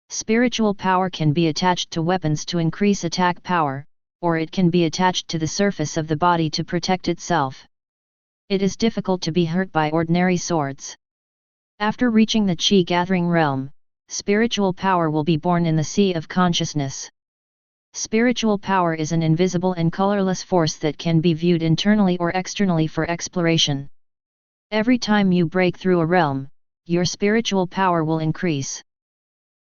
Spiritual power can be attached to weapons to increase attack power, or it can be attached to the surface of the body to protect itself. It is difficult to be hurt by ordinary swords. After reaching the Qi gathering realm, spiritual power will be born in the sea of consciousness. Spiritual power is an invisible and colorless force that can be viewed internally or externally for exploration. Every time you break through a realm, your spiritual power will increase.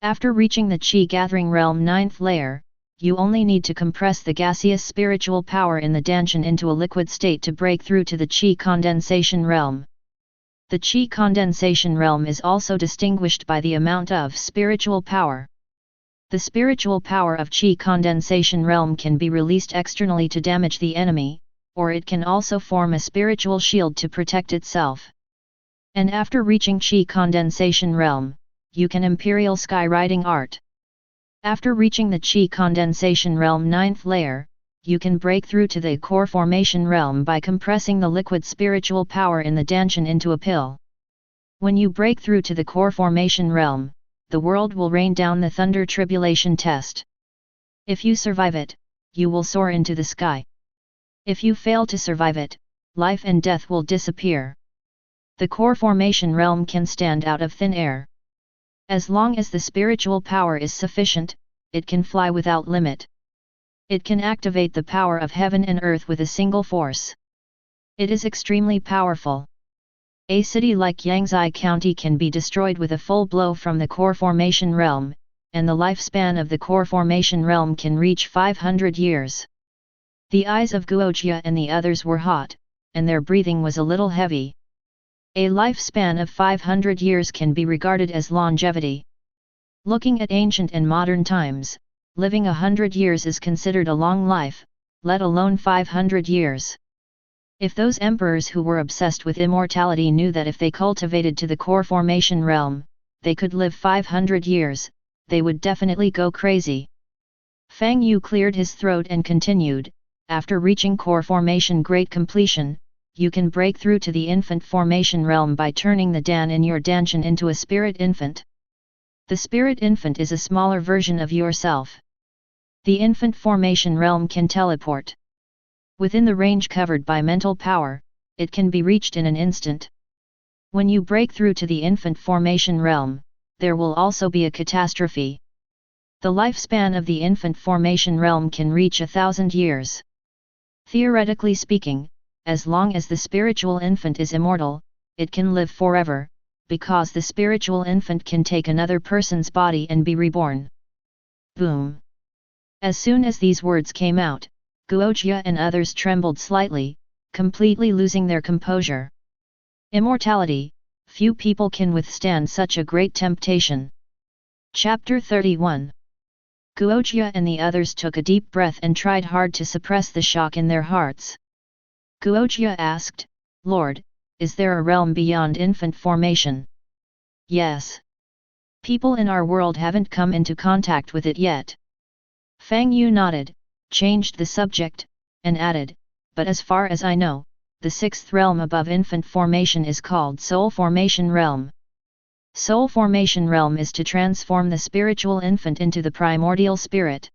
After reaching the Qi gathering realm 9th layer, you only need to compress the gaseous spiritual power in the Danshan into a liquid state to break through to the Qi condensation realm. The Qi condensation realm is also distinguished by the amount of spiritual power. The spiritual power of Qi condensation realm can be released externally to damage the enemy, or it can also form a spiritual shield to protect itself. And after reaching Qi condensation realm, you can Imperial Skywriting Art. After reaching the Qi condensation realm 9th layer, you can break through to the core formation realm by compressing the liquid spiritual power in the Danshan into a pill. When you break through to the core formation realm, the world will rain down the thunder tribulation test. If you survive it, you will soar into the sky. If you fail to survive it, life and death will disappear. The core formation realm can stand out of thin air. As long as the spiritual power is sufficient, it can fly without limit. It can activate the power of heaven and earth with a single force. It is extremely powerful. A city like Yangzhou County can be destroyed with a full blow from the core formation realm, and the lifespan of the core formation realm can reach 500 years. The eyes of Guojia and the others were hot, and their breathing was a little heavy. A lifespan of 500 years can be regarded as longevity. Looking at ancient and modern times, living 100 years is considered a long life, let alone 500 years. If those emperors who were obsessed with immortality knew that if they cultivated to the core formation realm, they could live 500 years, they would definitely go crazy. Fang Yu cleared his throat and continued, after reaching core formation great completion, you can break through to the infant formation realm by turning the Dan in your Danshan into a spirit infant. The spirit infant is a smaller version of yourself. The infant formation realm can teleport. Within the range covered by mental power, it can be reached in an instant. When you break through to the infant formation realm, there will also be a catastrophe. The lifespan of the infant formation realm can reach 1,000 years. Theoretically speaking, as long as the spiritual infant is immortal, it can live forever, because the spiritual infant can take another person's body and be reborn. Boom! As soon as these words came out, Guojia and others trembled slightly, completely losing their composure. Immortality, few people can withstand such a great temptation. Chapter 31. Guojia and the others took a deep breath and tried hard to suppress the shock in their hearts. Guojia asked, Lord, is there a realm beyond infant formation? Yes. People in our world haven't come into contact with it yet. Fang Yu nodded, changed the subject, and added, "But as far as I know, the sixth realm above infant formation is called soul formation realm. Soul formation realm is to transform the spiritual infant into the primordial spirit.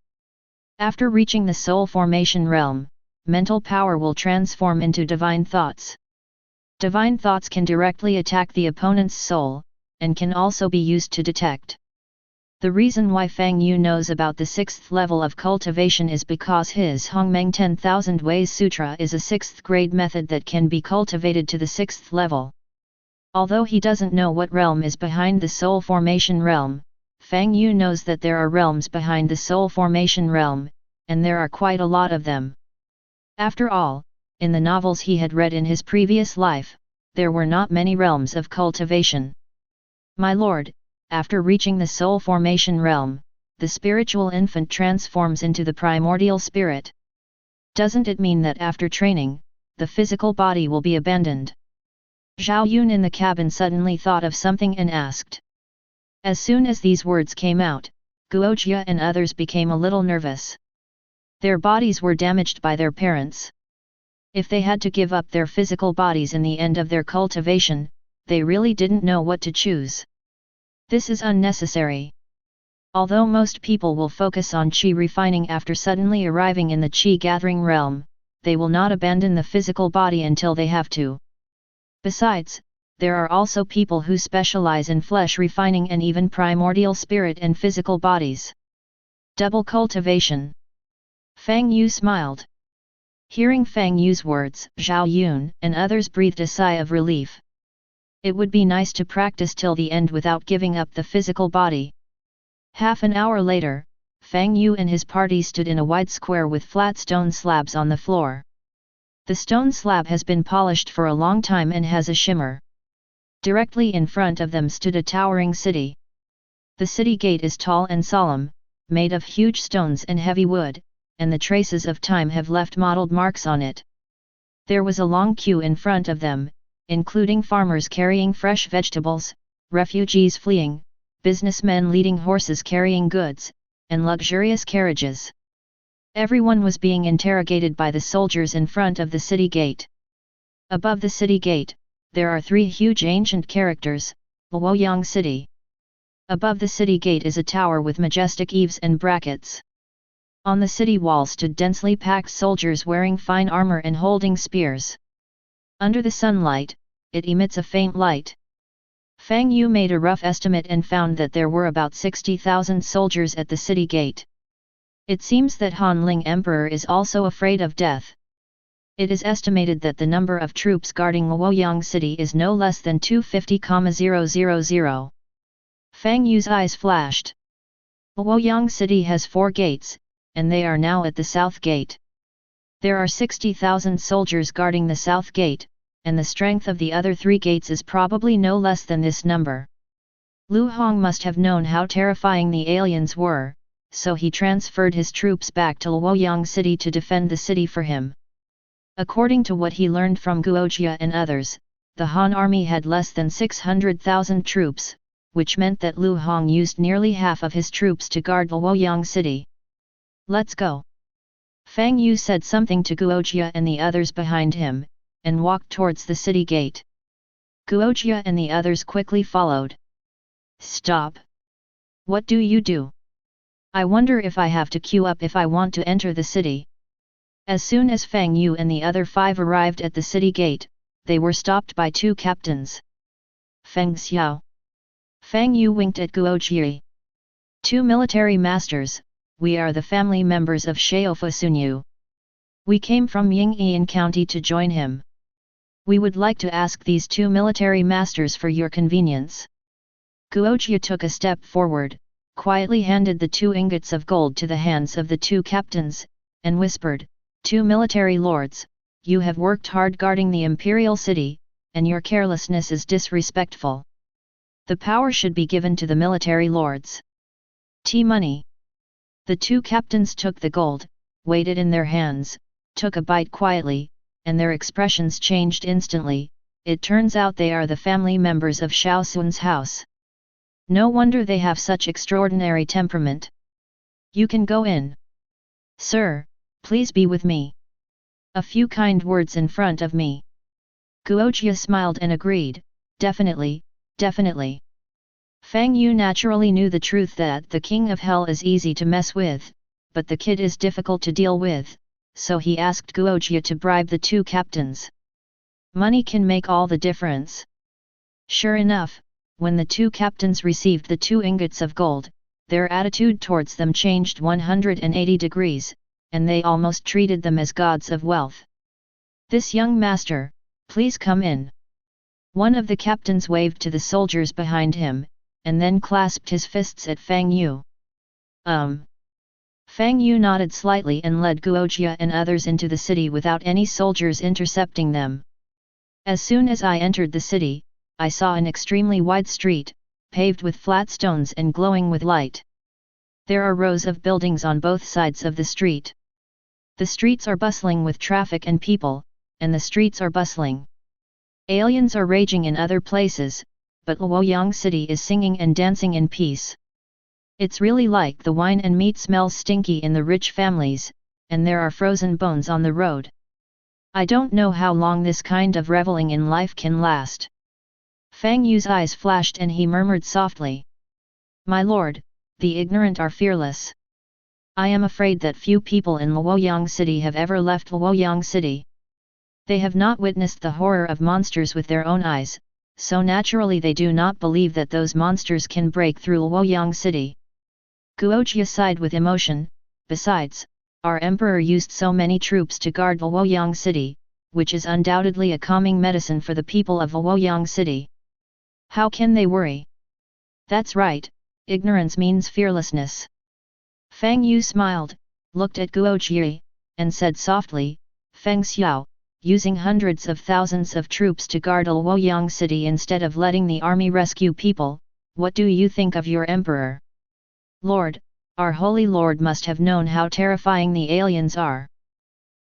After reaching the soul formation realm, mental power will transform into divine thoughts. Divine thoughts can directly attack the opponent's soul, and can also be used to detect." The reason why Fang Yu knows about the sixth level of cultivation is because his Hongmeng 10,000 Ways Sutra is a sixth grade method that can be cultivated to the sixth level. Although he doesn't know what realm is behind the soul formation realm, Fang Yu knows that there are realms behind the soul formation realm, and there are quite a lot of them. After all, in the novels he had read in his previous life, there were not many realms of cultivation. "My lord, after reaching the soul formation realm, the spiritual infant transforms into the primordial spirit. Doesn't it mean that after training, the physical body will be abandoned?" Zhao Yun in the cabin suddenly thought of something and asked. As soon as these words came out, Guojia and others became a little nervous. Their bodies were damaged by their parents. If they had to give up their physical bodies in the end of their cultivation, they really didn't know what to choose. This is unnecessary. Although most people will focus on qi refining after suddenly arriving in the qi gathering realm, they will not abandon the physical body until they have to. Besides, there are also people who specialize in flesh refining and even primordial spirit and physical bodies. Double cultivation. Fang Yu smiled. Hearing Fang Yu's words, Zhao Yun and others breathed a sigh of relief. It would be nice to practice till the end without giving up the physical body. Half an hour later, Fang Yu and his party stood in a wide square with flat stone slabs on the floor. The stone slab has been polished for a long time and has a shimmer. Directly in front of them stood a towering city. The city gate is tall and solemn, made of huge stones and heavy wood, and the traces of time have left mottled marks on it. There was a long queue in front of them, including farmers carrying fresh vegetables, refugees fleeing, businessmen leading horses carrying goods, and luxurious carriages. Everyone was being interrogated by the soldiers in front of the city gate. Above the city gate, there are three huge ancient characters, Luoyang City. Above the city gate is a tower with majestic eaves and brackets. On the city wall stood densely packed soldiers wearing fine armor and holding spears. Under the sunlight, it emits a faint light. Fang Yu made a rough estimate and found that there were about 60,000 soldiers at the city gate. It seems that Han Ling Emperor is also afraid of death. It is estimated that the number of troops guarding Luoyang City is no less than 250,000. Fang Yu's eyes flashed. Luoyang City has 4 gates, and they are now at the south gate. There are 60,000 soldiers guarding the south gate, and the strength of the other 3 gates is probably no less than this number. Lu Hong must have known how terrifying the aliens were, so he transferred his troops back to Luoyang City to defend the city for him. According to what he learned from Guojia and others, the Han army had less than 600,000 troops, which meant that Lu Hong used nearly half of his troops to guard Luoyang City. "Let's go." Fang Yu said something to Guojia and the others behind him, and walked towards the city gate. Guojia and the others quickly followed. "Stop! What do you do? I wonder if I have to queue up if I want to enter the city." As soon as Fang Yu and the other 5 arrived at the city gate, they were stopped by 2 captains. "Feng Xiao." Fang Yu winked at Guojia. "2 military masters, we are the family members of Shaofa Sunyu. We came from Yingyan County to join him. We would like to ask these 2 military masters for your convenience." Guojia took a step forward, quietly handed the 2 ingots of gold to the hands of the 2 captains, and whispered, "2 military lords, you have worked hard guarding the imperial city, and your carelessness is disrespectful. The power should be given to the military lords. Money." The 2 captains took the gold, weighed it in their hands, took a bite quietly, and their expressions changed instantly. It turns out they are the family members of Xiao Sun's house. No wonder they have such extraordinary temperament. "You can go in." "Sir, Please be with me. A few kind words in front of me. Guojia smiled and agreed, definitely, definitely. Fang Yu naturally knew the truth that the King of Hell is easy to mess with, but the kid is difficult to deal with, so he asked Guojia to bribe the two captains. Money can make all the difference. Sure enough, when the two captains received the 2 ingots of gold, their attitude towards them changed 180 degrees, and they almost treated them as gods of wealth. This young master, please come in. One of the captains waved to the soldiers behind him, and then clasped his fists at Fang Yu. Fang Yu nodded slightly and led Guojia and others into the city without any soldiers intercepting them. As soon as I entered the city, I saw an extremely wide street, paved with flat stones and glowing with light. There are rows of buildings on both sides of the street. The streets are bustling with traffic and people, and the streets are bustling. Aliens are raging in other places, but Luoyang City is singing and dancing in peace. It's really like the wine and meat smells stinky in the rich families, and there are frozen bones on the road. I don't know how long this kind of reveling in life can last. Fang Yu's eyes flashed and he murmured softly. My lord, the ignorant are fearless. I am afraid that few people in Luoyang City have ever left Luoyang City. They have not witnessed the horror of monsters with their own eyes, so naturally they do not believe that those monsters can break through Luoyang City. Guojia sighed with emotion. Besides, our emperor used so many troops to guard Luoyang City, which is undoubtedly a calming medicine for the people of Luoyang City. How can they worry? That's right, ignorance means fearlessness. Fang Yu smiled, looked at Guojia, and said softly, Feng Xiao, using hundreds of thousands of troops to guard Luoyang City instead of letting the army rescue people, what do you think of your emperor? Lord, our holy lord must have known how terrifying the aliens are.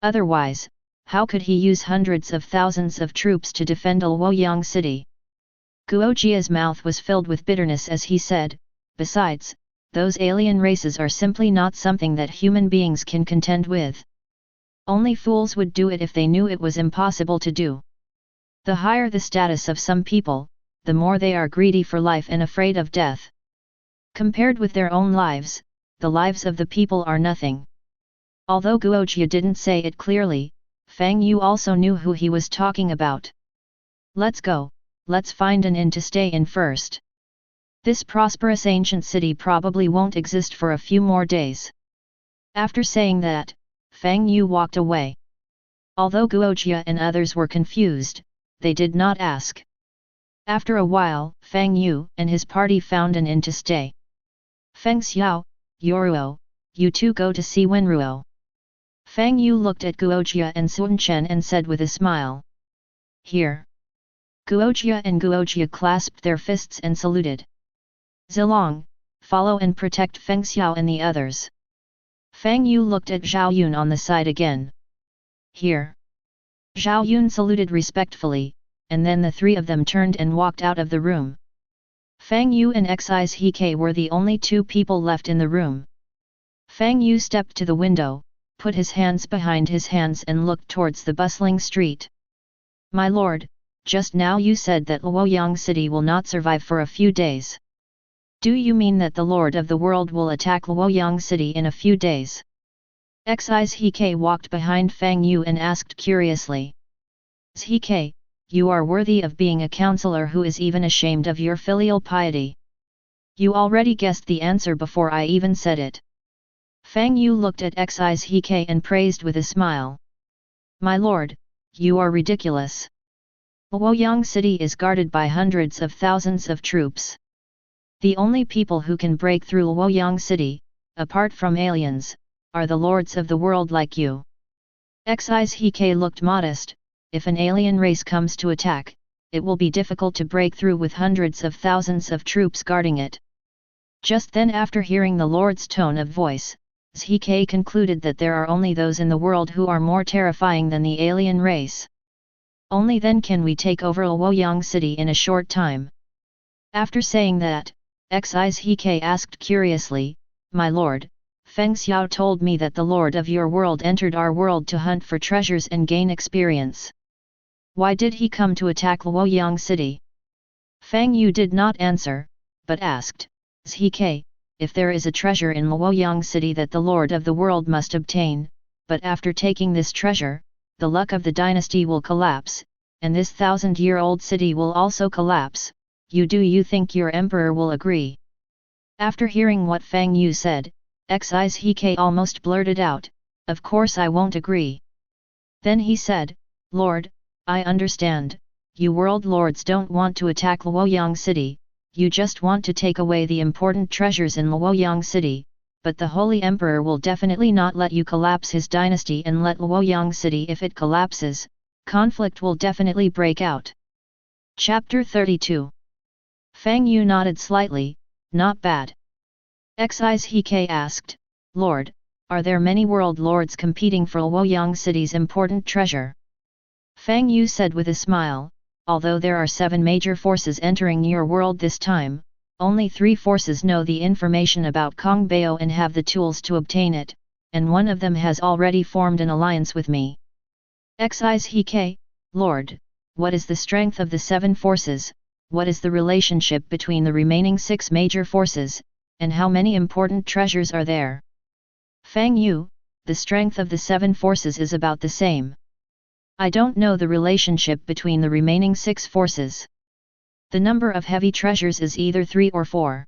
Otherwise, how could he use hundreds of thousands of troops to defend Luoyang City? Guojia's mouth was filled with bitterness as he said, besides, those alien races are simply not something that human beings can contend with. Only fools would do it if they knew it was impossible to do. The higher the status of some people, the more they are greedy for life and afraid of death. Compared with their own lives, the lives of the people are nothing. Although Guojia didn't say it clearly, Fang Yu also knew who he was talking about. Let's go, let's find an inn to stay in first. This prosperous ancient city probably won't exist for a few more days. After saying that, Fang Yu walked away. Although Guojia and others were confused, they did not ask. After a while, Fang Yu and his party found an inn to stay. Feng Xiao, Yoruo, you two go to see Wenruo. Fang Yu looked at Guojia and Sun Chen and said with a smile. Here. Guojia and Guojia clasped their fists and saluted. Zilong, follow and protect Feng Xiao and the others. Fang Yu looked at Zhao Yun on the side again. Here. Zhao Yun saluted respectfully, and then the 3 of them turned and walked out of the room. Fang Yu and X's He were the only 2 people left in the room. Fang Yu stepped to the window, put his hands behind his hands and looked towards the bustling street. My lord, just now you said that Luoyang City will not survive for a few days. Do you mean that the Lord of the World will attack Luoyang City in a few days? X's He walked behind Fang Yu and asked curiously. He, you are worthy of being a counselor who is even ashamed of your filial piety. You already guessed the answer before I even said it. Fang Yu looked at X's He and praised with a smile. My lord, you are ridiculous. Luoyang City is guarded by hundreds of thousands of troops. The only people who can break through Luoyang City, apart from aliens, are the lords of the world like you. X's He looked modest. If an alien race comes to attack, it will be difficult to break through with hundreds of thousands of troops guarding it. Just then, after hearing the Lord's tone of voice, He concluded that there are only those in the world who are more terrifying than the alien race. Only then can we take over Luoyang City in a short time. After saying that, X's He asked curiously, My lord, Feng Xiao told me that the lord of your world entered our world to hunt for treasures and gain experience. Why did he come to attack Luoyang city? Fang Yu did not answer, but asked, "Zhe, if there is a treasure in Luoyang city that the lord of the world must obtain, but after taking this treasure, the luck of the dynasty will collapse, and this 1,000-year-old city will also collapse, do you think your emperor will agree?" After hearing what Fang Yu said, Zhe almost blurted out, "Of course I won't agree." Then he said, "Lord, I understand, you world lords don't want to attack Luoyang city, you just want to take away the important treasures in Luoyang city, but the Holy Emperor will definitely not let you collapse his dynasty and let Luoyang city. If it collapses, conflict will definitely break out." Chapter 32. Fang Yu nodded slightly, "Not bad." Zhe asked, "Lord, are there many world lords competing for Luoyang city's important treasure?" Fang Yu said with a smile, "Although there are 7 major forces entering your world this time, only 3 forces know the information about Kongbao and have the tools to obtain it, and one of them has already formed an alliance with me." Zhe, "Lord, what is the strength of the 7 forces, what is the relationship between the remaining 6 major forces, and how many important treasures are there?" Fang Yu, "The strength of the 7 forces is about the same. I don't know the relationship between the remaining 6 forces. The number of heavy treasures is either 3 or 4.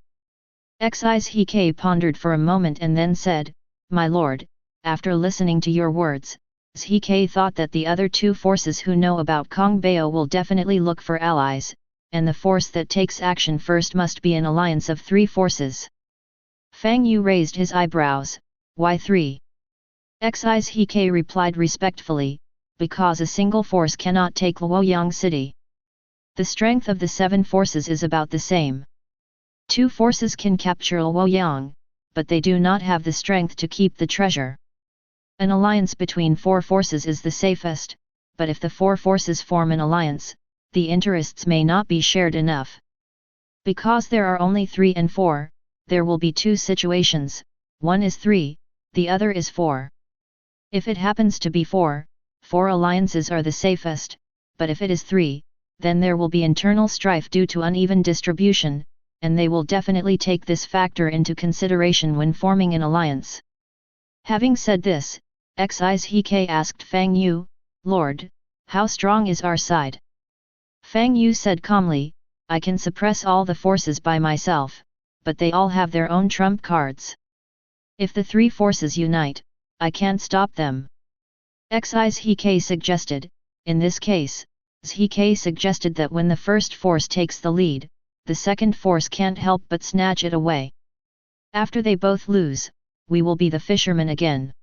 Zhe pondered for a moment and then said, "My lord, after listening to your words, Zhe thought that the other 2 forces who know about Kongbao will definitely look for allies, and the force that takes action first must be an alliance of 3 forces." Fang Yu raised his eyebrows, "Why 3? Zhe replied respectfully, "Because a single force cannot take Luoyang city. The strength of the 7 forces is about the same. 2 forces can capture Luoyang, but they do not have the strength to keep the treasure. An alliance between 4 forces is the safest, but if the 4 forces form an alliance, the interests may not be shared enough. Because there are only 3 and 4, there will be 2 situations, one is 3, the other is 4. If it happens to be 4 alliances are the safest, but if it is 3, then there will be internal strife due to uneven distribution, and they will definitely take this factor into consideration when forming an alliance." Having said this, Zhe asked Fang Yu, "Lord, how strong is our side?" Fang Yu said calmly, "I can suppress all the forces by myself, but they all have their own trump cards. If the 3 forces unite, I can't stop them." Zhe suggested, "In this case, Zhe suggested that when the first force takes the lead, the second force can't help but snatch it away. After they both lose, we will be the fishermen again."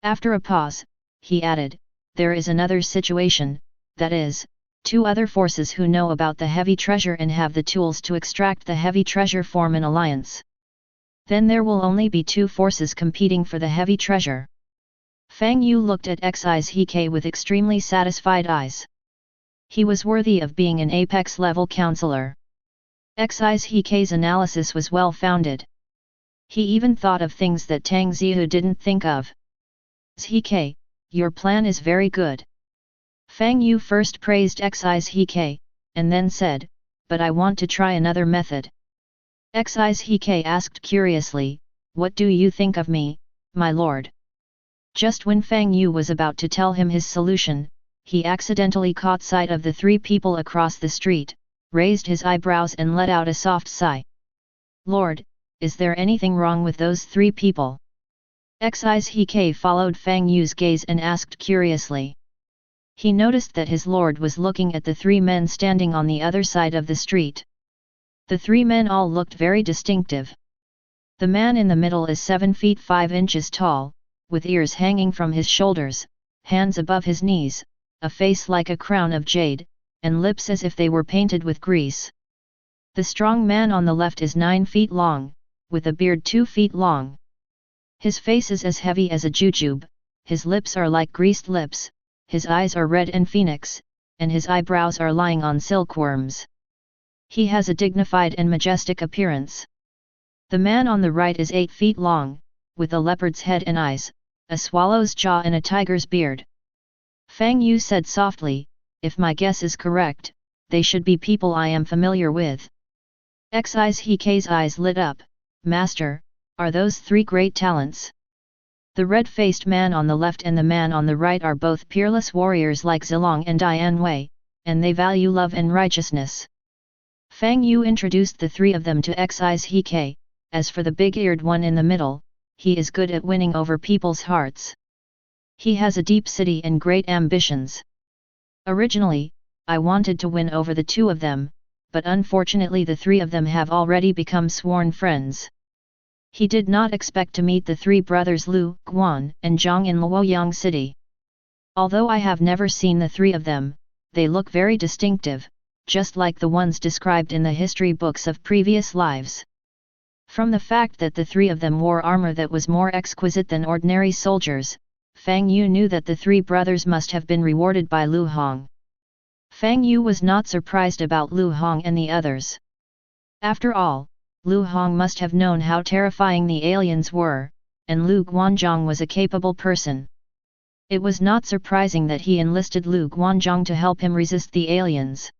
After a pause, he added, "There is another situation, that is, 2 other forces who know about the heavy treasure and have the tools to extract the heavy treasure form an alliance. Then there will only be 2 forces competing for the heavy treasure." Fang Yu looked at Zhe with extremely satisfied eyes. He was worthy of being an apex-level counselor. Zhe's analysis was well-founded. He even thought of things that Tang Zihu didn't think of. "Zhe, your plan is very good." Fang Yu first praised Zhe, and then said, "But I want to try another method." Zhe asked curiously, "What do you think of me, my lord?" Just when Fang Yu was about to tell him his solution, he accidentally caught sight of the 3 people across the street, raised his eyebrows and let out a soft sigh. "Lord, is there anything wrong with those 3 people?" Zhe followed Fang Yu's gaze and asked curiously. He noticed that his lord was looking at the 3 men standing on the other side of the street. The 3 men all looked very distinctive. The man in the middle is 7 feet 5 inches tall, with ears hanging from his shoulders, hands above his knees, a face like a crown of jade, and lips as if they were painted with grease. The strong man on the left is 9 feet long, with a beard 2 feet long. His face is as heavy as a jujube, his lips are like greased lips, his eyes are red and phoenix, and his eyebrows are lying on silkworms. He has a dignified and majestic appearance. The man on the right is 8 feet long, with a leopard's head and eyes, a swallow's jaw and a tiger's beard. Fang Yu said softly, if my guess is correct, they should be people I am familiar with. Xizhk's eyes lit up, Master, are those three great talents? The red-faced man on the left and the man on the right are both peerless warriors like Zilong and Dian Wei, and they value love and righteousness. Fang Yu introduced the three of them to Xizhk. As for the big-eared one in the middle, he is good at winning over people's hearts. He has a deep city and great ambitions. Originally, I wanted to win over the two of them, but unfortunately the three of them have already become sworn friends. He did not expect to meet the three brothers Lu, Guan, and Zhang in Luoyang City. Although I have never seen the three of them, they look very distinctive, just like the ones described in the history books of previous lives. From the fact that the three of them wore armor that was more exquisite than ordinary soldiers, Fang Yu knew that the three brothers must have been rewarded by Lu Hong. Fang Yu was not surprised about Lu Hong and the others. After all, Lu Hong must have known how terrifying the aliens were, and Lu Guanzhong was a capable person. It was not surprising that he enlisted Lu Guanzhong to help him resist the aliens.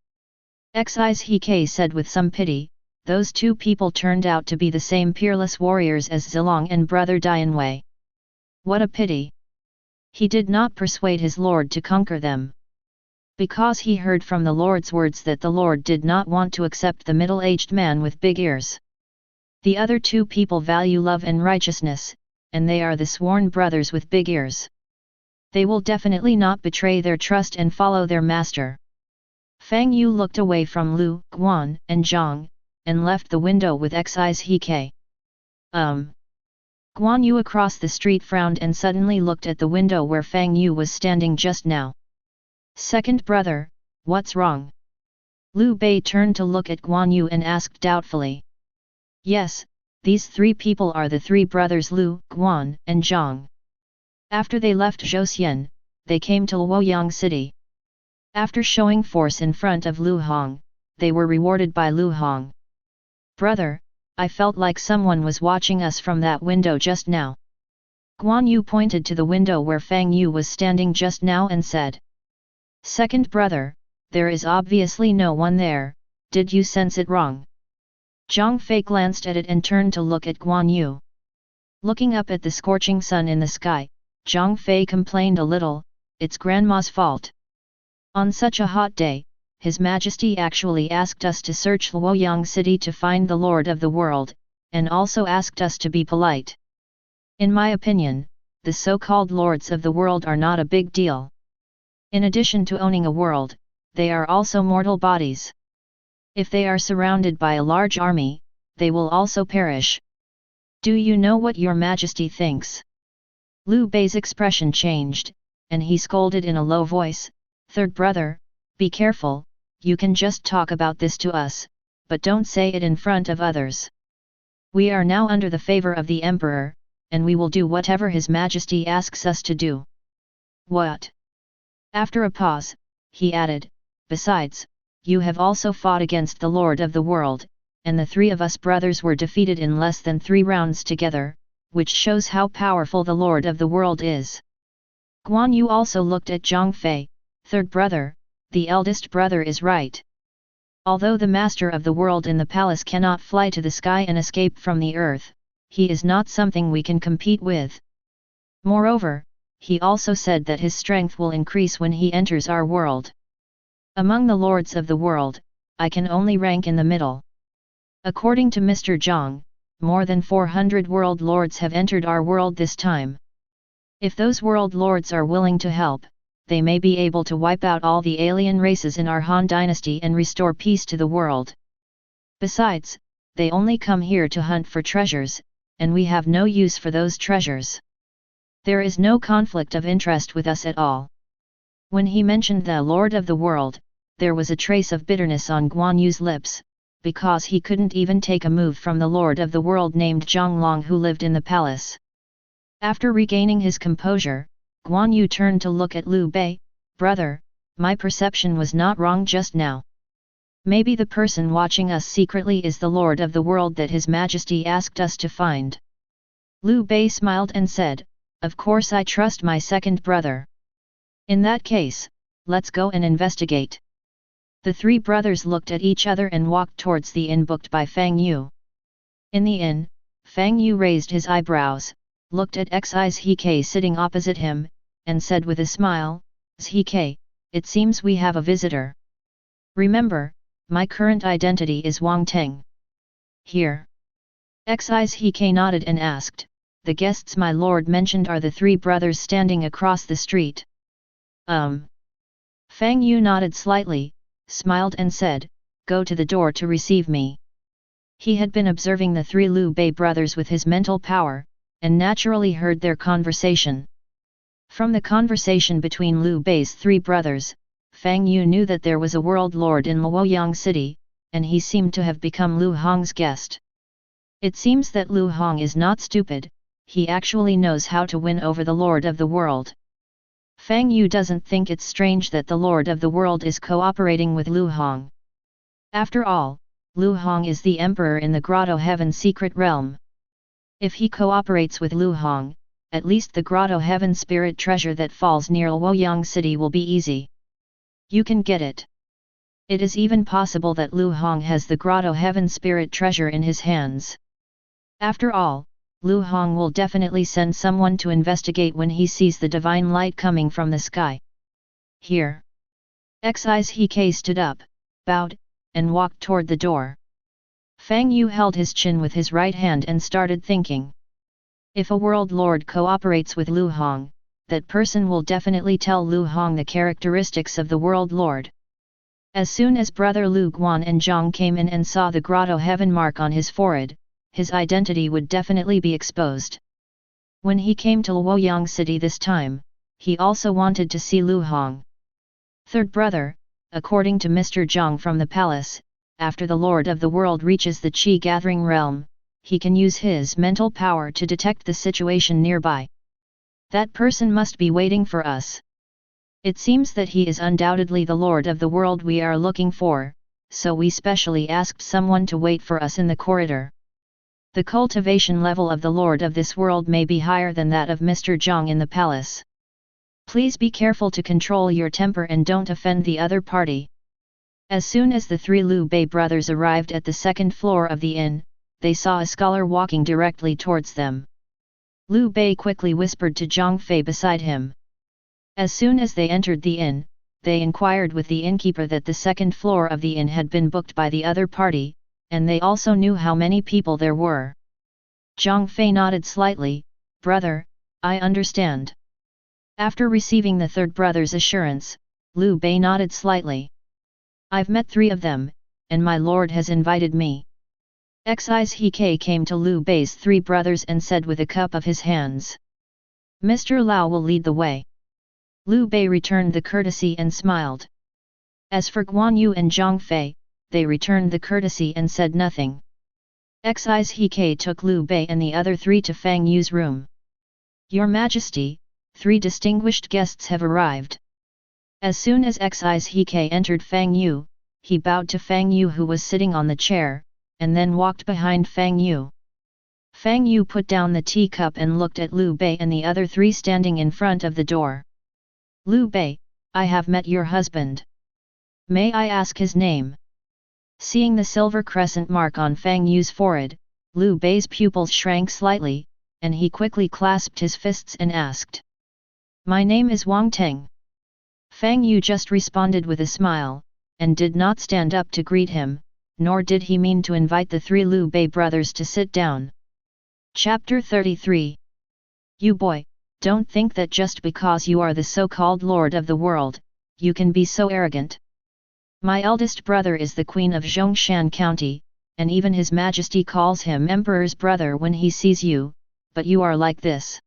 Xizhk said with some pity, those two people turned out to be the same peerless warriors as Zilong and brother Dian Wei. What a pity! He did not persuade his lord to conquer them. Because he heard from the lord's words that the lord did not want to accept the middle-aged man with big ears. The other two people value love and righteousness, and they are the sworn brothers with big ears. They will definitely not betray their trust and follow their master. Fang Yu looked away from Lu, Guan, and Zhang, and left the window with Xizhk. Guan Yu across the street frowned and suddenly looked at the window where Fang Yu was standing just now. Second brother, what's wrong? Liu Bei turned to look at Guan Yu and asked doubtfully. Yes, these three people are the three brothers Lu, Guan, and Zhang. After they left Zhouxian, they came to Luoyang City. After showing force in front of Lu Hong, they were rewarded by Lu Hong. Brother, I felt like someone was watching us from that window just now. Guan Yu pointed to the window where Fang Yu was standing just now and said. Second brother, there is obviously no one there, did you sense it wrong? Zhang Fei glanced at it and turned to look at Guan Yu. Looking up at the scorching sun in the sky, Zhang Fei complained a little, it's grandma's fault. On such a hot day, His Majesty actually asked us to search Luoyang City to find the Lord of the World, and also asked us to be polite. In my opinion, the so-called Lords of the World are not a big deal. In addition to owning a world, they are also mortal bodies. If they are surrounded by a large army, they will also perish. Do you know what your Majesty thinks? Liu Bei's expression changed, and he scolded in a low voice, Third brother, be careful, you can just talk about this to us, but don't say it in front of others. We are now under the favor of the Emperor, and we will do whatever His Majesty asks us to do. What? After a pause, he added, besides, you have also fought against the Lord of the World, and the three of us brothers were defeated in less than 3 rounds together, which shows how powerful the Lord of the World is. Guan Yu also looked at Zhang Fei, third brother, the eldest brother is right. Although the Master of the World in the palace cannot fly to the sky and escape from the earth, he is not something we can compete with. Moreover, he also said that his strength will increase when he enters our world. Among the lords of the world, I can only rank in the middle. According to Mr. Zhang, more than 400 world lords have entered our world this time. If those world lords are willing to help, they may be able to wipe out all the alien races in our Han dynasty and restore peace to the world. Besides, they only come here to hunt for treasures, and we have no use for those treasures. There is no conflict of interest with us at all. When he mentioned the Lord of the World, there was a trace of bitterness on Guan Yu's lips, because he couldn't even take a move from the Lord of the World named Zhang Long who lived in the palace. After regaining his composure, Guan Yu turned to look at Liu Bei, brother, my perception was not wrong just now. Maybe the person watching us secretly is the Lord of the World that His Majesty asked us to find. Liu Bei smiled and said, "Of course I trust my second brother. In that case, let's go and investigate." The three brothers looked at each other and walked towards the inn booked by Fang Yu. In the inn, Fang Yu raised his eyebrows, looked at Xizhk sitting opposite him, and said with a smile, "Zhk, it seems we have a visitor. Remember, my current identity is Wang Teng." "Here." Xizhk nodded and asked, "The guests my lord mentioned are the three brothers standing across the street?" Fang Yu nodded slightly, smiled and said, "Go to the door to receive me." He had been observing the three Liu Bei brothers with his mental power, and naturally heard their conversation. From the conversation between Liu Bei's three brothers, Fang Yu knew that there was a world lord in Luoyang city, and he seemed to have become Lu Hong's guest. It seems that Lu Hong is not stupid, he actually knows how to win over the lord of the world. Fang Yu doesn't think it's strange that the lord of the world is cooperating with Lu Hong. After all, Lu Hong is the emperor in the Grotto-Heaven Secret Realm. If he cooperates with Lu Hong, at least the Grotto-Heaven Spirit Treasure that falls near Luoyang city will be easy. You can get it. It is even possible that Lu Hong has the Grotto-Heaven Spirit Treasure in his hands. After all, Lu Hong will definitely send someone to investigate when he sees the divine light coming from the sky. Here. Xizhk stood up, bowed, and walked toward the door. Fang Yu held his chin with his right hand and started thinking. If a world lord cooperates with Lu Hong, that person will definitely tell Lu Hong the characteristics of the world lord. As soon as brother Lu Guan and Zhang came in and saw the Grotto-Heaven mark on his forehead, his identity would definitely be exposed. When he came to Luoyang city this time, he also wanted to see Lu Hong. Third brother, according to Mr. Zhang from the palace, after the Lord of the World reaches the Qi gathering realm, he can use his mental power to detect the situation nearby. That person must be waiting for us. It seems that he is undoubtedly the Lord of the World we are looking for, so we specially asked someone to wait for us in the corridor. The cultivation level of the Lord of this world may be higher than that of Mr. Zhang in the palace. Please be careful to control your temper and don't offend the other party. As soon as the three Liu Bei brothers arrived at the second floor of the inn, they saw a scholar walking directly towards them. Liu Bei quickly whispered to Zhang Fei beside him. As soon as they entered the inn, they inquired with the innkeeper that the second floor of the inn had been booked by the other party, and they also knew how many people there were. Zhang Fei nodded slightly, "Brother, I understand." After receiving the third brother's assurance, Liu Bei nodded slightly. "I've met three of them, and my lord has invited me." Xizhk came to Liu Bei's three brothers and said with a cup of his hands, "Mr. Lao will lead the way." Liu Bei returned the courtesy and smiled. As for Guan Yu and Zhang Fei, they returned the courtesy and said nothing. Xizhk took Liu Bei and the other three to Fang Yu's room. "Your Majesty, 3 distinguished guests have arrived." As soon as Xizhk entered Fang Yu, he bowed to Fang Yu who was sitting on the chair, and then walked behind Fang Yu. Fang Yu put down the teacup and looked at Liu Bei and the other three standing in front of the door. "Liu Bei, I have met your husband. May I ask his name?" Seeing the silver crescent mark on Fang Yu's forehead, Liu Bei's pupils shrank slightly, and he quickly clasped his fists and asked, "My name is Wang Teng." Fang Yu just responded with a smile, and did not stand up to greet him, nor did he mean to invite the three Liu Bei brothers to sit down. Chapter 33. You boy, don't think that just because you are the so-called Lord of the World, you can be so arrogant. My eldest brother is the Queen of Zhongshan County, and even His Majesty calls him Emperor's brother when he sees you, but you are like this.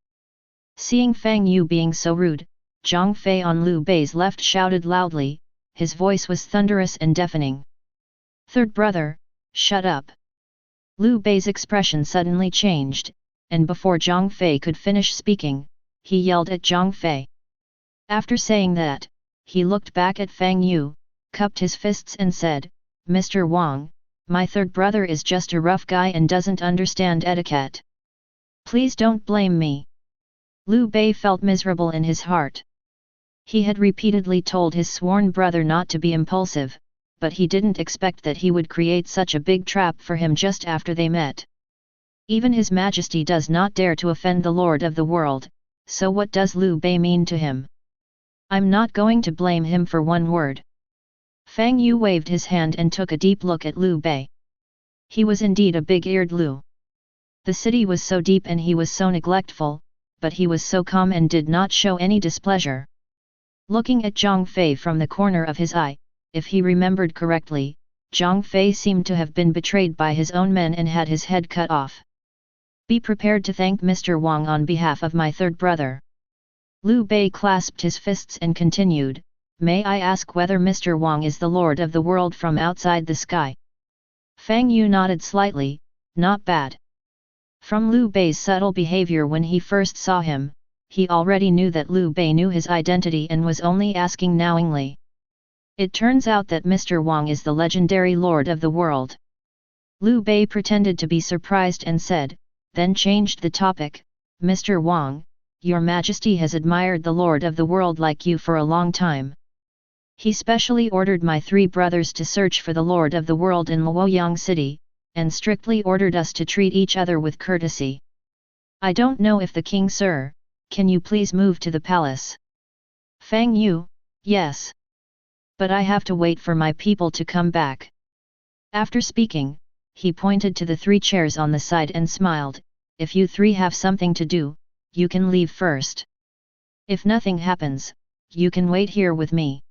Seeing Fang Yu being so rude, Zhang Fei on Liu Bei's left shouted loudly, his voice was thunderous and deafening. "Third brother, shut up." Liu Bei's expression suddenly changed, and before Zhang Fei could finish speaking, he yelled at Zhang Fei. After saying that, he looked back at Fang Yu, cupped his fists and said, "Mr. Wang, my third brother is just a rough guy and doesn't understand etiquette. Please don't blame me. Liu Bei felt miserable in his heart. He had repeatedly told his sworn brother not to be impulsive, but he didn't expect that he would create such a big trap for him just after they met. Even His Majesty does not dare to offend the Lord of the world, so what does Liu Bei mean to him? I'm not going to blame him for one word. Fang Yu waved his hand and took a deep look at Liu Bei. He was indeed a big-eared Liu. The city was so deep and he was so neglectful, but he was so calm and did not show any displeasure. Looking at Zhang Fei from the corner of his eye, if he remembered correctly, Zhang Fei seemed to have been betrayed by his own men and had his head cut off. Be prepared to thank Mr. Wang on behalf of my third brother. Liu Bei clasped his fists and continued, may I ask whether Mr. Wang is the Lord of the world from outside the sky? Fang Yu nodded slightly, not bad. From Liu Bei's subtle behavior when he first saw him, he already knew that Liu Bei knew his identity and was only asking knowingly. It turns out that Mr. Wang is the legendary Lord of the world. Liu Bei pretended to be surprised and said, then changed the topic, Mr. Wang, Your Majesty has admired the Lord of the world like you for a long time. He specially ordered my three brothers to search for the Lord of the world in Luoyang City, and strictly ordered us to treat each other with courtesy. I don't know if the king sir, can you please move to the palace? Fang Yu, yes. But I have to wait for my people to come back. After speaking, he pointed to the three chairs on the side and smiled, if you three have something to do, you can leave first. If nothing happens, you can wait here with me.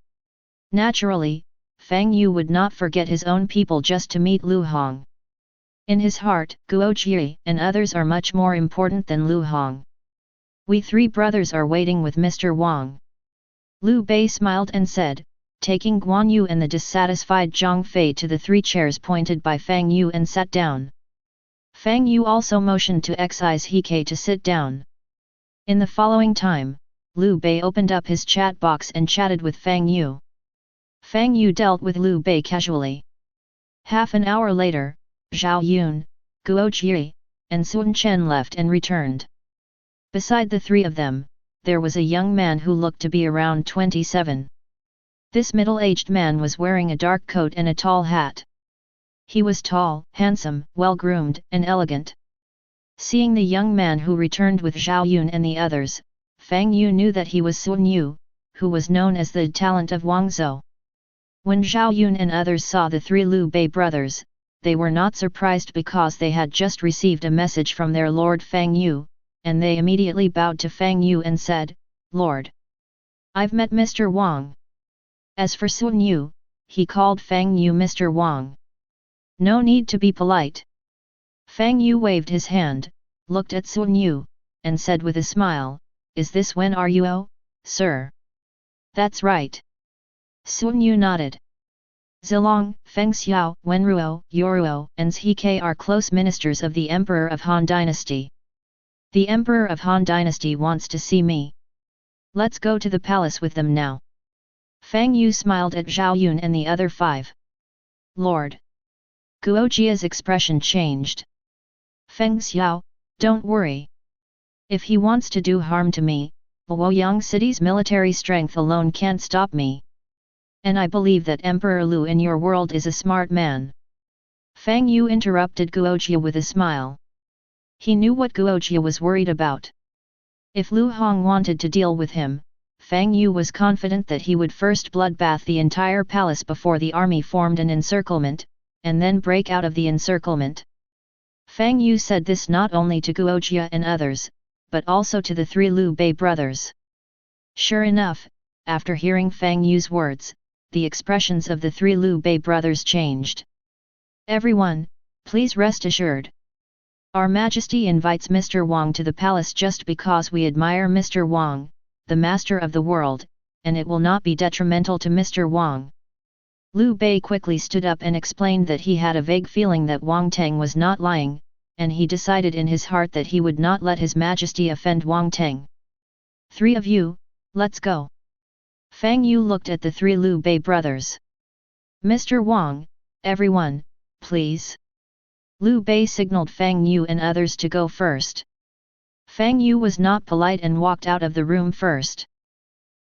Naturally, Fang Yu would not forget his own people just to meet Lu Hong. In his heart, Guo Jie and others are much more important than Lu Hong. We three brothers are waiting with Mr. Wang. Liu Bei smiled and said, taking Guan Yu and the dissatisfied Zhang Fei to the three chairs pointed by Fang Yu and sat down. Fang Yu also motioned to excise He to sit down. In the following time, Liu Bei opened up his chat box and chatted with Fang Yu. Fang Yu dealt with Liu Bei casually. Half an hour later, Zhao Yun, Guo Jie, and Sun Chen left and returned. Beside the three of them, there was a young man who looked to be around 27. This middle-aged man was wearing a dark coat and a tall hat. He was tall, handsome, well-groomed, and elegant. Seeing the young man who returned with Zhao Yun and the others, Fang Yu knew that he was Sun Yu, who was known as the talent of Wangzhou. When Zhao Yun and others saw the three Liu Bei brothers, they were not surprised because they had just received a message from their lord Fang Yu, and they immediately bowed to Fang Yu and said, Lord, I've met Mr. Wang. As for Sun Yu, he called Fang Yu Mr. Wang. No need to be polite. Fang Yu waved his hand, looked at Sun Yu, and said with a smile, is this Wen Ruo, sir? That's right. Sun Yu nodded. Zilong, Feng Xiao, Wenruo, Yoruo, and Zhike are close ministers of the Emperor of Han Dynasty. The Emperor of Han Dynasty wants to see me. Let's go to the palace with them now. Fang Yu smiled at Zhao Yun and the other five. Lord. Guo Jia's expression changed. Feng Xiao, don't worry. If he wants to do harm to me, Luoyang City's military strength alone can't stop me. And I believe that Emperor Lu in your world is a smart man. Fang Yu interrupted Guo Jia with a smile. He knew what Guo Jia was worried about. If Lu Hong wanted to deal with him, Fang Yu was confident that he would first bloodbath the entire palace before the army formed an encirclement, and then break out of the encirclement. Fang Yu said this not only to Guo Jia and others, but also to the three Liu Bei brothers. Sure enough, after hearing Fang Yu's words, the expressions of the three Liu Bei brothers changed. Everyone, please rest assured. Our Majesty invites Mr. Wang to the palace just because we admire Mr. Wang, the master of the world, and it will not be detrimental to Mr. Wang. Liu Bei quickly stood up and explained that he had a vague feeling that Wang Teng was not lying, and he decided in his heart that he would not let His Majesty offend Wang Teng. Three of you, let's go. Fang Yu looked at the three Liu Bei brothers. Mr. Wang, everyone, please. Liu Bei signaled Fang Yu and others to go first. Fang Yu was not polite and walked out of the room first.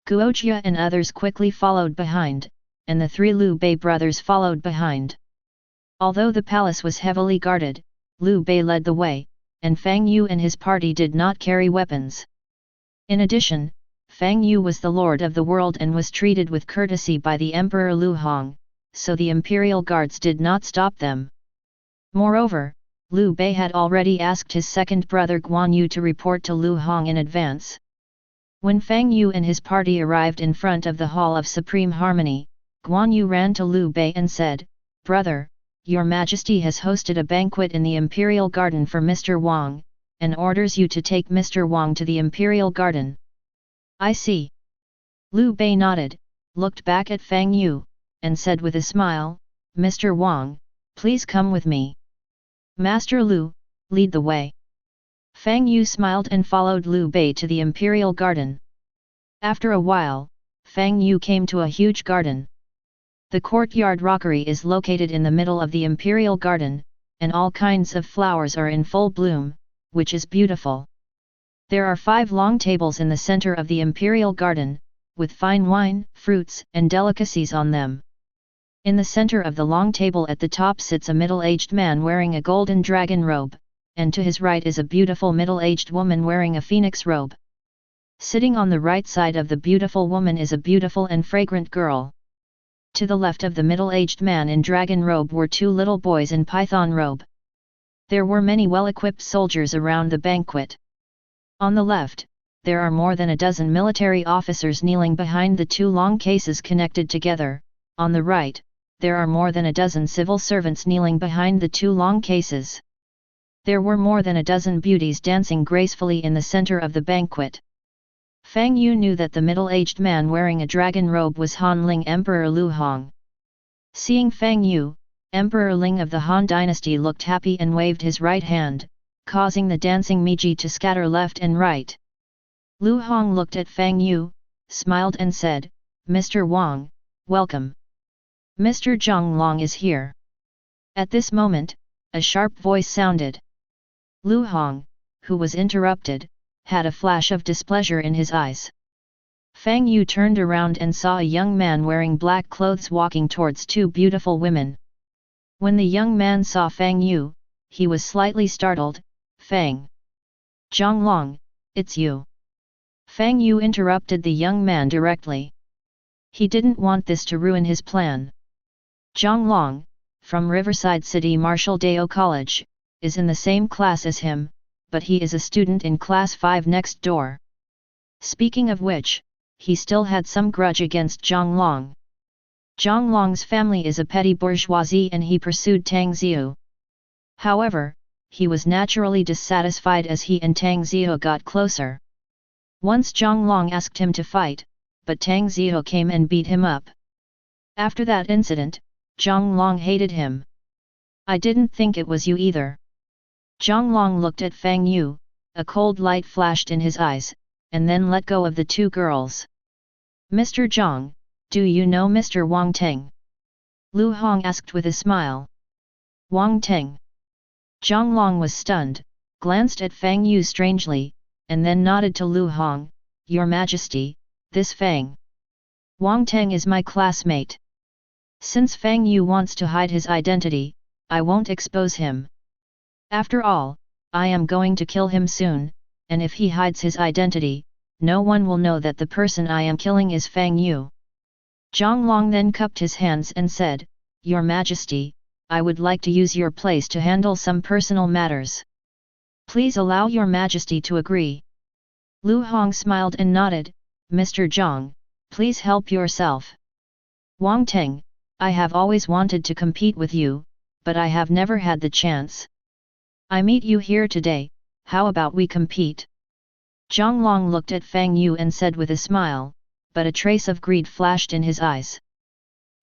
Guojia and others quickly followed behind, and the three Liu Bei brothers followed behind. Although the palace was heavily guarded, Liu Bei led the way, and Fang Yu and his party did not carry weapons. In addition, Fang Yu was the lord of the world and was treated with courtesy by the Emperor Lu Hong, so the imperial guards did not stop them. Moreover, Liu Bei had already asked his second brother Guan Yu to report to Lu Hong in advance. When Fang Yu and his party arrived in front of the Hall of Supreme Harmony, Guan Yu ran to Liu Bei and said, "Brother, Your Majesty has hosted a banquet in the Imperial Garden for Mr. Wang, and orders you to take Mr. Wang to the Imperial Garden." "I see." Liu Bei nodded, looked back at Fang Yu, and said with a smile, "Mr. Wang, please come with me." "Master Liu, lead the way." Fang Yu smiled and followed Liu Bei to the Imperial Garden. After a while, Fang Yu came to a huge garden. The courtyard rockery is located in the middle of the Imperial Garden, and all kinds of flowers are in full bloom, which is beautiful. There are 5 long tables in the center of the Imperial Garden, with fine wine, fruits, and delicacies on them. In the center of the long table at the top sits a middle-aged man wearing a golden dragon robe, and to his right is a beautiful middle-aged woman wearing a phoenix robe. Sitting on the right side of the beautiful woman is a beautiful and fragrant girl. To the left of the middle-aged man in dragon robe were 2 little boys in python robe. There were many well-equipped soldiers around the banquet. On the left, there are more than a dozen military officers kneeling behind the 2 long cases connected together. On the right, there are more than a dozen civil servants kneeling behind the 2 long cases. There were more than a dozen beauties dancing gracefully in the center of the banquet. Fang Yu knew that the middle-aged man wearing a dragon robe was Han Ling, Emperor Lu Hong. Seeing Fang Yu, Emperor Ling of the Han dynasty looked happy and waved his right hand, causing the dancing Miji to scatter left and right. Lu Hong looked at Fang Yu, smiled and said, "Mr. Wang, welcome. Mr. Zhang Long is here." At this moment, a sharp voice sounded. Lu Hong, who was interrupted, had a flash of displeasure in his eyes. Fang Yu turned around and saw a young man wearing black clothes walking towards 2 beautiful women. When the young man saw Fang Yu, he was slightly startled. "Fang Zhang Long, it's you." Fang Yu interrupted the young man directly. He didn't want this to ruin his plan. Zhang Long, from Riverside City Martial Dao College, is in the same class as him, but he is a student in class 5 next door. Speaking of which, he still had some grudge against Zhang Long. Zhang Long's family is a petty bourgeoisie and he pursued Tang Xiu. However, he was naturally dissatisfied as he and Tang Xiu got closer. Once Zhang Long asked him to fight, but Tang Xiu came and beat him up. After that incident, Zhang Long hated him. "I didn't think it was you either." Zhang Long looked at Fang Yu, a cold light flashed in his eyes, and then let go of the 2 girls. "Mr. Zhang, do you know Mr. Wang Teng?" Lu Hong asked with a smile. "Wang Teng?" Zhang Long was stunned, glanced at Fang Yu strangely, and then nodded to Lu Hong, "Your Majesty, this Fang Wang Teng is my classmate. Since Fang Yu wants to hide his identity, I won't expose him. After all, I am going to kill him soon, and if he hides his identity, no one will know that the person I am killing is Fang Yu." Zhang Long then cupped his hands and said, "Your Majesty, I would like to use your place to handle some personal matters. Please allow your Majesty to agree." Lu Hong smiled and nodded, "Mr. Zhang, please help yourself. Wang Teng, I have always wanted to compete with you, but I have never had the chance. I meet you here today, how about we compete?" Zhang Long looked at Fang Yu and said with a smile, but a trace of greed flashed in his eyes.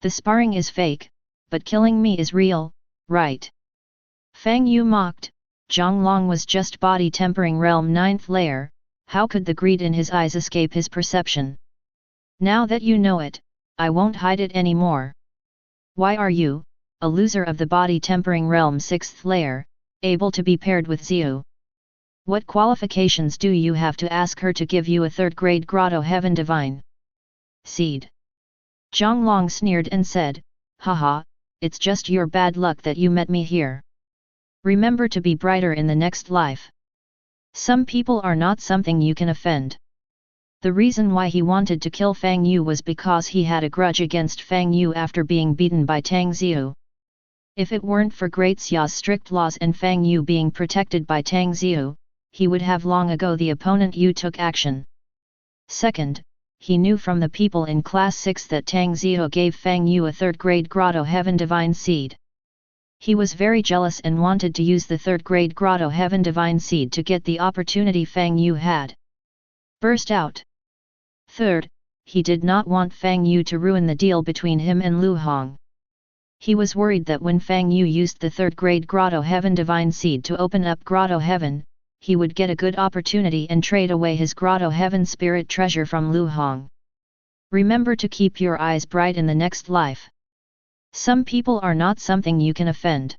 "The sparring is fake, but killing me is real, right?" Fang Yu mocked. Zhang Long was just body tempering realm 9th layer, how could the greed in his eyes escape his perception? "Now that you know it, I won't hide it anymore. Why are you, a loser of the body tempering realm 6th layer, able to be paired with Xiu? What qualifications do you have to ask her to give you a third-grade Grotto-Heaven Divine Seed? Zhonglong sneered and said, haha, it's just your bad luck that you met me here. Remember to be brighter in the next life. Some people are not something you can offend. The reason why he wanted to kill Fang Yu was because he had a grudge against Fang Yu after being beaten by Tang Xiu. If it weren't for Great Xia's strict laws and Fang Yu being protected by Tang Xiu, he would have long ago the opponent Yu took action. Second, he knew from the people in Class 6 that Tang Xiu gave Fang Yu a third-grade Grotto-Heaven Divine Seed. He was very jealous and wanted to use the third-grade Grotto-Heaven Divine Seed to get the opportunity Fang Yu had burst out. Third, he did not want Fang Yu to ruin the deal between him and Lu Hong. He was worried that when Fang Yu used the third-grade Grotto-Heaven Divine Seed to open up Grotto-Heaven, he would get a good opportunity and trade away his Grotto-Heaven Spirit Treasure from Lu Hong. Remember to keep your eyes bright in the next life. Some people are not something you can offend.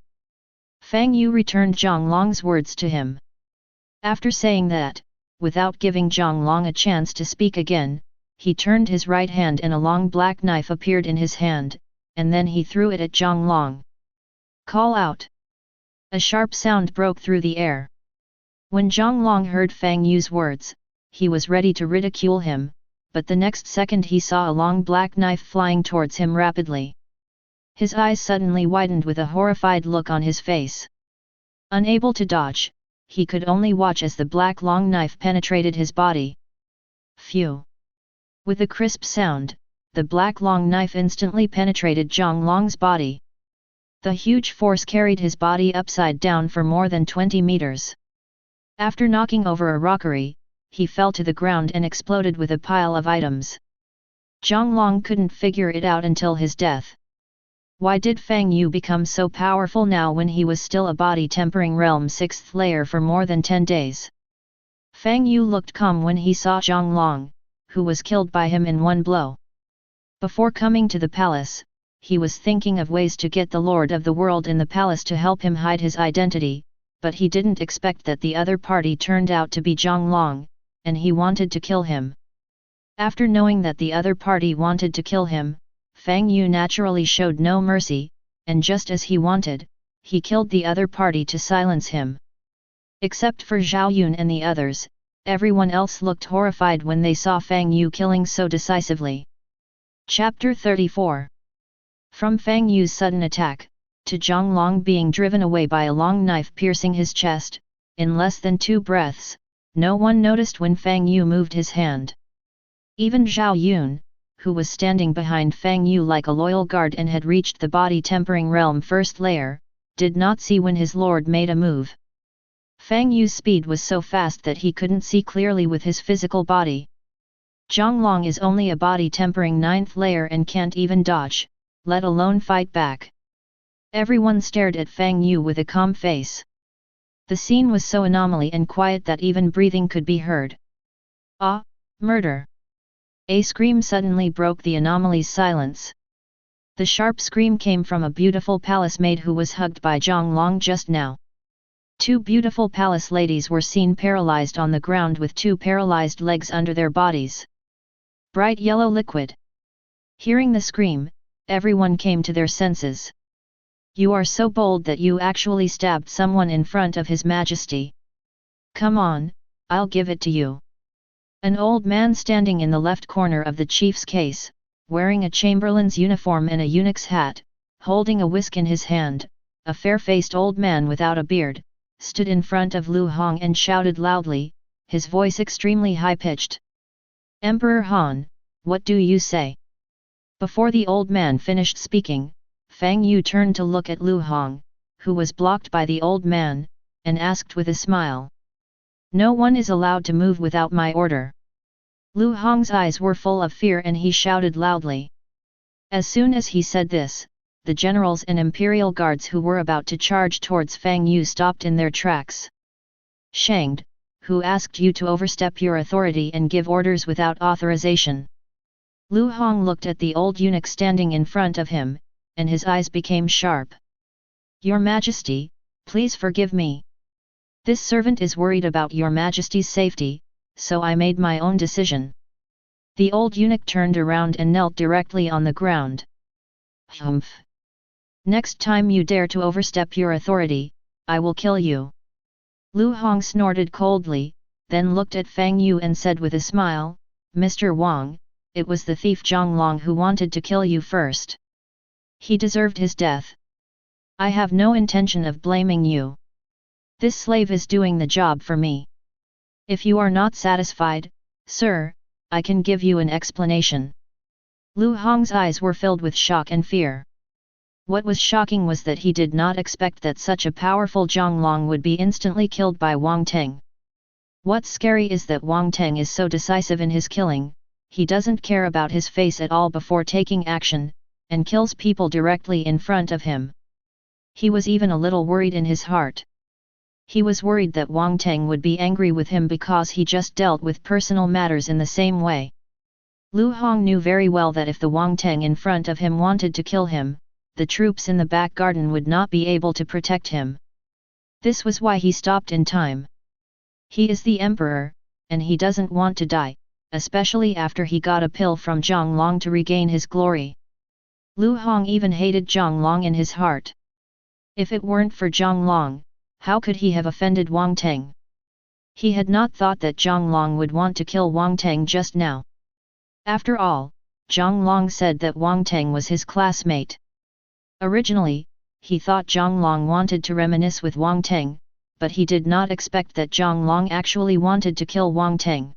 Fang Yu returned Zhonglong's words to him. After saying that, without giving Zhonglong a chance to speak again, he turned his right hand and a long black knife appeared in his hand, and then he threw it at Zhonglong. Call out! A sharp sound broke through the air. When Zhonglong heard Fang Yu's words, he was ready to ridicule him, but the next second he saw a long black knife flying towards him rapidly. His eyes suddenly widened with a horrified look on his face. Unable to dodge, he could only watch as the black long knife penetrated his body. Phew! With a crisp sound, the black long knife instantly penetrated Zhonglong's body. The huge force carried his body upside down for more than 20 meters. After knocking over a rockery, he fell to the ground and exploded with a pile of items. Zhonglong couldn't figure it out until his death. Why did Fang Yu become so powerful now when he was still a body-tempering realm 6th layer for more than 10 days? Fang Yu looked calm when he saw Zhonglong, who was killed by him in one blow. Before coming to the palace, he was thinking of ways to get the Lord of the World in the palace to help him hide his identity, but he didn't expect that the other party turned out to be Zhonglong, and he wanted to kill him. After knowing that the other party wanted to kill him, Fang Yu naturally showed no mercy, and just as he wanted, he killed the other party to silence him. Except for Zhao Yun and the others, everyone else looked horrified when they saw Fang Yu killing so decisively. Chapter 34. From Fang Yu's sudden attack, to Zhonglong being driven away by a long knife piercing his chest, in less than 2 breaths, no one noticed when Fang Yu moved his hand. Even Zhao Yun, who was standing behind Fang Yu like a loyal guard and had reached the body-tempering realm 1st layer, did not see when his lord made a move. Fang Yu's speed was so fast that he couldn't see clearly with his physical body. Zhonglong is only a body-tempering 9th layer and can't even dodge, let alone fight back. Everyone stared at Fang Yu with a calm face. The scene was so anomaly and quiet that even breathing could be heard. Ah, murder! A scream suddenly broke the anomaly's silence. The sharp scream came from a beautiful palace maid who was hugged by Zhonglong just now. 2 beautiful palace ladies were seen paralyzed on the ground with 2 paralyzed legs under their bodies. Bright yellow liquid. Hearing the scream, everyone came to their senses. You are so bold that you actually stabbed someone in front of His Majesty. Come on, I'll give it to you. An old man standing in the left corner of the chief's case, wearing a chamberlain's uniform and a eunuch's hat, holding a whisk in his hand, a fair-faced old man without a beard, stood in front of Lu Hong and shouted loudly, his voice extremely high-pitched. Emperor Han, what do you say? Before the old man finished speaking, Fang Yu turned to look at Lu Hong, who was blocked by the old man, and asked with a smile. No one is allowed to move without my order. Lu Hong's eyes were full of fear and he shouted loudly. As soon as he said this, the generals and imperial guards who were about to charge towards Fang Yu stopped in their tracks. Shangde, who asked you to overstep your authority and give orders without authorization? Lu Hong looked at the old eunuch standing in front of him, and his eyes became sharp. Your Majesty, please forgive me. This servant is worried about your majesty's safety, so I made my own decision. The old eunuch turned around and knelt directly on the ground. Humph! Next time you dare to overstep your authority, I will kill you. Lu Hong snorted coldly, then looked at Fang Yu and said with a smile, Mr. Wang, it was the thief Zhang Long who wanted to kill you first. He deserved his death. I have no intention of blaming you. This slave is doing the job for me. If you are not satisfied, sir, I can give you an explanation. Lu Hong's eyes were filled with shock and fear. What was shocking was that he did not expect that such a powerful Zhang Long would be instantly killed by Wang Teng. What's scary is that Wang Teng is so decisive in his killing, he doesn't care about his face at all before taking action, and kills people directly in front of him. He was even a little worried in his heart. He was worried that Wang Teng would be angry with him because he just dealt with personal matters in the same way. Lu Hong knew very well that if the Wang Teng in front of him wanted to kill him, the troops in the back garden would not be able to protect him. This was why he stopped in time. He is the emperor, and he doesn't want to die, especially after he got a pill from Zhang Long to regain his glory. Lu Hong even hated Zhang Long in his heart. If it weren't for Zhang Long, how could he have offended Wang Teng? He had not thought that Zhang Long would want to kill Wang Teng just now. After all, Zhang Long said that Wang Teng was his classmate. Originally, he thought Zhang Long wanted to reminisce with Wang Teng, but he did not expect that Zhang Long actually wanted to kill Wang Teng.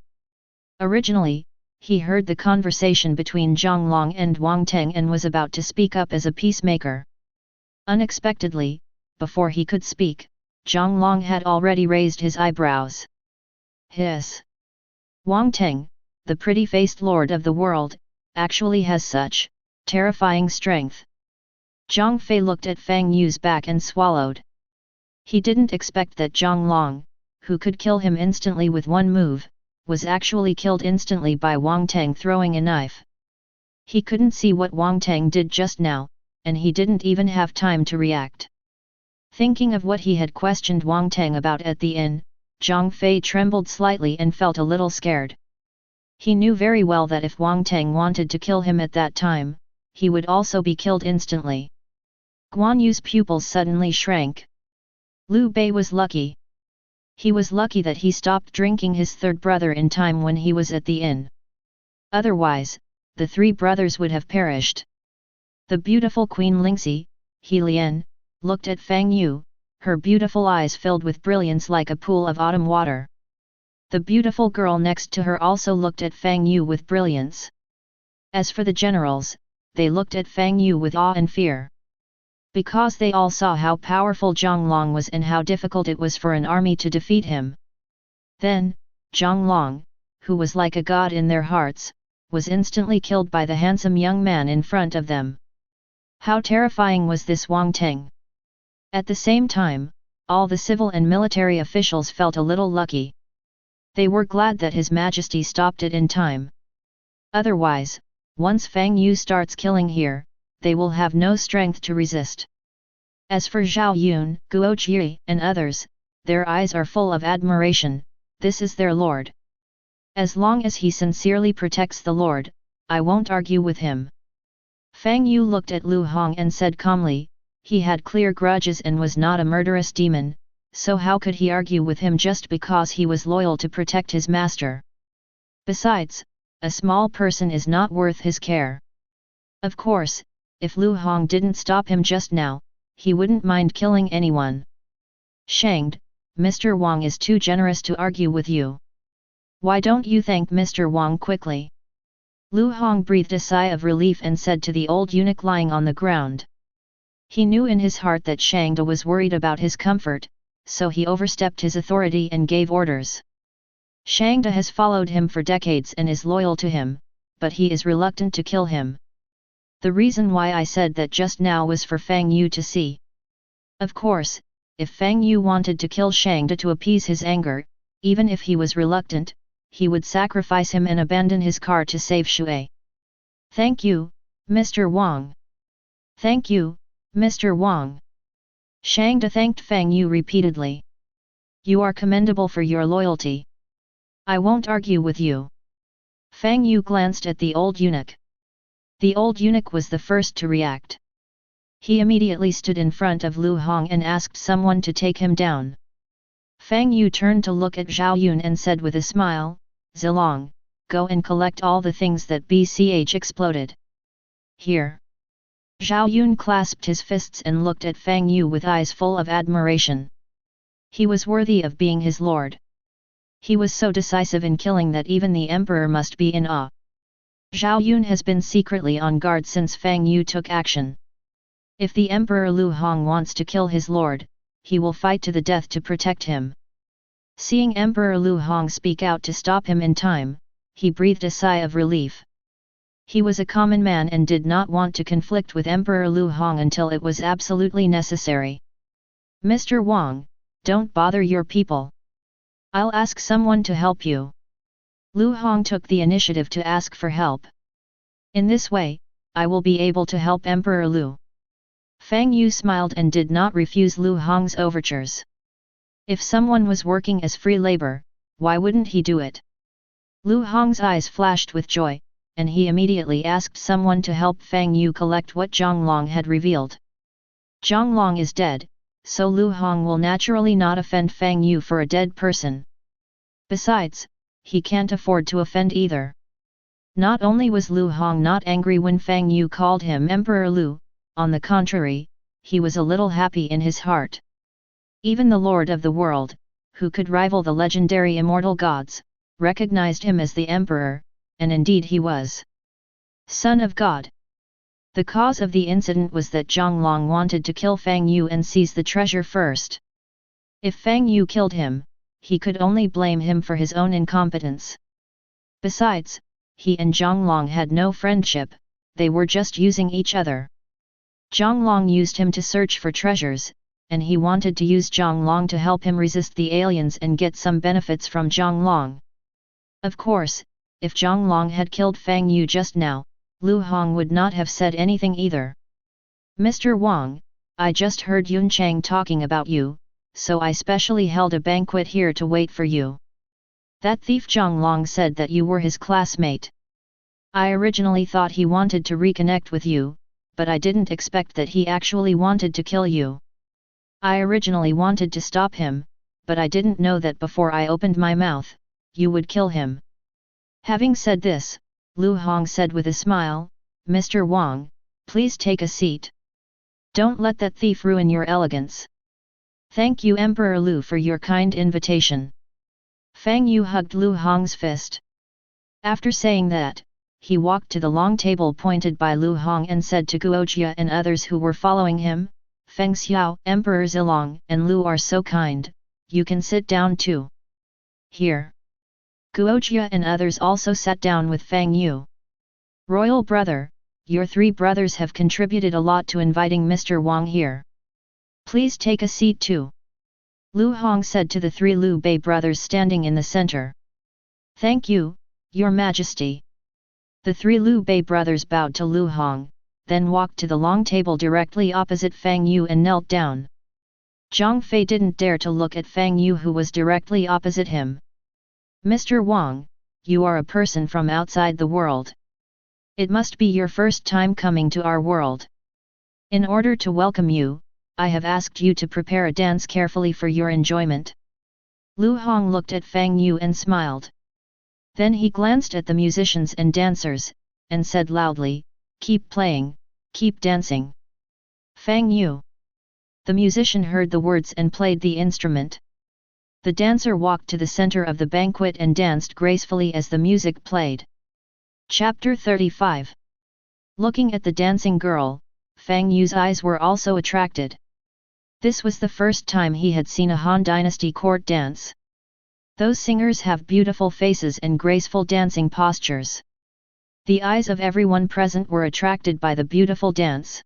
Originally, he heard the conversation between Zhang Long and Wang Teng and was about to speak up as a peacemaker. Unexpectedly, before he could speak, Zhang Long had already raised his eyebrows. Hiss! Wang Teng, the pretty-faced lord of the world, actually has such terrifying strength. Zhang Fei looked at Fang Yu's back and swallowed. He didn't expect that Zhang Long, who could kill him instantly with one move, was actually killed instantly by Wang Teng throwing a knife. He couldn't see what Wang Teng did just now, and he didn't even have time to react. Thinking of what he had questioned Wang Teng about at the inn, Zhang Fei trembled slightly and felt a little scared. He knew very well that if Wang Teng wanted to kill him at that time, he would also be killed instantly. Guan Yu's pupils suddenly shrank. Liu Bei was lucky. He was lucky that he stopped drinking his third brother in time when he was at the inn. Otherwise, the three brothers would have perished. The beautiful Queen Lingxi, He Lian, looked at Fang Yu, her beautiful eyes filled with brilliance like a pool of autumn water. The beautiful girl next to her also looked at Fang Yu with brilliance. As for the generals, they looked at Fang Yu with awe and fear. Because they all saw how powerful Zhang Long was and how difficult it was for an army to defeat him. Then, Zhang Long, who was like a god in their hearts, was instantly killed by the handsome young man in front of them. How terrifying was this Wang Teng? At the same time, all the civil and military officials felt a little lucky. They were glad that His Majesty stopped it in time. Otherwise, once Fang Yu starts killing here, they will have no strength to resist. As for Zhao Yun, Guo Jie, and others, their eyes are full of admiration, this is their lord. As long as he sincerely protects the lord, I won't argue with him. Fang Yu looked at Lu Hong and said calmly, he had clear grudges and was not a murderous demon, so how could he argue with him just because he was loyal to protect his master? Besides, a small person is not worth his care. Of course, if Lu Hong didn't stop him just now, he wouldn't mind killing anyone. Shangde, Mr. Wang is too generous to argue with you. Why don't you thank Mr. Wang quickly? Lu Hong breathed a sigh of relief and said to the old eunuch lying on the ground. He knew in his heart that Shangde was worried about his comfort, so he overstepped his authority and gave orders. Shangde has followed him for decades and is loyal to him, but he is reluctant to kill him. The reason why I said that just now was for Fang Yu to see. Of course, if Fang Yu wanted to kill Shangde to appease his anger, even if he was reluctant, he would sacrifice him and abandon his car to save Shui. Thank you, Mr. Wang. Thank you, Mr. Wang. Shangde thanked Fang Yu repeatedly. You are commendable for your loyalty. I won't argue with you. Fang Yu glanced at the old eunuch. The old eunuch was the first to react. He immediately stood in front of Lu Hong and asked someone to take him down. Fang Yu turned to look at Zhao Yun and said with a smile, "Zilong, go and collect all the things that BCH exploded." Here. Zhao Yun clasped his fists and looked at Fang Yu with eyes full of admiration. He was worthy of being his lord. He was so decisive in killing that even the emperor must be in awe. Zhao Yun has been secretly on guard since Fang Yu took action. If the Emperor Lu Hong wants to kill his lord, he will fight to the death to protect him. Seeing Emperor Lu Hong speak out to stop him in time, he breathed a sigh of relief. He was a common man and did not want to conflict with Emperor Lu Hong until it was absolutely necessary. "Mr. Wang, don't bother your people. I'll ask someone to help you." Lu Hong took the initiative to ask for help. "In this way, I will be able to help Emperor Lu." Fang Yu smiled and did not refuse Lu Hong's overtures. If someone was working as free labor, why wouldn't he do it? Lu Hong's eyes flashed with joy, and he immediately asked someone to help Fang Yu collect what Zhonglong had revealed. Zhonglong is dead, so Lu Hong will naturally not offend Fang Yu for a dead person. Besides, he can't afford to offend either. Not only was Lu Hong not angry when Fang Yu called him Emperor Lu, on the contrary, he was a little happy in his heart. Even the Lord of the World, who could rival the legendary immortal gods, recognized him as the Emperor, and indeed he was. Son of God. The cause of the incident was that Zhonglong wanted to kill Fang Yu and seize the treasure first. If Fang Yu killed him, he could only blame him for his own incompetence. Besides, he and Zhonglong had no friendship, they were just using each other. Zhonglong used him to search for treasures, and he wanted to use Zhonglong to help him resist the aliens and get some benefits from Zhonglong. Of course, if Zhonglong had killed Fang Yu just now, Lu Hong would not have said anything either. "Mr. Wang, I just heard Yun Chang talking about you, so I specially held a banquet here to wait for you. That thief Zhonglong said that you were his classmate. I originally thought he wanted to reconnect with you, but I didn't expect that he actually wanted to kill you. I originally wanted to stop him, but I didn't know that before I opened my mouth, you would kill him." Having said this, Lu Hong said with a smile, "Mr. Wang, please take a seat. Don't let that thief ruin your elegance." "Thank you Emperor Lu for your kind invitation." Fang Yu hugged Lu Hong's fist. After saying that, he walked to the long table pointed by Lu Hong and said to Guojia and others who were following him, "Feng Xiao, Emperor Zilong and Lu are so kind, you can sit down too." Here. Guojia and others also sat down with Fang Yu. "Royal brother, your three brothers have contributed a lot to inviting Mr. Wang here. Please take a seat too." Lu Hong said to the three Liu Bei brothers standing in the center. "Thank you, Your Majesty." The three Liu Bei brothers bowed to Lu Hong, then walked to the long table directly opposite Fang Yu and knelt down. Zhang Fei didn't dare to look at Fang Yu who was directly opposite him. "Mr. Wang, you are a person from outside the world. It must be your first time coming to our world. In order to welcome you, I have asked you to prepare a dance carefully for your enjoyment." Lu Hong looked at Fang Yu and smiled. Then he glanced at the musicians and dancers, and said loudly, "Keep playing, keep dancing." Fang Yu. The musician heard the words and played the instrument. The dancer walked to the center of the banquet and danced gracefully as the music played. Chapter 35. Looking at the dancing girl, Fang Yu's eyes were also attracted. This was the first time he had seen a Han Dynasty court dance. Those singers have beautiful faces and graceful dancing postures. The eyes of everyone present were attracted by the beautiful dance.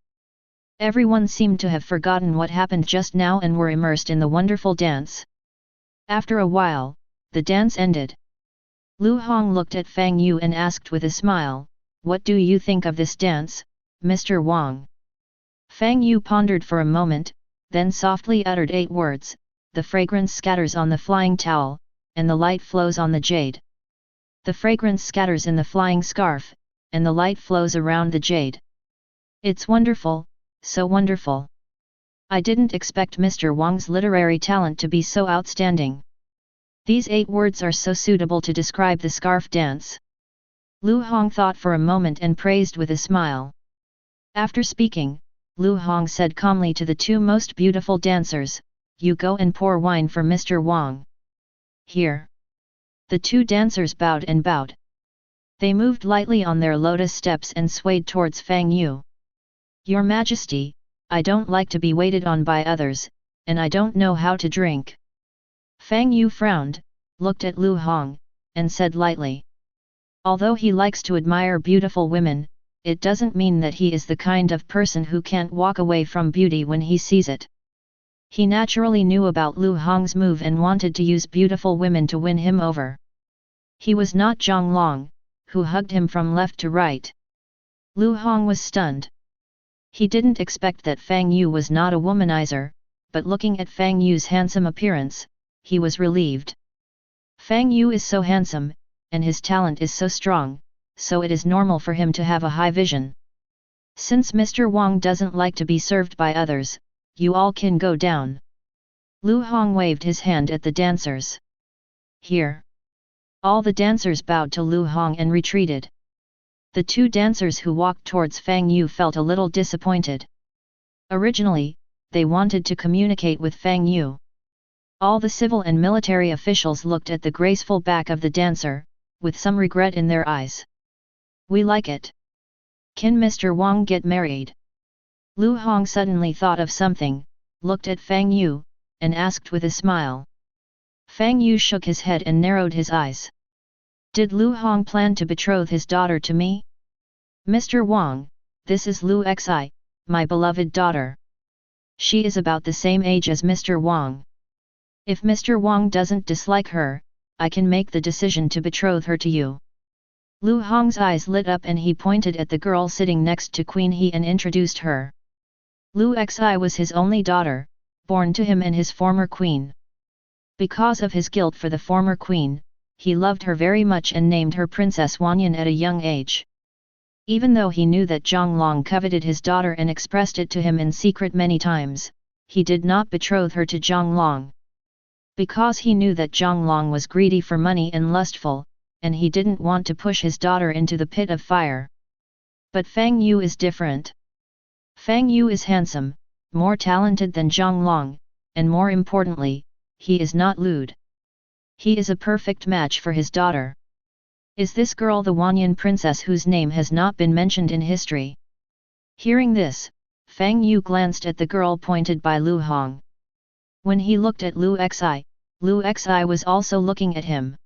Everyone seemed to have forgotten what happened just now and were immersed in the wonderful dance. After a while, the dance ended. Lu Hong looked at Fang Yu and asked with a smile, "What do you think of this dance, Mr. Wang?" Fang Yu pondered for a moment, then softly uttered 8 words, the fragrance scatters on the flying towel, and the light flows on the jade. The fragrance scatters in the flying scarf, and the light flows around the jade. It's wonderful, so wonderful. I didn't expect Mr. Wang's literary talent to be so outstanding. These 8 words are so suitable to describe the scarf dance. Lu Hong thought for a moment and praised with a smile. After speaking, Lu Hong said calmly to the 2 most beautiful dancers, "You go and pour wine for Mr. Wang." "Here." The 2 dancers bowed and bowed. They moved lightly on their lotus steps and swayed towards Fang Yu. "Your Majesty, I don't like to be waited on by others, and I don't know how to drink." Fang Yu frowned, looked at Lu Hong, and said lightly. Although he likes to admire beautiful women, it doesn't mean that he is the kind of person who can't walk away from beauty when he sees it. He naturally knew about Lu Hong's move and wanted to use beautiful women to win him over. He was not Zhang Long, who hugged him from left to right. Lu Hong was stunned. He didn't expect that Fang Yu was not a womanizer, but looking at Fang Yu's handsome appearance, he was relieved. Fang Yu is so handsome, and his talent is so strong, so it is normal for him to have a high vision. Since Mr. Wang doesn't like to be served by others, you all can go down. Lu Hong waved his hand at the dancers. "Here." All the dancers bowed to Lu Hong and retreated. The 2 dancers who walked towards Fang Yu felt a little disappointed. Originally, they wanted to communicate with Fang Yu. All the civil and military officials looked at the graceful back of the dancer, with some regret in their eyes. "We like it. Can Mr. Wang get married?" Lu Hong suddenly thought of something, looked at Fang Yu, and asked with a smile. Fang Yu shook his head and narrowed his eyes. "Did Lu Hong plan to betroth his daughter to me?" "Mr. Wang, this is Lu Xi, my beloved daughter. She is about the same age as Mr. Wang. If Mr. Wang doesn't dislike her, I can make the decision to betroth her to you." Lu Hong's eyes lit up and he pointed at the girl sitting next to Queen He and introduced her. Lu Xi was his only daughter, born to him and his former queen. Because of his guilt for the former queen, he loved her very much and named her Princess Wanyan at a young age. Even though he knew that Zhang Long coveted his daughter and expressed it to him in secret many times, he did not betroth her to Zhang Long. Because he knew that Zhang Long was greedy for money and lustful, and he didn't want to push his daughter into the pit of fire. But Fang Yu is different. Fang Yu is handsome, more talented than Zhang Long, and more importantly, he is not lewd. He is a perfect match for his daughter. Is this girl the Wanyan princess whose name has not been mentioned in history? Hearing this, Fang Yu glanced at the girl pointed by Lu Hong. When he looked at Lu Xi was also looking at him.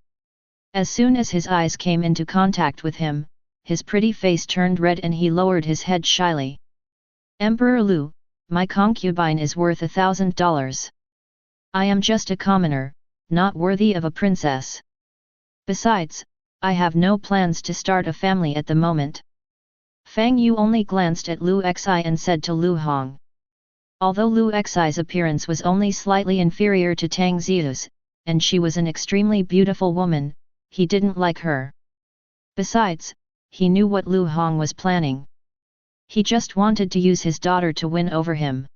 As soon as his eyes came into contact with him, his pretty face turned red and he lowered his head shyly. "Emperor Lu, my concubine is worth $1,000. I am just a commoner, not worthy of a princess. Besides, I have no plans to start a family at the moment." Fang Yu only glanced at Lu Xi and said to Lu Hong. Although Lu Xi's appearance was only slightly inferior to Tang Xiu's, and she was an extremely beautiful woman, he didn't like her. Besides, he knew what Lu Hong was planning. He just wanted to use his daughter to win over him.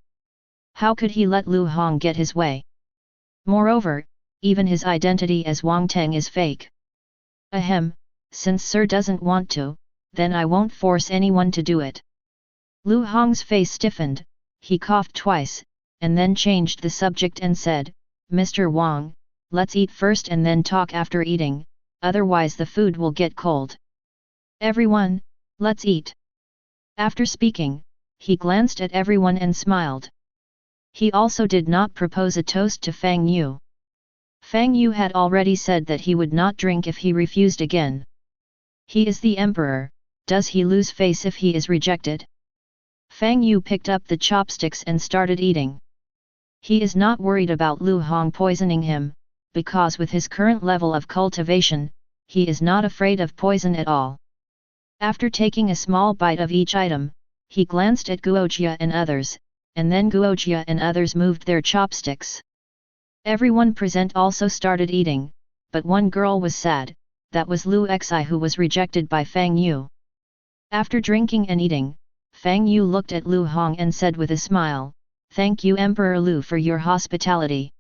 How could he let Lu Hong get his way? Moreover, even his identity as Wang Teng is fake. Ahem, since Sir doesn't want to, then I won't force anyone to do it. Lu Hong's face stiffened, he coughed twice, and then changed the subject and said, "Mr. Wang, let's eat first and then talk after eating, otherwise the food will get cold. Everyone, let's eat." After speaking, he glanced at everyone and smiled. He also did not propose a toast to Fang Yu. Fang Yu had already said that he would not drink if he refused again. He is the emperor, does he lose face if he is rejected? Fang Yu picked up the chopsticks and started eating. He is not worried about Lu Hong poisoning him, because with his current level of cultivation, he is not afraid of poison at all. After taking a small bite of each item, he glanced at Guojia and others, and then Guojia and others moved their chopsticks. Everyone present also started eating, but one girl was sad, that was Lu Xi who was rejected by Fang Yu. After drinking and eating, Fang Yu looked at Lu Hong and said with a smile, "Thank you Emperor Lu for your hospitality."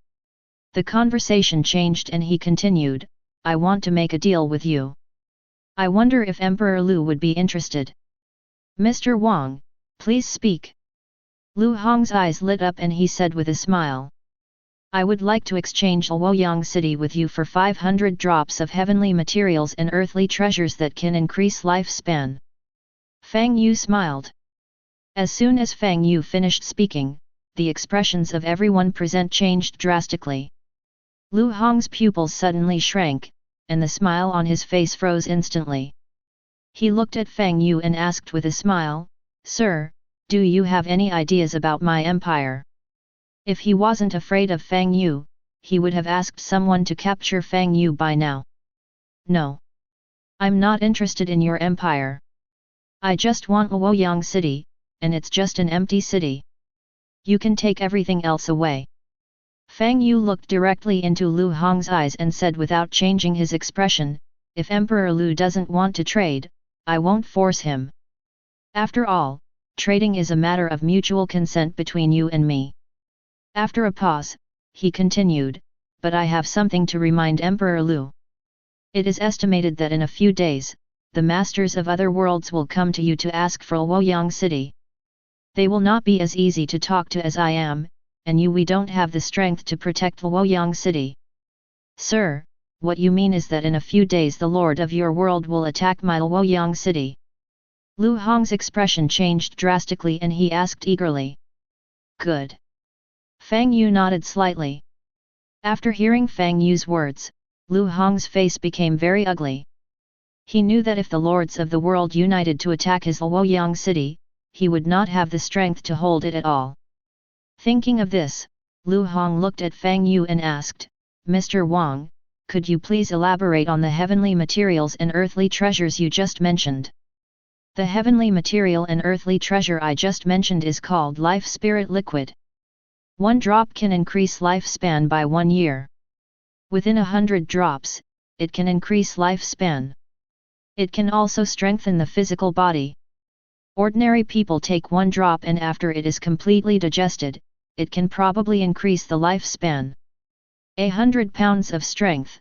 The conversation changed and he continued, "I want to make a deal with you. I wonder if Emperor Lu would be interested." "Mr. Wang, please speak." Lu Hong's eyes lit up and he said with a smile, "I would like to exchange Luoyang City with you for 500 drops of heavenly materials and earthly treasures that can increase lifespan." Fang Yu smiled. As soon as Fang Yu finished speaking, the expressions of everyone present changed drastically. Lu Hong's pupils suddenly shrank, and the smile on his face froze instantly. He looked at Fang Yu and asked with a smile, "Sir, do you have any ideas about my empire?" If he wasn't afraid of Fang Yu, he would have asked someone to capture Fang Yu by now. "No. I'm not interested in your empire. I just want Luoyang City, and it's just an empty city. You can take everything else away." Fang Yu looked directly into Lu Hong's eyes and said without changing his expression, "If Emperor Lu doesn't want to trade, I won't force him. After all, trading is a matter of mutual consent between you and me." After a pause, he continued, "But I have something to remind Emperor Lu. It is estimated that in a few days, the masters of other worlds will come to you to ask for Luoyang City. They will not be as easy to talk to as I am, and we don't have the strength to protect Luoyang City." "Sir, what you mean is that in a few days the lord of your world will attack my Luoyang City?" Lu Hong's expression changed drastically and he asked eagerly. "Good." Fang Yu nodded slightly. After hearing Fang Yu's words, Lu Hong's face became very ugly. He knew that if the lords of the world united to attack his Luoyang City, he would not have the strength to hold it at all. Thinking of this, Lu Hong looked at Fang Yu and asked, "Mr. Wang, could you please elaborate on the heavenly materials and earthly treasures you just mentioned?" "The heavenly material and earthly treasure I just mentioned is called Life Spirit Liquid. 1 drop can increase lifespan by 1 year. Within 100 drops, it can increase lifespan. It can also strengthen the physical body. Ordinary people take 1 drop and after it is completely digested, it can probably increase the lifespan. 100 pounds of strength."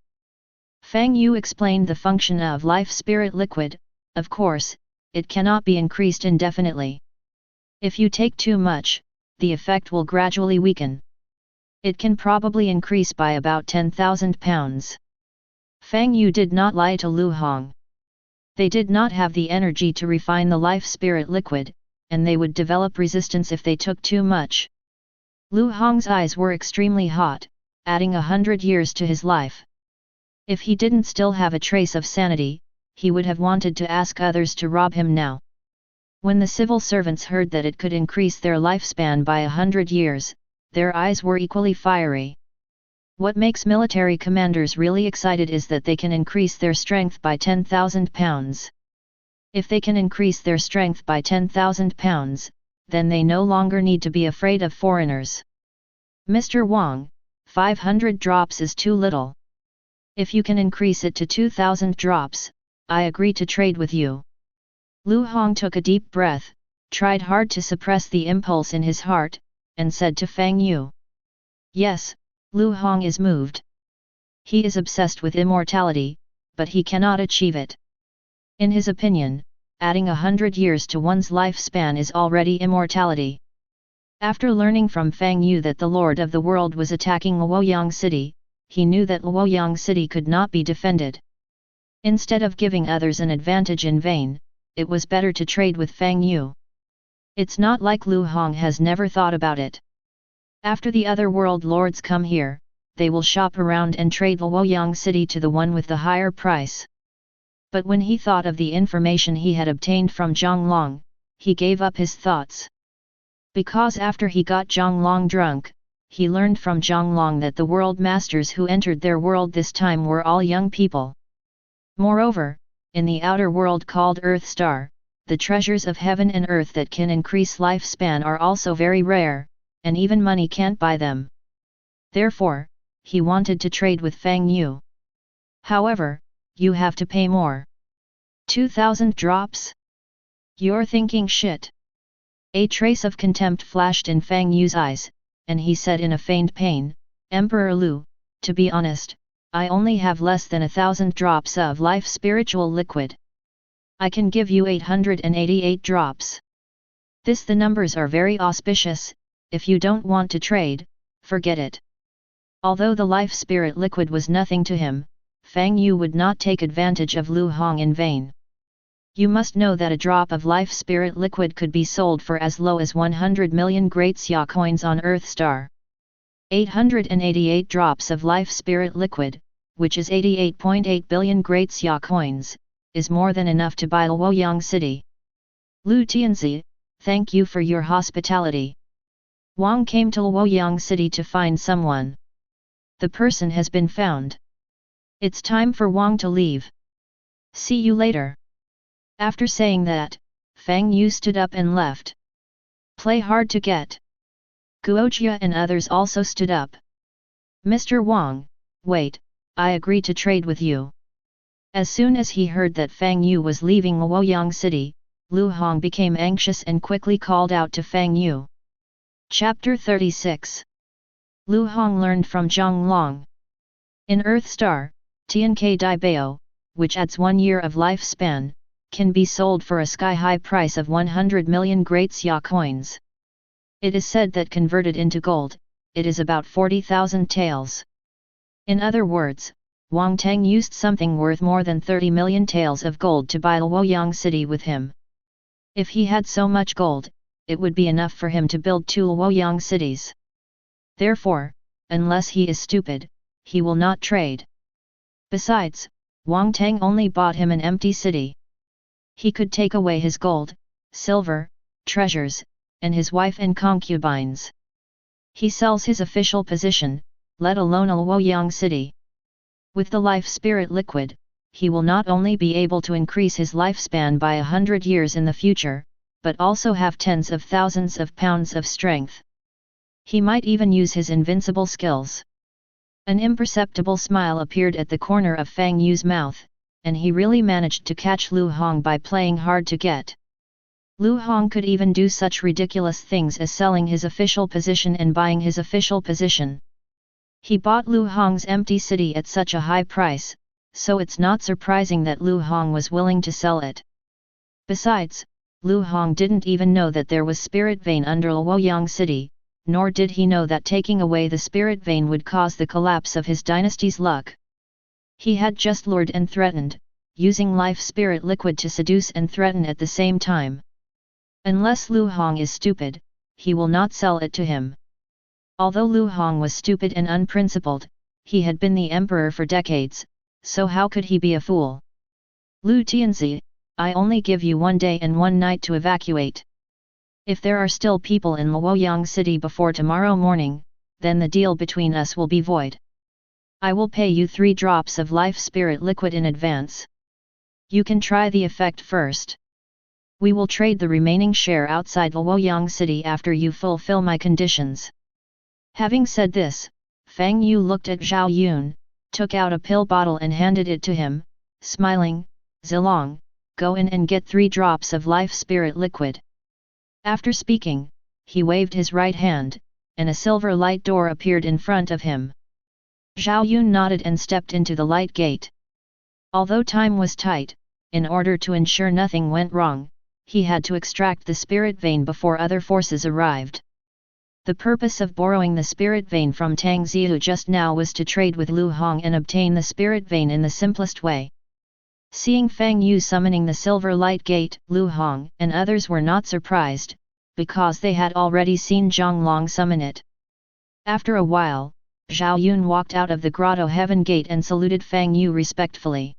Fang Yu explained the function of Life Spirit Liquid. Of course, it cannot be increased indefinitely. If you take too much, the effect will gradually weaken. It can probably increase by about 10,000 pounds. Fang Yu did not lie to Lu Hong. They did not have the energy to refine the life spirit liquid, and they would develop resistance if they took too much. Lu Hong's eyes were extremely hot, adding 100 years to his life. If he didn't still have a trace of sanity, he would have wanted to ask others to rob him now. When the civil servants heard that it could increase their lifespan by 100 years, their eyes were equally fiery. What makes military commanders really excited is that they can increase their strength by 10,000 pounds. If they can increase their strength by 10,000 pounds, then they no longer need to be afraid of foreigners. "Mr. Wang, 500 drops is too little. If you can increase it to 2,000 drops, I agree to trade with you." Lu Hong took a deep breath, tried hard to suppress the impulse in his heart, and said to Fang Yu. Yes, Lu Hong is moved. He is obsessed with immortality, but he cannot achieve it. In his opinion, adding 100 years to one's lifespan is already immortality. After learning from Fang Yu that the Lord of the World was attacking Luoyang City, he knew that Luoyang City could not be defended. Instead of giving others an advantage in vain, it was better to trade with Fang Yu. It's not like Lu Hong has never thought about it. After the other world lords come here, they will shop around and trade Luoyang City to the one with the higher price. But when he thought of the information he had obtained from Zhang Long, he gave up his thoughts. Because after he got Zhang Long drunk, he learned from Zhang Long that the world masters who entered their world this time were all young people. Moreover, in the outer world called Earth Star, the treasures of heaven and earth that can increase lifespan are also very rare, and even money can't buy them. Therefore, he wanted to trade with Fang Yu. However, you have to pay more. 2,000 drops? You're thinking shit. A trace of contempt flashed in Fang Yu's eyes, and he said in a feigned pain, Emperor Lu, to be honest, I only have less than 1,000 drops of life spiritual liquid. I can give you 888 drops. The numbers are very auspicious. If you don't want to trade, forget it. Although the life spirit liquid was nothing to him, Fang Yu would not take advantage of Lu Hong in vain. You must know that a drop of life spirit liquid could be sold for as low as 100 million great xia coins on Earth Star. 888 drops of life spirit liquid, which is 88.8 billion great xia coins, is more than enough to buy Luoyang City. Lu Tianzi, thank you for your hospitality. Wang came to Luoyang City to find someone. The person has been found. It's time for Wang to leave. See you later. After saying that, Fang Yu stood up and left. Play hard to get. Guojia and others also stood up. Mr. Wang, wait, I agree to trade with you. As soon as he heard that Fang Yu was leaving Luoyang City, Lu Hong became anxious and quickly called out to Fang Yu. Chapter 36. Lu Hong learned from Zhang Long. In Earth Star, Tianke Dai Bao, which adds 1 year of lifespan, can be sold for a sky-high price of 100 million great xia coins. It is said that converted into gold, it is about 40,000 taels. In other words, Wang Teng used something worth more than 30 million taels of gold to buy Luoyang City with him. If he had so much gold, it would be enough for him to build 2 Luoyang cities. Therefore, unless he is stupid, he will not trade. Besides, Wang Teng only bought him an empty city. He could take away his gold, silver, treasures, and his wife and concubines. He sells his official position, let alone a Luoyang city. With the life spirit liquid, he will not only be able to increase his lifespan by 100 years in the future, but also have tens of thousands of pounds of strength. He might even use his invincible skills. An imperceptible smile appeared at the corner of Fang Yu's mouth, and he really managed to catch Lu Hong by playing hard to get. Lu Hong could even do such ridiculous things as selling his official position and buying his official position. He bought Lu Hong's empty city at such a high price, so it's not surprising that Lu Hong was willing to sell it. Besides, Lu Hong didn't even know that there was spirit vein under Luoyang City, nor did he know that taking away the spirit vein would cause the collapse of his dynasty's luck. He had just lured and threatened, using life spirit liquid to seduce and threaten at the same time. Unless Lu Hong is stupid, he will not sell it to him. Although Lu Hong was stupid and unprincipled, he had been the emperor for decades, so how could he be a fool? Lu Tianzi, I only give you 1 day and 1 night to evacuate. If there are still people in Luoyang City before tomorrow morning, then the deal between us will be void. I will pay you 3 drops of life spirit liquid in advance. You can try the effect first. We will trade the remaining share outside Luoyang City after you fulfill my conditions. Having said this, Fang Yu looked at Zhao Yun, took out a pill bottle and handed it to him, smiling, Zilong, go in and get 3 drops of life spirit liquid. After speaking, he waved his right hand, and a silver light door appeared in front of him. Zhao Yun nodded and stepped into the light gate. Although time was tight, in order to ensure nothing went wrong, he had to extract the spirit vein before other forces arrived. The purpose of borrowing the spirit vein from Tang Zihu just now was to trade with Lu Hong and obtain the spirit vein in the simplest way. Seeing Fang Yu summoning the silver light gate, Lu Hong and others were not surprised, because they had already seen Zhang Long summon it. After a while, Zhao Yun walked out of the Grotto-Heaven gate and saluted Fang Yu respectfully.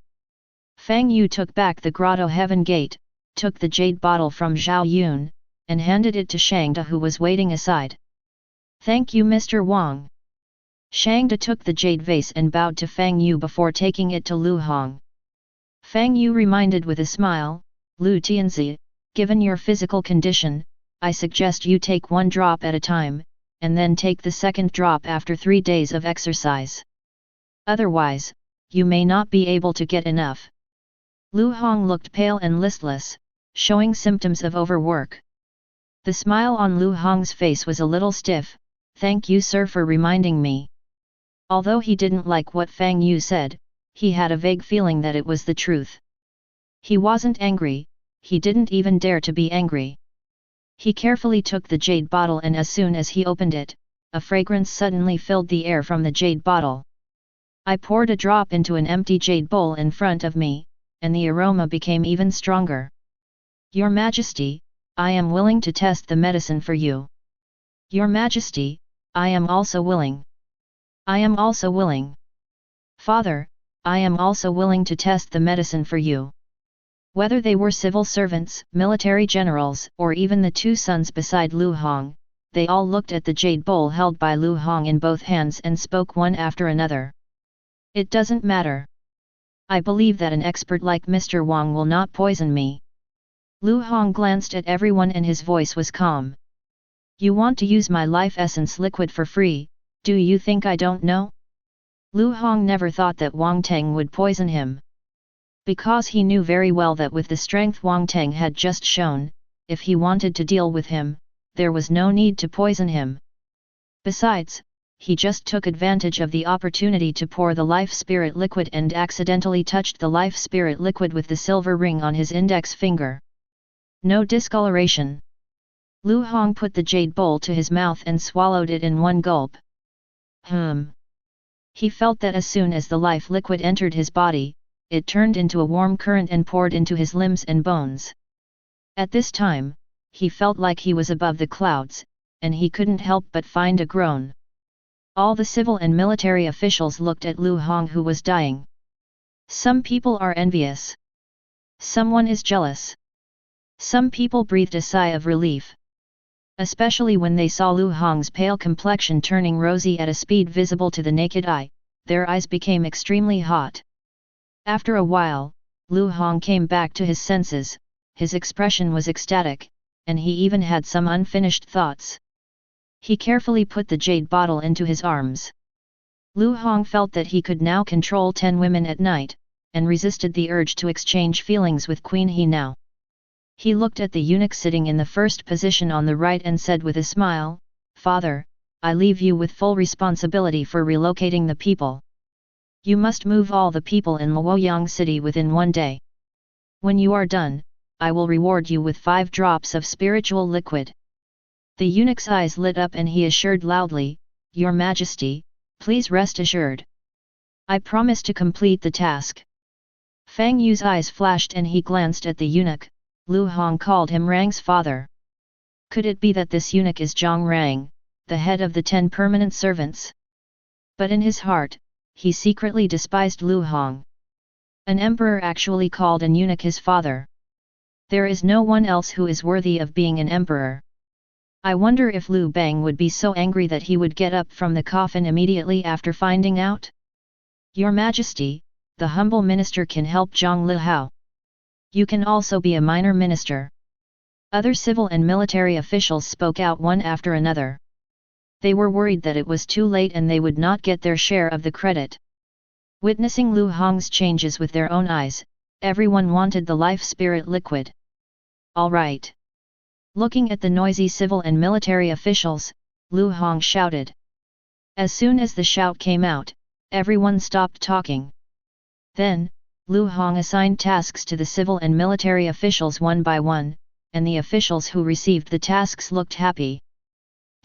Fang Yu took back the Grotto-Heaven gate, took the jade bottle from Zhao Yun, and handed it to Shangda, who was waiting aside. Thank you, Mr. Wang. Shangda took the jade vase and bowed to Fang Yu before taking it to Lu Hong. Fang Yu reminded with a smile, Lu Tianzi, given your physical condition, I suggest you take 1 drop at a time, and then take the second drop after 3 days of exercise. Otherwise, you may not be able to get enough. Lu Hong looked pale and listless, showing symptoms of overwork. The smile on Lu Hong's face was a little stiff. "Thank you, sir, for reminding me." Although he didn't like what Fang Yu said, he had a vague feeling that it was the truth. He wasn't angry, he didn't even dare to be angry. He carefully took the jade bottle, and as soon as he opened it, a fragrance suddenly filled the air from the jade bottle. I poured a drop into an empty jade bowl in front of me, and the aroma became even stronger. "Your Majesty, I am willing to test the medicine for you." "Your Majesty, I am also willing." "I am also willing." "Father, I am also willing to test the medicine for you." Whether they were civil servants, military generals, or even the 2 sons beside Lu Hong, they all looked at the jade bowl held by Lu Hong in both hands and spoke one after another. "It doesn't matter. I believe that an expert like Mr. Wang will not poison me." Lu Hong glanced at everyone and his voice was calm. "You want to use my life essence liquid for free, do you think I don't know?" Lu Hong never thought that Wang Teng would poison him. Because he knew very well that with the strength Wang Teng had just shown, if he wanted to deal with him, there was no need to poison him. Besides, he just took advantage of the opportunity to pour the life spirit liquid and accidentally touched the life spirit liquid with the silver ring on his index finger. No discoloration. Lu Hong put the jade bowl to his mouth and swallowed it in one gulp. He felt that as soon as the life liquid entered his body, it turned into a warm current and poured into his limbs and bones. At this time, he felt like he was above the clouds, and he couldn't help but find a groan. All the civil and military officials looked at Lu Hong, who was dying. Some people are envious. Someone is jealous. Some people breathed a sigh of relief. Especially when they saw Lu Hong's pale complexion turning rosy at a speed visible to the naked eye, their eyes became extremely hot. After a while, Lu Hong came back to his senses, his expression was ecstatic, and he even had some unfinished thoughts. He carefully put the jade bottle into his arms. Lu Hong felt that he could now control 10 women at night, and resisted the urge to exchange feelings with Queen He now. He looked at the eunuch sitting in the first position on the right and said with a smile, "Father, I leave you with full responsibility for relocating the people. You must move all the people in Luoyang city within 1 day. When you are done, I will reward you with 5 drops of spiritual liquid." The eunuch's eyes lit up and he assured loudly, "Your Majesty, please rest assured. I promise to complete the task." Fang Yu's eyes flashed and he glanced at the eunuch. Lu Hong called him Rang's father. Could it be that this eunuch is Zhang Rang, the head of the 10 permanent servants? But in his heart, he secretly despised Lu Hong. An emperor actually called an eunuch his father. There is no one else who is worthy of being an emperor. I wonder if Lu Bang would be so angry that he would get up from the coffin immediately after finding out? "Your Majesty, the humble minister can help Zhang Lihao. You can also be a minor minister." Other civil and military officials spoke out one after another. They were worried that it was too late and they would not get their share of the credit. Witnessing Lu Hong's changes with their own eyes, everyone wanted the life spirit liquid. "All right." Looking at the noisy civil and military officials, Lu Hong shouted. As soon as the shout came out, everyone stopped talking. Then, Lu Hong assigned tasks to the civil and military officials one by one, and the officials who received the tasks looked happy.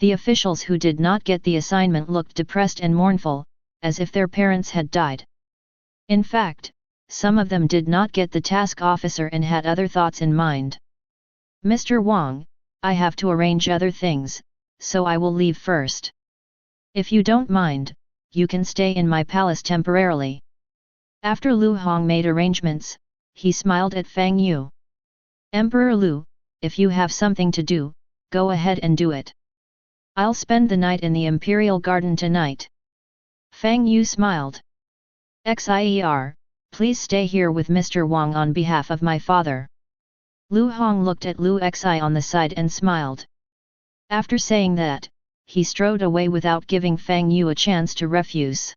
The officials who did not get the assignment looked depressed and mournful, as if their parents had died. In fact, some of them did not get the task officer and had other thoughts in mind. "Mr. Wang, I have to arrange other things, so I will leave first. If you don't mind, you can stay in my palace temporarily." After Lu Hong made arrangements, he smiled at Fang Yu. "Emperor Lu, if you have something to do, go ahead and do it. I'll spend the night in the Imperial Garden tonight." Fang Yu smiled. "Xier, please stay here with Mr. Wang on behalf of my father." Lu Hong looked at Lu Xi on the side and smiled. After saying that, he strode away without giving Fang Yu a chance to refuse.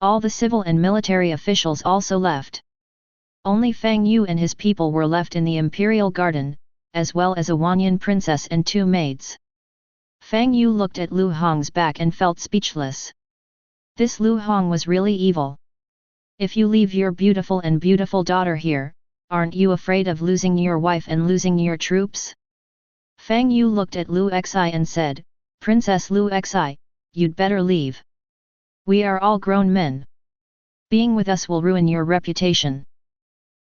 All the civil and military officials also left. Only Fang Yu and his people were left in the imperial garden, as well as a Wanyan princess and 2 maids. Fang Yu looked at Lu Hong's back and felt speechless. This Lu Hong was really evil. If you leave your beautiful daughter here, aren't you afraid of losing your wife and losing your troops? Fang Yu looked at Lu Xi and said, Princess Lu Xi, you'd better leave. We are all grown men. Being with us will ruin your reputation.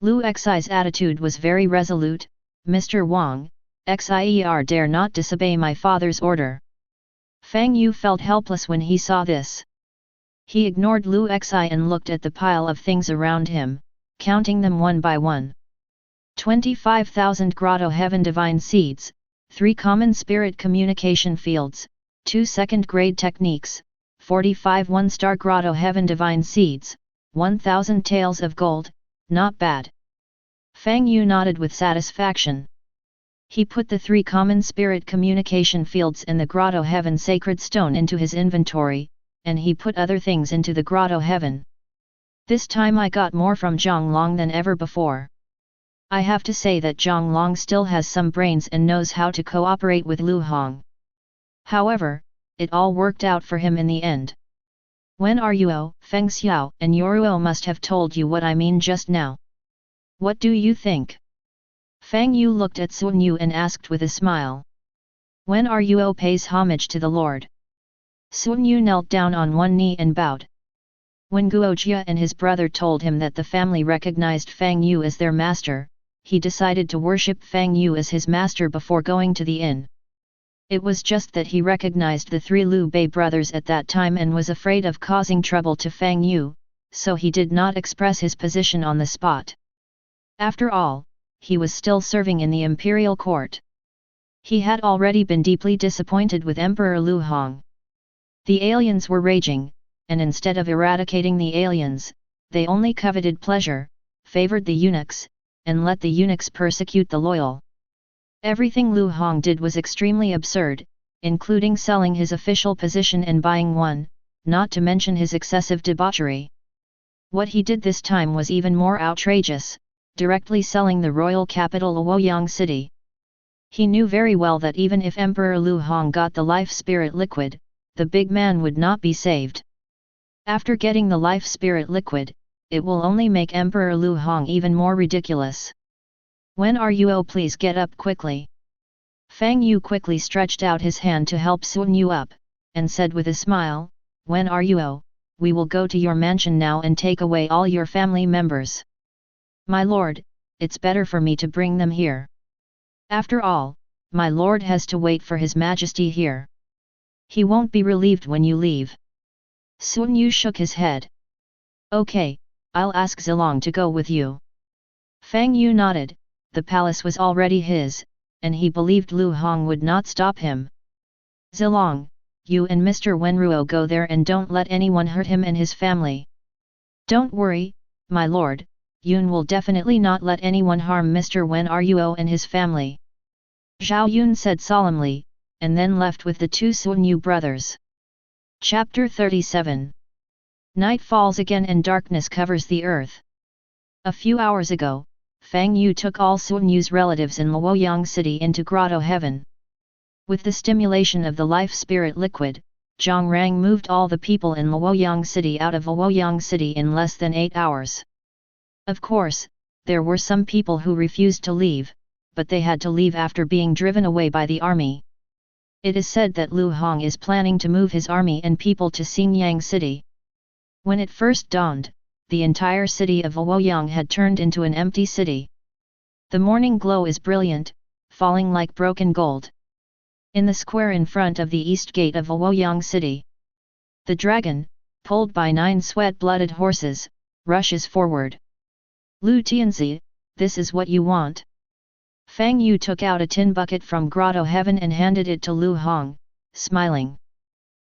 Lu Xi's attitude was very resolute. Mr. Wang, Xier dare not disobey my father's order. Fang Yu felt helpless when he saw this. He ignored Lu Xi and looked at the pile of things around him, counting them one by one. 25,000 Grotto-Heaven Divine Seeds, 3 Common Spirit Communication Fields, 2 second-grade techniques, 45 1-star Grotto-Heaven Divine Seeds, 1,000 taels of gold, not bad. Fang Yu nodded with satisfaction. He put the 3 Common Spirit Communication Fields and the Grotto-Heaven Sacred Stone into his inventory, and he put other things into the Grotto-Heaven. This time I got more from Zhang Long than ever before. I have to say that Zhang Long still has some brains and knows how to cooperate with Lu Hong. However, it all worked out for him in the end. When Ruo, Feng Xiao and Yoruo must have told you what I mean just now. What do you think? Fang Yu looked at Sun Yu and asked with a smile. When Ruo pays homage to the Lord. Sun Yu knelt down on one knee and bowed. When Guojia and his brother told him that the family recognized Fang Yu as their master, he decided to worship Fang Yu as his master before going to the inn. It was just that he recognized the 3 Liu Bei brothers at that time and was afraid of causing trouble to Fang Yu, so he did not express his position on the spot. After all, he was still serving in the imperial court. He had already been deeply disappointed with Emperor Lu Hong. The aliens were raging, and instead of eradicating the aliens, they only coveted pleasure, favored the eunuchs, and let the eunuchs persecute the loyal. Everything Lu Hong did was extremely absurd, including selling his official position and buying one, not to mention his excessive debauchery. What he did this time was even more outrageous, directly selling the royal capital Luoyang city. He knew very well that even if Emperor Lu Hong got the life spirit liquid, the big man would not be saved. After getting the life spirit liquid, it will only make Emperor Lu Hong even more ridiculous. When Ruo, please get up quickly. Fang Yu quickly stretched out his hand to help Sun Yu up, and said with a smile, When Ruo, we will go to your mansion now and take away all your family members. My lord, it's better for me to bring them here. After all, my lord has to wait for his majesty here. He won't be relieved when you leave. Sun Yu shook his head. Okay, I'll ask Zilong to go with you. Fang Yu nodded. The palace was already his, and he believed Lu Hong would not stop him. Zilong, you and Mr. Wenruo go there and don't let anyone hurt him and his family. Don't worry, my lord, Yun will definitely not let anyone harm Mr. Wenruo and his family. Zhao Yun said solemnly, and then left with the 2 Sun Yu brothers. Chapter 37. Night falls again and darkness covers the earth. A few hours ago, Fang Yu took all Sun Yu's relatives in Luoyang city into Grotto-Heaven. With the stimulation of the life spirit liquid, Zhang Rang moved all the people in Luoyang city out of Luoyang city in less than 8 hours. Of course, there were some people who refused to leave, but they had to leave after being driven away by the army. It is said that Lu Hong is planning to move his army and people to Xingyang city. When it first dawned, the entire city of Luoyang had turned into an empty city. The morning glow is brilliant, falling like broken gold. In the square in front of the east gate of Luoyang city, the dragon, pulled by 9 sweat-blooded horses, rushes forward. Lu Tianzi, this is what you want. Fang Yu took out a tin bucket from Grotto-Heaven and handed it to Lu Hong, smiling.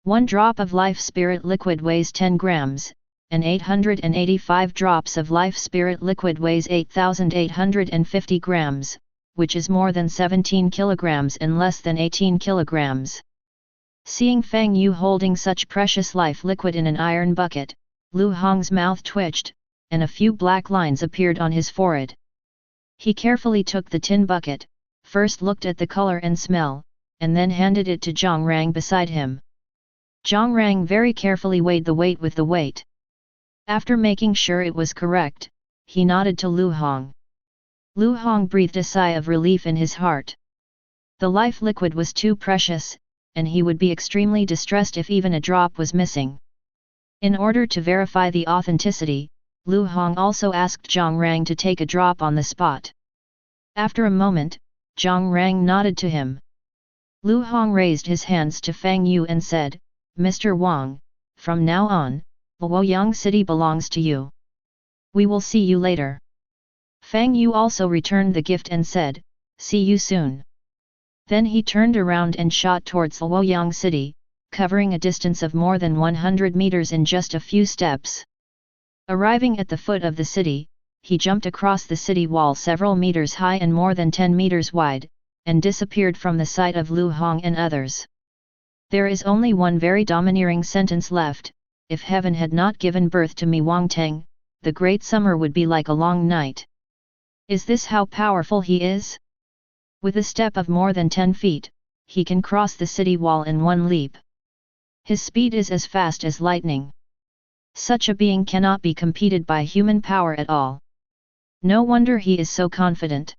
1 drop of life spirit liquid weighs 10 grams, and 885 drops of life spirit liquid weighs 8,850 grams, which is more than 17 kilograms and less than 18 kilograms. Seeing Fang Yu holding such precious life liquid in an iron bucket, Lu Hong's mouth twitched, and a few black lines appeared on his forehead. He carefully took the tin bucket, first looked at the color and smell, and then handed it to Zhang Rang beside him. Zhang Rang very carefully weighed the weight with the weight. After making sure it was correct, he nodded to Lu Hong. Lu Hong breathed a sigh of relief in his heart. The life liquid was too precious, and he would be extremely distressed if even a drop was missing. In order to verify the authenticity, Lu Hong also asked Zhang Rang to take a drop on the spot. After a moment, Zhang Rang nodded to him. Lu Hong raised his hands to Fang Yu and said, "Mr. Wang, from now on, Luoyang City belongs to you. We will see you later." Fang Yu also returned the gift and said, "See you soon." Then he turned around and shot towards Luoyang City, covering a distance of more than 100 meters in just a few steps. Arriving at the foot of the city, he jumped across the city wall several meters high and more than 10 meters wide, and disappeared from the sight of Lu Hong and others. There is only one very domineering sentence left: if heaven had not given birth to me Wang Teng, the great summer would be like a long night. Is this how powerful he is? With a step of more than 10 feet, he can cross the city wall in one leap. His speed is as fast as lightning. Such a being cannot be competed by human power at all. No wonder he is so confident.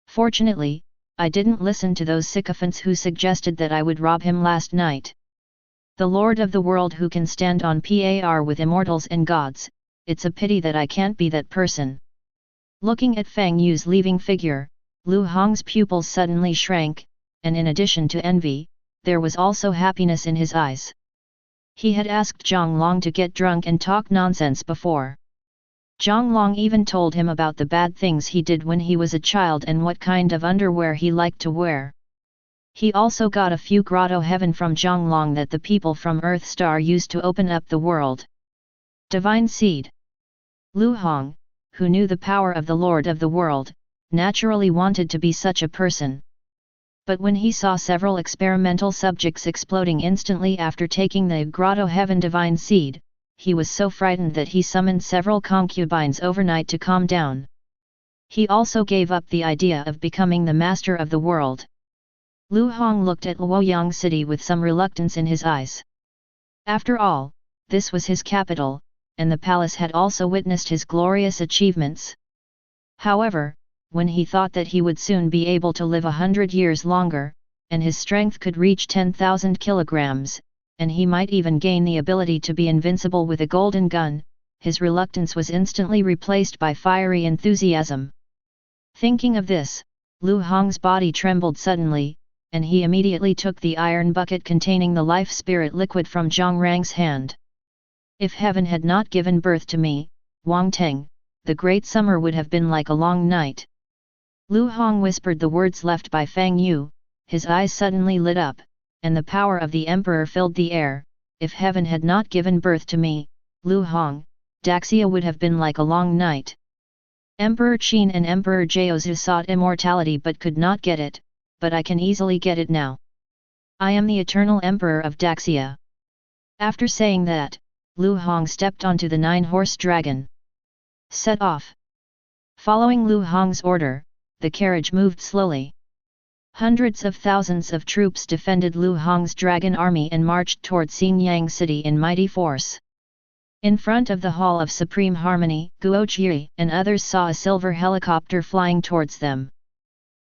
Fortunately, I didn't listen to those sycophants who suggested that I would rob him last night. The Lord of the world who can stand on par with immortals and gods, it's a pity that I can't be that person." Looking at Fang Yu's leaving figure, Lu Hong's pupils suddenly shrank, and in addition to envy, there was also happiness in his eyes. He had asked Zhang Long to get drunk and talk nonsense before. Zhang Long even told him about the bad things he did when he was a child and what kind of underwear he liked to wear. He also got a few Grotto-Heaven from Zhang Long that the people from Earth Star used to open up the world. Divine Seed. Lu Hong, who knew the power of the Lord of the world, naturally wanted to be such a person. But when he saw several experimental subjects exploding instantly after taking the Grotto-Heaven Divine Seed, he was so frightened that he summoned several concubines overnight to calm down. He also gave up the idea of becoming the master of the world. Lu Hong looked at Luoyang City with some reluctance in his eyes. After all, this was his capital, and the palace had also witnessed his glorious achievements. However, when he thought that he would soon be able to live 100 years longer, and his strength could reach 10,000 kilograms, and he might even gain the ability to be invincible with a golden gun, his reluctance was instantly replaced by fiery enthusiasm. Thinking of this, Lu Hong's body trembled suddenly, and he immediately took the iron bucket containing the life spirit liquid from Zhang Rang's hand. If heaven had not given birth to me, Wang Teng, the great summer would have been like a long night. Lu Hong whispered the words left by Fang Yu, his eyes suddenly lit up, and the power of the emperor filled the air. If heaven had not given birth to me, Lu Hong, Daxia would have been like a long night. Emperor Qin and Emperor Jiaozu sought immortality but could not get it, but I can easily get it now. I am the eternal emperor of Daxia. After saying that, Lu Hong stepped onto the 9-horse dragon. Set off. Following Lu Hong's order, the carriage moved slowly. Hundreds of thousands of troops defended Lu Hong's dragon army and marched toward Xinyang City in mighty force. In front of the Hall of Supreme Harmony, Guo and others saw a silver helicopter flying towards them.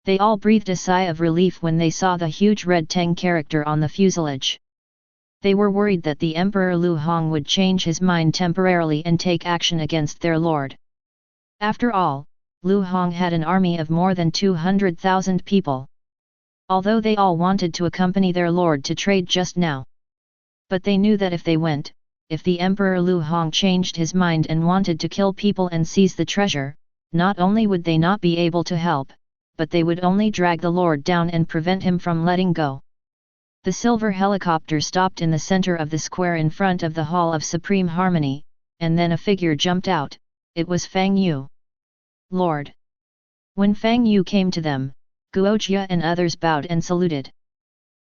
They all breathed a sigh of relief when they saw the huge red Teng character on the fuselage. They were worried that the Emperor Lu Hong would change his mind temporarily and take action against their lord. After all, Lu Hong had an army of more than 200,000 people. Although they all wanted to accompany their lord to trade just now. But they knew that if they went, if the Emperor Lu Hong changed his mind and wanted to kill people and seize the treasure, not only would they not be able to help, but they would only drag the lord down and prevent him from letting go. The silver helicopter stopped in the center of the square in front of the Hall of Supreme Harmony, and then a figure jumped out. It was Fang Yu. Lord. When Fang Yu came to them, Guojia and others bowed and saluted.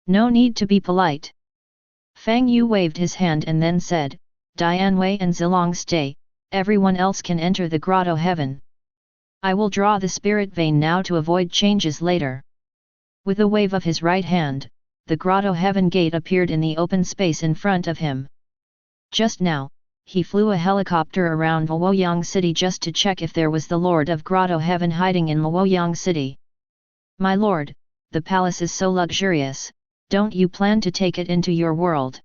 No need to be polite. Fang Yu waved his hand and then said, Dianwei and Zilong stay, everyone else can enter the Grotto-Heaven. I will draw the spirit vein now to avoid changes later. With a wave of his right hand, the Grotto-Heaven gate appeared in the open space in front of him. Just now, he flew a helicopter around Luoyang City just to check if there was the Lord of Grotto-Heaven hiding in Luoyang City. My lord, the palace is so luxurious, don't you plan to take it into your world?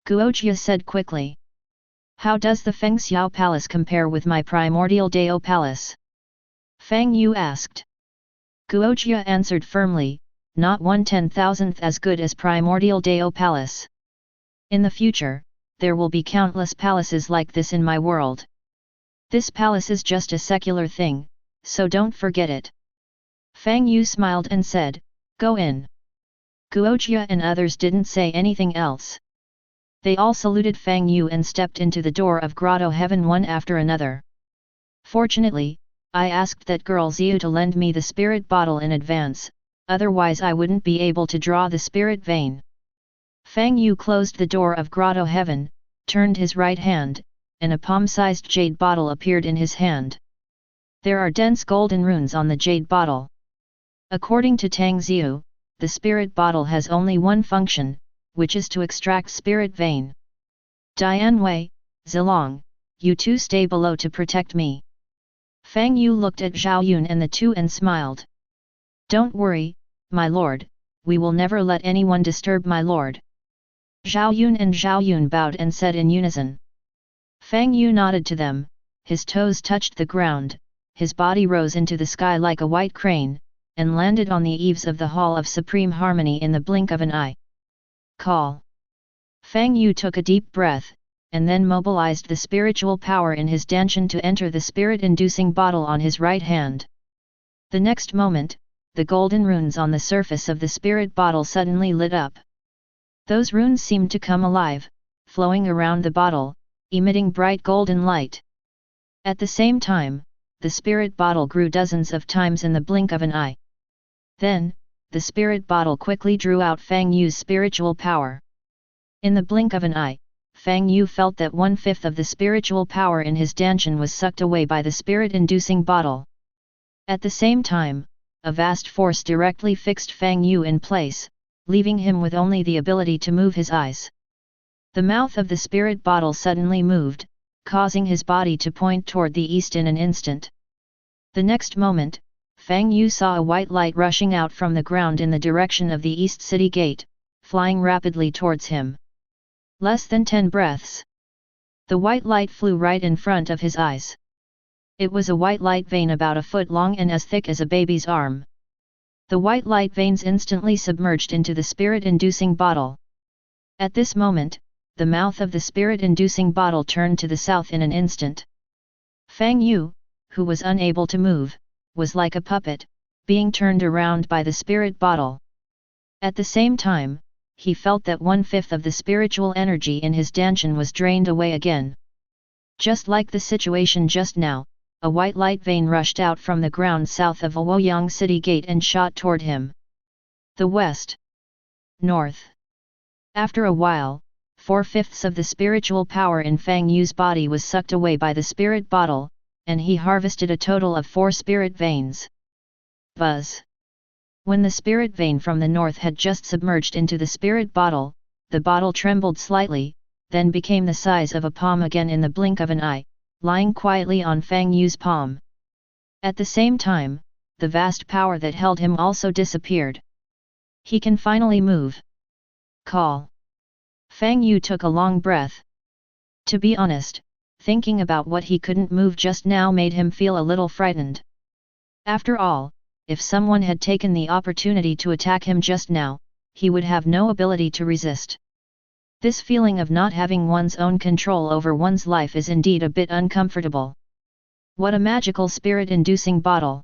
Guojia said quickly. How does the Feng Xiao Palace compare with my Primordial Dao Palace? Fang Yu asked. Guojia answered firmly, not 1/10,000th as good as Primordial Dao Palace. In the future, there will be countless palaces like this in my world. This palace is just a secular thing, so don't forget it. Fang Yu smiled and said, go in. Guojia and others didn't say anything else. They all saluted Fang Yu and stepped into the door of Grotto-Heaven one after another. Fortunately, I asked that girl Xiu to lend me the spirit bottle in advance, otherwise I wouldn't be able to draw the spirit vein. Fang Yu closed the door of Grotto-Heaven, turned his right hand, and a palm-sized jade bottle appeared in his hand. There are dense golden runes on the jade bottle. According to Tang Xiu, the spirit bottle has only one function, which is to extract spirit vein. Dianwei, Zilong, you two stay below to protect me. Fang Yu looked at Zhao Yun and the two and smiled. Don't worry, my lord, we will never let anyone disturb my lord. Zhao Yun and Zhao Yun bowed and said in unison. Fang Yu nodded to them, his toes touched the ground, his body rose into the sky like a white crane, and landed on the eaves of the Hall of Supreme Harmony in the blink of an eye. Call. Fang Yu took a deep breath, and then mobilized the spiritual power in his danshan to enter the spirit-inducing bottle on his right hand. The next moment, the golden runes on the surface of the spirit bottle suddenly lit up. Those runes seemed to come alive, flowing around the bottle, emitting bright golden light. At the same time, the spirit bottle grew dozens of times in the blink of an eye. Then, the spirit bottle quickly drew out Fang Yu's spiritual power. In the blink of an eye, Fang Yu felt that 1/5 of the spiritual power in his danshan was sucked away by the spirit-inducing bottle. At the same time, a vast force directly fixed Fang Yu in place, leaving him with only the ability to move his eyes. The mouth of the spirit bottle suddenly moved, causing his body to point toward the east in an instant. The next moment, Fang Yu saw a white light rushing out from the ground in the direction of the East City Gate, flying rapidly towards him. Less than 10 breaths. The white light flew right in front of his eyes. It was a white light vein about a foot long and as thick as a baby's arm. The white light veins instantly submerged into the spirit-inducing bottle. At this moment, the mouth of the spirit-inducing bottle turned to the south in an instant. Fang Yu, who was unable to move, was like a puppet, being turned around by the spirit bottle. At the same time, he felt that 1/5 of the spiritual energy in his danshan was drained away again. Just like the situation just now, a white light vein rushed out from the ground south of Luoyang City Gate and shot toward him. The west. North. After a while, 4/5 of the spiritual power in Fang Yu's body was sucked away by the spirit bottle, and he harvested a total of 4 spirit veins. Buzz. When the spirit vein from the north had just submerged into the spirit bottle, the bottle trembled slightly, then became the size of a palm again in the blink of an eye, lying quietly on Fang Yu's palm. At the same time, the vast power that held him also disappeared. He can finally move. Call. Fang Yu took a long breath. To be honest, thinking about what he couldn't move just now made him feel a little frightened. After all, if someone had taken the opportunity to attack him just now, he would have no ability to resist. This feeling of not having one's own control over one's life is indeed a bit uncomfortable. What a magical spirit-inducing bottle!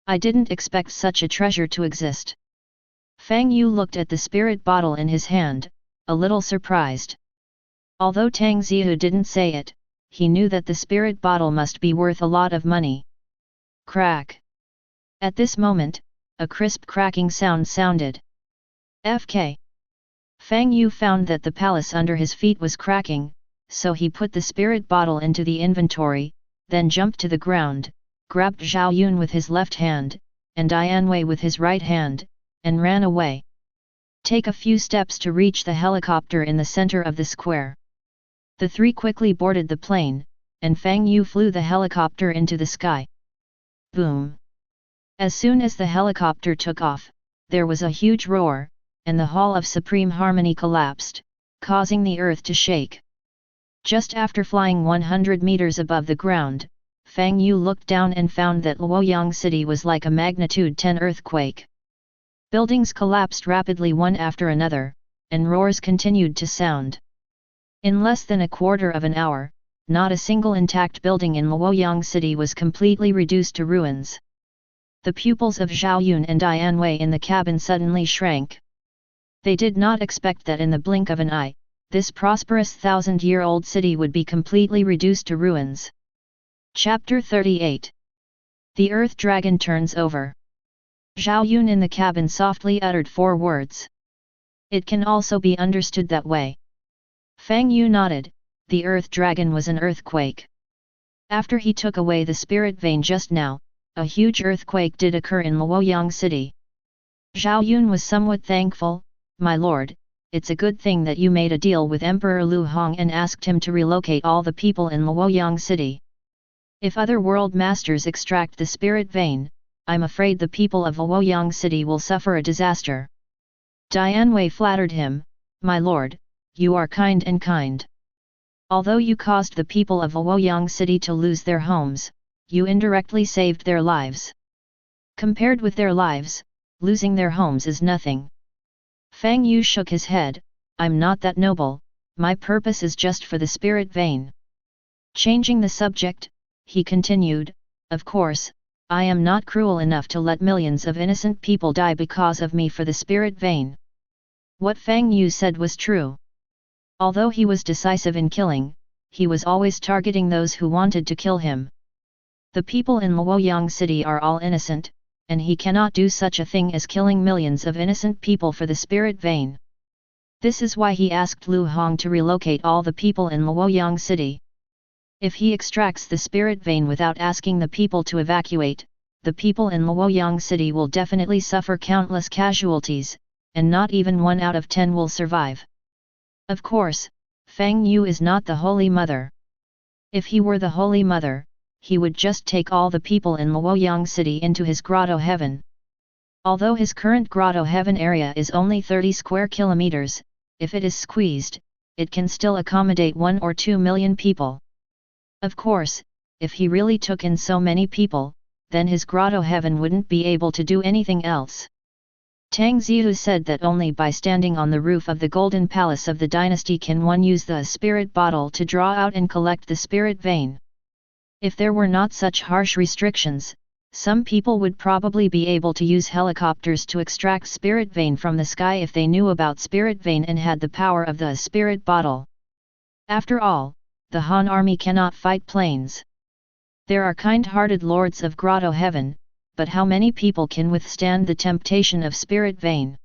I didn't expect such a treasure to exist. Fang Yu looked at the spirit bottle in his hand, a little surprised. Although Tang Xiu didn't say it, he knew that the spirit bottle must be worth a lot of money. Crack! At this moment, a crisp cracking sound sounded. FK. Fang Yu found that the palace under his feet was cracking, so he put the spirit bottle into the inventory, then jumped to the ground, grabbed Zhao Yun with his left hand, and Dianwei with his right hand, and ran away. Take a few steps to reach the helicopter in the center of the square. The three quickly boarded the plane, and Fang Yu flew the helicopter into the sky. Boom! As soon as the helicopter took off, there was a huge roar, and the Hall of Supreme Harmony collapsed, causing the earth to shake. Just after flying 100 meters above the ground, Fang Yu looked down and found that Luoyang City was like a magnitude 10 earthquake. Buildings collapsed rapidly one after another, and roars continued to sound. In less than a quarter of an hour, not a single intact building in Luoyang City was completely reduced to ruins. The pupils of Zhao Yun and Dianwei in the cabin suddenly shrank. They did not expect that in the blink of an eye, this prosperous 1,000-year-old city would be completely reduced to ruins. Chapter 38. The Earth Dragon Turns Over. Zhao Yun in the cabin softly uttered 4 words. It can also be understood that way. Fang Yu nodded. The Earth Dragon was an earthquake. After he took away the spirit vein just now, a huge earthquake did occur in Luoyang City. Zhao Yun was somewhat thankful. My lord, it's a good thing that you made a deal with Emperor Lu Hong and asked him to relocate all the people in Luoyang City. If other world masters extract the spirit vein, I'm afraid the people of Luoyang City will suffer a disaster. Dianwei flattered him. My lord, you are kind and kind. Although you caused the people of Luoyang City to lose their homes, you indirectly saved their lives. Compared with their lives, losing their homes is nothing. Fang Yu shook his head. I'm not that noble, my purpose is just for the spirit vein. Changing the subject, he continued, of course, I am not cruel enough to let millions of innocent people die because of me for the spirit vein. What Fang Yu said was true. Although he was decisive in killing, he was always targeting those who wanted to kill him. The people in Luoyang City are all innocent, and he cannot do such a thing as killing millions of innocent people for the spirit vein. This is why he asked Lu Hong to relocate all the people in Luoyang City. If he extracts the spirit vein without asking the people to evacuate, the people in Luoyang City will definitely suffer countless casualties, and not even 1 out of 10 will survive. Of course, Fang Yu is not the Holy Mother. If he were the Holy Mother, he would just take all the people in Luoyang City into his Grotto-Heaven. Although his current Grotto-Heaven area is only 30 square kilometers, if it is squeezed, it can still accommodate 1 or 2 million people. Of course, if he really took in so many people, then his Grotto-Heaven wouldn't be able to do anything else. Tang Zihu said that only by standing on the roof of the Golden Palace of the dynasty can one use the spirit bottle to draw out and collect the spirit vein. If there were not such harsh restrictions, some people would probably be able to use helicopters to extract spirit vein from the sky if they knew about spirit vein and had the power of the spirit bottle. After all, the Han army cannot fight planes. There are kind-hearted lords of Grotto-Heaven, but how many people can withstand the temptation of spirit vein?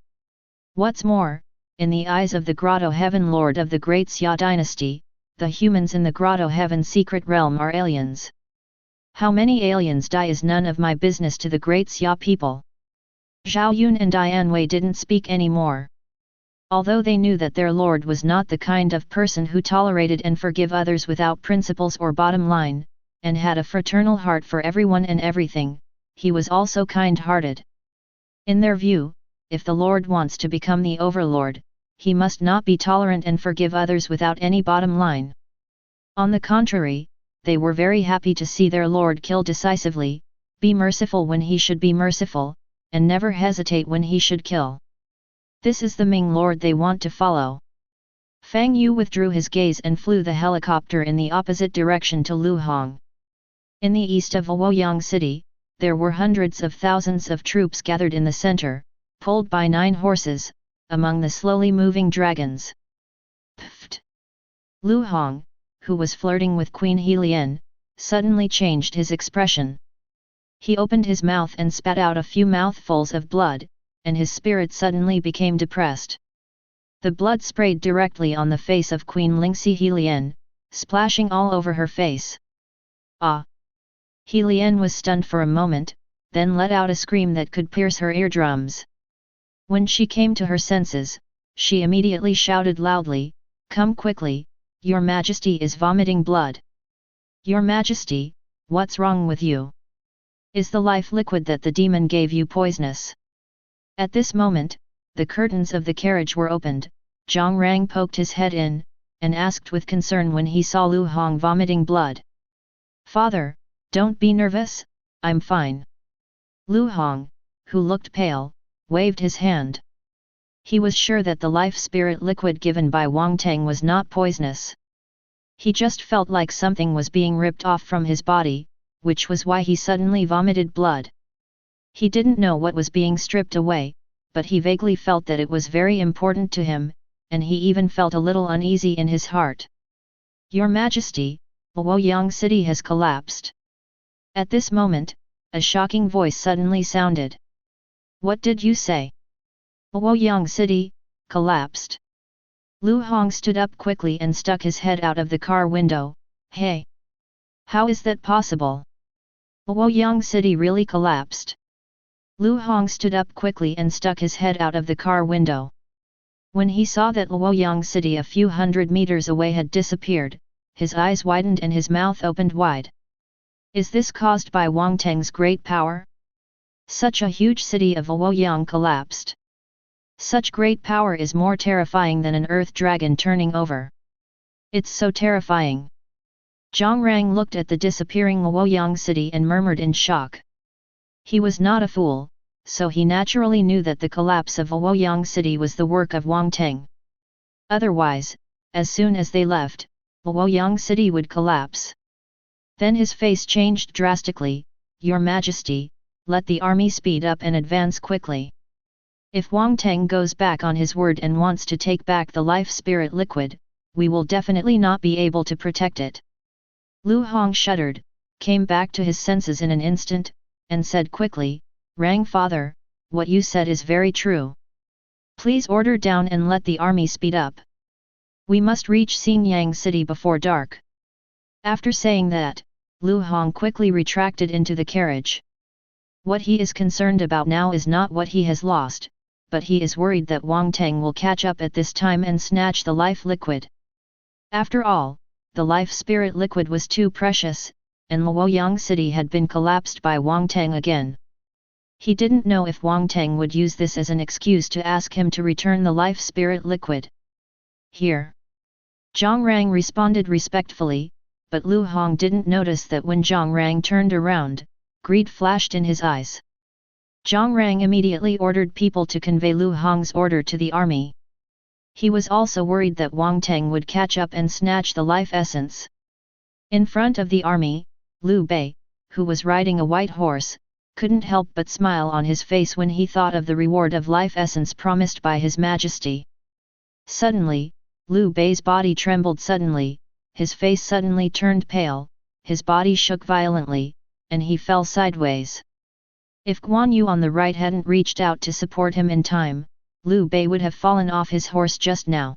What's more, in the eyes of the Grotto-Heaven Lord of the Great Xia dynasty, the humans in the Grotto-Heaven Secret Realm are aliens. How many aliens die is none of my business to the Great Xia people. Zhao Yun and Dianwei didn't speak anymore. Although they knew that their lord was not the kind of person who tolerated and forgive others without principles or bottom line, and had a fraternal heart for everyone and everything, he was also kind-hearted. In their view, if the lord wants to become the overlord, he must not be tolerant and forgive others without any bottom line. On the contrary, they were very happy to see their lord kill decisively, be merciful when he should be merciful, and never hesitate when he should kill. This is the Ming lord they want to follow. Fang Yu withdrew his gaze and flew the helicopter in the opposite direction to Lu Hong. In the east of Luoyang City, there were hundreds of thousands of troops gathered in the center, pulled by 9 horses, among the slowly moving dragons. Pfft! Lu Hong, who was flirting with Queen Helian, suddenly changed his expression. He opened his mouth and spat out a few mouthfuls of blood, and his spirit suddenly became depressed. The blood sprayed directly on the face of Queen Lingxi Helian, splashing all over her face. Ah! Helian was stunned for a moment, then let out a scream that could pierce her eardrums. When she came to her senses, she immediately shouted loudly, "Come quickly, Your Majesty is vomiting blood." "Your Majesty, what's wrong with you? Is the life liquid that the demon gave you poisonous?" At this moment, the curtains of the carriage were opened. Zhang Rang poked his head in, and asked with concern when he saw Lu Hong vomiting blood. "Father, don't be nervous, I'm fine." Lu Hong, who looked pale, waved his hand. He was sure that the life spirit liquid given by Wang Teng was not poisonous. He just felt like something was being ripped off from his body, which was why he suddenly vomited blood. He didn't know what was being stripped away, but he vaguely felt that it was very important to him, and he even felt a little uneasy in his heart. "Your Majesty, Luoyang City has collapsed." At this moment, a shocking voice suddenly sounded. "What did you say? Luoyang City, collapsed?" Lu Hong stood up quickly and stuck his head out of the car window. "Hey! How is that possible? Luoyang City really collapsed?" Lu Hong stood up quickly and stuck his head out of the car window. When he saw that Luoyang City a few hundred meters away had disappeared, his eyes widened and his mouth opened wide. Is this caused by Wang Teng's great power? Such a huge city of Luoyang collapsed. Such great power is more terrifying than an earth dragon turning over. It's so terrifying. Zhang Rang looked at the disappearing Luoyang City and murmured in shock. He was not a fool, so he naturally knew that the collapse of Luoyang City was the work of Wang Teng. Otherwise, as soon as they left, Luoyang City would collapse. Then his face changed drastically. "Your Majesty, let the army speed up and advance quickly. If Wang Teng goes back on his word and wants to take back the life spirit liquid, we will definitely not be able to protect it." Lu Hong shuddered, came back to his senses in an instant, and said quickly, "Rang father, what you said is very true. Please order down and let the army speed up. We must reach Xingyang City before dark." After saying that, Lu Hong quickly retracted into the carriage. What he is concerned about now is not what he has lost, but he is worried that Wang Teng will catch up at this time and snatch the life liquid. After all, the life spirit liquid was too precious, and Luoyang City had been collapsed by Wang Teng again. He didn't know if Wang Teng would use this as an excuse to ask him to return the life spirit liquid. "Here." Zhang Rang responded respectfully, but Lu Hong didn't notice that when Zhang Rang turned around, greed flashed in his eyes. Zhang Rang immediately ordered people to convey Lu Hong's order to the army. He was also worried that Wang Teng would catch up and snatch the life essence. In front of the army, Liu Bei, who was riding a white horse, couldn't help but smile on his face when he thought of the reward of life essence promised by His Majesty. Suddenly, Liu Bei's body trembled suddenly, his face suddenly turned pale, his body shook violently, and he fell sideways. If Guan Yu on the right hadn't reached out to support him in time, Liu Bei would have fallen off his horse just now.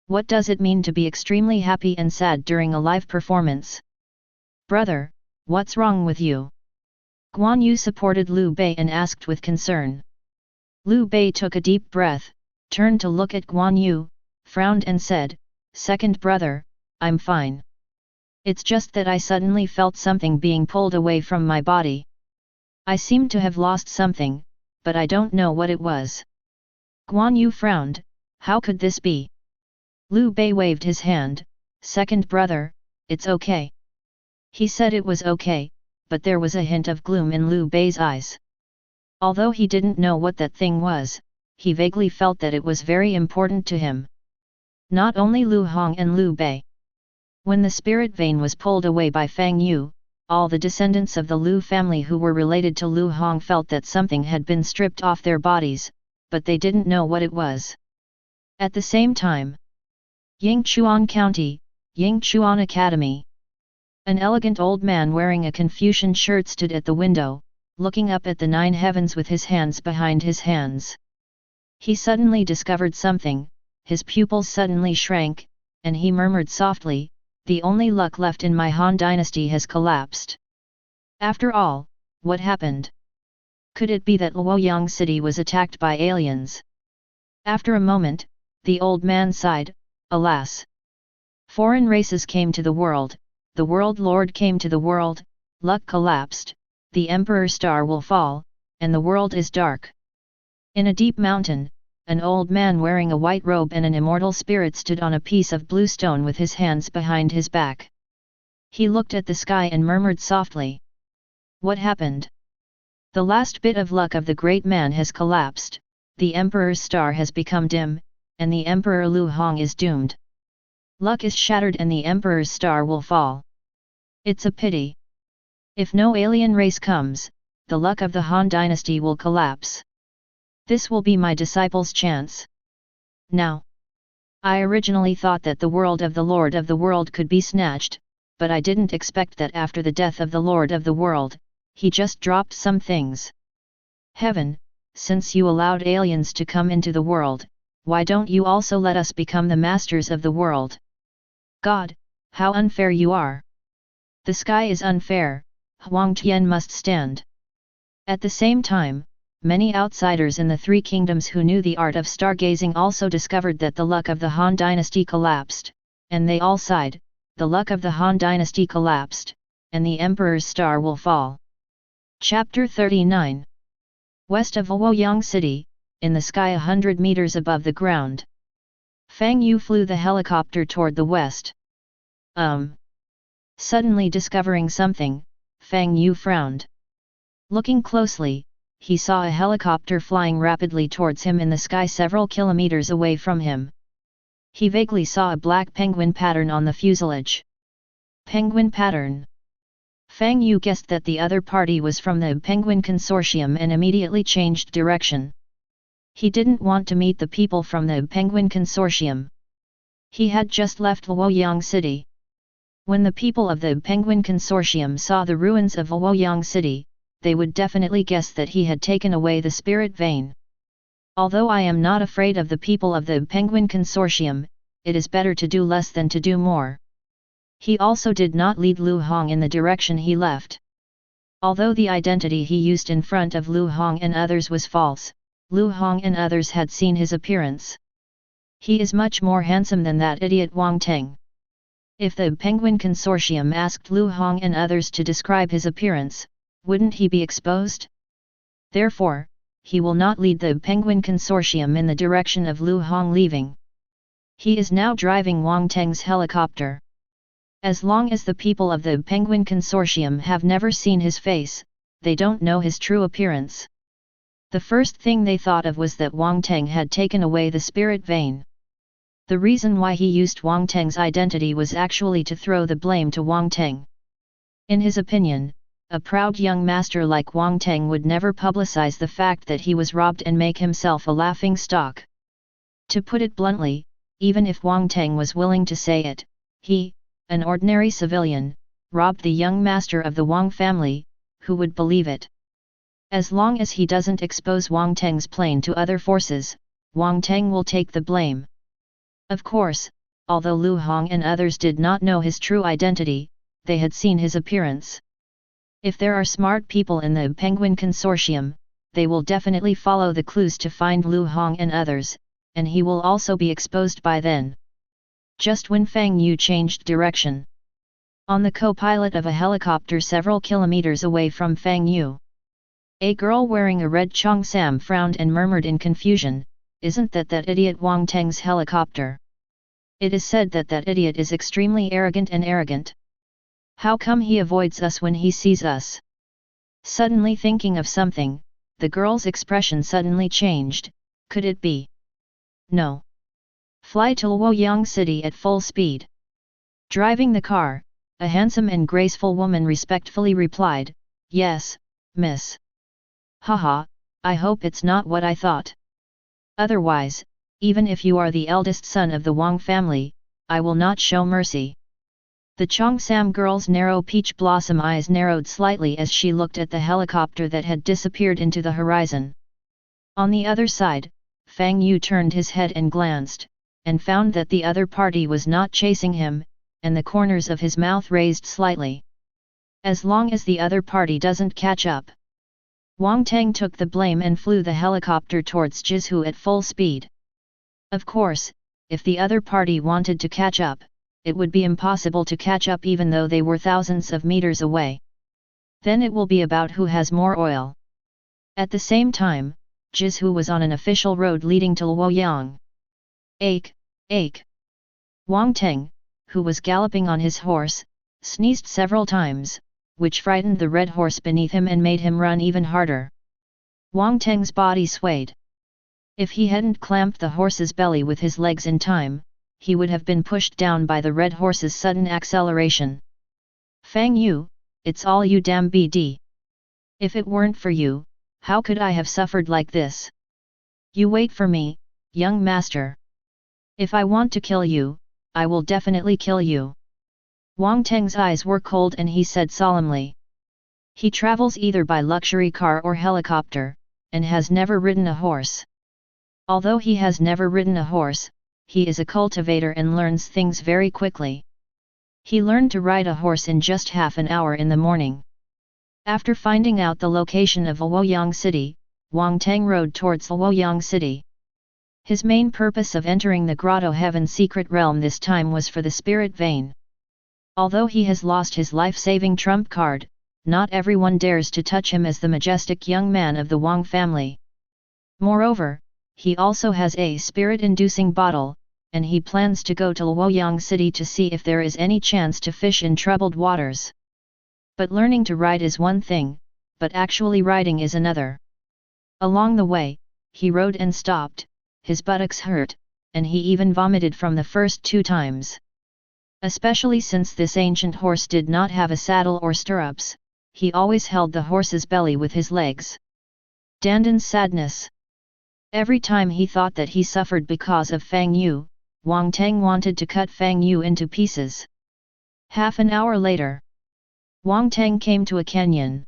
What does it mean to be extremely happy and sad during a live performance? "Brother, what's wrong with you?" Guan Yu supported Liu Bei and asked with concern. Liu Bei took a deep breath, turned to look at Guan Yu, frowned and said, "Second brother, I'm fine. It's just that I suddenly felt something being pulled away from my body. I seem to have lost something, but I don't know what it was." Guan Yu frowned, "How could this be?" Liu Bei waved his hand, "Second brother, it's okay." He said it was okay, but there was a hint of gloom in Liu Bei's eyes. Although he didn't know what that thing was, he vaguely felt that it was very important to him. Not only Lu Hong and Liu Bei. When the spirit vein was pulled away by Fang Yu, all the descendants of the Liu family who were related to Lu Hong felt that something had been stripped off their bodies, but they didn't know what it was. At the same time, Yingchuan County, Yingchuan Academy. An elegant old man wearing a Confucian shirt stood at the window, looking up at the 9 heavens with his hands behind his hands. He suddenly discovered something, his pupils suddenly shrank, and he murmured softly, "The only luck left in my Han dynasty has collapsed." After all, what happened? Could it be that Luoyang city was attacked by aliens? After a moment, the old man sighed, "Alas! Foreign races came to the world lord came to the world, luck collapsed, the emperor's star will fall, and the world is dark." In a deep mountain, an old man wearing a white robe and an immortal spirit stood on a piece of blue stone with his hands behind his back. He looked at the sky and murmured softly. What happened? The last bit of luck of the great man has collapsed, the emperor's star has become dim, and the emperor Lu Hong is doomed. Luck is shattered and the emperor's star will fall. It's a pity. If no alien race comes, the luck of the Han dynasty will collapse. This will be my disciples' chance. Now, I originally thought that the world of the Lord of the World could be snatched, but I didn't expect that after the death of the Lord of the World, he just dropped some things. Heaven, since you allowed aliens to come into the world, why don't you also let us become the masters of the world? God, how unfair you are! The sky is unfair, Huang Tian must stand. At the same time, many outsiders in the three kingdoms who knew the art of stargazing also discovered that the luck of the Han dynasty collapsed, and they all sighed, the luck of the Han dynasty collapsed, and the emperor's star will fall. Chapter 39. West of Luoyang city, in the sky 100 meters above the ground. Fang Yu flew the helicopter toward the west. Suddenly discovering something, Fang Yu frowned. Looking closely, he saw a helicopter flying rapidly towards him in the sky several kilometers away from him. He vaguely saw a black penguin pattern on the fuselage. Penguin pattern. Fang Yu guessed that the other party was from the Penguin Consortium and immediately changed direction. He didn't want to meet the people from the Penguin Consortium. He had just left Luoyang city. When the people of the Penguin Consortium saw the ruins of Luoyang city, they would definitely guess that he had taken away the spirit vein. Although I am not afraid of the people of the Penguin Consortium, it is better to do less than to do more. He also did not lead Lu Hong in the direction he left. Although the identity he used in front of Lu Hong and others was false, Lu Hong and others had seen his appearance. He is much more handsome than that idiot Wang Teng. If the Penguin Consortium asked Lu Hong and others to describe his appearance, wouldn't he be exposed? Therefore, he will not lead the Penguin Consortium in the direction of Lu Hong leaving. He is now driving Wang Teng's helicopter. As long as the people of the Penguin Consortium have never seen his face, they don't know his true appearance. The first thing they thought of was that Wang Teng had taken away the spirit vein. The reason why he used Wang Teng's identity was actually to throw the blame to Wang Teng. In his opinion, a proud young master like Wang Teng would never publicize the fact that he was robbed and make himself a laughing stock. To put it bluntly, even if Wang Teng was willing to say it, he, an ordinary civilian, robbed the young master of the Wang family, who would believe it? As long as he doesn't expose Wang Teng's plane to other forces, Wang Teng will take the blame. Of course, although Lu Hong and others did not know his true identity, they had seen his appearance. If there are smart people in the Penguin Consortium, they will definitely follow the clues to find Lu Hong and others, and he will also be exposed by then. Just when Fang Yu changed direction. On the co-pilot of a helicopter several kilometers away from Fang Yu, a girl wearing a red cheongsam frowned and murmured in confusion, "Isn't that idiot Wang Teng's helicopter? It is said that idiot is extremely arrogant and arrogant. How come he avoids us when he sees us?" Suddenly thinking of something, the girl's expression suddenly changed. Could it be? No. Fly to Luoyang city at full speed. Driving the car, a handsome and graceful woman respectfully replied, "Yes, miss." "Haha, I hope it's not what I thought. Otherwise, even if you are the eldest son of the Wang family, I will not show mercy." The Cheongsam girl's narrow peach blossom eyes narrowed slightly as she looked at the helicopter that had disappeared into the horizon. On the other side, Fang Yu turned his head and glanced, and found that the other party was not chasing him, and the corners of his mouth raised slightly. As long as the other party doesn't catch up. Wang Teng took the blame and flew the helicopter towards Jizhu at full speed. Of course, if the other party wanted to catch up, it would be impossible to catch up even though they were thousands of meters away. Then it will be about who has more oil. At the same time, Jizhu was on an official road leading to Luoyang. Ache, ache. Wang Teng, who was galloping on his horse, sneezed several times, which frightened the red horse beneath him and made him run even harder. Wang Teng's body swayed. If he hadn't clamped the horse's belly with his legs in time, he would have been pushed down by the red horse's sudden acceleration. Fang Yu, it's all you damn BD. If it weren't for you, how could I have suffered like this? You wait for me, young master. If I want to kill you, I will definitely kill you. Wang Teng's eyes were cold and he said solemnly. He travels either by luxury car or helicopter, and has never ridden a horse. Although he has never ridden a horse, he is a cultivator and learns things very quickly. He learned to ride a horse in just half an hour in the morning. After finding out the location of Luoyang City, Wang Teng rode towards Luoyang City. His main purpose of entering the Grotto-Heaven Secret Realm this time was for the spirit vein. Although he has lost his life-saving trump card, not everyone dares to touch him as the majestic young man of the Wang family. Moreover, he also has a spirit-inducing bottle, and he plans to go to Luoyang City to see if there is any chance to fish in troubled waters. But learning to ride is one thing, but actually riding is another. Along the way, he rode and stopped, his buttocks hurt, and he even vomited from the first 2 times. Especially since this ancient horse did not have a saddle or stirrups, he always held the horse's belly with his legs. Dandan's sadness. Every time he thought that he suffered because of Fang Yu, Wang Teng wanted to cut Fang Yu into pieces. Half an hour later, Wang Teng came to a canyon.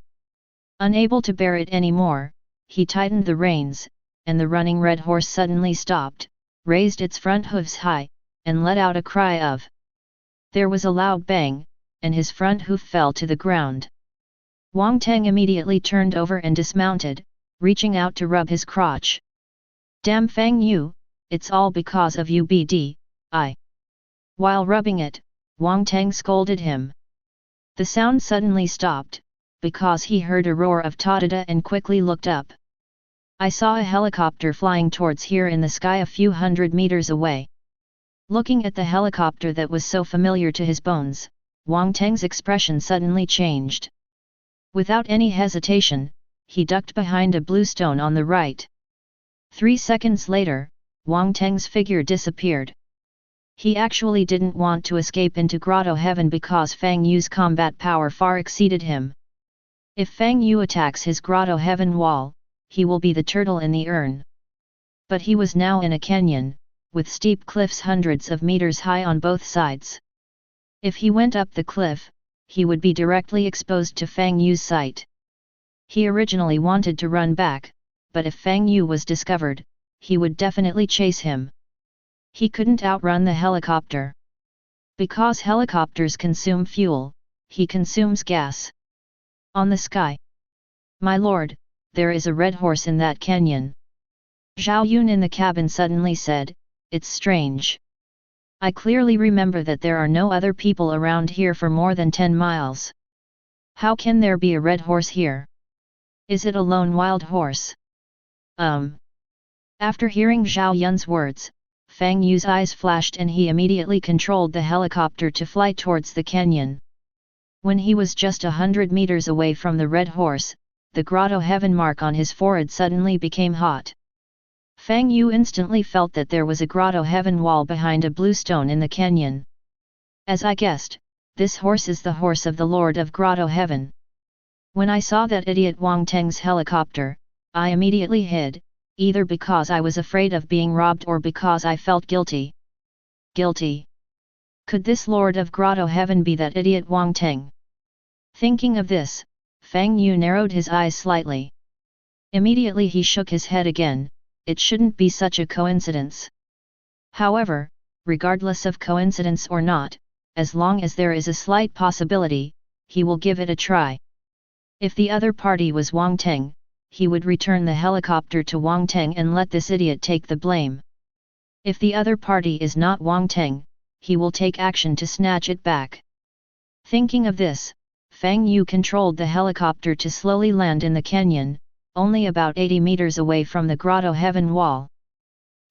Unable to bear it anymore, he tightened the reins, and the running red horse suddenly stopped, raised its front hooves high, and let out a cry of. There was a loud bang, and his front hoof fell to the ground. Wang Teng immediately turned over and dismounted, reaching out to rub his crotch. Damn Fang Yu, it's all because of you BD, I. While rubbing it, Wang Teng scolded him. The sound suddenly stopped, because he heard a roar of ta-da-da and quickly looked up. I saw a helicopter flying towards here in the sky a few hundred meters away. Looking at the helicopter that was so familiar to his bones, Wang Teng's expression suddenly changed. Without any hesitation, he ducked behind a blue stone on the right. 3 seconds later, Wang Teng's figure disappeared. He actually didn't want to escape into Grotto-Heaven because Fang Yu's combat power far exceeded him. If Fang Yu attacks his Grotto-Heaven wall, he will be the turtle in the urn. But he was now in a canyon, with steep cliffs hundreds of meters high on both sides. If he went up the cliff, he would be directly exposed to Fang Yu's sight. He originally wanted to run back, but if Fang Yu was discovered, he would definitely chase him. He couldn't outrun the helicopter. Because helicopters consume fuel, he consumes gas. On the sky. My lord, there is a red horse in that canyon. Zhao Yun in the cabin suddenly said, it's strange. I clearly remember that there are no other people around here for more than 10 miles. How can there be a red horse here? Is it a lone wild horse? After hearing Zhao Yun's words, Fang Yu's eyes flashed and he immediately controlled the helicopter to fly towards the canyon. When he was just 100 meters away from the red horse, the Grotto-Heaven mark on his forehead suddenly became hot. Fang Yu instantly felt that there was a Grotto-Heaven wall behind a blue stone in the canyon. As I guessed, this horse is the horse of the Lord of Grotto-Heaven. When I saw that idiot Wang Teng's helicopter, I immediately hid, either because I was afraid of being robbed or because I felt guilty. Guilty. Could this Lord of Grotto-Heaven be that idiot Wang Teng? Thinking of this, Fang Yu narrowed his eyes slightly. Immediately he shook his head again. It shouldn't be such a coincidence. However, regardless of coincidence or not, as long as there is a slight possibility, he will give it a try. If the other party was Wang Teng, he would return the helicopter to Wang Teng and let this idiot take the blame. If the other party is not Wang Teng, he will take action to snatch it back. Thinking of this, Fang Yu controlled the helicopter to slowly land in the canyon, only about 80 meters away from the Grotto-Heaven wall.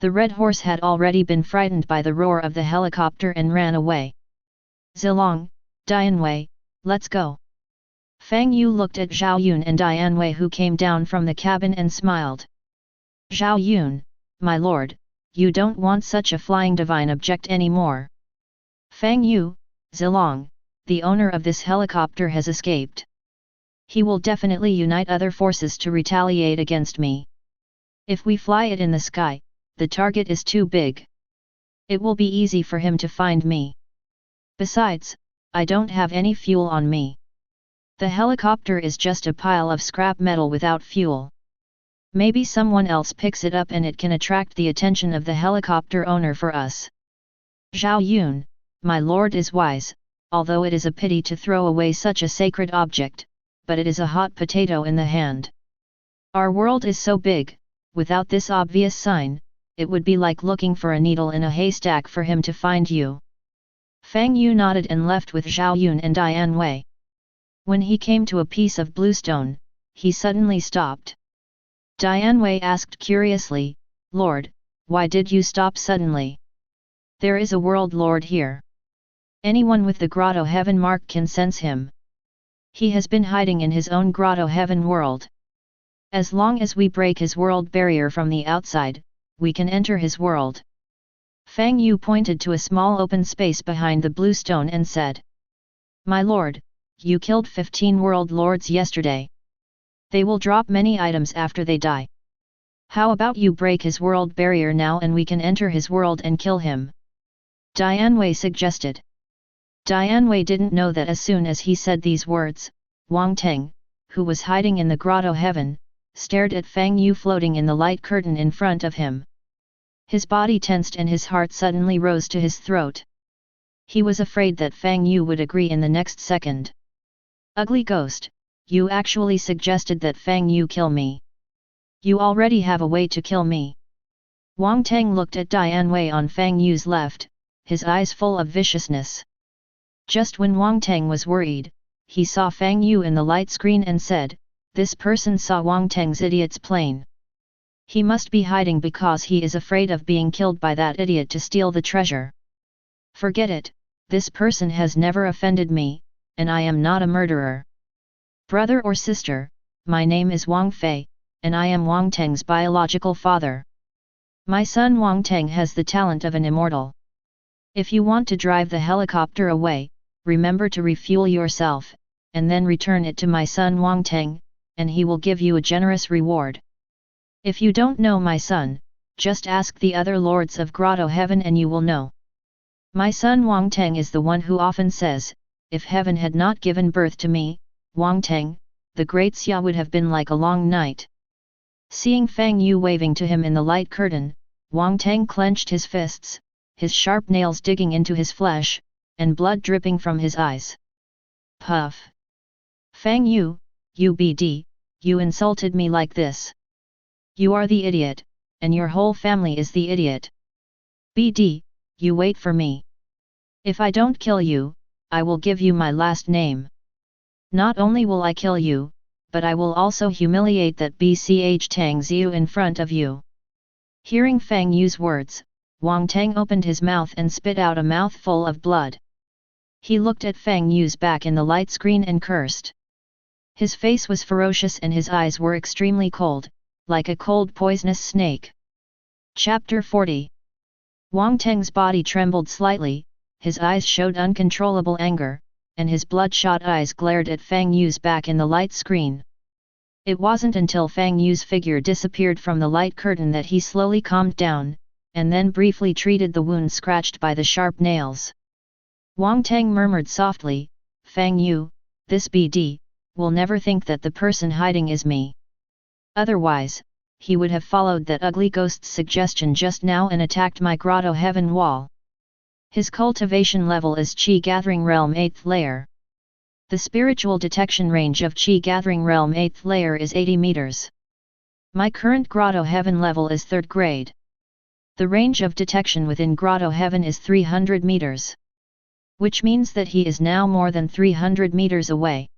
The red horse had already been frightened by the roar of the helicopter and ran away. Zilong, Dianwei, let's go. Fang Yu looked at Zhao Yun and Dianwei, who came down from the cabin, and smiled. Zhao Yun, my lord, you don't want such a flying divine object anymore. Fang Yu, Zilong, the owner of this helicopter has escaped. He will definitely unite other forces to retaliate against me. If we fly it in the sky, the target is too big. It will be easy for him to find me. Besides, I don't have any fuel on me. The helicopter is just a pile of scrap metal without fuel. Maybe someone else picks it up and it can attract the attention of the helicopter owner for us. Zhao Yun, my lord is wise, although it is a pity to throw away such a sacred object, but it is a hot potato in the hand. Our world is so big, without this obvious sign, it would be like looking for a needle in a haystack for him to find you. Fang Yu nodded and left with Zhao Yun and Dianwei. When he came to a piece of bluestone, he suddenly stopped. Dianwei asked curiously, Lord, why did you stop suddenly? There is a world lord here. Anyone with the Grotto-Heaven mark can sense him. He has been hiding in his own Grotto-Heaven world. As long as we break his world barrier from the outside, we can enter his world. Fang Yu pointed to a small open space behind the bluestone and said, My lord, you killed 15 world lords yesterday. They will drop many items after they die. How about you break his world barrier now and we can enter his world and kill him? Dianwei suggested. Dianwei didn't know that as soon as he said these words, Wang Teng, who was hiding in the Grotto-Heaven, stared at Fang Yu floating in the light curtain in front of him. His body tensed and his heart suddenly rose to his throat. He was afraid that Fang Yu would agree in the next second. Ugly ghost, you actually suggested that Fang Yu kill me. You already have a way to kill me. Wang Teng looked at Dianwei on Fang Yu's left, his eyes full of viciousness. Just when Wang Teng was worried, he saw Fang Yu in the light screen and said, This person saw Wang Teng's idiot's plane. He must be hiding because he is afraid of being killed by that idiot to steal the treasure. Forget it, this person has never offended me, and I am not a murderer. Brother or sister, my name is Wang Fei, and I am Wang Teng's biological father. My son Wang Teng has the talent of an immortal. If you want to drive the helicopter away, remember to refuel yourself, and then return it to my son Wang Teng, and he will give you a generous reward. If you don't know my son, just ask the other lords of Grotto-Heaven and you will know. My son Wang Teng is the one who often says, if heaven had not given birth to me, Wang Teng, the great Xia would have been like a long night. Seeing Fang Yu waving to him in the light curtain, Wang Teng clenched his fists, his sharp nails digging into his flesh, and blood dripping from his eyes. Puff! Fang Yu, UBD, you insulted me like this. You are the idiot, and your whole family is the idiot. BD, you wait for me. If I don't kill you, I will give you my last name. Not only will I kill you, but I will also humiliate that BCH Tang Xiu in front of you. Hearing Fang Yu's words, Wang Teng opened his mouth and spit out a mouthful of blood. He looked at Fang Yu's back in the light screen and cursed. His face was ferocious and his eyes were extremely cold, like a cold poisonous snake. Chapter 40. Wang Teng's body trembled slightly, his eyes showed uncontrollable anger, and his bloodshot eyes glared at Fang Yu's back in the light screen. It wasn't until Fang Yu's figure disappeared from the light curtain that he slowly calmed down, and then briefly treated the wound scratched by the sharp nails. Wang Teng murmured softly, Fang Yu, this BD, will never think that the person hiding is me. Otherwise, he would have followed that ugly ghost's suggestion just now and attacked my Grotto-Heaven wall. His cultivation level is Qi Gathering Realm 8th layer. The spiritual detection range of Qi Gathering Realm 8th layer is 80 meters. My current Grotto-Heaven level is 3rd grade. The range of detection within Grotto-Heaven is 300 meters. Which means that he is now more than 300 meters away.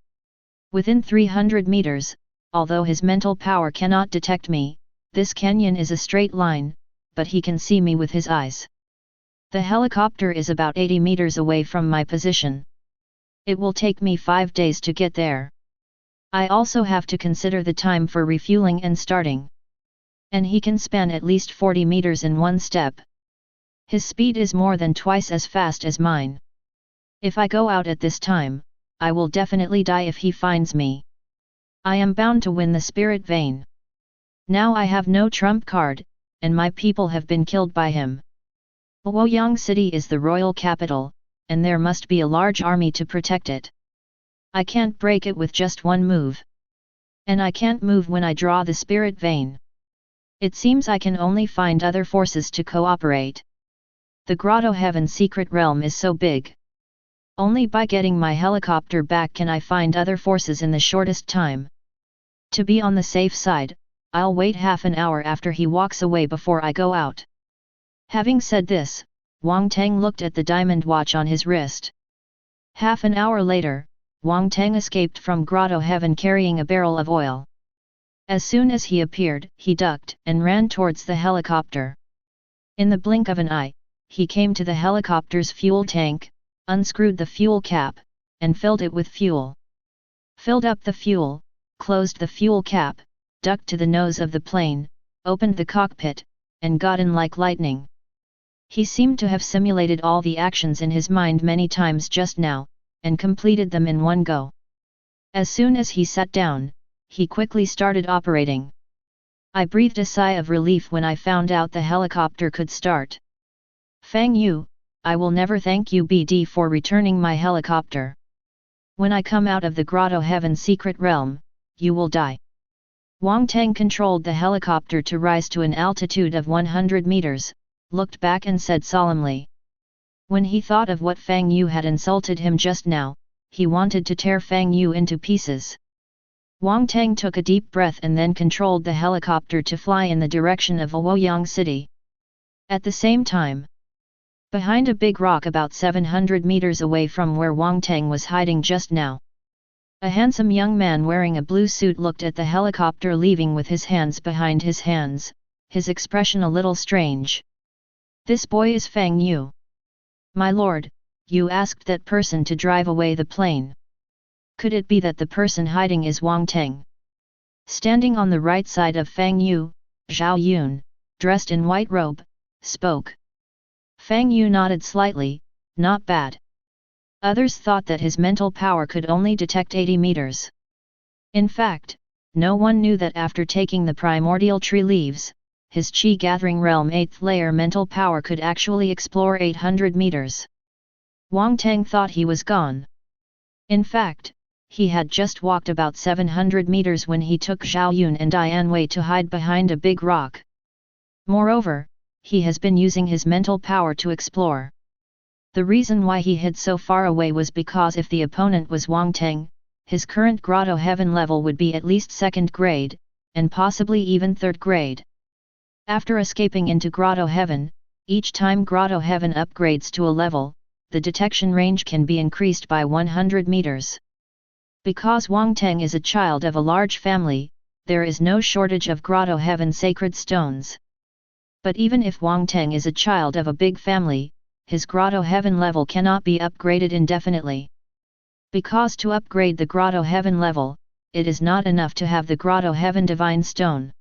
Within 300 meters, although his mental power cannot detect me, this canyon is a straight line, but he can see me with his eyes. The helicopter is about 80 meters away from my position. It will take me 5 days to get there. I also have to consider the time for refueling and starting. And he can span at least 40 meters in one step. His speed is more than twice as fast as mine. If I go out at this time, I will definitely die if he finds me. I am bound to win the spirit vein. Now I have no trump card, and my people have been killed by him. Luoyang City is the royal capital, and there must be a large army to protect it. I can't break it with just one move. And I can't move when I draw the spirit vein. It seems I can only find other forces to cooperate. The Grotto-Heaven Secret Realm is so big. Only by getting my helicopter back can I find other forces in the shortest time. To be on the safe side, I'll wait half an hour after he walks away before I go out. Having said this, Wang Teng looked at the diamond watch on his wrist. Half an hour later, Wang Teng escaped from Grotto-Heaven carrying a barrel of oil. As soon as he appeared, he ducked and ran towards the helicopter. In the blink of an eye, he came to the helicopter's fuel tank, unscrewed the fuel cap, and filled it with fuel. Filled up the fuel, closed the fuel cap, ducked to the nose of the plane, opened the cockpit, and got in like lightning. He seemed to have simulated all the actions in his mind many times just now, and completed them in one go. As soon as he sat down, he quickly started operating. I breathed a sigh of relief when I found out the helicopter could start. Fang Yu, I will never thank you BD for returning my helicopter. When I come out of the Grotto-Heaven Secret Realm, you will die. Wang Teng controlled the helicopter to rise to an altitude of 100 meters, looked back and said solemnly. When he thought of what Fang Yu had insulted him just now, he wanted to tear Fang Yu into pieces. Wang Teng took a deep breath and then controlled the helicopter to fly in the direction of Luoyang City. At the same time, behind a big rock about 700 meters away from where Wang Teng was hiding just now, a handsome young man wearing a blue suit looked at the helicopter leaving with his hands behind his hands, his expression a little strange. This boy is Fang Yu. My lord, you asked that person to drive away the plane. Could it be that the person hiding is Wang Teng? Standing on the right side of Fang Yu, Zhao Yun, dressed in white robe, spoke. Fang Yu nodded slightly, not bad. Others thought that his mental power could only detect 80 meters. In fact, no one knew that after taking the primordial tree leaves, his Qi Gathering Realm 8th layer mental power could actually explore 800 meters. Wang Teng thought he was gone. In fact, he had just walked about 700 meters when he took Zhao Yun and Dian Wei to hide behind a big rock. Moreover, he has been using his mental power to explore. The reason why he hid so far away was because if the opponent was Wang Teng, his current Grotto-Heaven level would be at least 2nd grade, and possibly even 3rd grade. After escaping into Grotto-Heaven, each time Grotto-Heaven upgrades to a level, the detection range can be increased by 100 meters. Because Wang Teng is a child of a large family, there is no shortage of Grotto-Heaven sacred stones. But even if Wang Teng is a child of a big family, his Grotto-Heaven level cannot be upgraded indefinitely. Because to upgrade the Grotto-Heaven level, it is not enough to have the Grotto-Heaven Divine Stone.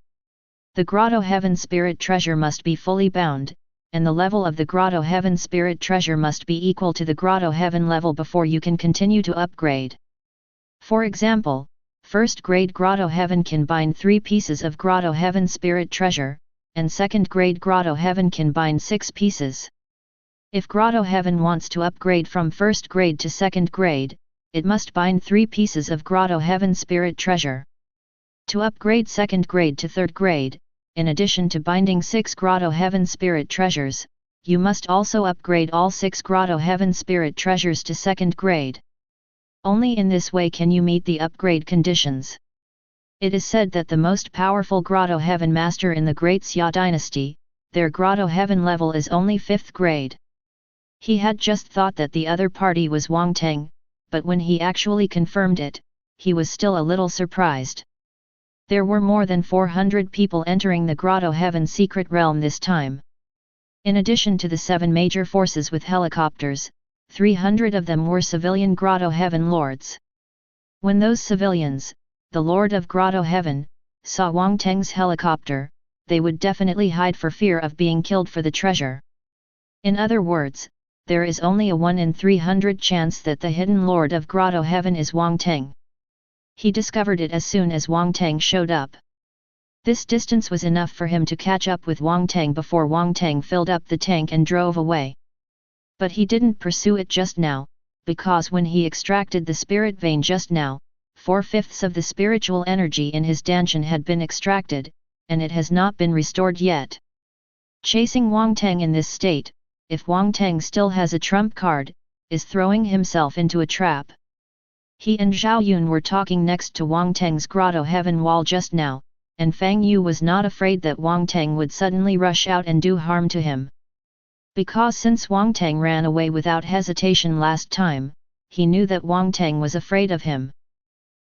The Grotto-Heaven Spirit Treasure must be fully bound, and the level of the Grotto-Heaven Spirit Treasure must be equal to the Grotto-Heaven level before you can continue to upgrade. For example, 1st grade Grotto-Heaven can bind 3 pieces of Grotto-Heaven Spirit Treasure, and 2nd grade Grotto-Heaven can bind 6 pieces. If Grotto-Heaven wants to upgrade from 1st grade to 2nd grade, it must bind 3 pieces of Grotto-Heaven Spirit Treasure. To upgrade 2nd grade to 3rd grade, in addition to binding 6 Grotto-Heaven Spirit Treasures, you must also upgrade all 6 Grotto-Heaven Spirit Treasures to 2nd grade. Only in this way can you meet the upgrade conditions. It is said that the most powerful Grotto-Heaven master in the Great Xia dynasty, their Grotto-Heaven level is only 5th grade. He had just thought that the other party was Wang Teng, but when he actually confirmed it, he was still a little surprised. There were more than 400 people entering the Grotto-Heaven Secret Realm this time. In addition to the 7 major forces with helicopters, 300 of them were civilian Grotto-Heaven lords. When those civilians, the Lord of Grotto-Heaven, saw Wang Teng's helicopter, they would definitely hide for fear of being killed for the treasure. In other words, there is only a 1 in 300 chance that the hidden Lord of Grotto-Heaven is Wang Teng. He discovered it as soon as Wang Teng showed up. This distance was enough for him to catch up with Wang Teng before Wang Teng filled up the tank and drove away. But he didn't pursue it just now, because when he extracted the spirit vein just now, 4/5 of the spiritual energy in his danshan had been extracted, and it has not been restored yet. Chasing Wang Teng in this state, if Wang Teng still has a trump card, is throwing himself into a trap. He and Zhao Yun were talking next to Wang Teng's Grotto-Heaven wall just now, and Fang Yu was not afraid that Wang Teng would suddenly rush out and do harm to him. Because since Wang Teng ran away without hesitation last time, he knew that Wang Teng was afraid of him.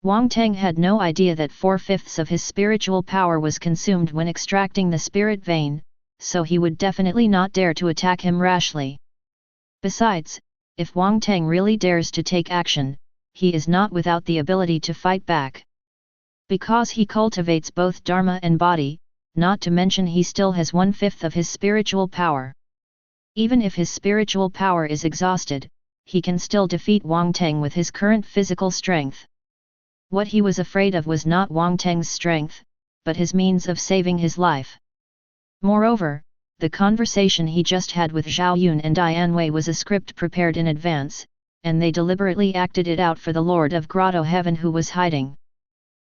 Wang Teng had no idea that 4/5 of his spiritual power was consumed when extracting the spirit vein, so he would definitely not dare to attack him rashly. Besides, if Wang Teng really dares to take action, he is not without the ability to fight back. Because he cultivates both Dharma and body, not to mention he still has 1/5 of his spiritual power. Even if his spiritual power is exhausted, he can still defeat Wang Teng with his current physical strength. What he was afraid of was not Wang Teng's strength, but his means of saving his life. Moreover, the conversation he just had with Zhao Yun and Dian Wei was a script prepared in advance, and they deliberately acted it out for the Lord of Grotto-Heaven who was hiding.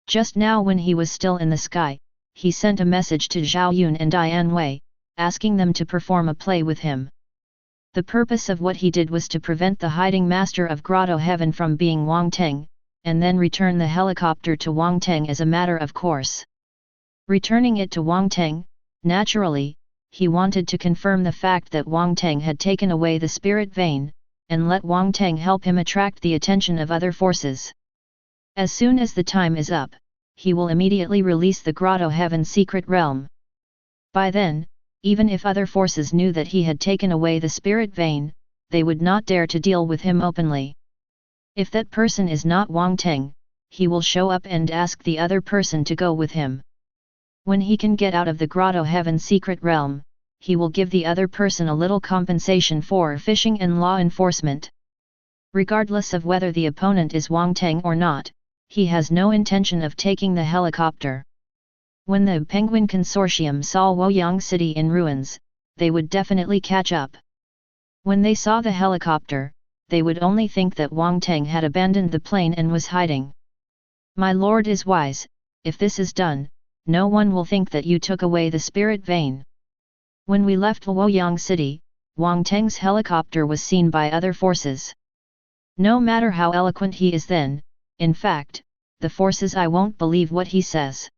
Just now when he was still in the sky, he sent a message to Zhao Yun and Dian Wei, asking them to perform a play with him. The purpose of what he did was to prevent the hiding master of Grotto-Heaven from being Wang Teng, and then return the helicopter to Wang Teng as a matter of course. Returning it to Wang Teng, naturally, he wanted to confirm the fact that Wang Teng had taken away the spirit vein, and let Wang Teng help him attract the attention of other forces. As soon as the time is up, he will immediately release the Grotto-Heaven Secret Realm. By then, even if other forces knew that he had taken away the spirit vein, they would not dare to deal with him openly. If that person is not Wang Teng, he will show up and ask the other person to go with him. When he can get out of the Grotto-Heaven Secret Realm, he will give the other person a little compensation for fishing and law enforcement. Regardless of whether the opponent is Wang Teng or not, he has no intention of taking the helicopter. When the Penguin Consortium saw Luoyang City in ruins, they would definitely catch up. When they saw the helicopter, they would only think that Wang Teng had abandoned the plane and was hiding. My lord is wise, if this is done, no one will think that you took away the spirit vein. When we left Luoyang City, Wang Teng's helicopter was seen by other forces. No matter how eloquent he is then, in fact, the forces I won't believe what he says.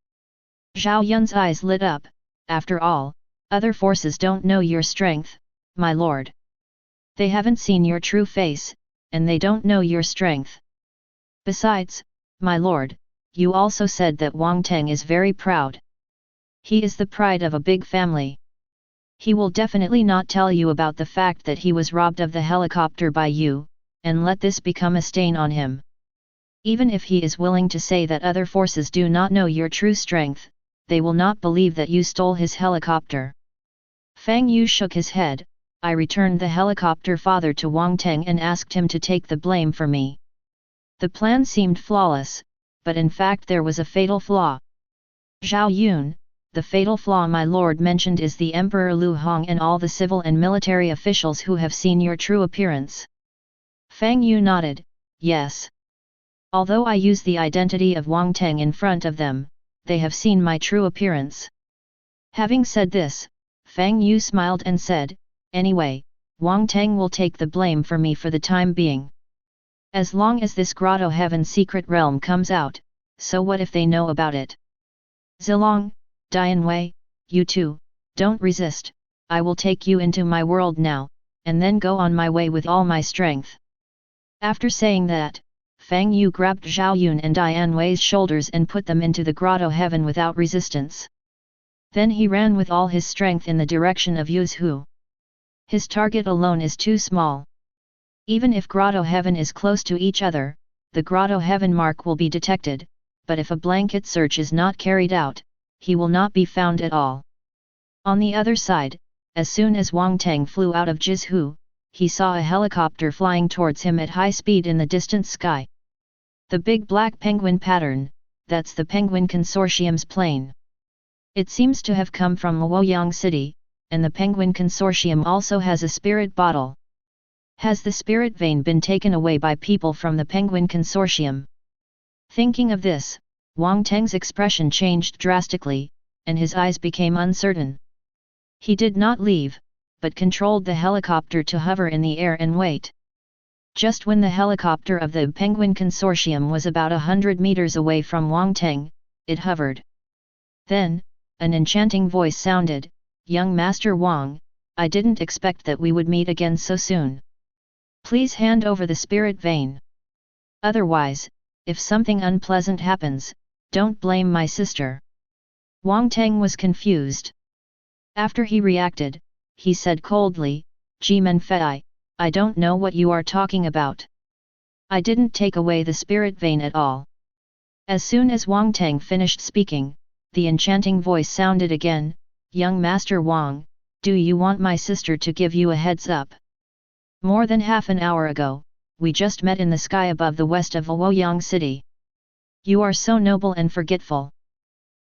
Zhao Yun's eyes lit up. After all, other forces don't know your strength, my lord. They haven't seen your true face, and they don't know your strength. Besides, my lord, you also said that Wang Teng is very proud. He is the pride of a big family. He will definitely not tell you about the fact that he was robbed of the helicopter by you, and let this become a stain on him. Even if he is willing to say that other forces do not know your true strength, they will not believe that you stole his helicopter. Fang Yu shook his head. I returned the helicopter father to Wang Teng and asked him to take the blame for me. The plan seemed flawless, but in fact there was a fatal flaw. Zhao Yun, the fatal flaw my lord mentioned is the Emperor Lu Hong and all the civil and military officials who have seen your true appearance. Fang Yu nodded, yes. Although I use the identity of Wang Teng in front of them, they have seen my true appearance. Having said this, Fang Yu smiled and said, "Anyway, Wang Teng will take the blame for me for the time being. As long as this Grotto-Heaven Secret Realm comes out, so what if they know about it? Zilong, Dianwei, you too, don't resist, I will take you into my world now, and then go on my way with all my strength." After saying that, Fang Yu grabbed Zhao Yun and Dianwei's shoulders and put them into the Grotto-Heaven without resistance. Then he ran with all his strength in the direction of Yuzhu. His target alone is too small. Even if Grotto-Heaven is close to each other, the Grotto-Heaven mark will be detected, but if a blanket search is not carried out, he will not be found at all. On the other side, as soon as Wang Teng flew out of Jizhu, he saw a helicopter flying towards him at high speed in the distant sky. The big black penguin pattern, that's the Penguin Consortium's plane. It seems to have come from Luoyang City, and the Penguin Consortium also has a spirit bottle. Has the spirit vein been taken away by people from the Penguin Consortium? Thinking of this, Wang Teng's expression changed drastically, and his eyes became uncertain. He did not leave, but controlled the helicopter to hover in the air and wait. Just when the helicopter of the Penguin Consortium was about 100 meters away from Wang Teng, it hovered. Then, an enchanting voice sounded, "Young Master Wang, I didn't expect that we would meet again so soon. Please hand over the spirit vein. Otherwise, if something unpleasant happens, don't blame my sister." Wang Teng was confused. After he reacted, he said coldly, "Jimen Fei, I don't know what you are talking about. I didn't take away the spirit vein at all." As soon as Wang Teng finished speaking, the enchanting voice sounded again, "Young Master Wang, do you want my sister to give you a heads up? More than half an hour ago, we just met in the sky above the west of Luoyang City. You are so noble and forgetful.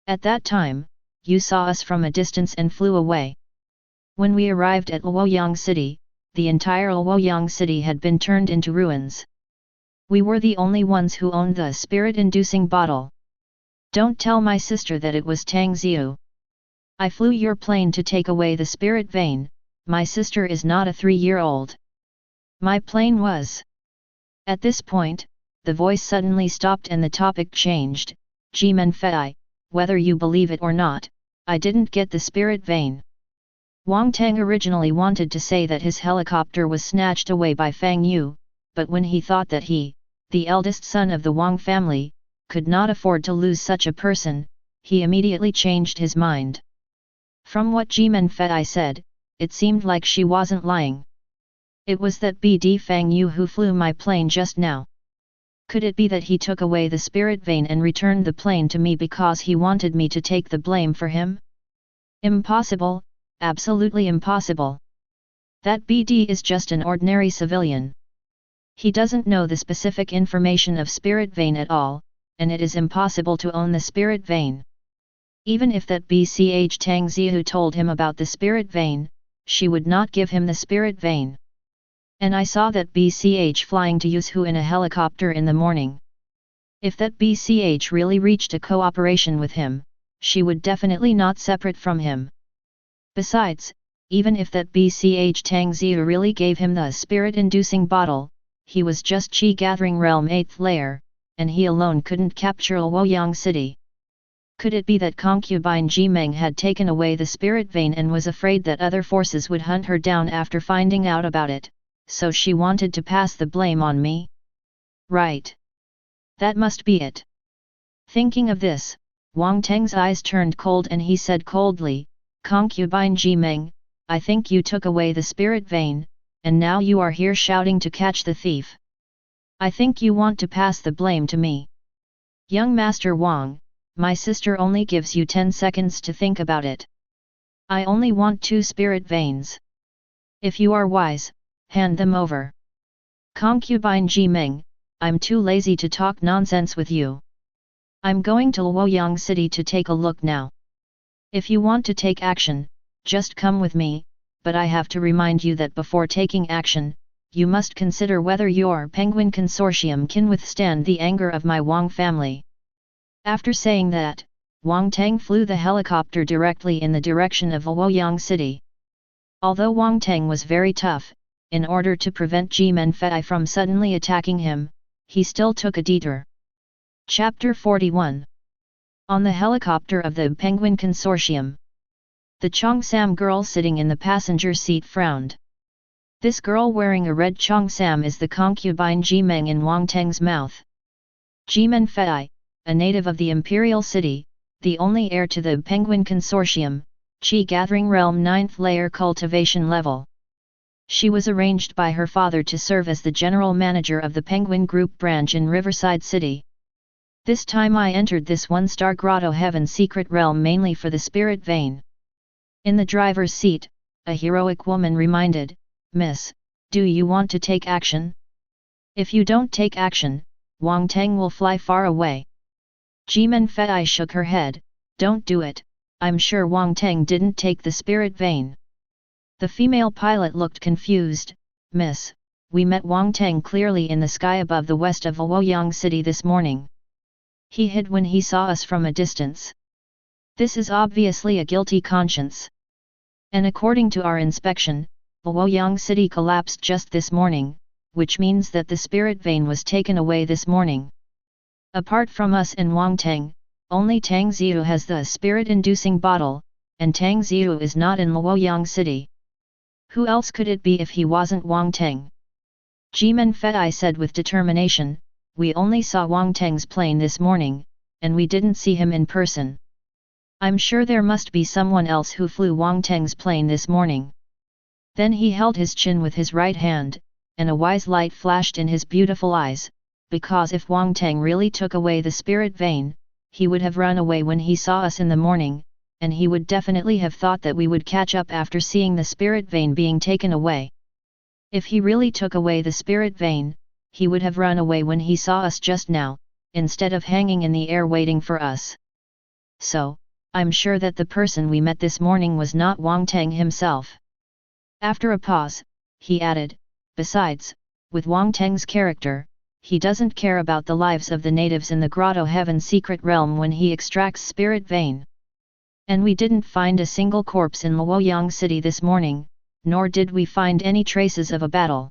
At that time, you saw us from a distance and flew away. When we arrived at Luoyang City, the entire Luoyang City had been turned into ruins. We were the only ones who owned the spirit-inducing bottle. Don't tell my sister that it was Tang Xiu. I flew your plane to take away the spirit vein, my sister is not a 3-year-old. My plane was..." At this point, the voice suddenly stopped and the topic changed, "Jimen Fei, whether you believe it or not, I didn't get the spirit vein." Wang Teng originally wanted to say that his helicopter was snatched away by Fang Yu, but when he thought that he, the eldest son of the Wang family, could not afford to lose such a person, he immediately changed his mind. From what Jimen Fei said, it seemed like she wasn't lying. It was that BD Fang Yu who flew my plane just now. Could it be that he took away the spirit vein and returned the plane to me because he wanted me to take the blame for him? Impossible, absolutely impossible. That BD is just an ordinary civilian. He doesn't know the specific information of spirit vein at all, and it is impossible to own the spirit vein. Even if that BCH Tang Zihu told him about the spirit vein, she would not give him the spirit vein. And I saw that BCH flying to Yuzhu in a helicopter in the morning. If that BCH really reached a cooperation with him, she would definitely not separate from him. Besides, even if that BCH Tang Zihu really gave him the spirit-inducing bottle, he was just Qi-gathering realm 8th layer, and he alone couldn't capture Luoyang City. Could it be that concubine Jimeng had taken away the spirit vein and was afraid that other forces would hunt her down after finding out about it, so she wanted to pass the blame on me? Right. That must be it. Thinking of this, Wang Teng's eyes turned cold and he said coldly, "Concubine Jimeng, I think you took away the spirit vein, and now you are here shouting to catch the thief. I think you want to pass the blame to me. Young Master Wang, my sister only gives you 10 seconds to think about it. I only want 2 spirit veins. If you are wise, hand them over. Concubine Jimeng, I'm too lazy to talk nonsense with you. I'm going to Luoyang City to take a look now. If you want to take action, just come with me, but I have to remind you that before taking action, you must consider whether your Penguin Consortium can withstand the anger of my Wang family." After saying that, Wang Teng flew the helicopter directly in the direction of Luoyang City. Although Wang Teng was very tough, in order to prevent Jimen Fei from suddenly attacking him, he still took a detour. Chapter 41. On the helicopter of the Penguin Consortium. The Cheongsam girl sitting in the passenger seat frowned. This girl wearing a red Cheongsam is the concubine Jimeng in Wang Teng's mouth. Jimen Fei, a native of the Imperial City, the only heir to the Penguin Consortium, Qi Gathering Realm 9th layer cultivation level. She was arranged by her father to serve as the general manager of the Penguin Group branch in Riverside City. This time I entered this one-star Grotto-Heaven Secret Realm mainly for the spirit vein. In the driver's seat, a heroic woman reminded, "Miss, do you want to take action? If you don't take action, Wang Teng will fly far away." Jimen Fei shook her head, "Don't do it, I'm sure Wang Teng didn't take the spirit vein." The female pilot looked confused, "Miss, we met Wang Teng clearly in the sky above the west of Luoyang City this morning. He hid when he saw us from a distance. This is obviously a guilty conscience. And according to our inspection, Luoyang City collapsed just this morning, which means that the spirit vein was taken away this morning. Apart from us and Wang Teng, only Tang Ziyu has the spirit-inducing bottle, and Tang Ziyu is not in Luoyang City. Who else could it be if he wasn't Wang Teng?" Jimen Fei said with determination, "We only saw Wang Teng's plane this morning, and we didn't see him in person. I'm sure there must be someone else who flew Wang Teng's plane this morning." Then he held his chin with his right hand, and a wise light flashed in his beautiful eyes, because if Wang Teng really took away the spirit vein, he would have run away when he saw us in the morning, and he would definitely have thought that we would catch up after seeing the spirit vein being taken away. If he really took away the spirit vein, he would have run away when he saw us just now, instead of hanging in the air waiting for us. So, I'm sure that the person we met this morning was not Wang Teng himself." After a pause, he added, "Besides, with Wang Teng's character, he doesn't care about the lives of the natives in the Grotto-Heaven Secret Realm when he extracts spirit vein. And we didn't find a single corpse in Luoyang City this morning, nor did we find any traces of a battle.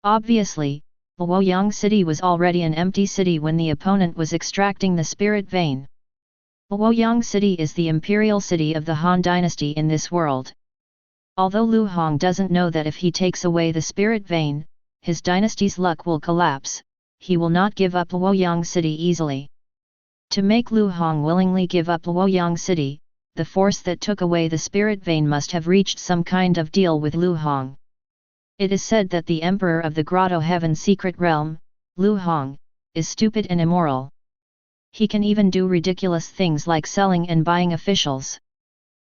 Obviously, Luoyang City was already an empty city when the opponent was extracting the spirit vein. Luoyang City is the imperial city of the Han dynasty in this world. Although Lu Hong doesn't know that if he takes away the spirit vein, his dynasty's luck will collapse, he will not give up Luoyang City easily. To make Lu Hong willingly give up Luoyang City, the force that took away the spirit vein must have reached some kind of deal with Lu Hong. It is said that the emperor of the Grotto-Heaven Secret Realm, Lu Hong, is stupid and immoral. He can even do ridiculous things like selling and buying officials.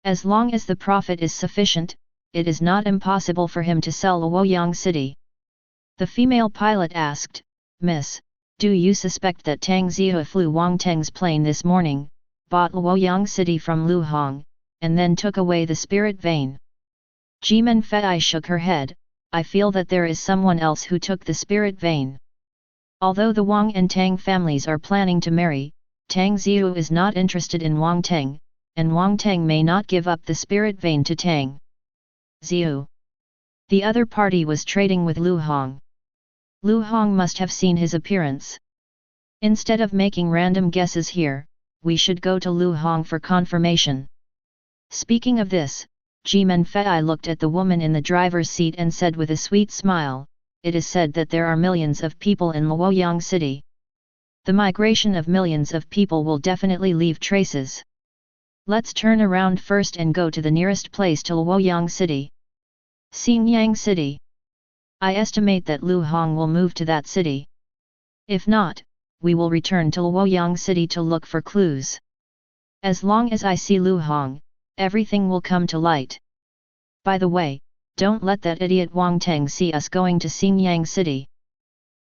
As long as the profit is sufficient, it is not impossible for him to sell Luoyang City." The female pilot asked, "Miss, do you suspect that Tang Ziyu flew Wang Teng's plane this morning, bought Luoyang City from Lu Hong, and then took away the spirit vein?" Jimen Fei shook her head, "I feel that there is someone else who took the spirit vein. Although the Wang and Tang families are planning to marry, Tang Ziyu is not interested in Wang Teng, and Wang Teng may not give up the spirit vein to Tang Ziyu. The other party was trading with Lu Hong. Lu Hong must have seen his appearance. Instead of making random guesses here, we should go to Lu Hong for confirmation." Speaking of this, Jimen Fei looked at the woman in the driver's seat and said with a sweet smile, "It is said that there are millions of people in Luoyang City. The migration of millions of people will definitely leave traces. Let's turn around first and go to the nearest place to Luoyang City. Xingyang City. I estimate that Lu Hong will move to that city. If not, we will return to Luoyang City to look for clues. As long as I see Lu Hong, everything will come to light. By the way, don't let that idiot Wang Teng see us going to Xingyang City.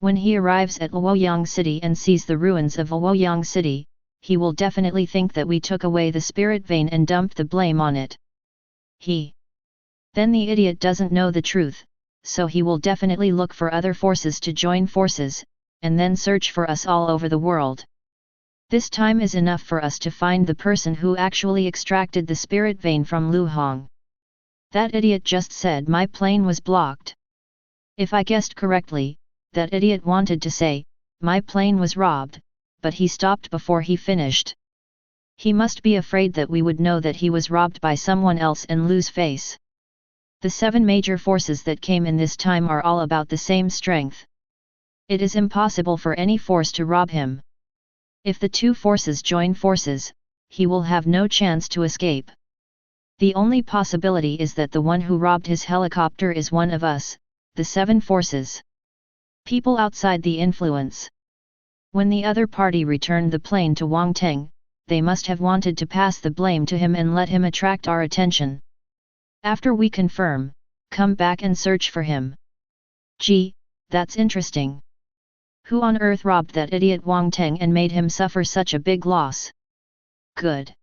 When he arrives at Luoyang City and sees the ruins of Luoyang City, he will definitely think that we took away the spirit vein and dumped the blame on it. Then the idiot doesn't know the truth, so he will definitely look for other forces to join forces, and then search for us all over the world. This time is enough for us to find the person who actually extracted the spirit vein from Lu Hong. That idiot just said my plane was blocked. If I guessed correctly, that idiot wanted to say, my plane was robbed, but he stopped before he finished. He must be afraid that we would know that he was robbed by someone else and lose face. The 7 major forces that came in this time are all about the same strength. It is impossible for any force to rob him. If the 2 forces join forces, he will have no chance to escape. The only possibility is that the one who robbed his helicopter is one of us, the 7 forces. People outside the influence. When the other party returned the plane to Wang Teng, they must have wanted to pass the blame to him and let him attract our attention. After we confirm, come back and search for him. Gee, that's interesting. Who on earth robbed that idiot Wang Teng and made him suffer such a big loss? Good.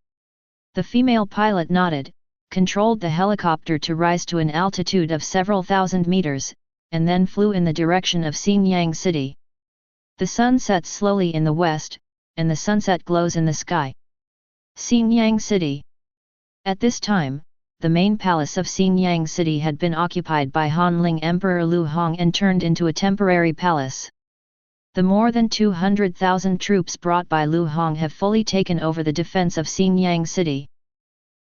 The female pilot nodded, controlled the helicopter to rise to an altitude of several thousand meters, and then flew in the direction of Xinyang City. The sun sets slowly in the west, and the sunset glows in the sky. Xinyang City. At this time, the main palace of Xinyang City had been occupied by Hanling Emperor Lu Hong and turned into a temporary palace. The more than 200,000 troops brought by Lu Hong have fully taken over the defense of Xinyang City.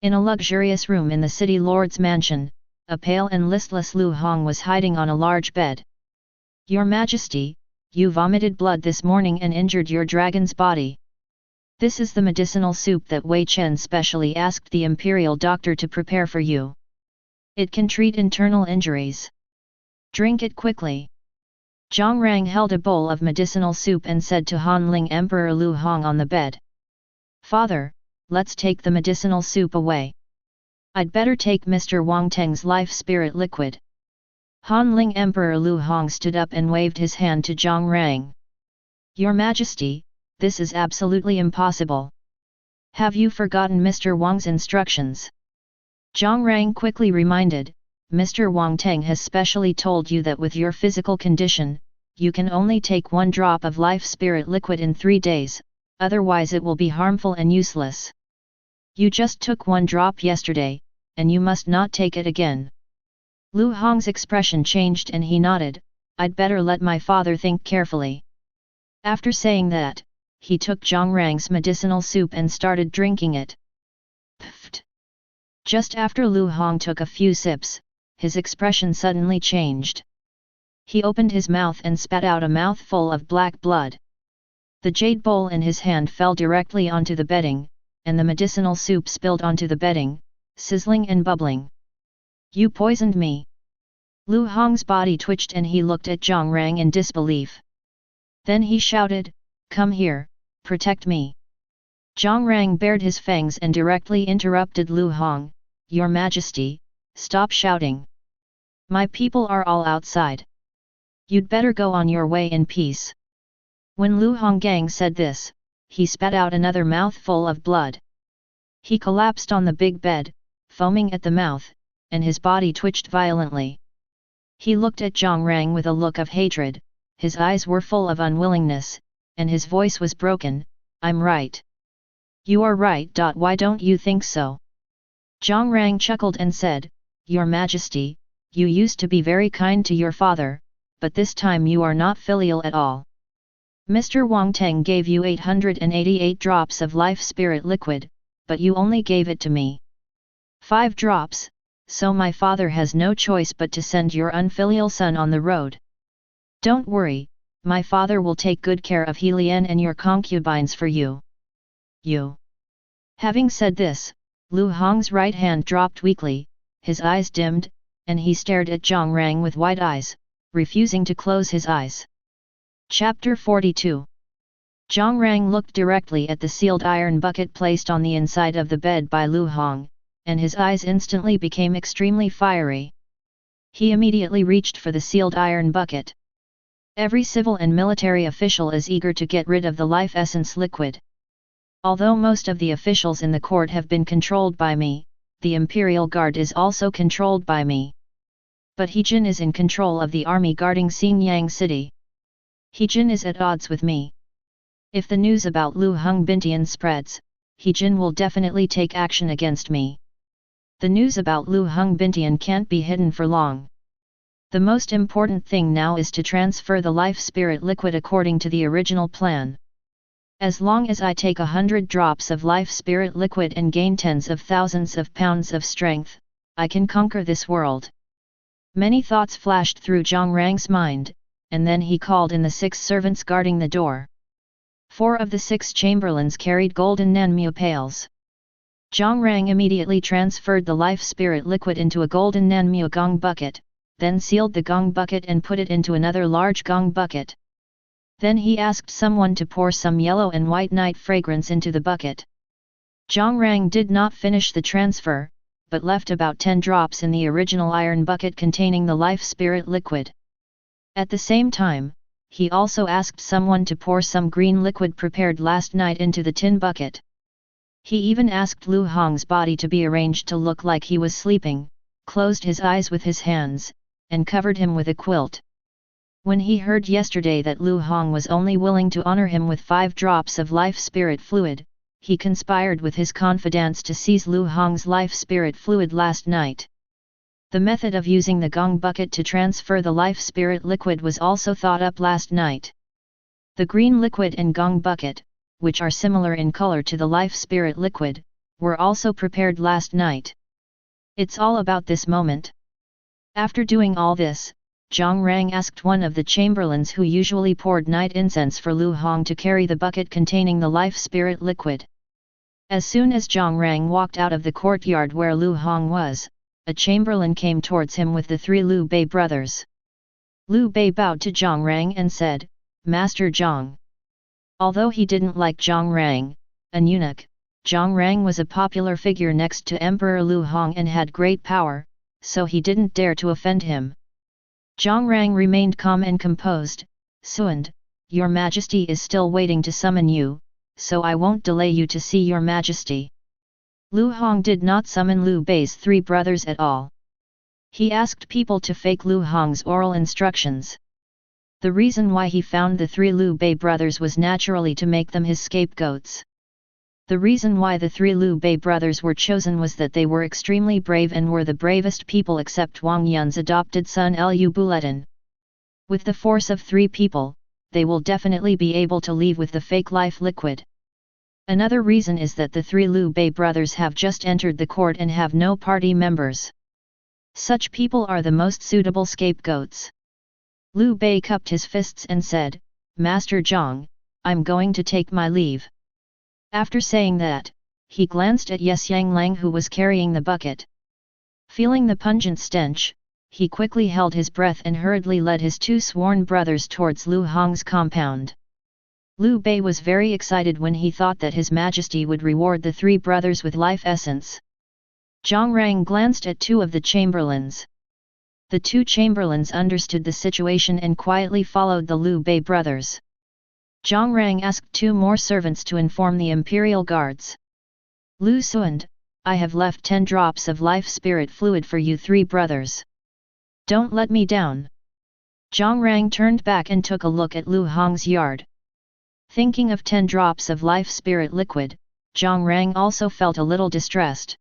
In a luxurious room in the city lord's mansion, a pale and listless Lu Hong was hiding on a large bed. Your Majesty, you vomited blood this morning and injured your dragon's body. This is the medicinal soup that Wei Chen specially asked the imperial doctor to prepare for you. It can treat internal injuries. Drink it quickly. Zhang Rang held a bowl of medicinal soup and said to Hanling Emperor Lu Hong on the bed. Father, let's take the medicinal soup away. I'd better take Mr. Wang Teng's life spirit liquid. Hanling Emperor Lu Hong stood up and waved his hand to Zhang Rang. Your Majesty, this is absolutely impossible. Have you forgotten Mr. Wang's instructions? Zhang Rang quickly reminded, Mr. Wang Teng has specially told you that with your physical condition, you can only take 1 drop of life spirit liquid in 3 days, otherwise it will be harmful and useless. You just took 1 drop yesterday, and you must not take it again. Lu Hong's expression changed and he nodded, I'd better let my father think carefully. After saying that, he took Zhang Rang's medicinal soup and started drinking it. Pfft! Just after Lu Hong took a few sips, his expression suddenly changed. He opened his mouth and spat out a mouthful of black blood. The jade bowl in his hand fell directly onto the bedding, and the medicinal soup spilled onto the bedding, sizzling and bubbling. You poisoned me. Lu Hong's body twitched and he looked at Zhang Rang in disbelief. Then he shouted, Come here, protect me. Zhang Rang bared his fangs and directly interrupted Lu Hong, Your Majesty, stop shouting. My people are all outside. You'd better go on your way in peace. When Lu Honggang said this, he spat out another mouthful of blood. He collapsed on the big bed, foaming at the mouth, and his body twitched violently. He looked at Zhang Rang with a look of hatred, his eyes were full of unwillingness, and his voice was broken, I'm right. You are right. Why don't you think so? Zhang Rang chuckled and said, Your Majesty, you used to be very kind to your father, but this time you are not filial at all. Mr. Wang Teng gave you 888 drops of life spirit liquid, but you only gave it to me 5 drops, so my father has no choice but to send your unfilial son on the road. Don't worry, my father will take good care of Helian and your concubines for you. You. Having said this, Lu Hong's right hand dropped weakly, his eyes dimmed, and he stared at Zhang Rang with wide eyes, refusing to close his eyes. Chapter 42. Zhang Rang looked directly at the sealed iron bucket placed on the inside of the bed by Lu Hong, and his eyes instantly became extremely fiery. He immediately reached for the sealed iron bucket. Every civil and military official is eager to get rid of the life essence liquid. Although most of the officials in the court have been controlled by me, the Imperial Guard is also controlled by me. But He Jin is in control of the army guarding Xinyang City. He Jin is at odds with me. If the news about Lu Hongbintian spreads, He Jin will definitely take action against me. The news about Lu Hongbintian can't be hidden for long. The most important thing now is to transfer the life spirit liquid according to the original plan. As long as I take 100 drops of life spirit liquid and gain tens of thousands of pounds of strength, I can conquer this world. Many thoughts flashed through Zhang Rang's mind, and then he called in the 6 servants guarding the door. 4 of the 6 chamberlains carried golden Nanmu pails. Zhang Rang immediately transferred the life spirit liquid into a golden Nanmu gong bucket, then sealed the gong bucket and put it into another large gong bucket. Then he asked someone to pour some yellow and white night fragrance into the bucket. Zhang Rang did not finish the transfer, but left about 10 drops in the original iron bucket containing the life spirit liquid. At the same time, he also asked someone to pour some green liquid prepared last night into the tin bucket. He even asked Lu Hong's body to be arranged to look like he was sleeping, closed his eyes with his hands, and covered him with a quilt. When he heard yesterday that Lu Hong was only willing to honor him with 5 drops of life spirit fluid, he conspired with his confidants to seize Lu Hong's life spirit fluid last night. The method of using the gong bucket to transfer the life spirit liquid was also thought up last night. The green liquid and gong bucket, which are similar in color to the life spirit liquid, were also prepared last night. It's all about this moment. After doing all this, Zhang Rang asked one of the chamberlains who usually poured night incense for Lu Hong to carry the bucket containing the life spirit liquid. As soon as Zhang Rang walked out of the courtyard where Lu Hong was, a chamberlain came towards him with the 3 Liu Bei brothers. Liu Bei bowed to Zhang Rang and said, "Master Zhang." Although he didn't like Zhang Rang, an eunuch, Zhang Rang was a popular figure next to Emperor Lu Hong and had great power, so he didn't dare to offend him. Zhang Rang remained calm and composed. "Suand, your majesty is still waiting to summon you, so I won't delay you to see your majesty." Lu Hong did not summon Liu Bei's 3 brothers at all. He asked people to fake Lu Hong's oral instructions. The reason why he found the 3 Liu Bei brothers was naturally to make them his scapegoats. The reason why the 3 Liu Bei brothers were chosen was that they were extremely brave and were the bravest people except Wang Yun's adopted son Liu Buletin. With the force of 3 people, they will definitely be able to leave with the fake life liquid. Another reason is that the 3 Liu Bei brothers have just entered the court and have no party members. Such people are the most suitable scapegoats. Liu Bei cupped his fists and said, "Master Zhang, I'm going to take my leave." After saying that, he glanced at Yes Yang Lang who was carrying the bucket. Feeling the pungent stench, he quickly held his breath and hurriedly led his 2 sworn brothers towards Lu Hong's compound. Liu Bei was very excited when he thought that His Majesty would reward the 3 brothers with life essence. Zhang Rang glanced at 2 of the chamberlains. The 2 chamberlains understood the situation and quietly followed the Liu Bei brothers. Zhang Rang asked 2 more servants to inform the imperial guards. "Lu Suand, I have left 10 drops of life spirit fluid for you 3 brothers. Don't let me down." Zhang Rang turned back and took a look at Lu Hong's yard. Thinking of 10 drops of life spirit liquid, Zhang Rang also felt a little distressed.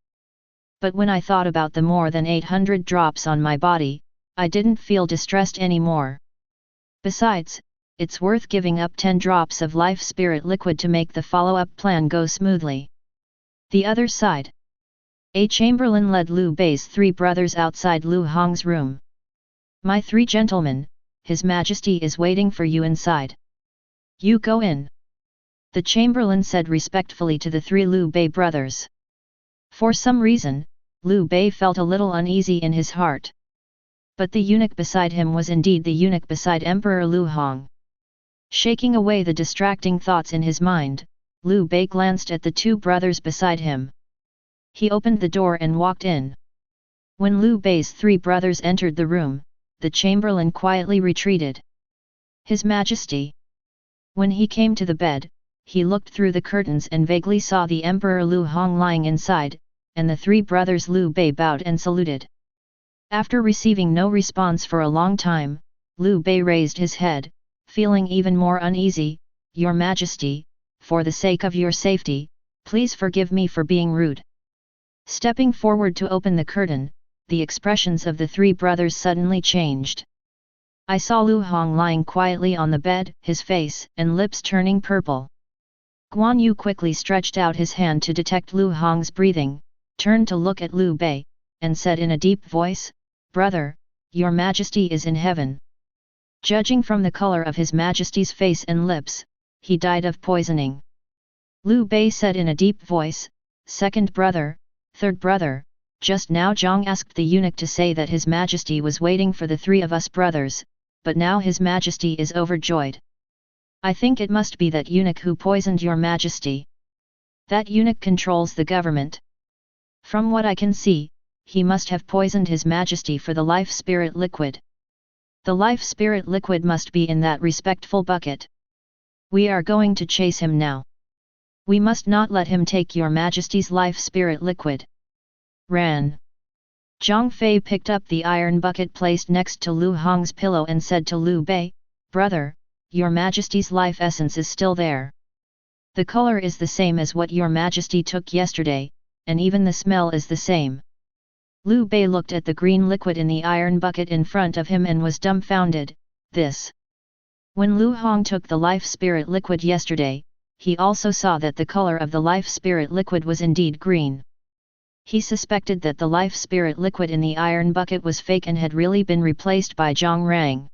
But when I thought about the more than 800 drops on my body, I didn't feel distressed anymore. Besides, it's worth giving up 10 drops of life spirit liquid to make the follow-up plan go smoothly. The other side. A chamberlain led Liu Bei's 3 brothers outside Lu Hong's room. "My 3 gentlemen, His Majesty is waiting for you inside. You go in," the chamberlain said respectfully to the 3 Liu Bei brothers. For some reason, Liu Bei felt a little uneasy in his heart. But the eunuch beside him was indeed the eunuch beside Emperor Lu Hong. Shaking away the distracting thoughts in his mind, Liu Bei glanced at the 2 brothers beside him. He opened the door and walked in. When Liu Bei's 3 brothers entered the room, the chamberlain quietly retreated. "His Majesty." When he came to the bed, he looked through the curtains and vaguely saw the Emperor Lu Hong lying inside, and the 3 brothers Liu Bei bowed and saluted. After receiving no response for a long time, Liu Bei raised his head, feeling even more uneasy. Your Majesty, for the sake of your safety, please forgive me for being rude. Stepping forward to open the curtain, the expressions of the three brothers suddenly changed. I saw Lu Hong lying quietly on the bed, his face and lips turning purple. Guan Yu quickly stretched out his hand to detect Lu Hong's breathing, turned to look at Liu Bei, and said in a deep voice, "Brother, your Majesty is in heaven." Judging from the color of his Majesty's face and lips, he died of poisoning. Liu Bei said in a deep voice, "Second brother, third brother, just now Zhang asked the eunuch to say that His Majesty was waiting for the three of us brothers, but now His Majesty is overjoyed. I think it must be that eunuch who poisoned your Majesty. That eunuch controls the government. From what I can see, he must have poisoned His Majesty for the life spirit liquid. The life spirit liquid must be in that respectful bucket. We are going to chase him now. We must not let him take your Majesty's life spirit liquid." Ran. Zhang Fei picked up the iron bucket placed next to Lu Hong's pillow and said to Liu Bei, "Brother, your Majesty's life essence is still there. The color is the same as what your Majesty took yesterday, and even the smell is the same." Liu Bei looked at the green liquid in the iron bucket in front of him and was dumbfounded. This. When Lu Hong took the life spirit liquid yesterday, he also saw that the color of the life spirit liquid was indeed green. He suspected that the life spirit liquid in the iron bucket was fake and had really been replaced by Zhang Rang.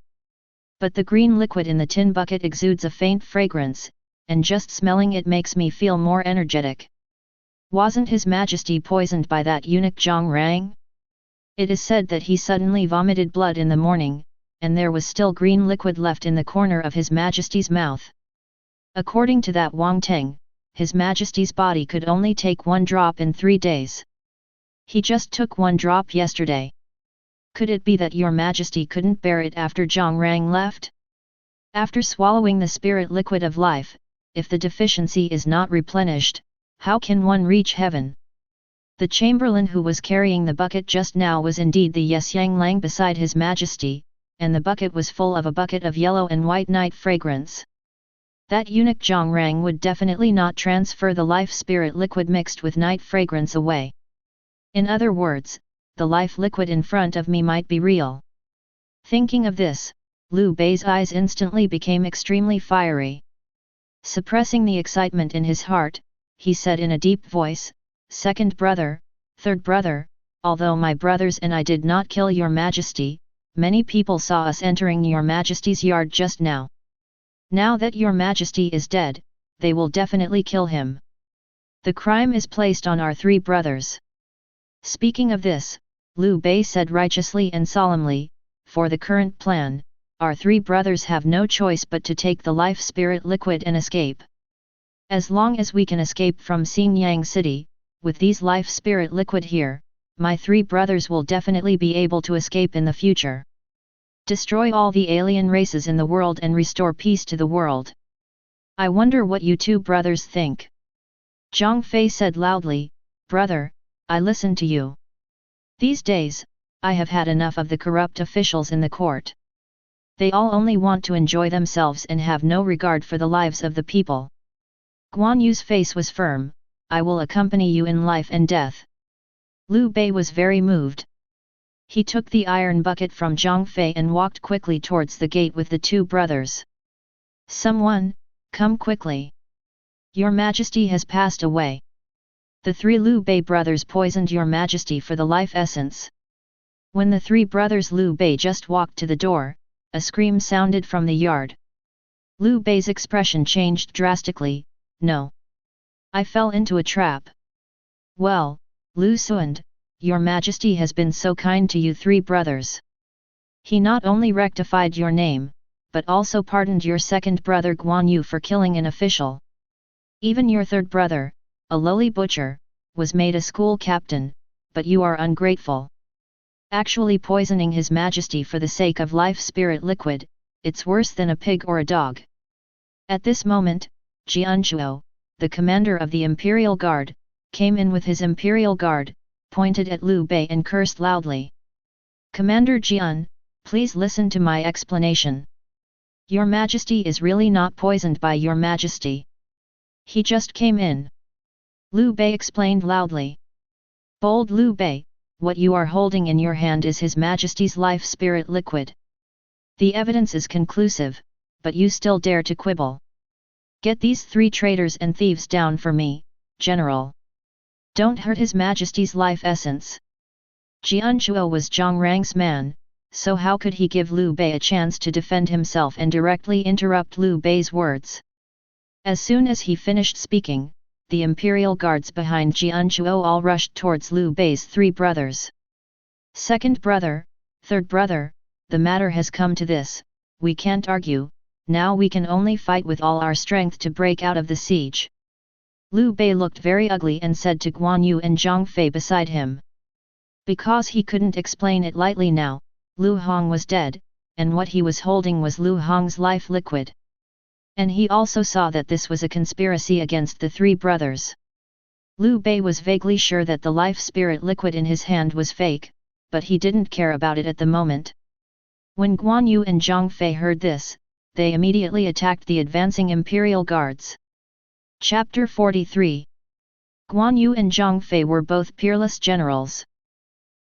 But the green liquid in the tin bucket exudes a faint fragrance, and just smelling it makes me feel more energetic. Wasn't His Majesty poisoned by that eunuch Zhang Rang? It is said that he suddenly vomited blood in the morning, and there was still green liquid left in the corner of His Majesty's mouth. According to that Wang Teng, His Majesty's body could only take 1 drop in 3 days. He just took 1 drop yesterday. Could it be that your Majesty couldn't bear it after Zhang Rang left? After swallowing the spirit liquid of life, if the deficiency is not replenished, how can one reach heaven? The chamberlain who was carrying the bucket just now was indeed the Yesyang Lang beside His Majesty, and the bucket was full of a bucket of yellow and white night fragrance. That eunuch Zhang Rang would definitely not transfer the life spirit liquid mixed with night fragrance away. In other words, the life liquid in front of me might be real. Thinking of this, Liu Bei's eyes instantly became extremely fiery. Suppressing the excitement in his heart, he said in a deep voice, "Second brother, third brother, although my brothers and I did not kill your Majesty, many people saw us entering your Majesty's yard just now. Now that your Majesty is dead, they will definitely kill him. The crime is placed on our 3 brothers." Speaking of this, Liu Bei said righteously and solemnly, "For the current plan, our 3 brothers have no choice but to take the life spirit liquid and escape. As long as we can escape from Xingyang City, with these life spirit liquid here, my 3 brothers will definitely be able to escape in the future. Destroy all the alien races in the world and restore peace to the world. I wonder what you 2 brothers think." Zhang Fei said loudly, "Brother, I listen to you. These days, I have had enough of the corrupt officials in the court. They all only want to enjoy themselves and have no regard for the lives of the people." Guan Yu's face was firm. "I will accompany you in life and death." Liu Bei was very moved. He took the iron bucket from Zhang Fei and walked quickly towards the gate with the 2 brothers. "Someone, come quickly. Your Majesty has passed away. The 3 Liu Bei brothers poisoned your Majesty for the life essence." When the 3 brothers Liu Bei just walked to the door, a scream sounded from the yard. Liu Bei's expression changed drastically. "No. I fell into a trap." "Well, Liu Suand, your Majesty has been so kind to you 3 brothers. He not only rectified your name, but also pardoned your second brother Guan Yu for killing an official. Even your third brother, a lowly butcher, was made a school captain, but you are ungrateful. Actually poisoning His Majesty for the sake of life spirit liquid, it's worse than a pig or a dog." At this moment, Jianchuo, the commander of the Imperial Guard, came in with his Imperial Guard, pointed at Liu Bei and cursed loudly. "Commander Jian, please listen to my explanation. Your Majesty is really not poisoned by your Majesty. He just came in. Liu Bei explained loudly. Bold Liu Bei, what you are holding in your hand is His Majesty's life spirit liquid. The evidence is conclusive, but you still dare to quibble. Get these 3 traitors and thieves down for me, General. Don't hurt His Majesty's life essence. Jianchuo was Zhang Rang's man, so how could he give Liu Bei a chance to defend himself and directly interrupt Liu Bei's words? As soon as he finished speaking, the imperial guards behind Jianchuo all rushed towards Liu Bei's 3 brothers. Second brother, third brother, the matter has come to this, we can't argue, now we can only fight with all our strength to break out of the siege. Liu Bei looked very ugly and said to Guan Yu and Zhang Fei beside him. Because he couldn't explain it lightly now, Lu Hong was dead, and what he was holding was Lu Hong's life liquid. And he also saw that this was a conspiracy against the 3 brothers. Liu Bei was vaguely sure that the life spirit liquid in his hand was fake, but he didn't care about it at the moment. When Guan Yu and Zhang Fei heard this, they immediately attacked the advancing imperial guards. Chapter 43. Guan Yu and Zhang Fei were both peerless generals.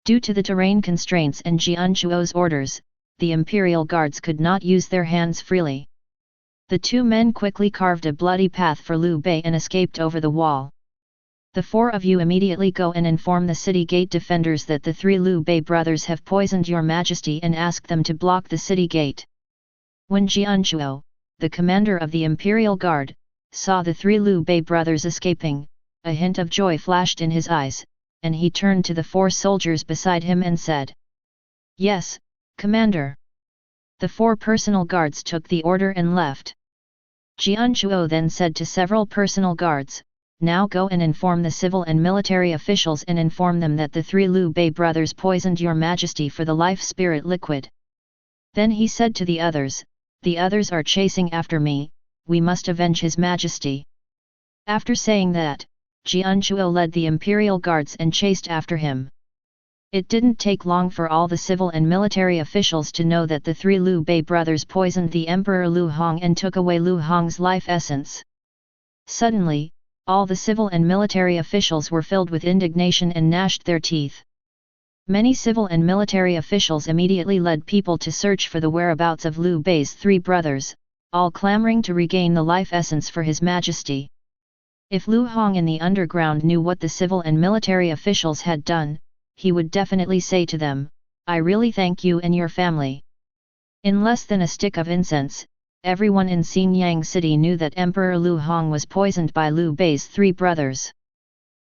Due to the terrain constraints and Jianchuo's orders, the imperial guards could not use their hands freely. The 2 men quickly carved a bloody path for Liu Bei and escaped over the wall. The 4 of you immediately go and inform the city gate defenders that the 3 Liu Bei brothers have poisoned your Majesty and ask them to block the city gate. When Jianchuo, the commander of the Imperial Guard, saw the 3 Liu Bei brothers escaping, a hint of joy flashed in his eyes, and he turned to the 4 soldiers beside him and said, "Yes, Commander." The 4 personal guards took the order and left. Jianchuo then said to several personal guards, "Now go and inform the civil and military officials and inform them that the 3 Liu Bei brothers poisoned your Majesty for the life spirit liquid." Then he said to the others are chasing after me, we must avenge His Majesty. After saying that, Jianchuo led the imperial guards and chased after him. It didn't take long for all the civil and military officials to know that the 3 Liu Bei brothers poisoned the Emperor Lu Hong and took away Lu Hong's life essence. Suddenly, all the civil and military officials were filled with indignation and gnashed their teeth. Many civil and military officials immediately led people to search for the whereabouts of Liu Bei's 3 brothers, all clamoring to regain the life essence for His Majesty. If Lu Hong in the underground knew what the civil and military officials had done, he would definitely say to them, "I really thank you and your family." In less than a stick of incense, everyone in Xinyang City knew that Emperor Lu Hong was poisoned by Liu Bei's 3 brothers.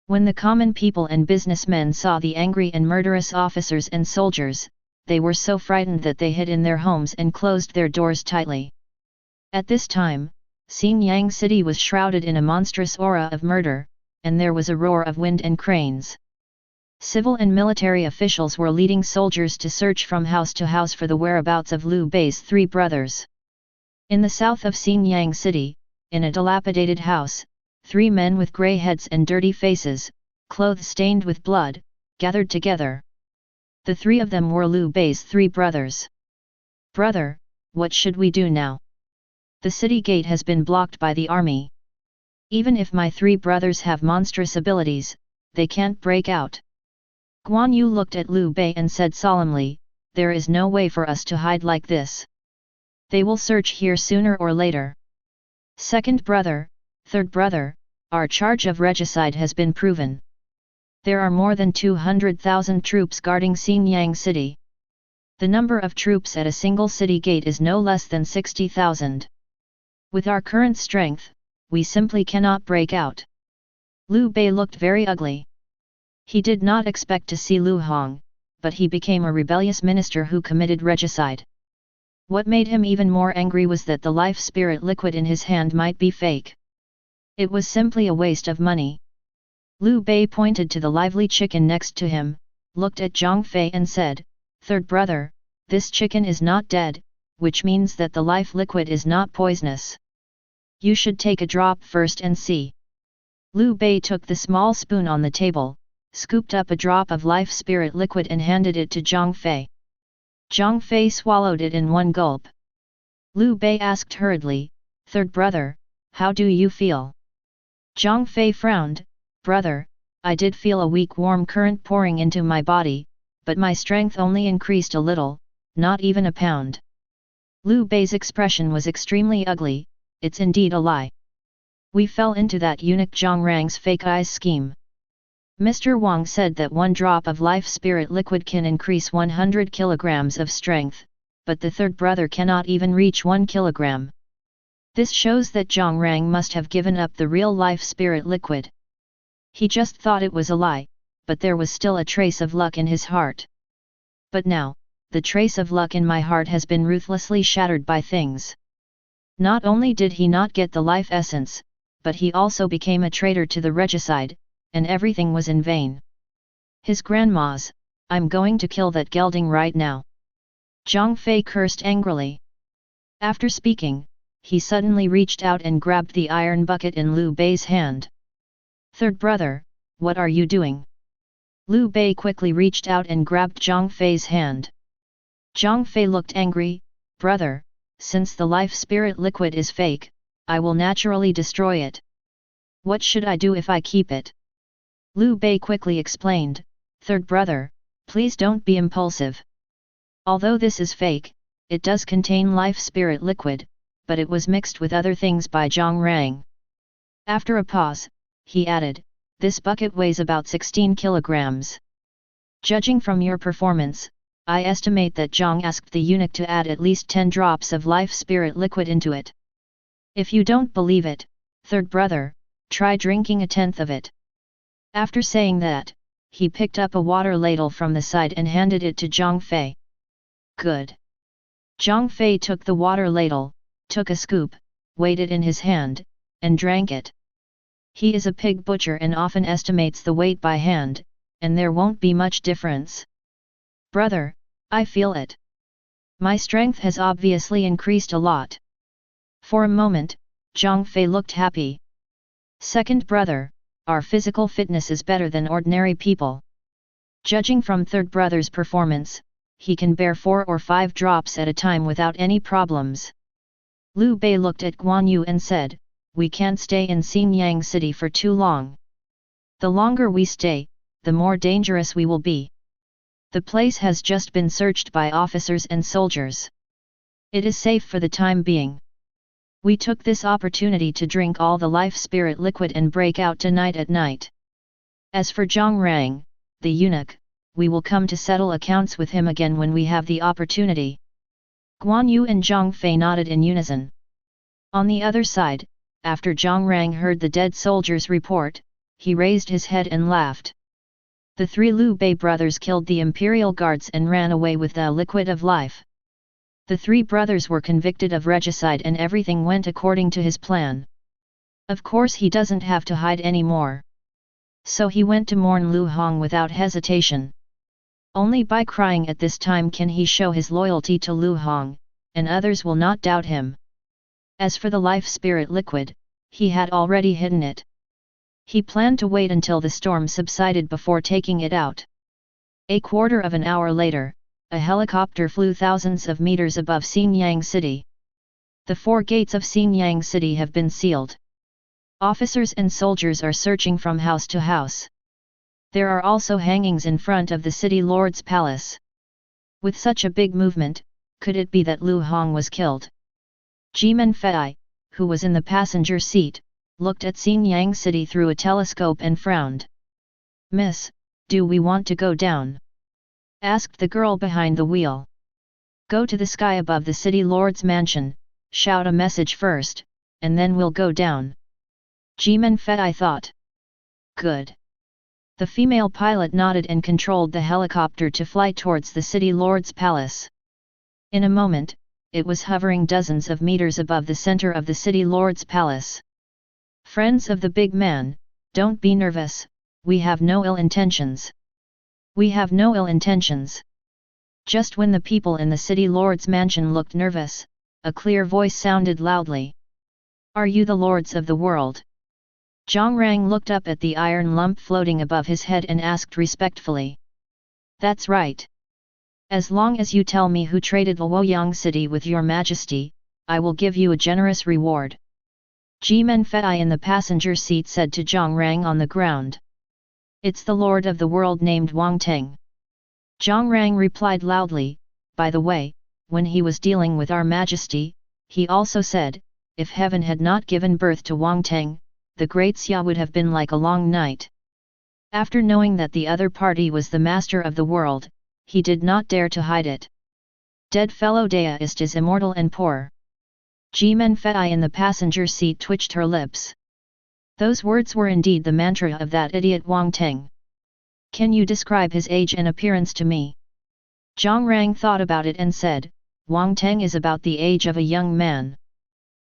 When the common people and businessmen saw the angry and murderous officers and soldiers, they were so frightened that they hid in their homes and closed their doors tightly. At this time, Xinyang City was shrouded in a monstrous aura of murder, and there was a roar of wind and cranes. Civil and military officials were leading soldiers to search from house to house for the whereabouts of Liu Bei's 3 brothers. In the south of Xinyang City, in a dilapidated house, 3 men with grey heads and dirty faces, clothes stained with blood, gathered together. The 3 of them were Liu Bei's 3 brothers. "Brother, what should we do now? The city gate has been blocked by the army. Even if my 3 brothers have monstrous abilities, they can't break out." Guan Yu looked at Liu Bei and said solemnly, "There is no way for us to hide like this. They will search here sooner or later. Second brother, third brother, our charge of regicide has been proven. There are more than 200,000 troops guarding Xinyang City. The number of troops at a single city gate is no less than 60,000. With our current strength, we simply cannot break out." Liu Bei looked very ugly. He did not expect to see Lu Hong, but he became a rebellious minister who committed regicide. What made him even more angry was that the life spirit liquid in his hand might be fake. It was simply a waste of money. Liu Bei pointed to the lively chicken next to him, looked at Zhang Fei and said, "Third brother, this chicken is not dead, which means that the life liquid is not poisonous. You should take a drop first and see." Liu Bei took the small spoon on the table, scooped up a drop of life spirit liquid and handed it to Zhang Fei. Zhang Fei swallowed it in one gulp. Liu Bei asked hurriedly, "Third brother, how do you feel?" Zhang Fei frowned, "Brother, I did feel a weak warm current pouring into my body, but my strength only increased a little, not even a pound." Liu Bei's expression was extremely ugly, "It's indeed a lie. We fell into that eunuch Zhang Rang's fake eyes scheme. Mr. Wang said that 1 drop of life spirit liquid can increase 100 kilograms of strength, but the third brother cannot even reach 1 kilogram. This shows that Zhang Rang must have given up the real life spirit liquid. He just thought it was a lie, but there was still a trace of luck in his heart. But now, the trace of luck in my heart has been ruthlessly shattered by things. Not only did he not get the life essence, but he also became a traitor to the regicide, and everything was in vain. His grandma's, I'm going to kill that gelding right now." Zhang Fei cursed angrily. After speaking, he suddenly reached out and grabbed the iron bucket in Liu Bei's hand. "Third brother, what are you doing?" Liu Bei quickly reached out and grabbed Zhang Fei's hand. Zhang Fei looked angry, "Brother, since the life spirit liquid is fake, I will naturally destroy it. What should I do if I keep it?" Liu Bei quickly explained, "Third brother, please don't be impulsive. Although this is fake, it does contain life spirit liquid, but it was mixed with other things by Zhang Rang." After a pause, he added, "This bucket weighs about 16 kilograms. Judging from your performance, I estimate that Zhang asked the eunuch to add at least 10 drops of life spirit liquid into it. If you don't believe it, third brother, try drinking a tenth of it." After saying that, he picked up a water ladle from the side and handed it to Zhang Fei. "Good." Zhang Fei took the water ladle, took a scoop, weighed it in his hand, and drank it. He is a pig butcher and often estimates the weight by hand, and there won't be much difference. "Brother, I feel it. My strength has obviously increased a lot." For a moment, Zhang Fei looked happy. "Second brother, our physical fitness is better than ordinary people. Judging from third brother's performance, he can bear 4 or 5 drops at a time without any problems." Liu Bei looked at Guan Yu and said, "We can't stay in Xinyang City for too long. The longer we stay, the more dangerous we will be. The place has just been searched by officers and soldiers. It is safe for the time being. We took this opportunity to drink all the life spirit liquid and break out tonight at night. As for Zhang Rang, the eunuch, we will come to settle accounts with him again when we have the opportunity." Guan Yu and Zhang Fei nodded in unison. On the other side, after Zhang Rang heard the dead soldier's report, he raised his head and laughed. The 3 Liu Bei brothers killed the imperial guards and ran away with the liquid of life. The 3 brothers were convicted of regicide and everything went according to his plan. Of course he doesn't have to hide anymore. So he went to mourn Lu Hong without hesitation. Only by crying at this time can he show his loyalty to Lu Hong, and others will not doubt him. As for the life spirit liquid, he had already hidden it. He planned to wait until the storm subsided before taking it out. A quarter of an hour later, a helicopter flew thousands of meters above Xinyang City. The 4 gates of Xinyang City have been sealed. Officers and soldiers are searching from house to house. There are also hangings in front of the city lord's palace. With such a big movement, could it be that Lu Hong was killed? Jimen Fei, who was in the passenger seat, looked at Xinyang City through a telescope and frowned. "Miss, do we want to go down?" asked the girl behind the wheel. "Go to the sky above the city lord's mansion, shout a message first, and then we'll go down." Jimen Fei thought. "Good." The female pilot nodded and controlled the helicopter to fly towards the city lord's palace. In a moment, it was hovering dozens of meters above the center of the city lord's palace. "Friends of the big man, don't be nervous, we have no ill intentions. We have no ill intentions." Just when the people in the city lord's mansion looked nervous, a clear voice sounded loudly. "Are you the lords of the world?" Zhang Rang looked up at the iron lump floating above his head and asked respectfully. "That's right. As long as you tell me who traded Luoyang City with your majesty, I will give you a generous reward. Jimen Fei in the passenger seat said to Zhang Rang on the ground. It's the lord of the world named Wang Teng. Zhang Rang replied loudly, by the way, when he was dealing with our majesty, he also said, if heaven had not given birth to Wang Teng, the great Xia would have been like a long night. After knowing that the other party was the master of the world, he did not dare to hide it. Dead fellow deist is immortal and poor. Jimen Fei in the passenger seat twitched her lips. Those words were indeed the mantra of that idiot Wang Teng. Can you describe his age and appearance to me? Zhang Rang thought about it and said, Wang Teng is about the age of a young man.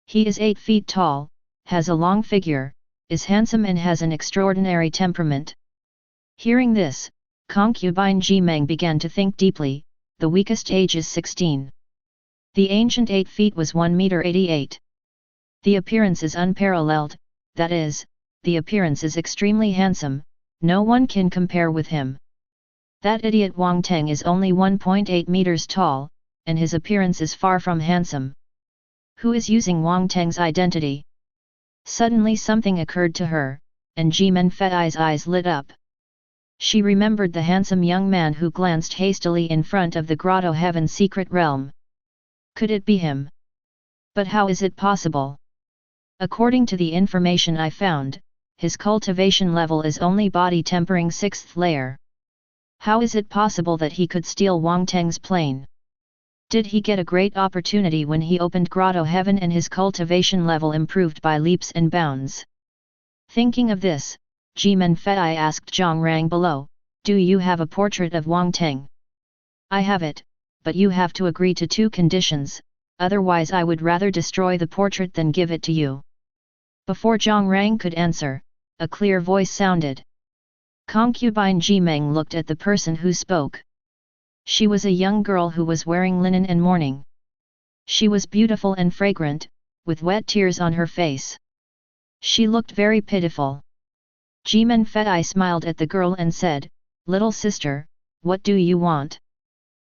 He is 8 feet tall, has a long figure, is handsome and has an extraordinary temperament. Hearing this, concubine Jimeng began to think deeply, the weakest age is 16. The ancient 8 feet was 1 meter 88. The appearance is unparalleled, that is, the appearance is extremely handsome, no one can compare with him. That idiot Wang Teng is only 1.8 meters tall, and his appearance is far from handsome. Who is using Wang Teng's identity? Suddenly something occurred to her, and Jimen Fei's eyes lit up. She remembered the handsome young man who glanced hastily in front of the Grotto-Heaven Secret Realm. Could it be him? But how is it possible? According to the information I found, his cultivation level is only body tempering 6th layer. How is it possible that he could steal Wang Teng's plane? Did he get a great opportunity when he opened Grotto-Heaven and his cultivation level improved by leaps and bounds? Thinking of this, Jimen Fei asked Zhang Rang below, do you have a portrait of Wang Teng? I have it, but you have to agree to 2 conditions, otherwise I would rather destroy the portrait than give it to you. Before Zhang Rang could answer, a clear voice sounded. Concubine Jimeng looked at the person who spoke. She was a young girl who was wearing linen and mourning. She was beautiful and fragrant, with wet tears on her face. She looked very pitiful. Jimen Fei smiled at the girl and said, little sister, what do you want?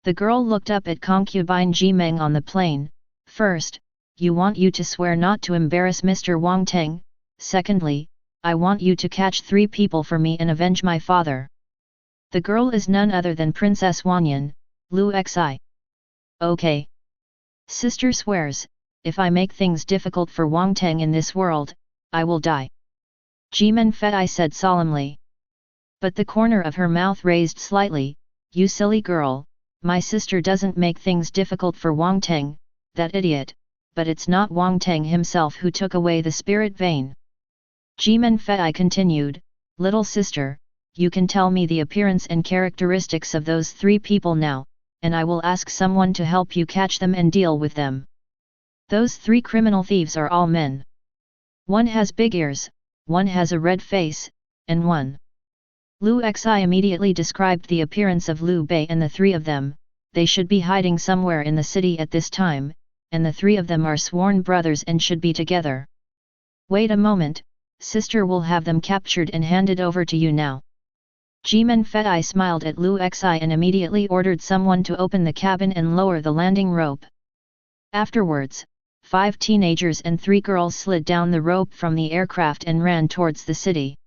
The girl looked up at concubine Jimeng on the plain. First, you want you to swear not to embarrass Mr. Wang Teng, secondly, I want you to catch 3 people for me and avenge my father. The girl is none other than Princess Wanyan, Lu Xi. Okay. Sister swears, if I make things difficult for Wang Teng in this world, I will die. Jimen Fei said solemnly. But the corner of her mouth raised slightly, you silly girl, my sister doesn't make things difficult for Wang Teng, that idiot, but it's not Wang Teng himself who took away the spirit vein. Jimen Fei continued, little sister, you can tell me the appearance and characteristics of those 3 people now, and I will ask someone to help you catch them and deal with them. Those 3 criminal thieves are all men. One has big ears, one has a red face, and one. Lu Xi immediately described the appearance of Liu Bei and the 3 of them. They should be hiding somewhere in the city at this time, and the 3 of them are sworn brothers and should be together. Wait a moment, sister will have them captured and handed over to you now. Jimen Fei smiled at Lu Xi and immediately ordered someone to open the cabin and lower the landing rope. Afterwards, 5 teenagers and 3 girls slid down the rope from the aircraft and ran towards the city.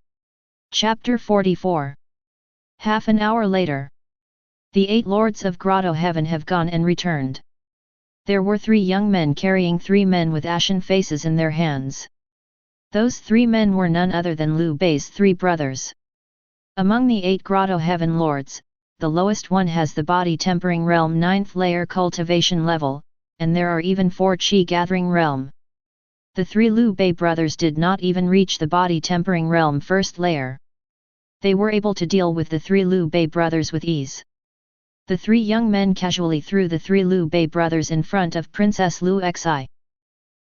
Chapter 44. Half an hour later. The 8 lords of Grotto-Heaven have gone and returned. There were 3 young men carrying 3 men with ashen faces in their hands. Those 3 men were none other than Liu Bei's 3 brothers. Among the 8 Grotto-Heaven lords, the lowest one has the body tempering realm 9th layer cultivation level, and there are even 4 Qi gathering realm. The 3 Liu Bei brothers did not even reach the body tempering realm 1st layer. They were able to deal with the 3 Liu Bei brothers with ease. The 3 young men casually threw the 3 Liu Bei brothers in front of Princess Lu Xi.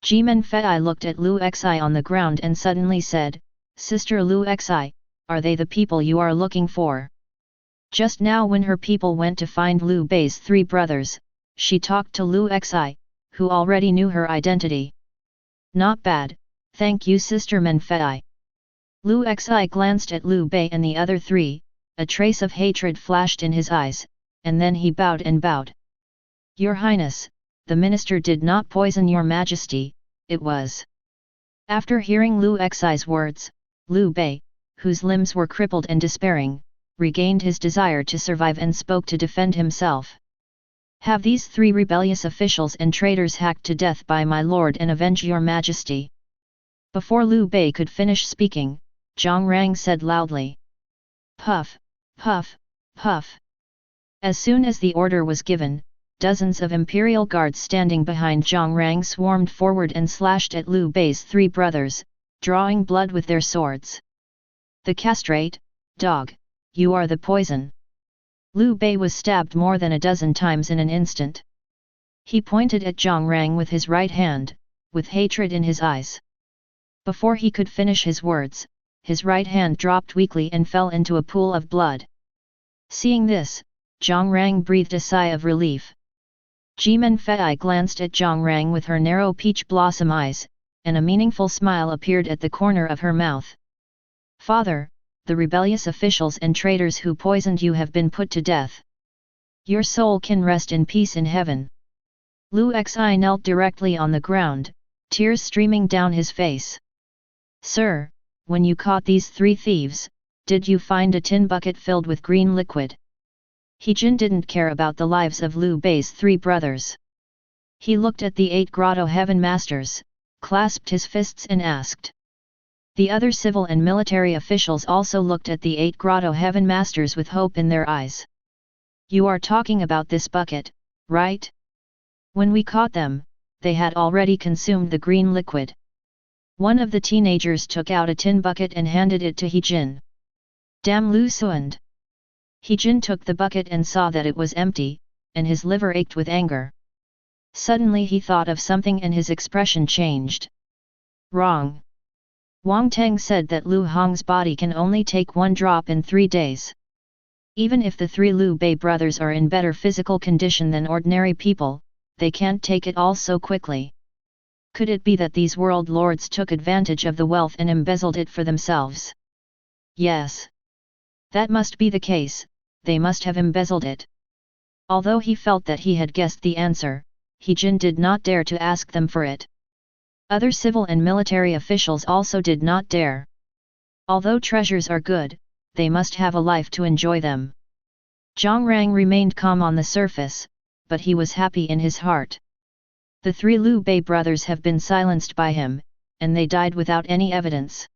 Jimen Fei looked at Lu Xi on the ground and suddenly said, Sister Lu Xi, are they the people you are looking for? Just now when her people went to find Liu Bei's 3 brothers, she talked to Lu Xi, who already knew her identity. Not bad, thank you Sister Men Fei. Lu Xi glanced at Liu Bei and the other 3, a trace of hatred flashed in his eyes, and then he bowed and bowed. Your Highness, the minister did not poison your majesty, it was. After hearing Lu Xi's words, Liu Bei, whose limbs were crippled and despairing, regained his desire to survive and spoke to defend himself. Have these 3 rebellious officials and traitors hacked to death by my lord and avenge your majesty. Before Liu Bei could finish speaking, Zhang Rang said loudly. Puff, puff, puff. As soon as the order was given, dozens of imperial guards standing behind Zhang Rang swarmed forward and slashed at Liu Bei's 3 brothers, drawing blood with their swords. The castrate, dog, you are the poison. Liu Bei was stabbed more than a dozen times in an instant. He pointed at Zhang Rang with his right hand, with hatred in his eyes. Before he could finish his words, his right hand dropped weakly and fell into a pool of blood. Seeing this, Zhang Rang breathed a sigh of relief. Jimen Fei glanced at Zhang Rang with her narrow peach blossom eyes, and a meaningful smile appeared at the corner of her mouth. Father, the rebellious officials and traitors who poisoned you have been put to death. Your soul can rest in peace in heaven. Liu Xi knelt directly on the ground, tears streaming down his face. Sir, when you caught these 3 thieves, did you find a tin bucket filled with green liquid? He Jin didn't care about the lives of Liu Bei's 3 brothers. He looked at the 8 Grotto-Heaven masters, clasped his fists and asked. The other civil and military officials also looked at the 8 Grotto-Heaven masters with hope in their eyes. You are talking about this bucket, right? When we caught them, they had already consumed the green liquid. One of the teenagers took out a tin bucket and handed it to He Jin. Damn Lu Suand! He Jin took the bucket and saw that it was empty, and his liver ached with anger. Suddenly he thought of something and his expression changed. Wrong. Wang Teng said that Lu Hong's body can only take 1 drop in 3 days. Even if the 3 Liu Bei brothers are in better physical condition than ordinary people, they can't take it all so quickly. Could it be that these world lords took advantage of the wealth and embezzled it for themselves? Yes. That must be the case, they must have embezzled it. Although he felt that he had guessed the answer, He Jin did not dare to ask them for it. Other civil and military officials also did not dare. Although treasures are good, they must have a life to enjoy them. Zhang Rang remained calm on the surface, but he was happy in his heart. The 3 Liu Bei brothers have been silenced by him, and they died without any evidence.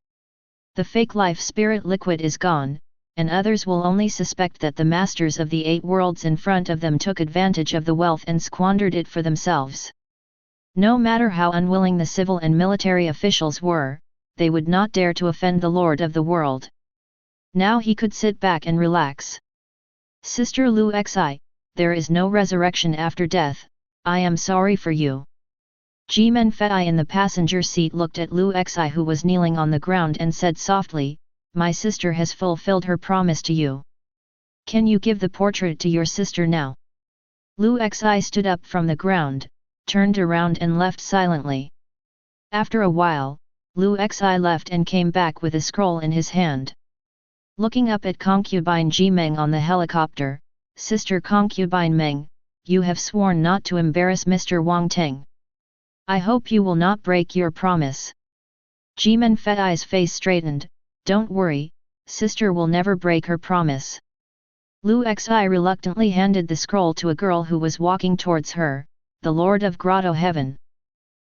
The fake life spirit liquid is gone, and others will only suspect that the masters of the 8 worlds in front of them took advantage of the wealth and squandered it for themselves. No matter how unwilling the civil and military officials were, they would not dare to offend the Lord of the world. Now he could sit back and relax. Sister Liu Xi, there is no resurrection after death, I am sorry for you. Jimen Fei in the passenger seat looked at Liu Xi who was kneeling on the ground and said softly, my sister has fulfilled her promise to you. Can you give the portrait to your sister now? Liu Xi stood up from the ground, turned around and left silently. After a while, Liu Xi left and came back with a scroll in his hand. Looking up at concubine Ji Meng on the helicopter, Sister concubine Meng, you have sworn not to embarrass Mr. Wang Teng. I hope you will not break your promise. Jimen Fei's face straightened, don't worry, sister will never break her promise. Liu Xi reluctantly handed the scroll to a girl who was walking towards her, the Lord of Grotto-Heaven.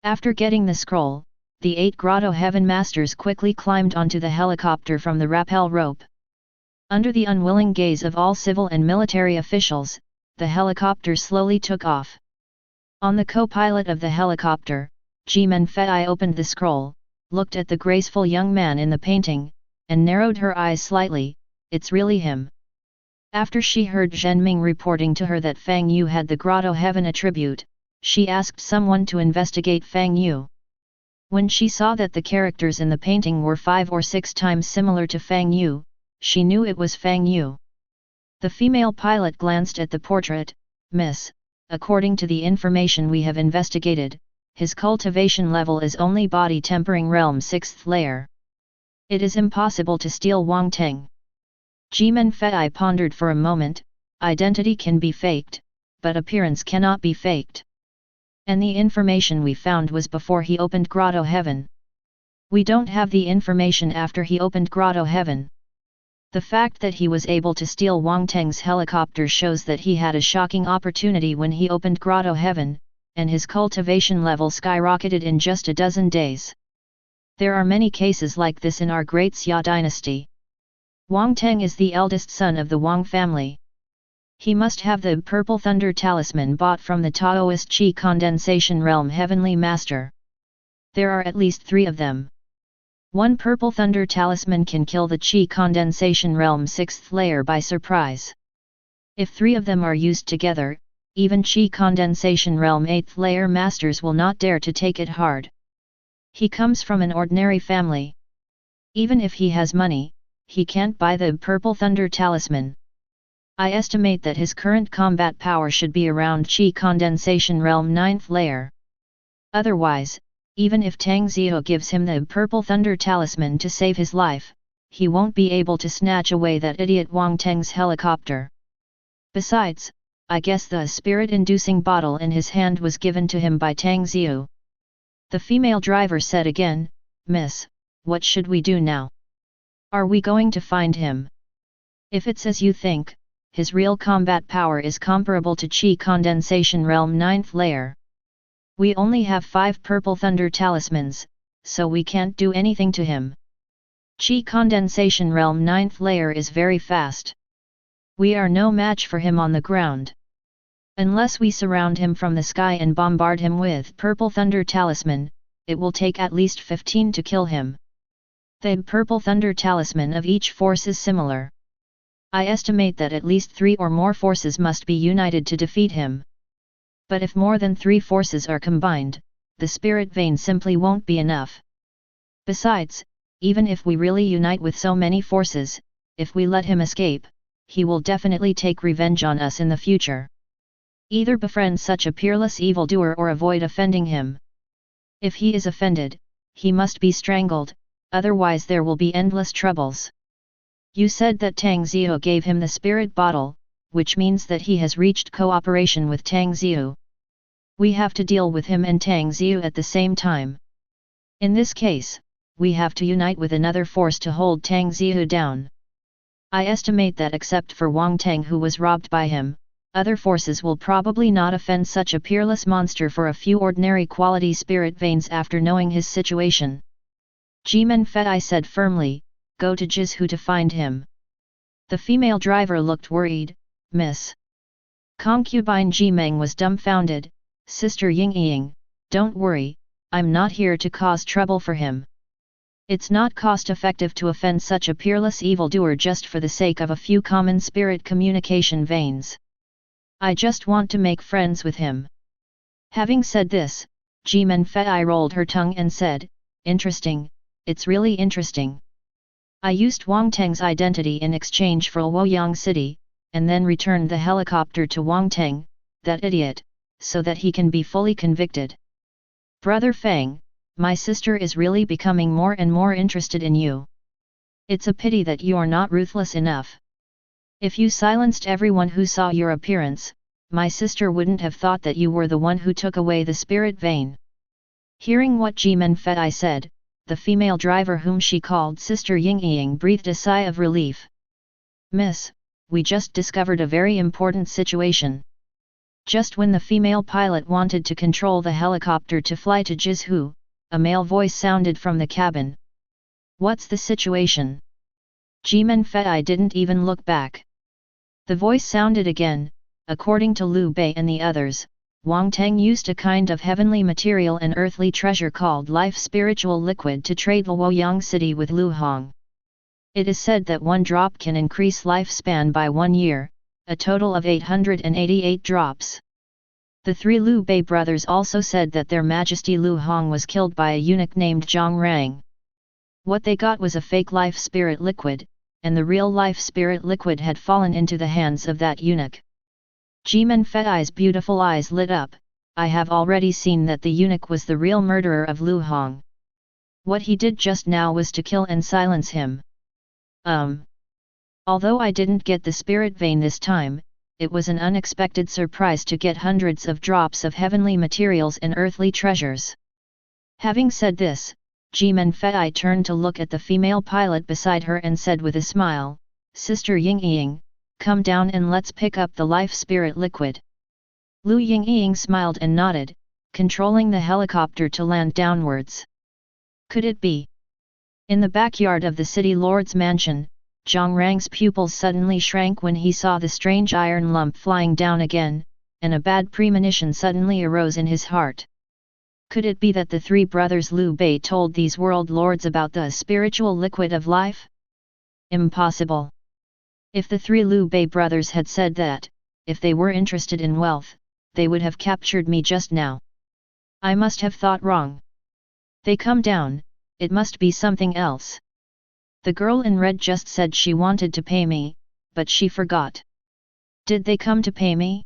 After getting the scroll, the 8 Grotto-Heaven masters quickly climbed onto the helicopter from the rappel rope. Under the unwilling gaze of all civil and military officials, the helicopter slowly took off. On the co-pilot of the helicopter, Jimen Fei opened the scroll, looked at the graceful young man in the painting, and narrowed her eyes slightly, it's really him. After she heard Zhen Ming reporting to her that Fang Yu had the Grotto-Heaven attribute, she asked someone to investigate Fang Yu. When she saw that the characters in the painting were 5 or 6 times similar to Fang Yu, she knew it was Fang Yu. The female pilot glanced at the portrait. Miss, according to the information we have investigated, his cultivation level is only body tempering realm 6th layer. It is impossible to steal Wang Teng. Jimen Fei pondered for a moment, identity can be faked, but appearance cannot be faked. And the information we found was before he opened Grotto-Heaven. We don't have the information after he opened Grotto-Heaven. The fact that he was able to steal Wang Teng's helicopter shows that he had a shocking opportunity when he opened Grotto-Heaven, and his cultivation level skyrocketed in just a dozen days. There are many cases like this in our great Xia dynasty. Wang Teng is the eldest son of the Wang family. He must have the Purple Thunder Talisman bought from the Taoist Qi Condensation Realm Heavenly Master. There are at least 3 of them. One Purple Thunder Talisman can kill the Qi Condensation Realm 6th layer by surprise. If 3 of them are used together, even Qi Condensation Realm 8th layer masters will not dare to take it hard. He comes from an ordinary family. Even if he has money, he can't buy the Purple Thunder Talisman. I estimate that his current combat power should be around Qi Condensation Realm 9th layer. Otherwise, even if Tang Ziyu gives him the Purple Thunder Talisman to save his life, he won't be able to snatch away that idiot Wang Teng's helicopter. Besides, I guess the spirit-inducing bottle in his hand was given to him by Tang Ziyu. The female driver said again, "Miss, what should we do now? Are we going to find him? If it's as you think, his real combat power is comparable to Qi Condensation Realm 9th layer. We only have 5 Purple Thunder Talismans, so we can't do anything to him. Qi Condensation Realm 9th layer is very fast. We are no match for him on the ground. Unless we surround him from the sky and bombard him with Purple Thunder Talisman, it will take at least 15 to kill him. The Purple Thunder Talisman of each force is similar. I estimate that at least 3 or more forces must be united to defeat him. But if more than 3 forces are combined, the spirit vein simply won't be enough. Besides, even if we really unite with so many forces, if we let him escape, he will definitely take revenge on us in the future. Either befriend such a peerless evildoer or avoid offending him. If he is offended, he must be strangled, otherwise there will be endless troubles." You said that Tang Ziyu gave him the spirit bottle, which means that he has reached cooperation with Tang Ziyu. We have to deal with him and Tang Ziyu at the same time. In this case, we have to unite with another force to hold Tang Ziyu down. I estimate that except for Wang Teng who was robbed by him, other forces will probably not offend such a peerless monster for a few ordinary quality spirit veins after knowing his situation. Jimen Fei said firmly, "Go to Jizhu to find him." The female driver looked worried, "Miss." Concubine Jimeng was dumbfounded, "Sister Yingying, don't worry, I'm not here to cause trouble for him. It's not cost-effective to offend such a peerless evildoer just for the sake of a few common spirit communication veins. I just want to make friends with him." Having said this, Jimen Fei rolled her tongue and said, "Interesting, it's really interesting. I used Wang Teng's identity in exchange for Luoyang City, and then returned the helicopter to Wang Teng, that idiot, so that he can be fully convicted. Brother Fang, my sister is really becoming more and more interested in you. It's a pity that you're not ruthless enough. If you silenced everyone who saw your appearance, my sister wouldn't have thought that you were the one who took away the spirit vein." Hearing what Jimen Fei said, the female driver whom she called Sister Yingying breathed a sigh of relief. "Miss, we just discovered a very important situation." Just when the female pilot wanted to control the helicopter to fly to Jizhu, a male voice sounded from the cabin. "What's the situation?" Jimen Fei didn't even look back. The voice sounded again, "According to Liu Bei and the others, Wang Teng used a kind of heavenly material and earthly treasure called life spiritual liquid to trade Luoyang City with Lu Hong. It is said that 1 drop can increase lifespan by 1 year, a total of 888 drops. The 3 Liu Bei brothers also said that their Majesty Lu Hong was killed by a eunuch named Zhang Rang. What they got was a fake life spirit liquid, and the real life spirit liquid had fallen into the hands of that eunuch." Jimen Fei's beautiful eyes lit up. "I have already seen that the eunuch was the real murderer of Lu Hong. What he did just now was to kill and silence him. Although I didn't get the spirit vein this time, it was an unexpected surprise to get hundreds of drops of heavenly materials and earthly treasures. Having said this, Jimen Fei turned to look at the female pilot beside her and said with a smile, "Sister Yingying, come down and let's pick up the life spirit liquid." Lu Yingying smiled and nodded, controlling the helicopter to land downwards. Could it be? In the backyard of the city lord's mansion, Zhang Rang's pupils suddenly shrank when he saw the strange iron lump flying down again, and a bad premonition suddenly arose in his heart. Could it be that the three brothers Liu Bei told these world lords about the spiritual liquid of life? Impossible. If the three Liu Bei brothers had said that, if they were interested in wealth, they would have captured me just now. I must have thought wrong. They come down, it must be something else. The girl in red just said she wanted to pay me, but she forgot. Did they come to pay me?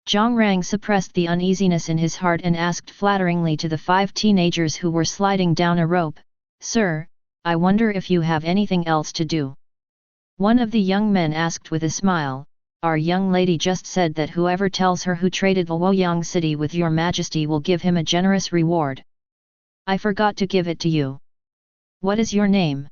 Zhang Rang suppressed the uneasiness in his heart and asked flatteringly to the 5 teenagers who were sliding down a rope, "Sir, I wonder if you have anything else to do?" One of the young men asked with a smile, "Our young lady just said that whoever tells her who traded Luoyang city with your majesty will give him a generous reward. I forgot to give it to you. What is your name?"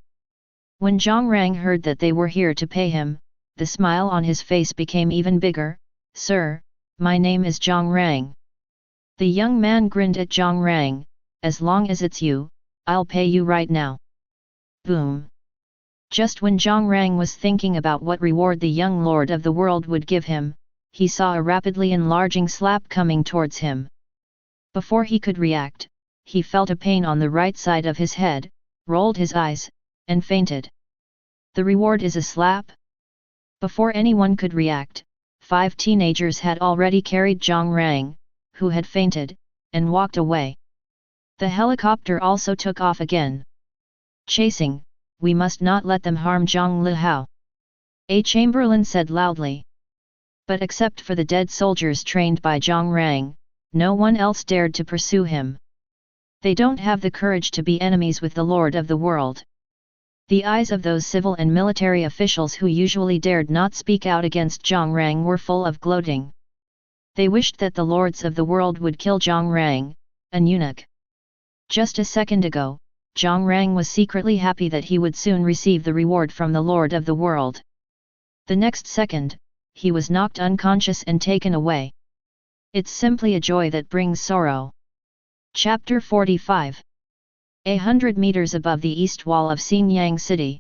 When Zhang Rang heard that they were here to pay him, the smile on his face became even bigger. "Sir, my name is Zhang Rang." The young man grinned at Zhang Rang, "As long as it's you, I'll pay you right now." Boom! Just when Zhang Rang was thinking about what reward the young lord of the world would give him, he saw a rapidly enlarging slap coming towards him. Before he could react, he felt a pain on the right side of his head, rolled his eyes, and fainted. The reward is a slap? Before anyone could react, 5 teenagers had already carried Zhang Rang, who had fainted, and walked away. The helicopter also took off again. "Chasing, we must not let them harm Zhang Lihao," a chamberlain said loudly. But except for the dead soldiers trained by Zhang Rang, no one else dared to pursue him. They don't have the courage to be enemies with the Lord of the world. The eyes of those civil and military officials who usually dared not speak out against Zhang Rang were full of gloating. They wished that the lords of the world would kill Zhang Rang, an eunuch. Just a second ago, Zhang Rang was secretly happy that he would soon receive the reward from the Lord of the world. The next second, he was knocked unconscious and taken away. It's simply a joy that brings sorrow. Chapter 45. 100 meters above the east wall of Xinyang City.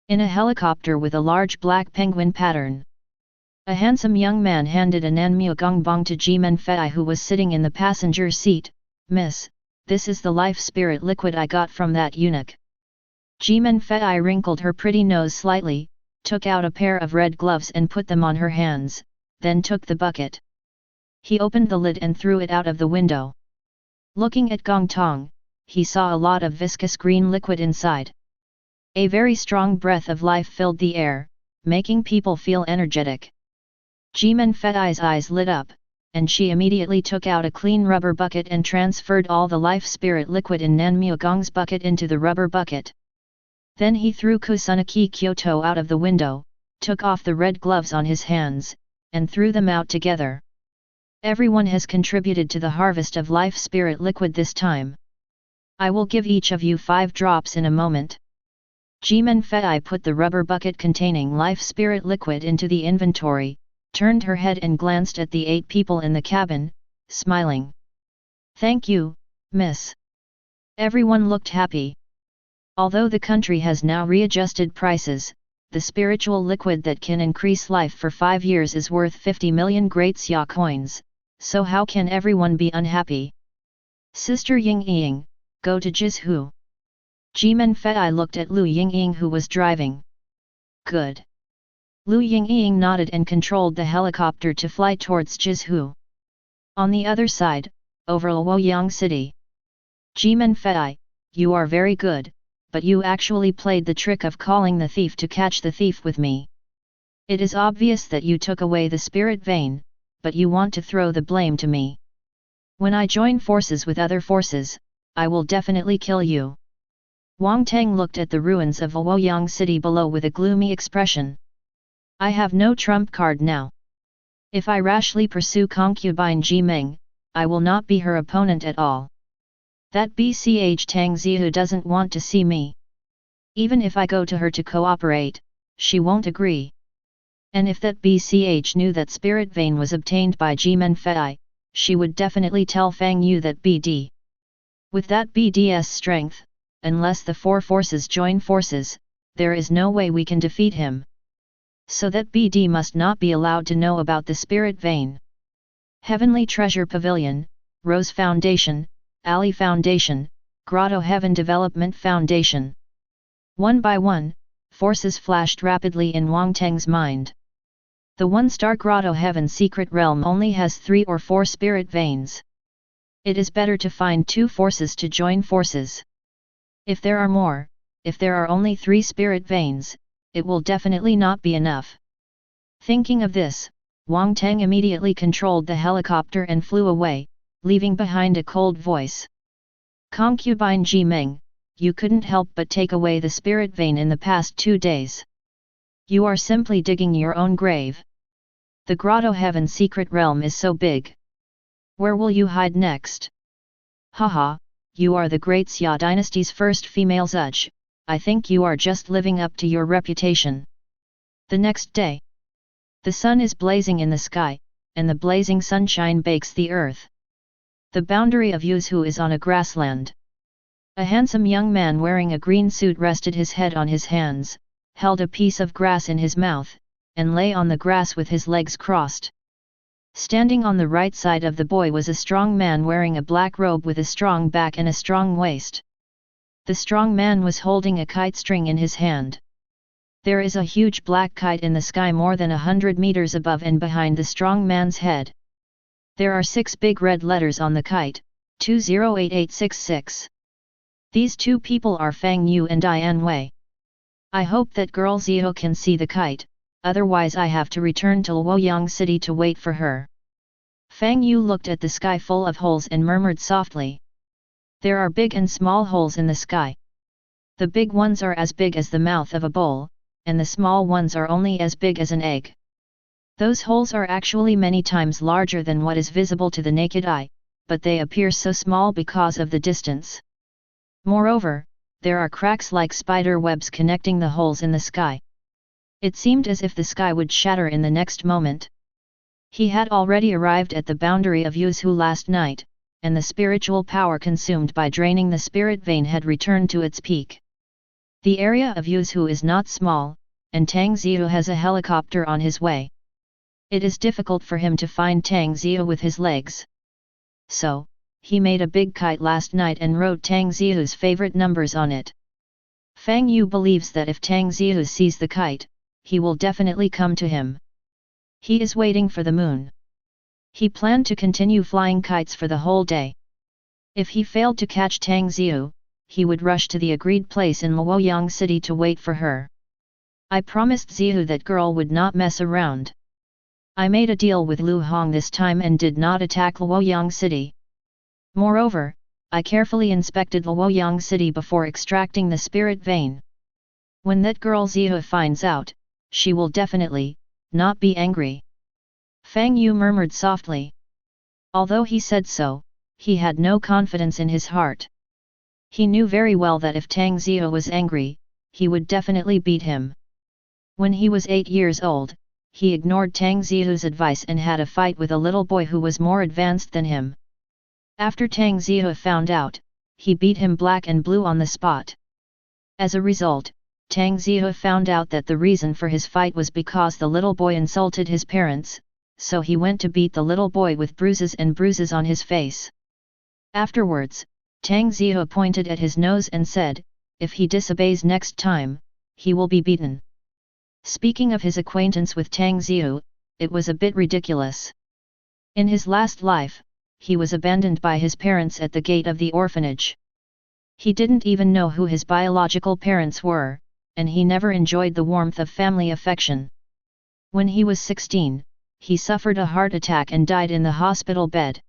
In a helicopter with a large black penguin pattern. A handsome young man handed a Nanmu Gongbong to Jimen Fei who was sitting in the passenger seat. "Miss, this is the life spirit liquid I got from that eunuch." Jimen Fei wrinkled her pretty nose slightly, took out a pair of red gloves and put them on her hands, then took the bucket. He opened the lid and threw it out of the window. Looking at Gong Tong, he saw a lot of viscous green liquid inside. A very strong breath of life filled the air, making people feel energetic. Jimen Fei's eyes lit up, and she immediately took out a clean rubber bucket and transferred all the life spirit liquid in Nanmu Gong's bucket into the rubber bucket. Then he threw Kusunaki Kyoto out of the window, took off the red gloves on his hands, and threw them out together. Everyone has contributed to the harvest of life spirit liquid this time. I will give each of you 5 drops in a moment. Jimen Fei put the rubber bucket containing life spirit liquid into the inventory, turned her head and glanced at the 8 people in the cabin, smiling. "Thank you, miss." Everyone looked happy. Although the country has now readjusted prices, the spiritual liquid that can increase life for 5 years is worth 50 million great xia coins, so how can everyone be unhappy? "Sister Yingying, go to Jizhu." Jimen Fei looked at Lu Yingying who was driving. "Good." Lu Yingying nodded and controlled the helicopter to fly towards Jizhu. On the other side, over Luoyang City. "Jimen Fei, you are very good, but you actually played the trick of calling the thief to catch the thief with me. It is obvious that you took away the spirit vein, but you want to throw the blame to me. When I join forces with other forces, I will definitely kill you." Wang Teng looked at the ruins of Luoyang City below with a gloomy expression. "I have no trump card now. If I rashly pursue concubine Ji Meng, I will not be her opponent at all. That BCH Tang Zihu doesn't want to see me. Even if I go to her to cooperate, she won't agree. And if that BCH knew that spirit vein was obtained by Ji Menfei, she would definitely tell Fang Yu that BD. With that BD's strength, unless the four forces join forces, there is no way we can defeat him. So that BD must not be allowed to know about the spirit vein. Heavenly Treasure Pavilion, Rose Foundation, Ali Foundation, Grotto-Heaven Development Foundation. One by one, forces flashed rapidly in Wang Teng's mind. The one-star Grotto-Heaven Secret Realm only has 3 or 4 spirit veins. It is better to find 2 forces to join forces. If there are more, if there are only 3 spirit veins, it will definitely not be enough. Thinking of this, Wang Teng immediately controlled the helicopter and flew away, leaving behind a cold voice. Concubine Ji Meng, you couldn't help but take away the spirit vein in the past 2 days. You are simply digging your own grave. The Grotto-Heaven Secret Realm is so big. Where will you hide next? Haha, you are the Great Xia dynasty's first female judge. I think you are just living up to your reputation. The next day, the sun is blazing in the sky, and the blazing sunshine bakes the earth. The boundary of Yuzhu is on a grassland. A handsome young man wearing a green suit rested his head on his hands, held a piece of grass in his mouth, and lay on the grass with his legs crossed. Standing on the right side of the boy was a strong man wearing a black robe with a strong back and a strong waist. The strong man was holding a kite string in his hand. There is a huge black kite in the sky more than 100 meters above and behind the strong man's head. There are 6 big red letters on the kite, 208866. These 2 people are Fang Yu and Dian Wei. I hope that girl Zio can see the kite, otherwise I have to return to Luoyang City to wait for her. Fang Yu looked at the sky full of holes and murmured softly. There are big and small holes in the sky. The big ones are as big as the mouth of a bowl, and the small ones are only as big as an egg. Those holes are actually many times larger than what is visible to the naked eye, but they appear so small because of the distance. Moreover, there are cracks like spider webs connecting the holes in the sky. It seemed as if the sky would shatter in the next moment. He had already arrived at the boundary of Yuzhu last night, and the spiritual power consumed by draining the spirit vein had returned to its peak. The area of Yuzhu is not small, and Tang Ziyu has a helicopter on his way. It is difficult for him to find Tang Ziyu with his legs. So, he made a big kite last night and wrote Tang Ziyu's favorite numbers on it. Fang Yu believes that if Tang Ziyu sees the kite, he will definitely come to him. He is waiting for the moon. He planned to continue flying kites for the whole day. If he failed to catch Tang Ziyu, he would rush to the agreed place in Luoyang City to wait for her. I promised Ziyu that girl would not mess around. I made a deal with Lu Hong this time and did not attack Luoyang City. Moreover, I carefully inspected Luoyang City before extracting the spirit vein. When that girl Ziyu finds out, she will definitely not be angry. Fang Yu murmured softly. Although he said so, he had no confidence in his heart. He knew very well that if Tang Ziyu was angry, he would definitely beat him. When he was 8 years old, he ignored Tang Ziyu's advice and had a fight with a little boy who was more advanced than him. After Tang Ziyu found out, he beat him black and blue on the spot. As a result, Tang Ziyu found out that the reason for his fight was because the little boy insulted his parents, so he went to beat the little boy with bruises on his face. Afterwards, Tang Ziyu pointed at his nose and said, if he disobeys next time, he will be beaten. Speaking of his acquaintance with Tang Ziyu, it was a bit ridiculous. In his last life, he was abandoned by his parents at the gate of the orphanage. He didn't even know who his biological parents were, and he never enjoyed the warmth of family affection. When he was 16, he suffered a heart attack and died in the hospital bed.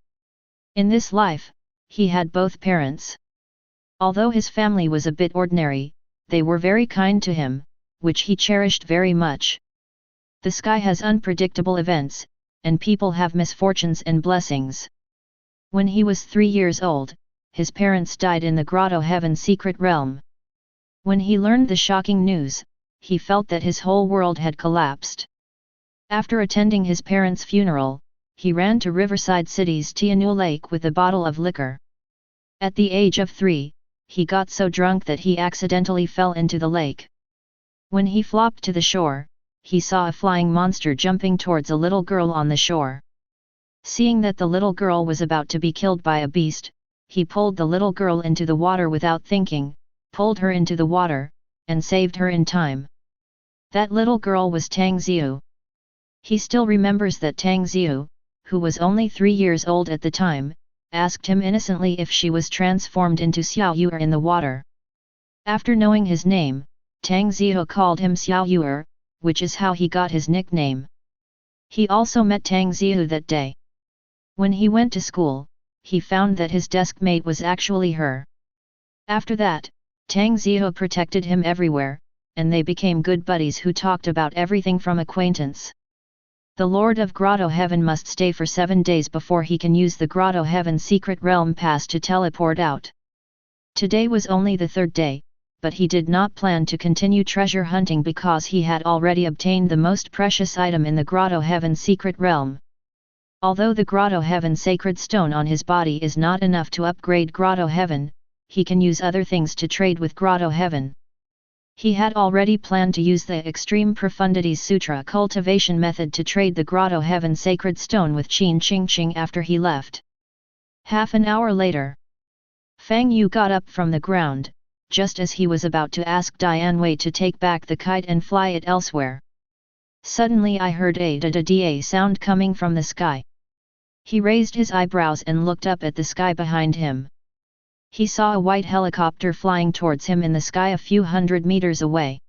In this life, he had both parents. Although his family was a bit ordinary, they were very kind to him, which he cherished very much. The sky has unpredictable events, and people have misfortunes and blessings. When he was 3 years old, his parents died in the Grotto-Heaven Secret Realm. When he learned the shocking news, he felt that his whole world had collapsed. After attending his parents' funeral, he ran to Riverside City's Tianyu Lake with a bottle of liquor. At the age of 3, he got so drunk that he accidentally fell into the lake. When he flopped to the shore, he saw a flying monster jumping towards a little girl on the shore. Seeing that the little girl was about to be killed by a beast, he pulled the little girl into the water without thinking, pulled her into the water, and saved her in time. That little girl was Tang Xiu. He still remembers that Tang Xiu, who was only 3 years old at the time, asked him innocently if she was transformed into Xiao Yuer in the water. After knowing his name, Tang Xiu called him Xiao Yuer, which is how he got his nickname. He also met Tang Xiu that day. When he went to school, he found that his desk mate was actually her. After that, Tang Xiu protected him everywhere, and they became good buddies who talked about everything from acquaintance. The Lord of Grotto-Heaven must stay for 7 days before he can use the Grotto-Heaven Secret Realm Pass to teleport out. Today was only the 3rd day, but he did not plan to continue treasure hunting because he had already obtained the most precious item in the Grotto-Heaven Secret Realm. Although the Grotto-Heaven Sacred Stone on his body is not enough to upgrade Grotto-Heaven, he can use other things to trade with Grotto-Heaven. He had already planned to use the Extreme Profundities Sutra cultivation method to trade the Grotto-Heaven Sacred Stone with Qin Qingqing after he left. Half an hour later, Fang Yu got up from the ground, just as he was about to ask Dian Wei to take back the kite and fly it elsewhere. Suddenly I heard a da-da-da sound coming from the sky. He raised his eyebrows and looked up at the sky behind him. He saw a white helicopter flying towards him in the sky a few hundred meters away.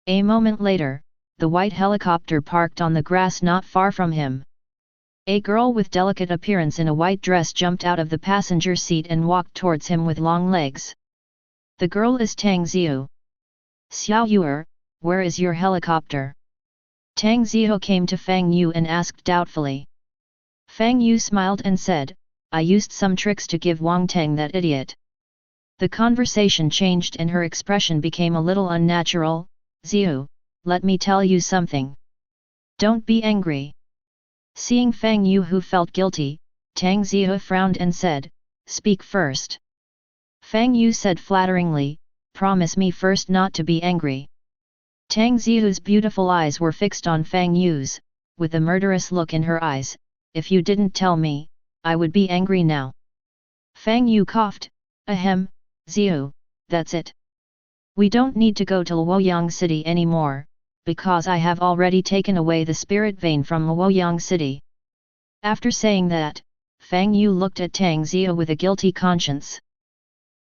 A moment later, the white helicopter parked on the grass not far from him. A girl with delicate appearance in a white dress jumped out of the passenger seat and walked towards him with long legs. The girl is Tang Xiu. Xiao Yuer, where is your helicopter? Tang Xiu came to Fang Yu and asked doubtfully. Fang Yu smiled and said, I used some tricks to give Wang Teng that idiot. The conversation changed and her expression became a little unnatural. Xiu, let me tell you something. Don't be angry. Seeing Fang Yu who felt guilty, Tang Xiu frowned and said, speak first. Fang Yu said flatteringly, promise me first not to be angry. Tang Xiu's beautiful eyes were fixed on Fang Yu's, with a murderous look in her eyes. If you didn't tell me, I would be angry now. Fang Yu coughed, ahem, Xiu, that's it. We don't need to go to Luoyang City anymore, because I have already taken away the spirit vein from Luoyang City. After saying that, Fang Yu looked at Tang Xiu with a guilty conscience.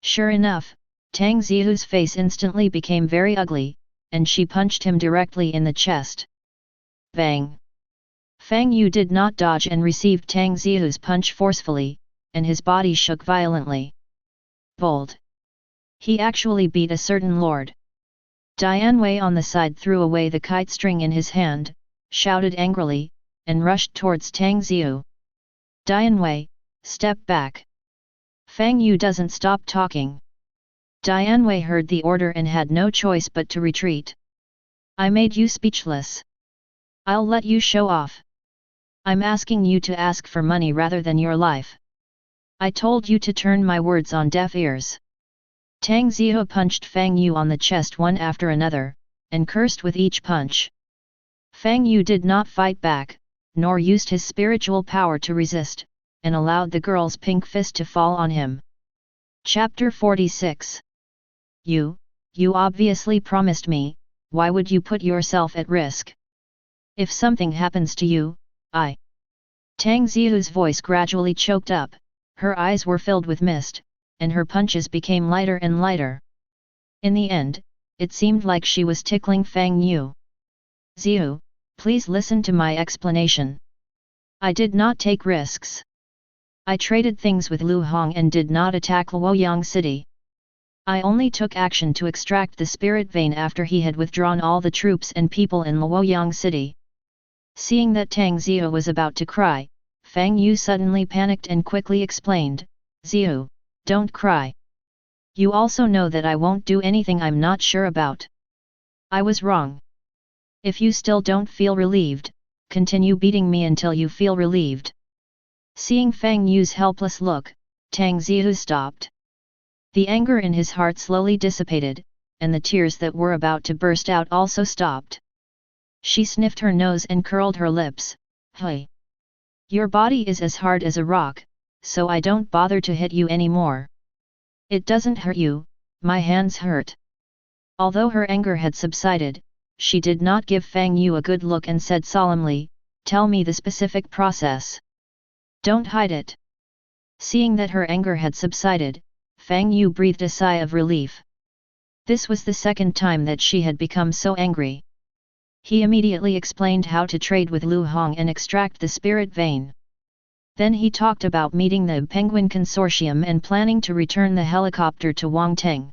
Sure enough, Tang Xiu's face instantly became very ugly, and she punched him directly in the chest. Bang! Fang Yu did not dodge and received Tang Xiu's punch forcefully, and his body shook violently. Bold! He actually beat a certain lord. Dian Wei on the side threw away the kite string in his hand, shouted angrily, and rushed towards Tang Xiu. Dian Wei, step back. Fang Yu doesn't stop talking. Dian Wei heard the order and had no choice but to retreat. I made you speechless. I'll let you show off. I'm asking you to ask for money rather than your life. I told you to turn my words on deaf ears. Tang Xiu punched Fang Yu on the chest one after another, and cursed with each punch. Fang Yu did not fight back, nor used his spiritual power to resist, and allowed the girl's pink fist to fall on him. Chapter 46. You obviously promised me, why would you put yourself at risk? If something happens to you, Tang Xiu's voice gradually choked up, her eyes were filled with mist, and her punches became lighter and lighter. In the end, it seemed like she was tickling Fang Yu. Xiu, please listen to my explanation. I did not take risks. I traded things with Lu Hong and did not attack Luoyang City. I only took action to extract the spirit vein after he had withdrawn all the troops and people in Luoyang City. Seeing that Tang Ziyu was about to cry, Fang Yu suddenly panicked and quickly explained, Ziyu, don't cry. You also know that I won't do anything I'm not sure about. I was wrong. If you still don't feel relieved, continue beating me until you feel relieved. Seeing Fang Yu's helpless look, Tang Ziyu stopped. The anger in his heart slowly dissipated, and the tears that were about to burst out also stopped. She sniffed her nose and curled her lips. Hey! Your body is as hard as a rock, so I don't bother to hit you anymore. It doesn't hurt you, my hands hurt. Although her anger had subsided, she did not give Fang Yu a good look and said solemnly, tell me the specific process. Don't hide it. Seeing that her anger had subsided, Fang Yu breathed a sigh of relief. This was the second time that she had become so angry. He immediately explained how to trade with Lu Hong and extract the spirit vein. Then he talked about meeting the Penguin Consortium and planning to return the helicopter to Wang Teng.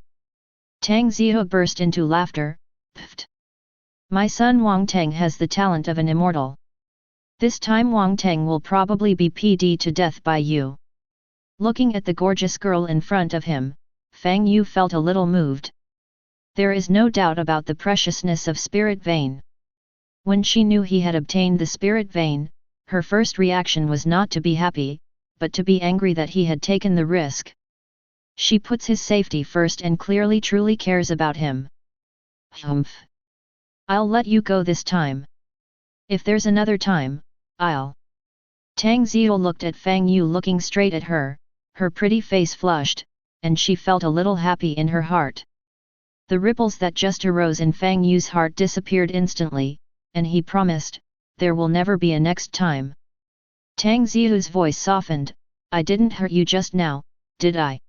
Tang Ziyu burst into laughter. Pfft! My son Wang Teng has the talent of an immortal. This time Wang Teng will probably be PD to death by you. Looking at the gorgeous girl in front of him, Fang Yu felt a little moved. There is no doubt about the preciousness of spirit vein. When she knew he had obtained the spirit vein, her first reaction was not to be happy, but to be angry that he had taken the risk. She puts his safety first and clearly truly cares about him. Humph! I'll let you go this time. If there's another time, I'll. Tang Ziyu looked at Fang Yu looking straight at her, her pretty face flushed, and she felt a little happy in her heart. The ripples that just arose in Fang Yu's heart disappeared instantly, and he promised, there will never be a next time. Tang Ziyu's voice softened, I didn't hurt you just now, did I?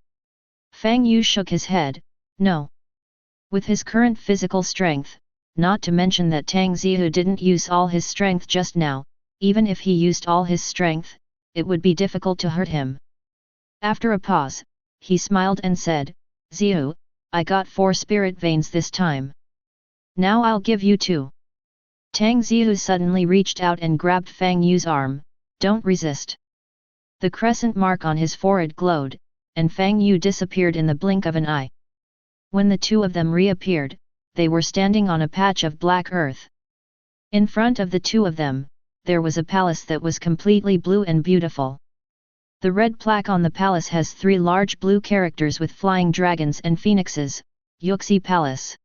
Fang Yu shook his head, no. With his current physical strength, not to mention that Tang Ziyu didn't use all his strength just now, even if he used all his strength, it would be difficult to hurt him. After a pause, he smiled and said, Ziyu, I got 4 spirit veins this time. Now I'll give you 2. Tang Ziyu suddenly reached out and grabbed Fang Yu's arm, don't resist. The crescent mark on his forehead glowed, and Fang Yu disappeared in the blink of an eye. When the two of them reappeared, they were standing on a patch of black earth. In front of the two of them, there was a palace that was completely blue and beautiful. The red plaque on the palace has 3 large blue characters with flying dragons and phoenixes, Yuxi Palace.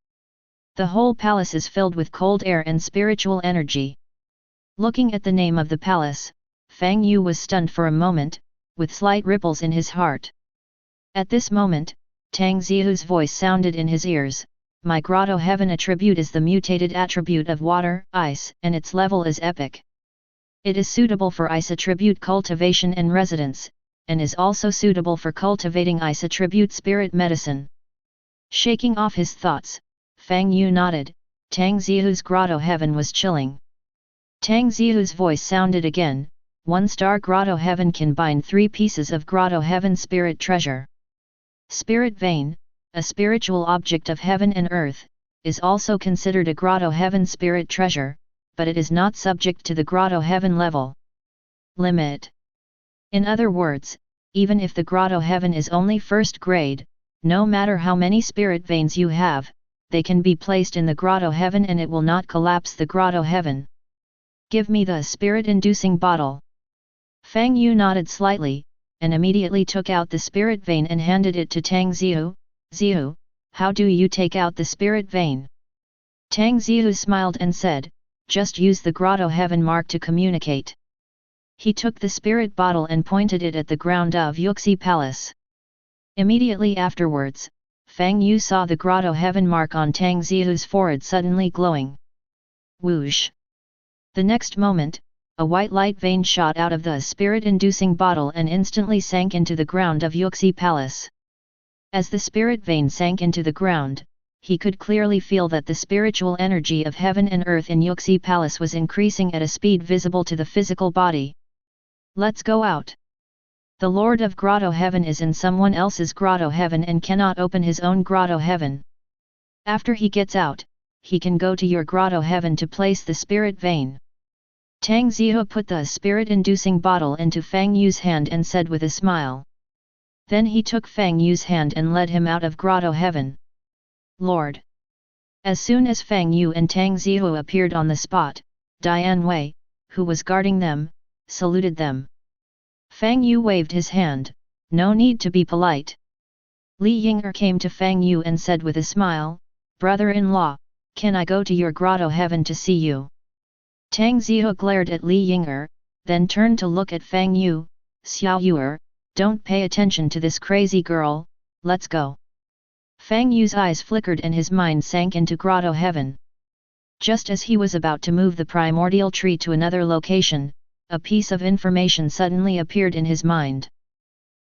The whole palace is filled with cold air and spiritual energy. Looking at the name of the palace, Fang Yu was stunned for a moment, with slight ripples in his heart. At this moment, Tang Ziyu's voice sounded in his ears, my Grotto-Heaven attribute is the mutated attribute of water, ice, and its level is epic. It is suitable for ice attribute cultivation and residence, and is also suitable for cultivating ice attribute spirit medicine. Shaking off his thoughts, Fang Yu nodded, Tang Ziyu's Grotto-Heaven was chilling. Tang Ziyu's voice sounded again, 1-star Grotto-Heaven can bind 3 pieces of Grotto-Heaven Spirit Treasure. Spirit Vein, a spiritual object of heaven and earth, is also considered a Grotto-Heaven Spirit Treasure, but it is not subject to the Grotto-Heaven level limit. In other words, even if the Grotto-Heaven is only first grade, no matter how many spirit veins you have, they can be placed in the Grotto-Heaven and it will not collapse the Grotto-Heaven. Give me the spirit-inducing bottle. Fang Yu nodded slightly, and immediately took out the spirit vein and handed it to Tang Ziyu. Ziyu, how do you take out the spirit vein? Tang Ziyu smiled and said, just use the Grotto-Heaven mark to communicate. He took the spirit bottle and pointed it at the ground of Yuxi Palace. Immediately afterwards, Fang Yu saw the Grotto-Heaven mark on Tang Ziyu's forehead suddenly glowing. Whoosh! The next moment, a white light vein shot out of the spirit-inducing bottle and instantly sank into the ground of Yuxi Palace. As the spirit vein sank into the ground, he could clearly feel that the spiritual energy of heaven and earth in Yuxi Palace was increasing at a speed visible to the physical body. Let's go out. The Lord of Grotto-Heaven is in someone else's Grotto-Heaven and cannot open his own Grotto-Heaven. After he gets out, he can go to your Grotto-Heaven to place the spirit vein. Tang Zihu put the spirit-inducing bottle into Fang Yu's hand and said with a smile. Then he took Fang Yu's hand and led him out of Grotto-Heaven. Lord! As soon as Fang Yu and Tang Zihu appeared on the spot, Dian Wei, who was guarding them, saluted them. Fang Yu waved his hand, no need to be polite. Li Ying'er came to Fang Yu and said with a smile, brother-in-law, can I go to your Grotto-Heaven to see you? Tang Zihu glared at Li Ying'er, then turned to look at Fang Yu, Xiao Yu'er, don't pay attention to this crazy girl, let's go. Fang Yu's eyes flickered and his mind sank into Grotto-Heaven. Just as he was about to move the primordial tree to another location, a piece of information suddenly appeared in his mind.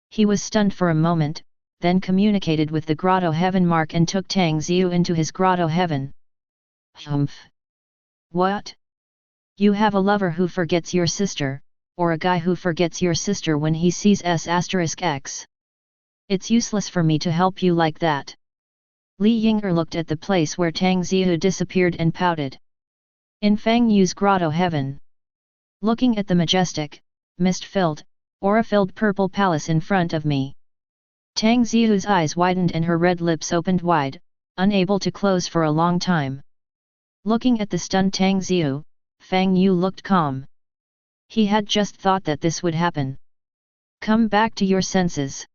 He was stunned for a moment, then communicated with the Grotto-Heaven mark and took Tang Zihu into his Grotto-Heaven. Humph! What? You have a lover who forgets your sister, or a guy who forgets your sister when he sees S**X. It's useless for me to help you like that. Li Ying'er looked at the place where Tang Zihu disappeared and pouted. In Fang Yu's Grotto-Heaven. Looking at the majestic, mist-filled, aura-filled purple palace in front of me. Tang Zihu's eyes widened and her red lips opened wide, unable to close for a long time. Looking at the stunned Tang Zihu, Fang Yu looked calm. He had just thought that this would happen. Come back to your senses.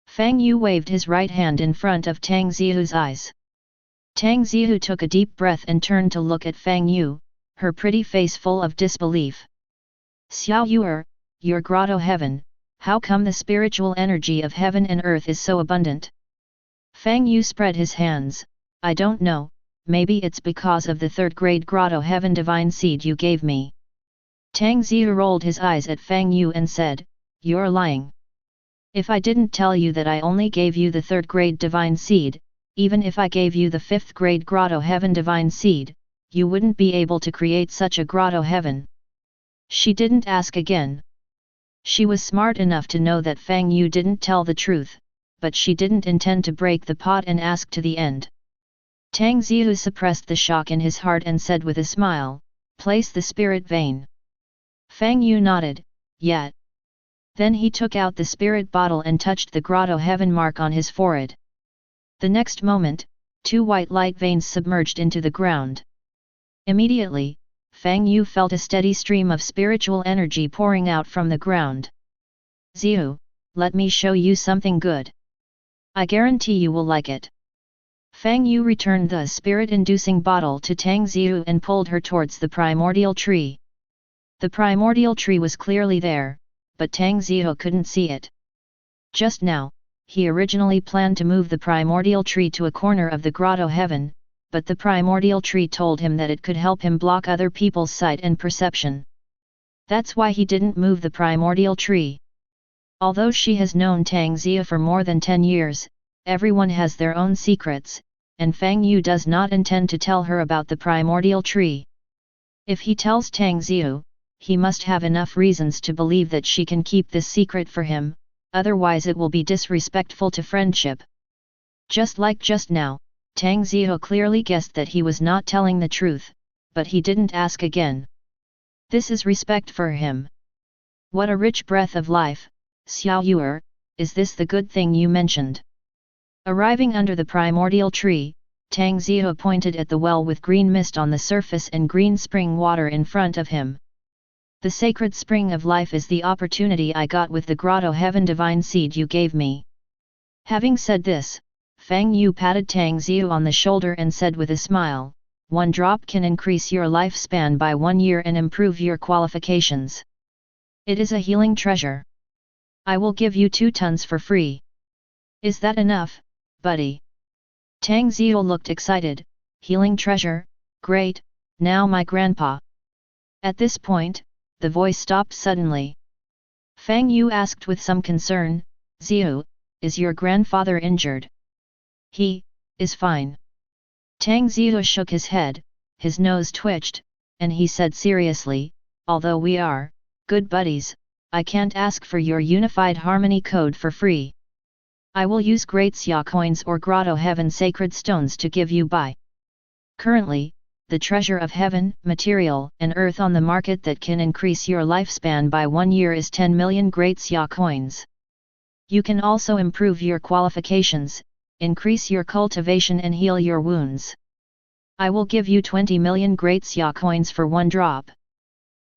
Fang Yu waved his right hand in front of Tang Zihu's eyes. Tang Zihu took a deep breath and turned to look at Fang Yu, her pretty face full of disbelief. Xiao Yu'er, your Grotto-Heaven, how come the spiritual energy of heaven and earth is so abundant? Fang Yu spread his hands, I don't know, maybe it's because of the third-grade Grotto-Heaven divine seed you gave me. Tang Zihu rolled his eyes at Fang Yu and said, you're lying. If I didn't tell you that I only gave you the third-grade divine seed, even if I gave you the fifth-grade Grotto-Heaven divine seed, you wouldn't be able to create such a Grotto-Heaven. She didn't ask again. She was smart enough to know that Fang Yu didn't tell the truth, but she didn't intend to break the pot and ask to the end. Tang Zihu suppressed the shock in his heart and said with a smile, place the spirit vein. Fang Yu nodded, yet. Then he took out the spirit bottle and touched the Grotto-Heaven mark on his forehead. The next moment, 2 white light veins submerged into the ground. Immediately, Fang Yu felt a steady stream of spiritual energy pouring out from the ground. Zihu, let me show you something good. I guarantee you will like it. Fang Yu returned the spirit-inducing bottle to Tang Zihu and pulled her towards the primordial tree. The primordial tree was clearly there, but Tang Zihu couldn't see it. Just now, he originally planned to move the primordial tree to a corner of the Grotto-Heaven, but the primordial tree told him that it could help him block other people's sight and perception. That's why he didn't move the primordial tree. Although she has known Tang Zihu for more than 10 years, everyone has their own secrets, and Fang Yu does not intend to tell her about the primordial tree. If he tells Tang Zihu, he must have enough reasons to believe that she can keep this secret for him, otherwise it will be disrespectful to friendship. Just like just now, Tang Zihu clearly guessed that he was not telling the truth, but he didn't ask again. This is respect for him. What a rich breath of life, Xiao Yu'er, is this the good thing you mentioned? Arriving under the primordial tree, Tang Zihu pointed at the well with green mist on the surface and green spring water in front of him. The sacred spring of life is the opportunity I got with the Grotto-Heaven divine seed you gave me. Having said this, Fang Yu patted Tang Zihu on the shoulder and said with a smile, 1 drop can increase your lifespan by 1 year and improve your qualifications. It is a healing treasure. I will give you 2 tons for free. Is that enough, buddy? Tang Zihu looked excited, healing treasure, great, now my grandpa. At this point, the voice stopped suddenly. Fang Yu asked with some concern, Zihu, is your grandfather injured? He is fine. Tang Zihu shook his head, his nose twitched, and he said seriously, although we are good buddies, I can't ask for your unified harmony code for free. I will use great Xia coins or Grotto-Heaven sacred stones to give you by. Currently, the treasure of heaven, material, and earth on the market that can increase your lifespan by 1 year is 10 million great xia coins. You can also improve your qualifications, increase your cultivation and heal your wounds. I will give you 20 million great xia coins for 1 drop.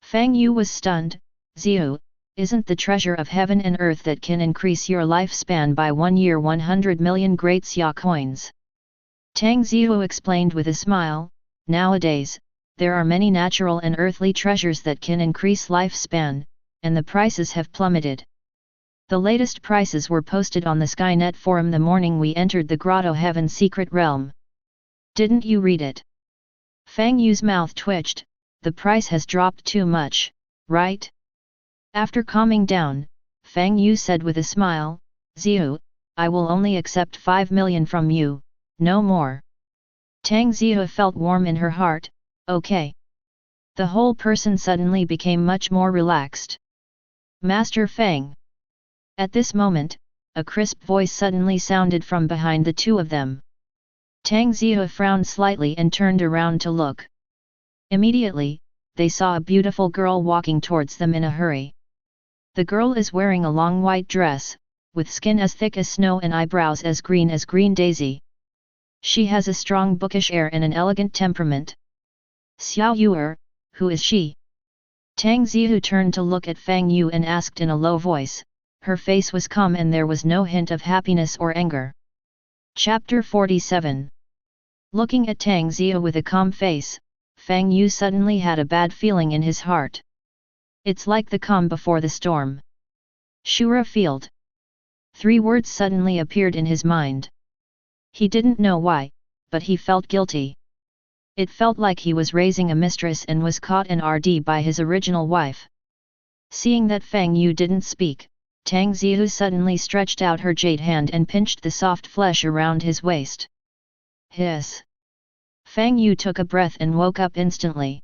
Fang Yu was stunned. Xiu, isn't the treasure of heaven and earth that can increase your lifespan by 1 year 100 million great xia coins? Tang Xiu explained with a smile, nowadays, there are many natural and earthly treasures that can increase lifespan, and the prices have plummeted. The latest prices were posted on the Skynet forum the morning we entered the Grotto-Heaven Secret Realm. Didn't you read it? Fang Yu's mouth twitched. The price has dropped too much, right? After calming down, Fang Yu said with a smile, Xiu, I will only accept 5 million from you, no more. Tang Xiu felt warm in her heart. Okay. The whole person suddenly became much more relaxed. Master Fang. At this moment, a crisp voice suddenly sounded from behind the two of them. Tang Xiu frowned slightly and turned around to look. Immediately, they saw a beautiful girl walking towards them in a hurry. The girl is wearing a long white dress, with skin as thick as snow and eyebrows as green daisy. She has a strong bookish air and an elegant temperament. Xiao Yuer, who is she? Tang Xiu turned to look at Fang Yu and asked in a low voice. Her face was calm and there was no hint of happiness or anger. Chapter 47. Looking at Tang Xiu with a calm face, Fang Yu suddenly had a bad feeling in his heart. It's like the calm before the storm. Shura Field. 3 words suddenly appeared in his mind. He didn't know why, but he felt guilty. It felt like he was raising a mistress and was caught in RD by his original wife. Seeing that Fang Yu didn't speak, Tang Xiu suddenly stretched out her jade hand and pinched the soft flesh around his waist. Hiss! Fang Yu took a breath and woke up instantly.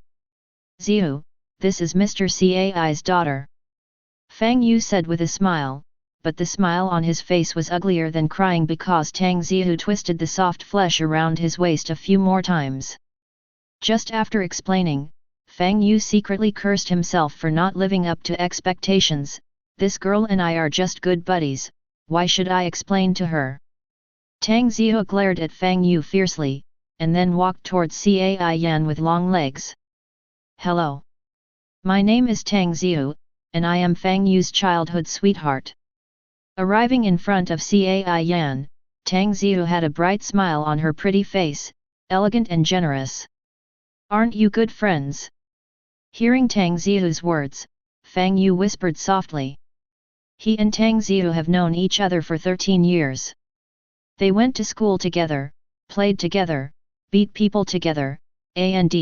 Xiu, this is Mr. Cai's daughter. Fang Yu said with a smile, but the smile on his face was uglier than crying because Tang Xiu twisted the soft flesh around his waist a few more times. Just after explaining, Fang Yu secretly cursed himself for not living up to expectations. This girl and I are just good buddies, why should I explain to her? Tang Xiu glared at Fang Yu fiercely, and then walked towards Cai Yan with long legs. Hello. My name is Tang Xiu, and I am Fang Yu's childhood sweetheart. Arriving in front of Cai Yan, Tang Xiu had a bright smile on her pretty face, elegant and generous. Aren't you good friends? Hearing Tang Xiu's words, Fang Yu whispered softly. He and Tang Xiu have known each other for 13 years. They went to school together, played together, beat people together, and.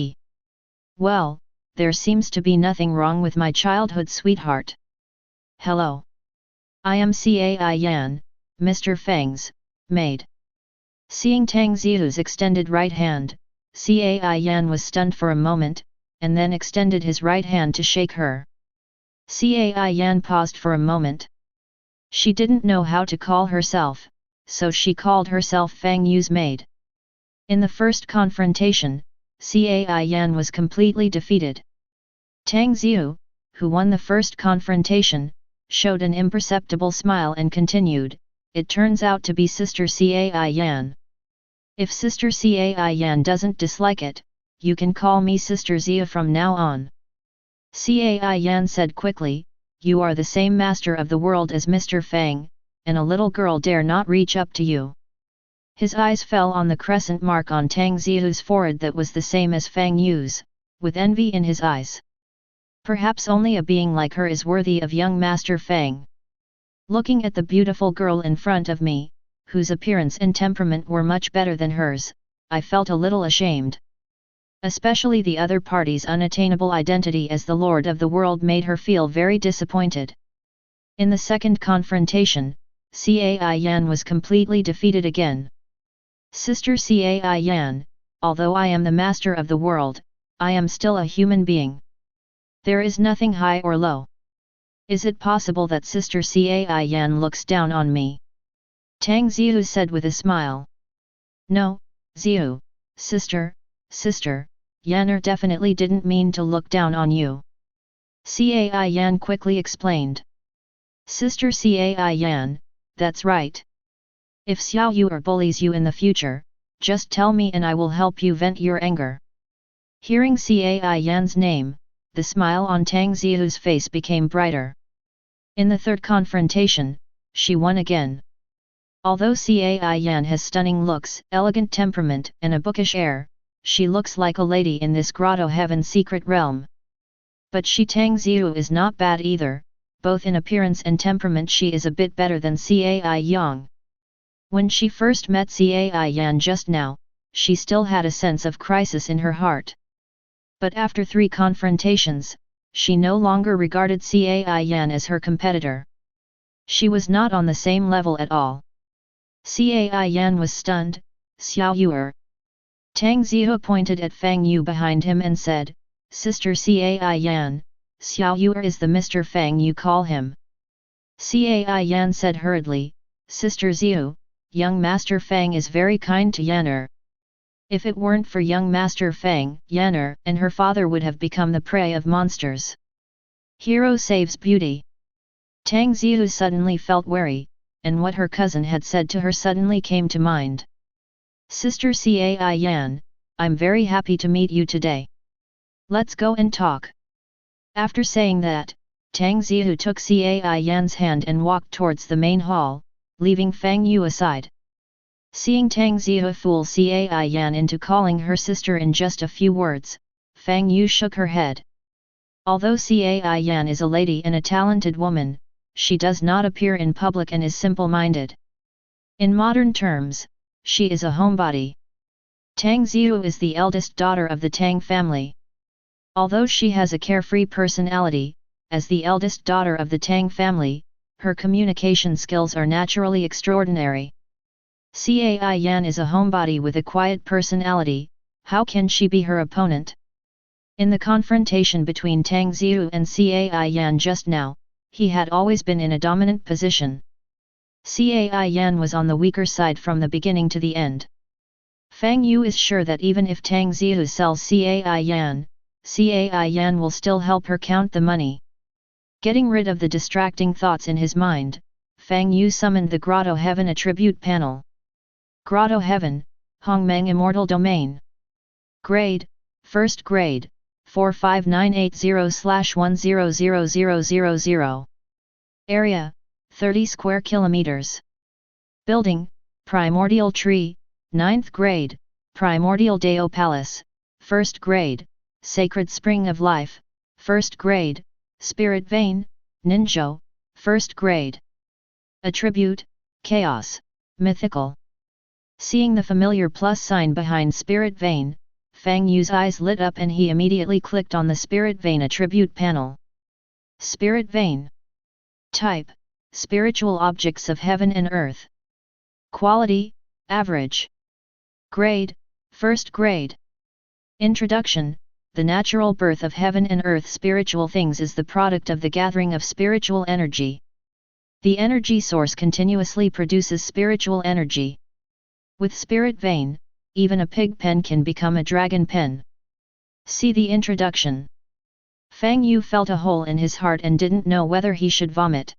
Well, there seems to be nothing wrong with my childhood sweetheart. Hello. I am Cai Yan, Mr. Fang's maid. Seeing Tang Xiu's extended right hand, Cai Yan was stunned for a moment, and then extended his right hand to shake her. Cai Yan paused for a moment. She didn't know how to call herself, so she called herself Fang Yu's maid. In the first confrontation, Cai Yan was completely defeated. Tang Xiu, who won the first confrontation, showed an imperceptible smile and continued, it turns out to be Sister Cai Yan. If Sister Cai Yan doesn't dislike it, you can call me Sister Xia from now on. Cai Yan said quickly, you are the same master of the world as Mr. Fang, and a little girl dare not reach up to you. His eyes fell on the crescent mark on Tang Xiu's forehead that was the same as Fang Yu's, with envy in his eyes. Perhaps only a being like her is worthy of young Master Fang. Looking at the beautiful girl in front of me, whose appearance and temperament were much better than hers, I felt a little ashamed. Especially the other party's unattainable identity as the Lord of the World made her feel very disappointed. In the second confrontation, Cai Yan was completely defeated again. Sister Cai Yan, although I am the master of the world, I am still a human being. There is nothing high or low. Is it possible that Sister Cai Yan looks down on me? Tang Xiu said with a smile. No, Xiu, sister, Yanner definitely didn't mean to look down on you. Cai Yan quickly explained. Sister Cai Yan, that's right. If Xiao Yu bullies you in the future, just tell me and I will help you vent your anger. Hearing Cai Yan's name, the smile on Tang Zihu's face became brighter. In the third confrontation, she won again. Although Cai Yan has stunning looks, elegant temperament and a bookish air, she looks like a lady in this Grotto-Heaven Secret Realm. But Tang Zihu is not bad either, both in appearance and temperament she is a bit better than Cai Yang. When she first met Cai Yan just now, she still had a sense of crisis in her heart. But after 3 confrontations, she no longer regarded Cai Yan as her competitor. She was not on the same level at all. Cai Yan was stunned. Xiao Yu. Tang Zihu pointed at Fang Yu behind him and said, Sister Cai Yan, Xiao Yu is the Mr. Fang you call him. Cai Yan said hurriedly, Sister Zihu, young Master Fang is very kind to Yanner. If it weren't for young Master Fang, Yanner and her father would have become the prey of monsters. Hero saves beauty. Tang Zihu suddenly felt wary, and what her cousin had said to her suddenly came to mind. Sister Cai Yan, I'm very happy to meet you today. Let's go and talk. After saying that, Tang Zihu took Cai Yan's hand and walked towards the main hall, leaving Fang Yu aside. Seeing Tang Zihu fool Cai Yan into calling her sister in just a few words, Fang Yu shook her head. Although Cai Yan is a lady and a talented woman, she does not appear in public and is simple-minded. In modern terms, she is a homebody. Tang Zihu is the eldest daughter of the Tang family. Although she has a carefree personality, as the eldest daughter of the Tang family, her communication skills are naturally extraordinary. Cai Yan is a homebody with a quiet personality, how can she be her opponent? In the confrontation between Tang Zihu and Cai Yan just now, he had always been in a dominant position. Cai Yan was on the weaker side from the beginning to the end. Fang Yu is sure that even if Tang Zihu sells Cai Yan will still help her count the money. Getting rid of the distracting thoughts in his mind, Fang Yu summoned the Grotto-Heaven attribute panel. Grotto-Heaven, Hongmeng Immortal Domain. Grade, First Grade, 45980/100000. Area, 30 square kilometers. Building, Primordial Tree, 9th Grade, Primordial Dao Palace, 1st Grade, Sacred Spring of Life, 1st Grade, Spirit Vein, Ninjo, 1st Grade. Attribute, Chaos, Mythical. Seeing the familiar plus sign behind Spirit Vein, Fang Yu's eyes lit up and he immediately clicked on the Spirit Vein attribute panel. Spirit Vein. Type, Spiritual Objects of Heaven and Earth. Quality, Average. Grade, First Grade. Introduction. The natural birth of heaven and earth spiritual things is the product of the gathering of spiritual energy. The energy source continuously produces spiritual energy. With Spirit Vein, even a pig pen can become a dragon pen. See the introduction. Fang Yu felt a hole in his heart and didn't know whether he should vomit.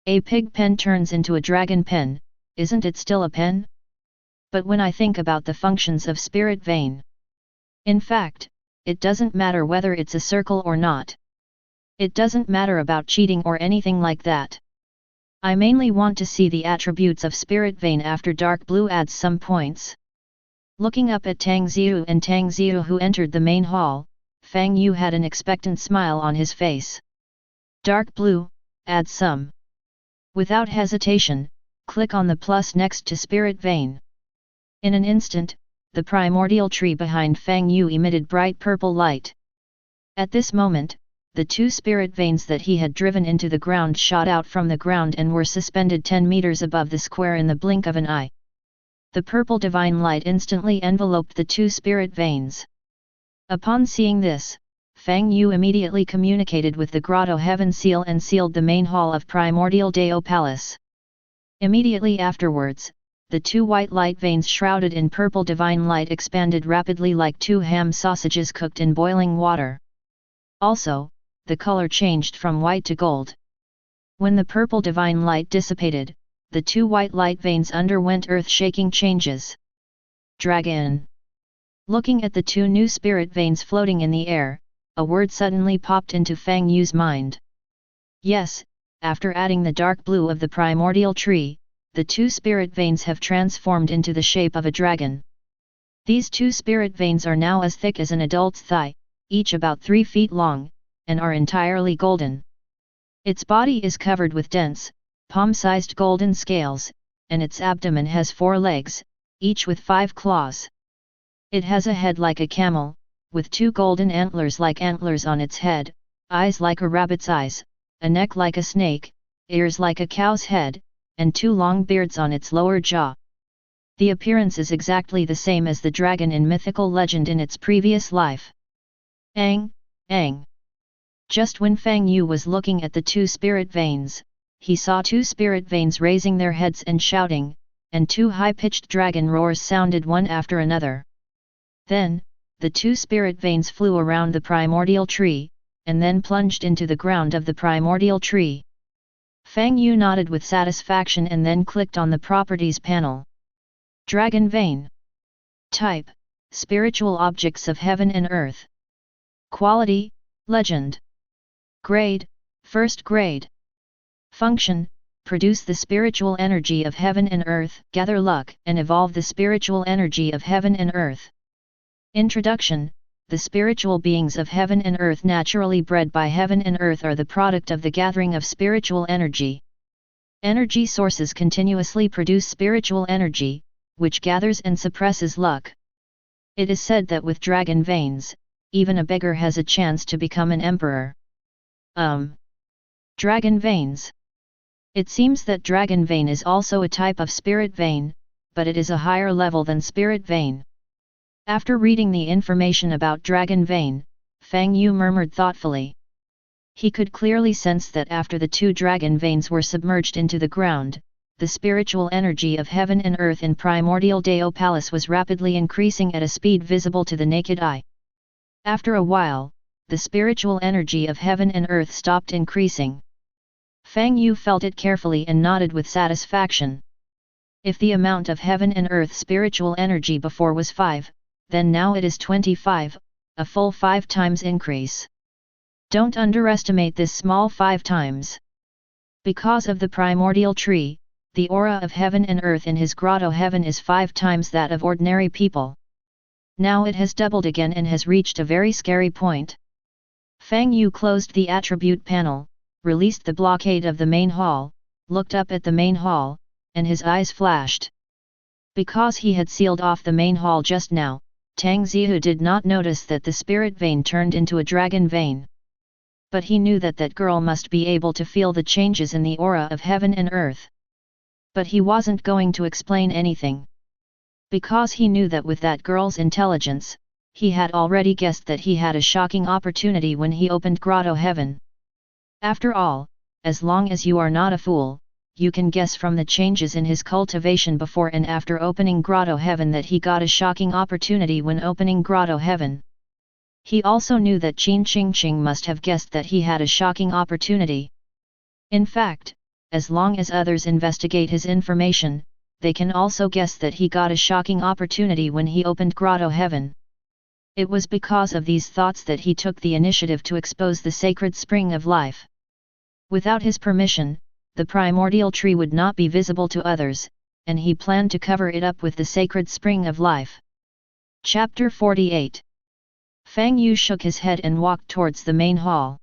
A pig pen turns into a dragon pen, isn't it still a pen? But when I think about the functions of Spirit Vein. In fact, it doesn't matter whether it's a circle or not. It doesn't matter about cheating or anything like that. I mainly want to see the attributes of Spirit Vein after Dark Blue adds some points. Looking up at Tang Zihu and Tang Zihu who entered the main hall, Fang Yu had an expectant smile on his face. Dark Blue, add some. Without hesitation, click on the plus next to Spirit Vein. In an instant, the primordial tree behind Fang Yu emitted bright purple light. At this moment, the 2 spirit veins that he had driven into the ground shot out from the ground and were suspended 10 meters above the square in the blink of an eye. The purple divine light instantly enveloped the 2 spirit veins. Upon seeing this, Fang Yu immediately communicated with the Grotto-Heaven seal and sealed the main hall of Primordial Dao Palace. Immediately afterwards, the two white light veins shrouded in purple divine light expanded rapidly like two ham sausages cooked in boiling water. Also, the color changed from white to gold. When the purple divine light dissipated, the two white light veins underwent earth-shaking changes. Dragon. Looking at the two new spirit veins floating in the air, a word suddenly popped into Fang Yu's mind. Yes, after adding the dark blue of the primordial tree, the two spirit veins have transformed into the shape of a dragon. These two spirit veins are now as thick as an adult's thigh, each about 3 feet long, and are entirely golden. Its body is covered with dense, palm-sized golden scales, and its abdomen has 4 legs, each with 5 claws. It has a head like a camel, with 2 golden antlers like antlers on its head, eyes like a rabbit's eyes, a neck like a snake, ears like a cow's head, and 2 long beards on its lower jaw. The appearance is exactly the same as the dragon in mythical legend in its previous life. Ang, Ang. Just when Fang Yu was looking at the 2 spirit veins, he saw 2 spirit veins raising their heads and shouting, and 2 high-pitched dragon roars sounded one after another. Then, the 2 spirit veins flew around the primordial tree, and then plunged into the ground of the primordial tree. Fang Yu nodded with satisfaction and then clicked on the Properties panel. Dragon Vein. Type: Spiritual Objects of Heaven and Earth. Quality: Legend. Grade: First Grade. Function: Produce the spiritual energy of heaven and earth, gather luck and evolve the spiritual energy of heaven and earth. Introduction: The spiritual beings of heaven and earth naturally bred by heaven and earth are the product of the gathering of spiritual energy. Energy sources continuously produce spiritual energy, which gathers and suppresses luck. It is said that with dragon veins, even a beggar has a chance to become an emperor. Dragon veins. It seems that dragon vein is also a type of spirit vein, but it is a higher level than spirit vein. After reading the information about dragon vein, Fang Yu murmured thoughtfully. He could clearly sense that after the 2 dragon veins were submerged into the ground, the spiritual energy of heaven and earth in Primordial Dao Palace was rapidly increasing at a speed visible to the naked eye. After a while, the spiritual energy of heaven and earth stopped increasing. Fang Yu felt it carefully and nodded with satisfaction. If the amount of heaven and earth spiritual energy before was 5, then now it is 25, a full 5 times increase. Don't underestimate this small 5 times. Because of the primordial tree, the aura of heaven and earth in his Grotto-Heaven is 5 times that of ordinary people. Now it has doubled again and has reached a very scary point. Fang Yu closed the attribute panel, released the blockade of the main hall, looked up at the main hall, and his eyes flashed. Because he had sealed off the main hall just now, Tang Zihu did not notice that the spirit vein turned into a dragon vein. But he knew that that girl must be able to feel the changes in the aura of heaven and earth. But he wasn't going to explain anything. Because he knew that with that girl's intelligence, he had already guessed that he had a shocking opportunity when he opened Grotto-Heaven. After all, as long as you are not a fool, you can guess from the changes in his cultivation before and after opening Grotto-Heaven that he got a shocking opportunity when opening Grotto-Heaven. He also knew that Qin Qingqing must have guessed that he had a shocking opportunity. In fact, as long as others investigate his information, they can also guess that he got a shocking opportunity when he opened Grotto-Heaven. It was because of these thoughts that he took the initiative to expose the sacred spring of life. Without his permission, the primordial tree would not be visible to others, and he planned to cover it up with the sacred spring of life. Chapter 48. Fang Yu shook his head and walked towards the main hall.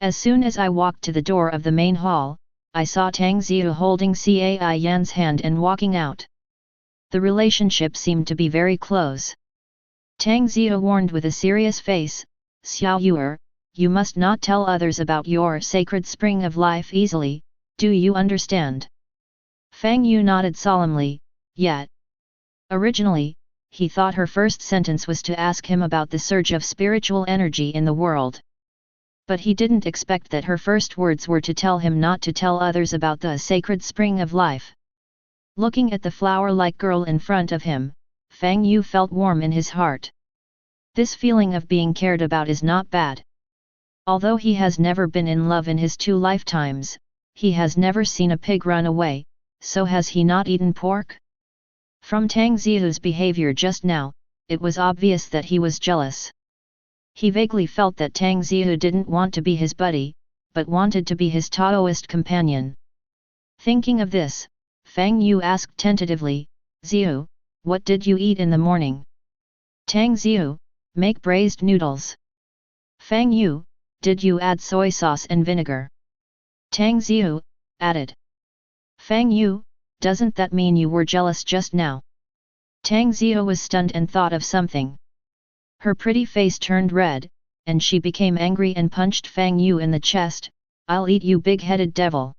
As soon as I walked to the door of the main hall, I saw Tang Ziyu holding Cai Yan's hand and walking out. The relationship seemed to be very close. Tang Ziyu warned with a serious face, "Xiao Yuer, you must not tell others about your sacred spring of life easily, do you understand?" Fang Yu nodded solemnly, yet. Originally, he thought her first sentence was to ask him about the surge of spiritual energy in the world. But he didn't expect that her first words were to tell him not to tell others about the sacred spring of life. Looking at the flower-like girl in front of him, Fang Yu felt warm in his heart. This feeling of being cared about is not bad. Although he has never been in love in his 2 lifetimes, he has never seen a pig run away, so has he not eaten pork? From Tang Zihu's behavior just now, it was obvious that he was jealous. He vaguely felt that Tang Zihu didn't want to be his buddy, but wanted to be his Taoist companion. Thinking of this, Fang Yu asked tentatively, "Zihu, what did you eat in the morning?" "Tang Zihu, make braised noodles." "Fang Yu, did you add soy sauce and vinegar?" "Tang Zihu, added." "Fang Yu, doesn't that mean you were jealous just now?" Tang Zihu was stunned and thought of something. Her pretty face turned red, and she became angry and punched Fang Yu in the chest. "I'll eat you, big-headed devil."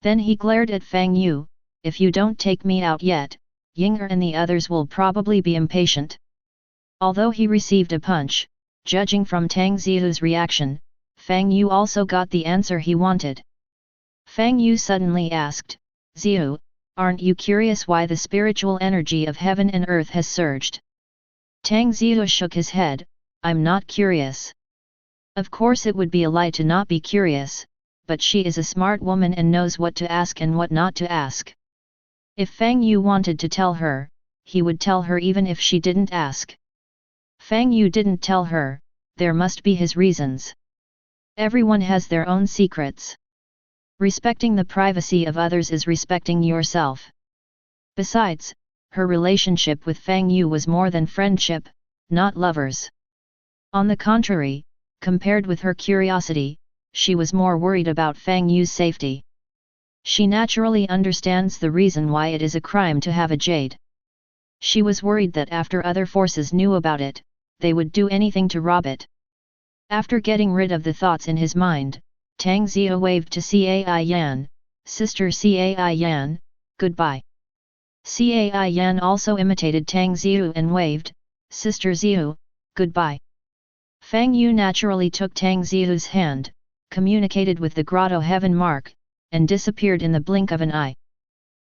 Then he glared at Fang Yu, "If you don't take me out yet, Ying'er and the others will probably be impatient." Although he received a punch, judging from Tang Zihu's reaction, Fang Yu also got the answer he wanted. Fang Yu suddenly asked, "Zihu, aren't you curious why the spiritual energy of heaven and earth has surged?" Tang Zihu shook his head, "I'm not curious." Of course it would be a lie to not be curious, but she is a smart woman and knows what to ask and what not to ask. If Fang Yu wanted to tell her, he would tell her even if she didn't ask. Fang Yu didn't tell her, there must be his reasons. Everyone has their own secrets. Respecting the privacy of others is respecting yourself. Besides, her relationship with Fang Yu was more than friendship, not lovers. On the contrary, compared with her curiosity, she was more worried about Fang Yu's safety. She naturally understands the reason why it is a crime to have a jade. She was worried that after other forces knew about it, they would do anything to rob it. After getting rid of the thoughts in his mind, Tang Zihu waved to Cai Yan, "Sister Cai Yan, goodbye." Cai Yan also imitated Tang Zihu and waved, "Sister Zihu, goodbye." Fang Yu naturally took Tang Zihu's hand, communicated with the Grotto-Heaven mark, and disappeared in the blink of an eye.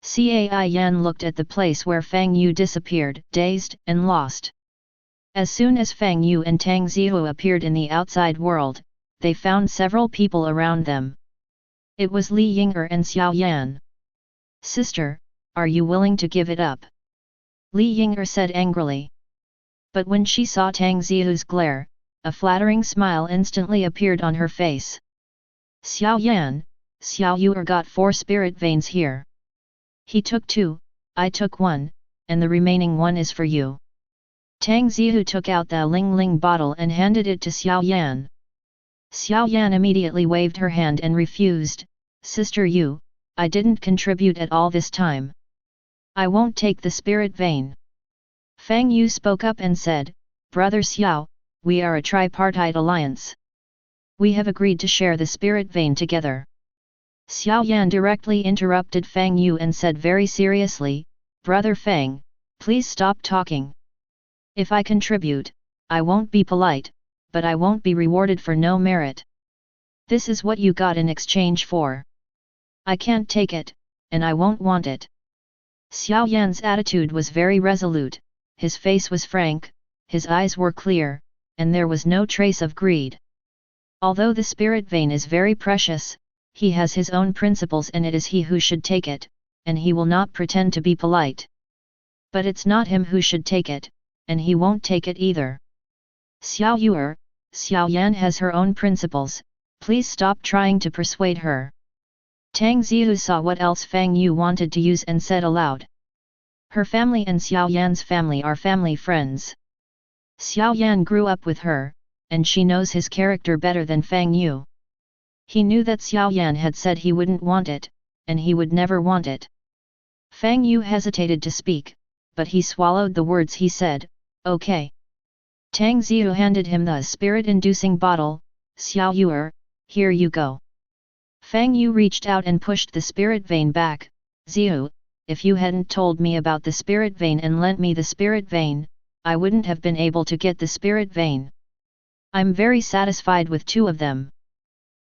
Cai Yan looked at the place where Fang Yu disappeared, dazed and lost. As soon as Fang Yu and Tang Zihu appeared in the outside world, they found several people around them. It was Li Ying'er and Xiao Yan. "Sister, are you willing to give it up?" Li Ying'er said angrily. But when she saw Tang Zihu's glare, a flattering smile instantly appeared on her face. "Xiao Yan, Xiao Yu'er got 4 spirit veins here. He took 2, I took 1, and the remaining 1 is for you." Tang Zihu took out the Ling Ling bottle and handed it to Xiao Yan. Xiao Yan immediately waved her hand and refused, "Sister Yu, I didn't contribute at all this time. I won't take the spirit vein." Fang Yu spoke up and said, "Brother Xiao, we are a tripartite alliance. We have agreed to share the spirit vein together." Xiao Yan directly interrupted Fang Yu and said very seriously, "Brother Fang, please stop talking. If I contribute, I won't be polite, but I won't be rewarded for no merit. This is what you got in exchange for. I can't take it, and I won't want it." Xiao Yan's attitude was very resolute, his face was frank, his eyes were clear, and there was no trace of greed. Although the spirit vein is very precious, he has his own principles and it is he who should take it, and he will not pretend to be polite. But it's not him who should take it, and he won't take it either. "Xiao Yu'er, Xiao Yan has her own principles, please stop trying to persuade her." Tang Zihu saw what else Fang Yu wanted to use and said aloud. Her family and Xiao Yan's family are family friends. Xiao Yan grew up with her, and she knows his character better than Fang Yu. He knew that Xiao Yan had said he wouldn't want it, and he would never want it. Fang Yu hesitated to speak, but he swallowed the words he said, "Okay." Tang Zihu handed him the spirit-inducing bottle, "Xiao Yu'er, here you go." Fang Yu reached out and pushed the spirit vein back. "Zihu, if you hadn't told me about the spirit vein and lent me the spirit vein, I wouldn't have been able to get the spirit vein. I'm very satisfied with 2 of them.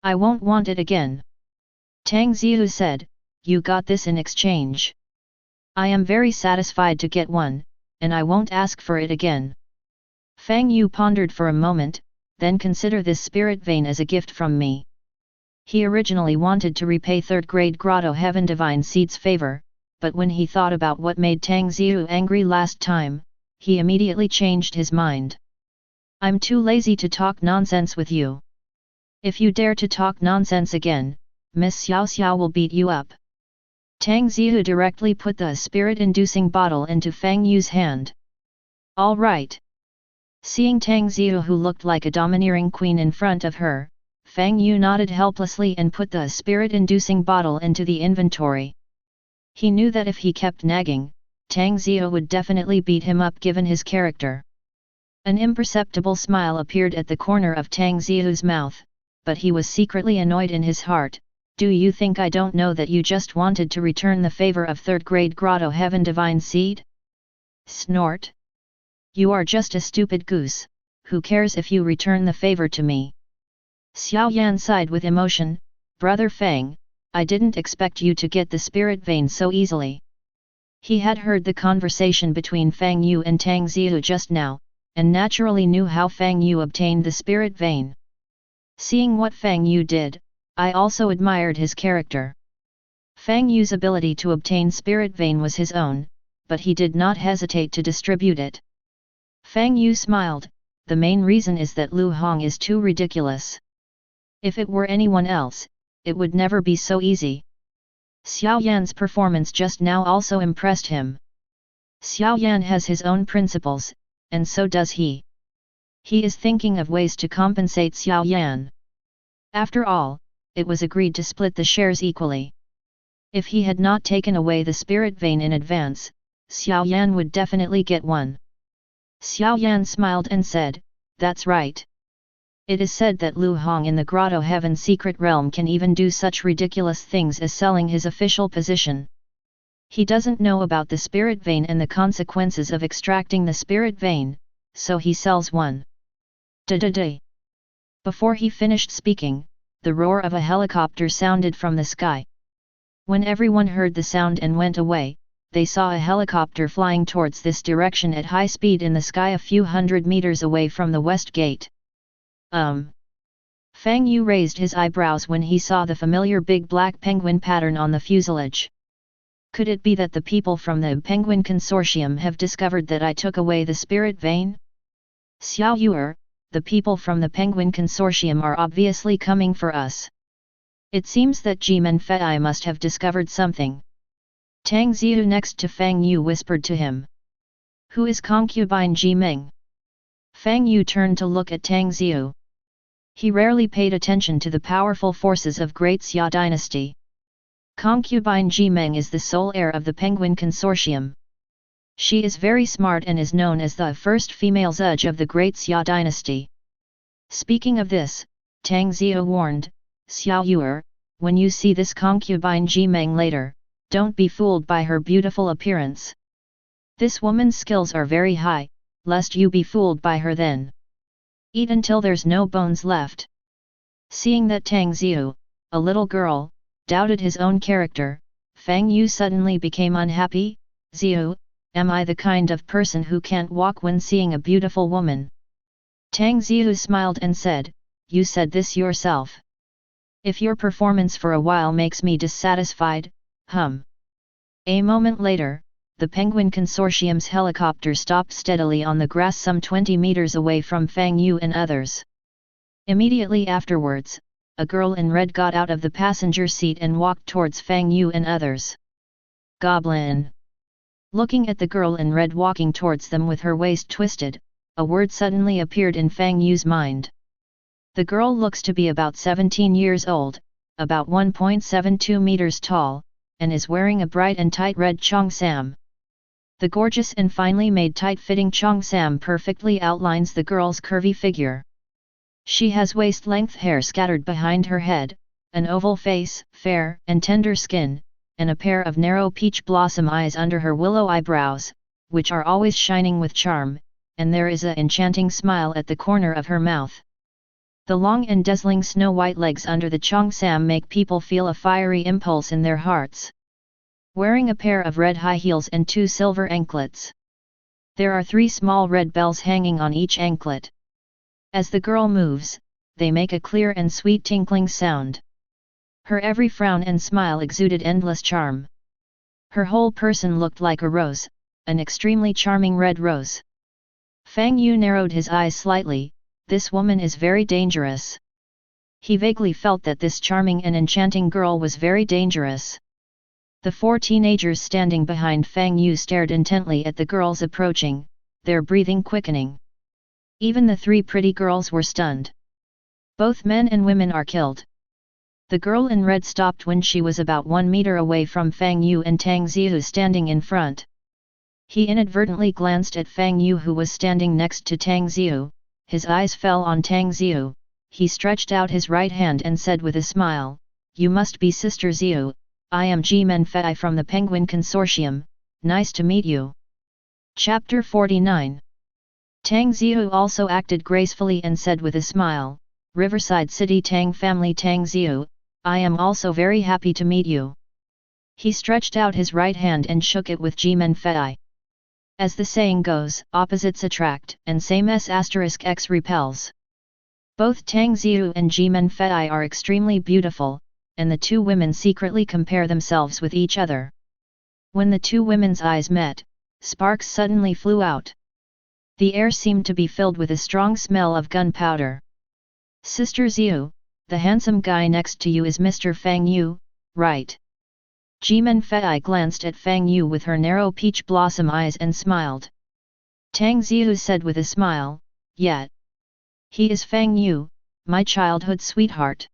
I won't want it again." Tang Zihu said, "You got this in exchange." I am very satisfied to get one, and I won't ask for it again. Fang Yu pondered for a moment, then consider this spirit vein as a gift from me. He originally wanted to repay third-grade Grotto-Heaven Divine Seed's favor, but when he thought about what made Tang Ziyu angry last time, he immediately changed his mind. I'm too lazy to talk nonsense with you. If you dare to talk nonsense again, Miss Xiao Xiao will beat you up. Tang Ziyu directly put the spirit-inducing bottle into Fang Yu's hand. All right. Seeing Tang Ziyu, who looked like a domineering queen in front of her, Fang Yu nodded helplessly and put the spirit-inducing bottle into the inventory. He knew that if he kept nagging, Tang Ziyu would definitely beat him up given his character. An imperceptible smile appeared at the corner of Tang Ziyu's mouth, but he was secretly annoyed in his heart. Do you think I don't know that you just wanted to return the favor of third-grade Grotto-Heaven Divine Seed? Snort. You are just a stupid goose, who cares if you return the favor to me? Xiao Yan sighed with emotion, Brother Fang, I didn't expect you to get the spirit vein so easily. He had heard the conversation between Fang Yu and Tang Ziyu just now, and naturally knew how Fang Yu obtained the spirit vein. Seeing what Fang Yu did, I also admired his character. Fang Yu's ability to obtain spirit vein was his own, but he did not hesitate to distribute it. Fang Yu smiled, the main reason is that Lu Hong is too ridiculous. If it were anyone else, it would never be so easy. Xiao Yan's performance just now also impressed him. Xiao Yan has his own principles, and so does he. He is thinking of ways to compensate Xiao Yan. After all, it was agreed to split the shares equally. If he had not taken away the spirit vein in advance, Xiao Yan would definitely get one. Xiao Yan smiled and said, that's right. It is said that Lu Hong in the Grotto-Heaven Secret Realm can even do such ridiculous things as selling his official position. He doesn't know about the spirit vein and the consequences of extracting the spirit vein, so he sells one. Da-da-da. Before he finished speaking, the roar of a helicopter sounded from the sky. When everyone heard the sound and went away, they saw a helicopter flying towards this direction at high speed in the sky a few hundred meters away from the west gate. Fang Yu raised his eyebrows when he saw the familiar big black penguin pattern on the fuselage. Could it be that the people from the Penguin Consortium have discovered that I took away the spirit vein? Xiao Yuer, the people from the Penguin Consortium are obviously coming for us. It seems that Jimen Fei must have discovered something. Tang Ziyu next to Fang Yu whispered to him. Who is concubine Jimeng? Fang Yu turned to look at Tang Ziyu. He rarely paid attention to the powerful forces of Great Xia dynasty. Concubine Jimeng is the sole heir of the Penguin Consortium. She is very smart and is known as the first female judge of the Great Xia dynasty. Speaking of this, Tang Ziyu warned, Xiao Yuer, when you see this concubine Jimeng later, don't be fooled by her beautiful appearance. This woman's skills are very high, lest you be fooled by her then. Eat until there's no bones left. Seeing that Tang Ziyu, a little girl, doubted his own character, Fang Yu suddenly became unhappy. Ziyu, am I the kind of person who can't walk when seeing a beautiful woman? Tang Ziyu smiled and said, you said this yourself. If your performance for a while makes me dissatisfied, A moment later, the Penguin Consortium's helicopter stopped steadily on the grass some 20 meters away from Fang Yu and others. Immediately afterwards, a girl in red got out of the passenger seat and walked towards Fang Yu and others. Goblin! Looking at the girl in red walking towards them with her waist twisted, a word suddenly appeared in Fang Yu's mind. The girl looks to be about 17 years old, about 1.72 meters tall, and is wearing a bright and tight red cheongsam. The gorgeous and finely made tight-fitting cheongsam perfectly outlines the girl's curvy figure. She has waist-length hair scattered behind her head, an oval face, fair and tender skin, and a pair of narrow peach blossom eyes under her willow eyebrows, which are always shining with charm, and there is an enchanting smile at the corner of her mouth. The long and dazzling snow-white legs under the cheongsam make people feel a fiery impulse in their hearts. wearing a pair of red high heels and 2 silver anklets. There are 3 small red bells hanging on each anklet. As the girl moves, they make a clear and sweet tinkling sound. Her every frown and smile exuded endless charm. Her whole person looked like a rose, an extremely charming red rose. Fang Yu narrowed his eyes slightly. This woman is very dangerous. He vaguely felt that this charming and enchanting girl was very dangerous. The 4 teenagers standing behind Fang Yu stared intently at the girls approaching, their breathing quickening. Even the 3 pretty girls were stunned. Both men and women are killed. The girl in red stopped when she was about 1 meter away from Fang Yu and Tang Zihu standing in front. He inadvertently glanced at Fang Yu, who was standing next to Tang Zihu. His eyes fell on Tang Zihu. He stretched out his right hand and said with a smile, "You must be Sister Zihu. I am Jimen Fei from the Penguin Consortium, nice to meet you." Chapter 49. Tang Zihu also acted gracefully and said with a smile, "Riverside City Tang family Tang Zihu, I am also very happy to meet you." He stretched out his right hand and shook it with Jimen Fei. As the saying goes, opposites attract, and same s*x repels. Both Tang Zihu and Jimen Fei are extremely beautiful, and the 2 women secretly compare themselves with each other. When the 2 women's eyes met, sparks suddenly flew out. The air seemed to be filled with a strong smell of gunpowder. "Sister Zihu, the handsome guy next to you is Mr. Fang Yu, right?" Jimen Fei glanced at Fang Yu with her narrow peach blossom eyes and smiled. Tang Zihu said with a smile, "Yet. He is Fang Yu, my childhood sweetheart."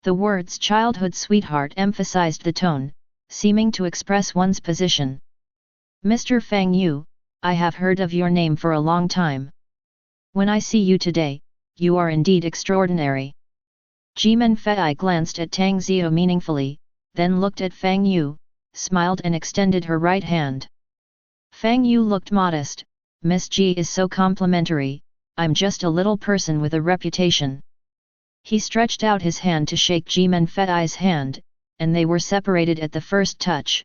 The words childhood sweetheart emphasized the tone, seeming to express one's position. "Mr. Fang Yu, I have heard of your name for a long time. When I see you today, you are indeed extraordinary." Jimen Fei glanced at Tang Zihu meaningfully, then looked at Fang Yu, smiled and extended her right hand. Fang Yu looked modest. "Miss Ji is so complimentary, I'm just a little person with a reputation." He stretched out his hand to shake Jimen Fei's hand, and they were separated at the first touch.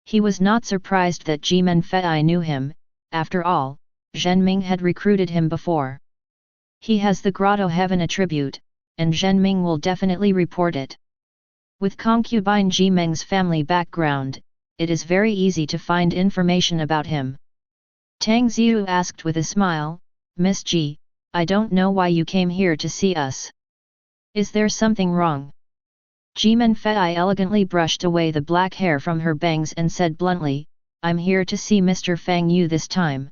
He was not surprised that Jimen Fei knew him. After all, Zhenming had recruited him before. He has the Grotto-Heaven attribute, and Zhenming will definitely report it. With concubine Jimeng's family background, it is very easy to find information about him. Tang Zihu asked with a smile, "Miss Ji, I don't know why you came here to see us. Is there something wrong?" Jimen Fei elegantly brushed away the black hair from her bangs and said bluntly, "I'm here to see Mr. Fang Yu this time."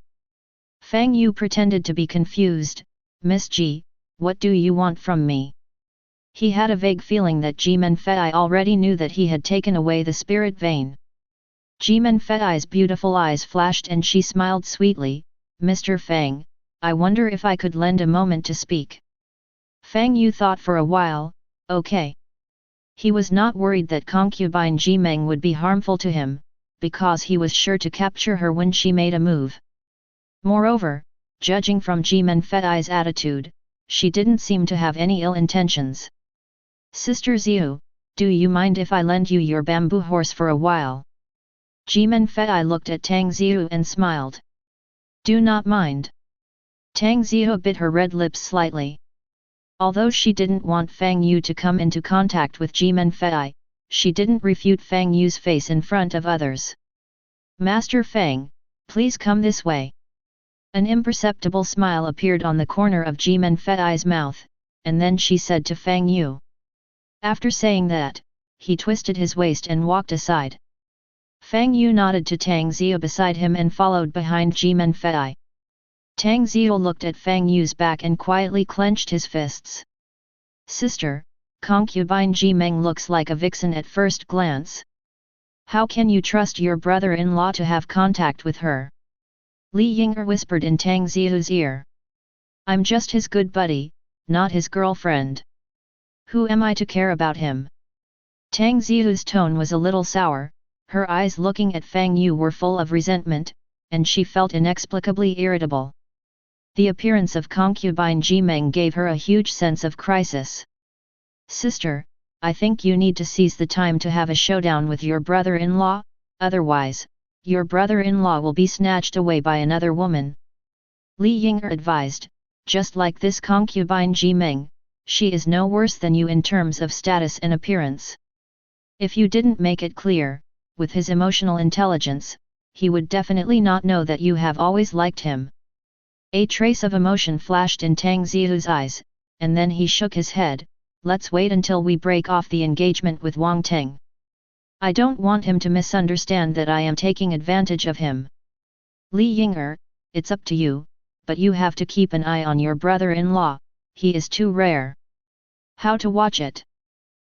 Fang Yu pretended to be confused. "Miss Ji, what do you want from me?" He had a vague feeling that Jimen Fei already knew that he had taken away the spirit vein. Jimen Fei's beautiful eyes flashed and she smiled sweetly, "Mr. Fang, I wonder if I could lend a moment to speak." Fang Yu thought for a while, "Okay." He was not worried that concubine Jimeng would be harmful to him, because he was sure to capture her when she made a move. Moreover, judging from Jimen Fei's attitude, she didn't seem to have any ill intentions. "Sister Zihu, do you mind if I lend you your bamboo horse for a while?" Jimen Fei looked at Tang Zihu and smiled. "Do not mind." Tang Zihu bit her red lips slightly. Although she didn't want Fang Yu to come into contact with Jimen Fei, she didn't refute Fang Yu's face in front of others. "Master Fang, please come this way." An imperceptible smile appeared on the corner of Jimen Fei's mouth, and then she said to Fang Yu. After saying that, he twisted his waist and walked aside. Fang Yu nodded to Tang Zihu beside him and followed behind Jimen Fei. Tang Zihu looked at Fang Yu's back and quietly clenched his fists. "Sister, concubine Jimeng looks like a vixen at first glance. How can you trust your brother-in-law to have contact with her?" Li Ying'er whispered in Tang Zihu's ear. "I'm just his good buddy, not his girlfriend. Who am I to care about him?" Tang Zihu's tone was a little sour, her eyes looking at Fang Yu were full of resentment, and she felt inexplicably irritable. The appearance of concubine Jimeng gave her a huge sense of crisis. "Sister, I think you need to seize the time to have a showdown with your brother-in-law, otherwise, your brother-in-law will be snatched away by another woman. Li Ying'er advised, just like this concubine Ji Meng, she is no worse than you in terms of status and appearance. If you didn't make it clear, with his emotional intelligence, he would definitely not know that you have always liked him. A trace of emotion flashed in Tang Zihu's eyes, and then he shook his head. Let's wait until we break off the engagement with Wang Teng. I don't want him to misunderstand that I am taking advantage of him. Li Ying'er, it's up to you, but you have to keep an eye on your brother-in-law, he is too rare. How to watch it?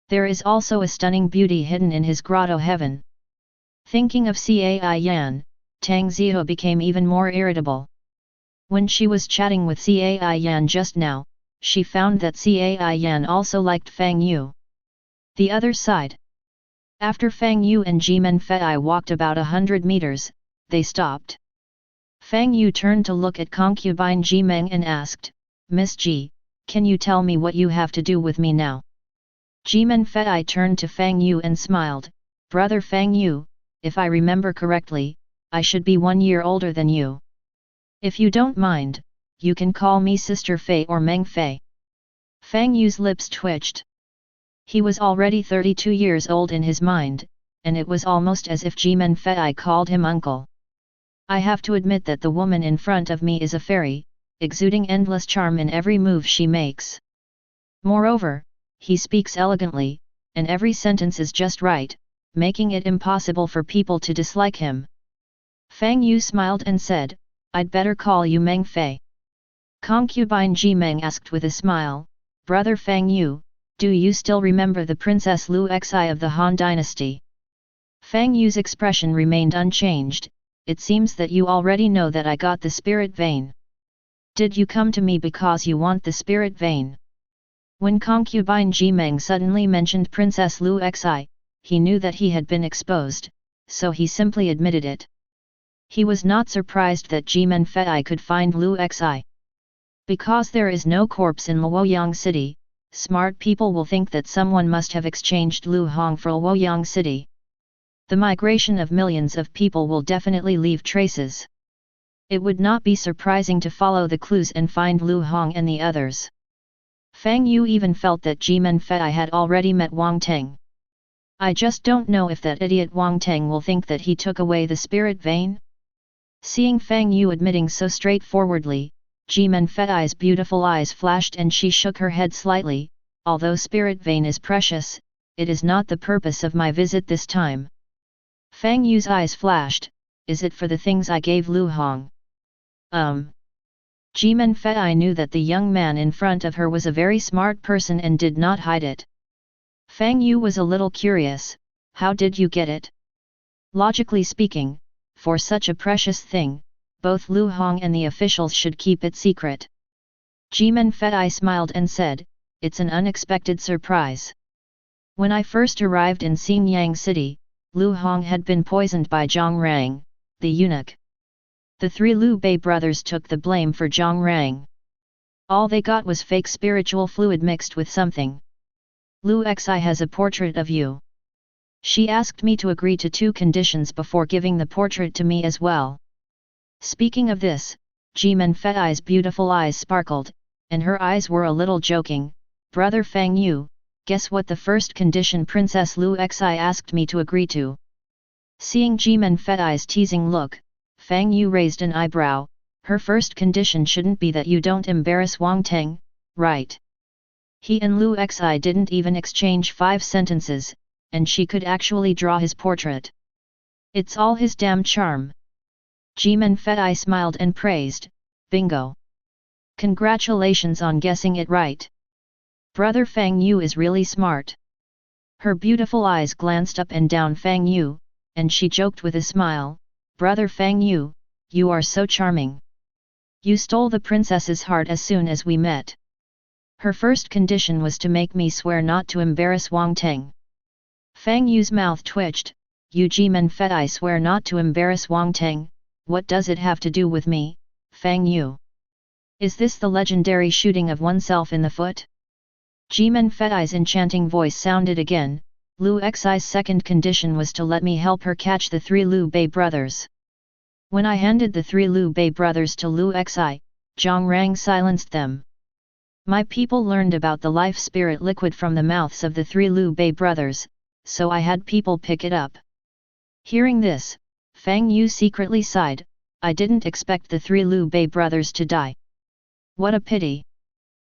There is also a stunning beauty hidden in his Grotto-Heaven. Thinking of Cai Yan, Tang Zihu became even more irritable. When she was chatting with Cai Yan just now, she found that Cai Yan also liked Fang Yu. The other side. After Fang Yu and Jimen Fei walked about 100 meters, they stopped. Fang Yu turned to look at concubine Ji Meng and asked, Miss Ji, can you tell me what you have to do with me now? Jimen Fei turned to Fang Yu and smiled, Brother Fang Yu, if I remember correctly, I should be 1 year older than you. If you don't mind, you can call me Sister Fei or Meng Fei. Fang Yu's lips twitched. He was already 32 years old in his mind, and it was almost as if Jimen Fei called him uncle. I have to admit that the woman in front of me is a fairy, exuding endless charm in every move she makes. Moreover, he speaks elegantly, and every sentence is just right, making it impossible for people to dislike him. Fang Yu smiled and said, I'd better call you Meng Fei. Concubine Ji Meng asked with a smile, Brother Fang Yu, do you still remember the Princess Lu Xi of the Han Dynasty? Fang Yu's expression remained unchanged. It seems that you already know that I got the spirit vein. Did you come to me because you want the spirit vein? When concubine Ji Meng suddenly mentioned Princess Lu Xi, he knew that he had been exposed, so he simply admitted it. He was not surprised that Jimen Fei could find Lu Xi. Because there is no corpse in Luoyang City, smart people will think that someone must have exchanged Lu Hong for Luoyang City. The migration of millions of people will definitely leave traces. It would not be surprising to follow the clues and find Lu Hong and the others. Fang Yu even felt that Jimen Fei had already met Wang Teng. I just don't know if that idiot Wang Teng will think that he took away the spirit vein? Seeing Fang Yu admitting so straightforwardly, Jimen Fei's beautiful eyes flashed and she shook her head slightly. Although spirit vein is precious, it is not the purpose of my visit this time. Fang Yu's eyes flashed, is it for the things I gave Lu Hong? Jimen Fei knew that the young man in front of her was a very smart person and did not hide it. Fang Yu was a little curious, how did you get it? Logically speaking, for such a precious thing, both Lu Hong and the officials should keep it secret. Jimen Fei smiled and said, it's an unexpected surprise. When I first arrived in Xingyang City, Lu Hong had been poisoned by Zhang Rang, the eunuch. The 3 Liu Bei brothers took the blame for Zhang Rang. All they got was fake spiritual fluid mixed with something. Lu Xi has a portrait of you. She asked me to agree to 2 conditions before giving the portrait to me as well. Speaking of this, Jimen Fei's beautiful eyes sparkled, and her eyes were a little joking. Brother Fang Yu, guess what the first condition Princess Lu Xi asked me to agree to? Seeing Jimen Fei's teasing look, Fang Yu raised an eyebrow. Her first condition shouldn't be that you don't embarrass Wang Teng, right? He and Lu Xi didn't even exchange 5 sentences, and she could actually draw his portrait. It's all his damn charm. Jimen Fei smiled and praised, bingo! Congratulations on guessing it right. Brother Fang Yu is really smart. Her beautiful eyes glanced up and down Fang Yu, and she joked with a smile, Brother Fang Yu, you are so charming. You stole the princess's heart as soon as we met. Her first condition was to make me swear not to embarrass Wang Teng. Fang Yu's mouth twitched, you Jimen Fei swear not to embarrass Wang Teng, what does it have to do with me, Fang Yu? Is this the legendary shooting of oneself in the foot? Jimen Fei's enchanting voice sounded again. Lu Xi's second condition was to let me help her catch the 3 Liu Bei brothers. When I handed the 3 Liu Bei brothers to Lu Xi, Zhang Rang silenced them. My people learned about the life spirit liquid from the mouths of the 3 Liu Bei brothers, so I had people pick it up. Hearing this, Fang Yu secretly sighed. I didn't expect the 3 Liu Bei brothers to die. What a pity!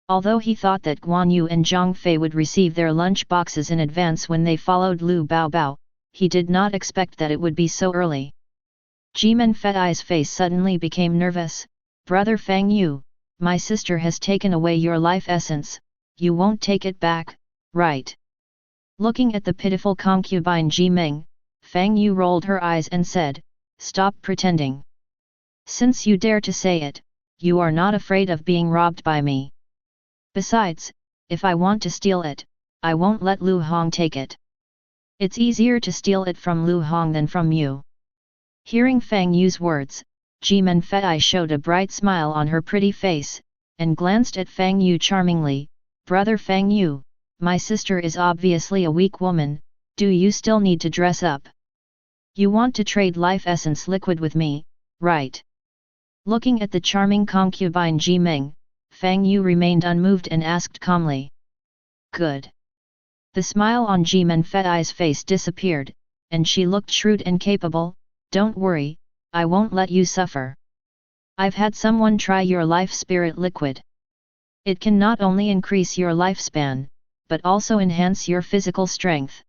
Although he thought that Guan Yu and Zhang Fei would receive their lunch boxes in advance when they followed Lu Baobao, he did not expect that it would be so early. Jimen Fei's face suddenly became nervous. Brother Fang Yu, my sister has taken away your life essence, you won't take it back, right? Looking at the pitiful concubine Jimeng, Fang Yu rolled her eyes and said, stop pretending. Since you dare to say it, you are not afraid of being robbed by me. Besides, if I want to steal it, I won't let Lu Hong take it. It's easier to steal it from Lu Hong than from you. Hearing Fang Yu's words, Jimen Fei showed a bright smile on her pretty face, and glanced at Fang Yu charmingly. Brother Fang Yu, my sister is obviously a weak woman, do you still need to dress up? You want to trade life essence liquid with me, right? Looking at the charming concubine Jimeng, Fang Yu remained unmoved and asked calmly. Good. The smile on Jimen Fei's face disappeared, and she looked shrewd and capable. Don't worry, I won't let you suffer. I've had someone try your life spirit liquid. It can not only increase your lifespan, but also enhance your physical strength.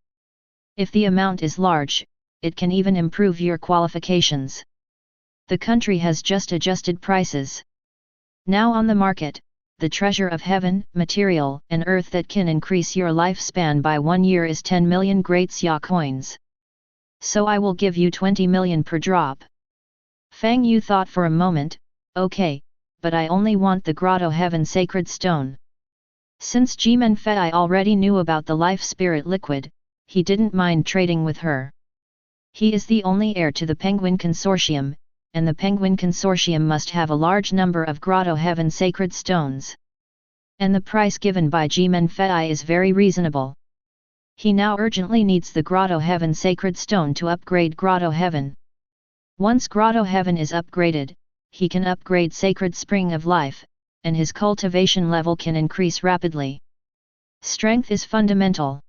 If the amount is large, it can even improve your qualifications. The country has just adjusted prices. Now on the market, the treasure of heaven, material, and earth that can increase your lifespan by 1 year is 10 million great xia coins. So I will give you 20 million per drop. Fang Yu thought for a moment, okay, but I only want the Grotto-Heaven Sacred Stone. Since Jimen Fei already knew about the life spirit liquid, he didn't mind trading with her. He is the only heir to the Penguin Consortium, and the Penguin Consortium must have a large number of Grotto-Heaven Sacred Stones. And the price given by Jimen Fei is very reasonable. He now urgently needs the Grotto-Heaven Sacred Stone to upgrade Grotto-Heaven. Once Grotto-Heaven is upgraded, he can upgrade Sacred Spring of Life, and his cultivation level can increase rapidly. Strength is fundamental.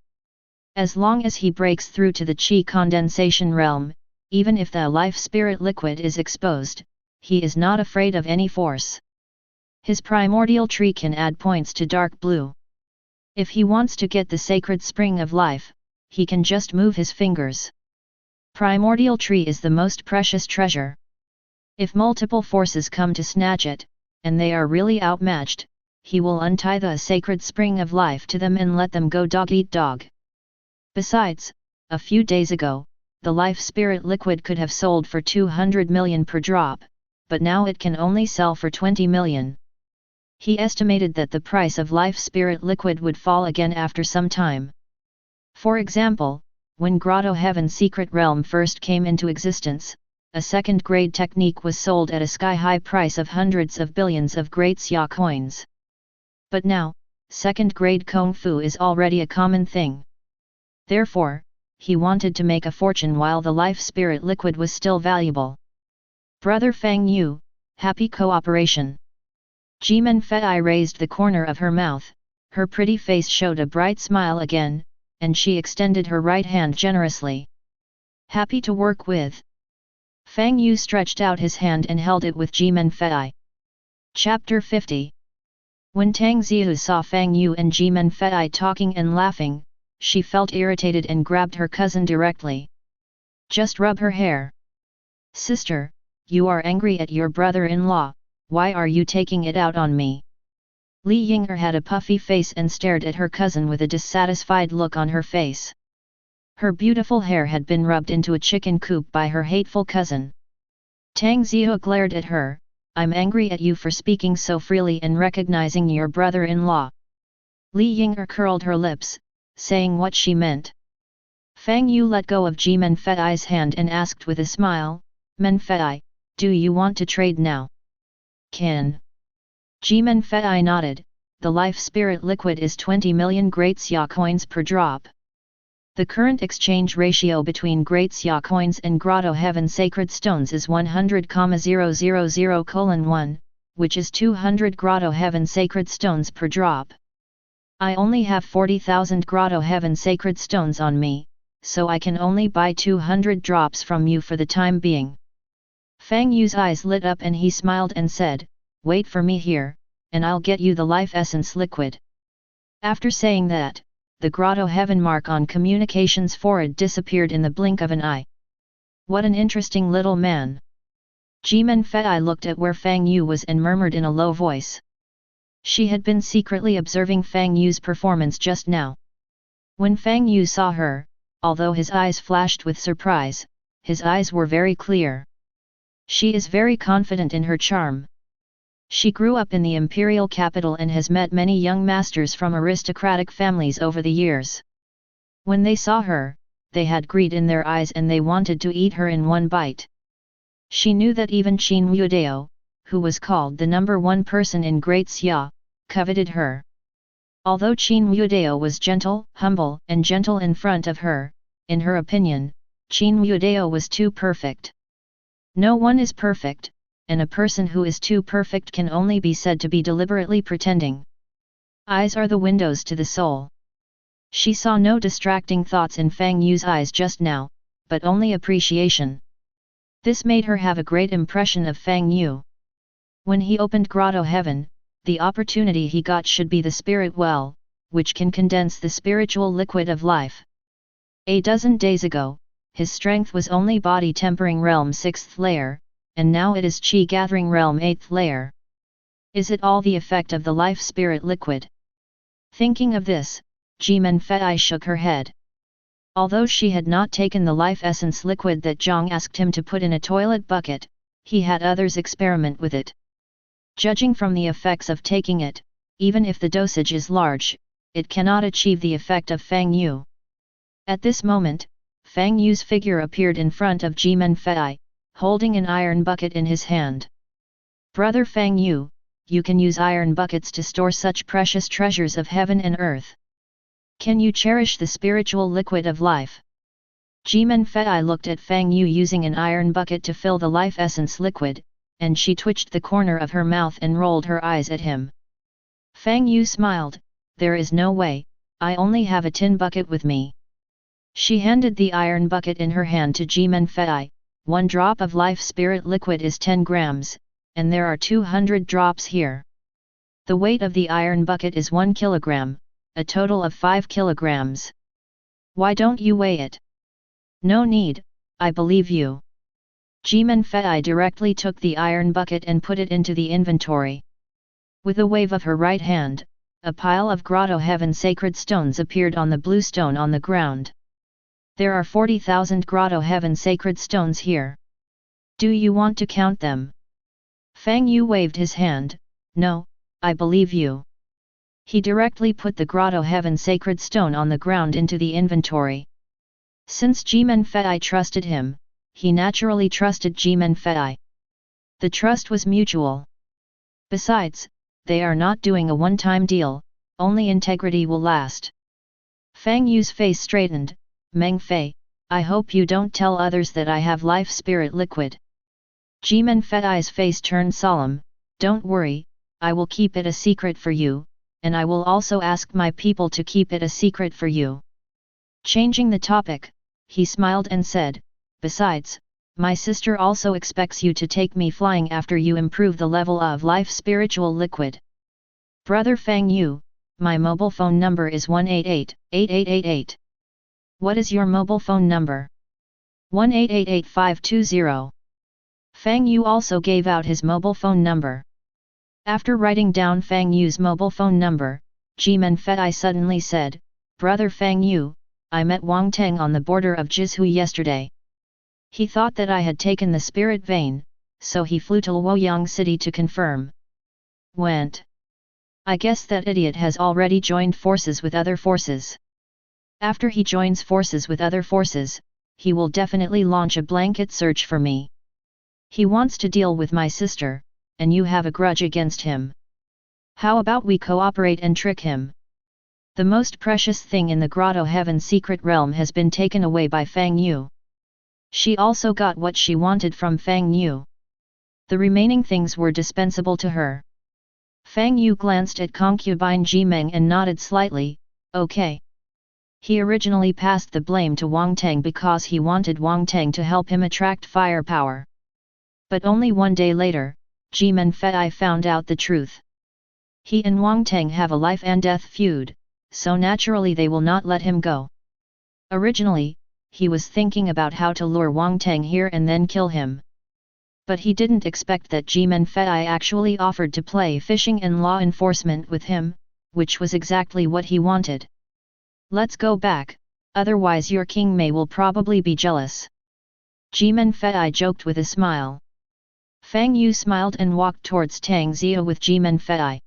As long as he breaks through to the Qi condensation realm, even if the life spirit liquid is exposed, he is not afraid of any force. His primordial tree can add points to dark blue. If he wants to get the sacred spring of life, he can just move his fingers. Primordial tree is the most precious treasure. If multiple forces come to snatch it, and they are really outmatched, he will untie the sacred spring of life to them and let them go dog eat dog. Besides, a few days ago, the life spirit liquid could have sold for 200 million per drop, but now it can only sell for 20 million. He estimated that the price of life spirit liquid would fall again after some time. For example, when Grotto-Heaven Secret Realm first came into existence, a second-grade technique was sold at a sky-high price of hundreds of billions of great xia coins. But now, second-grade Kung Fu is already a common thing. Therefore, he wanted to make a fortune while the life spirit liquid was still valuable. Brother Fang Yu, happy cooperation. Jimen Fei raised the corner of her mouth, her pretty face showed a bright smile again, and she extended her right hand generously. Happy to work with. Fang Yu stretched out his hand and held it with Jimen Fei. Chapter 50. When Tang Ziyu saw Fang Yu and Jimen Fei talking and laughing, she felt irritated and grabbed her cousin directly. Just rub her hair. Sister, you are angry at your brother-in-law, why are you taking it out on me? Li Ying'er had a puffy face and stared at her cousin with a dissatisfied look on her face. Her beautiful hair had been rubbed into a chicken coop by her hateful cousin. Tang Ziyu glared at her, I'm angry at you for speaking so freely and recognizing your brother-in-law. Li Ying'er curled her lips, saying what she meant. Fang Yu let go of Jimen Fei's hand and asked with a smile, Men Fei, do you want to trade now? Can. Jimen Fei nodded, the life spirit liquid is 20 million great xia coins per drop. The current exchange ratio between great xia coins and Grotto-Heaven sacred stones is 100,000:1, which is 200 Grotto-Heaven sacred stones per drop. I only have 40,000 Grotto-Heaven sacred stones on me, so I can only buy 200 drops from you for the time being. Fang Yu's eyes lit up and he smiled and said, "Wait for me here, and I'll get you the life essence liquid." After saying that, the Grotto-Heaven mark on Communication's forehead disappeared in the blink of an eye. What an interesting little man! Jimen Fei looked at where Fang Yu was and murmured in a low voice. She had been secretly observing Fang Yu's performance just now. When Fang Yu saw her, although his eyes flashed with surprise, his eyes were very clear. She is very confident in her charm. She grew up in the imperial capital and has met many young masters from aristocratic families over the years. When they saw her, they had greed in their eyes and they wanted to eat her in one bite. She knew that even Qin Wuidao, who was called the number one person in Great Xia, coveted her. Although Qin Wuidao was humble and gentle in front of her, in her opinion, Qin Wuidao was too perfect. No one is perfect, and a person who is too perfect can only be said to be deliberately pretending. Eyes are the windows to the soul. She saw no distracting thoughts in Fang Yu's eyes just now, but only appreciation. This made her have a great impression of Fang Yu. When he opened Grotto-Heaven, the opportunity he got should be the spirit well, which can condense the spiritual liquid of life. A dozen days ago, his strength was only body tempering realm 6th layer, and now it is chi gathering realm 8th layer. Is it all the effect of the life spirit liquid? Thinking of this, Jimen Fei shook her head. Although she had not taken the life essence liquid that Zhang asked him to put in a toilet bucket, he had others experiment with it. Judging from the effects of taking it, even if the dosage is large, it cannot achieve the effect of Fang Yu. At this moment, Fang Yu's figure appeared in front of Jimen Fei, holding an iron bucket in his hand. "Brother Fang Yu, you can use iron buckets to store such precious treasures of heaven and earth. Can you cherish the spiritual liquid of life?" Jimen Fei looked at Fang Yu using an iron bucket to fill the life essence liquid, and she twitched the corner of her mouth and rolled her eyes at him. Fang Yu smiled, "There is no way, I only have a tin bucket with me." She handed the iron bucket in her hand to Jimen Fei. "1 drop of life spirit liquid is 10 grams, and there are 200 drops here. The weight of the iron bucket is 1 kilogram, a total of 5 kilograms. Why don't you weigh it?" "No need, I believe you." Jimen Fei directly took the iron bucket and put it into the inventory. With a wave of her right hand, a pile of Grotto-Heaven sacred stones appeared on the blue stone on the ground. "There are 40,000 Grotto-Heaven sacred stones here. Do you want to count them?" Fang Yu waved his hand, "No, I believe you." He directly put the Grotto-Heaven sacred stone on the ground into the inventory. Since Jimen Fei trusted him, he naturally trusted Jimen Fei. The trust was mutual. Besides, they are not doing a one-time deal, only integrity will last. Fang Yu's face straightened. "Meng Fei, I hope you don't tell others that I have life spirit liquid." Jimen Fei's face turned solemn. "Don't worry, I will keep it a secret for you, and I will also ask my people to keep it a secret for you." Changing the topic, he smiled and said, "Besides, my sister also expects you to take me flying after you improve the level of life spiritual liquid." "Brother Fang Yu, my mobile phone number is 188-8888. What is your mobile phone number?" 1888520. Fang Yu also gave out his mobile phone number. After writing down Fang Yu's mobile phone number, Jimen Fei suddenly said, "Brother Fang Yu, I met Wang Teng on the border of Jizhui yesterday. He thought that I had taken the spirit vein, so he flew to Luoyang City to confirm." "Went. I guess that idiot has already joined forces with other forces. After he joins forces with other forces, he will definitely launch a blanket search for me. He wants to deal with my sister, and you have a grudge against him." How about we cooperate and trick him? The most precious thing in the Grotto-Heaven Secret Realm has been taken away by Fang Yu. She also got what she wanted from Fang Yu. The remaining things were dispensable to her. Fang Yu glanced at concubine Jimeng and nodded slightly, okay. He originally passed the blame to Wang Teng because he wanted Wang Teng to help him attract firepower. But only one day later, Jimen Fei found out the truth. He and Wang Teng have a life and death feud, so naturally they will not let him go. Originally, he was thinking about how to lure Wang Teng here and then kill him. But he didn't expect that Jimen Fei actually offered to play fishing and law enforcement with him, which was exactly what he wanted. Let's go back, otherwise your King Mei will probably be jealous. Jimen Fei joked with a smile. Fang Yu smiled and walked towards Tang Ziyu with Jimen Fei.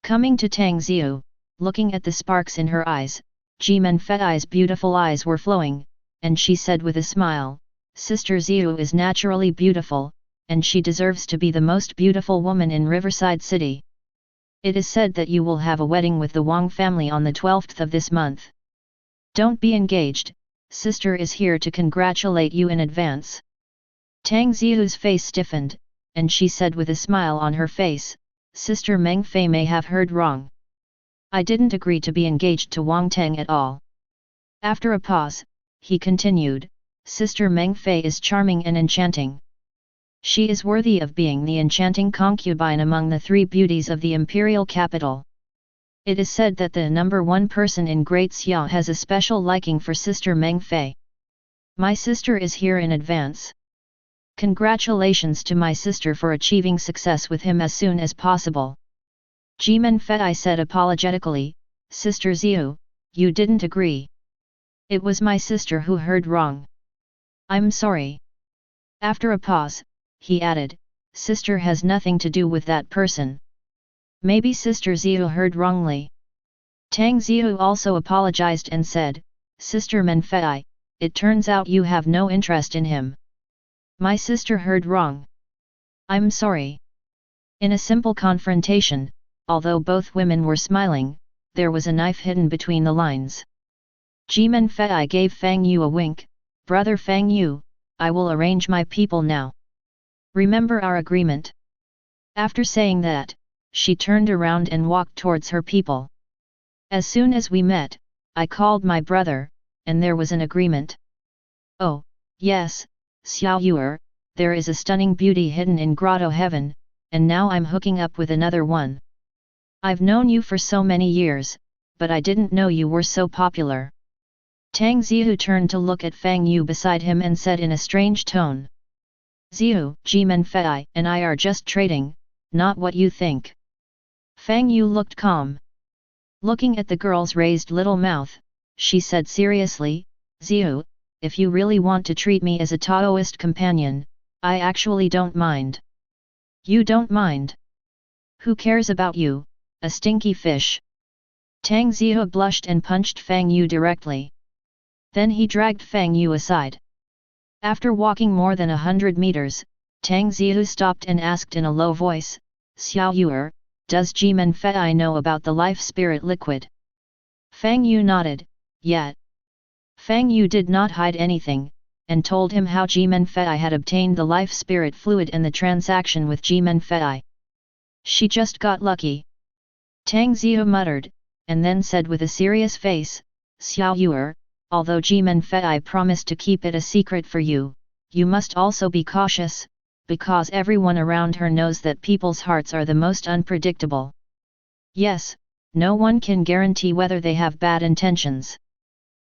Coming to Tang Ziyu, looking at the sparks in her eyes, Jimen Fei's beautiful eyes were flowing, and she said with a smile, Sister Ziyu is naturally beautiful, and she deserves to be the most beautiful woman in Riverside City. It is said that you will have a wedding with the Wang family on the 12th of this month. Don't be engaged, sister is here to congratulate you in advance. Tang Ziyu's face stiffened, and she said with a smile on her face, Sister Meng Fei may have heard wrong. I didn't agree to be engaged to Wang Teng at all. After a pause, he continued, Sister Meng Fei is charming and enchanting. She is worthy of being the enchanting concubine among the three beauties of the imperial capital. It is said that the number one person in Great Xia has a special liking for Sister Meng Fei. My sister is here in advance. Congratulations to my sister for achieving success with him as soon as possible. Jimen Fei said apologetically, Sister Ziyu, you didn't agree. It was my sister who heard wrong. I'm sorry. After a pause, he added, Sister has nothing to do with that person. Maybe Sister Ziyu heard wrongly. Tang Ziyu also apologized and said, Sister Men Fei, it turns out you have no interest in him. My sister heard wrong. I'm sorry. In a simple confrontation, although both women were smiling, there was a knife hidden between the lines. Jimen Fei gave Fang Yu a wink, Brother Fang Yu, I will arrange my people now. Remember our agreement. After saying that, she turned around and walked towards her people. As soon as we met, I called my brother, and there was an agreement. Oh, yes, Xiao Yuer, there is a stunning beauty hidden in Grotto-Heaven, and now I'm hooking up with another one. I've known you for so many years, but I didn't know you were so popular. Tang Ziyu turned to look at Fang Yu beside him and said in a strange tone. Ziyu, Jimen Fei and I are just trading, not what you think. Fang Yu looked calm. Looking at the girl's raised little mouth, she said seriously, Ziyu, if you really want to treat me as a Taoist companion, I actually don't mind. You don't mind? Who cares about you, a stinky fish? Tang Ziyu blushed and punched Fang Yu directly. Then he dragged Fang Yu aside. After walking more than 100 meters, Tang Ziyu stopped and asked in a low voice, Xiao Yuer, does Jimen Fei know about the life spirit liquid? Fang Yu nodded, yet. Fang Yu did not hide anything, and told him how Jimen Fei had obtained the life spirit fluid and the transaction with Jimen Fei. She just got lucky. Tang Ziyu muttered, and then said with a serious face, Xiao Yuer, although Jimen Fei promised to keep it a secret for you, you must also be cautious, because everyone around her knows that people's hearts are the most unpredictable. Yes, no one can guarantee whether they have bad intentions.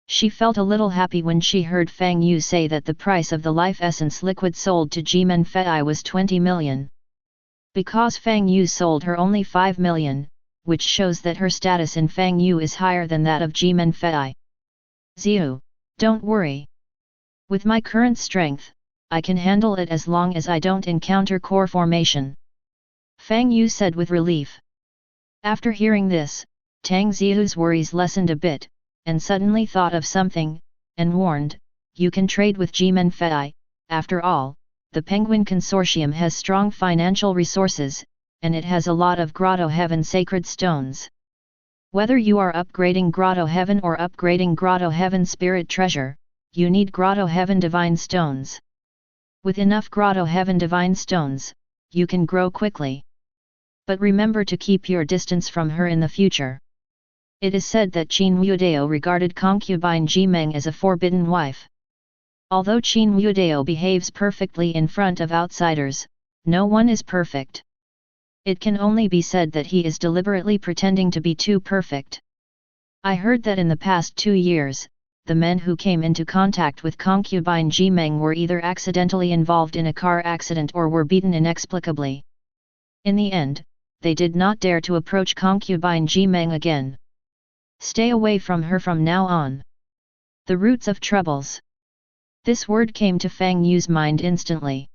She felt a little happy when she heard Fang Yu say that the price of the life essence liquid sold to Jimen Fei was 20 million. Because Fang Yu sold her only 5 million, which shows that her status in Fang Yu is higher than that of Jimen Fei. Ziyu, don't worry. With my current strength, I can handle it as long as I don't encounter core formation. Fang Yu said with relief. After hearing this, Tang Ziyu's worries lessened a bit, and suddenly thought of something, and warned, you can trade with Jimen Fei, after all, the Penguin Consortium has strong financial resources, and it has a lot of Grotto-Heaven sacred stones. Whether you are upgrading Grotto-Heaven or upgrading Grotto-Heaven Spirit Treasure, you need Grotto-Heaven Divine Stones. With enough Grotto-Heaven Divine Stones, you can grow quickly. But remember to keep your distance from her in the future. It is said that Qin Wudao regarded concubine Jimeng as a forbidden wife. Although Qin Wudao behaves perfectly in front of outsiders, no one is perfect. It can only be said that he is deliberately pretending to be too perfect. I heard that in the past 2 years, the men who came into contact with concubine Jimeng were either accidentally involved in a car accident or were beaten inexplicably. In the end, they did not dare to approach concubine Jimeng again. Stay away from her from now on. The roots of troubles. This word came to Fang Yu's mind instantly.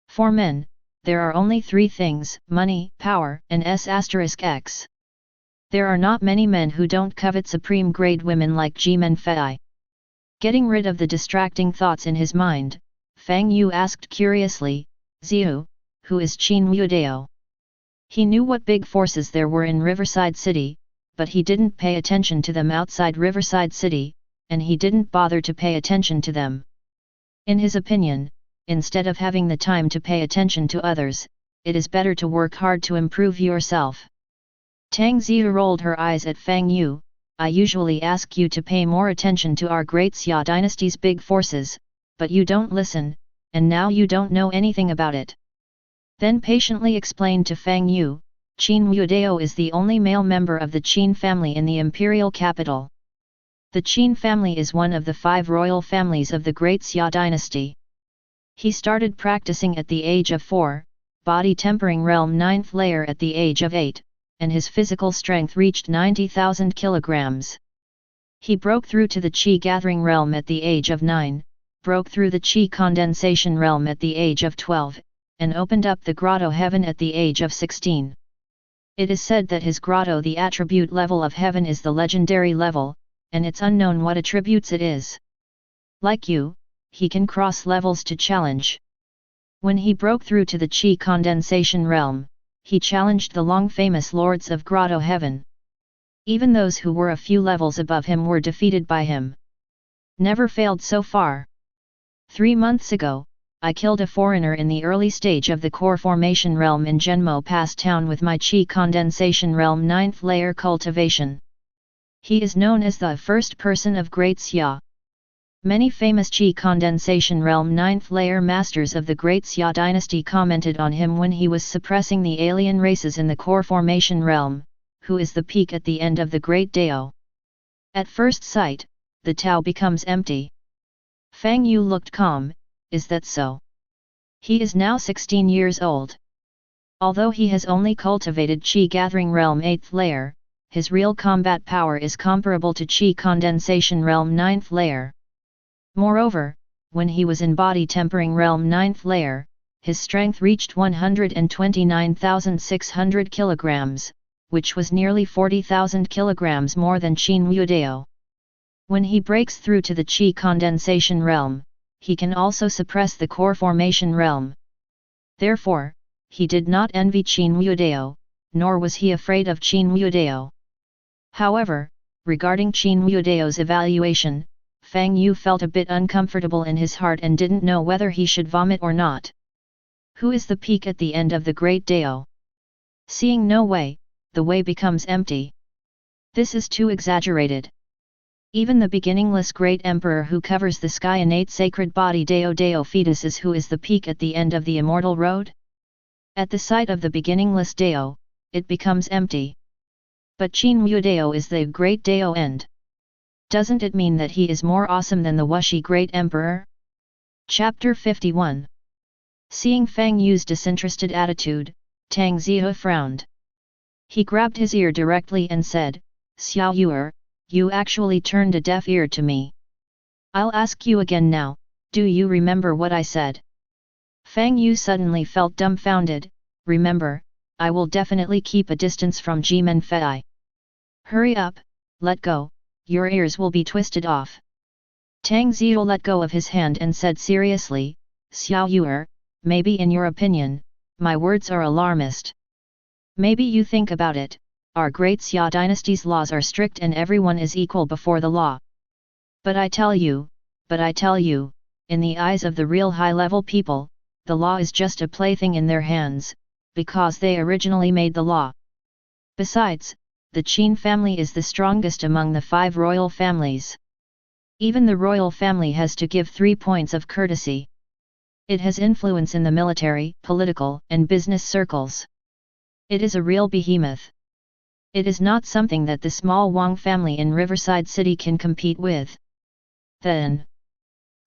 For men, there are only 3 things: money, power, and S**x. There are not many men who don't covet supreme grade women like Jimen Fei. Getting rid of the distracting thoughts in his mind, Fang Yu asked curiously, Ziyu, who is Qin Wudao? He knew what big forces there were in Riverside City, but he didn't pay attention to them outside Riverside City, and he didn't bother to pay attention to them. In his opinion, instead of having the time to pay attention to others, it is better to work hard to improve yourself. Tang Ziyu rolled her eyes at Fang Yu. I usually ask you to pay more attention to our great Xia dynasty's big forces, but you don't listen, and now you don't know anything about it. Then patiently explained to Fang Yu, Qin Wudao is the only male member of the Qin family in the imperial capital. The Qin family is one of the 5 royal families of the great Xia dynasty. He started practicing at the age of 4, body tempering realm 9th layer at the age of 8, and his physical strength reached 90,000 kilograms. He broke through to the Qi gathering realm at the age of 9, broke through the Qi condensation realm at the age of 12, and opened up the Grotto-Heaven at the age of 16. It is said that his grotto, the attribute level of heaven, is the legendary level, and it's unknown what attributes it is. Like you, he can cross levels to challenge. When he broke through to the Qi condensation realm, he challenged the long-famous lords of Grotto-Heaven. Even those who were a few levels above him were defeated by him. Never failed so far. 3 months ago, I killed a foreigner in the early stage of the core formation realm in Zhenmo Pass town with my Qi condensation realm 9th layer cultivation. He is known as the first person of Great Xia. Many famous Qi condensation realm 9th layer masters of the Great Xia dynasty commented on him when he was suppressing the alien races in the core formation realm, who is the peak at the end of the Great Dao. At first sight, the Tao becomes empty. Fang Yu looked calm. Is that so? He is now 16 years old. Although he has only cultivated Qi gathering realm 8th layer, his real combat power is comparable to Qi condensation realm 9th layer. Moreover, when he was in body tempering realm 9th layer, his strength reached 129,600 kilograms, which was nearly 40,000 kilograms more than Qin Wudao. When he breaks through to the Qi condensation realm, he can also suppress the core formation realm. Therefore, he did not envy Qin Wudao, nor was he afraid of Qin Wudao. However, regarding Qin Wudao's evaluation, Fang Yu felt a bit uncomfortable in his heart and didn't know whether he should vomit or not. Who is the peak at the end of the Great Dao? Seeing no way, the way becomes empty. This is too exaggerated. Even the beginningless Great Emperor who covers the sky innate sacred body Dao Dao fetus is who is the peak at the end of the immortal road? At the sight of the beginningless Dao, it becomes empty. But Qin Wudao is the Great Dao end. Doesn't it mean that he is more awesome than the Wuxi Great Emperor? Chapter 51. Seeing Fang Yu's disinterested attitude, Tang Zihu frowned. He grabbed his ear directly and said, Xiao Yuer, you actually turned a deaf ear to me. I'll ask you again now, do you remember what I said? Fang Yu suddenly felt dumbfounded. Remember, I will definitely keep a distance from Jimen Fei. Hurry up, let go, your ears will be twisted off. Tang Zihu let go of his hand and said seriously, Xiao Yuer, maybe in your opinion, my words are alarmist. Maybe you think about it, our great Xia dynasty's laws are strict and everyone is equal before the law. But I tell you, in the eyes of the real high-level people, the law is just a plaything in their hands, because they originally made the law. Besides, the Qin family is the strongest among the 5 royal families. Even the royal family has to give 3 points of courtesy. It has influence in the military, political, and business circles. It is a real behemoth. It is not something that the small Wang family in Riverside City can compete with. Then,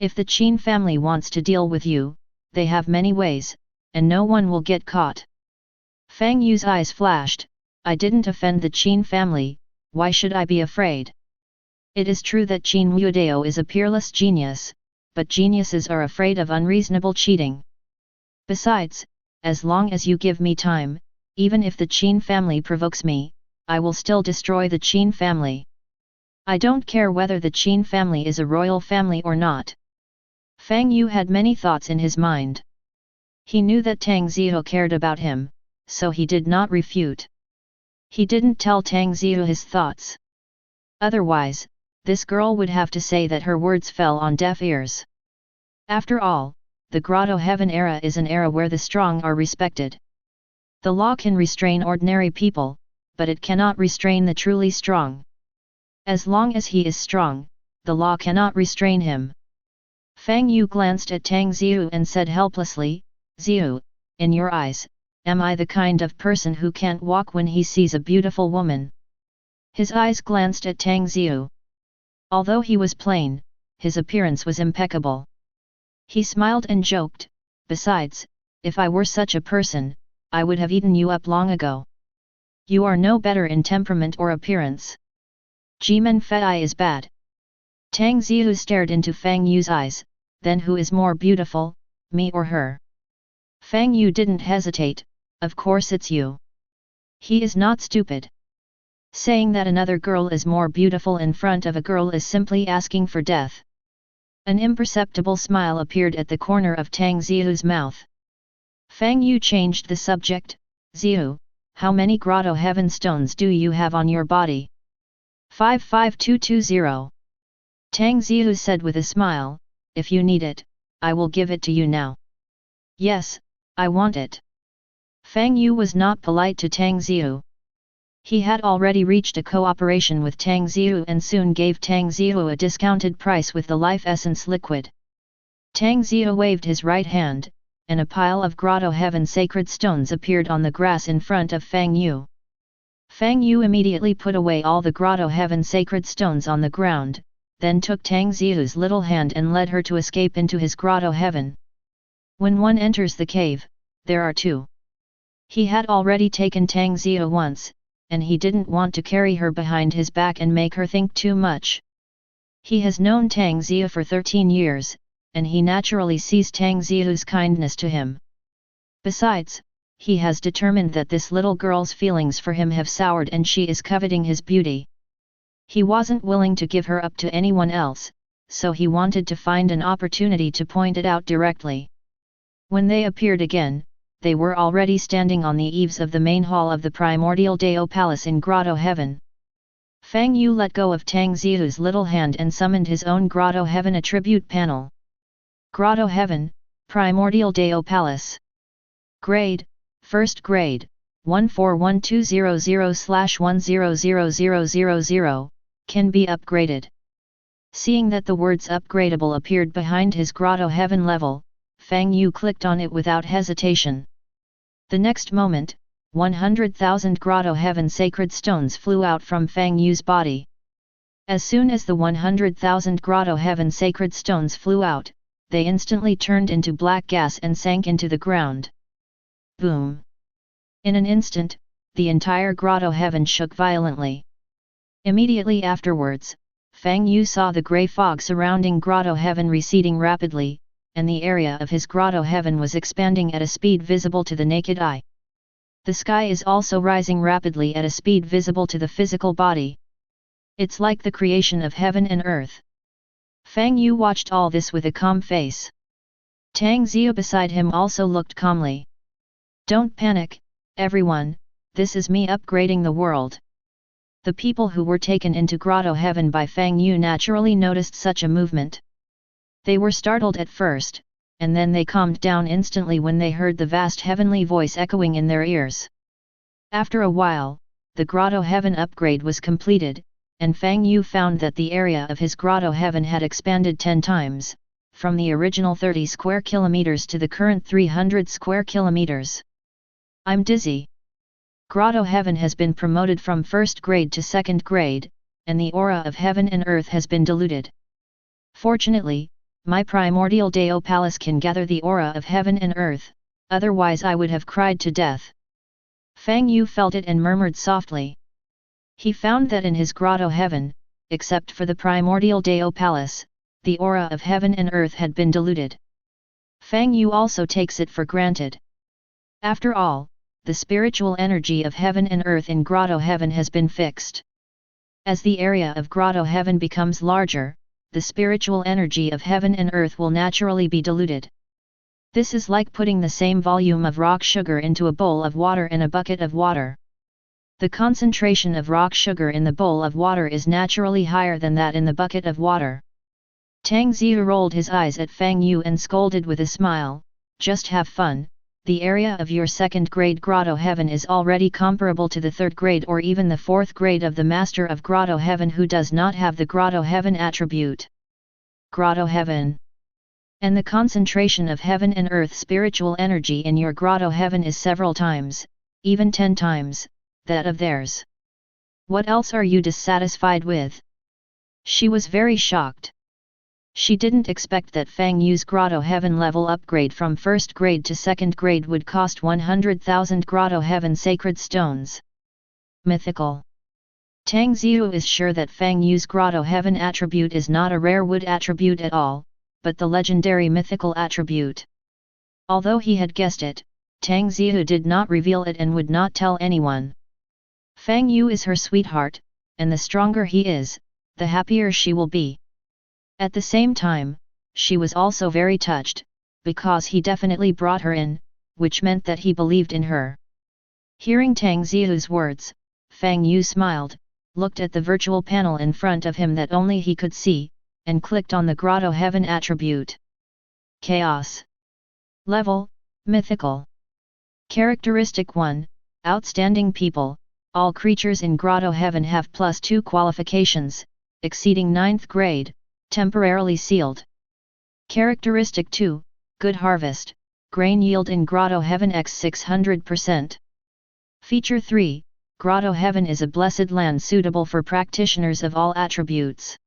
if the Qin family wants to deal with you, they have many ways, and no one will get caught. Fang Yu's eyes flashed. I didn't offend the Qin family, why should I be afraid? It is true that Qin Wuodao is a peerless genius, but geniuses are afraid of unreasonable cheating. Besides, as long as you give me time, even if the Qin family provokes me, I will still destroy the Qin family. I don't care whether the Qin family is a royal family or not. Fang Yu had many thoughts in his mind. He knew that Tang Zihu cared about him, so he did not refute. He didn't tell Tang Zihu his thoughts. Otherwise, this girl would have to say that her words fell on deaf ears. After all, the Grotto-Heaven era is an era where the strong are respected. The law can restrain ordinary people, but it cannot restrain the truly strong. As long as he is strong, the law cannot restrain him. Fang Yu glanced at Tang Zihu and said helplessly, Zihu, in your eyes, am I the kind of person who can't walk when he sees a beautiful woman? His eyes glanced at Tang Zihu. Although he was plain, his appearance was impeccable. He smiled and joked, besides, if I were such a person, I would have eaten you up long ago. You are no better in temperament or appearance. Jimen Fei is bad. Tang Zihu stared into Fang Yu's eyes, then who is more beautiful, me or her? Fang Yu didn't hesitate, of course it's you. He is not stupid. Saying that another girl is more beautiful in front of a girl is simply asking for death. An imperceptible smile appeared at the corner of Tang Zihu's mouth. Fang Yu changed the subject, Zihu, how many Grotto-Heaven stones do you have on your body? 55220. Tang Zihu said with a smile, if you need it, I will give it to you now. Yes, I want it. Fang Yu was not polite to Tang Zihu. He had already reached a cooperation with Tang Zihu and soon gave Tang Zihu a discounted price with the life essence liquid. Tang Zihu waved his right hand, and a pile of Grotto-Heaven sacred stones appeared on the grass in front of Fang Yu. Fang Yu immediately put away all the Grotto-Heaven sacred stones on the ground, then took Tang Zihu's little hand and led her to escape into his Grotto-Heaven. When one enters the cave, there are 2. He had already taken Tang Zihu once, and he didn't want to carry her behind his back and make her think too much. He has known Tang Zihu for 13 years, and he naturally sees Tang Zihu's kindness to him. Besides, he has determined that this little girl's feelings for him have soured and she is coveting his beauty. He wasn't willing to give her up to anyone else, so he wanted to find an opportunity to point it out directly. When they appeared again, they were already standing on the eaves of the main hall of the Primordial Dao Palace in Grotto-Heaven. Fang Yu let go of Tang Zihu's little hand and summoned his own Grotto-Heaven attribute panel. Grotto-Heaven, Primordial Dao Palace. Grade, First Grade, 141200/100000, can be upgraded. Seeing that the words upgradable appeared behind his Grotto-Heaven level, Fang Yu clicked on it without hesitation. The next moment, 100,000 Grotto-Heaven sacred stones flew out from Fang Yu's body. As soon as the 100,000 Grotto-Heaven sacred stones flew out, they instantly turned into black gas and sank into the ground. Boom! In an instant, the entire Grotto-Heaven shook violently. Immediately afterwards, Fang Yu saw the grey fog surrounding Grotto-Heaven receding rapidly, and the area of his Grotto-Heaven was expanding at a speed visible to the naked eye. The sky is also rising rapidly at a speed visible to the physical body. It's like the creation of heaven and earth. Fang Yu watched all this with a calm face. Tang Zihu beside him also looked calmly. Don't panic, everyone, this is me upgrading the world. The people who were taken into Grotto-Heaven by Fang Yu naturally noticed such a movement. They were startled at first, and then they calmed down instantly when they heard the vast heavenly voice echoing in their ears. After a while, the Grotto-Heaven upgrade was completed, and Fang Yu found that the area of his Grotto-Heaven had expanded 10 times, from the original 30 square kilometers to the current 300 square kilometers. I'm dizzy. Grotto-Heaven has been promoted from first grade to second grade, and the aura of heaven and earth has been diluted. Fortunately, my Primordial Dao Palace can gather the aura of heaven and earth, otherwise I would have cried to death. Fang Yu felt it and murmured softly. He found that in his Grotto-Heaven, except for the Primordial Dao Palace, the aura of heaven and earth had been diluted. Fang Yu also takes it for granted. After all, the spiritual energy of heaven and earth in Grotto-Heaven has been fixed. As the area of Grotto-Heaven becomes larger, the spiritual energy of heaven and earth will naturally be diluted. This is like putting the same volume of rock sugar into a bowl of water and a bucket of water. The concentration of rock sugar in the bowl of water is naturally higher than that in the bucket of water. Tang Ziyu rolled his eyes at Fang Yu and scolded with a smile, "Just have fun. The area of your second grade Grotto-Heaven is already comparable to the third grade or even the fourth grade of the Master of Grotto-Heaven who does not have the Grotto-Heaven attribute. Grotto-Heaven. And the concentration of heaven and earth spiritual energy in your Grotto-Heaven is several times, even 10 times, that of theirs. What else are you dissatisfied with?" She was very shocked. She didn't expect that Fang Yu's Grotto-Heaven level upgrade from first grade to second grade would cost 100,000 Grotto-Heaven sacred stones. Mythical. Tang Ziyu is sure that Fang Yu's Grotto-Heaven attribute is not a rare wood attribute at all, but the legendary mythical attribute. Although he had guessed it, Tang Ziyu did not reveal it and would not tell anyone. Fang Yu is her sweetheart, and the stronger he is, the happier she will be. At the same time, she was also very touched, because he definitely brought her in, which meant that he believed in her. Hearing Tang Ziyu's words, Fang Yu smiled, looked at the virtual panel in front of him that only he could see, and clicked on the Grotto-Heaven attribute. Chaos. Level, Mythical. Characteristic 1, Outstanding People. All creatures in Grotto-Heaven have +2 qualifications, exceeding 9th grade. Temporarily sealed. Characteristic 2, Good Harvest, grain yield in Grotto-Heaven x 600%. Feature 3, Grotto-Heaven is a blessed land suitable for practitioners of all attributes.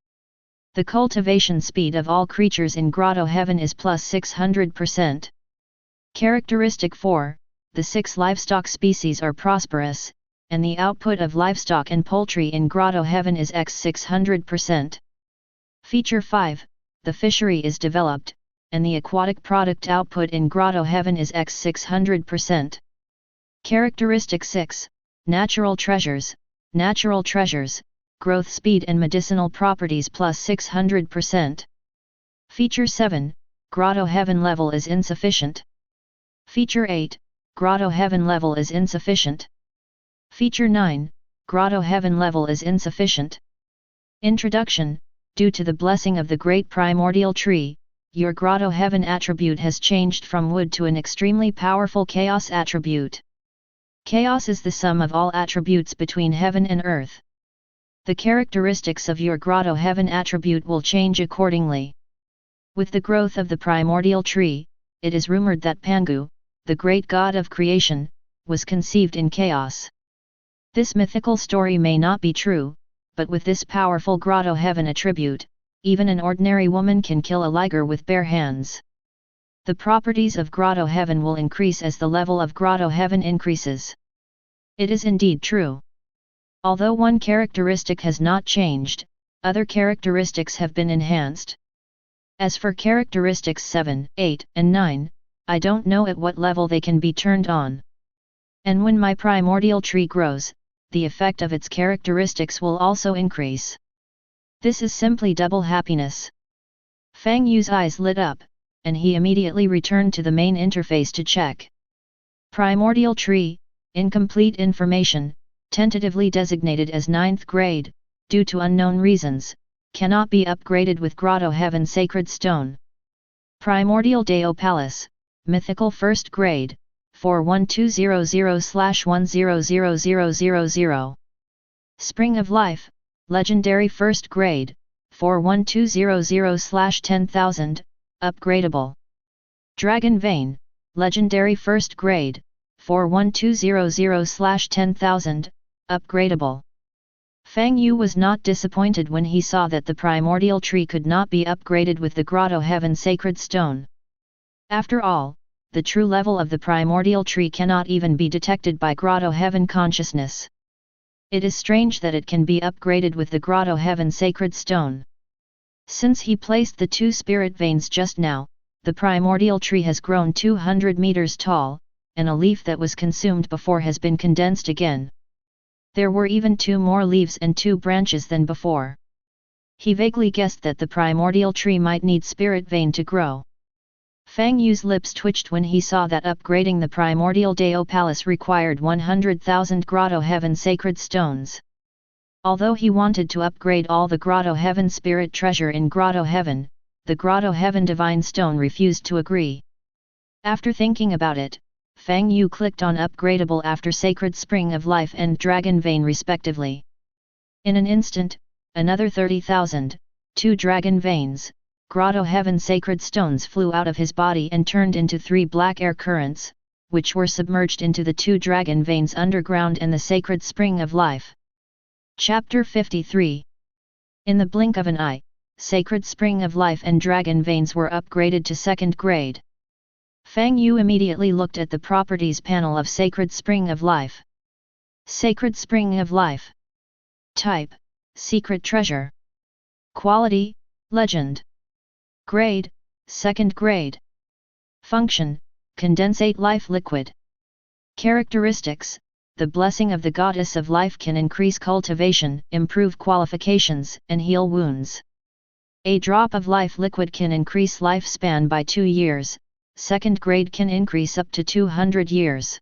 The cultivation speed of all creatures in Grotto-Heaven is +600%. Characteristic 4, the 6 livestock species are prosperous, and the output of livestock and poultry in Grotto-Heaven is x 600%. Feature 5, the fishery is developed, and the aquatic product output in Grotto-Heaven is x 600%. Characteristic 6, Natural Treasures. Natural treasures, growth speed and medicinal properties +600%. Feature 7, Grotto-Heaven level is insufficient. Feature 8, Grotto-Heaven level is insufficient. Feature 9, Grotto-Heaven level is insufficient. Introduction. Due to the blessing of the great primordial tree, your Grotto-Heaven attribute has changed from wood to an extremely powerful chaos attribute. Chaos is the sum of all attributes between heaven and earth. The characteristics of your Grotto-Heaven attribute will change accordingly. With the growth of the primordial tree, it is rumored that Pangu, the great god of creation, was conceived in chaos. This mythical story may not be true, but with this powerful Grotto-Heaven attribute, even an ordinary woman can kill a liger with bare hands. The properties of Grotto-Heaven will increase as the level of Grotto-Heaven increases. It is indeed true. Although one characteristic has not changed, other characteristics have been enhanced. As for characteristics 7, 8, and 9, I don't know at what level they can be turned on. And when my primordial tree grows, the effect of its characteristics will also increase. This is simply double happiness. Fang Yu's eyes lit up, and he immediately returned to the main interface to check. Primordial tree, incomplete information, tentatively designated as 9th grade, due to unknown reasons, cannot be upgraded with Grotto-Heaven Sacred Stone. Primordial Dao Palace, Mythical 1st grade, 41200/100000. Spring of Life, Legendary 1st grade, 41200/10,000, upgradable. Dragon Vein, Legendary 1st grade, 41200/10,000, upgradable. Fang Yu was not disappointed when he saw that the primordial tree could not be upgraded with the Grotto-Heaven Sacred Stone. After all, the true level of the primordial tree cannot even be detected by Grotto-Heaven consciousness. It is strange that it can be upgraded with the Grotto-Heaven Sacred Stone. Since he placed the 2 spirit veins just now, the primordial tree has grown 200 meters tall, and a leaf that was consumed before has been condensed again. There were even 2 more leaves and 2 branches than before. He vaguely guessed that the primordial tree might need spirit vein to grow. Fang Yu's lips twitched when he saw that upgrading the Primordial Dao Palace required 100,000 Grotto-Heaven Sacred Stones. Although he wanted to upgrade all the Grotto-Heaven Spirit Treasure in Grotto-Heaven, the Grotto-Heaven Divine Stone refused to agree. After thinking about it, Fang Yu clicked on upgradable after Sacred Spring of Life and Dragon Vein respectively. In an instant, another 30,000, 2 Dragon Veins, Grotto-Heaven Sacred Stones flew out of his body and turned into 3 black air currents, which were submerged into the 2 Dragon Veins underground and the Sacred Spring of Life. Chapter 53. In the blink of an eye, Sacred Spring of Life and Dragon Veins were upgraded to 2nd grade. Fang Yu immediately looked at the properties panel of Sacred Spring of Life. Sacred Spring of Life. Type: Secret Treasure. Quality: Legend. Grade: 2nd grade. Function: Condensate life liquid. Characteristics: the blessing of the Goddess of Life can increase cultivation, improve qualifications, and heal wounds. A drop of life liquid can increase lifespan by 2 years, 2nd grade can increase up to 200 years.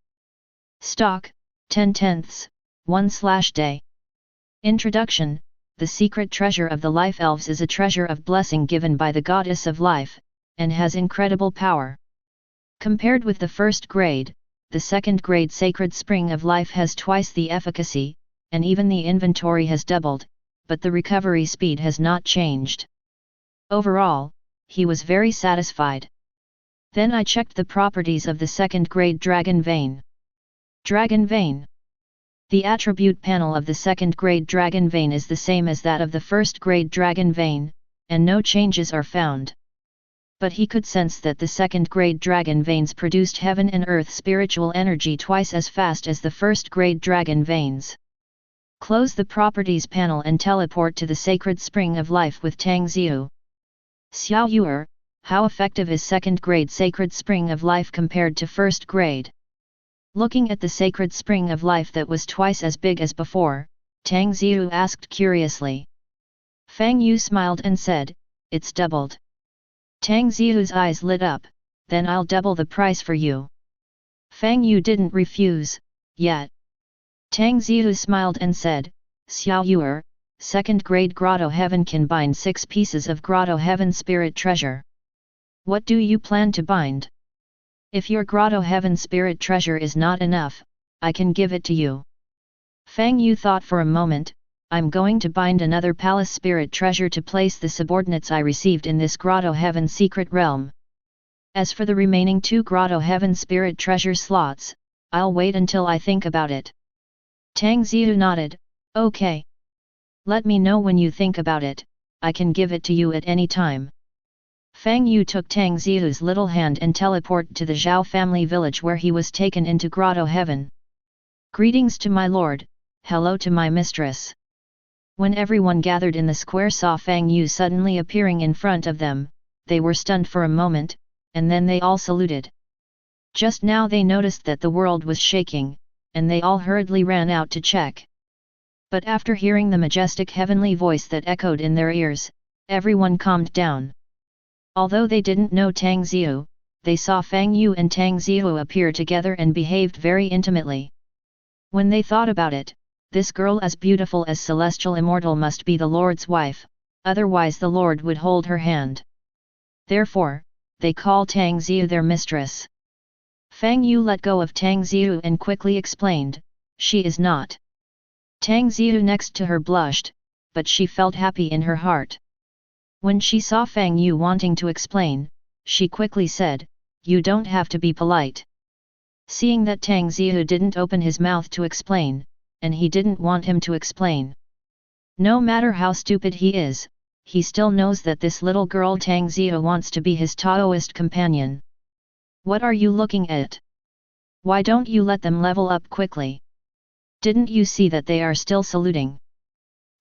Stock: 10/10, 1/day. Introduction: the secret treasure of the Life Elves is a treasure of blessing given by the Goddess of Life, and has incredible power. Compared with the 1st grade, the 2nd grade Sacred Spring of Life has twice the efficacy, and even the inventory has doubled, but the recovery speed has not changed. Overall, he was very satisfied. Then I checked the properties of the 2nd grade Dragon Vein. Dragon Vein. The attribute panel of the 2nd grade Dragon Vein is the same as that of the 1st grade Dragon Vein, and no changes are found. But he could sense that the 2nd grade Dragon Veins produced heaven and earth spiritual energy twice as fast as the 1st grade Dragon Veins. Close the properties panel and teleport to the Sacred Spring of Life with Tang Xiu. Xiao Yuer, how effective is 2nd grade Sacred Spring of Life compared to 1st grade? Looking at the Sacred Spring of Life that was twice as big as before, Tang Xiu asked curiously. Fang Yu smiled and said, "It's doubled." Tang Xiu's eyes lit up, "Then I'll double the price for you." Fang Yu didn't refuse, yet. Tang Xiu smiled and said, "Xiao Yuer, 2nd grade Grotto-Heaven can bind 6 pieces of Grotto-Heaven Spirit Treasure. What do you plan to bind? If your Grotto-Heaven Spirit Treasure is not enough, I can give it to you." Fang Yu thought for a moment, "I'm going to bind another Palace Spirit Treasure to place the subordinates I received in this Grotto-Heaven Secret Realm. As for the remaining 2 Grotto-Heaven Spirit Treasure slots, I'll wait until I think about it." Tang Xiu nodded, "Okay. Let me know when you think about it, I can give it to you at any time." Fang Yu took Tang Xiu's little hand and teleported to the Zhao family village where he was taken into Grotto-Heaven. "Greetings to my lord, hello to my mistress." When everyone gathered in the square saw Fang Yu suddenly appearing in front of them, they were stunned for a moment, and then they all saluted. Just now they noticed that the world was shaking, and they all hurriedly ran out to check. But after hearing the majestic heavenly voice that echoed in their ears, everyone calmed down. Although they didn't know Tang Xiu, they saw Fang Yu and Tang Xiu appear together and behaved very intimately. When they thought about it, this girl as beautiful as celestial immortal must be the Lord's wife, otherwise the Lord would hold her hand. Therefore, they call Tang Xiu their mistress. Fang Yu let go of Tang Xiu and quickly explained, she is not. Tang Xiu next to her blushed, but she felt happy in her heart. When she saw Fang Yu wanting to explain, she quickly said, you don't have to be polite. Seeing that Tang Xiu didn't open his mouth to explain, and he didn't want him to explain. No matter how stupid he is, he still knows that this little girl Tang Xiu wants to be his Taoist companion. What are you looking at? Why don't you let them level up quickly? Didn't you see that they are still saluting?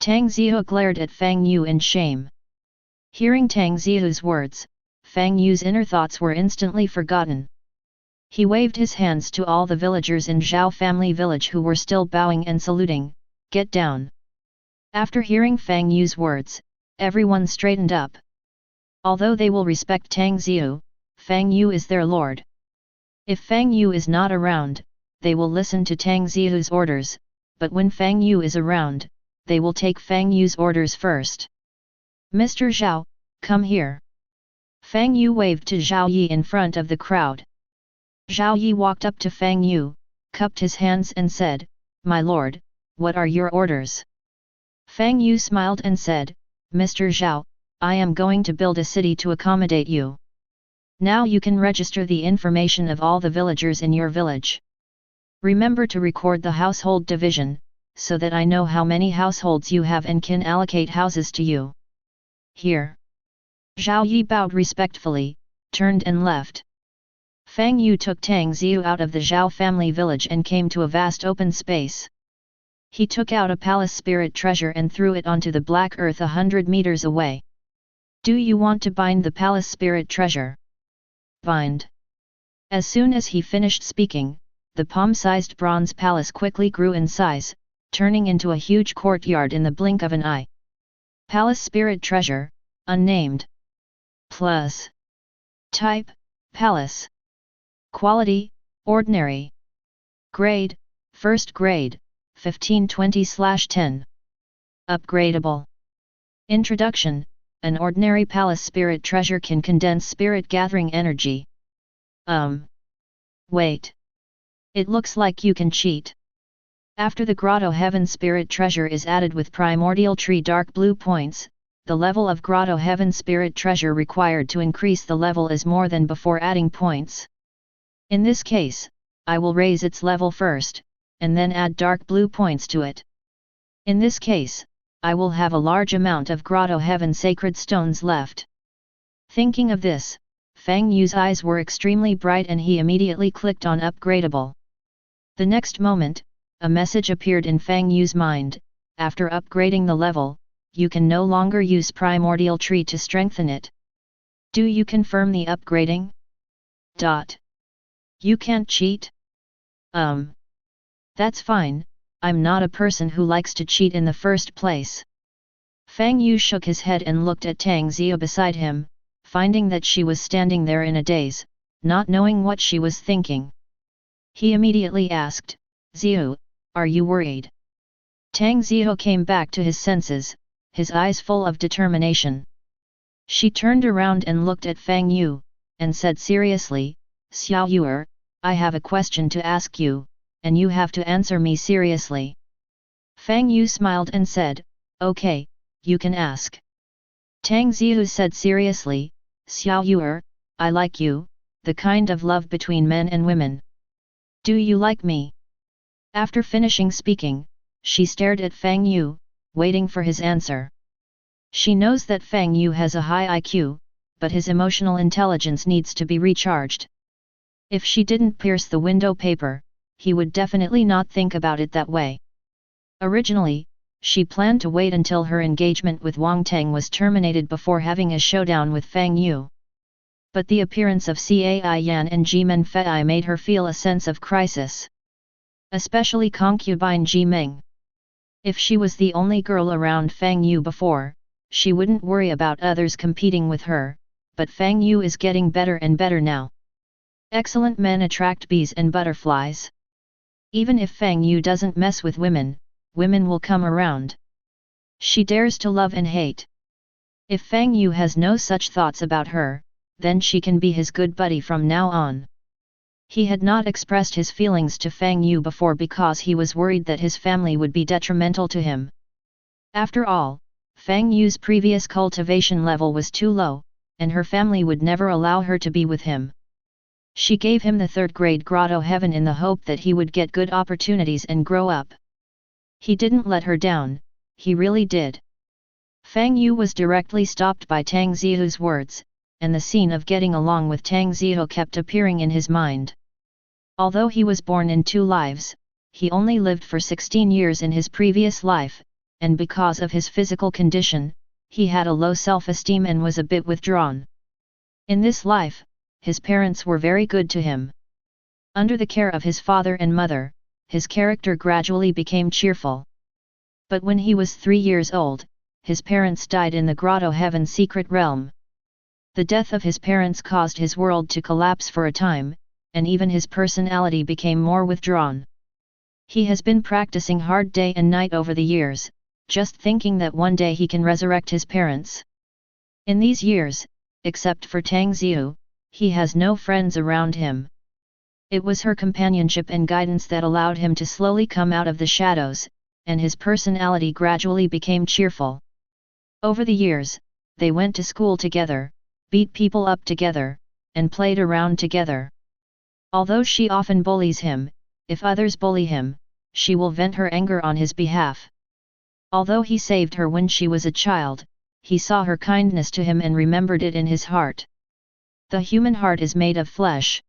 Tang Xiu glared at Fang Yu in shame. Hearing Tang Xiu's words, Fang Yu's inner thoughts were instantly forgotten. He waved his hands to all the villagers in Zhao family village who were still bowing and saluting, get down. After hearing Fang Yu's words, everyone straightened up. Although they will respect Tang Xiu, Fang Yu is their lord. If Fang Yu is not around, they will listen to Tang Xiu's orders, but when Fang Yu is around, they will take Fang Yu's orders first. Mr. Zhao, come here. Fang Yu waved to Zhao Yi in front of the crowd. Zhao Yi walked up to Fang Yu, cupped his hands and said, my lord, what are your orders? Fang Yu smiled and said, Mr. Zhao, I am going to build a city to accommodate you. Now you can register the information of all the villagers in your village. Remember to record the household division, so that I know how many households you have and can allocate houses to you. Here. Zhao Yi bowed respectfully, turned and left. Fang Yu took Tang Xiu out of the Zhao family village and came to a vast open space. He took out a palace spirit treasure and threw it onto the black earth 100 meters away. Do you want to bind the palace spirit treasure? Bind. As soon as he finished speaking, the palm-sized bronze palace quickly grew in size, turning into a huge courtyard in the blink of an eye. Palace spirit treasure, unnamed. Plus. Type, palace. Quality, ordinary. Grade, first grade, 1520/10. Upgradable. Introduction, an ordinary palace spirit treasure can condense spirit gathering energy. Wait. It looks like you can cheat. After the Grotto-Heaven Spirit Treasure is added with Primordial Tree dark blue points, the level of Grotto-Heaven Spirit Treasure required to increase the level is more than before adding points. In this case, I will raise its level first, and then add dark blue points to it. In this case, I will have a large amount of Grotto-Heaven sacred stones left. Thinking of this, Fang Yu's eyes were extremely bright and he immediately clicked on upgradable. The next moment, a message appeared in Fang Yu's mind, after upgrading the level, you can no longer use Primordial Tree to strengthen it. Do you confirm the upgrading? You can't cheat? That's fine, I'm not a person who likes to cheat in the first place. Fang Yu shook his head and looked at Tang Xiu beside him, finding that she was standing there in a daze, not knowing what she was thinking. He immediately asked, Xiu, are you worried? Tang Xiu came back to his senses, his eyes full of determination. She turned around and looked at Fang Yu, and said seriously, Xiao Yuer, I have a question to ask you, and you have to answer me seriously. Fang Yu smiled and said, okay, you can ask. Tang Xiu said seriously, Xiao Yuer, I like you, the kind of love between men and women. Do you like me? After finishing speaking, she stared at Fang Yu, waiting for his answer. She knows that Fang Yu has a high IQ, but his emotional intelligence needs to be recharged. If she didn't pierce the window paper, he would definitely not think about it that way. Originally, she planned to wait until her engagement with Wang Teng was terminated before having a showdown with Fang Yu. But the appearance of Cai Yan and Jimen Fei made her feel a sense of crisis. Especially concubine Ji Meng. If she was the only girl around Fang Yu before, she wouldn't worry about others competing with her, but Fang Yu is getting better and better now. Excellent men attract bees and butterflies. Even if Fang Yu doesn't mess with women, women will come around. She dares to love and hate. If Fang Yu has no such thoughts about her, then she can be his good buddy from now on. He had not expressed his feelings to Fang Yu before because he was worried that his family would be detrimental to him. After all, Fang Yu's previous cultivation level was too low, and her family would never allow her to be with him. She gave him the 3rd grade Grotto-Heaven in the hope that he would get good opportunities and grow up. He didn't let her down, he really did. Fang Yu was directly stopped by Tang Zihu's words, and the scene of getting along with Tang Zihu kept appearing in his mind. Although he was born in 2 lives, he only lived for 16 years in his previous life, and because of his physical condition, he had a low self-esteem and was a bit withdrawn. In this life, his parents were very good to him. Under the care of his father and mother, his character gradually became cheerful. But when he was 3 years old, his parents died in the Grotto-Heaven Secret Realm. The death of his parents caused his world to collapse for a time, and even his personality became more withdrawn. He has been practicing hard day and night over the years, just thinking that one day he can resurrect his parents. In these years, except for Tang Zihu, he has no friends around him. It was her companionship and guidance that allowed him to slowly come out of the shadows, and his personality gradually became cheerful. Over the years, they went to school together, beat people up together, and played around together. Although she often bullies him, if others bully him, she will vent her anger on his behalf. Although he saved her when she was a child, he saw her kindness to him and remembered it in his heart. The human heart is made of flesh.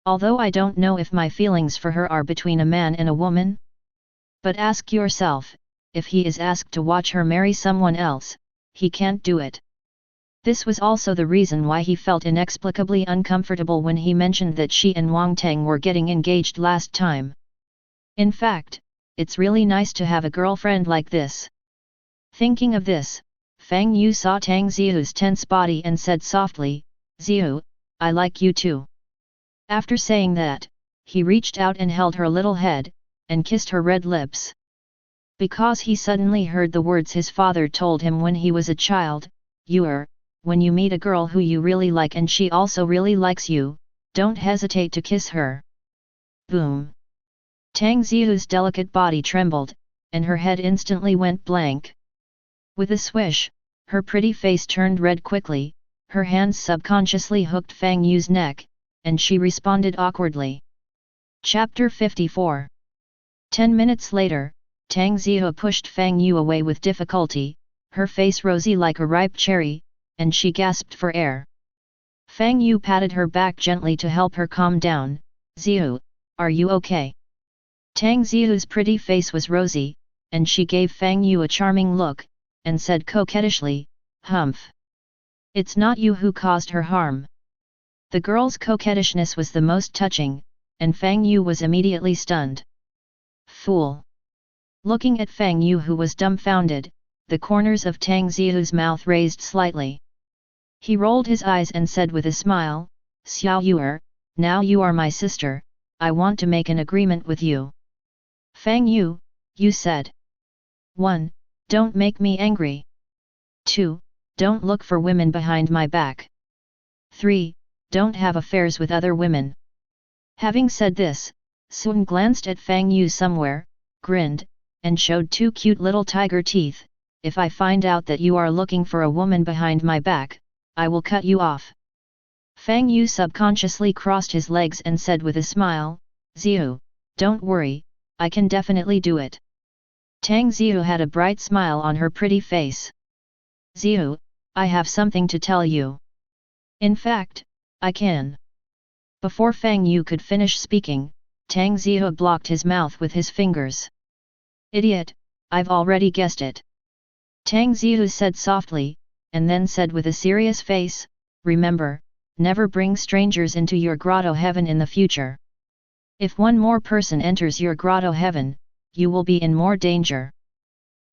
Although I don't know if my feelings for her are between a man and a woman. But ask yourself, if he is asked to watch her marry someone else, he can't do it. This was also the reason why he felt inexplicably uncomfortable when he mentioned that she and Wang Teng were getting engaged last time. In fact, it's really nice to have a girlfriend like this. Thinking of this, Fang Yu saw Tang Zihu's tense body and said softly, "Zihu, I like you too." After saying that, he reached out and held her little head, and kissed her red lips. Because he suddenly heard the words his father told him when he was a child, when you meet a girl who you really like and she also really likes you, don't hesitate to kiss her." Boom! Tang Zihu's delicate body trembled, and her head instantly went blank. With a swish, her pretty face turned red quickly, her hands subconsciously hooked Fang Yu's neck, and she responded awkwardly. Chapter 54. 10 minutes later, Tang Zihu pushed Fang Yu away with difficulty, her face rosy like a ripe cherry, and she gasped for air. Fang Yu patted her back gently to help her calm down. "Zihu, are you okay?" Tang Zihu's pretty face was rosy, and she gave Fang Yu a charming look, and said coquettishly, "Humph! It's not you who caused her harm." The girl's coquettishness was the most touching, and Fang Yu was immediately stunned. "Fool!" Looking at Fang Yu, who was dumbfounded, the corners of Tang Zihu's mouth raised slightly. He rolled his eyes and said with a smile, "Xiao Yuer, now you are my sister, I want to make an agreement with you." "Fang Yu," you said. 1. Don't make me angry. 2. Don't look for women behind my back. 3. Don't have affairs with other women. Having said this, Sun glanced at Fang Yu somewhere, grinned, and showed 2 cute little tiger teeth. "If I find out that you are looking for a woman behind my back, I will cut you off." Fang Yu subconsciously crossed his legs and said with a smile, "Zihu, don't worry, I can definitely do it." Tang Zihu had a bright smile on her pretty face. "Zihu, I have something to tell you. In fact, I can." Before Fang Yu could finish speaking, Tang Zihu blocked his mouth with his fingers. "Idiot, I've already guessed it." Tang Zihu said softly, and then said with a serious face, "Remember, never bring strangers into your Grotto-Heaven in the future. If one more person enters your Grotto-Heaven, you will be in more danger."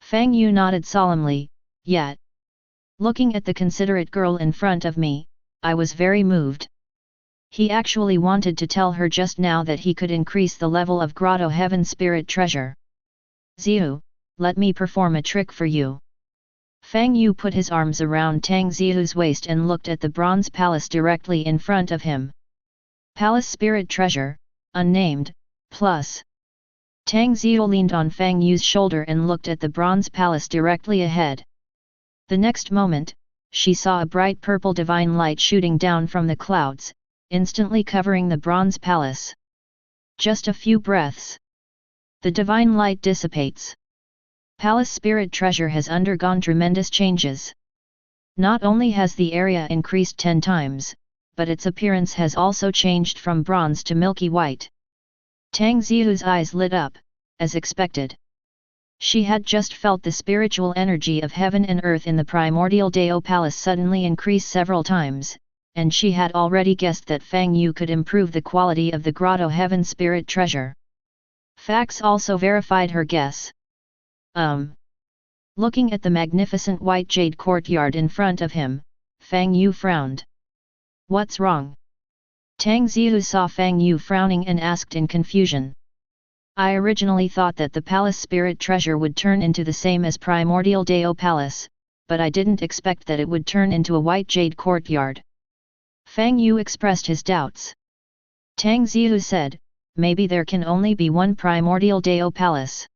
Fang Yu nodded solemnly, yet, looking at the considerate girl in front of me, I was very moved. He actually wanted to tell her just now that he could increase the level of Grotto-Heaven Spirit Treasure. Xiu, let me perform a trick for you. Fang Yu put his arms around Tang Xiu's waist and looked at the bronze palace directly in front of him. Palace Spirit Treasure, unnamed, plus. Tang Xiu leaned on Fang Yu's shoulder and looked at the bronze palace directly ahead. The next moment, she saw a bright purple divine light shooting down from the clouds, instantly covering the bronze palace. Just a few breaths. The divine light dissipates. Palace Spirit Treasure has undergone tremendous changes. Not only has the area increased 10 times, but its appearance has also changed from bronze to milky white. Tang Xiu's eyes lit up, as expected. She had just felt the spiritual energy of heaven and earth in the Primordial Dao Palace suddenly increase several times, and she had already guessed that Fang Yu could improve the quality of the Grotto-Heaven Spirit Treasure. Facts also verified her guess. Looking at the magnificent white jade courtyard in front of him, Fang Yu frowned. What's wrong? Tang Xiu saw Fang Yu frowning and asked in confusion. I originally thought that the Palace Spirit Treasure would turn into the same as Primordial Dao Palace, but I didn't expect that it would turn into a white jade courtyard. Fang Yu expressed his doubts. Tang Xiu said, maybe there can only be one Primordial Dao Palace.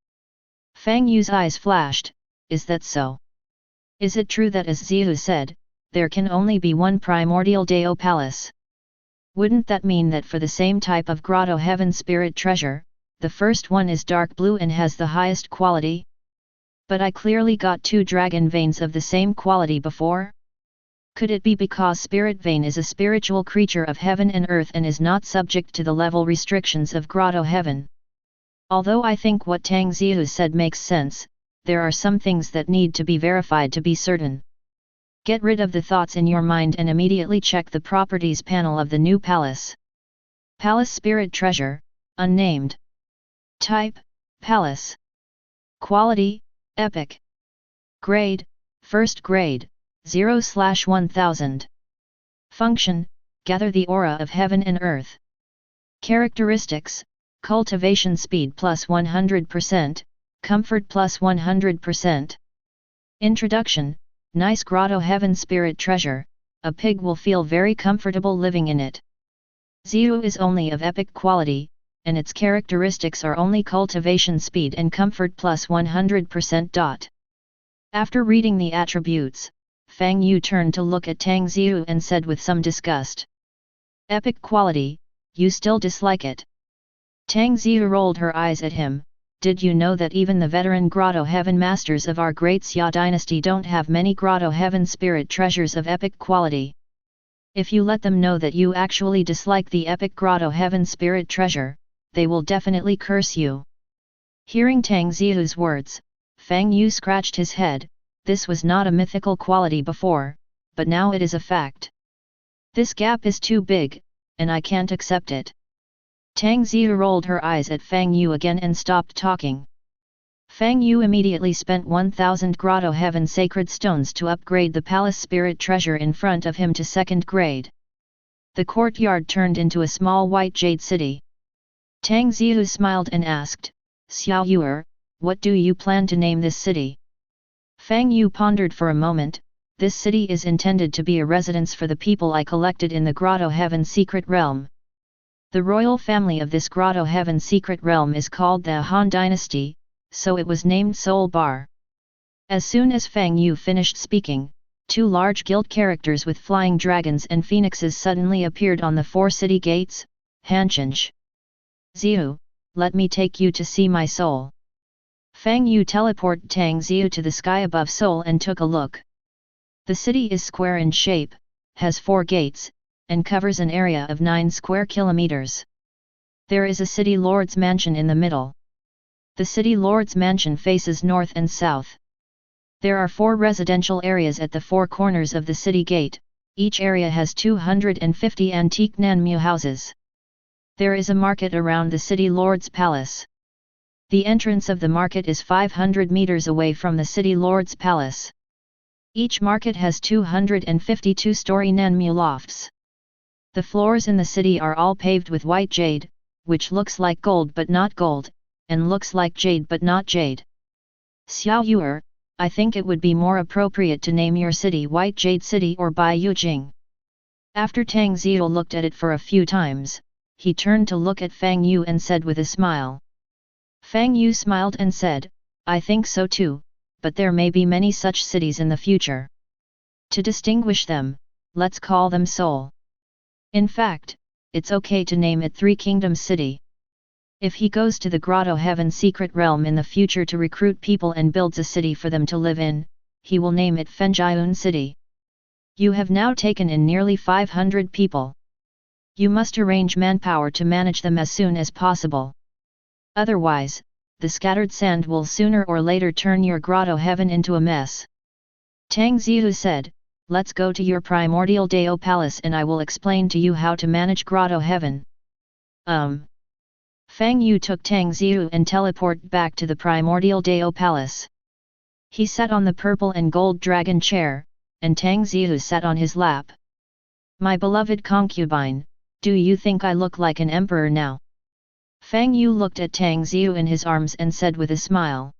Fang Yu's eyes flashed, is that so? Is it true that as Xiu said, there can only be one Primordial Dao Palace? Wouldn't that mean that for the same type of Grotto-Heaven Spirit Treasure, the first one is dark blue and has the highest quality? But I clearly got 2 dragon veins of the same quality before? Could it be because Spirit Vein is a spiritual creature of heaven and earth and is not subject to the level restrictions of Grotto-Heaven? Although I think what Tang Xiu said makes sense, there are some things that need to be verified to be certain. Get rid of the thoughts in your mind and immediately check the properties panel of the new palace. Palace Spirit Treasure, unnamed. Type, Palace. Quality, Epic. Grade, First Grade, 0/1000. Function, gather the aura of heaven and earth. Characteristics, cultivation speed plus 100%, comfort plus 100%. Introduction, nice Grotto-Heaven Spirit Treasure, a pig will feel very comfortable living in it. Xiu is only of epic quality, and its characteristics are only cultivation speed and comfort plus 100%. After reading the attributes, Fang Yu turned to look at Tang Xiu and said with some disgust. Epic quality, you still dislike it? Tang Xiu rolled her eyes at him. Did you know that even the veteran Grotto-Heaven masters of our great Xia dynasty don't have many Grotto-Heaven Spirit Treasures of epic quality? If you let them know that you actually dislike the epic Grotto-Heaven Spirit Treasure, they will definitely curse you. Hearing Tang Xiu's words, Fang Yu scratched his head. This was not a mythical quality before, but now it is a fact. This gap is too big, and I can't accept it. Tang Xiu rolled her eyes at Fang Yu again and stopped talking. Fang Yu immediately spent 1000 Grotto-Heaven Sacred Stones to upgrade the Palace Spirit Treasure in front of him to 2nd grade. The courtyard turned into a small white jade city. Tang Xiu smiled and asked, Xiao Yuer, what do you plan to name this city? Fang Yu pondered for a moment. This city is intended to be a residence for the people I collected in the Grotto-Heaven Secret Realm. The royal family of this Grotto-Heaven Secret Realm is called the Han Dynasty, so it was named Soul Bar. As soon as Fang Yu finished speaking, 2 large gilt characters with flying dragons and phoenixes suddenly appeared on the 4 city gates. Hanchange. Xiu, let me take you to see my soul. Fang Yu teleported Tang Xiu to the sky above Seoul and took a look. The city is square in shape, has 4 gates, and covers an area of 9 square kilometers. There is a city lord's mansion in the middle. The city lord's mansion faces north and south. There are 4 residential areas at the 4 corners of the city gate. Each area has 250 antique Nanmu houses. There is a market around the city lord's palace. The entrance of the market is 500 meters away from the city lord's palace. Each market has 252-story Nanmu lofts. The floors in the city are all paved with white jade, which looks like gold but not gold, and looks like jade but not jade. Xiao Yuer, I think it would be more appropriate to name your city White Jade City or Bai Yujing. After Tang Ziyu looked at it for a few times, he turned to look at Fang Yu and said with a smile. Fang Yu smiled and said, I think so too, but there may be many such cities in the future. To distinguish them, let's call them Seoul. In fact, it's okay to name it Three Kingdoms City. If he goes to the Grotto-Heaven Secret Realm in the future to recruit people and builds a city for them to live in, he will name it Fenjiun City. You have now taken in nearly 500 people. You must arrange manpower to manage them as soon as possible. Otherwise, the scattered sand will sooner or later turn your Grotto-Heaven into a mess. Tang Ziyu said, let's go to your Primordial Dao Palace and I will explain to you how to manage Grotto-Heaven. Fang Yu took Tang Ziyu and teleported back to the Primordial Dao Palace. He sat on the purple and gold dragon chair, and Tang Ziyu sat on his lap. My beloved concubine, do you think I look like an emperor now? Fang Yu looked at Tang Ziyu in his arms and said with a smile.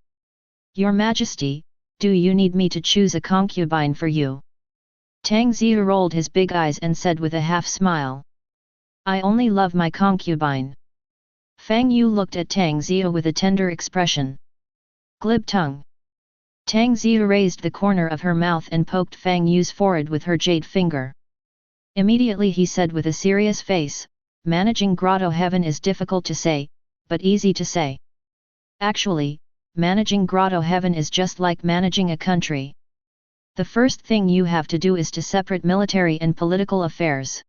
Your Majesty, do you need me to choose a concubine for you? Tang Ziyu rolled his big eyes and said with a half smile. I only love my concubine. Fang Yu looked at Tang Ziyu with a tender expression. Glib tongue. Tang Ziyu raised the corner of her mouth and poked Fang Yu's forehead with her jade finger. Immediately he said with a serious face, managing Grotto-Heaven is difficult to say, but easy to say. Actually, managing Grotto-Heaven is just like managing a country. The first thing you have to do is to separate military and political affairs.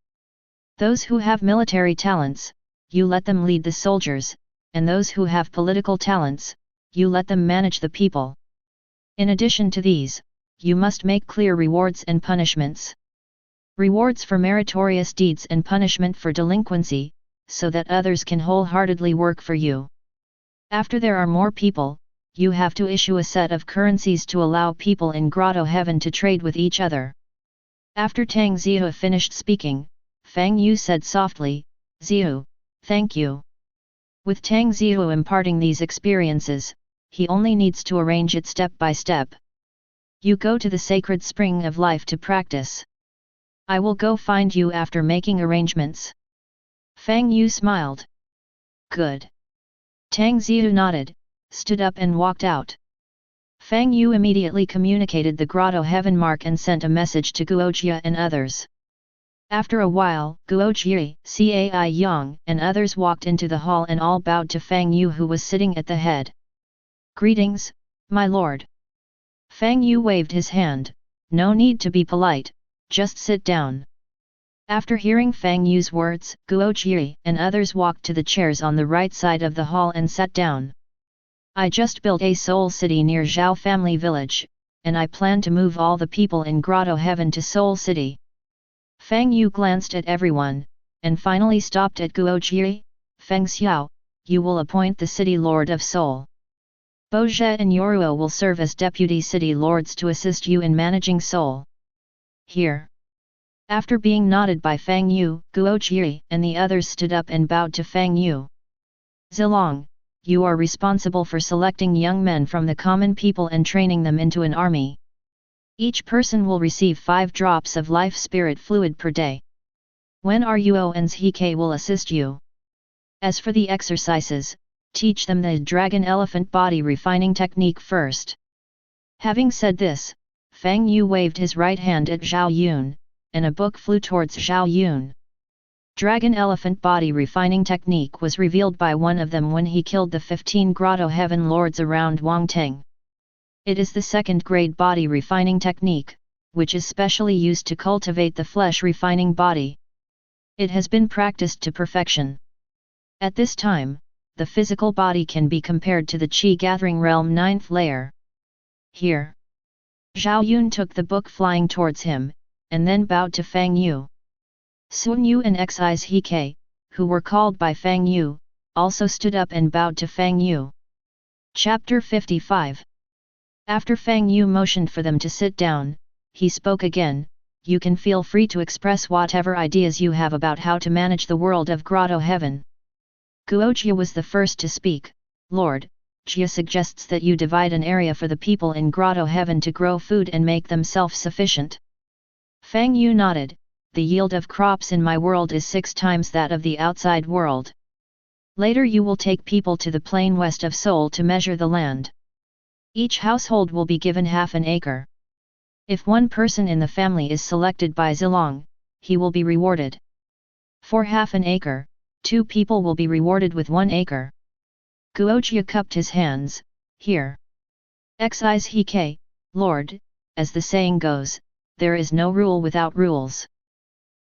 Those who have military talents, you let them lead the soldiers, and those who have political talents, you let them manage the people. In addition to these, you must make clear rewards and punishments. Rewards for meritorious deeds and punishment for delinquency, so that others can wholeheartedly work for you. After there are more people, you have to issue a set of currencies to allow people in Grotto-Heaven to trade with each other. After Tang Ziyu finished speaking, Fang Yu said softly, Ziyu, thank you. With Tang Ziyu imparting these experiences, he only needs to arrange it step by step. You go to the sacred spring of life to practice. I will go find you after making arrangements. Fang Yu smiled. Good. Tang Ziyu nodded, stood up and walked out. Fang Yu immediately communicated the Grotto-Heaven mark and sent a message to Guojie and others. After a while, Guojie, Cai Yang, and others walked into the hall and all bowed to Fang Yu who was sitting at the head. Greetings, my lord. Fang Yu waved his hand, no need to be polite, just sit down. After hearing Fang Yu's words, Guojie and others walked to the chairs on the right side of the hall and sat down. I just built a Seoul city near Zhao family village, and I plan to move all the people in Grotto-Heaven to Seoul city. Fang Yu glanced at everyone, and finally stopped at Guojie. Feng Xiao, you will appoint the city lord of Seoul. Boje and Yoruo will serve as deputy city lords to assist you in managing Seoul. Here. After being nodded by Fang Yu, Guojie and the others stood up and bowed to Fang Yu. Zilong, you are responsible for selecting young men from the common people and training them into an army. Each person will receive 5 drops of life spirit fluid per day. When Ruo and Hike will assist you. As for the exercises, teach them the dragon elephant body refining technique first. Having said this, Fang Yu waved his right hand at Zhao Yun, and a book flew towards Zhao Yun. Dragon elephant body refining technique was revealed by one of them when he killed the 15 Grotto-Heaven lords around Wangteng. It is the second-grade body refining technique, which is specially used to cultivate the flesh refining body. It has been practiced to perfection. At this time, the physical body can be compared to the Qi gathering realm 9th layer. Here. Zhao Yun took the book flying towards him, and then bowed to Fang Yu. Sun Yu and Xis Hike, who were called by Fang Yu, also stood up and bowed to Fang Yu. Chapter 55. After Fang Yu motioned for them to sit down, he spoke again, you can feel free to express whatever ideas you have about how to manage the world of Grotto-Heaven. Guojia was the first to speak. Lord, Jia suggests that you divide an area for the people in Grotto-Heaven to grow food and make them self-sufficient. Fang Yu nodded. The yield of crops in my world is 6 times that of the outside world. Later you will take people to the plain west of Seoul to measure the land. Each household will be given half an acre. If one person in the family is selected by Zilong, he will be rewarded. For half an acre, 2 people will be rewarded with 1 acre. Guojia cupped his hands. Here. Xis Hk, Lord, as the saying goes, there is no rule without rules.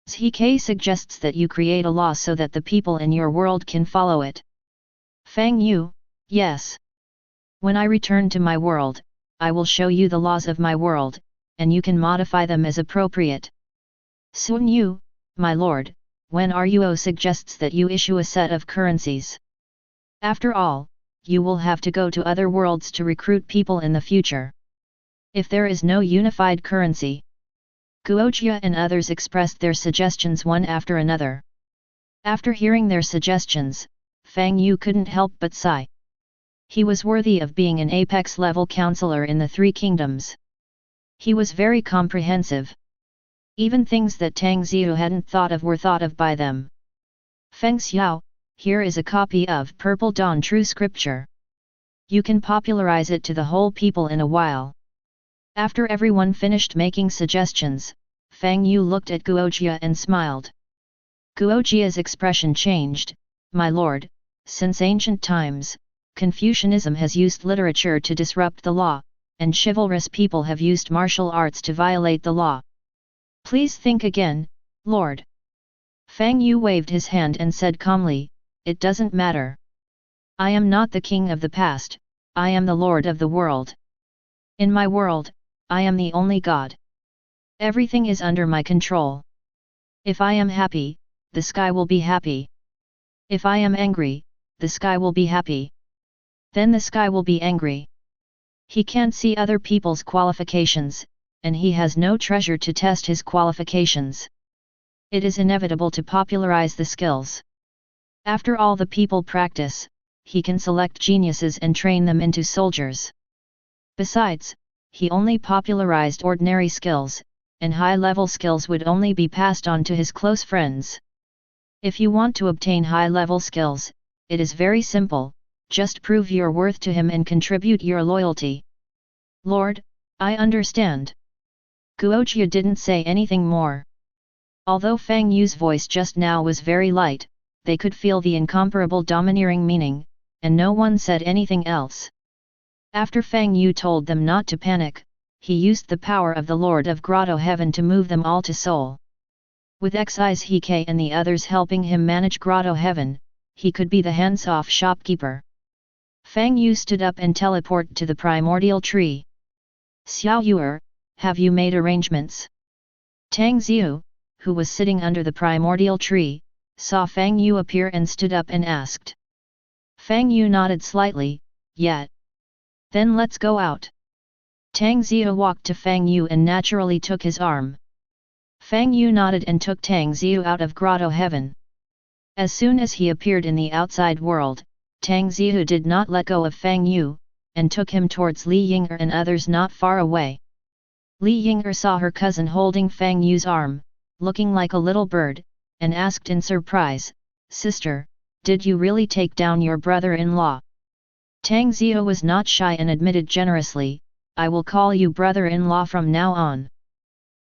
Zhk suggests that you create a law so that the people in your world can follow it. Fang Yu, yes. When I return to my world, I will show you the laws of my world, and you can modify them as appropriate. Sun Yu, my lord, when Ruo suggests that you issue a set of currencies. After all, you will have to go to other worlds to recruit people in the future. If there is no unified currency, Guojia and others expressed their suggestions one after another. After hearing their suggestions, Fang Yu couldn't help but sigh. He was worthy of being an apex-level counselor in the 3 kingdoms. He was very comprehensive. Even things that Tang Ziyu hadn't thought of were thought of by them. Feng Xiao, here is a copy of Purple Dawn True Scripture. You can popularize it to the whole people in a while. After everyone finished making suggestions, Fang Yu looked at Guojia and smiled. Guojia's expression changed. My lord, since ancient times, Confucianism has used literature to disrupt the law, and chivalrous people have used martial arts to violate the law. Please think again, Lord. Fang Yu waved his hand and said calmly, it doesn't matter. I am not the king of the past, I am the lord of the world. In my world, I am the only god. Everything is under my control. If I am happy, the sky will be happy. If I am angry, the sky will be happy. Then the sky will be angry. He can't see other people's qualifications, and he has no treasure to test his qualifications. It is inevitable to popularize the skills. After all the people practice, he can select geniuses and train them into soldiers. Besides, he only popularized ordinary skills, and high-level skills would only be passed on to his close friends. If you want to obtain high-level skills, it is very simple, just prove your worth to him and contribute your loyalty. Lord, I understand. Guojia didn't say anything more. Although Fang Yu's voice just now was very light, they could feel the incomparable domineering meaning, and no one said anything else. After Fang Yu told them not to panic, he used the power of the Lord of Grotto-Heaven to move them all to Seoul. With Xis Hk and the others helping him manage Grotto-Heaven, he could be the hands-off shopkeeper. Fang Yu stood up and teleported to the primordial tree. Xiao Yuer, have you made arrangements? Tang Ziyu, who was sitting under the primordial tree, saw Fang Yu appear and stood up and asked. Fang Yu nodded slightly, yet. Then let's go out. Tang Ziyu walked to Fang Yu and naturally took his arm. Fang Yu nodded and took Tang Ziyu out of Grotto-Heaven. As soon as he appeared in the outside world, Tang Ziyu did not let go of Fang Yu, and took him towards Li Ying'er and others not far away. Li Ying'er saw her cousin holding Fang Yu's arm, looking like a little bird, and asked in surprise, Sister, did you really take down your brother-in-law? Tang Ziyu was not shy and admitted generously, I will call you brother-in-law from now on.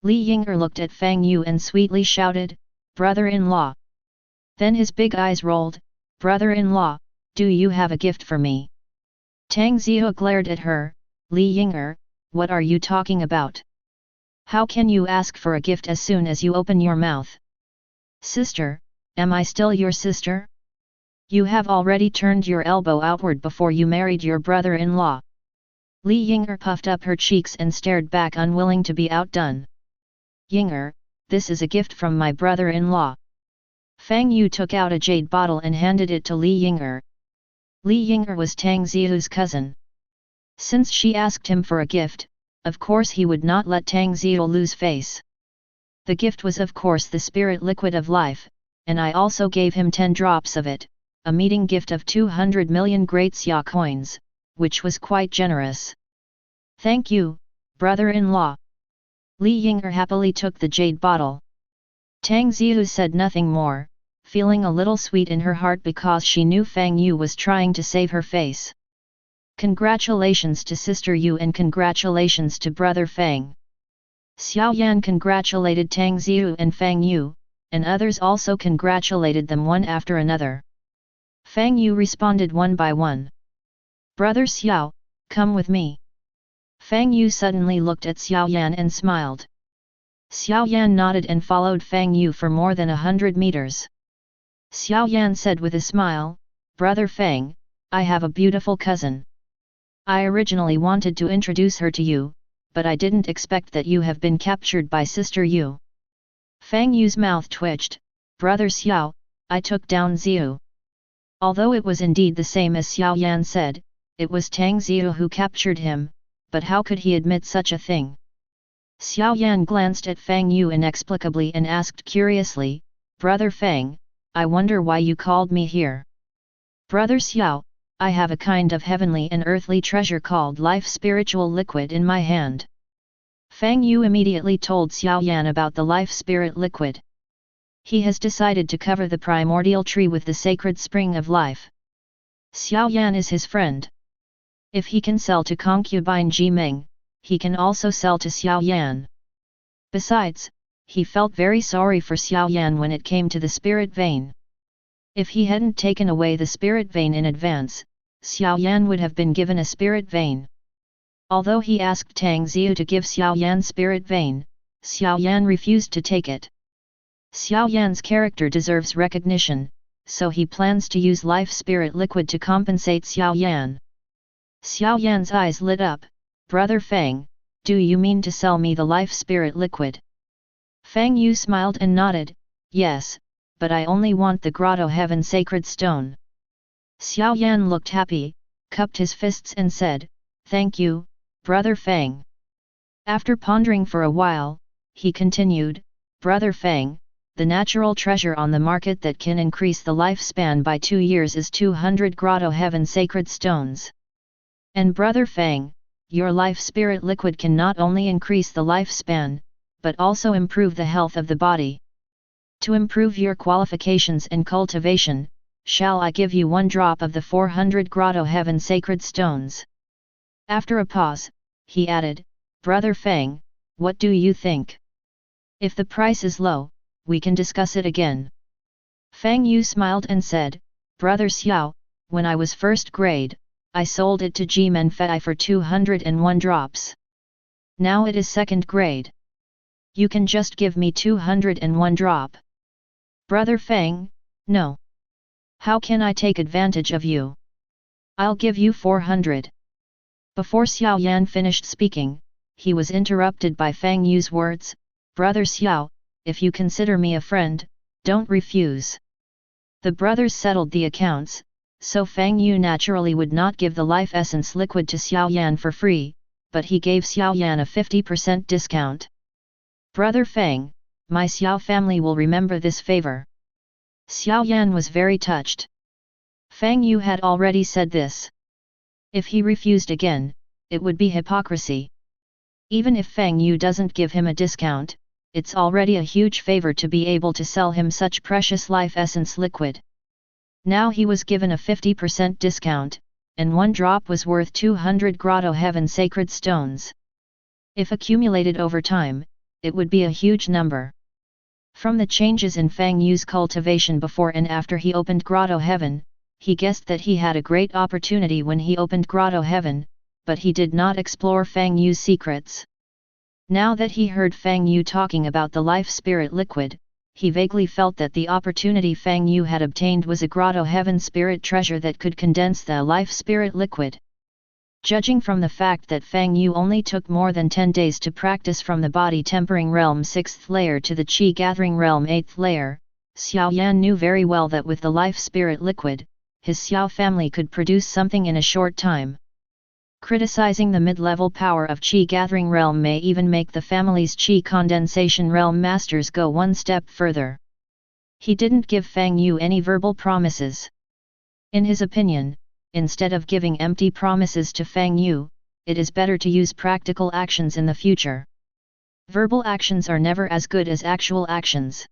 Li Ying'er looked at Fang Yu and sweetly shouted, brother-in-law. Then his big eyes rolled, brother-in-law, do you have a gift for me? Tang Ziyu glared at her, Li Ying'er, what are you talking about? How can you ask for a gift as soon as you open your mouth? Sister, am I still your sister? You have already turned your elbow outward before you married your brother-in-law. Li Ying'er puffed up her cheeks and stared back unwilling to be outdone. Ying'er, this is a gift from my brother-in-law. Fang Yu took out a jade bottle and handed it to Li Ying'er. Li Ying'er was Tang Ziyu's cousin. Since she asked him for a gift, of course he would not let Tang Ziyu lose face. The gift was of course the spirit liquid of life, and I also gave him 10 drops of it, a meeting gift of 200 million great xia coins, which was quite generous. Thank you, brother-in-law. Li Ying'er happily took the jade bottle. Tang Ziyu said nothing more, feeling a little sweet in her heart because she knew Fang Yu was trying to save her face. Congratulations to Sister Yu and congratulations to Brother Fang. Xiao Yan congratulated Tang Ziyu and Fang Yu, and others also congratulated them one after another. Fang Yu responded one by one. Brother Xiao, come with me. Fang Yu suddenly looked at Xiao Yan and smiled. Xiao Yan nodded and followed Fang Yu for more than 100 meters. Xiao Yan said with a smile, Brother Fang, I have a beautiful cousin. I originally wanted to introduce her to you, but I didn't expect that you have been captured by Sister Yu. Fang Yu's mouth twitched. Brother Xiao, I took down Ziyu. Although it was indeed the same as Xiao Yan said, it was Tang Ziyu who captured him, but how could he admit such a thing? Xiao Yan glanced at Fang Yu inexplicably and asked curiously, Brother Fang, I wonder why you called me here. Brother Xiao, I have a kind of heavenly and earthly treasure called life spiritual liquid in my hand. Fang Yu immediately told Xiao Yan about the life spirit liquid. He has decided to cover the primordial tree with the sacred spring of life. Xiao Yan is his friend. If he can sell to concubine Ji Meng, he can also sell to Xiao Yan. Besides, he felt very sorry for Xiao Yan when it came to the spirit vein. If he hadn't taken away the spirit vein in advance, Xiao Yan would have been given a spirit vein. Although he asked Tang Ziyu to give Xiao Yan spirit vein, Xiao Yan refused to take it. Xiao Yan's character deserves recognition, so he plans to use life spirit liquid to compensate Xiao Yan. Xiao Yan's eyes lit up. Brother Fang, do you mean to sell me the life spirit liquid? Fang Yu smiled and nodded, yes, but I only want the Grotto-Heaven Sacred Stone. Xiao Yan looked happy, cupped his fists and said, thank you, Brother Fang. After pondering for a while, he continued, Brother Fang, the natural treasure on the market that can increase the lifespan by 2 years is 200 Grotto-Heaven Sacred Stones. And Brother Fang, your life spirit liquid can not only increase the lifespan, but also improve the health of the body. To improve your qualifications and cultivation, shall I give you 1 drop of the 400 Grotto-Heaven Sacred Stones? After a pause, he added, Brother Fang, what do you think? If the price is low, we can discuss it again. Fang Yu smiled and said, Brother Xiao, when I was first grade, I sold it to Ji Menfei for 201 drops. Now it is second grade. You can just give me 201 drop. Brother Fang, no. How can I take advantage of you? I'll give you 400. Before Xiao Yan finished speaking, he was interrupted by Fang Yu's words, Brother Xiao, if you consider me a friend, don't refuse. The brothers settled the accounts, so Fang Yu naturally would not give the life essence liquid to Xiao Yan for free, but he gave Xiao Yan a 50% discount. Brother Fang, my Xiao family will remember this favor. Xiao Yan was very touched. Fang Yu had already said this. If he refused again, it would be hypocrisy. Even if Fang Yu doesn't give him a discount, it's already a huge favor to be able to sell him such precious life essence liquid. Now he was given a 50% discount, and 1 drop was worth 200 Grotto-Heaven Sacred Stones. If accumulated over time, it would be a huge number. From the changes in Fang Yu's cultivation before and after he opened Grotto-Heaven, he guessed that he had a great opportunity when he opened Grotto-Heaven, but he did not explore Fang Yu's secrets. Now that he heard Fang Yu talking about the life spirit liquid, he vaguely felt that the opportunity Fang Yu had obtained was a Grotto-Heaven Spirit Treasure that could condense the life spirit liquid. Judging from the fact that Fang Yu only took more than 10 days to practice from the body tempering realm 6th layer to the qi gathering realm 8th layer, Xiao Yan knew very well that with the life spirit liquid, his Xiao family could produce something in a short time. Criticizing the mid-level power of Qi Gathering Realm may even make the family's Qi Condensation Realm masters go one step further. He didn't give Fang Yu any verbal promises. In his opinion, instead of giving empty promises to Fang Yu, it is better to use practical actions in the future. Verbal actions are never as good as actual actions.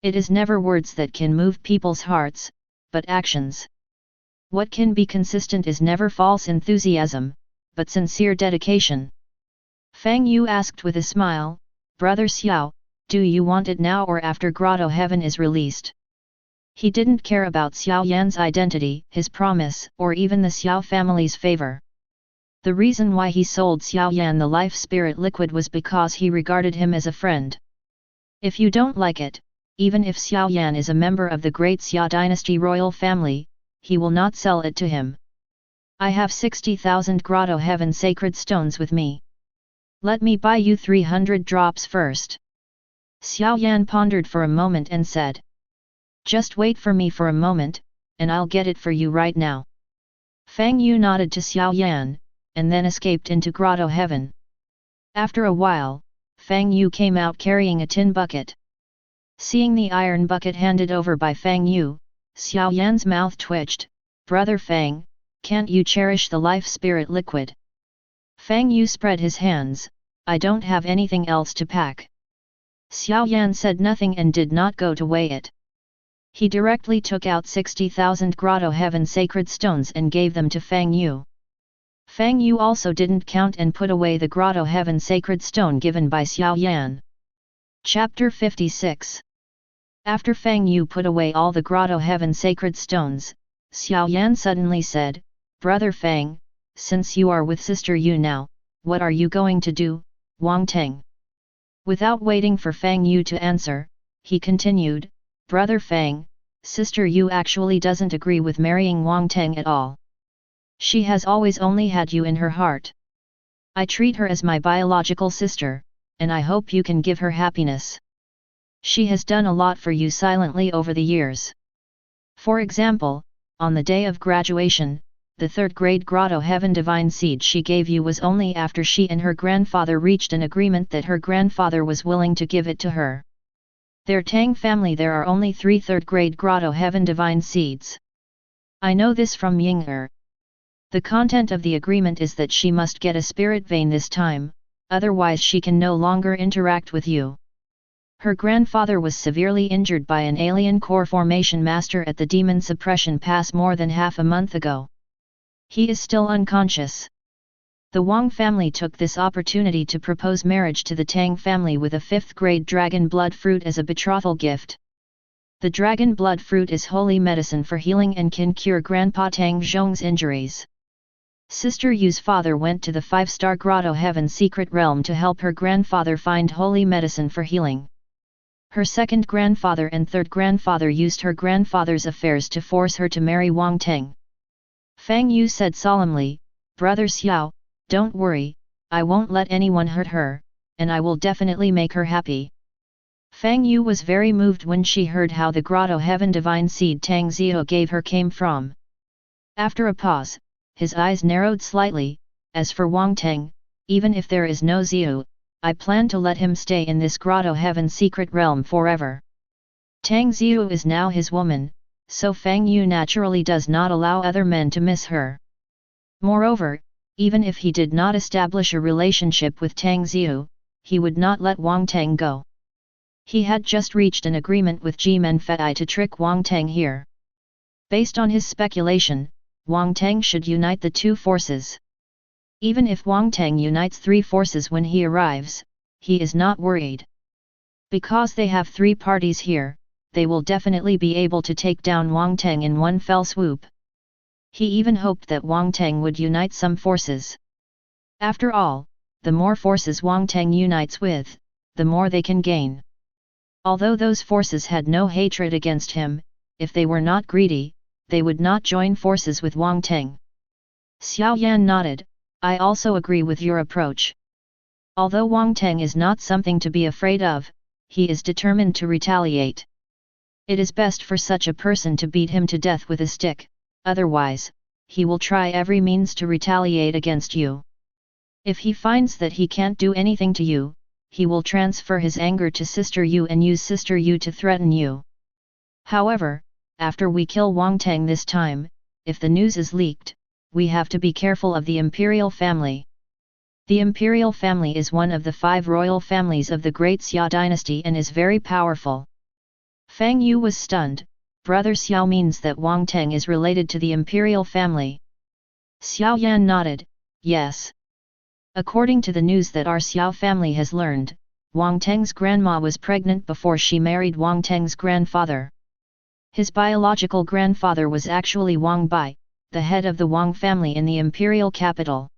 It is never words that can move people's hearts, but actions. What can be consistent is never false enthusiasm, but sincere dedication. Fang Yu asked with a smile, "Brother Xiao, do you want it now or after Grotto-Heaven is released?" He didn't care about Xiao Yan's identity, his promise, or even the Xiao family's favor. The reason why he sold Xiao Yan the life spirit liquid was because he regarded him as a friend. If you don't like it, even if Xiao Yan is a member of the great Xia dynasty royal family, he will not sell it to him. I have 60,000 Grotto-Heaven sacred stones with me. Let me buy you 300 drops first. Xiao Yan pondered for a moment and said. Just wait for me for a moment, and I'll get it for you right now. Fang Yu nodded to Xiao Yan, and then escaped into Grotto-Heaven. After a while, Fang Yu came out carrying a tin bucket. Seeing the iron bucket handed over by Fang Yu, Xiao Yan's mouth twitched. "Brother Fang, can't you cherish the life spirit liquid?" Fang Yu spread his hands. "I don't have anything else to pack." Xiao Yan said nothing and did not go to weigh it. He directly took out 60,000 Grotto-Heaven sacred stones and gave them to Fang Yu. Fang Yu also didn't count and put away the Grotto-Heaven sacred stone given by Xiao Yan. Chapter 56. After Fang Yu put away all the Grotto-Heaven sacred stones, Xiao Yan suddenly said, "Brother Fang, since you are with Sister Yu now, what are you going to do, Wang Teng?" Without waiting for Fang Yu to answer, he continued, "Brother Fang, Sister Yu actually doesn't agree with marrying Wang Teng at all. She has always only had you in her heart. I treat her as my biological sister, and I hope you can give her happiness. She has done a lot for you silently over the years. For example, on the day of graduation, the third-grade Grotto-Heaven Divine Seed she gave you was only after she and her grandfather reached an agreement that her grandfather was willing to give it to her. Their Tang family there are only 3 third-grade Grotto-Heaven Divine Seeds. I know this from Ying'er. The content of the agreement is that she must get a spirit vein this time, otherwise she can no longer interact with you. Her grandfather was severely injured by an alien core formation master at the Demon Suppression Pass more than half a month ago. He is still unconscious. The Wang family took this opportunity to propose marriage to the Tang family with a 5th-grade dragon blood fruit as a betrothal gift. The dragon blood fruit is holy medicine for healing and can cure Grandpa Tang Zhong's injuries. Sister Yu's father went to the 5-star Grotto-Heaven Secret Realm to help her grandfather find holy medicine for healing. Her second grandfather and third grandfather used her grandfather's affairs to force her to marry Wang Teng. Fang Yu said solemnly, "Brother Xiao, don't worry, I won't let anyone hurt her, and I will definitely make her happy." Fang Yu was very moved when she heard how the Grotto-Heaven Divine Seed Tang Zio gave her came from. After a pause, his eyes narrowed slightly. "As for Wang Teng, even if there is no Zio, I plan to let him stay in this Grotto-Heaven Secret Realm forever." Tang Ziu is now his woman, so Fang Yu naturally does not allow other men to miss her. Moreover, even if he did not establish a relationship with Tang Ziu, he would not let Wang Teng go. He had just reached an agreement with Ji Menfei to trick Wang Teng here. Based on his speculation, Wang Teng should unite the 2 forces. Even if Wang Teng unites 3 forces when he arrives, he is not worried. Because they have 3 parties here, they will definitely be able to take down Wang Teng in one fell swoop. He even hoped that Wang Teng would unite some forces. After all, the more forces Wang Teng unites with, the more they can gain. Although those forces had no hatred against him, if they were not greedy, they would not join forces with Wang Teng. Xiao Yan nodded, "I also agree with your approach. Although Wang Teng is not something to be afraid of, he is determined to retaliate. It is best for such a person to beat him to death with a stick, otherwise, he will try every means to retaliate against you. If he finds that he can't do anything to you, he will transfer his anger to Sister Yu and use Sister Yu to threaten you. However, after we kill Wang Teng this time, if the news is leaked, we have to be careful of the imperial family. The imperial family is one of the 5 royal families of the Great Xia dynasty and is very powerful. Fang Yu was stunned. Brother Xiao means that Wang Teng is related to the imperial family. Xiao Yan nodded, yes. According to the news that our Xiao family has learned, Wang Teng's grandma was pregnant before she married Wang Teng's grandfather. His biological grandfather was actually Wang Bai, the head of the Wang family in the imperial capital.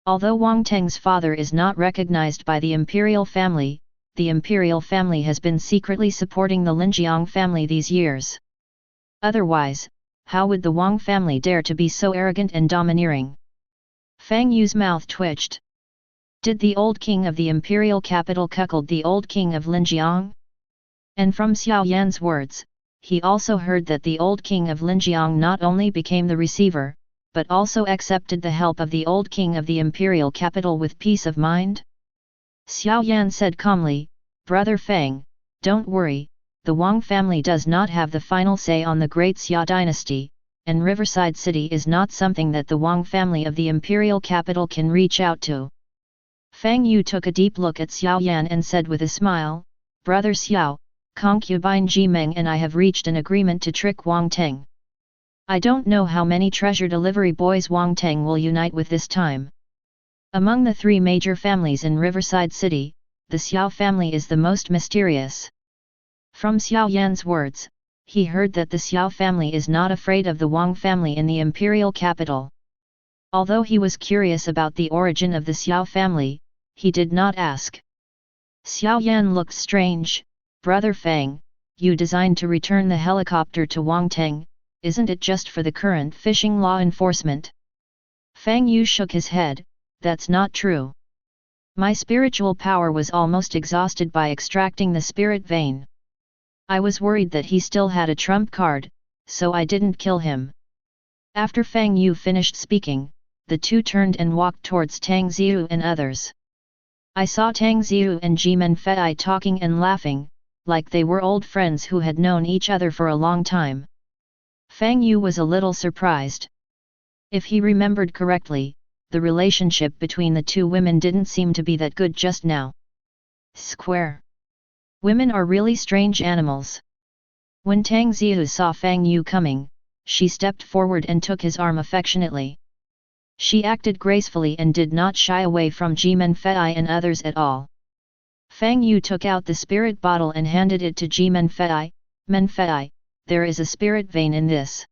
Although Wang Teng's father is not recognized by the imperial family has been secretly supporting the Linjiang family these years. Otherwise, how would the Wang family dare to be so arrogant and domineering? Fang Yu's mouth twitched. Did the old king of the imperial capital cuckold the old king of Linjiang? And from Xiao Yan's words, he also heard that the old king of Linjiang not only became the receiver, but also accepted the help of the old king of the imperial capital with peace of mind? Xiao Yan said calmly, Brother Fang, don't worry, the Wang family does not have the final say on the Great Xia dynasty, and Riverside City is not something that the Wang family of the imperial capital can reach out to. Fang Yu took a deep look at Xiao Yan and said with a smile, Brother Xiao, concubine Ji Meng and I have reached an agreement to trick Wang Teng. I don't know how many treasure delivery boys Wang Teng will unite with this time. Among the 3 major families in Riverside City, the Xiao family is the most mysterious. From Xiao Yan's words, he heard that the Xiao family is not afraid of the Wang family in the imperial capital. Although he was curious about the origin of the Xiao family, he did not ask. Xiao Yan looked strange. Brother Fang, you designed to return the helicopter to Wang Teng, isn't it just for the current fishing law enforcement? Fang Yu shook his head, that's not true. My spiritual power was almost exhausted by extracting the spirit vein. I was worried that he still had a trump card, so I didn't kill him. After Fang Yu finished speaking, the two turned and walked towards Tang Ziyu and others. I saw Tang Ziyu and Jimen Fei talking and laughing, like they were old friends who had known each other for a long time. Fang Yu was a little surprised. If he remembered correctly, the relationship between the 2 women didn't seem to be that good just now. Square. Women are really strange animals. When Tang Ziyu saw Fang Yu coming, she stepped forward and took his arm affectionately. She acted gracefully and did not shy away from Jimen Fei and others at all. Fang Yu took out the spirit bottle and handed it to Jimen Fei. Men Fei, there is a spirit vein in this.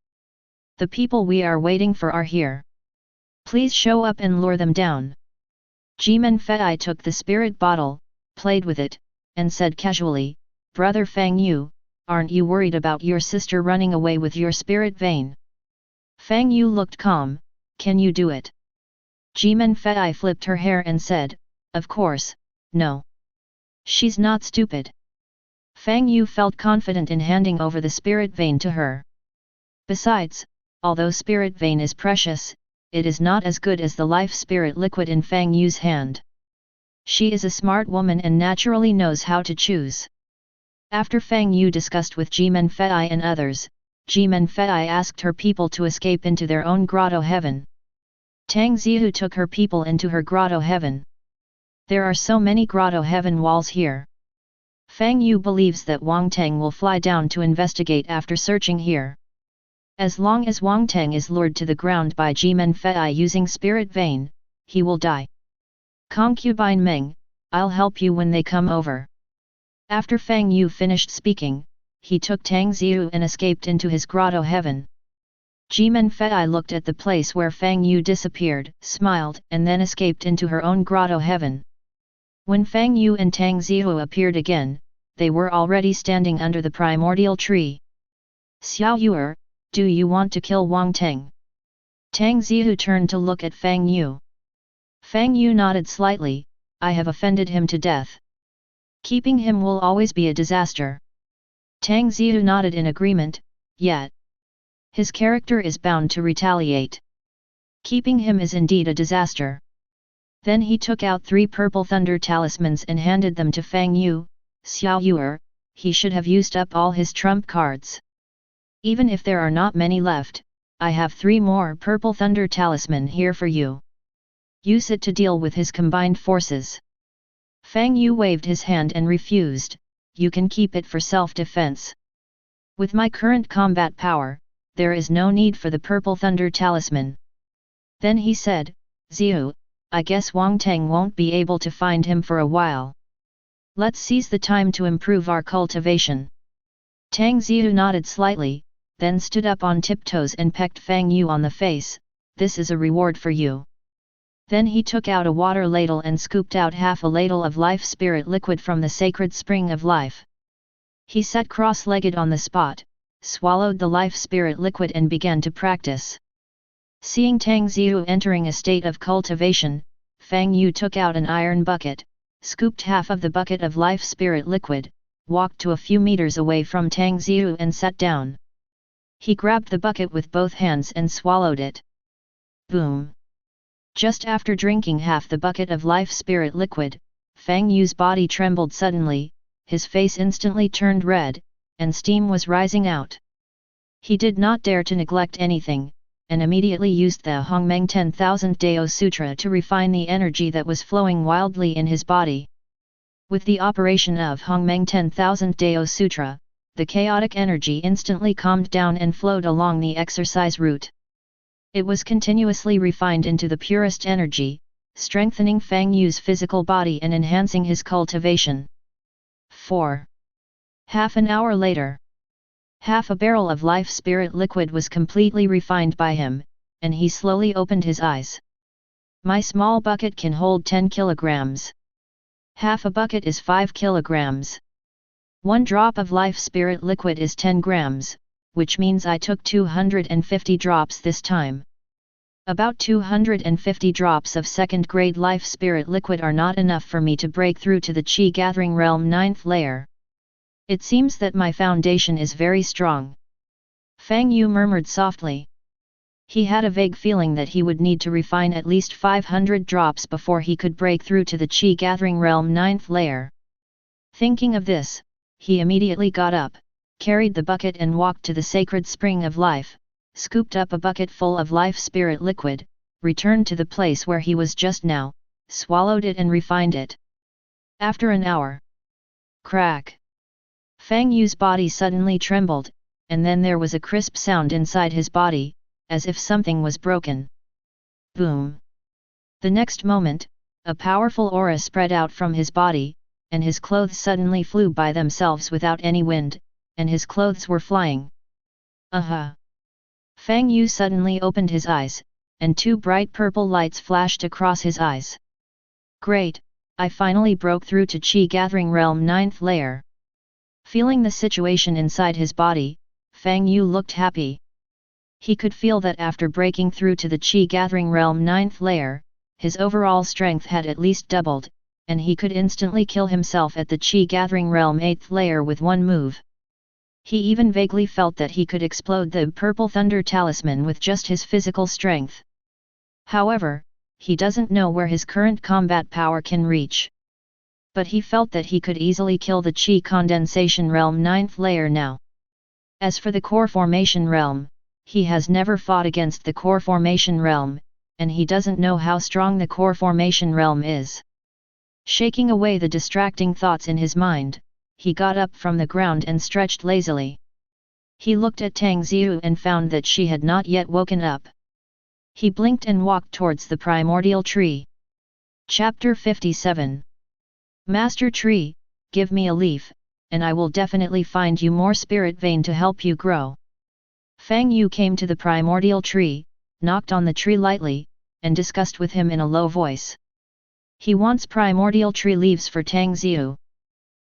The people we are waiting for are here. Please show up and lure them down. Jimen Fei took the spirit bottle, played with it, and said casually, Brother Fang Yu, aren't you worried about your sister running away with your spirit vein? Fang Yu looked calm, can you do it? Jimen Fei flipped her hair and said, of course, no. She's not stupid. Fang Yu felt confident in handing over the spirit vein to her. Besides, although spirit vein is precious, it is not as good as the life spirit liquid in Fang Yu's hand. She is a smart woman and naturally knows how to choose. After Fang Yu discussed with Jimen Fei and others, Jimen Fei asked her people to escape into their own Grotto-Heaven. Tang Ziyu took her people into her Grotto-Heaven. There are so many Grotto-Heaven walls here. Fang Yu believes that Wang Teng will fly down to investigate after searching here. As long as Wang Teng is lured to the ground by Jimen Fei using spirit vein, he will die. Concubine Meng, I'll help you when they come over. After Fang Yu finished speaking, he took Tang Ziyu and escaped into his Grotto-Heaven. Jimen Fei looked at the place where Fang Yu disappeared, smiled and then escaped into her own Grotto-Heaven. When Fang Yu and Tang Ziyu appeared again, they were already standing under the primordial tree. Xiao Yuer, do you want to kill Wang Teng? Tang Ziyu turned to look at Fang Yu. Fang Yu nodded slightly, I have offended him to death. Keeping him will always be a disaster. Tang Ziyu nodded in agreement, yet. his character is bound to retaliate. Keeping him is indeed a disaster. Then he took out 3 purple thunder talismans and handed them to Fang Yu. Xiao Yuer, he should have used up all his trump cards. Even if there are not many left, I have 3 more purple thunder talisman here for you. Use it to deal with his combined forces. Fang Yu waved his hand and refused. You can keep it for self-defense. With my current combat power, there is no need for the purple thunder talisman. Then he said, Ziu, I guess Wang Teng won't be able to find him for a while. Let's seize the time to improve our cultivation. Tang Ziu nodded slightly, then stood up on tiptoes and pecked Fang Yu on the face. This is a reward for you. Then he took out a water ladle and scooped out half a ladle of life spirit liquid from the sacred spring of life. He sat cross-legged on the spot, swallowed the life spirit liquid and began to practice. Seeing Tang Ziu entering a state of cultivation, Fang Yu took out an iron bucket, scooped half of the bucket of life spirit liquid, walked to a few meters away from Tang Ziu and sat down. He grabbed the bucket with both hands and swallowed it. Boom! Just after drinking half the bucket of life spirit liquid, Fang Yu's body trembled suddenly, his face instantly turned red, and steam was rising out. He did not dare to neglect anything, and immediately used the Hongmeng 10,000 Dao Sutra to refine the energy that was flowing wildly in his body. With the operation of Hongmeng 10,000 Dao Sutra, the chaotic energy instantly calmed down and flowed along the exercise route. It was continuously refined into the purest energy, strengthening Fang Yu's physical body and enhancing his cultivation. 4. Half an hour later, half a barrel of life spirit liquid was completely refined by him, and he slowly opened his eyes. My small bucket can hold 10 kilograms. Half a bucket is 5 kilograms. 1 drop of life spirit liquid is 10 grams, which means I took 250 drops this time. About 250 drops of second-grade life spirit liquid are not enough for me to break through to the Qi Gathering Realm 9th layer. It seems that my foundation is very strong. Fang Yu murmured softly. He had a vague feeling that he would need to refine at least 500 drops before he could break through to the Qi Gathering Realm 9th layer. Thinking of this, he immediately got up, carried the bucket and walked to the sacred spring of life, scooped up a bucket full of life spirit liquid, returned to the place where he was just now, swallowed it and refined it. After an hour. Crack! Fang Yu's body suddenly trembled, and then there was a crisp sound inside his body, as if something was broken. Boom! The next moment, a powerful aura spread out from his body, and his clothes suddenly flew by themselves without any wind, and his clothes were flying. Aha! Fang Yu suddenly opened his eyes, and 2 bright purple lights flashed across his eyes. Great, I finally broke through to Qi Gathering Realm 9th layer. Feeling the situation inside his body, Fang Yu looked happy. He could feel that after breaking through to the Qi Gathering Realm 9th layer, his overall strength had at least doubled, and he could instantly kill himself at the Qi Gathering Realm 8th layer with one move. He even vaguely felt that he could explode the Purple Thunder Talisman with just his physical strength. However, he doesn't know where his current combat power can reach. But he felt that he could easily kill the Qi Condensation Realm 9th layer now. As for the Core Formation Realm, he has never fought against the Core Formation Realm, and he doesn't know how strong the Core Formation Realm is. Shaking away the distracting thoughts in his mind, he got up from the ground and stretched lazily. He looked at Tang Ziu and found that she had not yet woken up. He blinked and walked towards the primordial tree. Chapter 57. Master Tree, give me a leaf, and I will definitely find you more spirit vein to help you grow. Fang Yu came to the primordial tree, knocked on the tree lightly, and discussed with him in a low voice. He wants primordial tree leaves for Tang Ziu.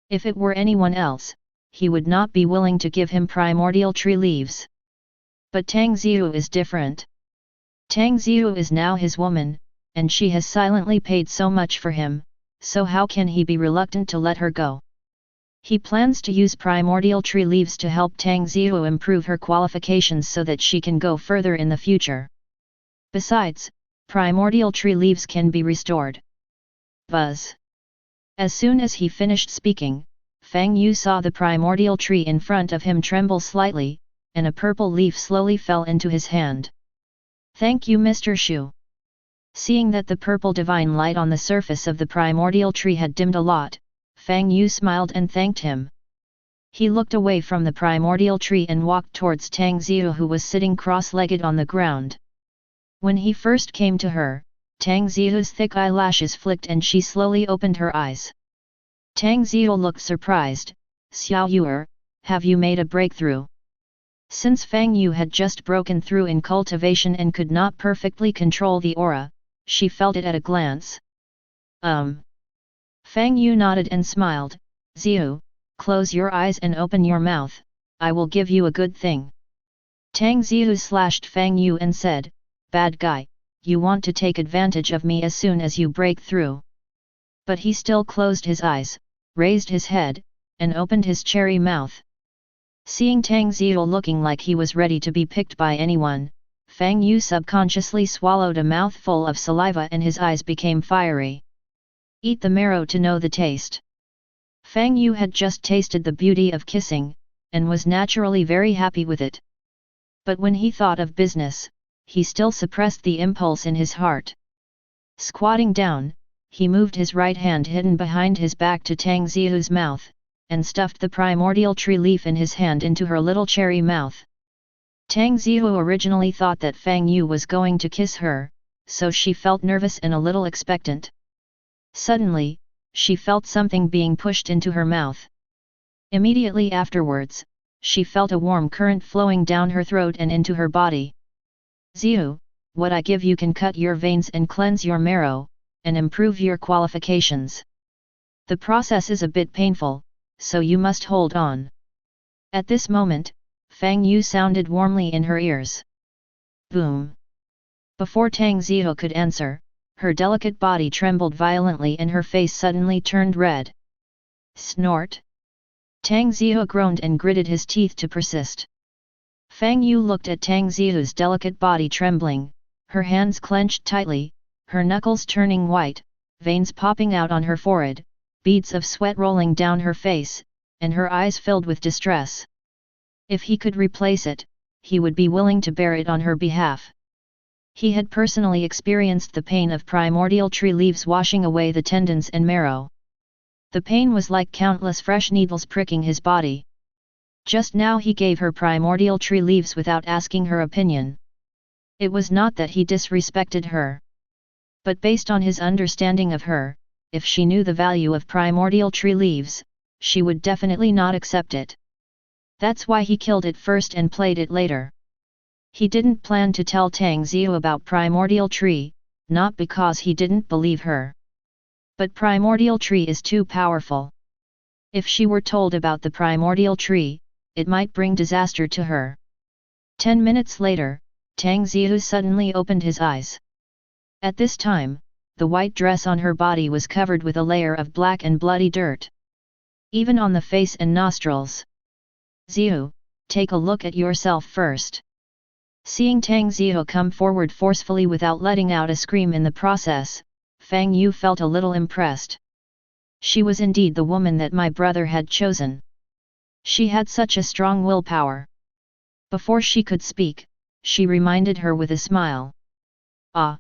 If it were anyone else, he would not be willing to give him primordial tree leaves. But Tang Ziu is different. Tang Ziu is now his woman, and she has silently paid so much for him, so how can he be reluctant to let her go? He plans to use primordial tree leaves to help Tang Ziyu improve her qualifications so that she can go further in the future. Besides, primordial tree leaves can be restored. Buzz. As soon as he finished speaking, Fang Yu saw the primordial tree in front of him tremble slightly, and a purple leaf slowly fell into his hand. Thank you, Mr. Shu. Seeing that the purple divine light on the surface of the primordial tree had dimmed a lot, Fang Yu smiled and thanked him. He looked away from the primordial tree and walked towards Tang Ziyu, who was sitting cross-legged on the ground. When he first came to her, Tang Ziyu's thick eyelashes flicked and she slowly opened her eyes. Tang Ziyu looked surprised. Xiao Yuer, have you made a breakthrough? Since Fang Yu had just broken through in cultivation and could not perfectly control the aura, she felt it at a glance. Fang Yu nodded and smiled. Ziyu, close your eyes and open your mouth, I will give you a good thing. Tang Ziyu slashed Fang Yu and said, bad guy, you want to take advantage of me as soon as you break through. But he still closed his eyes, raised his head, and opened his cherry mouth. Seeing Tang Ziyu looking like he was ready to be picked by anyone, Fang Yu subconsciously swallowed a mouthful of saliva and his eyes became fiery. Eat the marrow to know the taste. Fang Yu had just tasted the beauty of kissing, and was naturally very happy with it. But when he thought of business, he still suppressed the impulse in his heart. Squatting down, he moved his right hand hidden behind his back to Tang Ziyu's mouth, and stuffed the primordial tree leaf in his hand into her little cherry mouth. Tang Ziyu originally thought that Fang Yu was going to kiss her, so she felt nervous and a little expectant. Suddenly, she felt something being pushed into her mouth. Immediately afterwards, she felt a warm current flowing down her throat and into her body. Ziyu, what I give you can cut your veins and cleanse your marrow, and improve your qualifications. The process is a bit painful, so you must hold on. At this moment, Fang Yu sounded warmly in her ears. Boom! Before Tang Ziyu could answer, her delicate body trembled violently and her face suddenly turned red. Snort! Tang Ziyu groaned and gritted his teeth to persist. Fang Yu looked at Tang Ziyu's delicate body trembling, her hands clenched tightly, her knuckles turning white, veins popping out on her forehead, beads of sweat rolling down her face, and her eyes filled with distress. If he could replace it, he would be willing to bear it on her behalf. He had personally experienced the pain of primordial tree leaves washing away the tendons and marrow. The pain was like countless fresh needles pricking his body. Just now he gave her primordial tree leaves without asking her opinion. It was not that he disrespected her. But based on his understanding of her, if she knew the value of primordial tree leaves, she would definitely not accept it. That's why he killed it first and played it later. He didn't plan to tell Tang Ziyu about primordial tree, not because he didn't believe her. But primordial tree is too powerful. If she were told about the primordial tree, it might bring disaster to her. 10 minutes later, Tang Ziyu suddenly opened his eyes. At this time, the white dress on her body was covered with a layer of black and bloody dirt. Even on the face and nostrils. Ziyu, take a look at yourself first. Seeing Tang Ziyu come forward forcefully without letting out a scream in the process, Fang Yu felt a little impressed. She was indeed the woman that my brother had chosen. She had such a strong willpower. Before she could speak, she reminded her with a smile. Ah!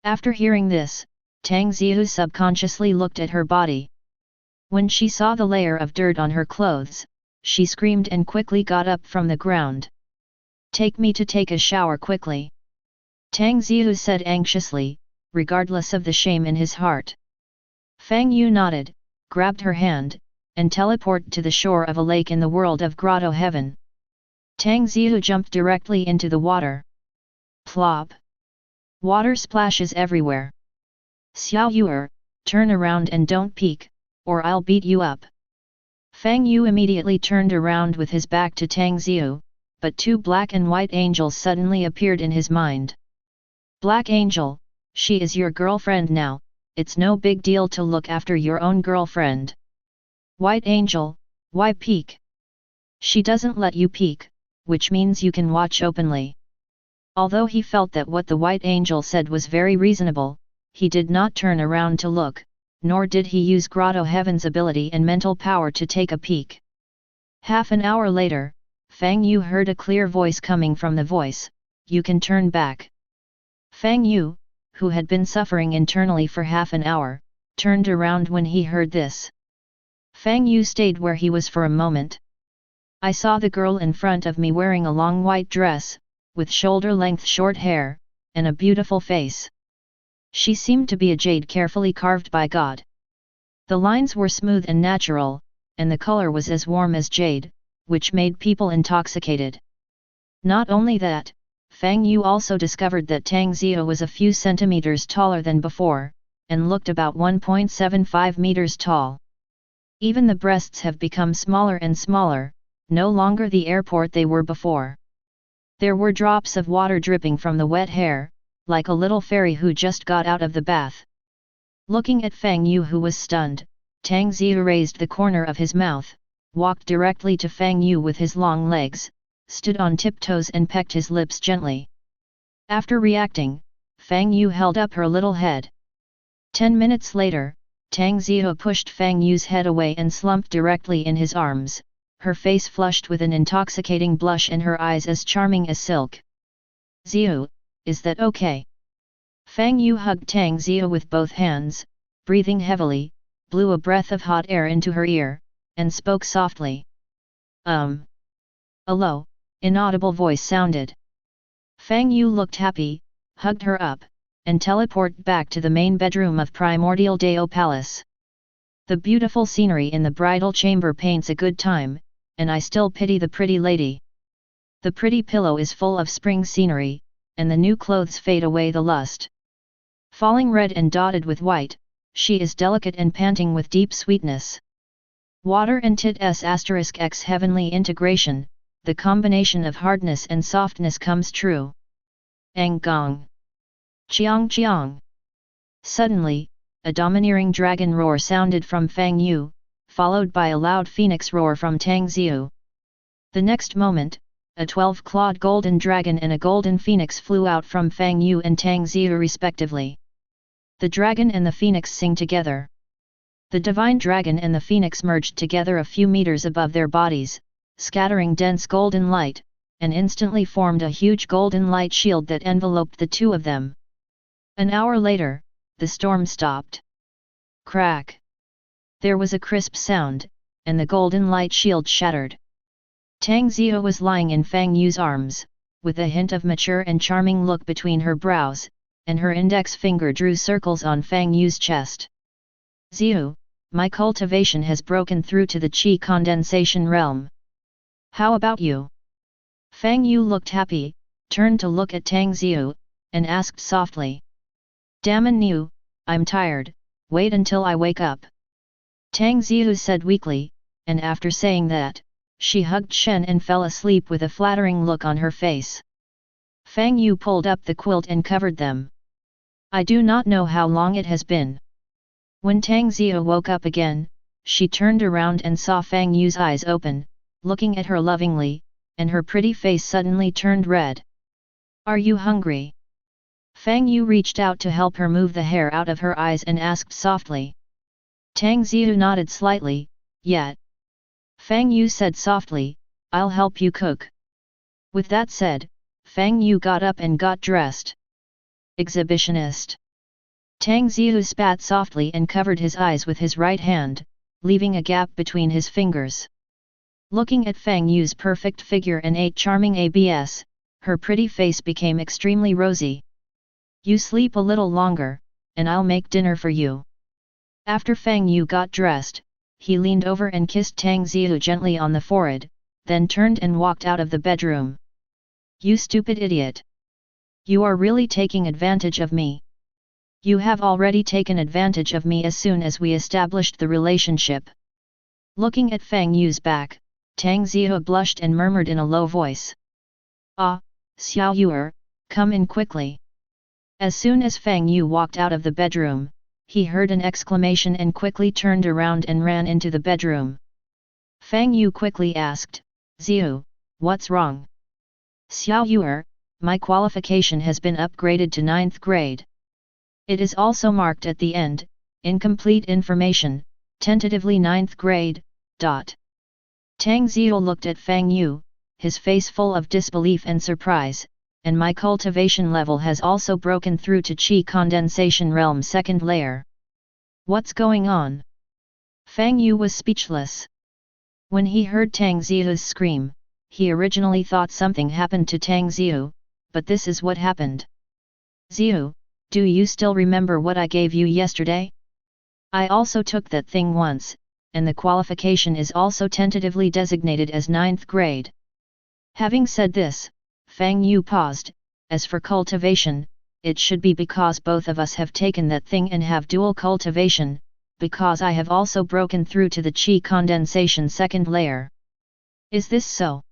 After hearing this, Tang Ziyu subconsciously looked at her body. When she saw the layer of dirt on her clothes, she screamed and quickly got up from the ground. Take me to take a shower quickly. Tang Ziyu said anxiously, regardless of the shame in his heart. Fang Yu nodded, grabbed her hand, and teleported to the shore of a lake in the world of Grotto-Heaven. Tang Ziyu jumped directly into the water. Plop! Water splashes everywhere. Xiao Yuer, turn around and don't peek, or I'll beat you up. Fang Yu immediately turned around with his back to Tang Ziyu, but two black and white angels suddenly appeared in his mind. Black Angel, she is your girlfriend now, it's no big deal to look after your own girlfriend. White Angel, why peek? She doesn't let you peek, which means you can watch openly. Although he felt that what the White Angel said was very reasonable, he did not turn around to look, nor did he use Grotto-Heaven's ability and mental power to take a peek. Half an hour later, Fang Yu heard a clear voice coming from the voice, "You can turn back." Fang Yu, who had been suffering internally for half an hour, turned around when he heard this. Fang Yu stayed where he was for a moment. I saw the girl in front of me wearing a long white dress, with shoulder-length short hair, and a beautiful face. She seemed to be a jade carefully carved by God. The lines were smooth and natural, and the color was as warm as jade, which made people intoxicated. Not only that, Fang Yu also discovered that Tang Zio was a few centimeters taller than before, and looked about 1.75 meters tall. Even the breasts have become smaller and smaller, no longer the airport they were before. There were drops of water dripping from the wet hair, like a little fairy who just got out of the bath. Looking at Fang Yu, who was stunned, Tang Zio raised the corner of his mouth, walked directly to Fang Yu with his long legs, stood on tiptoes and pecked his lips gently. After reacting, Fang Yu held up her little head. 10 minutes later, Tang Zio pushed Fang Yu's head away and slumped directly in his arms, her face flushed with an intoxicating blush and her eyes as charming as silk. "Zio, is that okay?" Fang Yu hugged Tang Zio with both hands, breathing heavily, blew a breath of hot air into her ear, and spoke softly. A low, inaudible voice sounded. Fang Yu looked happy, hugged her up, and teleported back to the main bedroom of Primordial Dao Palace. The beautiful scenery in the bridal chamber paints a good time, and I still pity the pretty lady. The pretty pillow is full of spring scenery, and the new clothes fade away the lust. Falling red and dotted with white, she is delicate and panting with deep sweetness. Water and tit s*x heavenly integration, the combination of hardness and softness comes true. Ang gong. Chiang chiang. Suddenly, a domineering dragon roar sounded from Fang Yu, followed by a loud phoenix roar from Tang Zio. The next moment, a 12-clawed golden dragon and a golden phoenix flew out from Fang Yu and Tang Zio respectively. The dragon and the phoenix sing together. The divine dragon and the phoenix merged together a few meters above their bodies, scattering dense golden light, and instantly formed a huge golden light shield that enveloped the two of them. An hour later, the storm stopped. Crack! There was a crisp sound, and the golden light shield shattered. Tang Zio was lying in Fang Yu's arms, with a hint of mature and charming look between her brows, and her index finger drew circles on Fang Yu's chest. "Zio, my cultivation has broken through to the Qi condensation realm. How about you?" Fang Yu looked happy, turned to look at Tang Zio, and asked softly. "Daman Niu, I'm tired, wait until I wake up." Tang Zio said weakly, and after saying that, she hugged Shen and fell asleep with a flattering look on her face. Fang Yu pulled up the quilt and covered them. "I do not know how long it has been." When Tang Zio woke up again, she turned around and saw Fang Yu's eyes open, looking at her lovingly, and her pretty face suddenly turned red. "Are you hungry?" Fang Yu reached out to help her move the hair out of her eyes and asked softly. Tang Zio nodded slightly, "Yet." Fang Yu said softly, "I'll help you cook." With that said, Fang Yu got up and got dressed. Exhibitionist. Tang Zio spat softly and covered his eyes with his right hand, leaving a gap between his fingers. Looking at Fang Yu's perfect figure and 8 charming abs, her pretty face became extremely rosy. "You sleep a little longer, and I'll make dinner for you." After Fang Yu got dressed, he leaned over and kissed Tang Zio gently on the forehead, then turned and walked out of the bedroom. "You stupid idiot! You are really taking advantage of me. You have already taken advantage of me as soon as we established the relationship." Looking at Fang Yu's back, Tang Zio blushed and murmured in a low voice. "Ah, Xiao Yuer, come in quickly." As soon as Fang Yu walked out of the bedroom, he heard an exclamation and quickly turned around and ran into the bedroom. Fang Yu quickly asked, "Ziyu, what's wrong?" "Xiao Yuer, my qualification has been upgraded to 9th grade. It is also marked at the end, incomplete information, tentatively 9th grade, ... Tang Ziyu looked at Fang Yu, his face full of disbelief and surprise, "and my cultivation level has also broken through to Qi Condensation Realm 2nd layer. What's going on?" Fang Yu was speechless. When he heard Tang Ziyu's scream, he originally thought something happened to Tang Ziyu, but this is what happened. "Ziyu, do you still remember what I gave you yesterday? I also took that thing once, and the qualification is also tentatively designated as 9th grade. Having said this, Fang Yu paused. "As for cultivation, it should be because both of us have taken that thing and have dual cultivation, because I have also broken through to the Qi Condensation 2nd layer. Is this so?"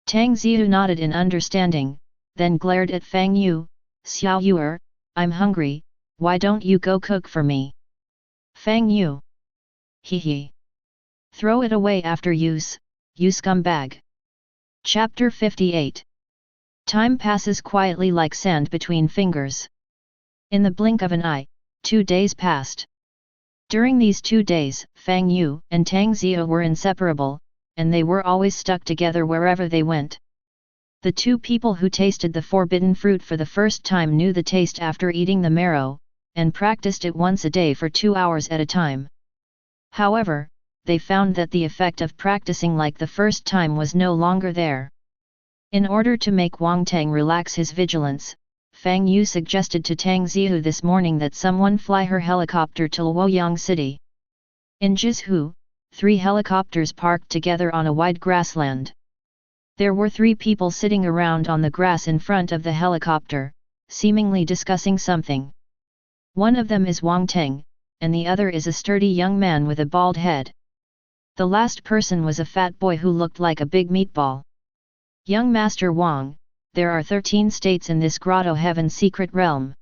Tang Ziyu nodded in understanding, then glared at Fang Yu. "Xiao Yuer, I'm hungry, why don't you go cook for me?" "Fang Yu. Hee. Throw it away after use, you scumbag." Chapter 58. Time passes quietly like sand between fingers. In the blink of an eye, 2 days passed. During these 2 days, Fang Yu and Tang Ziyu were inseparable, and they were always stuck together wherever they went. The two people who tasted the forbidden fruit for the first time knew the taste after eating the marrow, and practiced it once a day for 2 hours at a time. However, they found that the effect of practicing like the first time was no longer there. In order to make Wang Tang relax his vigilance, Fang Yu suggested to Tang Ziyu this morning that someone fly her helicopter to Luoyang City. In Jizhu, 3 helicopters parked together on a wide grassland. There were 3 people sitting around on the grass in front of the helicopter, seemingly discussing something. One of them is Wang Tang, and the other is a sturdy young man with a bald head. The last person was a fat boy who looked like a big meatball. "Young Master Wang, there are 13 states in this Grotto-Heaven Secret Realm.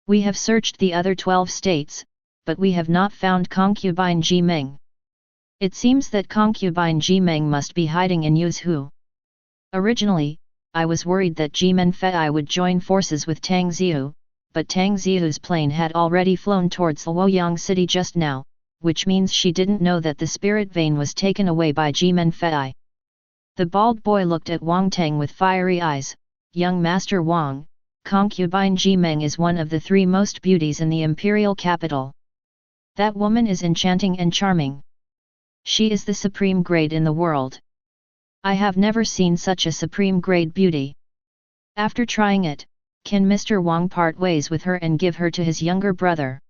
We have searched the other 12 states, but we have not found concubine Jimeng. It seems that concubine Jimeng must be hiding in Yuzhu. Originally, I was worried that Jimen Fei would join forces with Tang Ziyu, but Tang Ziyu's plane had already flown towards Luoyang City just now, which means she didn't know that the spirit vein was taken away by Jimen Fei." The bald boy looked at Wang Tang with fiery eyes. "Young Master Wang, concubine Jimeng is one of the 3 most beauties in the imperial capital. That woman is enchanting and charming. She is the supreme grade in the world. I have never seen such a supreme grade beauty. After trying it, can Mr. Wang part ways with her and give her to his younger brother?"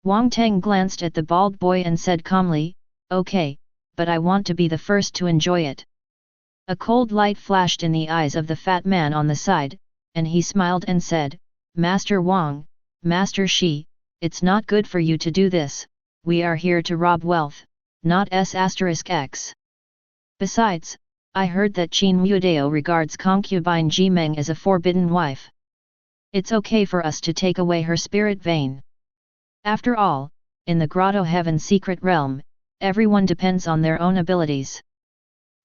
Wang Tang glanced at the bald boy and said calmly, "Okay, but I want to be the first to enjoy it." A cold light flashed in the eyes of the fat man on the side, and he smiled and said, "Master Wang, Master Shi, it's not good for you to do this, we are here to rob wealth, not s*x. Besides, I heard that Qin Mudao regards concubine Jimeng as a forbidden wife. It's okay for us to take away her spirit vein. After all, in the Grotto-Heaven Secret Realm, everyone depends on their own abilities.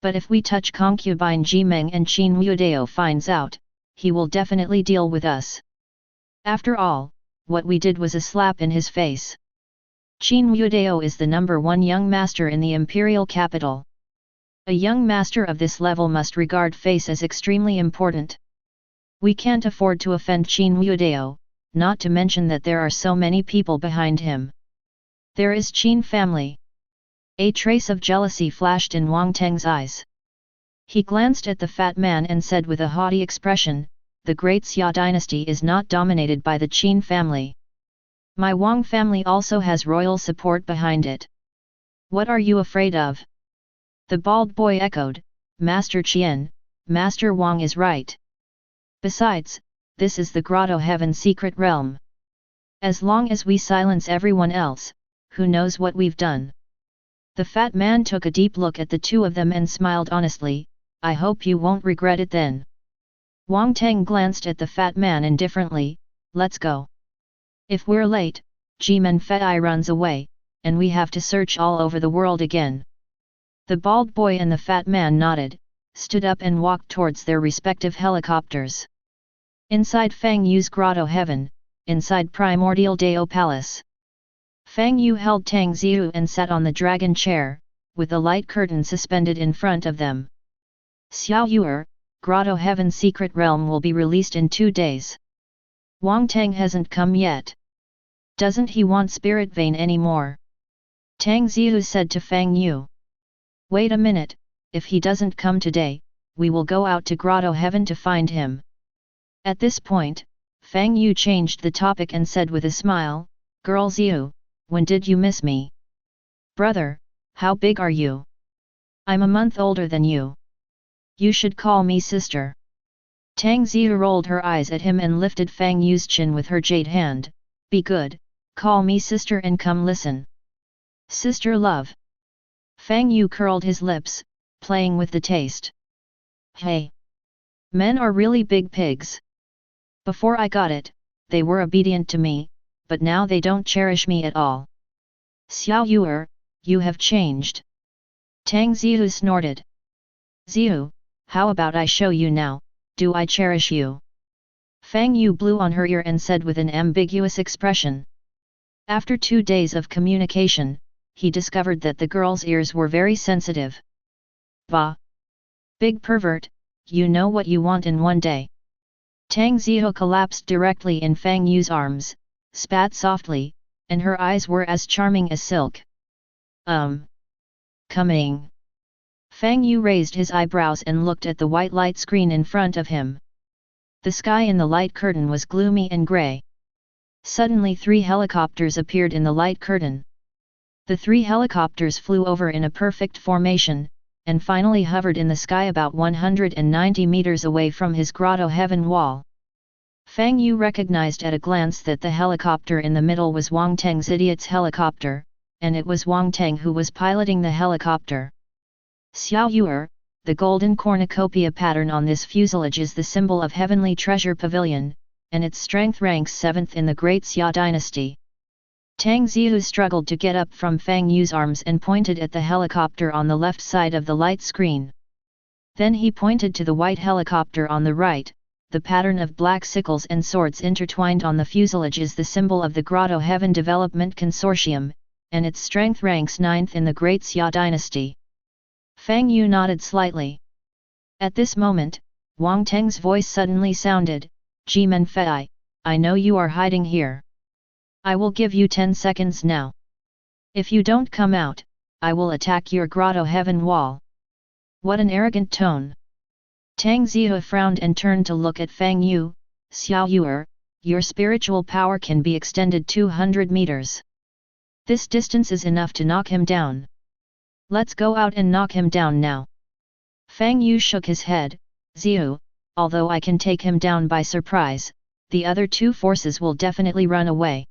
But if we touch concubine Jimeng and Qin Mudao finds out, he will definitely deal with us. After all, what we did was a slap in his face. Qin Mudao is the #1 young master in the imperial capital. A young master of this level must regard face as extremely important. We can't afford to offend Qin Mudao, not to mention that there are so many people behind him. There is Qin family." A trace of jealousy flashed in Wang Tang's eyes. He glanced at the fat man and said with a haughty expression, "The great Xia dynasty is not dominated by the Qin family. My Wang family also has royal support behind it. What are you afraid of?" The bald boy echoed, "Master Qian, Master Wang is right. Besides, this is the Grotto-Heaven Secret Realm. As long as we silence everyone else, who knows what we've done?" The fat man took a deep look at the two of them and smiled honestly, "I hope you won't regret it then." Wang Tang glanced at the fat man indifferently, "Let's go. If we're late, Jimen Fei runs away, and we have to search all over the world again." The bald boy and the fat man nodded, stood up and walked towards their respective helicopters. Inside Fang Yu's Grotto-Heaven, inside Primordial Dao Palace. Fang Yu held Tang Ziyu and sat on the dragon chair, with a light curtain suspended in front of them. "Xiao Yuer, Grotto-Heaven Secret Realm will be released in 2 days. Wang Tang hasn't come yet. Doesn't he want Spirit Vein anymore?" Tang Ziyu said to Fang Yu. "Wait a minute, if he doesn't come today, we will go out to Grotto-Heaven to find him." At this point, Fang Yu changed the topic and said with a smile, "Girl Ziyu, when did you miss me?" "Brother, how big are you? I'm a month older than you. You should call me sister." Tang Ziyu rolled her eyes at him and lifted Fang Yu's chin with her jade hand. "Be good, call me sister and come listen." "Sister love." Fang Yu curled his lips, playing with the taste. "Hey! Men are really big pigs. Before I got it, they were obedient to me, but now they don't cherish me at all." "Xiao Yuer, you have changed." Tang Ziyu snorted. "Ziyu, how about I show you now, do I cherish you?" Fang Yu blew on her ear and said with an ambiguous expression. After 2 days of communication, he discovered that the girl's ears were very sensitive. "Bah! Big pervert, you know what you want in 1 day." Tang Ziyu collapsed directly in Fang Yu's arms, spat softly, and her eyes were as charming as silk. Coming." Fang Yu raised his eyebrows and looked at the white light screen in front of him. The sky in the light curtain was gloomy and grey. Suddenly 3 helicopters appeared in the light curtain. The 3 helicopters flew over in a perfect formation, and finally hovered in the sky about 190 meters away from his Grotto-Heaven wall. Fang Yu recognized at a glance that the helicopter in the middle was Wang Teng's idiot's helicopter, and it was Wang Teng who was piloting the helicopter. "Xiao Yuer, the golden cornucopia pattern on this fuselage is the symbol of Heavenly Treasure Pavilion, and its strength ranks 7th in the Great Xia dynasty." Tang Ziyu struggled to get up from Fang Yu's arms and pointed at the helicopter on the left side of the light screen. Then he pointed to the white helicopter on the right. "The pattern of black sickles and swords intertwined on the fuselage is the symbol of the Grotto-Heaven Development Consortium, and its strength ranks 9th in the Great Xia dynasty." Fang Yu nodded slightly. At this moment, Wang Teng's voice suddenly sounded, "Jimen Fei, I know you are hiding here. I will give you 10 seconds now. If you don't come out, I will attack your Grotto-Heaven wall." What an arrogant tone! Tang Ziyu frowned and turned to look at Fang Yu. "Xiao Yuer, your spiritual power can be extended 200 meters. This distance is enough to knock him down. Let's go out and knock him down now." Fang Yu shook his head. "Ziyu, although I can take him down by surprise, the other 2 forces will definitely run away.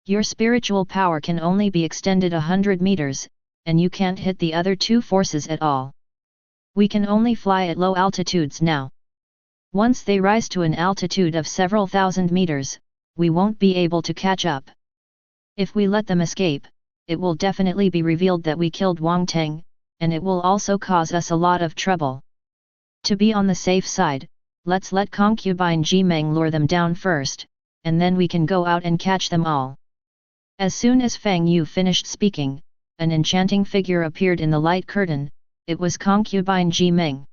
Your spiritual power can only be extended 100 meters, and you can't hit the other 2 forces at all. We can only fly at low altitudes now. Once they rise to an altitude of several thousand meters, we won't be able to catch up. If we let them escape, it will definitely be revealed that we killed Wang Teng, and it will also cause us a lot of trouble. To be on the safe side, let's let concubine Jimeng lure them down first, and then we can go out and catch them all." As soon as Fang Yu finished speaking, an enchanting figure appeared in the light curtain. It was concubine Jimeng.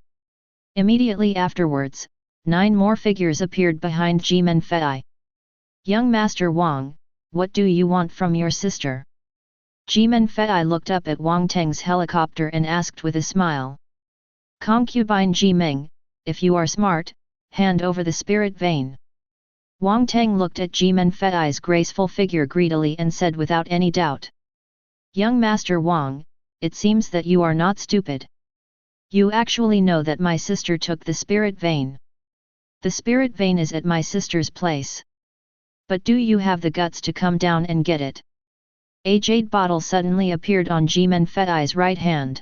Immediately afterwards, 9 more figures appeared behind Jimen Fei. "Young Master Wang, what do you want from your sister?" Jimen Fei looked up at Wang Teng's helicopter and asked with a smile. "Concubine Jimeng, if you are smart, hand over the spirit vein." Wang Teng looked at Jimen Fei's graceful figure greedily and said without any doubt. "Young Master Wang, it seems that you are not stupid. You actually know that my sister took the spirit vein. The spirit vein is at my sister's place. But do you have the guts to come down and get it?" A jade bottle suddenly appeared on Jimen Fei's right hand.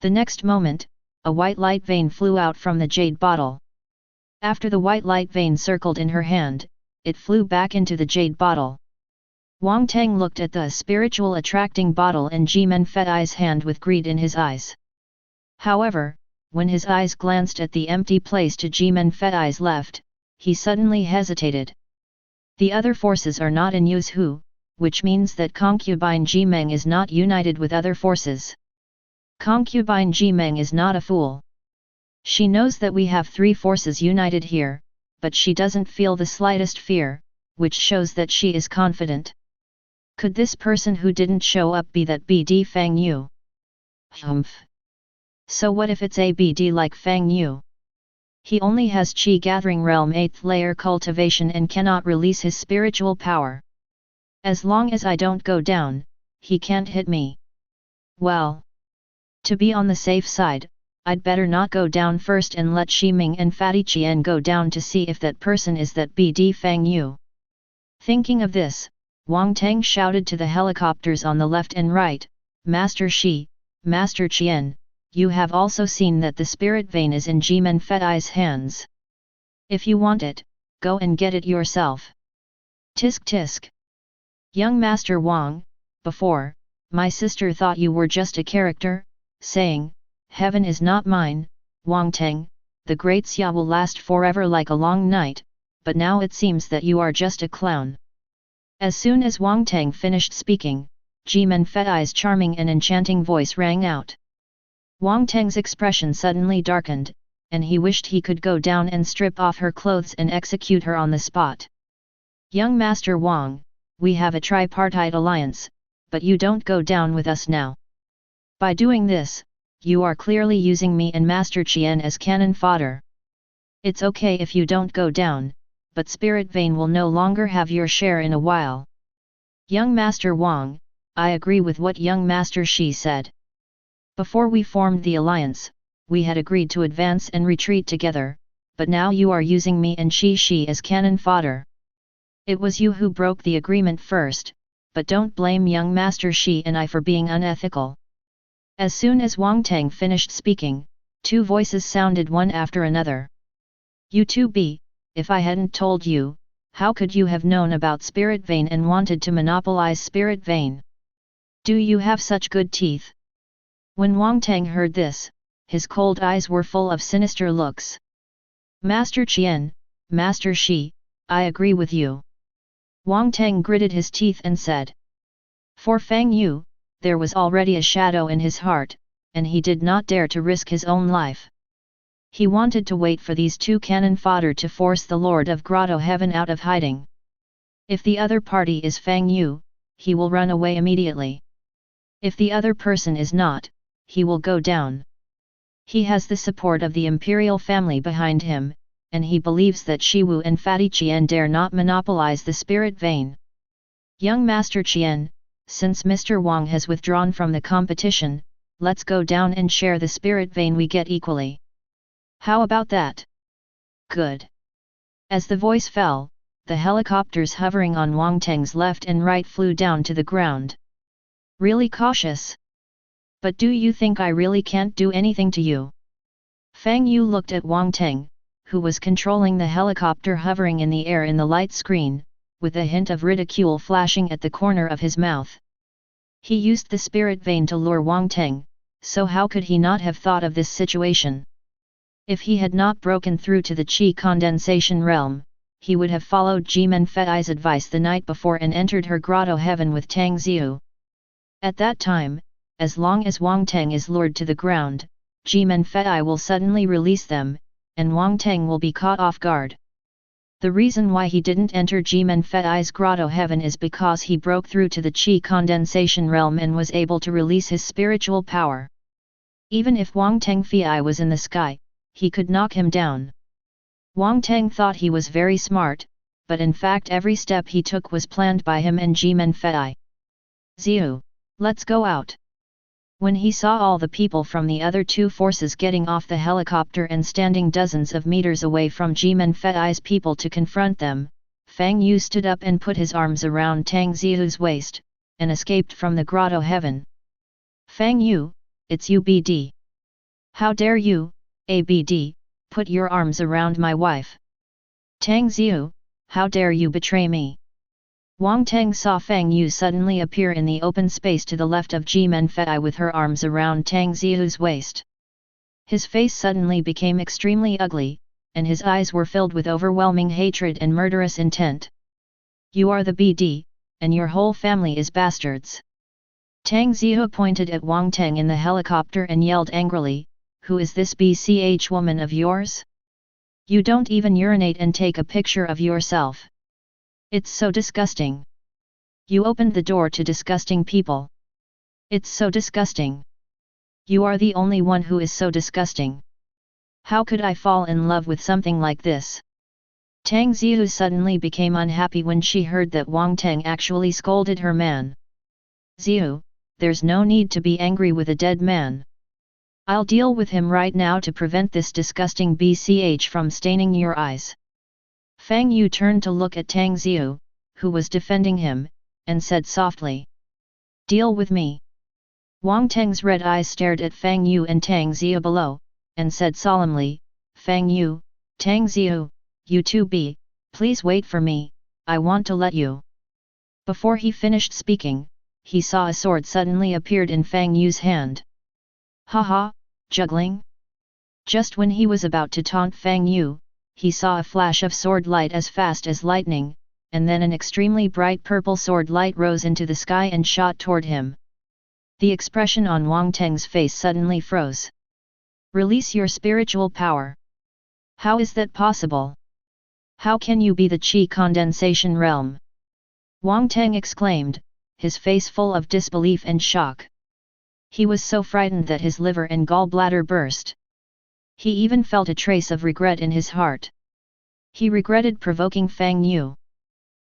The next moment, a white light vein flew out from the jade bottle. After the white light vein circled in her hand, it flew back into the jade bottle. Wang Teng looked at the spiritual attracting bottle in Jimen Fei's hand with greed in his eyes. However, when his eyes glanced at the empty place to Jimen Fei's left, he suddenly hesitated. The other forces are not in Yu's Hu, which means that concubine Jimeng is not united with other forces. Concubine Jimeng is not a fool. She knows that we have three forces united here, but she doesn't feel the slightest fear, which shows that she is confident. Could this person who didn't show up be that BD Fang Yu? Humph. So what if it's a BD like Fang Yu? He only has Qi Gathering Realm 8th layer cultivation and cannot release his spiritual power. As long as I don't go down, he can't hit me. Well, to be on the safe side, I'd better not go down first and let Shiming and Fatty Qian go down to see if that person is that BD Fang Yu. Thinking of this, Wang Teng shouted to the helicopters on the left and right, Master Shi, Master Qian, you have also seen that the spirit vein is in Jimen Fei's hands. If you want it, go and get it yourself. Tisk tisk. Young Master Wang, before, my sister thought you were just a character, saying, heaven is not mine, Wang Teng, the great Xia will last forever like a long night, but now it seems that you are just a clown. As soon as Wang Teng finished speaking, Jimen Fei's charming and enchanting voice rang out. Wang Teng's expression suddenly darkened, and he wished he could go down and strip off her clothes and execute her on the spot. Young Master Wang, we have a tripartite alliance, but you don't go down with us now. By doing this, you are clearly using me and Master Qian as cannon fodder. It's okay if you don't go down, but Spirit Vein will no longer have your share in a while. Young Master Wang, I agree with what young Master Shi said. Before we formed the alliance, we had agreed to advance and retreat together, but now you are using me and Shi as cannon fodder. It was you who broke the agreement first, but don't blame young Master Shi and I for being unethical. As soon as Wang Teng finished speaking, two voices sounded one after another. You too be, if I hadn't told you, how could you have known about Spirit Vein and wanted to monopolize Spirit Vein? Do you have such good teeth? When Wang Teng heard this, his cold eyes were full of sinister looks. Master Qian, Master Shi, I agree with you. Wang Teng gritted his teeth and said. For Fang Yu, there was already a shadow in his heart, and he did not dare to risk his own life. He wanted to wait for these two cannon fodder to force the Lord of Grotto-Heaven out of hiding. If the other party is Fang Yu, he will run away immediately. If the other person is not, he will go down. He has the support of the imperial family behind him, and he believes that Shiwu and Fatty Qian dare not monopolize the spirit vein. Young Master Qian, since Mr. Wang has withdrawn from the competition, let's go down and share the spirit vein we get equally. How about that? Good. As the voice fell, the helicopters hovering on Wang Teng's left and right flew down to the ground. Really cautious? But do you think I really can't do anything to you? Fang Yu looked at Wang Teng, who was controlling the helicopter hovering in the air in the light screen, with a hint of ridicule flashing at the corner of his mouth. He used the spirit vein to lure Wang Teng, so how could he not have thought of this situation? If he had not broken through to the Qi condensation realm, he would have followed Jimen Fei's advice the night before and entered her Grotto-Heaven with Tang Xiu. At that time, as long as Wang Teng is lured to the ground, Jimen Fei will suddenly release them, and Wang Teng will be caught off guard. The reason why he didn't enter Jimen Fei's Grotto-Heaven is because he broke through to the Qi condensation realm and was able to release his spiritual power. Even if Wang Teng Fei was in the sky, he could knock him down. Wang Teng thought he was very smart, but in fact every step he took was planned by him and Jimen Fei. Xiu, let's go out. When he saw all the people from the other two forces getting off the helicopter and standing dozens of meters away from Jimen Fei's people to confront them, Fang Yu stood up and put his arms around Tang Xiu's waist, and escaped from the Grotto-Heaven. Fang Yu, it's you BD. How dare you, ABD, put your arms around my wife? Tang Xiu, how dare you betray me? Wang Teng saw Fang Yu suddenly appear in the open space to the left of Ji Menfei with her arms around Tang Zihu's waist. His face suddenly became extremely ugly, and his eyes were filled with overwhelming hatred and murderous intent. You are the BD, and your whole family is bastards. Tang Zihu pointed at Wang Teng in the helicopter and yelled angrily, Who is this BCH woman of yours? You don't even urinate and take a picture of yourself. It's so disgusting. You opened the door to disgusting people. It's so disgusting. You are the only one who is so disgusting. How could I fall in love with something like this? Tang Zihu suddenly became unhappy when she heard that Wang Teng actually scolded her man. Zihu, there's no need to be angry with a dead man. I'll deal with him right now to prevent this disgusting BCH from staining your eyes. Fang Yu turned to look at Tang Zihu, who was defending him, and said softly. Deal with me. Wang Teng's red eyes stared at Fang Yu and Tang Zihu below, and said solemnly, Fang Yu, Tang Zihu, you two be, please wait for me, I want to let you. Before he finished speaking, he saw a sword suddenly appeared in Fang Yu's hand. Haha, juggling? Just when he was about to taunt Fang Yu, he saw a flash of sword light as fast as lightning, and then an extremely bright purple sword light rose into the sky and shot toward him. The expression on Wang Teng's face suddenly froze. Release your spiritual power. How is that possible? How can you be the Qi condensation realm? Wang Teng exclaimed, his face full of disbelief and shock. He was so frightened that his liver and gallbladder burst. He even felt a trace of regret in his heart. He regretted provoking Fang Yu.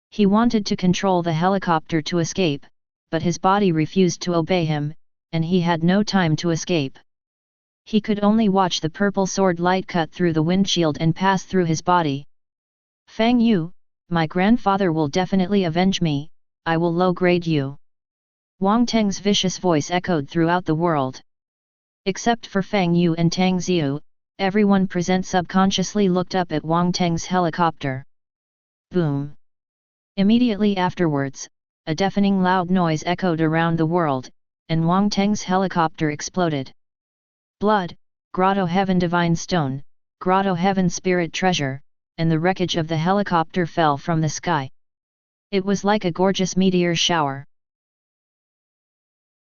He wanted to control the helicopter to escape, but his body refused to obey him, and he had no time to escape. He could only watch the purple sword light cut through the windshield and pass through his body. Fang Yu, my grandfather will definitely avenge me, I will low-grade you. Wang Teng's vicious voice echoed throughout the world. Except for Fang Yu and Tang Zihu, everyone present subconsciously looked up at Wang Teng's helicopter. Boom! Immediately afterwards, a deafening loud noise echoed around the world, and Wang Teng's helicopter exploded. Blood, Grotto-Heaven Divine Stone, Grotto-Heaven Spirit Treasure, and the wreckage of the helicopter fell from the sky. It was like a gorgeous meteor shower.